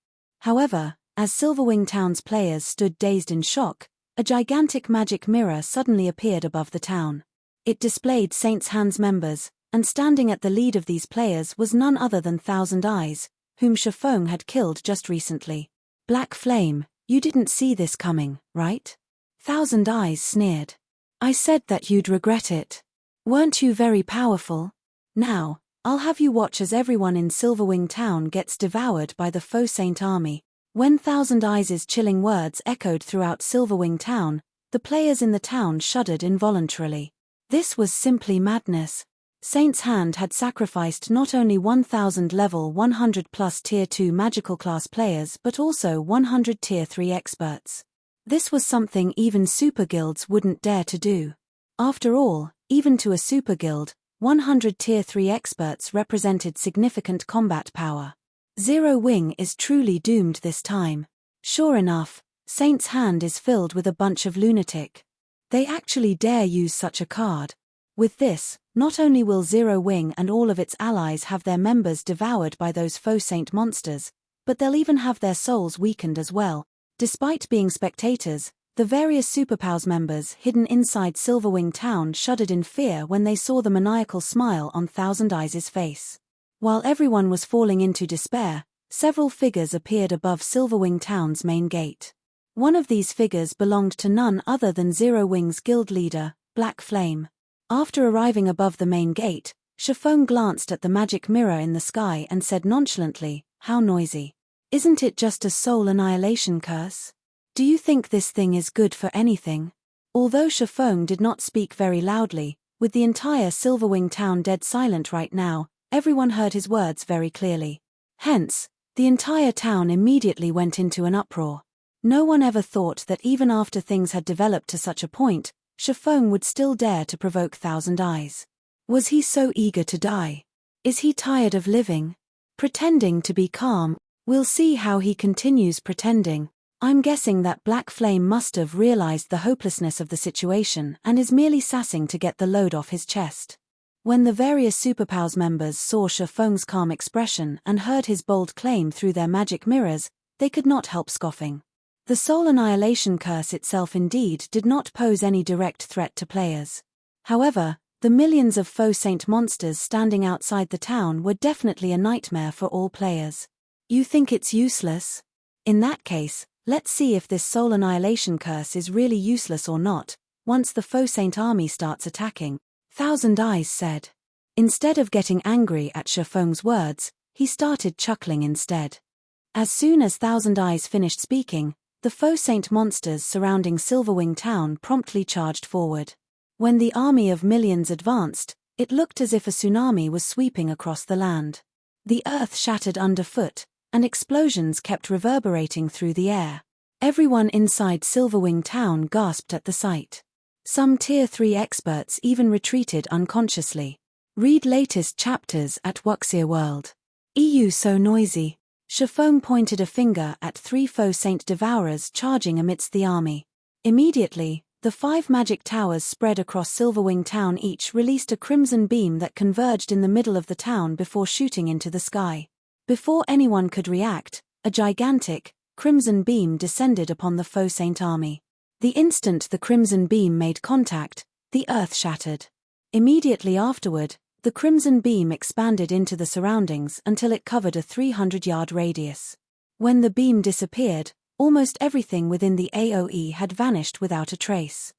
However, as Silverwing Town's players stood dazed in shock, a gigantic magic mirror suddenly appeared above the town. It displayed Saint's Hands members, and standing at the lead of these players was none other than Thousand Eyes, whom Faux had killed just recently. Black Flame, you didn't see this coming, right? Thousand Eyes sneered. I said that you'd regret it. Weren't you very powerful? Now, I'll have you watch as everyone in Silverwing Town gets devoured by the Faux Saint army. When Thousand Eyes' chilling words echoed throughout Silverwing Town, the players in the town shuddered involuntarily. This was simply madness. Saint's Hand had sacrificed not only 1000 level 100+ Tier 2 magical class players but also 100 Tier 3 experts. This was something even super guilds wouldn't dare to do. After all, even to a super guild, 100 Tier 3 experts represented significant combat power. Zero Wing is truly doomed this time. Sure enough, Saint's Hand is filled with a bunch of lunatic. They actually dare use such a card. With this, not only will Zero Wing and all of its allies have their members devoured by those Faux Saint monsters, but they'll even have their souls weakened as well. Despite being spectators, the various Superpowers members hidden inside Silverwing Town shuddered in fear when they saw the maniacal smile on Thousand Eyes' face. While everyone was falling into despair, several figures appeared above Silverwing Town's main gate. One of these figures belonged to none other than Zero Wing's guild leader, Black Flame. After arriving above the main gate, Faux glanced at the magic mirror in the sky and said nonchalantly, "How noisy. Isn't it just a Soul Annihilation Curse? Do you think this thing is good for anything?" Although Faux did not speak very loudly, with the entire Silverwing Town dead silent right now, everyone heard his words very clearly. Hence, the entire town immediately went into an uproar. No one ever thought that even after things had developed to such a point, Faux would still dare to provoke Thousand Eyes. Was he so eager to die? Is he tired of living? Pretending to be calm? We'll see how he continues pretending. I'm guessing that Black Flame must have realized the hopelessness of the situation and is merely sassing to get the load off his chest. When the various Superpowers members saw Faux's calm expression and heard his bold claim through their magic mirrors, they could not help scoffing. The Soul Annihilation Curse itself indeed did not pose any direct threat to players. However, the millions of Faux Saint monsters standing outside the town were definitely a nightmare for all players. You think it's useless? In that case, let's see if this Soul Annihilation Curse is really useless or not, once the Faux Saint army starts attacking, Thousand Eyes said. Instead of getting angry at Chifeng's words, he started chuckling instead. As soon as Thousand Eyes finished speaking, the Faux Saint monsters surrounding Silverwing town promptly charged forward. When the army of millions advanced, it looked as if a tsunami was sweeping across the land. The earth shattered underfoot, and explosions kept reverberating through the air. Everyone inside Silverwing town gasped at the sight. Some Tier 3 experts even retreated unconsciously. Read latest chapters at Wuxia World. EU so noisy. Chifeng pointed a finger at 3 Faux Saint Devourers charging amidst the army. Immediately, the 5 magic towers spread across Silverwing town each released a crimson beam that converged in the middle of the town before shooting into the sky. Before anyone could react, a gigantic, crimson beam descended upon the Faux Saint army. The instant the crimson beam made contact, the earth shattered. Immediately afterward, the crimson beam expanded into the surroundings until it covered a 300-yard radius. When the beam disappeared, almost everything within the AoE had vanished without a trace.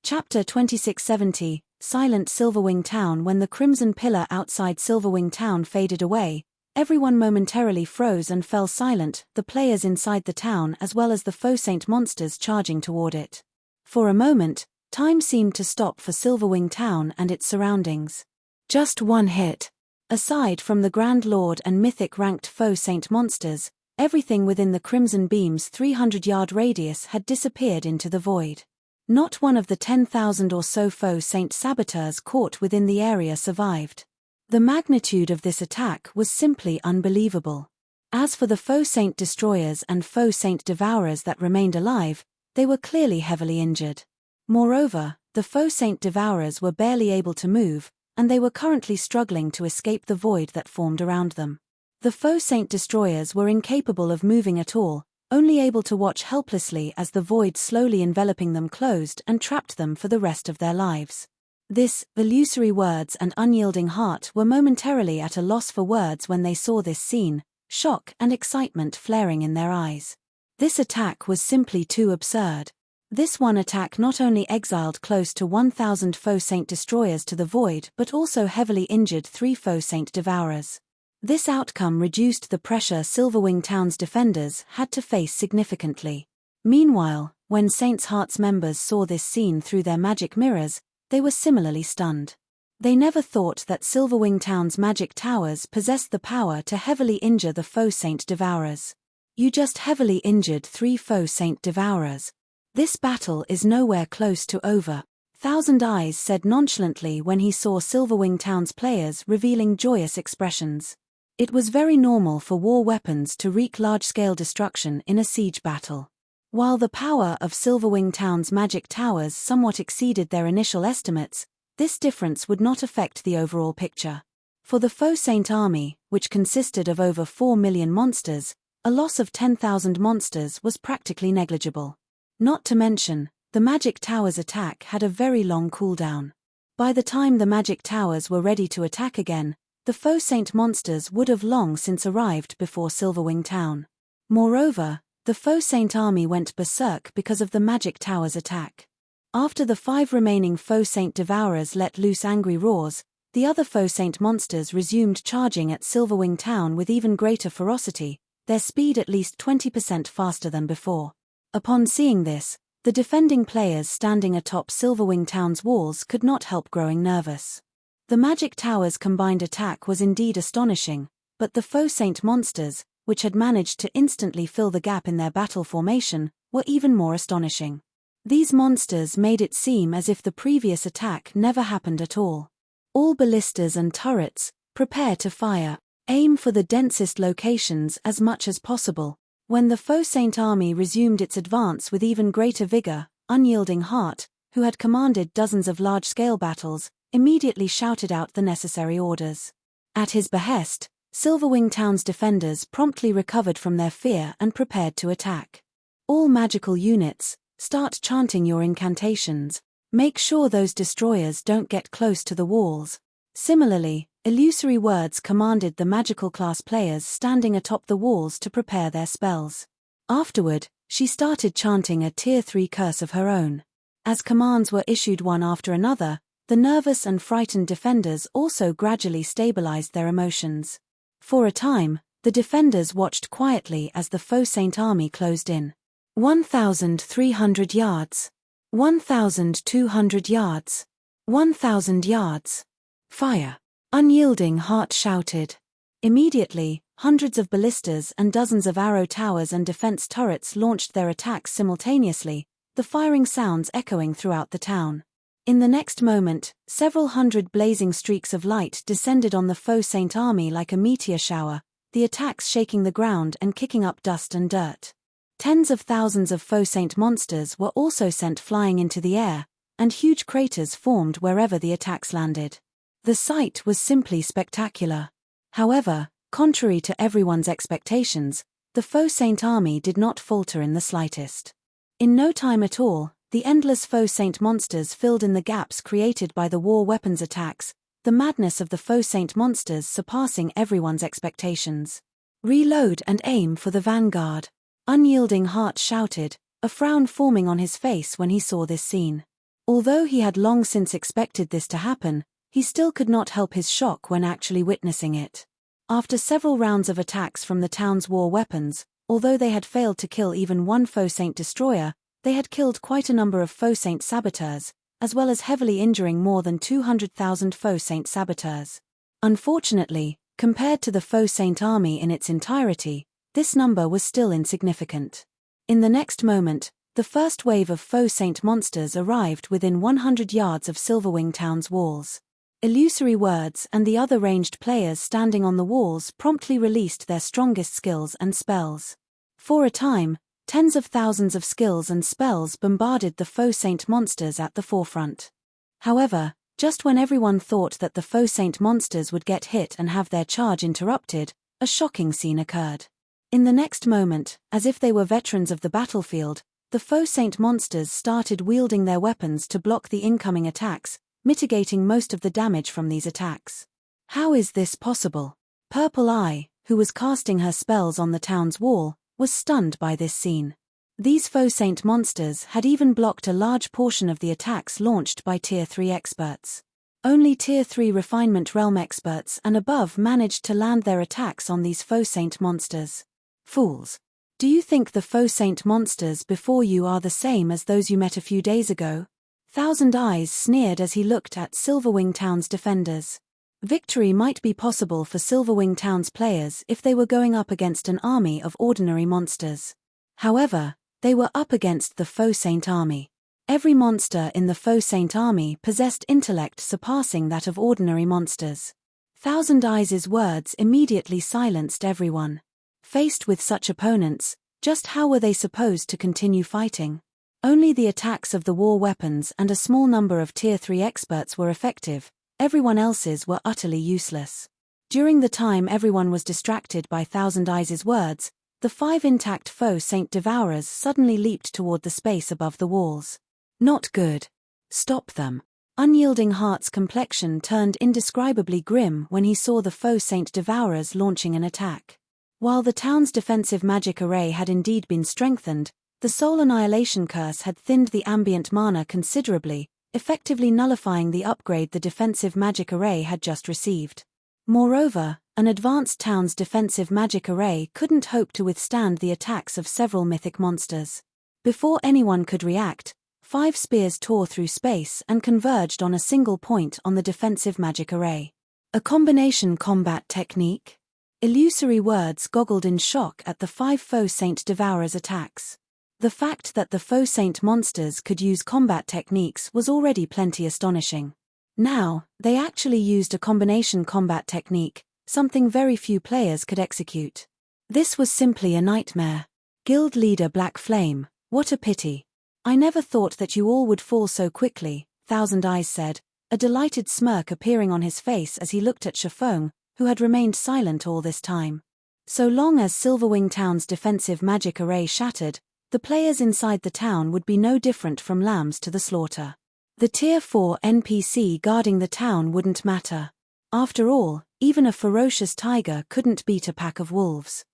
Chapter 2670, Silent Silverwing Town. When the crimson pillar outside Silverwing Town faded away, everyone momentarily froze and fell silent, the players inside the town as well as the Faux Saint monsters charging toward it. For a moment, time seemed to stop for Silverwing Town and its surroundings. Just one hit. Aside from the Grand Lord and Mythic ranked Faux Saint monsters, everything within the Crimson Beam's 300-yard radius had disappeared into the void. Not one of the 10,000 or so Faux Saint saboteurs caught within the area survived. The magnitude of this attack was simply unbelievable. As for the Faux Saint destroyers and Faux Saint devourers that remained alive, they were clearly heavily injured. Moreover, the Faux Saint devourers were barely able to move, and they were currently struggling to escape the void that formed around them. The Faux Saint destroyers were incapable of moving at all, only able to watch helplessly as the void slowly enveloping them closed and trapped them for the rest of their lives. This, illusory words and unyielding heart were momentarily at a loss for words when they saw this scene, shock and excitement flaring in their eyes. This attack was simply too absurd. This one attack not only exiled close to 1,000 Faux Saint destroyers to the void but also heavily injured 3 Faux Saint devourers. This outcome reduced the pressure Silverwing Town's defenders had to face significantly. Meanwhile, when Saints Heart's members saw this scene through their magic mirrors, they were similarly stunned. They never thought that Silverwing Town's magic towers possessed the power to heavily injure the Faux Saint devourers. You just heavily injured 3 Faux Saint devourers. This battle is nowhere close to over, Thousand Eyes said nonchalantly when he saw Silverwing Town's players revealing joyous expressions. It was very normal for war weapons to wreak large-scale destruction in a siege battle. While the power of Silverwing Town's magic towers somewhat exceeded their initial estimates, this difference would not affect the overall picture. For the Faux Saint army, which consisted of over 4 million monsters, a loss of 10,000 monsters was practically negligible. Not to mention, the magic towers' attack had a very long cooldown. By the time the magic towers were ready to attack again, the Faux Saint monsters would have long since arrived before Silverwing Town. Moreover, the Faux Saint army went berserk because of the magic towers' attack. After the 5 remaining Faux Saint devourers let loose angry roars, the other Faux Saint monsters resumed charging at Silverwing Town with even greater ferocity, their speed at least 20% faster than before. Upon seeing this, the defending players standing atop Silverwing Town's walls could not help growing nervous. The magic tower's combined attack was indeed astonishing, but the Faux Saint monsters, which had managed to instantly fill the gap in their battle formation, were even more astonishing. These monsters made it seem as if the previous attack never happened at all. All ballistas and turrets, prepare to fire, aim for the densest locations as much as possible. When the Faux Saint army resumed its advance with even greater vigor, Unyielding Heart, who had commanded dozens of large-scale battles, immediately shouted out the necessary orders. At his behest, Silverwing Town's defenders promptly recovered from their fear and prepared to attack. All magical units, start chanting your incantations. Make sure those destroyers don't get close to the walls. Similarly, illusory words commanded the magical class players standing atop the walls to prepare their spells. Afterward, she started chanting a Tier 3 curse of her own. As commands were issued one after another, the nervous and frightened defenders also gradually stabilized their emotions. For a time, the defenders watched quietly as the Faux Saint army closed in. 1,300 yards. 1,200 yards. 1,000 yards. Fire! Unyielding Heart shouted. Immediately, hundreds of ballistas and dozens of arrow towers and defense turrets launched their attacks simultaneously, the firing sounds echoing throughout the town. In the next moment, several hundred blazing streaks of light descended on the Faux Saint army like a meteor shower, the attacks shaking the ground and kicking up dust and dirt. Tens of thousands of Faux Saint monsters were also sent flying into the air, and huge craters formed wherever the attacks landed. The sight was simply spectacular. However, contrary to everyone's expectations, the Faux Saint army did not falter in the slightest. In no time at all, the endless Faux Saint monsters filled in the gaps created by the war weapons attacks, the madness of the Faux Saint monsters surpassing everyone's expectations. Reload and aim for the vanguard. Unyielding Heart shouted, a frown forming on his face when he saw this scene. Although he had long since expected this to happen, he still could not help his shock when actually witnessing it. After several rounds of attacks from the town's war weapons, although they had failed to kill even one Faux Saint destroyer, they had killed quite a number of Faux Saint saboteurs, as well as heavily injuring more than 200,000 Faux Saint saboteurs. Unfortunately, compared to the Faux Saint army in its entirety, this number was still insignificant. In the next moment, the first wave of Faux Saint monsters arrived within 100 yards of Silverwing town's walls. Illusory Words and the other ranged players standing on the walls promptly released their strongest skills and spells. For a time, tens of thousands of skills and spells bombarded the Faux Saint monsters at the forefront. However, just when everyone thought that the Faux Saint monsters would get hit and have their charge interrupted, a shocking scene occurred. In the next moment, as if they were veterans of the battlefield, the Faux Saint monsters started wielding their weapons to block the incoming attacks, mitigating most of the damage from these attacks. How is this possible? Purple Eye, who was casting her spells on the town's wall, was stunned by this scene. These Faux Saint monsters had even blocked a large portion of the attacks launched by Tier 3 experts. Only Tier 3 Refinement Realm experts and above managed to land their attacks on these Faux Saint monsters. Fools! Do you think the Faux Saint monsters before you are the same as those you met a few days ago? Thousand Eyes sneered as he looked at Silverwing Town's defenders. Victory might be possible for Silverwing Town's players if they were going up against an army of ordinary monsters. However, they were up against the Faux Saint army. Every monster in the Faux Saint army possessed intellect surpassing that of ordinary monsters. Thousand Eyes' words immediately silenced everyone. Faced with such opponents, just how were they supposed to continue fighting? Only the attacks of the war weapons and a small number of Tier 3 experts were effective, everyone else's were utterly useless. During the time everyone was distracted by Thousand Eyes' words, the 5 intact Faux Saint Devourers suddenly leaped toward the space above the walls. Not good. Stop them. Unyielding Heart's complexion turned indescribably grim when he saw the Faux Saint Devourers launching an attack. While the town's defensive magic array had indeed been strengthened, the Soul Annihilation Curse had thinned the ambient mana considerably, effectively nullifying the upgrade the defensive magic array had just received. Moreover, an advanced town's defensive magic array couldn't hope to withstand the attacks of several mythic monsters. Before anyone could react, 5 spears tore through space and converged on a single point on the defensive magic array. A combination combat technique? Illusory Words goggled in shock at the 5 Faux Saint Devourers' attacks. The fact that the Faux Saint monsters could use combat techniques was already plenty astonishing. Now, they actually used a combination combat technique, something very few players could execute. This was simply a nightmare. Guild Leader Black Flame, what a pity. I never thought that you all would fall so quickly, Thousand Eyes said, a delighted smirk appearing on his face as he looked at Faux, who had remained silent all this time. So long as Silverwing Town's defensive magic array shattered, the players inside the town would be no different from lambs to the slaughter. The Tier 4 NPC guarding the town wouldn't matter. After all, even a ferocious tiger couldn't beat a pack of wolves.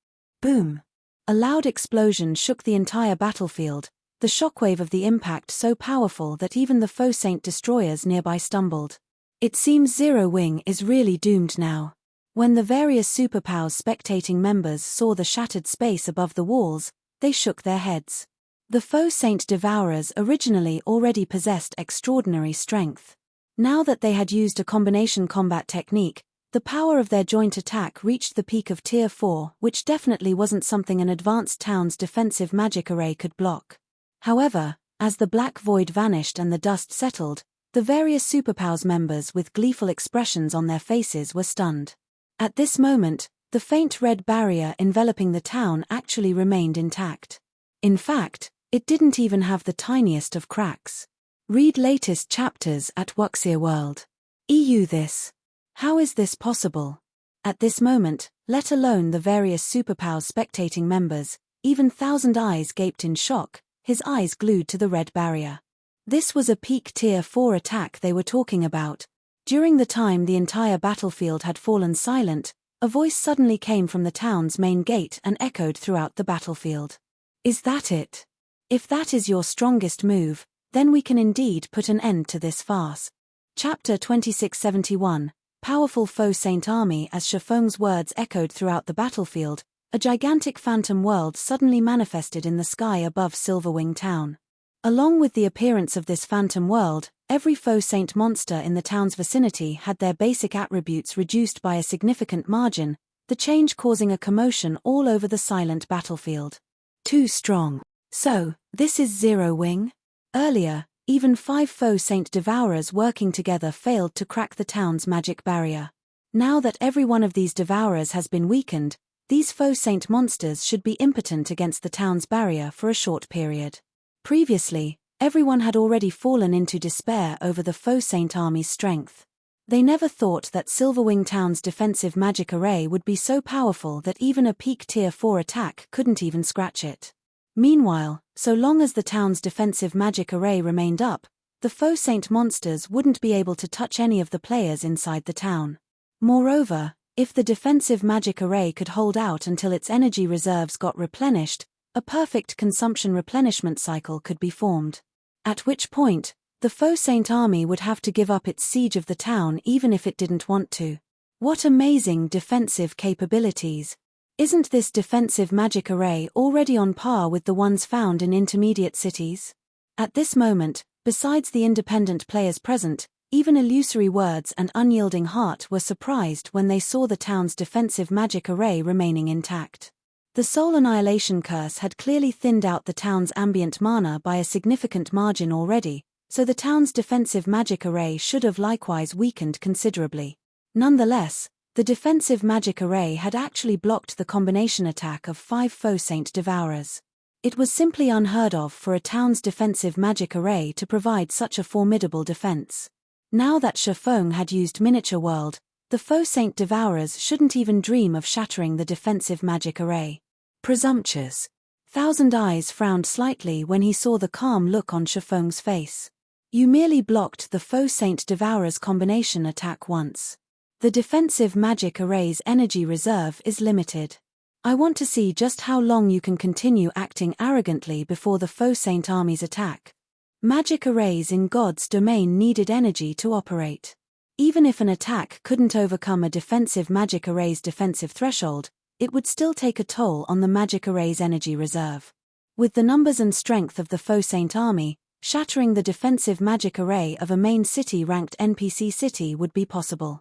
Boom! A loud explosion shook the entire battlefield, the shockwave of the impact so powerful that even the Faux Saint destroyers nearby stumbled. It seems Zero Wing is really doomed now. When the various superpowers spectating members saw the shattered space above the walls, they shook their heads. The Faux Saint Devourers originally already possessed extraordinary strength. Now that they had used a combination combat technique, the power of their joint attack reached the peak of Tier 4, which definitely wasn't something an advanced town's defensive magic array could block. However, as the black void vanished and the dust settled, the various superpowers members with gleeful expressions on their faces were stunned. At this moment, the faint red barrier enveloping the town actually remained intact. In fact, it didn't even have the tiniest of cracks. Read latest chapters at Wuxia World. EU this. How is this possible? At this moment, let alone the various superpowers spectating members, even Thousand Eyes gaped in shock, his eyes glued to the red barrier. This was a peak Tier 4 attack they were talking about. During the time the entire battlefield had fallen silent, a voice suddenly came from the town's main gate and echoed throughout the battlefield. Is that it? If that is your strongest move, then we can indeed put an end to this farce. Chapter 2671, Powerful Faux Saint Army. As Shifeng's words echoed throughout the battlefield, a gigantic phantom world suddenly manifested in the sky above Silverwing town. Along with the appearance of this phantom world, every Faux Saint monster in the town's vicinity had their basic attributes reduced by a significant margin, the change causing a commotion all over the silent battlefield. Too strong. So, this is Zero Wing? Earlier, even 5 Faux Saint Devourers working together failed to crack the town's magic barrier. Now that every one of these Devourers has been weakened, these Faux Saint monsters should be impotent against the town's barrier for a short period. Previously, everyone had already fallen into despair over the Faux Saint army's strength. They never thought that Silverwing Town's defensive magic array would be so powerful that even a peak Tier 4 attack couldn't even scratch it. Meanwhile, so long as the town's defensive magic array remained up, the Faux Saint monsters wouldn't be able to touch any of the players inside the town. Moreover, if the defensive magic array could hold out until its energy reserves got replenished, a perfect consumption replenishment cycle could be formed. At which point, the Faux Saint army would have to give up its siege of the town even if it didn't want to. What amazing defensive capabilities! Isn't this defensive magic array already on par with the ones found in intermediate cities? At this moment, besides the independent players present, even Illusory Words and Unyielding Heart were surprised when they saw the town's defensive magic array remaining intact. The Soul Annihilation Curse had clearly thinned out the town's ambient mana by a significant margin already, so the town's defensive magic array should have likewise weakened considerably. Nonetheless, the defensive magic array had actually blocked the combination attack of 5 Faux Saint Devourers. It was simply unheard of for a town's defensive magic array to provide such a formidable defense. Now that Shifeng had used Miniature World, the Faux Saint Devourers shouldn't even dream of shattering the defensive magic array. Presumptuous. Thousand Eyes frowned slightly when he saw the calm look on Shifeng's face. You merely blocked the Faux Saint Devourer's combination attack once. The defensive magic array's energy reserve is limited. I want to see just how long you can continue acting arrogantly before the Faux Saint army's attack. Magic arrays in God's domain needed energy to operate. Even if an attack couldn't overcome a defensive magic array's defensive threshold, it would still take a toll on the magic array's energy reserve. With the numbers and strength of the Faux Saint army, shattering the defensive magic array of a main city-ranked NPC city would be possible.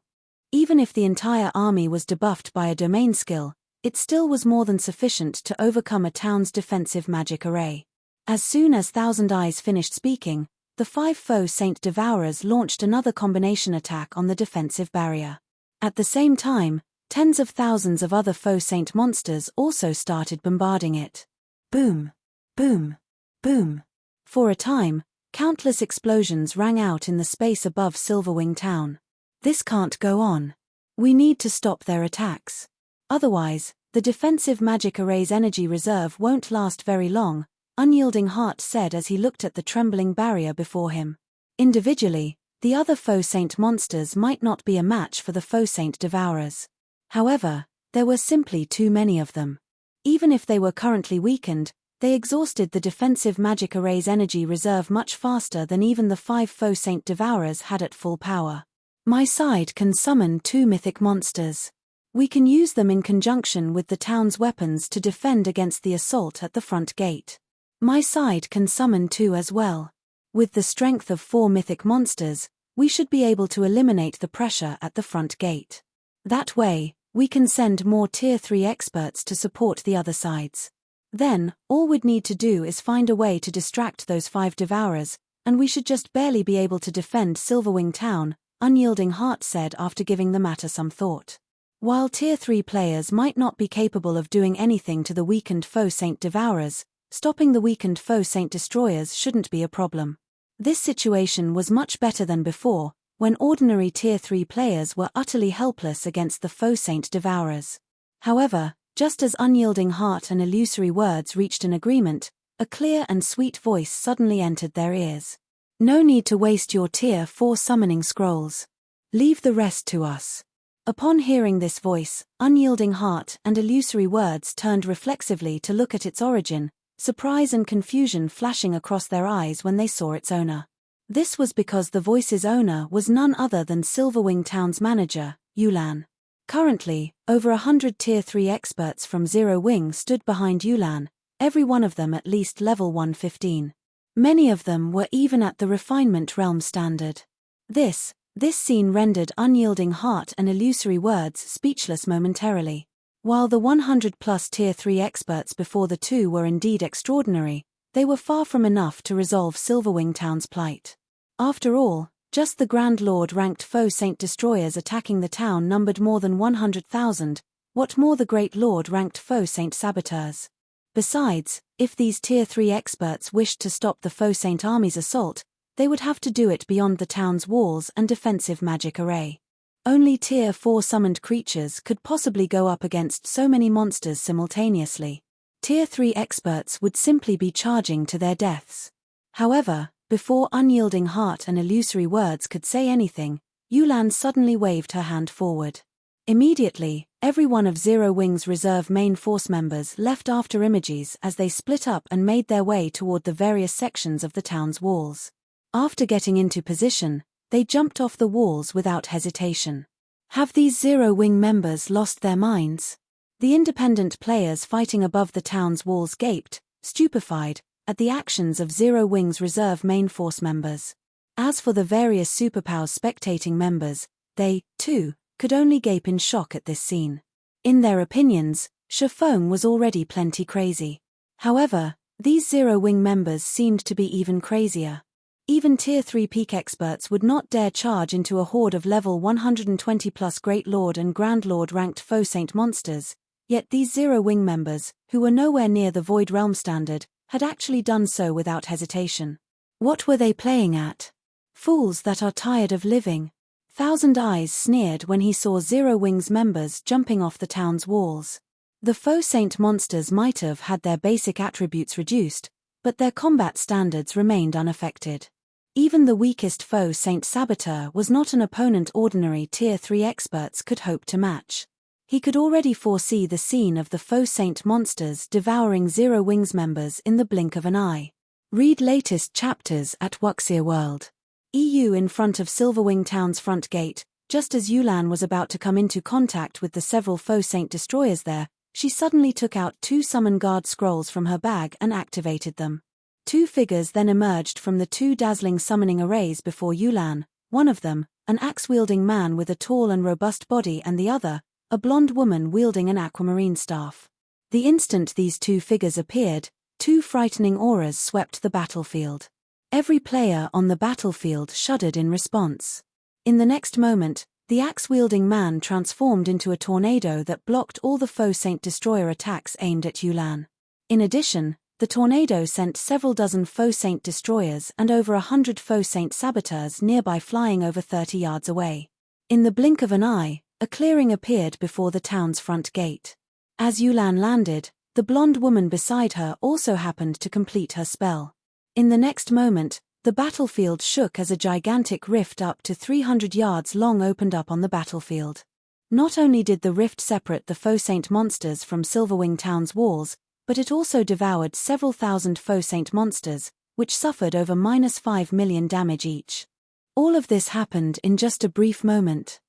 Even if the entire army was debuffed by a domain skill, it still was more than sufficient to overcome a town's defensive magic array. As soon as Thousand Eyes finished speaking, the 5 Faux Saint Devourers launched another combination attack on the defensive barrier. At the same time, tens of thousands of other Faux Saint monsters also started bombarding it. Boom! Boom! Boom! For a time, countless explosions rang out in the space above Silverwing Town. This can't go on. We need to stop their attacks. Otherwise, the defensive magic array's energy reserve won't last very long, Unyielding Heart said as he looked at the trembling barrier before him. Individually, the other Faux Saint monsters might not be a match for the Faux Saint Devourers. However, there were simply too many of them. Even if they were currently weakened, They exhausted the defensive magic array's energy reserve much faster than even the 5 Faux Saint Devourers had at full power. My side can summon 2 mythic monsters. We can use them in conjunction with the town's weapons to defend against the assault at the front gate. My side can summon 2 as well. With the strength of 4 mythic monsters, we should be able to eliminate the pressure at the front gate. That way, we can send more Tier 3 experts to support the other sides. Then, all we'd need to do is find a way to distract those 5 Devourers, and we should just barely be able to defend Silverwing Town, Unyielding Heart said after giving the matter some thought. While Tier 3 players might not be capable of doing anything to the weakened Faux Saint Devourers, stopping the weakened Faux Saint Destroyers shouldn't be a problem. This situation was much better than before, when ordinary Tier 3 players were utterly helpless against the Faux Saint Devourers. However, just as Unyielding Heart and Illusory Words reached an agreement, a clear and sweet voice suddenly entered their ears. No need to waste your Tier 4 summoning scrolls. Leave the rest to us. Upon hearing this voice, Unyielding Heart and Illusory Words turned reflexively to look at its origin, surprise and confusion flashing across their eyes when they saw its owner. This was because the voice's owner was none other than Silverwing Town's manager, Yulan. Currently, over 100 Tier 3 experts from Zero Wing stood behind Yulan, every one of them at least level 115. Many of them were even at the refinement realm standard. This scene rendered Unyielding Heart and Illusory Words speechless momentarily. While the 100-plus Tier 3 experts before the two were indeed extraordinary, they were far from enough to resolve Silverwing Town's plight. After all, just the Grand Lord-ranked Faux Saint Destroyers attacking the town numbered more than 100,000, what more the Great Lord-ranked Faux Saint Saboteurs. Besides, if these Tier 3 experts wished to stop the Faux Saint army's assault, they would have to do it beyond the town's walls and defensive magic array. Only Tier 4 summoned creatures could possibly go up against so many monsters simultaneously. Tier 3 experts would simply be charging to their deaths. However, before Unyielding Heart and Illusory Words could say anything, Yulan suddenly waved her hand forward. Immediately, every one of Zero Wing's reserve main force members left after images as they split up and made their way toward the various sections of the town's walls. After getting into position, they jumped off the walls without hesitation. Have these Zero Wing members lost their minds? The independent players fighting above the town's walls gaped, stupefied, at the actions of Zero Wing's reserve main force members. As for the various superpowers spectating members, they, too, could only gape in shock at this scene. In their opinions, Faux was already plenty crazy. However, these Zero Wing members seemed to be even crazier. Even Tier 3 peak experts would not dare charge into a horde of level 120+ Great Lord and Grand Lord ranked Faux Saint monsters, yet these Zero Wing members, who were nowhere near the Void Realm standard, had actually done so without hesitation. What were they playing at? Fools that are tired of living. Thousand Eyes sneered when he saw Zero Wing's members jumping off the town's walls. The Faux Saint monsters might have had their basic attributes reduced, but their combat standards remained unaffected. Even the weakest Faux Saint Saboteur was not an opponent ordinary Tier 3 experts could hope to match. He could already foresee the scene of the Faux Saint monsters devouring Zero Wing's members in the blink of an eye. Read latest chapters at Wuxia World. EU in front of Silverwing Town's front gate, just as Yulan was about to come into contact with the several Faux Saint destroyers there, she suddenly took out 2 Summon Guard scrolls from her bag and activated them. 2 figures then emerged from the 2 dazzling summoning arrays before Yulan, one of them, an axe-wielding man with a tall and robust body, and the other, a blonde woman wielding an aquamarine staff. The instant these 2 figures appeared, 2 frightening auras swept the battlefield. Every player on the battlefield shuddered in response. In the next moment, the axe-wielding man transformed into a tornado that blocked all the Faux Saint destroyer attacks aimed at Yulan. In addition, the tornado sent several dozen Faux Saint destroyers and over 100 Faux Saint saboteurs nearby flying over 30 yards away. In the blink of an eye, a clearing appeared before the town's front gate. As Yulan landed, the blonde woman beside her also happened to complete her spell. In the next moment, the battlefield shook as a gigantic rift up to 300 yards long opened up on the battlefield. Not only did the rift separate the Faux Saint monsters from Silverwing Town's walls, but it also devoured several thousand Faux Saint monsters, which suffered over -5 million damage each. All of this happened in just a brief moment.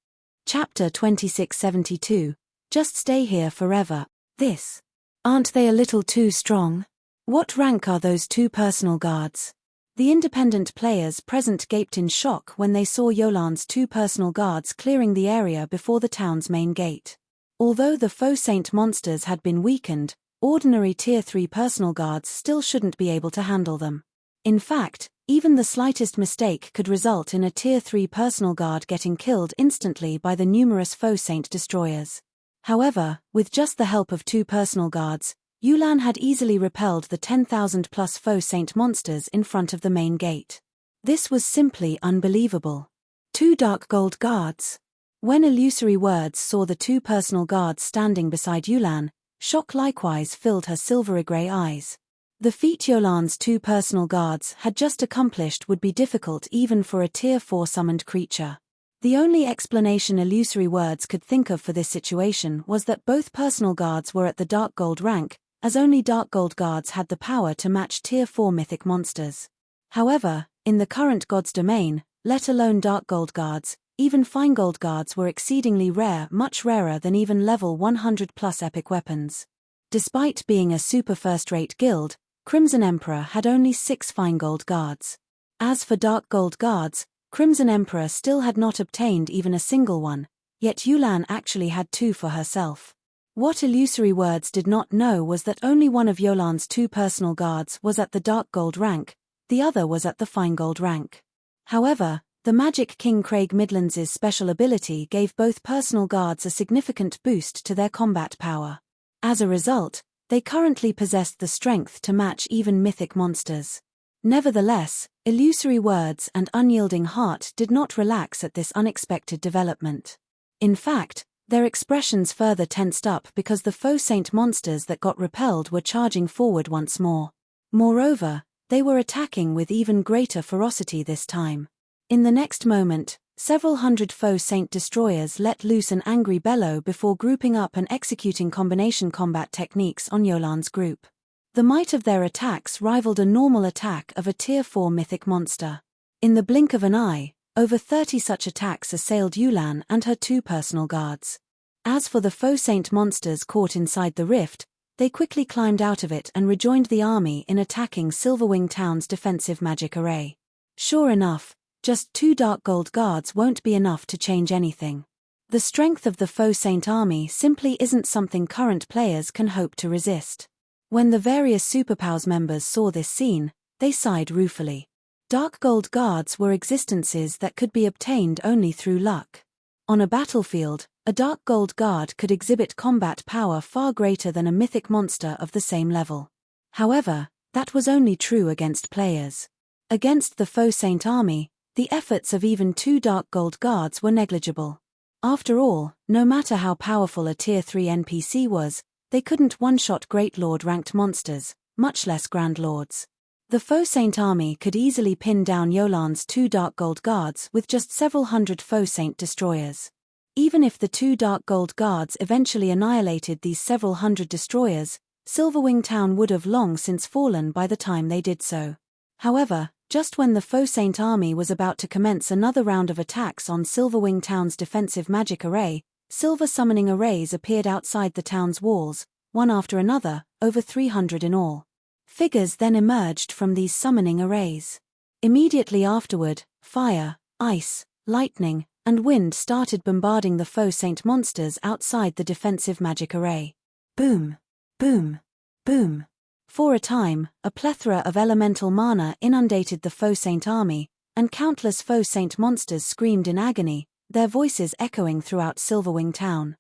Chapter 2672. Just stay here forever. This. Aren't they a little too strong? What rank are those two personal guards? The independent players present gaped in shock when they saw Yolan's two personal guards clearing the area before the town's main gate. Although the Faux Saint monsters had been weakened, ordinary Tier 3 personal guards still shouldn't be able to handle them. In fact, even the slightest mistake could result in a Tier 3 personal guard getting killed instantly by the numerous Faux Saint destroyers. However, with just the help of two personal guards, Yulan had easily repelled the 10,000+ Faux Saint monsters in front of the main gate. This was simply unbelievable. Two dark gold guards. When Illusory Words saw the two personal guards standing beside Yulan, shock likewise filled her silvery grey eyes. The feat Yolan's two personal guards had just accomplished would be difficult even for a Tier 4 summoned creature. The only explanation Illusory Words could think of for this situation was that both personal guards were at the Dark Gold rank, as only Dark Gold guards had the power to match Tier 4 mythic monsters. However, in the current God's domain, let alone Dark Gold guards, even Fine Gold guards were exceedingly rare, much rarer than even level 100+ epic weapons. Despite being a super first-rate guild, Crimson Emperor had only 6 Fine Gold guards. As for Dark Gold guards, Crimson Emperor still had not obtained even a single one, yet Yulan actually had 2 for herself. What Illusory Words did not know was that only one of Yolan's 2 personal guards was at the Dark Gold rank, the other was at the Fine Gold rank. However, the Magic King Craig Midlands' special ability gave both personal guards a significant boost to their combat power. As a result, they currently possessed the strength to match even mythic monsters. Nevertheless, Illusory Words and Unyielding Heart did not relax at this unexpected development. In fact, their expressions further tensed up because the Faux Saint monsters that got repelled were charging forward once more. Moreover, they were attacking with even greater ferocity this time. In the next moment, several hundred Faux Saint destroyers let loose an angry bellow before grouping up and executing combination combat techniques on Yolan's group. The might of their attacks rivaled a normal attack of a Tier 4 mythic monster. In the blink of an eye, over 30 such attacks assailed Yulan and her 2 personal guards. As for the Faux Saint monsters caught inside the rift, they quickly climbed out of it and rejoined the army in attacking Silverwing Town's defensive magic array. Sure enough, just 2 Dark Gold guards won't be enough to change anything. The strength of the Faux Saint army simply isn't something current players can hope to resist. When the various Superpowers members saw this scene, they sighed ruefully. Dark Gold guards were existences that could be obtained only through luck. On a battlefield, a Dark Gold guard could exhibit combat power far greater than a mythic monster of the same level. However, that was only true against players. Against the Faux Saint army, the efforts of even 2 Dark Gold guards were negligible. After all, no matter how powerful a Tier 3 NPC was, they couldn't one-shot Great Lord-ranked monsters, much less Grand Lords. The Faux Saint army could easily pin down Yolan's 2 Dark Gold guards with just several hundred Faux Saint destroyers. Even if the 2 Dark Gold guards eventually annihilated these several hundred destroyers, Silverwing Town would have long since fallen by the time they did so. However, just when the Faux Saint army was about to commence another round of attacks on Silverwing Town's defensive magic array, silver summoning arrays appeared outside the town's walls, one after another, over 300 in all. Figures then emerged from these summoning arrays. Immediately afterward, fire, ice, lightning, and wind started bombarding the Faux Saint monsters outside the defensive magic array. Boom! Boom! Boom! For a time, a plethora of elemental mana inundated the Faux Saint army, and countless Faux Saint monsters screamed in agony, their voices echoing throughout Silverwing Town.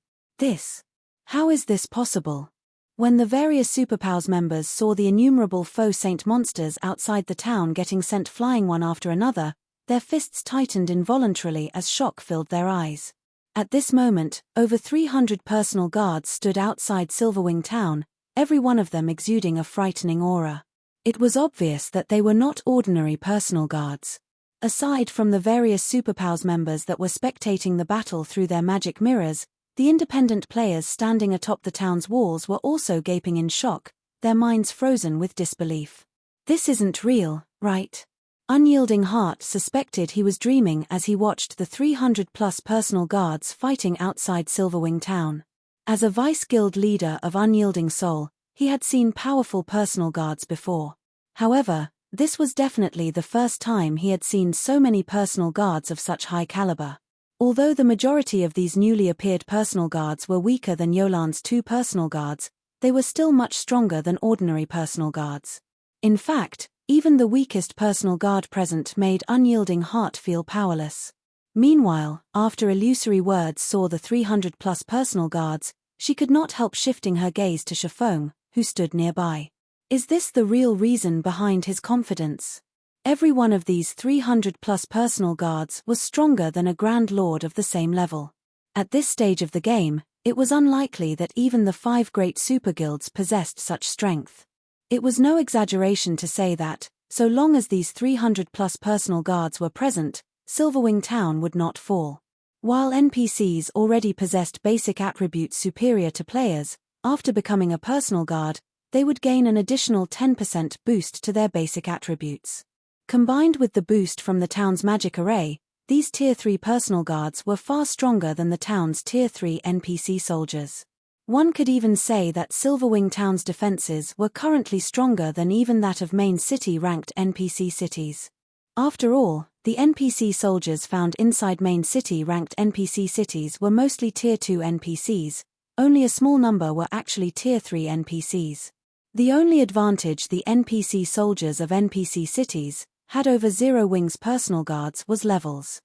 How is this possible? When the various Superpowers members saw the innumerable Faux Saint monsters outside the town getting sent flying one after another, their fists tightened involuntarily as shock filled their eyes. At this moment, over 300 personal guards stood outside Silverwing Town, every one of them exuding a frightening aura. It was obvious that they were not ordinary personal guards. Aside from the various Superpowers members that were spectating the battle through their magic mirrors, the independent players standing atop the town's walls were also gaping in shock, their minds frozen with disbelief. This isn't real, right? Unyielding Heart suspected he was dreaming as he watched the 300-plus personal guards fighting outside Silverwing town. As a vice guild leader of Unyielding Soul, he had seen powerful personal guards before. However, this was definitely the first time he had seen so many personal guards of such high caliber. Although the majority of these newly appeared personal guards were weaker than Yolan's 2 personal guards, they were still much stronger than ordinary personal guards. In fact, even the weakest personal guard present made Unyielding Heart feel powerless. Meanwhile, after Illusory Words saw the 300-plus personal guards, she could not help shifting her gaze to Faux, who stood nearby. Is this the real reason behind his confidence? Every one of these 300-plus personal guards was stronger than a Grand Lord of the same level. At this stage of the game, it was unlikely that even the 5 great superguilds possessed such strength. It was no exaggeration to say that, so long as these 300-plus personal guards were present, Silverwing Town would not fall. While NPCs already possessed basic attributes superior to players, after becoming a personal guard, they would gain an additional 10% boost to their basic attributes. Combined with the boost from the town's magic array, these Tier 3 personal guards were far stronger than the town's Tier 3 NPC soldiers. One could even say that Silverwing Town's defenses were currently stronger than even that of main city-ranked NPC cities. After all, the NPC soldiers found inside main city-ranked NPC cities were mostly Tier 2 NPCs, only a small number were actually Tier 3 NPCs. The only advantage the NPC soldiers of NPC cities had over Zero Wing's personal guards was levels.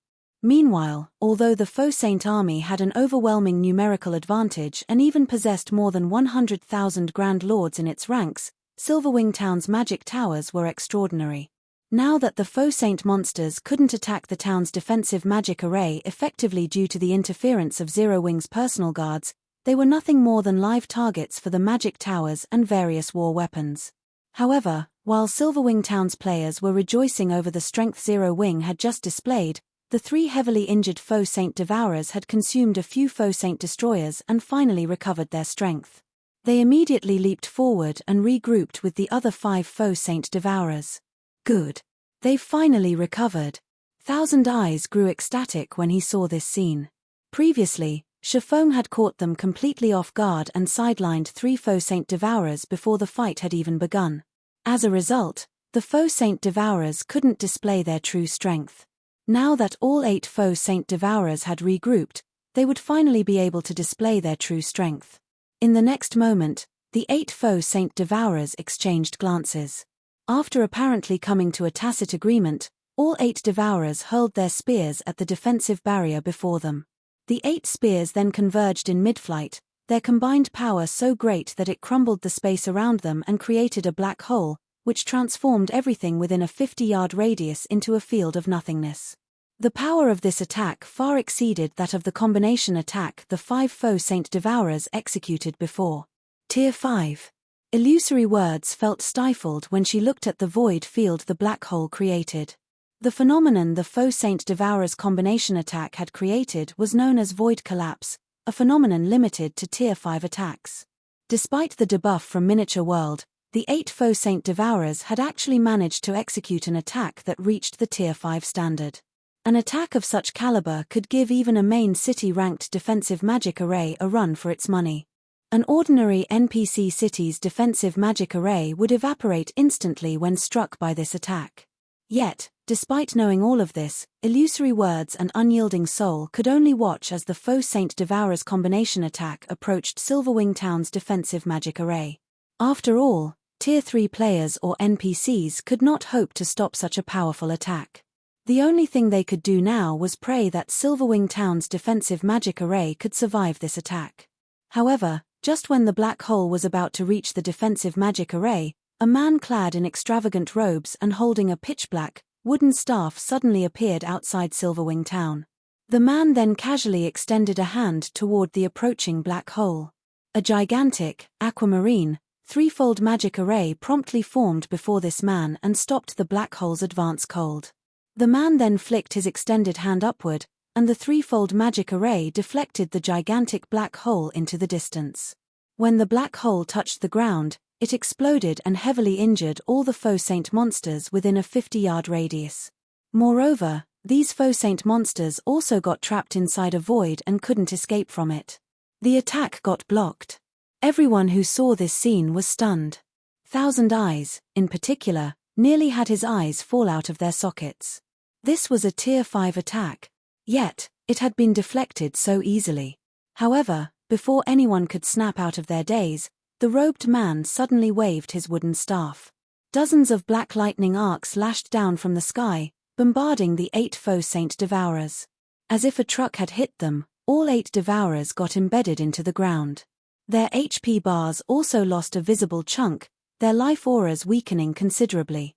Meanwhile, although the Faux Saint army had an overwhelming numerical advantage and even possessed more than 100,000 Grand Lords in its ranks, Silverwing Town's magic towers were extraordinary. Now that the Faux Saint monsters couldn't attack the town's defensive magic array effectively due to the interference of Zero Wing's personal guards, they were nothing more than live targets for the magic towers and various war weapons. However, while Silverwing Town's players were rejoicing over the strength Zero Wing had just displayed, the 3 heavily injured Faux Saint Devourers had consumed a few Faux Saint destroyers and finally recovered their strength. They immediately leaped forward and regrouped with the other 5 Faux Saint Devourers. Good. They've finally recovered. Thousand Eyes grew ecstatic when he saw this scene. Previously, Faux had caught them completely off guard and sidelined 3 Faux Saint Devourers before the fight had even begun. As a result, the Faux Saint Devourers couldn't display their true strength. Now that all 8 Faux Saint Devourers had regrouped, they would finally be able to display their true strength. In the next moment, the 8 Faux Saint Devourers exchanged glances. After apparently coming to a tacit agreement, all 8 Devourers hurled their spears at the defensive barrier before them. The 8 spears then converged in mid-flight, their combined power so great that it crumbled the space around them and created a black hole, which transformed everything within a 50-yard radius into a field of nothingness. The power of this attack far exceeded that of the combination attack the 5 Faux Saint Devourers executed before. Tier 5. Illusory Words felt stifled when she looked at the void field the black hole created. The phenomenon the Faux Saint Devourer's combination attack had created was known as Void Collapse, a phenomenon limited to Tier 5 attacks. Despite the debuff from Miniature World, the 8 Faux Saint Devourers had actually managed to execute an attack that reached the Tier 5 standard. An attack of such caliber could give even a main city-ranked defensive magic array a run for its money. An ordinary NPC city's defensive magic array would evaporate instantly when struck by this attack. Yet, despite knowing all of this, Illusory Words and Unyielding Soul could only watch as the Faux Saint Devourer's combination attack approached Silverwing Town's defensive magic array. After all, Tier 3 players or NPCs could not hope to stop such a powerful attack. The only thing they could do now was pray that Silverwing Town's defensive magic array could survive this attack. However, just when the black hole was about to reach the defensive magic array, a man clad in extravagant robes and holding a pitch-black, wooden staff suddenly appeared outside Silverwing Town. The man then casually extended a hand toward the approaching black hole. A gigantic, aquamarine, threefold magic array promptly formed before this man and stopped the black hole's advance cold. The man then flicked his extended hand upward, and the threefold magic array deflected the gigantic black hole into the distance. When the black hole touched the ground, it exploded and heavily injured all the Faux Saint monsters within a 50-yard radius. Moreover, these Faux Saint monsters also got trapped inside a void and couldn't escape from it. The attack got blocked. Everyone who saw this scene was stunned. Thousand Eyes, in particular, nearly had his eyes fall out of their sockets. This was a Tier 5 attack. Yet, it had been deflected so easily. However, before anyone could snap out of their daze, the robed man suddenly waved his wooden staff. Dozens of black lightning arcs lashed down from the sky, bombarding the 8 Faux Saint Devourers. As if a truck had hit them, all 8 Devourers got embedded into the ground. Their HP bars also lost a visible chunk, their life auras weakening considerably.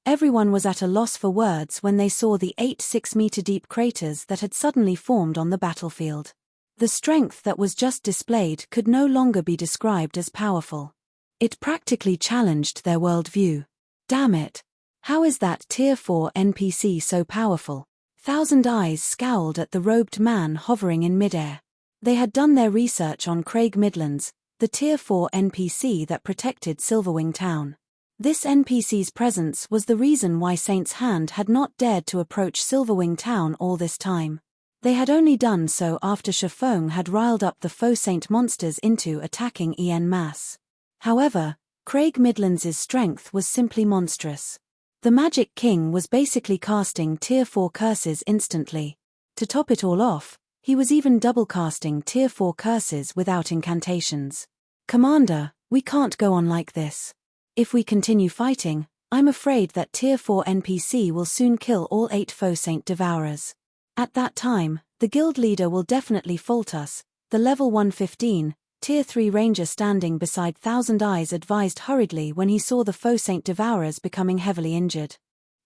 Everyone was at a loss for words when they saw the 8 6-meter-deep craters that had suddenly formed on the battlefield. The strength that was just displayed could no longer be described as powerful. It practically challenged their worldview. Damn it! How is that Tier 4 NPC so powerful? Thousand Eyes scowled at the robed man hovering in midair. They had done their research on Craig Midlands, the Tier 4 NPC that protected Silverwing Town. This NPC's presence was the reason why Saint's Hand had not dared to approach Silverwing Town all this time. They had only done so after Faux had riled up the Faux Saint monsters into attacking en masse. However, Craig Midlands' strength was simply monstrous. The Magic King was basically casting Tier 4 curses instantly. To top it all off, he was even double casting Tier 4 curses without incantations. Commander, we can't go on like this. If we continue fighting, I'm afraid that Tier 4 NPC will soon kill all 8 Faux Saint Devourers. At that time, the guild leader will definitely fault us, the level 115, Tier 3 ranger standing beside Thousand Eyes advised hurriedly when he saw the Faux Saint Devourers becoming heavily injured.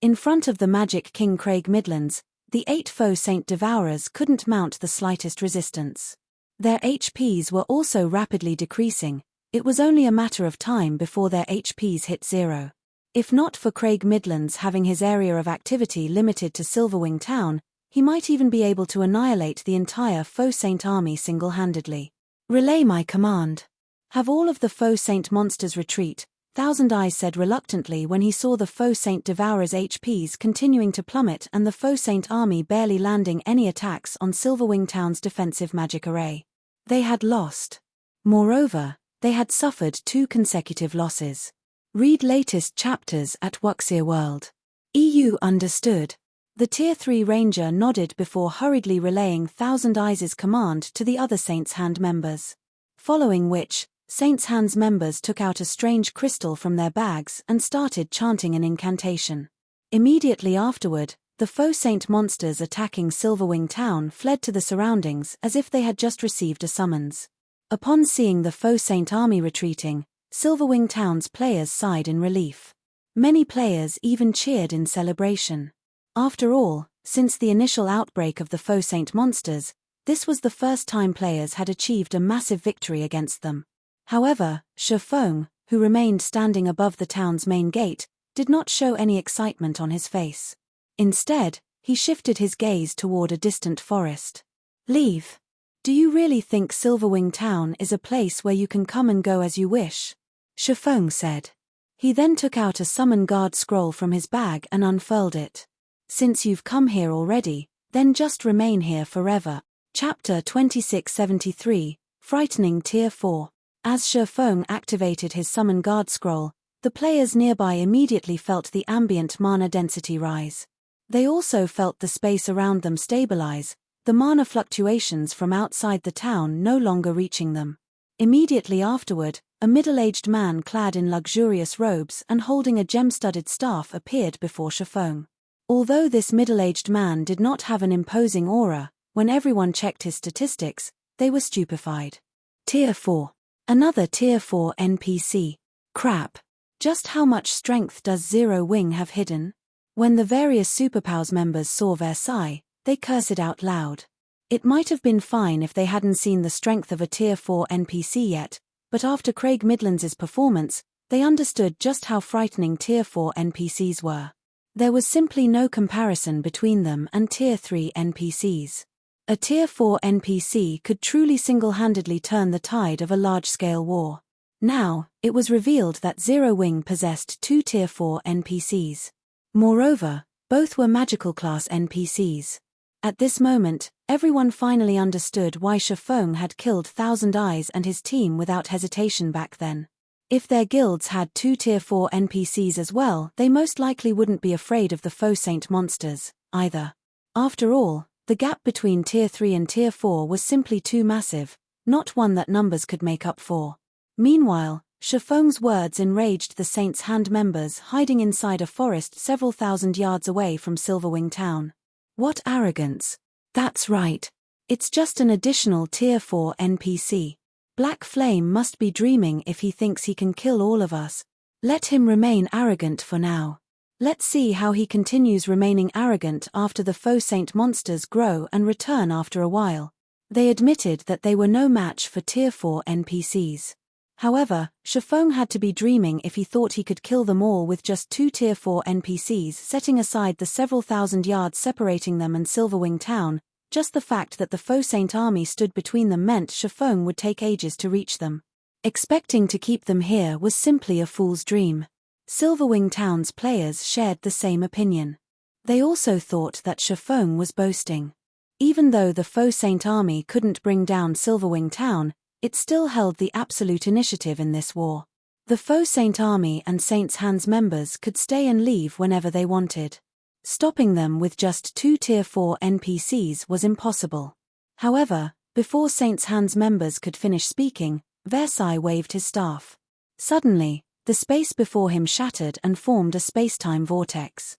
In front of the Magic King Craig Midlands, the 8 Faux Saint Devourers couldn't mount the slightest resistance. Their HPs were also rapidly decreasing. It was only a matter of time before their HPs hit 0. If not for Craig Midlands having his area of activity limited to Silverwing Town, he might even be able to annihilate the entire Faux Saint army single-handedly. Relay my command. Have all of the Faux Saint monsters retreat, Thousand Eyes said reluctantly when he saw the Faux Saint Devourer's HPs continuing to plummet and the Faux Saint army barely landing any attacks on Silverwing Town's defensive magic array. They had lost. Moreover, they had suffered 2 consecutive losses. Read latest chapters at Wuxia World. EU understood. The Tier 3 Ranger nodded before hurriedly relaying Thousand Eyes' command to the other Saint's Hand members. Following which, Saint's Hand's members took out a strange crystal from their bags and started chanting an incantation. Immediately afterward, the Faux Saint monsters attacking Silverwing Town fled to the surroundings as if they had just received a summons. Upon seeing the Faux Saint army retreating, Silverwing Town's players sighed in relief. Many players even cheered in celebration. After all, since the initial outbreak of the Faux Saint monsters, this was the first time players had achieved a massive victory against them. However, Faux, who remained standing above the town's main gate, did not show any excitement on his face. Instead, he shifted his gaze toward a distant forest. Leave. Do you really think Silverwing Town is a place where you can come and go as you wish? Faux said. He then took out a Summon Guard scroll from his bag and unfurled it. Since you've come here already, then just remain here forever. Chapter 2673, Frightening Tier 4. As Faux activated his Summon Guard scroll, the players nearby immediately felt the ambient mana density rise. They also felt the space around them stabilize, the mana fluctuations from outside the town no longer reaching them. Immediately afterward, a middle-aged man clad in luxurious robes and holding a gem-studded staff appeared before Faux. Although this middle-aged man did not have an imposing aura, when everyone checked his statistics, they were stupefied. Tier 4. Another Tier 4 NPC. Crap. Just how much strength does Zero Wing have hidden? When the various Superpowers members saw Versailles, they cursed out loud. It might have been fine if they hadn't seen the strength of a Tier 4 NPC yet, but after Craig Midlands' performance, they understood just how frightening Tier 4 NPCs were. There was simply no comparison between them and Tier 3 NPCs. A Tier 4 NPC could truly single-handedly turn the tide of a large-scale war. Now, it was revealed that Zerowing possessed 2 Tier 4 NPCs. Moreover, both were magical class NPCs. At this moment, everyone finally understood why Faux had killed Thousand Eyes and his team without hesitation back then. If their guilds had 2 Tier 4 NPCs as well, they most likely wouldn't be afraid of the Faux Saint monsters, either. After all, the gap between Tier 3 and Tier 4 was simply too massive, not one that numbers could make up for. Meanwhile, Faux's words enraged the Saint's Hand members hiding inside a forest several thousand yards away from Silverwing town. What arrogance! That's right. It's just an additional Tier 4 NPC. Black Flame must be dreaming if he thinks he can kill all of us. Let him remain arrogant for now. Let's see how he continues remaining arrogant after the Faux Saint monsters grow and return after a while. They admitted that they were no match for Tier 4 NPCs. However, Faux had to be dreaming if he thought he could kill them all with just 2 Tier 4 NPCs, setting aside the several thousand yards separating them and Silverwing town. Just the fact that the Faux Saint army stood between them meant Faux would take ages to reach them. Expecting to keep them here was simply a fool's dream. Silverwing town's players shared the same opinion. They also thought that Faux was boasting. Even though the Faux Saint army couldn't bring down Silverwing town, it still held the absolute initiative in this war. The Faux Saint army and Saint's Hands members could stay and leave whenever they wanted. Stopping them with just 2 Tier 4 NPCs was impossible. However, before Saint's Hands members could finish speaking, Versailles waved his staff. Suddenly, the space before him shattered and formed a space-time vortex.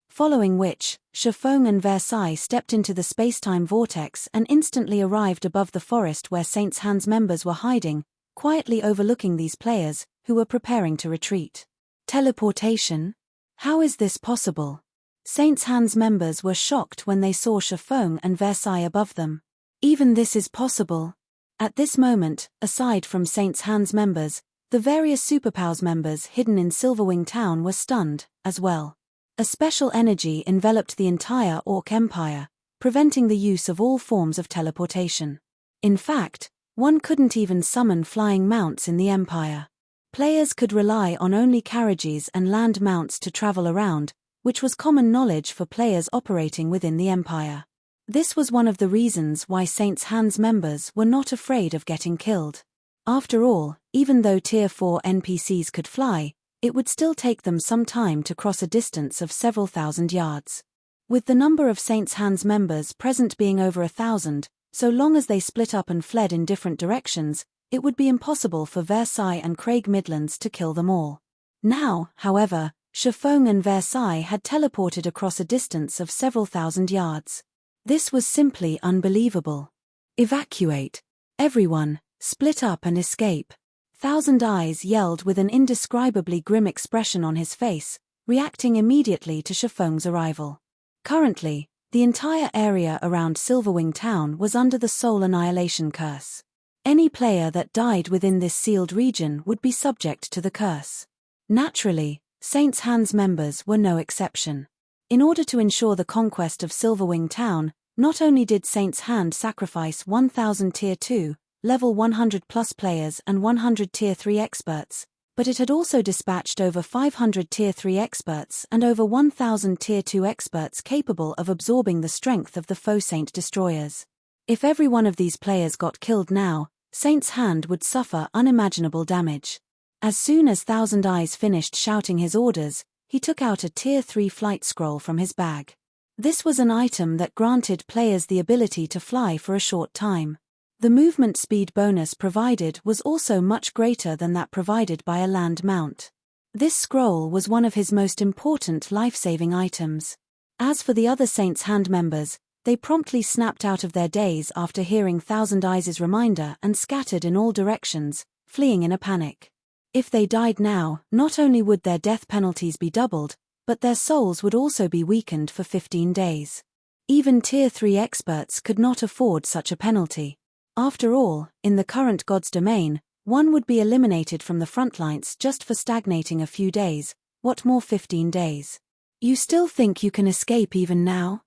Following which, Faux and Versailles stepped into the space-time vortex and instantly arrived above the forest where Saint's Hands members were hiding, quietly overlooking these players, who were preparing to retreat. Teleportation? How is this possible? Saint's Hands members were shocked when they saw Faux and Versailles above them. Even this is possible. At this moment, aside from Saint's Hands members, the various Superpowers members hidden in Silverwing town were stunned, as well. A special energy enveloped the entire Orc Empire, preventing the use of all forms of teleportation. In fact, one couldn't even summon flying mounts in the Empire. Players could rely on only carriages and land mounts to travel around, which was common knowledge for players operating within the Empire. This was one of the reasons why Saint's Hands members were not afraid of getting killed. After all, even though Tier 4 NPCs could fly, it would still take them some time to cross a distance of several thousand yards. With the number of Saint's Hands members present being over 1,000, so long as they split up and fled in different directions, it would be impossible for Versailles and Craig Midlands to kill them all. Now, however, Faux and Versailles had teleported across a distance of several thousand yards. This was simply unbelievable. Evacuate. Everyone, split up and escape. Thousand Eyes yelled with an indescribably grim expression on his face, reacting immediately to Faux's arrival. Currently, the entire area around Silverwing town was under the soul annihilation curse. Any player that died within this sealed region would be subject to the curse. Naturally, Saint's Hands members were no exception. In order to ensure the conquest of Silverwing town, not only did Saint's Hand sacrifice 1,000 Tier 2, level 100 plus players and 100 Tier 3 experts, but it had also dispatched over 500 Tier 3 experts and over 1,000 Tier 2 experts capable of absorbing the strength of the Faux Saint destroyers. If every one of these players got killed now, Saint's Hand would suffer unimaginable damage. As soon as Thousand Eyes finished shouting his orders, he took out a Tier 3 flight scroll from his bag. This was an item that granted players the ability to fly for a short time. The movement speed bonus provided was also much greater than that provided by a land mount. This scroll was one of his most important life-saving items. As for the other Saint's Hand members, they promptly snapped out of their daze after hearing Thousand Eyes' reminder and scattered in all directions, fleeing in a panic. If they died now, not only would their death penalties be doubled, but their souls would also be weakened for 15 days. Even Tier 3 experts could not afford such a penalty. After all, in the current God's domain, one would be eliminated from the frontlines just for stagnating a few days, what more 15 days? You still think you can escape even now?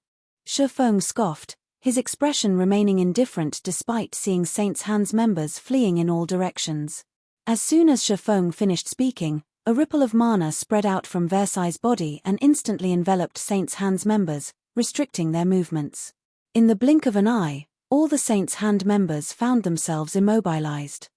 Faux scoffed, his expression remaining indifferent despite seeing Saint's Hands members fleeing in all directions. As soon as Shifeng finished speaking, a ripple of mana spread out from Versailles' body and instantly enveloped Saint's Hands members, restricting their movements. In the blink of an eye, all the Saint's Hand members found themselves immobilized.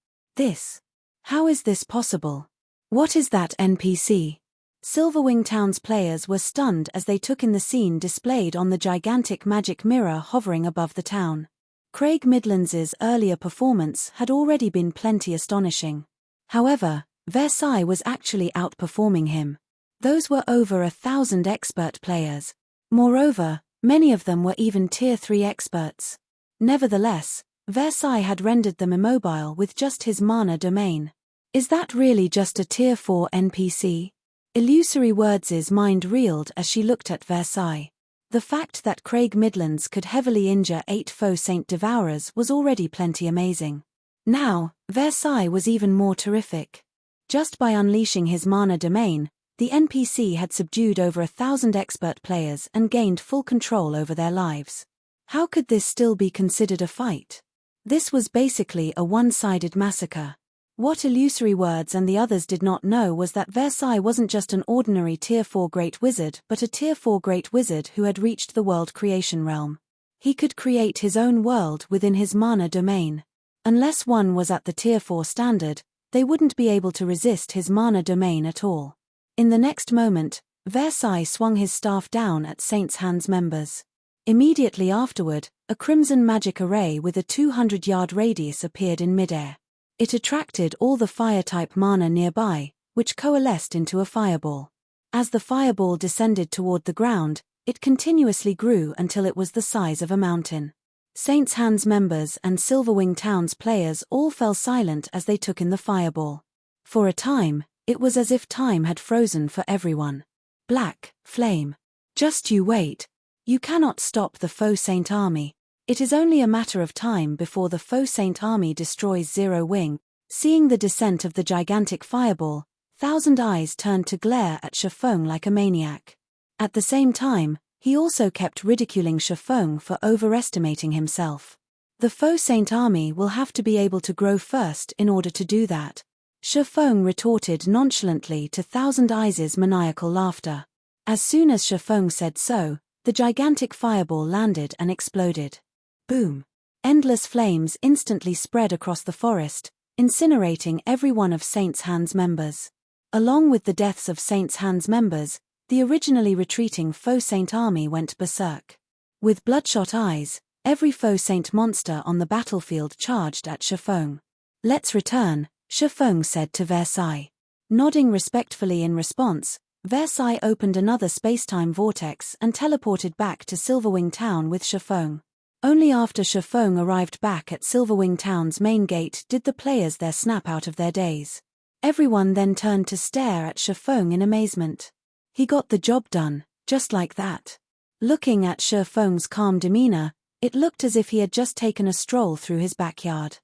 How is this possible? What is that NPC? Silverwing Town's players were stunned as they took in the scene displayed on the gigantic magic mirror hovering above the town. Craig Midlands's earlier performance had already been plenty astonishing. However, Versailles was actually outperforming him. Those were over 1,000 expert players. Moreover, many of them were even Tier 3 experts. Nevertheless, Versailles had rendered them immobile with just his mana domain. Is that really just a Tier 4 NPC? Illusory Words' mind reeled as she looked at Versailles. The fact that Craig Midlands could heavily injure 8 Faux Saint Devourers was already plenty amazing. Now, Versailles was even more terrific. Just by unleashing his mana domain, the NPC had subdued over 1,000 expert players and gained full control over their lives. How could this still be considered a fight? This was basically a one-sided massacre. What Illusory Words and the others did not know was that Versailles wasn't just an ordinary Tier 4 Great Wizard but a Tier 4 Great Wizard who had reached the world creation realm. He could create his own world within his mana domain. Unless one was at the Tier 4 standard, they wouldn't be able to resist his mana domain at all. In the next moment, Versailles swung his staff down at Saint's Hands members. Immediately afterward, a crimson magic array with a 200-yard radius appeared in midair. It attracted all the fire-type mana nearby, which coalesced into a fireball. As the fireball descended toward the ground, it continuously grew until it was the size of a mountain. Saint's Hands members and Silverwing Town's players all fell silent as they took in the fireball. For a time, it was as if time had frozen for everyone. Black flame. Just you wait. You cannot stop the Faux Saint army. It is only a matter of time before the Faux Saint army destroys Zero Wing. Seeing the descent of the gigantic fireball, 1,000 eyes turned to glare at Shifeng like a maniac. At the same time, he also kept ridiculing Shifeng for overestimating himself. The Faux Saint army will have to be able to grow first in order to do that. Shifeng retorted nonchalantly to 1,000 Eyes' maniacal laughter. As soon as Shifeng said so, the gigantic fireball landed and exploded. Boom! Endless flames instantly spread across the forest, incinerating every one of Saint's Hands members. Along with the deaths of Saint's Hands members, the originally retreating Faux Saint army went berserk. With bloodshot eyes, every Faux Saint monster on the battlefield charged at Shifeng. Let's return, Shifeng said to Versailles. Nodding respectfully in response, Versailles opened another space-time vortex and teleported back to Silverwing Town with Shifeng. Only after Shifeng arrived back at Silverwing Town's main gate did the players there snap out of their daze. Everyone then turned to stare at Shifeng in amazement. He got the job done, just like that. Looking at Shifeng's calm demeanor, it looked as if he had just taken a stroll through his backyard.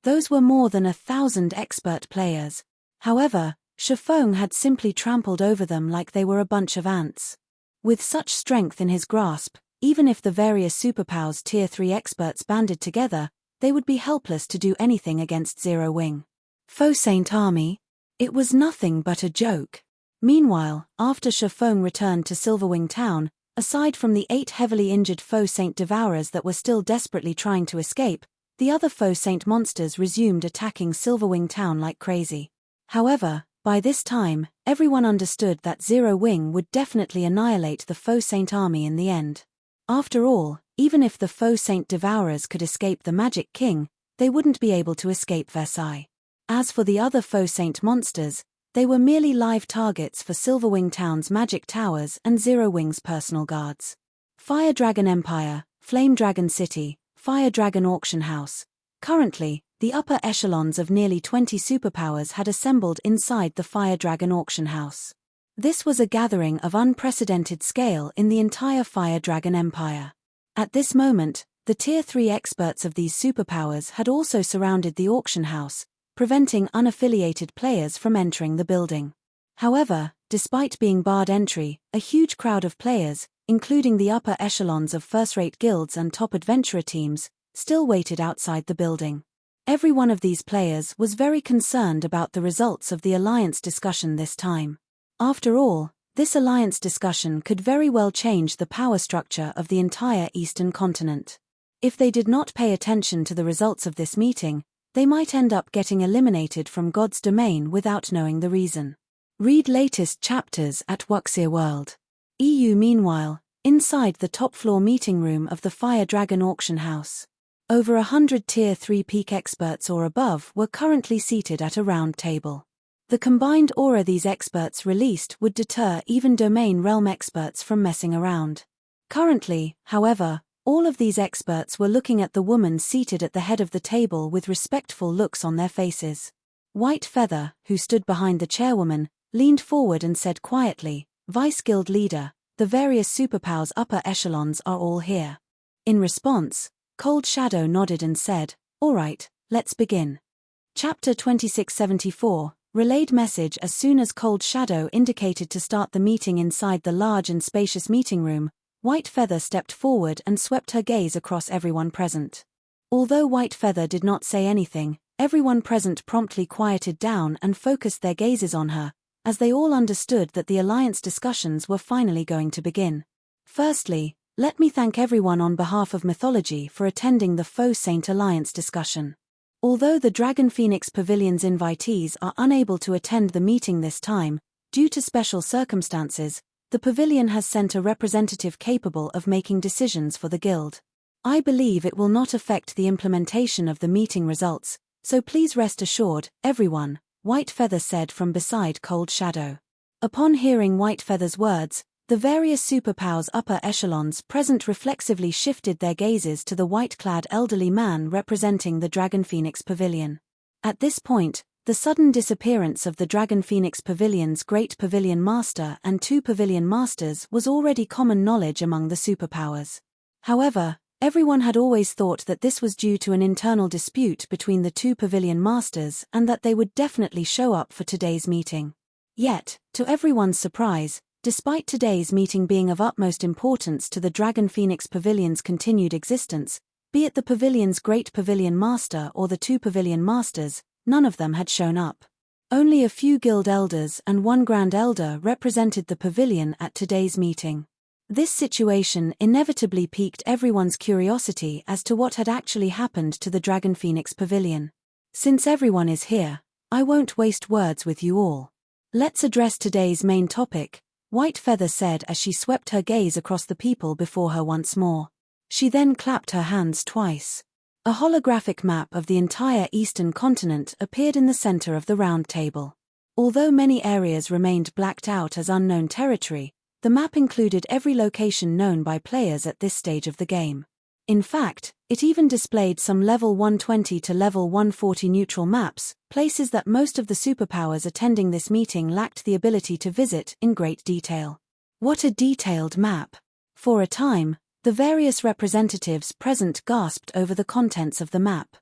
Those were more than 1,000 expert players. However, Shifeng had simply trampled over them like they were a bunch of ants. With such strength in his grasp, even if the various superpowers Tier 3 experts banded together, they would be helpless to do anything against Zero Wing. Faux Saint army? It was nothing but a joke. Meanwhile, after Shifeng returned to Silverwing Town, aside from the 8 heavily injured Faux Saint Devourers that were still desperately trying to escape, the other Faux Saint monsters resumed attacking Silverwing Town like crazy. However, by this time, everyone understood that Zero Wing would definitely annihilate the Faux Saint army in the end. After all, even if the Faux Saint Devourers could escape the Magic King, they wouldn't be able to escape Versailles. As for the other Faux Saint monsters, they were merely live targets for Silverwing Town's magic towers and Zero Wing's personal guards. Fire Dragon Empire, Flame Dragon City, Fire Dragon Auction House. Currently, the upper echelons of nearly 20 superpowers had assembled inside the Fire Dragon Auction House. This was a gathering of unprecedented scale in the entire Fire Dragon Empire. At this moment, the Tier 3 experts of these superpowers had also surrounded the auction house, preventing unaffiliated players from entering the building. However, despite being barred entry, a huge crowd of players, including the upper echelons of first-rate guilds and top adventurer teams, still waited outside the building. Every one of these players was very concerned about the results of the alliance discussion this time. After all, this alliance discussion could very well change the power structure of the entire Eastern continent. If they did not pay attention to the results of this meeting, they might end up getting eliminated from God's domain without knowing the reason. Read latest chapters at Wuxia World. EU. Meanwhile, inside the top-floor meeting room of the Fire Dragon auction house. Over 100 Tier 3 peak experts or above were currently seated at a round table. The combined aura these experts released would deter even domain realm experts from messing around. Currently, however, all of these experts were looking at the woman seated at the head of the table with respectful looks on their faces. White Feather, who stood behind the chairwoman, leaned forward and said quietly, "Vice Guild Leader, the various superpowers upper echelons are all here." In response, Cold Shadow nodded and said, "All right, let's begin." Chapter 2674, relayed message. As soon as Cold Shadow indicated to start the meeting inside the large and spacious meeting room, White Feather stepped forward and swept her gaze across everyone present. Although White Feather did not say anything, everyone present promptly quieted down and focused their gazes on her, as they all understood that the alliance discussions were finally going to begin. Firstly, let me thank everyone on behalf of Mythology for attending the Faux Saint Alliance discussion. Although the Dragon Phoenix Pavilion's invitees are unable to attend the meeting this time, due to special circumstances, the pavilion has sent a representative capable of making decisions for the guild. I believe it will not affect the implementation of the meeting results, so please rest assured, everyone, White Feather said from beside Cold Shadow. Upon hearing White Feather's words, the various superpowers upper echelons present reflexively shifted their gazes to the white-clad elderly man representing the Dragon Phoenix Pavilion. At this point, the sudden disappearance of the Dragon Phoenix Pavilion's Great Pavilion Master and 2 Pavilion Masters was already common knowledge among the superpowers. However, everyone had always thought that this was due to an internal dispute between the 2 Pavilion Masters and that they would definitely show up for today's meeting. Yet, to everyone's surprise, despite today's meeting being of utmost importance to the Dragon Phoenix Pavilion's continued existence, be it the pavilion's Great Pavilion Master or the 2 Pavilion Masters, none of them had shown up. Only a few guild elders and 1 grand elder represented the pavilion at today's meeting. This situation inevitably piqued everyone's curiosity as to what had actually happened to the Dragon Phoenix Pavilion. Since everyone is here, I won't waste words with you all. Let's address today's main topic, White Feather said as she swept her gaze across the people before her once more. She then clapped her hands twice. A holographic map of the entire eastern continent appeared in the center of the round table. Although many areas remained blacked out as unknown territory, the map included every location known by players at this stage of the game. In fact, it even displayed some level 120 to level 140 neutral maps, places that most of the superpowers attending this meeting lacked the ability to visit in great detail. What a detailed map! For a time, the various representatives present gasped over the contents of the map.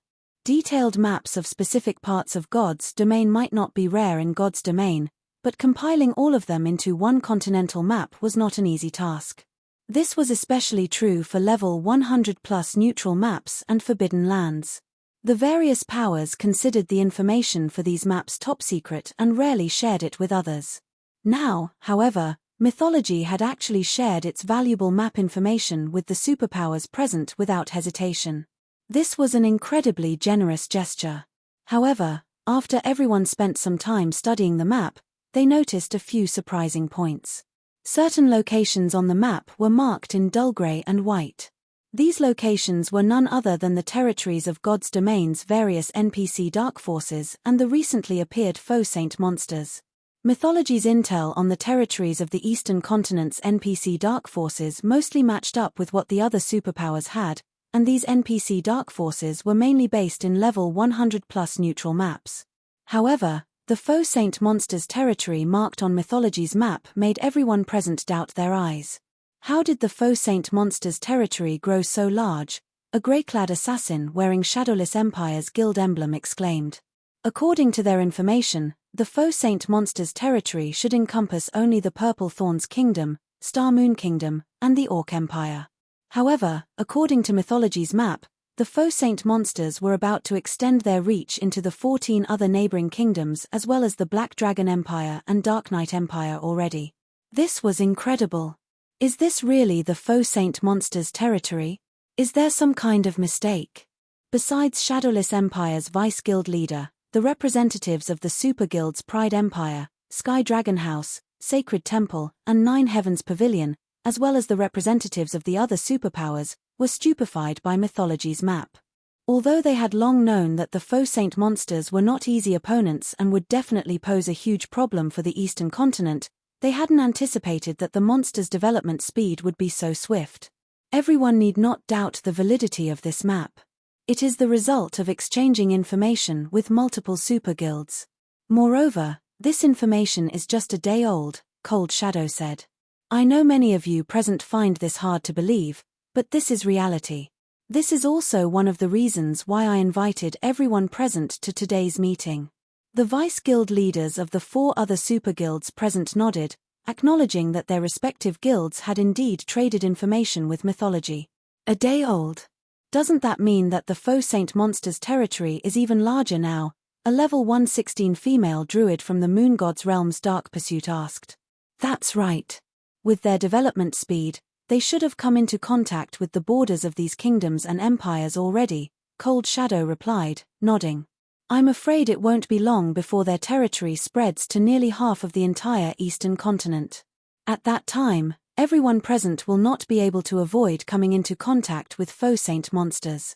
Detailed maps of specific parts of God's domain might not be rare in God's domain, but compiling all of them into one continental map was not an easy task. This was especially true for level 100+ neutral maps and forbidden lands. The various powers considered the information for these maps top secret and rarely shared it with others. Now, however, Mythology had actually shared its valuable map information with the superpowers present without hesitation. This was an incredibly generous gesture. However, after everyone spent some time studying the map, they noticed a few surprising points. Certain locations on the map were marked in dull grey and white. These locations were none other than the territories of God's domain's various NPC dark forces and the recently appeared Faux Saint monsters. Mythology's intel on the territories of the Eastern Continent's NPC dark forces mostly matched up with what the other superpowers had, and these NPC dark forces were mainly based in level 100+ neutral maps. However, the Faux Saint monsters' territory marked on Mythology's map made everyone present doubt their eyes. How did the Faux Saint monsters' territory grow so large? A grey-clad assassin wearing Shadowless Empire's guild emblem exclaimed. According to their information, the Faux Saint monsters' territory should encompass only the Purple Thorns Kingdom, Star Moon Kingdom, and the Orc Empire. However, according to Mythology's map, the Faux Saint monsters were about to extend their reach into the 14 other neighboring kingdoms as well as the Black Dragon Empire and Dark Knight Empire already. This was incredible. Is this really the Faux Saint monsters' territory? Is there some kind of mistake? Besides Shadowless Empire's Vice Guild leader, the representatives of the Super Guild's Pride Empire, Sky Dragon House, Sacred Temple, and Nine Heavens Pavilion, as well as the representatives of the other superpowers, were stupefied by Mythology's map. Although they had long known that the Faux Saint monsters were not easy opponents and would definitely pose a huge problem for the Eastern continent, they hadn't anticipated that the monsters' development speed would be so swift. Everyone need not doubt the validity of this map. It is the result of exchanging information with multiple super guilds. Moreover, this information is just a day old, Cold Shadow said. I know many of you present find this hard to believe, but this is reality. This is also one of the reasons why I invited everyone present to today's meeting. The Vice Guild leaders of the 4 other super guilds present nodded, acknowledging that their respective guilds had indeed traded information with Mythology. A day old. Doesn't that mean that the Faux Saint monster's territory is even larger now? A level 116 female druid from the Moon God's Realm's Dark Pursuit asked. That's right. With their development speed, they should have come into contact with the borders of these kingdoms and empires already, Cold Shadow replied, nodding. I'm afraid it won't be long before their territory spreads to nearly half of the entire eastern continent. At that time, everyone present will not be able to avoid coming into contact with Faux Saint monsters.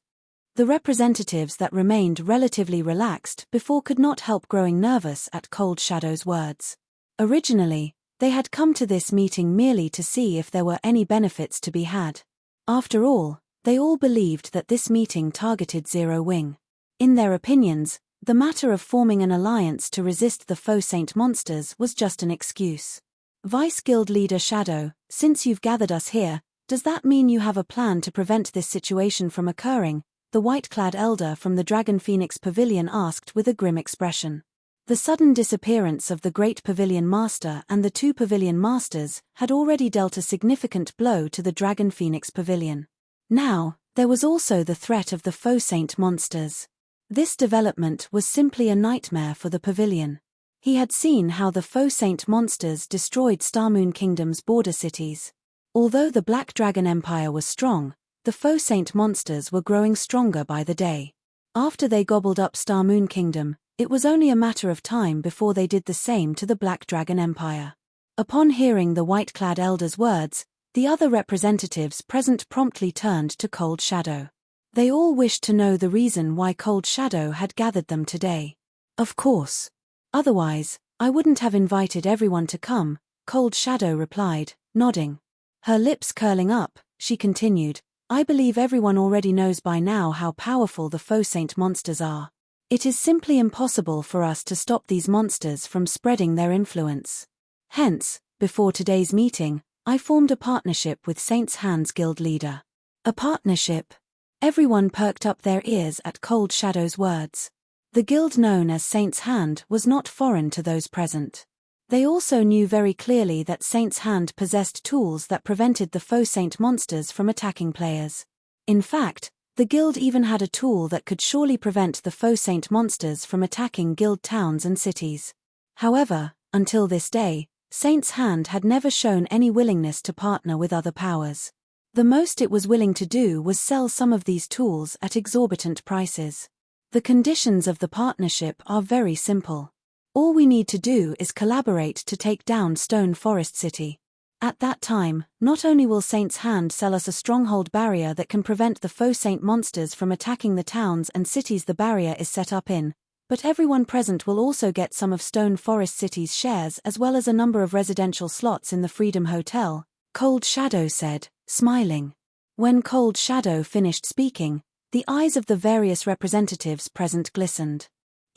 The representatives that remained relatively relaxed before could not help growing nervous at Cold Shadow's words. Originally, they had come to this meeting merely to see if there were any benefits to be had. After all, they all believed that this meeting targeted Zero Wing. In their opinions, the matter of forming an alliance to resist the Faux Saint monsters was just an excuse. Vice Guild leader Shadow, since you've gathered us here, does that mean you have a plan to prevent this situation from occurring? The white-clad elder from the Dragon Phoenix Pavilion asked with a grim expression. The sudden disappearance of the Great Pavilion Master and the 2 Pavilion Masters had already dealt a significant blow to the Dragon Phoenix Pavilion. Now, there was also the threat of the Faux Saint monsters. This development was simply a nightmare for the pavilion. He had seen how the Faux Saint monsters destroyed Star Moon Kingdom's border cities. Although the Black Dragon Empire was strong, the Faux Saint monsters were growing stronger by the day. After they gobbled up Star Moon Kingdom, it was only a matter of time before they did the same to the Black Dragon Empire. Upon hearing the white-clad elder's words, the other representatives present promptly turned to Cold Shadow. They all wished to know the reason why Cold Shadow had gathered them today. Of course. Otherwise, I wouldn't have invited everyone to come, Cold Shadow replied, nodding. Her lips curling up, she continued, I believe everyone already knows by now how powerful the Faux Saint monsters are. It is simply impossible for us to stop these monsters from spreading their influence. Hence, before today's meeting, I formed a partnership with Saint's Hand's guild leader. A partnership? Everyone perked up their ears at Cold Shadow's words. The guild known as Saint's Hand was not foreign to those present. They also knew very clearly that Saint's Hand possessed tools that prevented the Faux Saint monsters from attacking players. In fact, the guild even had a tool that could surely prevent the Faux Saint monsters from attacking guild towns and cities. However, until this day, Saint's Hand had never shown any willingness to partner with other powers. The most it was willing to do was sell some of these tools at exorbitant prices. The conditions of the partnership are very simple. All we need to do is collaborate to take down Stone Forest City. At that time, not only will Saint's Hand sell us a stronghold barrier that can prevent the Faux Saint monsters from attacking the towns and cities the barrier is set up in, but everyone present will also get some of Stone Forest City's shares as well as a number of residential slots in the Freedom Hotel, Cold Shadow said, smiling. When Cold Shadow finished speaking, the eyes of the various representatives present glistened.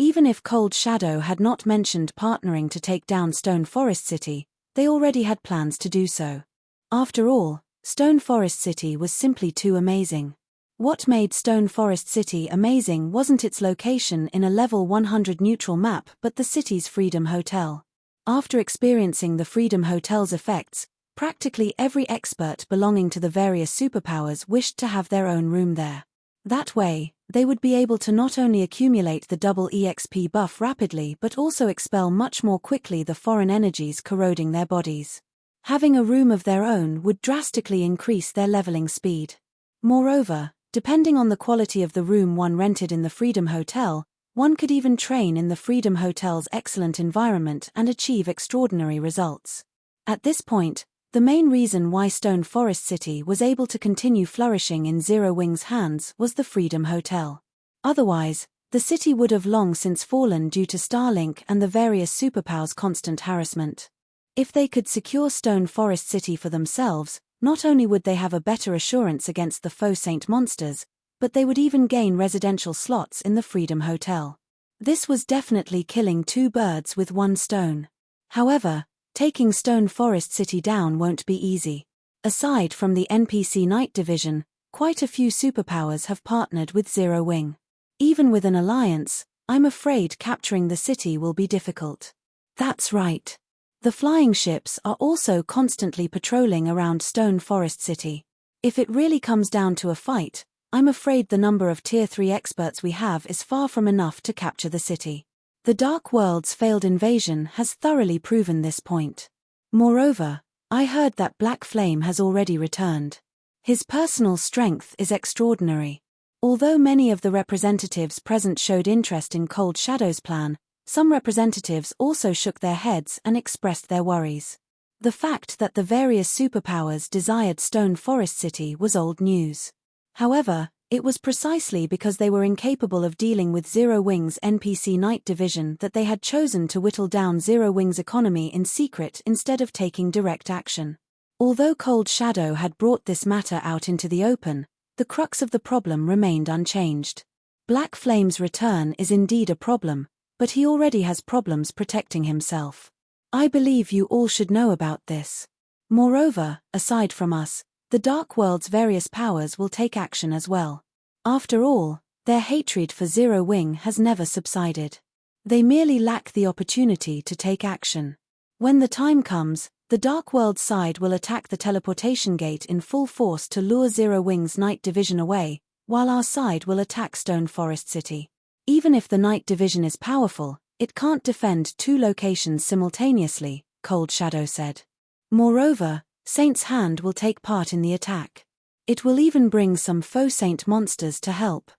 Even if Cold Shadow had not mentioned partnering to take down Stone Forest City, they already had plans to do so. After all, Stone Forest City was simply too amazing. What made Stone Forest City amazing wasn't its location in a level 100 neutral map but the city's Freedom Hotel. After experiencing the Freedom Hotel's effects, Practically every expert belonging to the various superpowers wished to have their own room there. That way, they would be able to not only accumulate the double EXP buff rapidly but also expel much more quickly the foreign energies corroding their bodies. Having a room of their own would drastically increase their leveling speed. Moreover, depending on the quality of the room one rented in the Freedom Hotel, one could even train in the Freedom Hotel's excellent environment and achieve extraordinary results. At this point, the main reason why Stone Forest City was able to continue flourishing in Zero Wing's hands was the Freedom Hotel. Otherwise, the city would have long since fallen due to Starlink and the various superpowers' constant harassment. If they could secure Stone Forest City for themselves, not only would they have a better assurance against the Faux Saint monsters, but they would even gain residential slots in the Freedom Hotel. This was definitely killing two birds with one stone. However, taking Stone Forest City down won't be easy. Aside from the NPC Night Division, quite a few superpowers have partnered with Zero Wing. Even with an alliance, I'm afraid capturing the city will be difficult. That's right. The flying ships are also constantly patrolling around Stone Forest City. If it really comes down to a fight, I'm afraid the number of Tier 3 experts we have is far from enough to capture the city. The Dark World's failed invasion has thoroughly proven this point. Moreover, I heard that Black Flame has already returned. His personal strength is extraordinary. Although many of the representatives present showed interest in Cold Shadow's plan, some representatives also shook their heads and expressed their worries. The fact that the various superpowers desired Stone Forest City was old news. However, it was precisely because they were incapable of dealing with Zero Wing's NPC Night Division that they had chosen to whittle down Zero Wing's economy in secret instead of taking direct action. Although Cold Shadow had brought this matter out into the open, the crux of the problem remained unchanged. Black Flame's return is indeed a problem, but he already has problems protecting himself. I believe you all should know about this. Moreover, aside from us, the Dark World's various powers will take action as well. After all, their hatred for Zero Wing has never subsided. They merely lack the opportunity to take action. When the time comes, the Dark World side will attack the teleportation gate in full force to lure Zero Wing's Night Division away, while our side will attack Stone Forest City. Even if the Night Division is powerful, it can't defend two locations simultaneously, Cold Shadow said. Moreover, Saint's Hand will take part in the attack. It will even bring some Faux Saint monsters to help.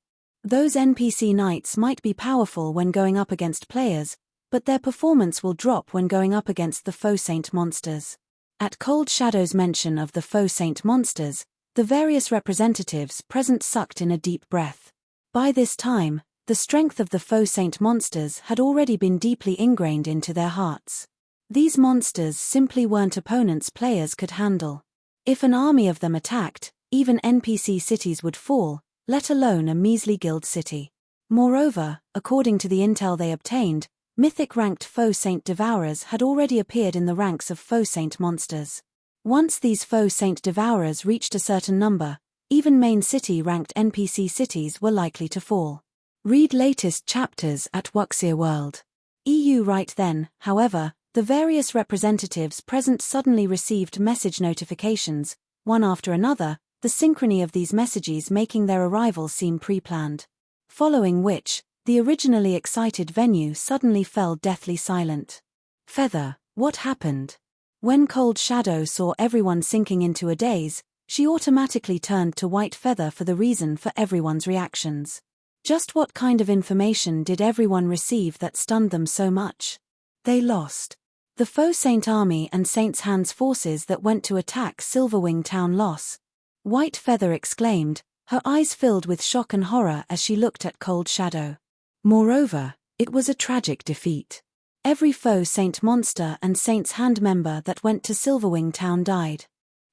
Those NPC knights might be powerful when going up against players, but their performance will drop when going up against the Faux Saint monsters. At Cold Shadow's mention of the Faux Saint monsters, the various representatives present sucked in a deep breath. By this time, the strength of the Faux Saint monsters had already been deeply ingrained into their hearts. These monsters simply weren't opponents players could handle. If an army of them attacked, even NPC cities would fall, let alone a measly guild city. Moreover, according to the intel they obtained, Mythic ranked Faux Saint Devourers had already appeared in the ranks of Faux Saint monsters. Once these Faux Saint Devourers reached a certain number, even main city ranked NPC cities were likely to fall. Read latest chapters at Wuxia World. EU. Right then, however, the various representatives present suddenly received message notifications, one after another, the synchrony of these messages making their arrival seem pre-planned. Following which, the originally excited venue suddenly fell deathly silent. Feather, what happened? When Cold Shadow saw everyone sinking into a daze, she automatically turned to White Feather for the reason for everyone's reactions. Just what kind of information did everyone receive that stunned them so much? They lost. The Faux Saint Army and Saint's Hand's forces that went to attack Silverwing Town lost. White Feather exclaimed, her eyes filled with shock and horror as she looked at Cold Shadow. Moreover, it was a tragic defeat. Every Faux Saint monster and Saint's Hand member that went to Silverwing Town died.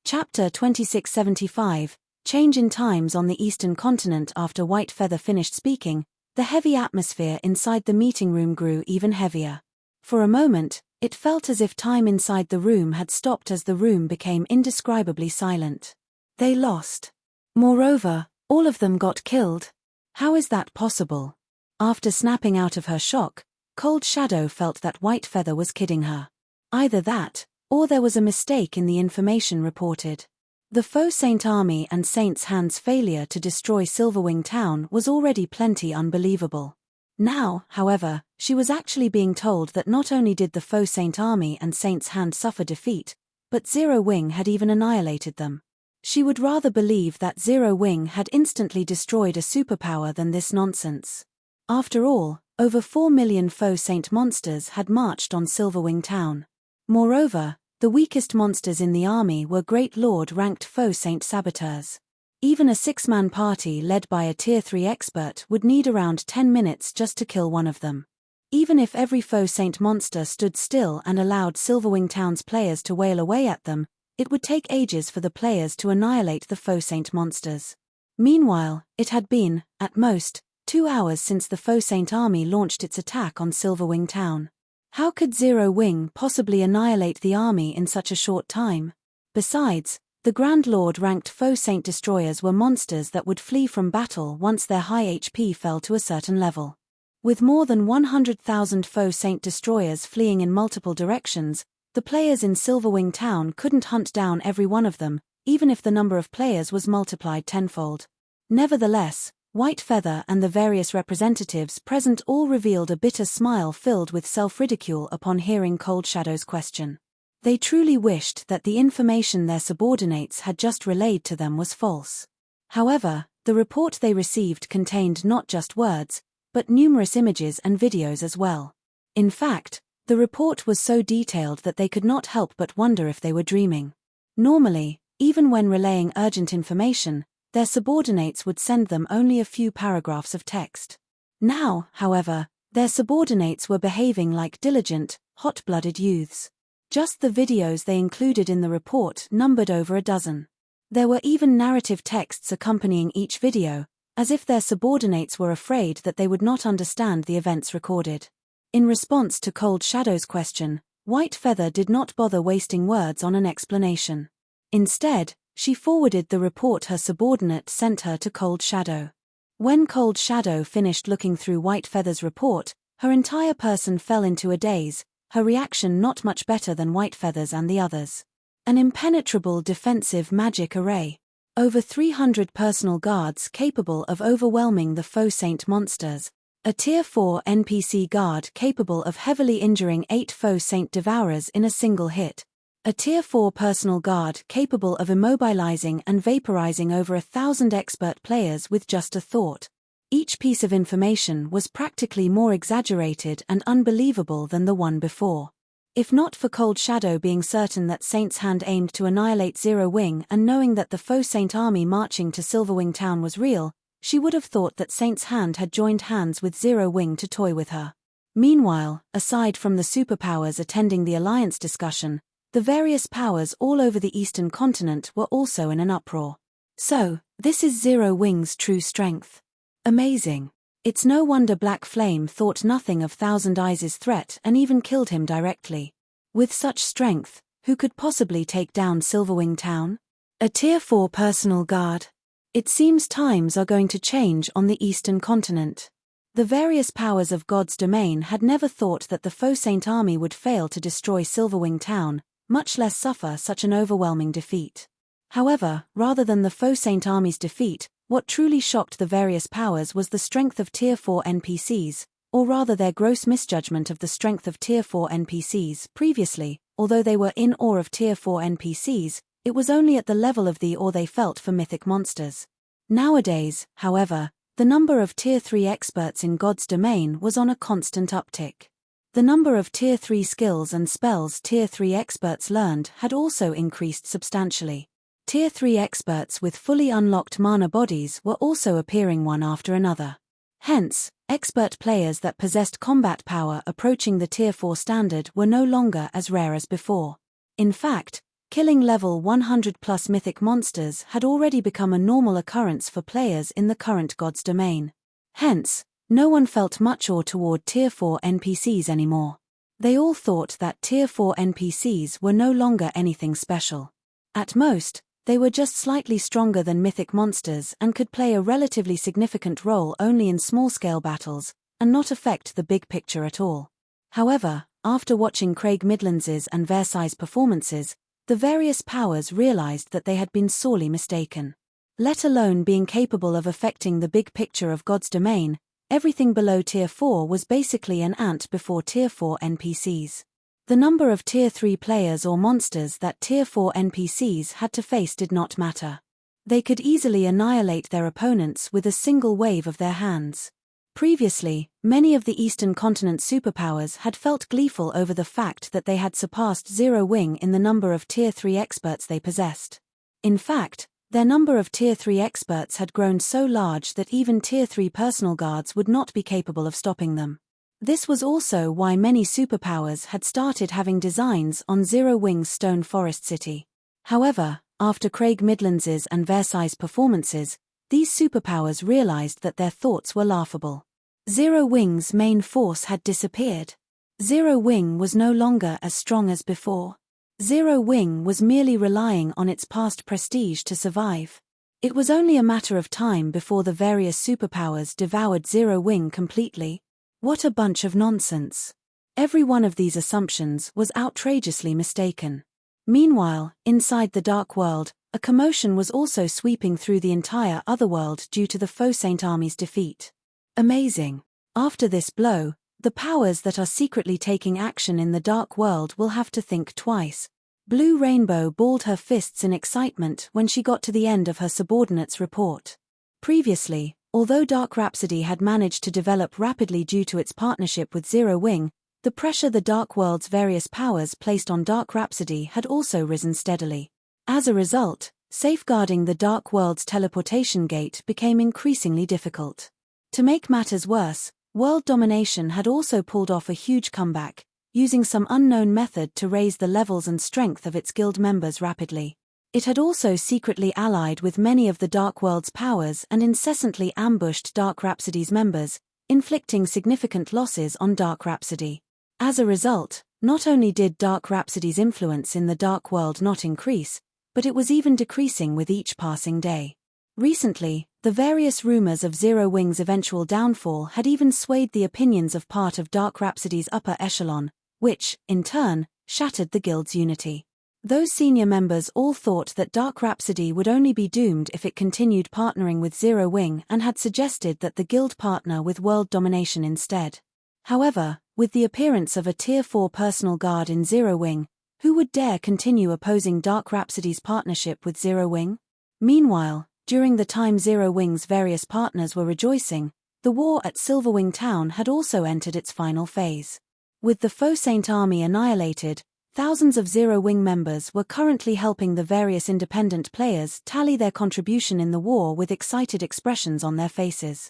Chapter 2675, Change in Times on the Eastern Continent. After White Feather finished speaking, the heavy atmosphere inside the meeting room grew even heavier. For a moment, it felt as if time inside the room had stopped as the room became indescribably silent. They lost. Moreover, all of them got killed. How is that possible? After snapping out of her shock, Cold Shadow felt that White Feather was kidding her. Either that, Or there was a mistake in the information reported. The Faux Saint army and Saint's Hand's failure to destroy Silverwing town was already plenty unbelievable. Now, however, she was actually being told that not only did the Faux Saint army and Saint's Hand suffer defeat, but Zero Wing had even annihilated them. She would rather believe that Zero Wing had instantly destroyed a superpower than this nonsense. After all, over 4 million Faux Saint monsters had marched on Silverwing town. Moreover, the weakest monsters in the army were Great Lord-ranked Faux Saint saboteurs. Even a 6-man party led by a Tier 3 expert would need around 10 minutes just to kill one of them. Even if every Faux Saint monster stood still and allowed Silverwing town's players to wail away at them, it would take ages for the players to annihilate the Faux Saint monsters. Meanwhile, it had been, at most, 2 hours since the Faux Saint army launched its attack on Silverwing town. How could Zero Wing possibly annihilate the army in such a short time? Besides, the Grand Lord-ranked Faux Saint destroyers were monsters that would flee from battle once their high HP fell to a certain level. With more than 100,000 Faux Saint destroyers fleeing in multiple directions, the players in Silverwing town couldn't hunt down every one of them, even if the number of players was multiplied tenfold. Nevertheless, White Feather and the various representatives present all revealed a bitter smile filled with self-ridicule upon hearing Cold Shadow's question. They truly wished that the information their subordinates had just relayed to them was false. However, the report they received contained not just words, but numerous images and videos as well. In fact, the report was so detailed that they could not help but wonder if they were dreaming. Normally, even when relaying urgent information, their subordinates would send them only a few paragraphs of text. Now, however, their subordinates were behaving like diligent, hot-blooded youths. Just the videos they included in the report numbered over a dozen. There were even narrative texts accompanying each video, as if their subordinates were afraid that they would not understand the events recorded. In response to Cold Shadow's question, White Feather did not bother wasting words on an explanation. Instead, she forwarded the report her subordinate sent her to Cold Shadow. When Cold Shadow finished looking through White Feather's report, her entire person fell into a daze, her reaction not much better than White Feather's and the others. An impenetrable defensive magic array. Over 300 personal guards capable of overwhelming the Faux Saint monsters. A Tier 4 NPC guard capable of heavily injuring 8 Faux Saint Devourers in a single hit. A Tier 4 personal guard capable of immobilizing and vaporizing over 1,000 expert players with just a thought. Each piece of information was practically more exaggerated and unbelievable than the one before. If not for Cold Shadow being certain that Saint's Hand aimed to annihilate Zero Wing and knowing that the Faux Saint army marching to Silverwing town was real, she would have thought that Saint's Hand had joined hands with Zero Wing to toy with her. Meanwhile, aside from the superpowers attending the alliance discussion, the various powers all over the eastern continent were also in an uproar. So, this is Zero Wing's true strength. Amazing. It's no wonder Black Flame thought nothing of Thousand Eyes' threat and even killed him directly. With such strength, who could possibly take down Silverwing town? A Tier 4 personal guard. It seems times are going to change on the eastern continent. The various powers of God's domain had never thought that the Faux Saint army would fail to destroy Silverwing town, much less suffer such an overwhelming defeat. However, rather than the Faux Saint army's defeat, what truly shocked the various powers was the strength of Tier 4 NPCs, or rather their gross misjudgment of the strength of Tier 4 NPCs. Previously, although they were in awe of Tier 4 NPCs, it was only at the level of the awe they felt for mythic monsters. Nowadays, however, the number of Tier 3 experts in God's domain was on a constant uptick. The number of Tier 3 skills and spells Tier 3 experts learned had also increased substantially. Tier 3 experts with fully unlocked mana bodies were also appearing one after another. Hence, expert players that possessed combat power approaching the Tier 4 standard were no longer as rare as before. In fact, killing level 100+ mythic monsters had already become a normal occurrence for players in the current God's domain. Hence, no one felt much awe toward Tier 4 NPCs anymore. They all thought that Tier 4 NPCs were no longer anything special. At most, they were just slightly stronger than mythic monsters and could play a relatively significant role only in small-scale battles, and not affect the big picture at all. However, after watching Craig Midlands's and Versailles' performances, the various powers realized that they had been sorely mistaken. Let alone being capable of affecting the big picture of God's domain, everything below Tier 4 was basically an ant before Tier 4 NPCs. The number of Tier 3 players or monsters that Tier 4 NPCs had to face did not matter. They could easily annihilate their opponents with a single wave of their hands. Previously, many of the Eastern Continent superpowers had felt gleeful over the fact that they had surpassed Zero Wing in the number of Tier 3 experts they possessed. In fact, their number of Tier 3 experts had grown so large that even Tier 3 personal guards would not be capable of stopping them. This was also why many superpowers had started having designs on Zero Wing's Stone Forest City. However, after Craig Midlands's and Versailles' performances, these superpowers realized that their thoughts were laughable. Zero Wing's main force had disappeared. Zero Wing was no longer as strong as before. Zero Wing was merely relying on its past prestige to survive. It was only a matter of time before the various superpowers devoured Zero Wing completely. What a bunch of nonsense. Every one of these assumptions was outrageously mistaken. Meanwhile, inside the Dark World, a commotion was also sweeping through the entire Otherworld due to the Faux Saint Army's defeat. Amazing. After this blow, the powers that are secretly taking action in the Dark World will have to think twice. Blue Rainbow balled her fists in excitement when she got to the end of her subordinate's report. Previously, although Dark Rhapsody had managed to develop rapidly due to its partnership with Zero Wing, the pressure the Dark World's various powers placed on Dark Rhapsody had also risen steadily. As a result, safeguarding the Dark World's teleportation gate became increasingly difficult. To make matters worse, World Domination had also pulled off a huge comeback, using some unknown method to raise the levels and strength of its guild members rapidly. It had also secretly allied with many of the Dark World's powers and incessantly ambushed Dark Rhapsody's members, inflicting significant losses on Dark Rhapsody. As a result, not only did Dark Rhapsody's influence in the Dark World not increase, but it was even decreasing with each passing day. Recently, the various rumors of Zero Wing's eventual downfall had even swayed the opinions of part of Dark Rhapsody's upper echelon, which, in turn, shattered the guild's unity. Those senior members all thought that Dark Rhapsody would only be doomed if it continued partnering with Zero Wing and had suggested that the guild partner with World Domination instead. However, with the appearance of a Tier 4 personal guard in Zero Wing, who would dare continue opposing Dark Rhapsody's partnership with Zero Wing? Meanwhile, during the time Zero Wing's various partners were rejoicing, the war at Silverwing Town had also entered its final phase. With the Faux Saint Army annihilated, thousands of Zero Wing members were currently helping the various independent players tally their contribution in the war with excited expressions on their faces.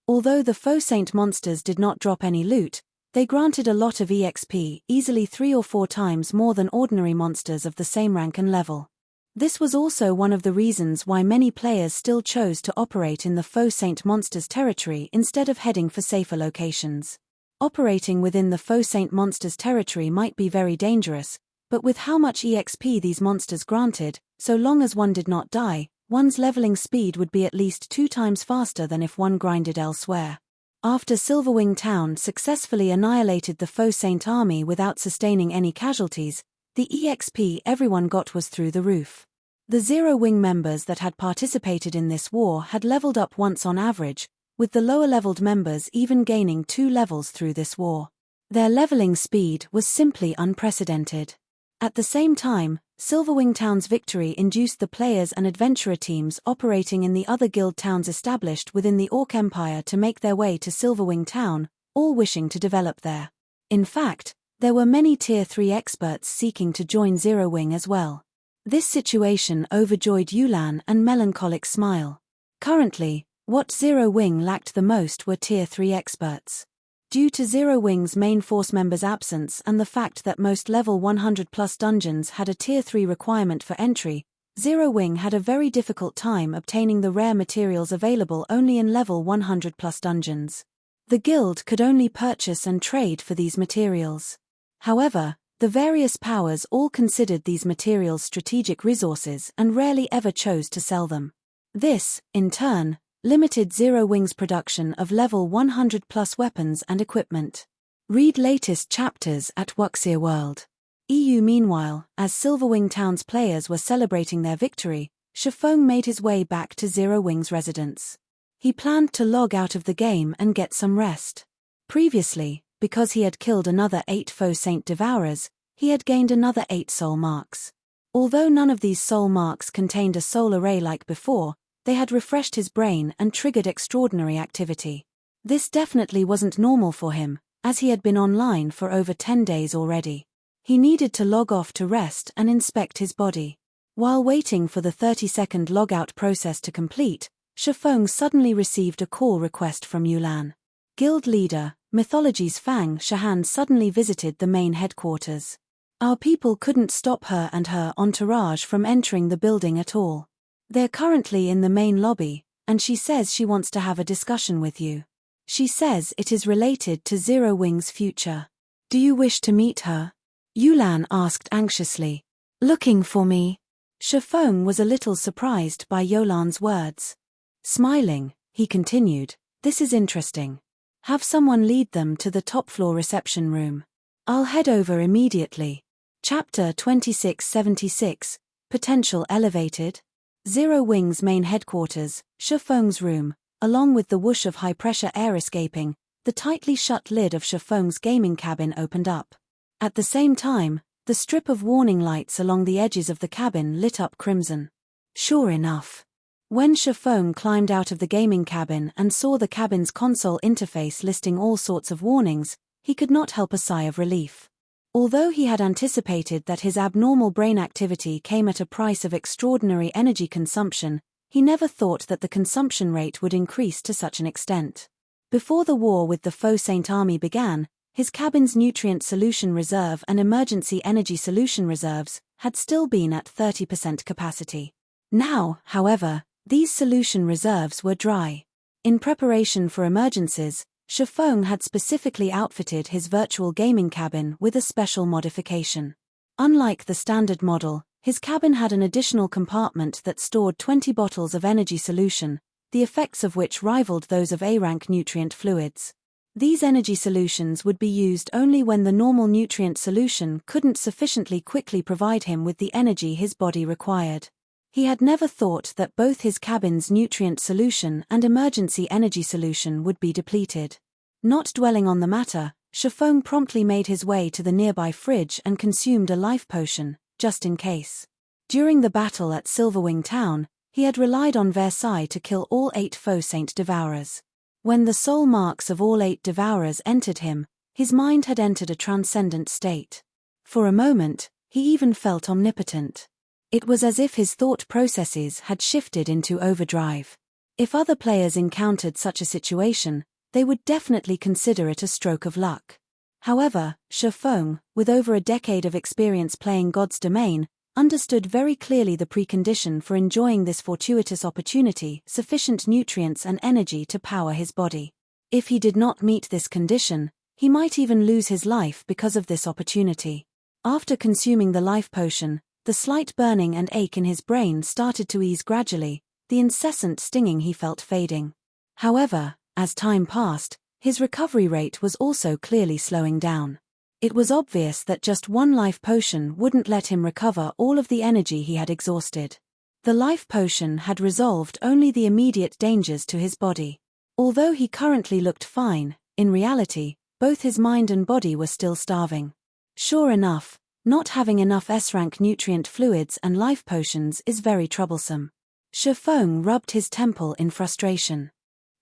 Although the Faux Saint monsters did not drop any loot, they granted a lot of EXP, easily 3 or 4 times more than ordinary monsters of the same rank and level. This was also one of the reasons why many players still chose to operate in the Faux Saint monsters' territory instead of heading for safer locations. Operating within the Faux Saint monsters' territory might be very dangerous, but with how much EXP these monsters granted, so long as one did not die, one's leveling speed would be at least 2 times faster than if one grinded elsewhere. After Silverwing Town successfully annihilated the Faux Saint army without sustaining any casualties, the EXP everyone got was through the roof. The Zero Wing members that had participated in this war had leveled up once on average, with the lower-leveled members even gaining 2 levels through this war. Their leveling speed was simply unprecedented. At the same time, Silverwing Town's victory induced the players and adventurer teams operating in the other guild towns established within the Orc Empire to make their way to Silverwing Town, all wishing to develop there. In fact, there were many Tier 3 experts seeking to join Zero Wing as well. This situation overjoyed Yulan and Melancholic Smile. Currently, what Zero Wing lacked the most were Tier 3 experts. Due to Zero Wing's main force members' absence and the fact that most level 100+ dungeons had a Tier 3 requirement for entry, Zero Wing had a very difficult time obtaining the rare materials available only in level 100+ dungeons. The guild could only purchase and trade for these materials. However, the various powers all considered these materials strategic resources and rarely ever chose to sell them. This, in turn, limited Zero Wing's production of level 100+ weapons and equipment. Read latest chapters at Wuxia World. EU. Meanwhile, as Silverwing Town's players were celebrating their victory, Faux made his way back to Zero Wing's residence. He planned to log out of the game and get some rest. Previously, because he had killed another 8 Faux Saint Devourers, he had gained another 8 soul marks. Although none of these soul marks contained a soul array like before, they had refreshed his brain and triggered extraordinary activity. This definitely wasn't normal for him, as he had been online for over 10 days already. He needed to log off to rest and inspect his body. While waiting for the 30-second logout process to complete, Faux suddenly received a call request from Yulan. Guild leader, Mythology's Fang Shahan suddenly visited the main headquarters. Our people couldn't stop her and her entourage from entering the building at all. They're currently in the main lobby, and she says she wants to have a discussion with you. She says it is related to Zero Wing's future. Do you wish to meet her? Yulan asked anxiously. Looking for me? Faux was a little surprised by Yolan's words. Smiling, he continued, this is interesting. Have someone lead them to the top floor reception room. I'll head over immediately. Chapter 2676, Potential Elevated. Zero Wing's main headquarters, Faux's room, along with the whoosh of high-pressure air escaping, the tightly shut lid of Faux's gaming cabin opened up. At the same time, the strip of warning lights along the edges of the cabin lit up crimson. Sure enough. When Faux climbed out of the gaming cabin and saw the cabin's console interface listing all sorts of warnings, he could not help a sigh of relief. Although he had anticipated that his abnormal brain activity came at a price of extraordinary energy consumption, he never thought that the consumption rate would increase to such an extent. Before the war with the Faux Saint Army began, his cabin's nutrient solution reserve and emergency energy solution reserves had still been at 30% capacity. Now, however, these solution reserves were dry. In preparation for emergencies, Faux had specifically outfitted his virtual gaming cabin with a special modification. Unlike the standard model, his cabin had an additional compartment that stored 20 bottles of energy solution, the effects of which rivaled those of A-rank nutrient fluids. These energy solutions would be used only when the normal nutrient solution couldn't sufficiently quickly provide him with the energy his body required. He had never thought that both his cabin's nutrient solution and emergency energy solution would be depleted. Not dwelling on the matter, Faux promptly made his way to the nearby fridge and consumed a life potion, just in case. During the battle at Silverwing Town, he had relied on Versailles to kill all 8 Faux Saint Devourers. When the soul marks of all 8 Devourers entered him, his mind had entered a transcendent state. For a moment, he even felt omnipotent. It was as if his thought processes had shifted into overdrive. If other players encountered such a situation, they would definitely consider it a stroke of luck. However, Faux, with over a decade of experience playing God's Domain, understood very clearly the precondition for enjoying this fortuitous opportunity: sufficient nutrients and energy to power his body. If he did not meet this condition, he might even lose his life because of this opportunity. After consuming the life potion, the slight burning and ache in his brain started to ease gradually, the incessant stinging he felt fading. However, as time passed, his recovery rate was also clearly slowing down. It was obvious that just one life potion wouldn't let him recover all of the energy he had exhausted. The life potion had resolved only the immediate dangers to his body. Although he currently looked fine, in reality, both his mind and body were still starving. Sure enough, not having enough S-rank nutrient fluids and life potions is very troublesome. Faux rubbed his temple in frustration.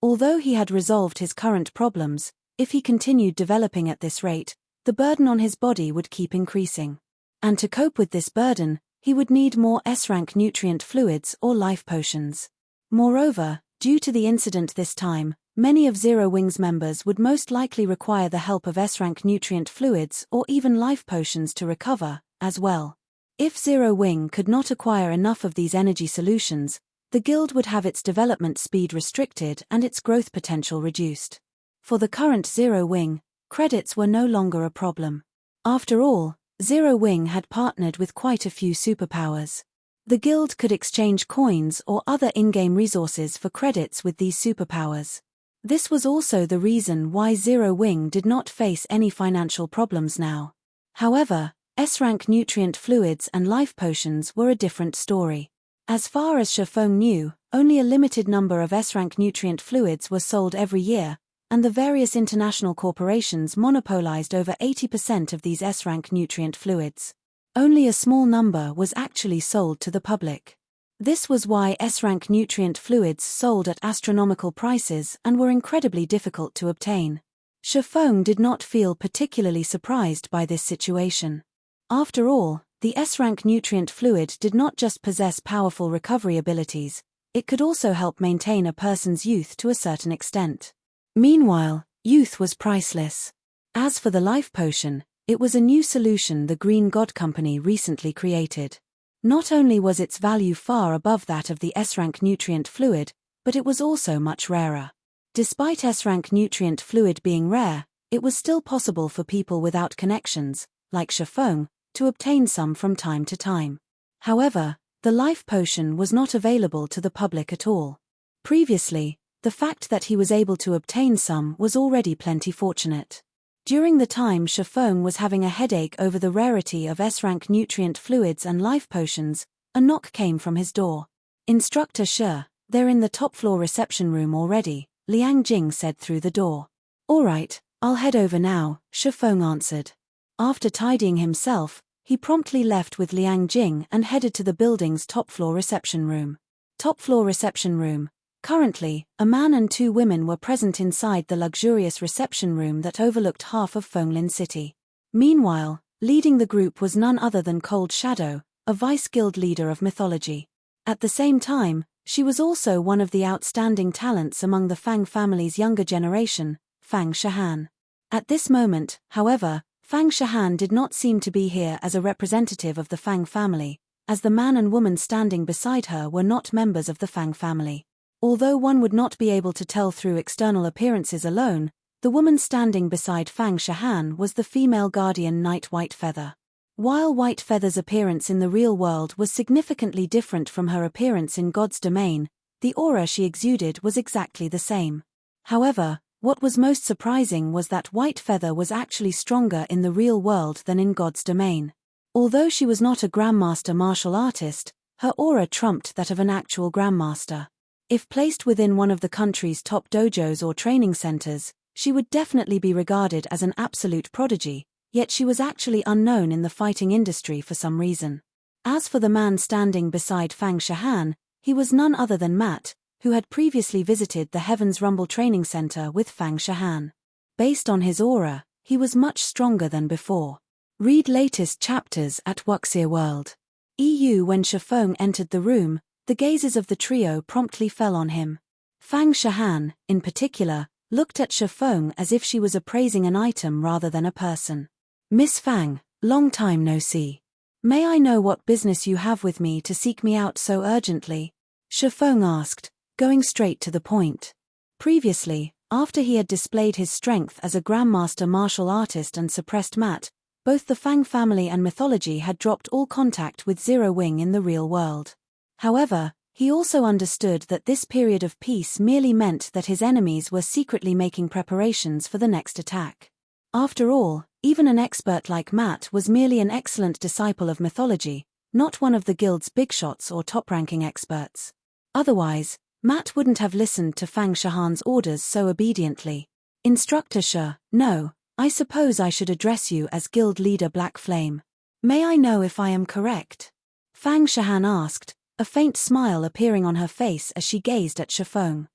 Although he had resolved his current problems, if he continued developing at this rate, the burden on his body would keep increasing. And to cope with this burden, he would need more S-rank nutrient fluids or life potions. Moreover, due to the incident this time, many of Zero Wing's members would most likely require the help of S-rank nutrient fluids or even life potions to recover, as well. If Zero Wing could not acquire enough of these energy solutions, the guild would have its development speed restricted and its growth potential reduced. For the current Zero Wing, credits were no longer a problem. After all, Zero Wing had partnered with quite a few superpowers. The guild could exchange coins or other in-game resources for credits with these superpowers. This was also the reason why Zero Wing did not face any financial problems now. However, S-rank nutrient fluids and life potions were a different story. As far as Shifeng knew, only a limited number of S-rank nutrient fluids were sold every year, and the various international corporations monopolized over 80% of these S-rank nutrient fluids. Only a small number was actually sold to the public. This was why S-rank nutrient fluids sold at astronomical prices and were incredibly difficult to obtain. Shifeng did not feel particularly surprised by this situation. After all, the S-rank nutrient fluid did not just possess powerful recovery abilities, it could also help maintain a person's youth to a certain extent. Meanwhile, youth was priceless. As for the life potion, it was a new solution the Green God Company recently created. Not only was its value far above that of the S-rank nutrient fluid, but it was also much rarer. Despite S-rank nutrient fluid being rare, it was still possible for people without connections, like Shifeng, to obtain some from time to time. However, the life potion was not available to the public at all. Previously, the fact that he was able to obtain some was already plenty fortunate. During the time Shifeng was having a headache over the rarity of S-rank nutrient fluids and life potions, a knock came from his door. "Instructor Shi, they're in the top-floor reception room already," Liang Jing said through the door. "All right, I'll head over now," Shifeng answered. After tidying himself, he promptly left with Liang Jing and headed to the building's top-floor reception room. Top-floor reception room. Currently, a man and 2 women were present inside the luxurious reception room that overlooked half of Fenglin City. Meanwhile, leading the group was none other than Cold Shadow, a vice-guild leader of mythology. At the same time, she was also one of the outstanding talents among the Fang family's younger generation, Fang Shihan. At this moment, however, Fang Shihan did not seem to be here as a representative of the Fang family, as the man and woman standing beside her were not members of the Fang family. Although one would not be able to tell through external appearances alone, the woman standing beside Fang Shihan was the female guardian knight White Feather. While White Feather's appearance in the real world was significantly different from her appearance in God's domain, the aura she exuded was exactly the same. However, what was most surprising was that White Feather was actually stronger in the real world than in God's domain. Although she was not a Grandmaster martial artist, her aura trumped that of an actual Grandmaster. If placed within one of the country's top dojos or training centers, she would definitely be regarded as an absolute prodigy, yet she was actually unknown in the fighting industry for some reason. As for the man standing beside Fang Shihan, he was none other than Matt, who had previously visited the Heaven's Rumble training center with Fang Shihan. Based on his aura, he was much stronger than before. Read latest chapters at Wuxia World. EU. When Shifeng entered the room, the gazes of the trio promptly fell on him. Fang Shihan, in particular, looked at Shifeng as if she was appraising an item rather than a person. "Miss Fang, long time no see. May I know what business you have with me to seek me out so urgently?" Shifeng asked, going straight to the point. Previously, after he had displayed his strength as a Grandmaster martial artist and suppressed Matt, both the Fang family and mythology had dropped all contact with Zero Wing in the real world. However, he also understood that this period of peace merely meant that his enemies were secretly making preparations for the next attack. After all, even an expert like Matt was merely an excellent disciple of mythology, not one of the guild's big shots or top-ranking experts. Otherwise, Matt wouldn't have listened to Fang Shihan's orders so obediently. "Instructor Shi, no, I suppose I should address you as Guild Leader Black Flame. May I know if I am correct?" Fang Shihan asked, a faint smile appearing on her face as she gazed at Shifeng.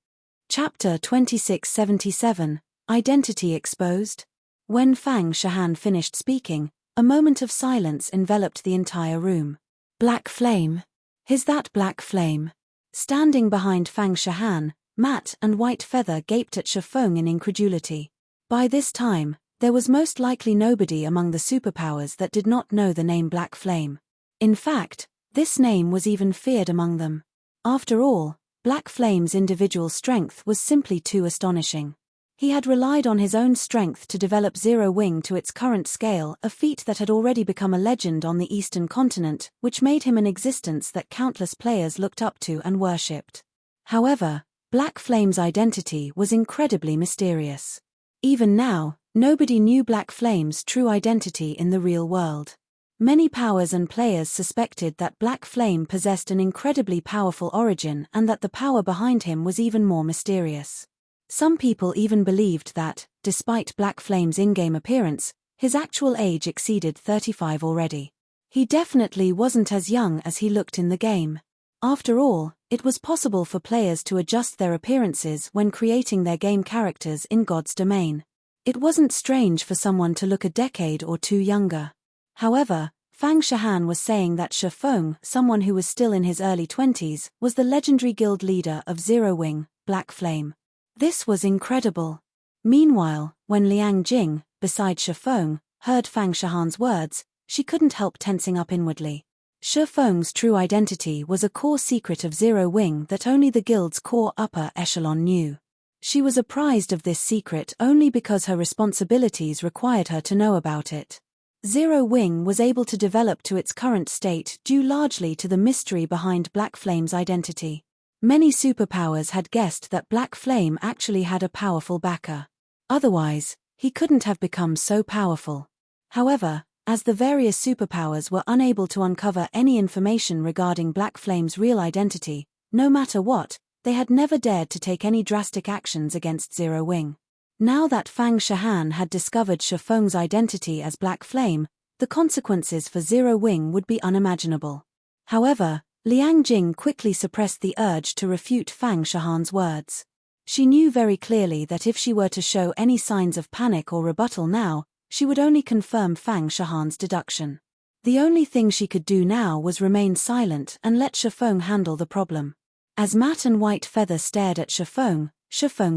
Chapter 2677, Identity Exposed. When Fang Shihan finished speaking, a moment of silence enveloped the entire room. "Black Flame? Is that Black Flame?" Standing behind Fang Shihan, Matt and White Feather gaped at Shifeng in incredulity. By this time, there was most likely nobody among the superpowers that did not know the name Black Flame. In fact, this name was even feared among them. After all, Black Flame's individual strength was simply too astonishing. He had relied on his own strength to develop Zero Wing to its current scale, a feat that had already become a legend on the Eastern continent, which made him an existence that countless players looked up to and worshipped. However, Black Flame's identity was incredibly mysterious. Even now, nobody knew Black Flame's true identity in the real world. Many powers and players suspected that Black Flame possessed an incredibly powerful origin and that the power behind him was even more mysterious. Some people even believed that, despite Black Flame's in-game appearance, his actual age exceeded 35 already. He definitely wasn't as young as he looked in the game. After all, it was possible for players to adjust their appearances when creating their game characters in God's domain. It wasn't strange for someone to look a decade or two younger. However, Fang Shahan was saying that Faux, someone who was still in his early 20s, was the legendary guild leader of Zerowing, Black Flame. This was incredible. Meanwhile, when Liang Jing, beside Faux, heard Fang Shahan's words, she couldn't help tensing up inwardly. Feng's true identity was a core secret of Zerowing that only the guild's core upper echelon knew. She was apprised of this secret only because her responsibilities required her to know about it. Zerowing was able to develop to its current state due largely to the mystery behind Black Flame's identity. Many superpowers had guessed that Black Flame actually had a powerful backer. Otherwise, he couldn't have become so powerful. However, as the various superpowers were unable to uncover any information regarding Black Flame's real identity, no matter what, they had never dared to take any drastic actions against Zerowing. Now that Fang Shahan had discovered Feng's identity as Black Flame, the consequences for Zerowing would be unimaginable. However, Liang Jing quickly suppressed the urge to refute Fang Shahan's words. She knew very clearly that if she were to show any signs of panic or rebuttal now, she would only confirm Fang Shahan's deduction. The only thing she could do now was remain silent and let Feng handle the problem. As Matt and White Feather stared at Feng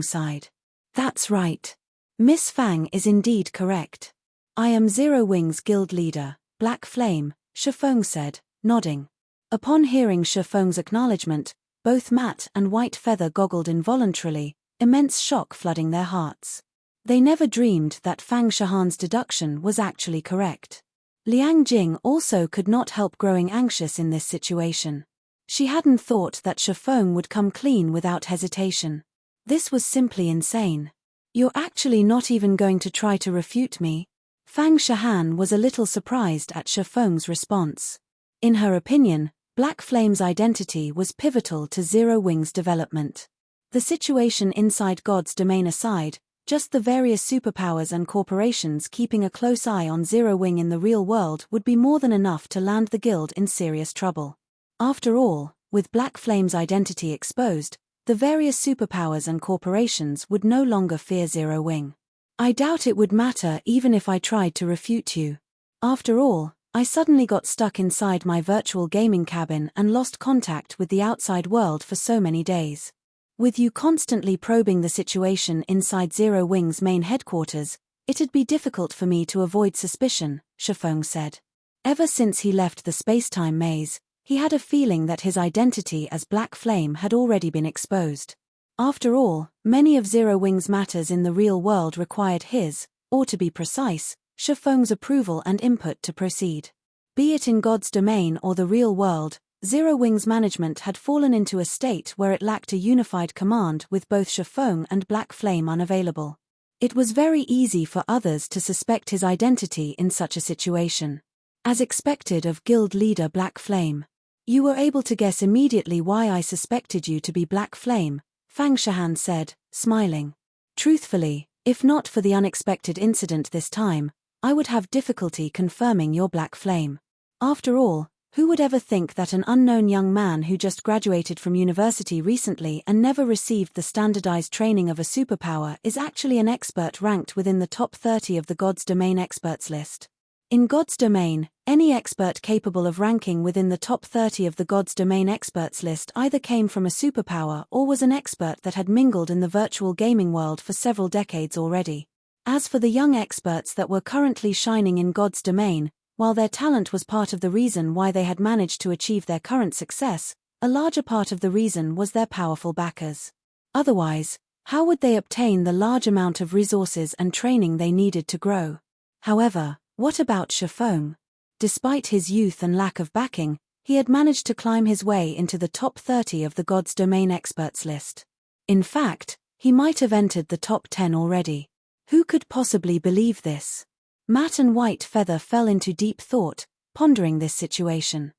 sighed. "That's right. Miss Fang is indeed correct. I am Zerowing's guild leader, Black Flame," Feng said, nodding. Upon hearing Feng's acknowledgement, both Matt and White Feather goggled involuntarily, immense shock flooding their hearts. They never dreamed that Fang Shahan's deduction was actually correct. Liang Jing also could not help growing anxious in this situation. She hadn't thought that Feng would come clean without hesitation. This was simply insane. "You're actually not even going to try to refute me?" Fang Shahan was a little surprised at Feng's response. In her opinion, Black Flame's identity was pivotal to Zerowing's development. The situation inside God's domain aside, just the various superpowers and corporations keeping a close eye on Zerowing in the real world would be more than enough to land the guild in serious trouble. After all, with Black Flame's identity exposed, the various superpowers and corporations would no longer fear Zerowing. "I doubt it would matter even if I tried to refute you. After all, I suddenly got stuck inside my virtual gaming cabin and lost contact with the outside world for so many days. With you constantly probing the situation inside Zerowing's main headquarters, it'd be difficult for me to avoid suspicion," Feng said. Ever since he left the space-time maze, he had a feeling that his identity as Black Flame had already been exposed. After all, many of Zerowing's matters in the real world required his, or to be precise, Feng's approval and input to proceed. Be it in God's domain or the real world, Zerowing's management had fallen into a state where it lacked a unified command with both Feng and Black Flame unavailable. It was very easy for others to suspect his identity in such a situation. As expected of guild leader Black Flame. "You were able to guess immediately why I suspected you to be Black Flame," Fang Shahan said, smiling. "Truthfully, if not for the unexpected incident this time, I would have difficulty confirming your Black Flame. After all, who would ever think that an unknown young man who just graduated from university recently and never received the standardized training of a superpower is actually an expert ranked within the top 30 of the God's Domain experts list? In God's Domain, any expert capable of ranking within the top 30 of the God's Domain experts list either came from a superpower or was an expert that had mingled in the virtual gaming world for several decades already. As for the young experts that were currently shining in God's Domain, while their talent was part of the reason why they had managed to achieve their current success, a larger part of the reason was their powerful backers. Otherwise, how would they obtain the large amount of resources and training they needed to grow? However, what about Feng? Despite his youth and lack of backing, he had managed to climb his way into the top 30 of the God's Domain experts list. In fact, he might have entered the top 10 already. Who could possibly believe this? Matt and White Feather fell into deep thought, pondering this situation.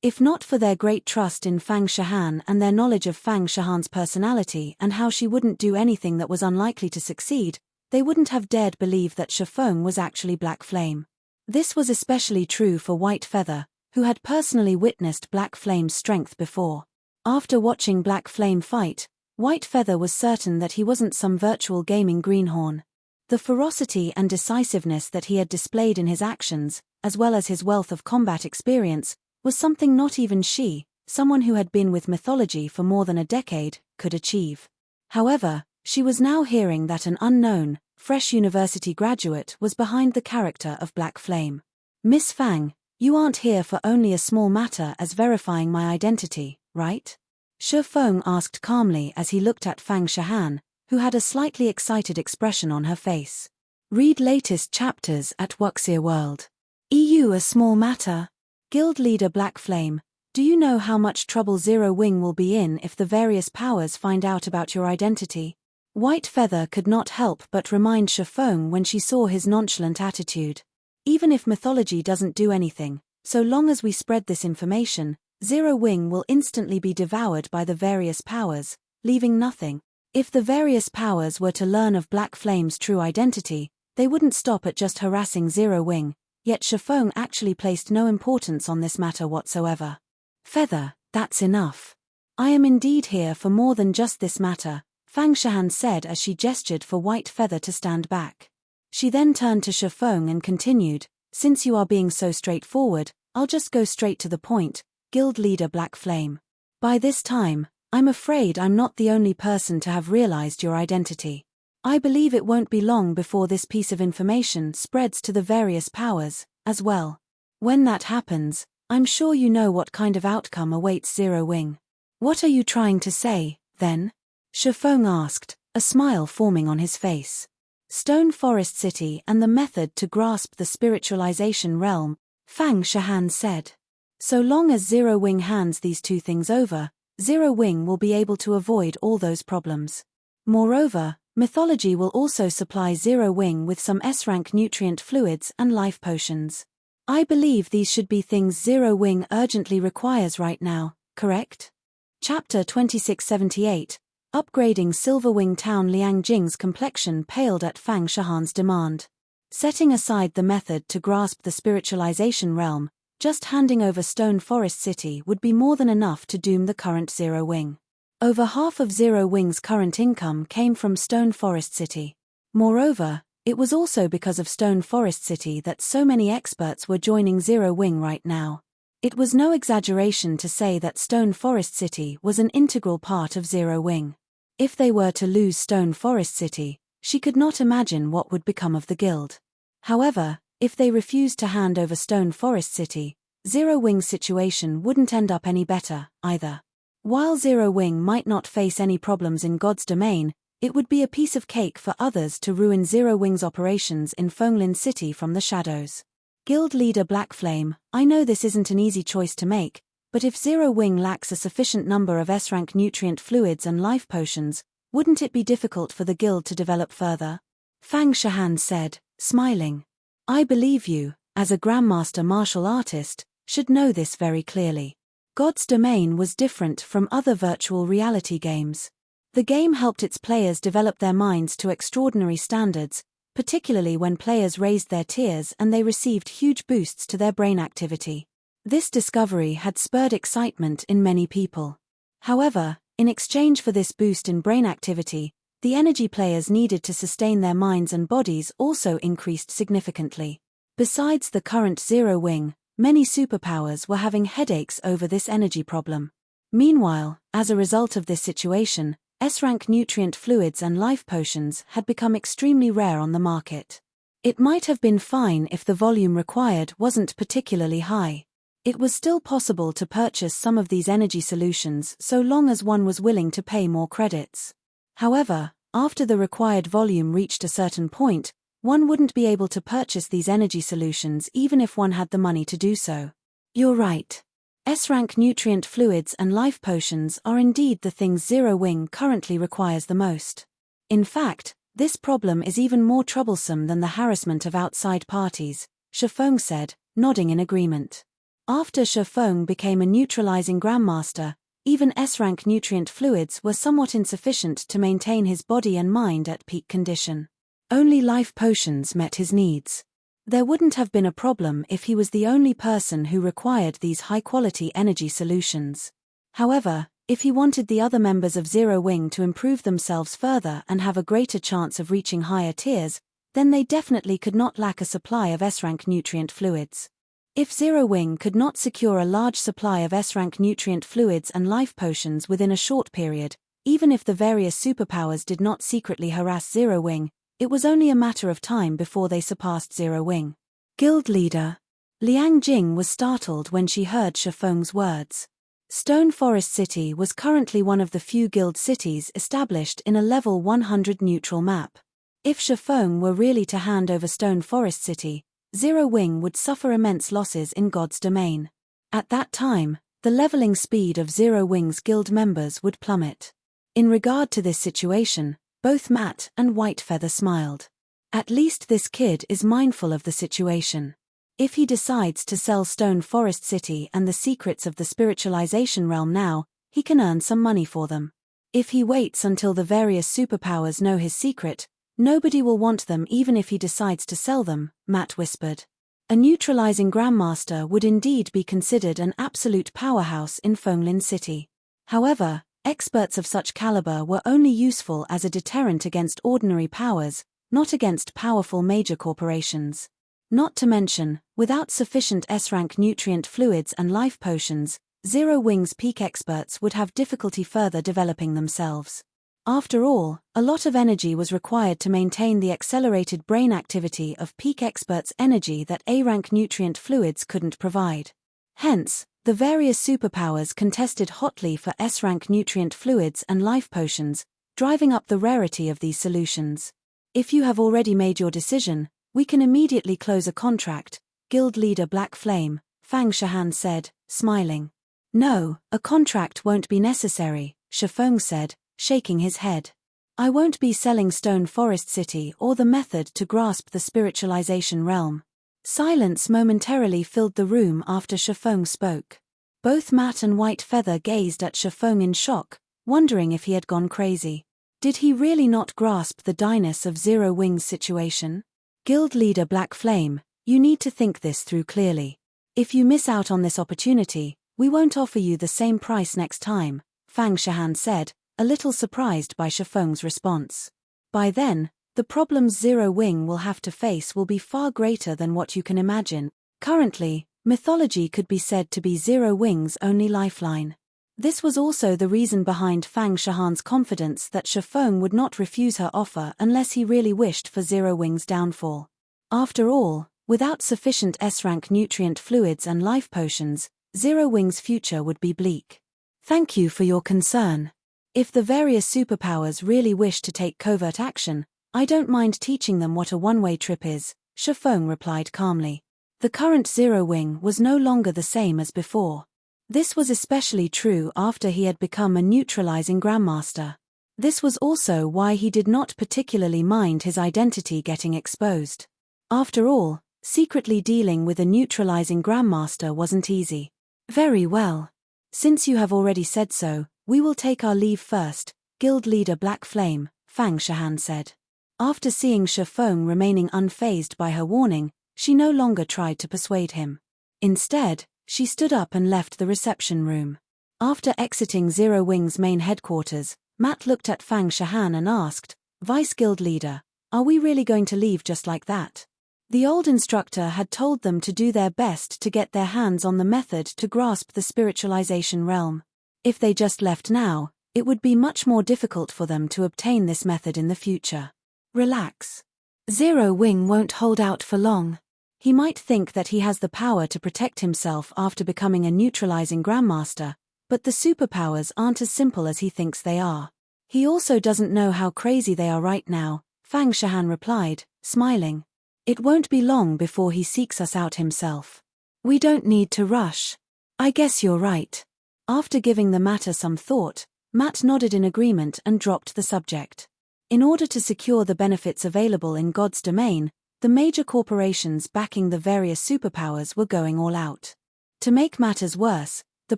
If not for their great trust in Fang Shahan and their knowledge of Fang Shahan's personality and how she wouldn't do anything that was unlikely to succeed, they wouldn't have dared believe that Shifeng was actually Black Flame. This was especially true for White Feather, who had personally witnessed Black Flame's strength before. After watching Black Flame fight, White Feather was certain that he wasn't some virtual gaming greenhorn. The ferocity and decisiveness that he had displayed in his actions, as well as his wealth of combat experience, was something not even she, someone who had been with mythology for more than a decade, could achieve. However, she was now hearing that an unknown, fresh university graduate was behind the character of Black Flame. Miss Fang, you aren't here for only a small matter as verifying my identity, right? Shifeng asked calmly as he looked at Fang Shahan, who had a slightly excited expression on her face. Read latest chapters at Wuxia World. EU a small matter? Guild leader Black Flame, do you know how much trouble Zero Wing will be in if the various powers find out about your identity? White Feather could not help but remind Shifeng when she saw his nonchalant attitude. Even if mythology doesn't do anything, so long as we spread this information, Zero Wing will instantly be devoured by the various powers, leaving nothing. If the various powers were to learn of Black Flame's true identity, they wouldn't stop at just harassing Zero Wing, yet Shifeng actually placed no importance on this matter whatsoever. Feather, that's enough. I am indeed here for more than just this matter, Fang Shahan said as she gestured for White Feather to stand back. She then turned to Shifeng and continued, since you are being so straightforward, I'll just go straight to the point, Guild leader Black Flame. By this time, I'm afraid I'm not the only person to have realized your identity. I believe it won't be long before this piece of information spreads to the various powers, as well. When that happens, I'm sure you know what kind of outcome awaits Zero Wing. What are you trying to say, then? Shifeng asked, a smile forming on his face. Stone Forest City and the method to grasp the spiritualization realm, Fang Shahan said. So long as Zero Wing hands these two things over, Zero Wing will be able to avoid all those problems. Moreover, mythology will also supply Zero Wing with some S-rank nutrient fluids and life potions. I believe these should be things Zero Wing urgently requires right now, correct? Chapter 2678, Upgrading Silverwing Town. Liang Jing's complexion paled at Fang Shahan's demand. Setting aside the method to grasp the spiritualization realm, just handing over Stone Forest City would be more than enough to doom the current Zero Wing. Over half of Zero Wing's current income came from Stone Forest City. Moreover, it was also because of Stone Forest City that so many experts were joining Zero Wing right now. It was no exaggeration to say that Stone Forest City was an integral part of Zero Wing. If they were to lose Stone Forest City, she could not imagine what would become of the guild. However, if they refused to hand over Stone Forest City, Zero Wing's situation wouldn't end up any better, either. While Zero Wing might not face any problems in God's domain, it would be a piece of cake for others to ruin Zero Wing's operations in Fenglin City from the shadows. Guild leader Black Flame, I know this isn't an easy choice to make, but if Zero Wing lacks a sufficient number of S-rank nutrient fluids and life potions, wouldn't it be difficult for the guild to develop further? Fang Shahan said, smiling. I believe you, as a Grandmaster martial artist, should know this very clearly. God's Domain was different from other virtual reality games. The game helped its players develop their minds to extraordinary standards, particularly when players raised their tiers and they received huge boosts to their brain activity. This discovery had spurred excitement in many people. However, in exchange for this boost in brain activity, the energy players needed to sustain their minds and bodies also increased significantly. Besides the current Zero Wing, many superpowers were having headaches over this energy problem. Meanwhile, as a result of this situation, S-rank nutrient fluids and life potions had become extremely rare on the market. It might have been fine if the volume required wasn't particularly high. It was still possible to purchase some of these energy solutions so long as one was willing to pay more credits. However, after the required volume reached a certain point, one wouldn't be able to purchase these energy solutions even if one had the money to do so. You're right. S-rank nutrient fluids and life potions are indeed the things Zero-Wing currently requires the most. In fact, this problem is even more troublesome than the harassment of outside parties, Faux said, nodding in agreement. After Faux became a neutralizing Grandmaster, even S-rank nutrient fluids were somewhat insufficient to maintain his body and mind at peak condition. Only life potions met his needs. There wouldn't have been a problem if he was the only person who required these high-quality energy solutions. However, if he wanted the other members of Zero-Wing to improve themselves further and have a greater chance of reaching higher tiers, then they definitely could not lack a supply of S-rank nutrient fluids. If Zero-Wing could not secure a large supply of S-rank nutrient fluids and life potions within a short period, even if the various superpowers did not secretly harass Zero-Wing, it was only a matter of time before they surpassed Zero-Wing. Guild leader. Liang Jing was startled when she heard Faux's words. Stone Forest City was currently one of the few guild cities established in a level 100 neutral map. If Faux were really to hand over Stone Forest City, Zero-Wing would suffer immense losses in God's domain. At that time, the leveling speed of Zero-Wing's guild members would plummet. In regard to this situation, both Matt and Whitefeather smiled. At least this kid is mindful of the situation. If he decides to sell Stone Forest City and the secrets of the spiritualization realm now, he can earn some money for them. If he waits until the various superpowers know his secret, nobody will want them even if he decides to sell them, Matt whispered. A neutralizing Grandmaster would indeed be considered an absolute powerhouse in Fenglin City. However, experts of such caliber were only useful as a deterrent against ordinary powers, not against powerful major corporations. Not to mention, without sufficient S-rank nutrient fluids and life potions, Zero-Wing's peak experts would have difficulty further developing themselves. After all, a lot of energy was required to maintain the accelerated brain activity of peak experts' energy that A-rank nutrient fluids couldn't provide. Hence, the various superpowers contested hotly for S-rank nutrient fluids and life potions, driving up the rarity of these solutions. If you have already made your decision, we can immediately close a contract, Guild Leader Black Flame, Fang Shahan said, smiling. No, a contract won't be necessary, Faux said, shaking his head. I won't be selling Stone Forest City or the method to grasp the spiritualization realm. Silence momentarily filled the room after Faux spoke. Both Matt and Whitefeather gazed at Faux in shock, wondering if he had gone crazy. Did he really not grasp the dire-ness of Zero-Wing's situation? Guild Leader Black Flame, you need to think this through clearly. If you miss out on this opportunity, we won't offer you the same price next time, Fang Shahan said, a little surprised by Faux's response. By then, the problems Zero-Wing will have to face will be far greater than what you can imagine. Currently, mythology could be said to be Zero-Wing's only lifeline. This was also the reason behind Fang Shahan's confidence that Faux would not refuse her offer unless he really wished for Zero-Wing's downfall. After all, without sufficient S-rank nutrient fluids and life potions, Zero-Wing's future would be bleak. Thank you for your concern. If the various superpowers really wish to take covert action, I don't mind teaching them what a one-way trip is, Faux replied calmly. The current Zero-Wing was no longer the same as before. This was especially true after he had become a neutralizing Grandmaster. This was also why he did not particularly mind his identity getting exposed. After all, secretly dealing with a neutralizing Grandmaster wasn't easy. Very well. Since you have already said so, we will take our leave first, Guild Leader Black Flame, Fang Shahan said. After seeing Faux remaining unfazed by her warning, she no longer tried to persuade him. Instead, she stood up and left the reception room. After exiting Zero-Wing's main headquarters, Matt looked at Fang Shahan and asked, Vice Guild Leader, are we really going to leave just like that? The old instructor had told them to do their best to get their hands on the method to grasp the spiritualization realm. If they just left now, it would be much more difficult for them to obtain this method in the future. Relax. Zero-Wing won't hold out for long. He might think that he has the power to protect himself after becoming a neutralizing Grandmaster, but the superpowers aren't as simple as he thinks they are. He also doesn't know how crazy they are right now, Fang Shahan replied, smiling. It won't be long before he seeks us out himself. We don't need to rush. I guess you're right. After giving the matter some thought, Matt nodded in agreement and dropped the subject. In order to secure the benefits available in God's domain, the major corporations backing the various superpowers were going all out. To make matters worse, the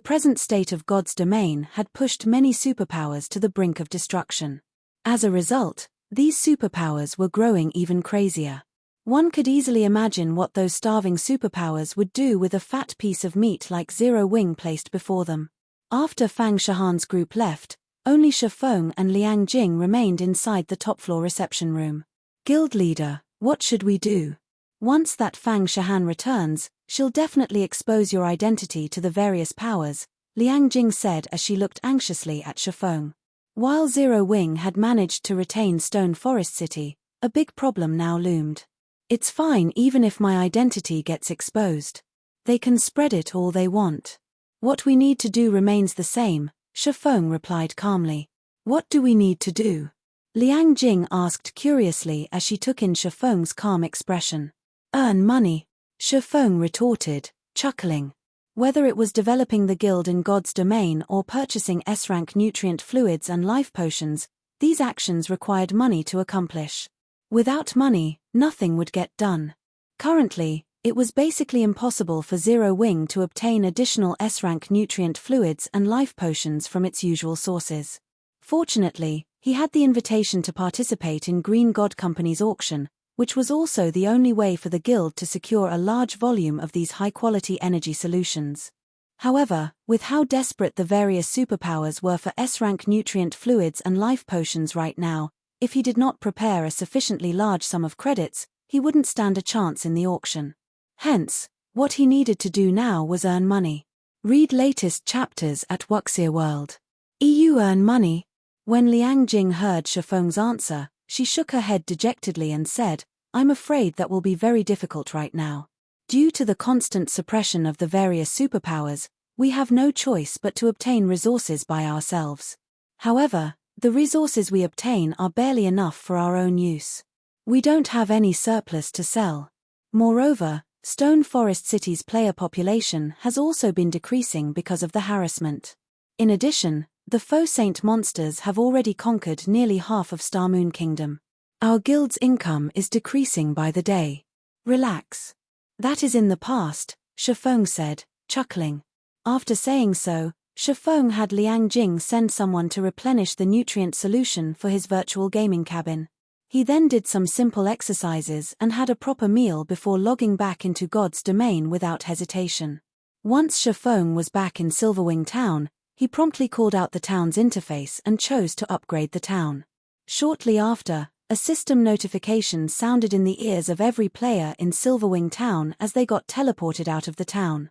present state of God's domain had pushed many superpowers to the brink of destruction. As a result, these superpowers were growing even crazier. One could easily imagine what those starving superpowers would do with a fat piece of meat like Zero Wing placed before them. After Fang Shahan's group left, only Shifeng and Liang Jing remained inside the top-floor reception room. Guild leader, what should we do? Once that Fang Shahan returns, she'll definitely expose your identity to the various powers, Liang Jing said as she looked anxiously at Shifeng. While Zero Wing had managed to retain Stone Forest City, a big problem now loomed. It's fine even if my identity gets exposed. They can spread it all they want. What we need to do remains the same, Shifeng replied calmly. What do we need to do? Liang Jing asked curiously as she took in Shifeng's calm expression. Earn money, Shifeng retorted, chuckling. Whether it was developing the guild in God's domain or purchasing S-rank nutrient fluids and life potions, these actions required money to accomplish. Without money, nothing would get done. Currently, it was basically impossible for Zero Wing to obtain additional S-rank nutrient fluids and life potions from its usual sources. Fortunately, he had the invitation to participate in Green God Company's auction, which was also the only way for the guild to secure a large volume of these high-quality energy solutions. However, with how desperate the various superpowers were for S-rank nutrient fluids and life potions right now, if he did not prepare a sufficiently large sum of credits, he wouldn't stand a chance in the auction. Hence, what he needed to do now was earn money. Read latest chapters at Wuxia World. EU earn money? When Liang Jing heard Shifeng's answer, she shook her head dejectedly and said, I'm afraid that will be very difficult right now. Due to the constant suppression of the various superpowers, we have no choice but to obtain resources by ourselves. However, the resources we obtain are barely enough for our own use. We don't have any surplus to sell. Moreover, Stone Forest City's player population has also been decreasing because of the harassment. In addition, the Faux Saint monsters have already conquered nearly half of Star Moon Kingdom. Our guild's income is decreasing by the day. Relax. That is in the past, Shifeng said, chuckling. After saying so, Shifeng had Liang Jing send someone to replenish the nutrient solution for his virtual gaming cabin. He then did some simple exercises and had a proper meal before logging back into God's domain without hesitation. Once Shifeng was back in Silverwing Town, he promptly called out the town's interface and chose to upgrade the town. Shortly after, a system notification sounded in the ears of every player in Silverwing Town as they got teleported out of the town.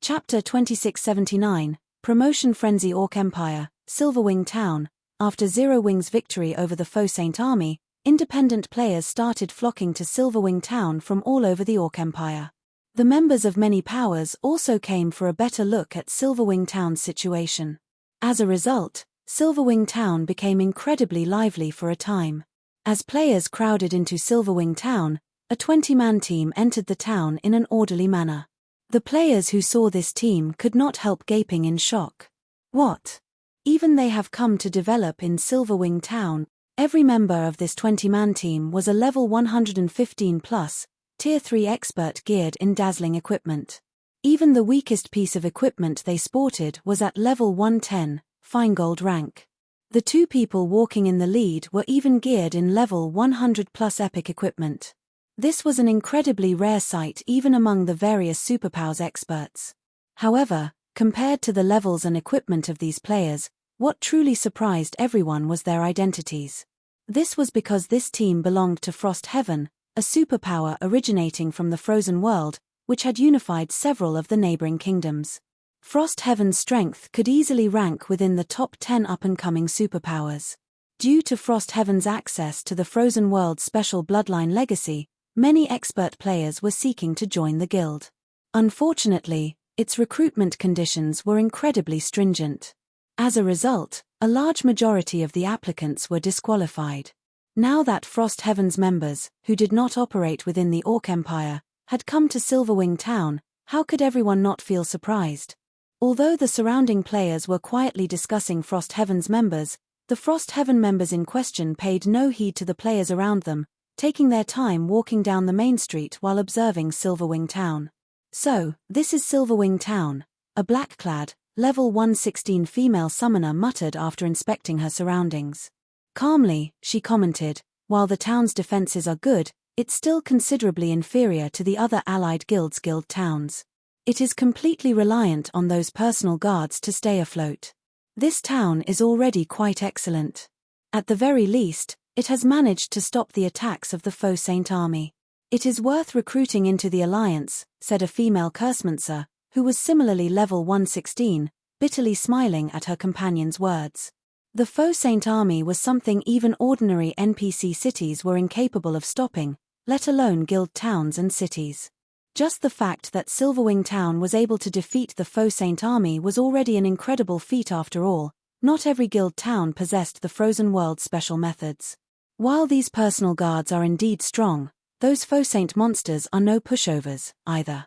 Chapter 2679, Promotion Frenzy Orc Empire, Silverwing Town. After Zero Wing's victory over the Faux Saint army, independent players started flocking to Silverwing Town from all over the Orc Empire. The members of many powers also came for a better look at Silverwing Town's situation. As a result, Silverwing Town became incredibly lively for a time. As players crowded into Silverwing Town, a 20-man team entered the town in an orderly manner. The players who saw this team could not help gaping in shock. What? Even they have come to develop in Silverwing Town. Every member of this 20-man team was a level 115 plus, Tier 3 expert geared in dazzling equipment. Even the weakest piece of equipment they sported was at level 110, fine gold rank. The two people walking in the lead were even geared in level 100 plus epic equipment. This was an incredibly rare sight even among the various superpowers experts. However, compared to the levels and equipment of these players, what truly surprised everyone was their identities. This was because this team belonged to Frost Heaven, a superpower originating from the frozen world, which had unified several of the neighboring kingdoms. Frost Heaven's strength could easily rank within the top 10 up-and-coming superpowers. Due to Frost Heaven's access to the frozen world's special bloodline legacy, many expert players were seeking to join the guild. Unfortunately, its recruitment conditions were incredibly stringent. As a result, a large majority of the applicants were disqualified. Now that Frost Heaven's members, who did not operate within the Orc Empire, had come to Silverwing Town, how could everyone not feel surprised? Although the surrounding players were quietly discussing Frost Heaven's members, the Frost Heaven members in question paid no heed to the players around them, taking their time walking down the main street while observing Silverwing Town. "So, this is Silverwing Town," a black-clad, level 116 female summoner muttered after inspecting her surroundings. Calmly, she commented, "While the town's defenses are good, it's still considerably inferior to the other allied guild towns. It is completely reliant on those personal guards to stay afloat. This town is already quite excellent. At the very least, it has managed to stop the attacks of the Faux army. It is worth recruiting into the alliance," said a female cursemancer, who was similarly level 116, bitterly smiling at her companion's words. The Faux army was something even ordinary NPC cities were incapable of stopping, let alone guild towns and cities. Just the fact that Silverwing Town was able to defeat the Faux army was already an incredible feat after all. Not every guild town possessed the Frozen World special methods. While these personal guards are indeed strong, those Faux monsters are no pushovers, either.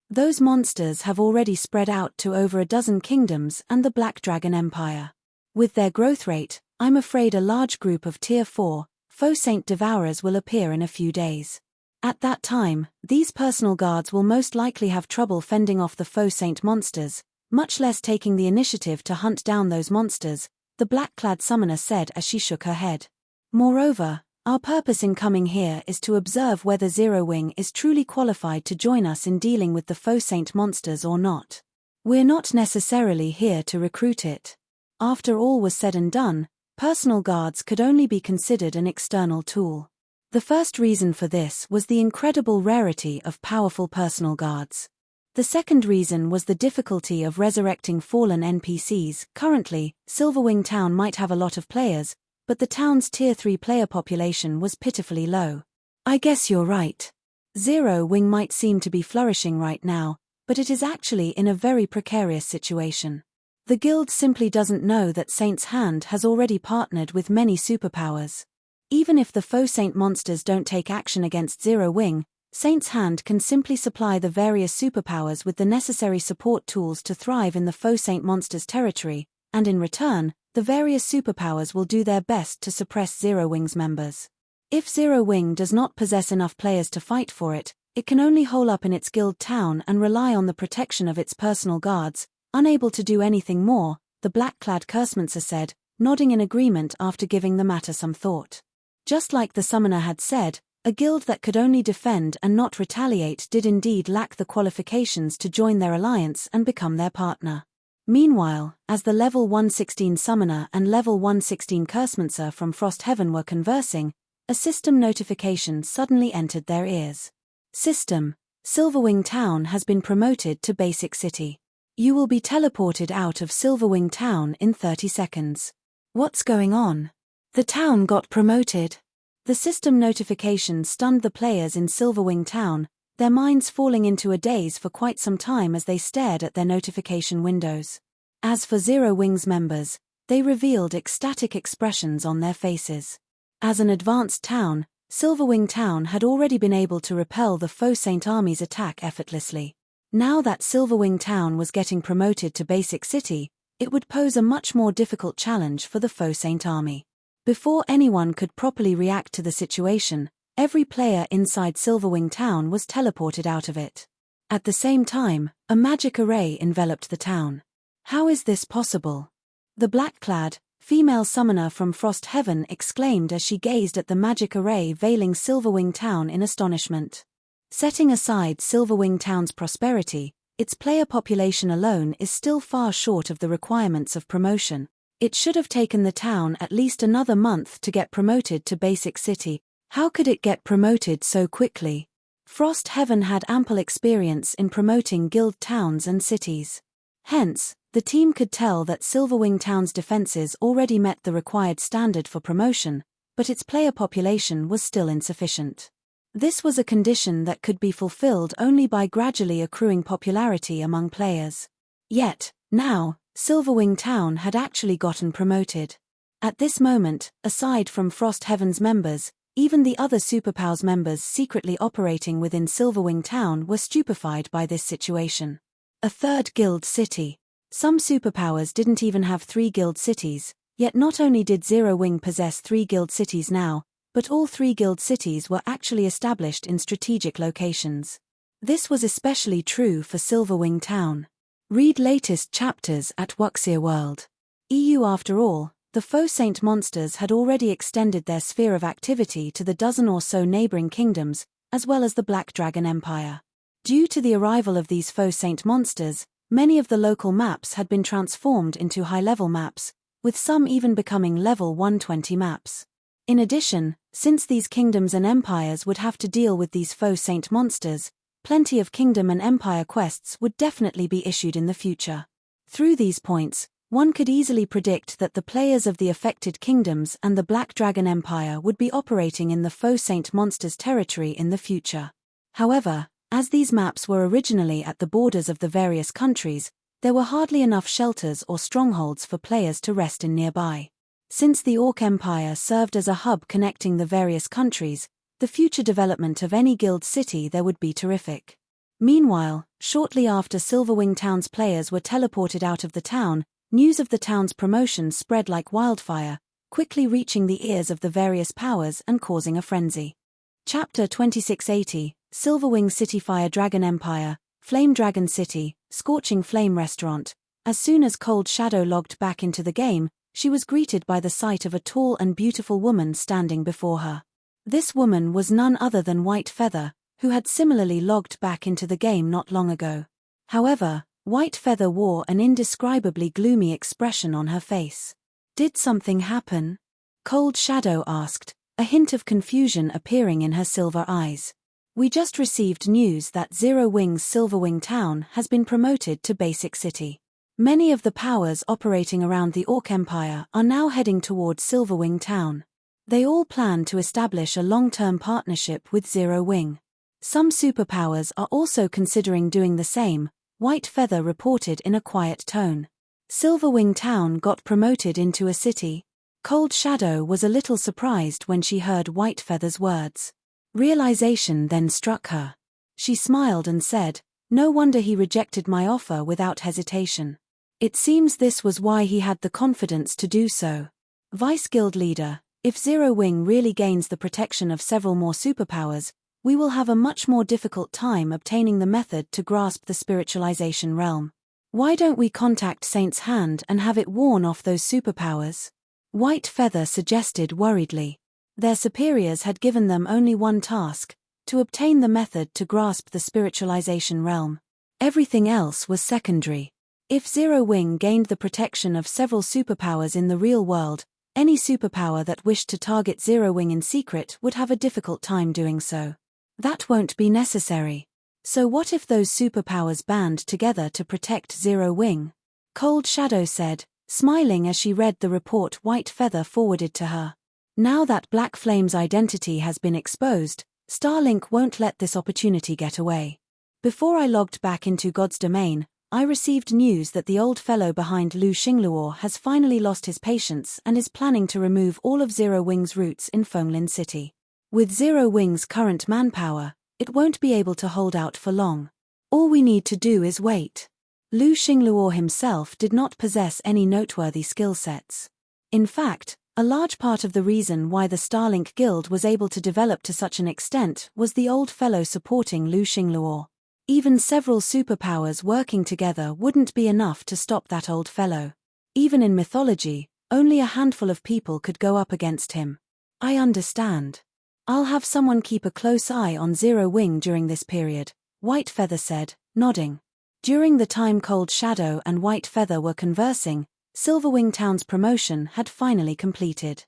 Those monsters have already spread out to over a dozen kingdoms and the Black Dragon Empire. With their growth rate, I'm afraid a large group of Tier 4, Faux Devourers will appear in a few days. At that time, these personal guards will most likely have trouble fending off the Faux monsters, much less taking the initiative to hunt down those monsters, the black-clad summoner said as she shook her head. Moreover, our purpose in coming here is to observe whether Zerowing is truly qualified to join us in dealing with the Faux monsters or not. We're not necessarily here to recruit it. After all was said and done, personal guards could only be considered an external tool. The first reason for this was the incredible rarity of powerful personal guards. The second reason was the difficulty of resurrecting fallen NPCs. Currently, Silverwing Town might have a lot of players, but the town's Tier 3 player population was pitifully low. "I guess you're right. Zerowing might seem to be flourishing right now, but it is actually in a very precarious situation. The guild simply doesn't know that Saint's Hand has already partnered with many superpowers. Even if the Faux monsters don't take action against Zerowing, Saint's Hand can simply supply the various superpowers with the necessary support tools to thrive in the Faux monsters' territory, and in return, the various superpowers will do their best to suppress Zerowing's members. If Zerowing does not possess enough players to fight for it, it can only hole up in its guild town and rely on the protection of its personal guards, unable to do anything more," the black-clad cursemancer said, nodding in agreement after giving the matter some thought. Just like the summoner had said, a guild that could only defend and not retaliate did indeed lack the qualifications to join their alliance and become their partner. Meanwhile, as the level 116 summoner and level 116 cursemancer from Frost Heaven were conversing, a system notification suddenly entered their ears. "System, Silverwing Town has been promoted to Basic City. You will be teleported out of Silverwing Town in 30 seconds. What's going on? The town got promoted." The system notification stunned the players in Silverwing Town, their minds falling into a daze for quite some time as they stared at their notification windows. As for Zerowing's members, they revealed ecstatic expressions on their faces. As an advanced town, Silverwing Town had already been able to repel the Faux army's attack effortlessly. Now that Silverwing Town was getting promoted to Basic City, it would pose a much more difficult challenge for the Faux army. Before anyone could properly react to the situation, every player inside Silverwing Town was teleported out of it. At the same time, a magic array enveloped the town. "How is this possible?" The black-clad, female summoner from Frost Heaven exclaimed as she gazed at the magic array veiling Silverwing Town in astonishment. Setting aside Silverwing Town's prosperity, its player population alone is still far short of the requirements of promotion. It should have taken the town at least another month to get promoted to Basic City. How could it get promoted so quickly? Frost Heaven had ample experience in promoting guild towns and cities. Hence, the team could tell that Silverwing Town's defenses already met the required standard for promotion, but its player population was still insufficient. This was a condition that could be fulfilled only by gradually accruing popularity among players. Yet, now, Silverwing Town had actually gotten promoted. At this moment, aside from Frost Heaven's members, even the other Superpowers members secretly operating within Silverwing Town were stupefied by this situation. A third guild city. Some superpowers didn't even have 3 guild cities, yet not only did Zero Wing possess 3 guild cities now, but all 3 guild cities were actually established in strategic locations. This was especially true for Silverwing Town. Read latest chapters at Wuxia World. EU. After all, the Faux Saint monsters had already extended their sphere of activity to the dozen or so neighboring kingdoms, as well as the Black Dragon Empire. Due to the arrival of these Faux Saint monsters, many of the local maps had been transformed into high-level maps, with some even becoming level 120 maps. In addition, since these kingdoms and empires would have to deal with these Faux Saint monsters, plenty of kingdom and empire quests would definitely be issued in the future. Through these points, one could easily predict that the players of the affected kingdoms and the Black Dragon Empire would be operating in the Faux Saint monsters' territory in the future. However, as these maps were originally at the borders of the various countries, there were hardly enough shelters or strongholds for players to rest in nearby. Since the Orc Empire served as a hub connecting the various countries, the future development of any guild city there would be terrific. Meanwhile, shortly after Silverwing Town's players were teleported out of the town, news of the town's promotion spread like wildfire, quickly reaching the ears of the various powers and causing a frenzy. Chapter 2680, Silverwing City. Fire Dragon Empire, Flame Dragon City, Scorching Flame Restaurant. As soon as Cold Shadow logged back into the game, she was greeted by the sight of a tall and beautiful woman standing before her. This woman was none other than White Feather, who had similarly logged back into the game not long ago. However, White Feather wore an indescribably gloomy expression on her face. "Did something happen?" Cold Shadow asked, a hint of confusion appearing in her silver eyes. "We just received news that Zero Wing's Silverwing Town has been promoted to Basic City. Many of the powers operating around the Orc Empire are now heading towards Silverwing Town. They all plan to establish a long-term partnership with Zero Wing. Some superpowers are also considering doing the same," White Feather reported in a quiet tone. "Silverwing Town got promoted into a city?" Cold Shadow was a little surprised when she heard White Feather's words. Realization then struck her. She smiled and said, "No wonder he rejected my offer without hesitation. It seems this was why he had the confidence to do so. Vice Guild Leader, if Zero Wing really gains the protection of several more superpowers, we will have a much more difficult time obtaining the method to grasp the spiritualization realm. Why don't we contact Saint's Hand and have it warn off those superpowers?" White Feather suggested worriedly. Their superiors had given them only one task: to obtain the method to grasp the spiritualization realm. Everything else was secondary. If Zero Wing gained the protection of several superpowers in the real world, any superpower that wished to target Zero Wing in secret would have a difficult time doing so. That won't be necessary. So what if those superpowers band together to protect Zero Wing? Cold Shadow said, smiling as she read the report White Feather forwarded to her. Now that Black Flame's identity has been exposed, Starlink won't let this opportunity get away. Before I logged back into God's domain, I received news that the old fellow behind Lu Xingluo has finally lost his patience and is planning to remove all of Zero Wing's roots in Fenglin City. With Zero Wing's current manpower, it won't be able to hold out for long. All we need to do is wait. Lu Xingluo himself did not possess any noteworthy skill sets. In fact, a large part of the reason why the Starlink Guild was able to develop to such an extent was the old fellow supporting Lu Xingluo. Even several superpowers working together wouldn't be enough to stop that old fellow. Even in mythology, only a handful of people could go up against him. I understand. I'll have someone keep a close eye on Zero Wing during this period, White Feather said, nodding. During the time Cold Shadow and White Feather were conversing, Silverwing Town's promotion had finally completed.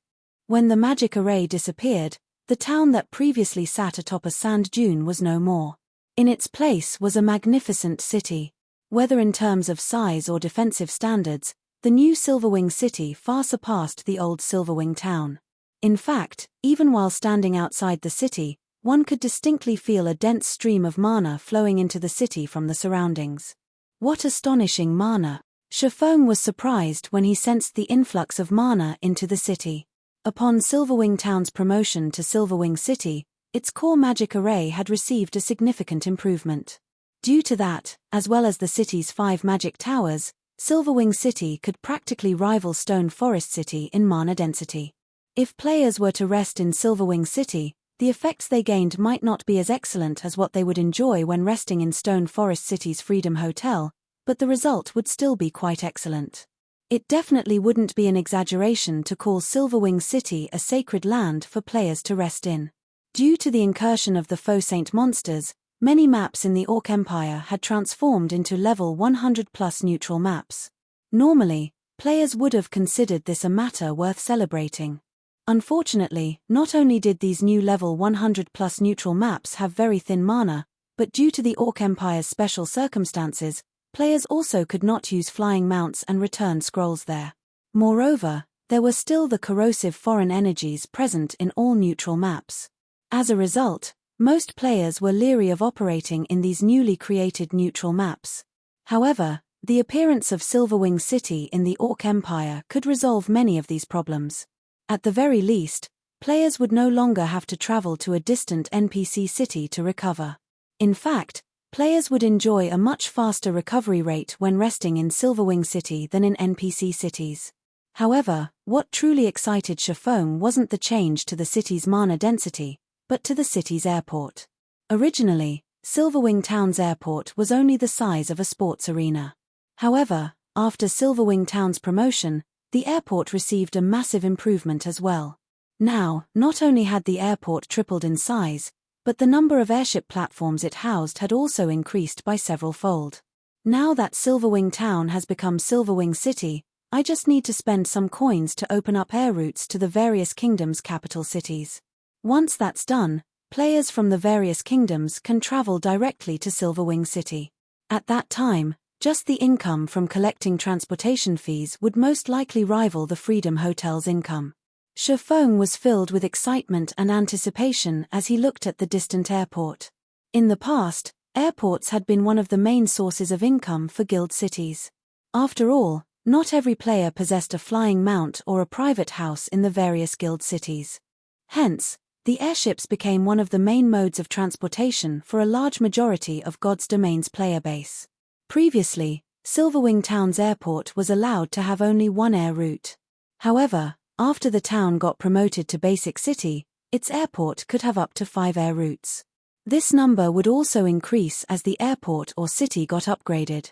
When the magic array disappeared, the town that previously sat atop a sand dune was no more. In its place was a magnificent city. Whether in terms of size or defensive standards, the new Silverwing City far surpassed the old Silverwing Town. In fact, even while standing outside the city, one could distinctly feel a dense stream of mana flowing into the city from the surroundings. What astonishing mana! Faux was surprised when he sensed the influx of mana into the city. Upon Silverwing Town's promotion to Silverwing City, its core magic array had received a significant improvement. Due to that, as well as the city's 5 magic towers, Silverwing City could practically rival Stone Forest City in mana density. If players were to rest in Silverwing City, the effects they gained might not be as excellent as what they would enjoy when resting in Stone Forest City's Freedom Hotel, but the result would still be quite excellent. It definitely wouldn't be an exaggeration to call Silverwing City a sacred land for players to rest in. Due to the incursion of the Faux Saint monsters, many maps in the Orc Empire had transformed into level 100+ neutral maps. Normally, players would have considered this a matter worth celebrating. Unfortunately, not only did these new level 100+ neutral maps have very thin mana, but due to the Orc Empire's special circumstances, players also could not use flying mounts and return scrolls there. Moreover, there were still the corrosive foreign energies present in all neutral maps. As a result, most players were leery of operating in these newly created neutral maps. However, the appearance of Silverwing City in the Orc Empire could resolve many of these problems. At the very least, players would no longer have to travel to a distant NPC city to recover. In fact, players would enjoy a much faster recovery rate when resting in Silverwing City than in NPC cities. However, what truly excited Faux wasn't the change to the city's mana density, but to the city's airport. Originally, Silverwing Town's airport was only the size of a sports arena. However, after Silverwing Town's promotion, the airport received a massive improvement as well. Now, not only had the airport tripled in size, but the number of airship platforms it housed had also increased by several-fold. Now that Silverwing Town has become Silverwing City, I just need to spend some coins to open up air routes to the various kingdoms' capital cities. Once that's done, players from the various kingdoms can travel directly to Silverwing City. At that time, just the income from collecting transportation fees would most likely rival the Freedom Hotel's income. Faux was filled with excitement and anticipation as he looked at the distant airport. In the past, airports had been one of the main sources of income for guild cities. After all, not every player possessed a flying mount or a private house in the various guild cities. Hence, the airships became one of the main modes of transportation for a large majority of God's Domain's player base. Previously, Silverwing Town's airport was allowed to have only one air route. However, after the town got promoted to Basic City, its airport could have up to 5 air routes. This number would also increase as the airport or city got upgraded.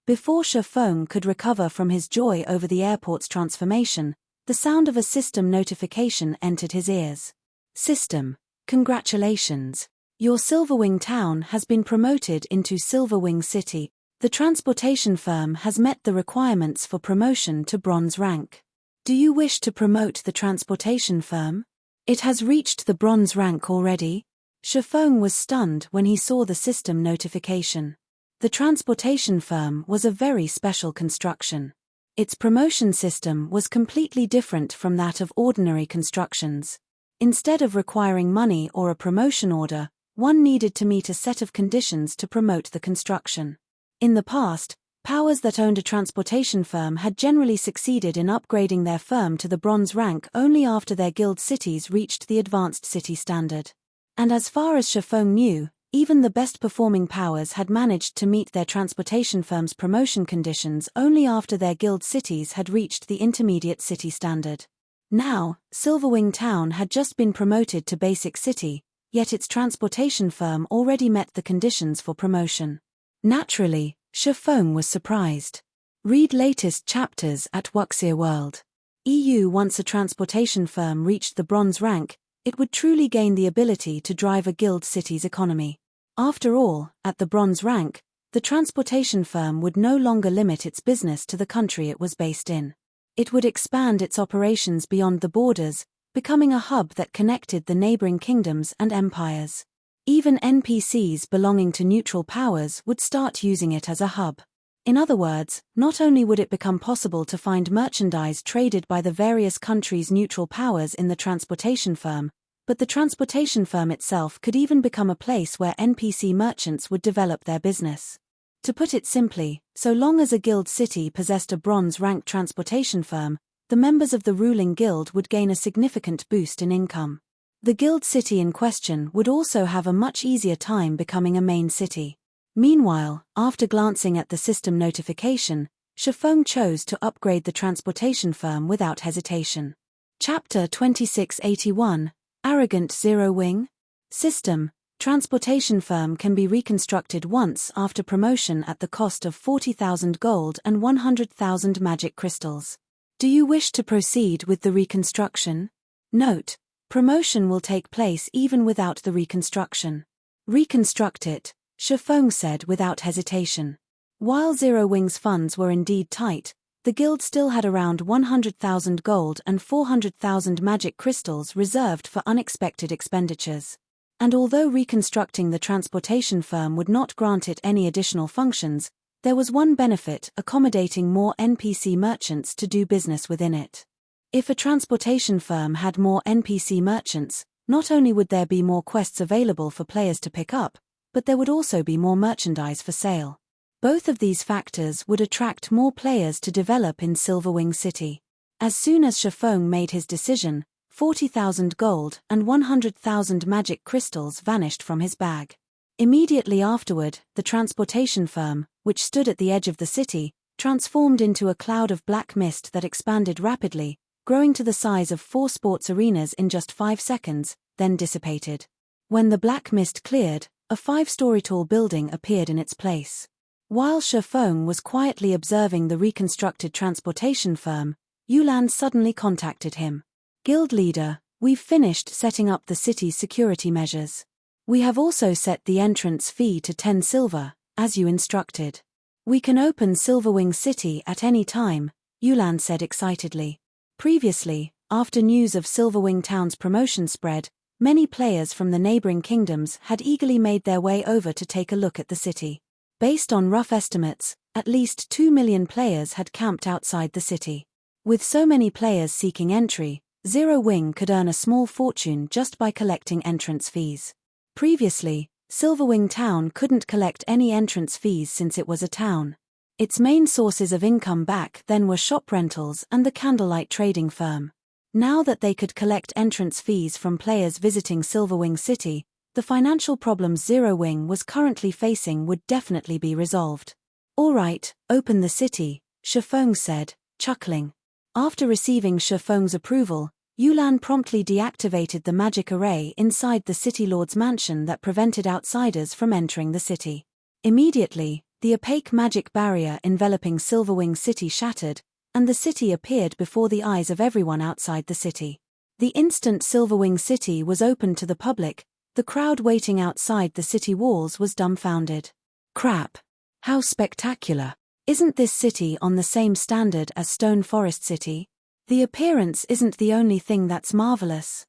Before Faux could recover from his joy over the airport's transformation, the sound of a system notification entered his ears. System, congratulations. Your Silverwing Town has been promoted into Silverwing City. The transportation firm has met the requirements for promotion to bronze rank. Do you wish to promote the transportation firm? It has reached the bronze rank already. Faux was stunned when he saw the system notification. The transportation firm was a very special construction. Its promotion system was completely different from that of ordinary constructions. Instead of requiring money or a promotion order, one needed to meet a set of conditions to promote the construction. In the past, powers that owned a transportation firm had generally succeeded in upgrading their firm to the bronze rank only after their guild cities reached the advanced city standard. And as far as Faux knew, even the best-performing powers had managed to meet their transportation firm's promotion conditions only after their guild cities had reached the intermediate city standard. Now, Silverwing Town had just been promoted to Basic City, yet its transportation firm already met the conditions for promotion. Naturally, Faux was surprised. Read latest chapters at Wuxia World. EU. Once a transportation firm reached the bronze rank, it would truly gain the ability to drive a guild city's economy. After all, at the bronze rank, the transportation firm would no longer limit its business to the country it was based in. It would expand its operations beyond the borders, becoming a hub that connected the neighboring kingdoms and empires. Even NPCs belonging to neutral powers would start using it as a hub. In other words, not only would it become possible to find merchandise traded by the various countries' neutral powers in the transportation firm, but the transportation firm itself could even become a place where NPC merchants would develop their business. To put it simply, so long as a guild city possessed a bronze-ranked transportation firm, the members of the ruling guild would gain a significant boost in income. The guild city in question would also have a much easier time becoming a main city. Meanwhile, after glancing at the system notification, Faux chose to upgrade the transportation firm without hesitation. Chapter 2681, Arrogant Zero-Wing? System. Transportation firm can be reconstructed once after promotion at the cost of 40,000 gold and 100,000 magic crystals. Do you wish to proceed with the reconstruction? Note: promotion will take place even without the reconstruction. Reconstruct it, Faux said without hesitation. While Zero-Wing's funds were indeed tight, the guild still had around 100,000 gold and 400,000 magic crystals reserved for unexpected expenditures. And although reconstructing the transportation firm would not grant it any additional functions, there was one benefit: accommodating more NPC merchants to do business within it. If a transportation firm had more NPC merchants, not only would there be more quests available for players to pick up, but there would also be more merchandise for sale. Both of these factors would attract more players to develop in Silverwing City. As soon as Faux made his decision, 40,000 gold and 100,000 magic crystals vanished from his bag. Immediately afterward, the transportation firm, which stood at the edge of the city, transformed into a cloud of black mist that expanded rapidly, growing to the size of 4 sports arenas in just 5 seconds, then dissipated. When the black mist cleared, a 5-story-tall building appeared in its place. While Faux was quietly observing the reconstructed transportation firm, Yulan suddenly contacted him. Guild leader, we've finished setting up the city's security measures. We have also set the entrance fee to 10 silver, as you instructed. We can open Silverwing City at any time, Yulan said excitedly. Previously, after news of Silverwing Town's promotion spread, many players from the neighboring kingdoms had eagerly made their way over to take a look at the city. Based on rough estimates, at least 2 million players had camped outside the city. With so many players seeking entry, Zero-Wing could earn a small fortune just by collecting entrance fees. Previously, Silverwing Town couldn't collect any entrance fees since it was a town. Its main sources of income back then were shop rentals and the candlelight trading firm. Now that they could collect entrance fees from players visiting Silverwing City, the financial problems Zero-Wing was currently facing would definitely be resolved. All right, open the city, Faux said, chuckling. After receiving Faux's approval, Yulan promptly deactivated the magic array inside the City Lord's mansion that prevented outsiders from entering the city. Immediately, the opaque magic barrier enveloping Silverwing City shattered, and the city appeared before the eyes of everyone outside the city. The instant Silverwing City was opened to the public, the crowd waiting outside the city walls was dumbfounded. Crap! How spectacular! Isn't this city on the same standard as Stone Forest City? The appearance isn't the only thing that's marvelous.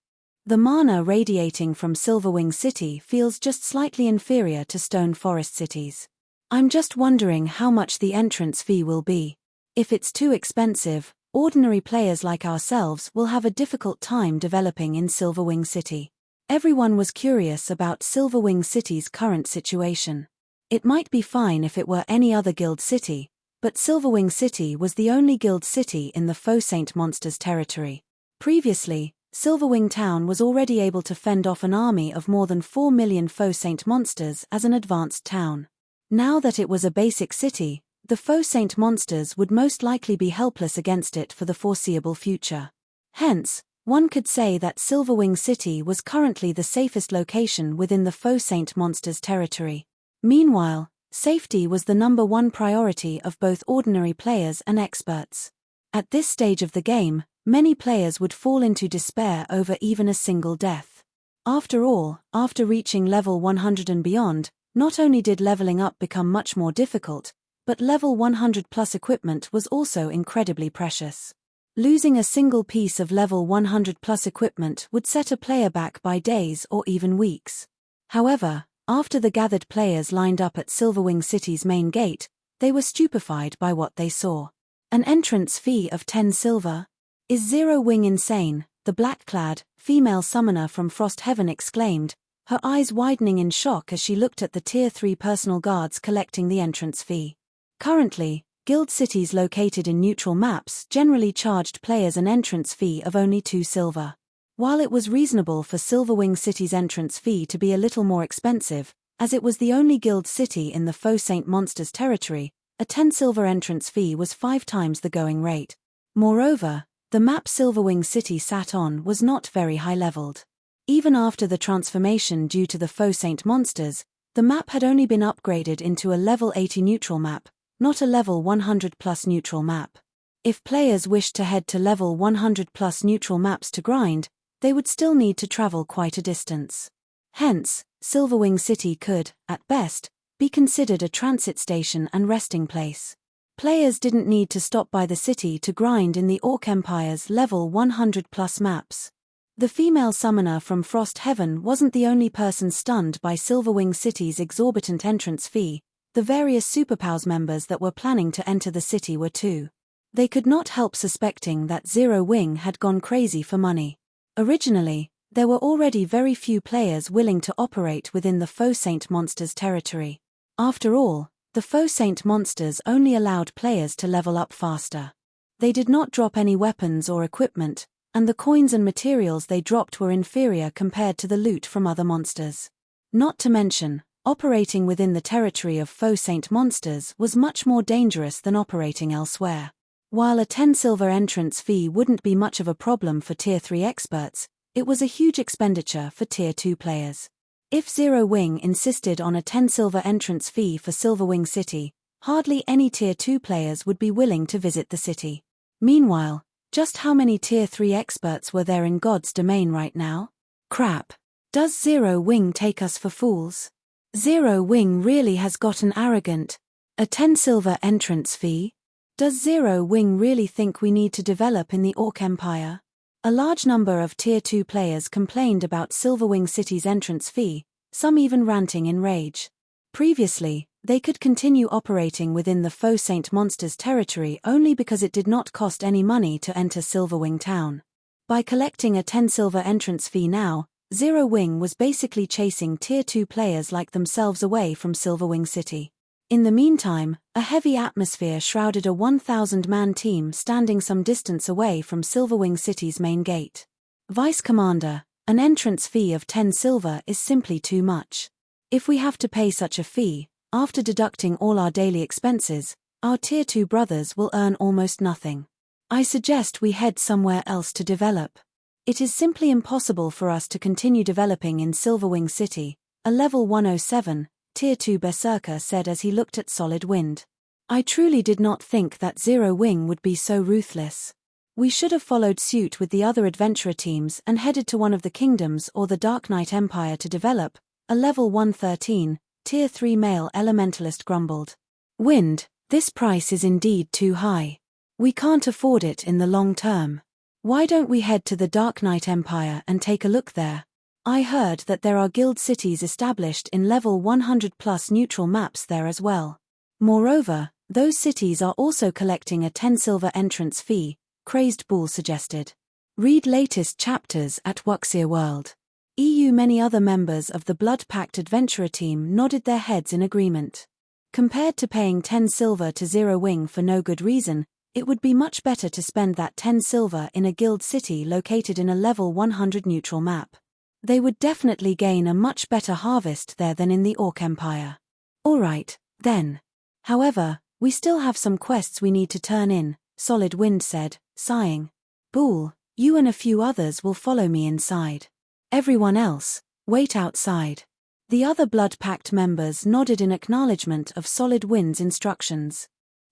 The mana radiating from Silverwing City feels just slightly inferior to Stone Forest Cities. I'm just wondering how much the entrance fee will be. If it's too expensive, ordinary players like ourselves will have a difficult time developing in Silverwing City. Everyone was curious about Silverwing City's current situation. It might be fine if it were any other guild city, but Silverwing City was the only guild city in the Faux Saint Monsters territory. Previously, Silverwing Town was already able to fend off an army of more than 4 million Faux Saint Monsters as an advanced town. Now that it was a basic city, the Faux Saint Monsters would most likely be helpless against it for the foreseeable future. Hence, one could say that Silverwing City was currently the safest location within the Faux Saint Monsters territory. Meanwhile, safety was the #1 priority of both ordinary players and experts. At this stage of the game, many players would fall into despair over even a single death. After all, after reaching level 100 and beyond, not only did leveling up become much more difficult, but level 100 plus equipment was also incredibly precious. Losing a single piece of level 100 plus equipment would set a player back by days or even weeks. However, after the gathered players lined up at Silverwing City's main gate, they were stupefied by what they saw. An entrance fee of 10 silver? Is Zero-Wing insane? The black-clad, female summoner from Frost Heaven exclaimed, her eyes widening in shock as she looked at the Tier 3 personal guards collecting the entrance fee. Currently, guild cities located in neutral maps generally charged players an entrance fee of only 2 silver. While it was reasonable for Silverwing City's entrance fee to be a little more expensive, as it was the only guild city in the Faux Saint Monsters territory, a 10 silver entrance fee was 5 times the going rate. Moreover, the map Silverwing City sat on was not very high-leveled. Even after the transformation due to the Faux Saint monsters, the map had only been upgraded into a level 80 neutral map, not a level 100 plus neutral map. If players wished to head to level 100 plus neutral maps to grind, they would still need to travel quite a distance. Hence, Silverwing City could, at best, be considered a transit station and resting place. Players didn't need to stop by the city to grind in the Orc Empire's level 100 plus maps. The female summoner from Frost Heaven wasn't the only person stunned by Silverwing City's exorbitant entrance fee. The various Superpowers members that were planning to enter the city were too. They could not help suspecting that Zero Wing had gone crazy for money. Originally, there were already very few players willing to operate within the Faux Saint monsters' territory. After all, the Faux Saint monsters only allowed players to level up faster. They did not drop any weapons or equipment, and the coins and materials they dropped were inferior compared to the loot from other monsters. Not to mention, operating within the territory of Faux Saint monsters was much more dangerous than operating elsewhere. While a 10 silver entrance fee wouldn't be much of a problem for Tier 3 experts, it was a huge expenditure for Tier 2 players. If Zero Wing insisted on a 10 silver entrance fee for Silverwing City, hardly any Tier 2 players would be willing to visit the city. Meanwhile, just how many Tier 3 experts were there in God's domain right now? Crap. Does Zero Wing take us for fools? Zero Wing really has gotten arrogant. A 10 silver entrance fee? Does Zero Wing really think we need to develop in the Orc Empire? A large number of Tier 2 players complained about Silverwing City's entrance fee, some even ranting in rage. Previously, they could continue operating within the Faux Saint monsters' territory only because it did not cost any money to enter Silverwing Town. By collecting a 10 silver entrance fee now, Zero Wing was basically chasing Tier 2 players like themselves away from Silverwing City. In the meantime, a heavy atmosphere shrouded a 1,000-man team standing some distance away from Silverwing City's main gate. Vice Commander, an entrance fee of 10 silver is simply too much. If we have to pay such a fee, after deducting all our daily expenses, our Tier 2 brothers will earn almost nothing. I suggest we head somewhere else to develop. It is simply impossible for us to continue developing in Silverwing City, a level 107, Tier 2 Berserker said as he looked at Solid Wind. I truly did not think that Zero Wing would be so ruthless. We should have followed suit with the other adventurer teams and headed to one of the kingdoms or the Dark Knight Empire to develop, a level 113, Tier 3 male elementalist grumbled. Wind, this price is indeed too high. We can't afford it in the long term. Why don't we head to the Dark Knight Empire and take a look there? I heard that there are guild cities established in level 100 plus neutral maps there as well. Moreover, those cities are also collecting a 10 silver entrance fee, Crazed Bull suggested. Read latest chapters at Wuxia World. Many other members of the Blood Pact adventurer team nodded their heads in agreement. Compared to paying 10 silver to Zero Wing for no good reason, it would be much better to spend that 10 silver in a guild city located in a level 100 neutral map. They would definitely gain a much better harvest there than in the Orc Empire. Alright, then. However, we still have some quests we need to turn in, Solid Wind said, sighing. Bull, you and a few others will follow me inside. Everyone else, wait outside. The other Blood Pact members nodded in acknowledgement of Solid Wind's instructions.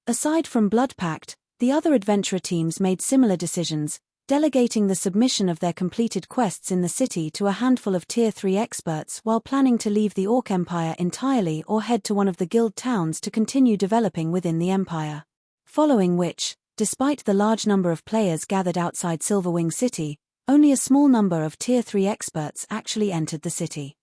Aside from Blood Pact, the other adventurer teams made similar decisions, delegating the submission of their completed quests in the city to a handful of Tier 3 experts while planning to leave the Orc Empire entirely or head to one of the guild towns to continue developing within the Empire. Following which, despite the large number of players gathered outside Silverwing City, only a small number of Tier 3 experts actually entered the city.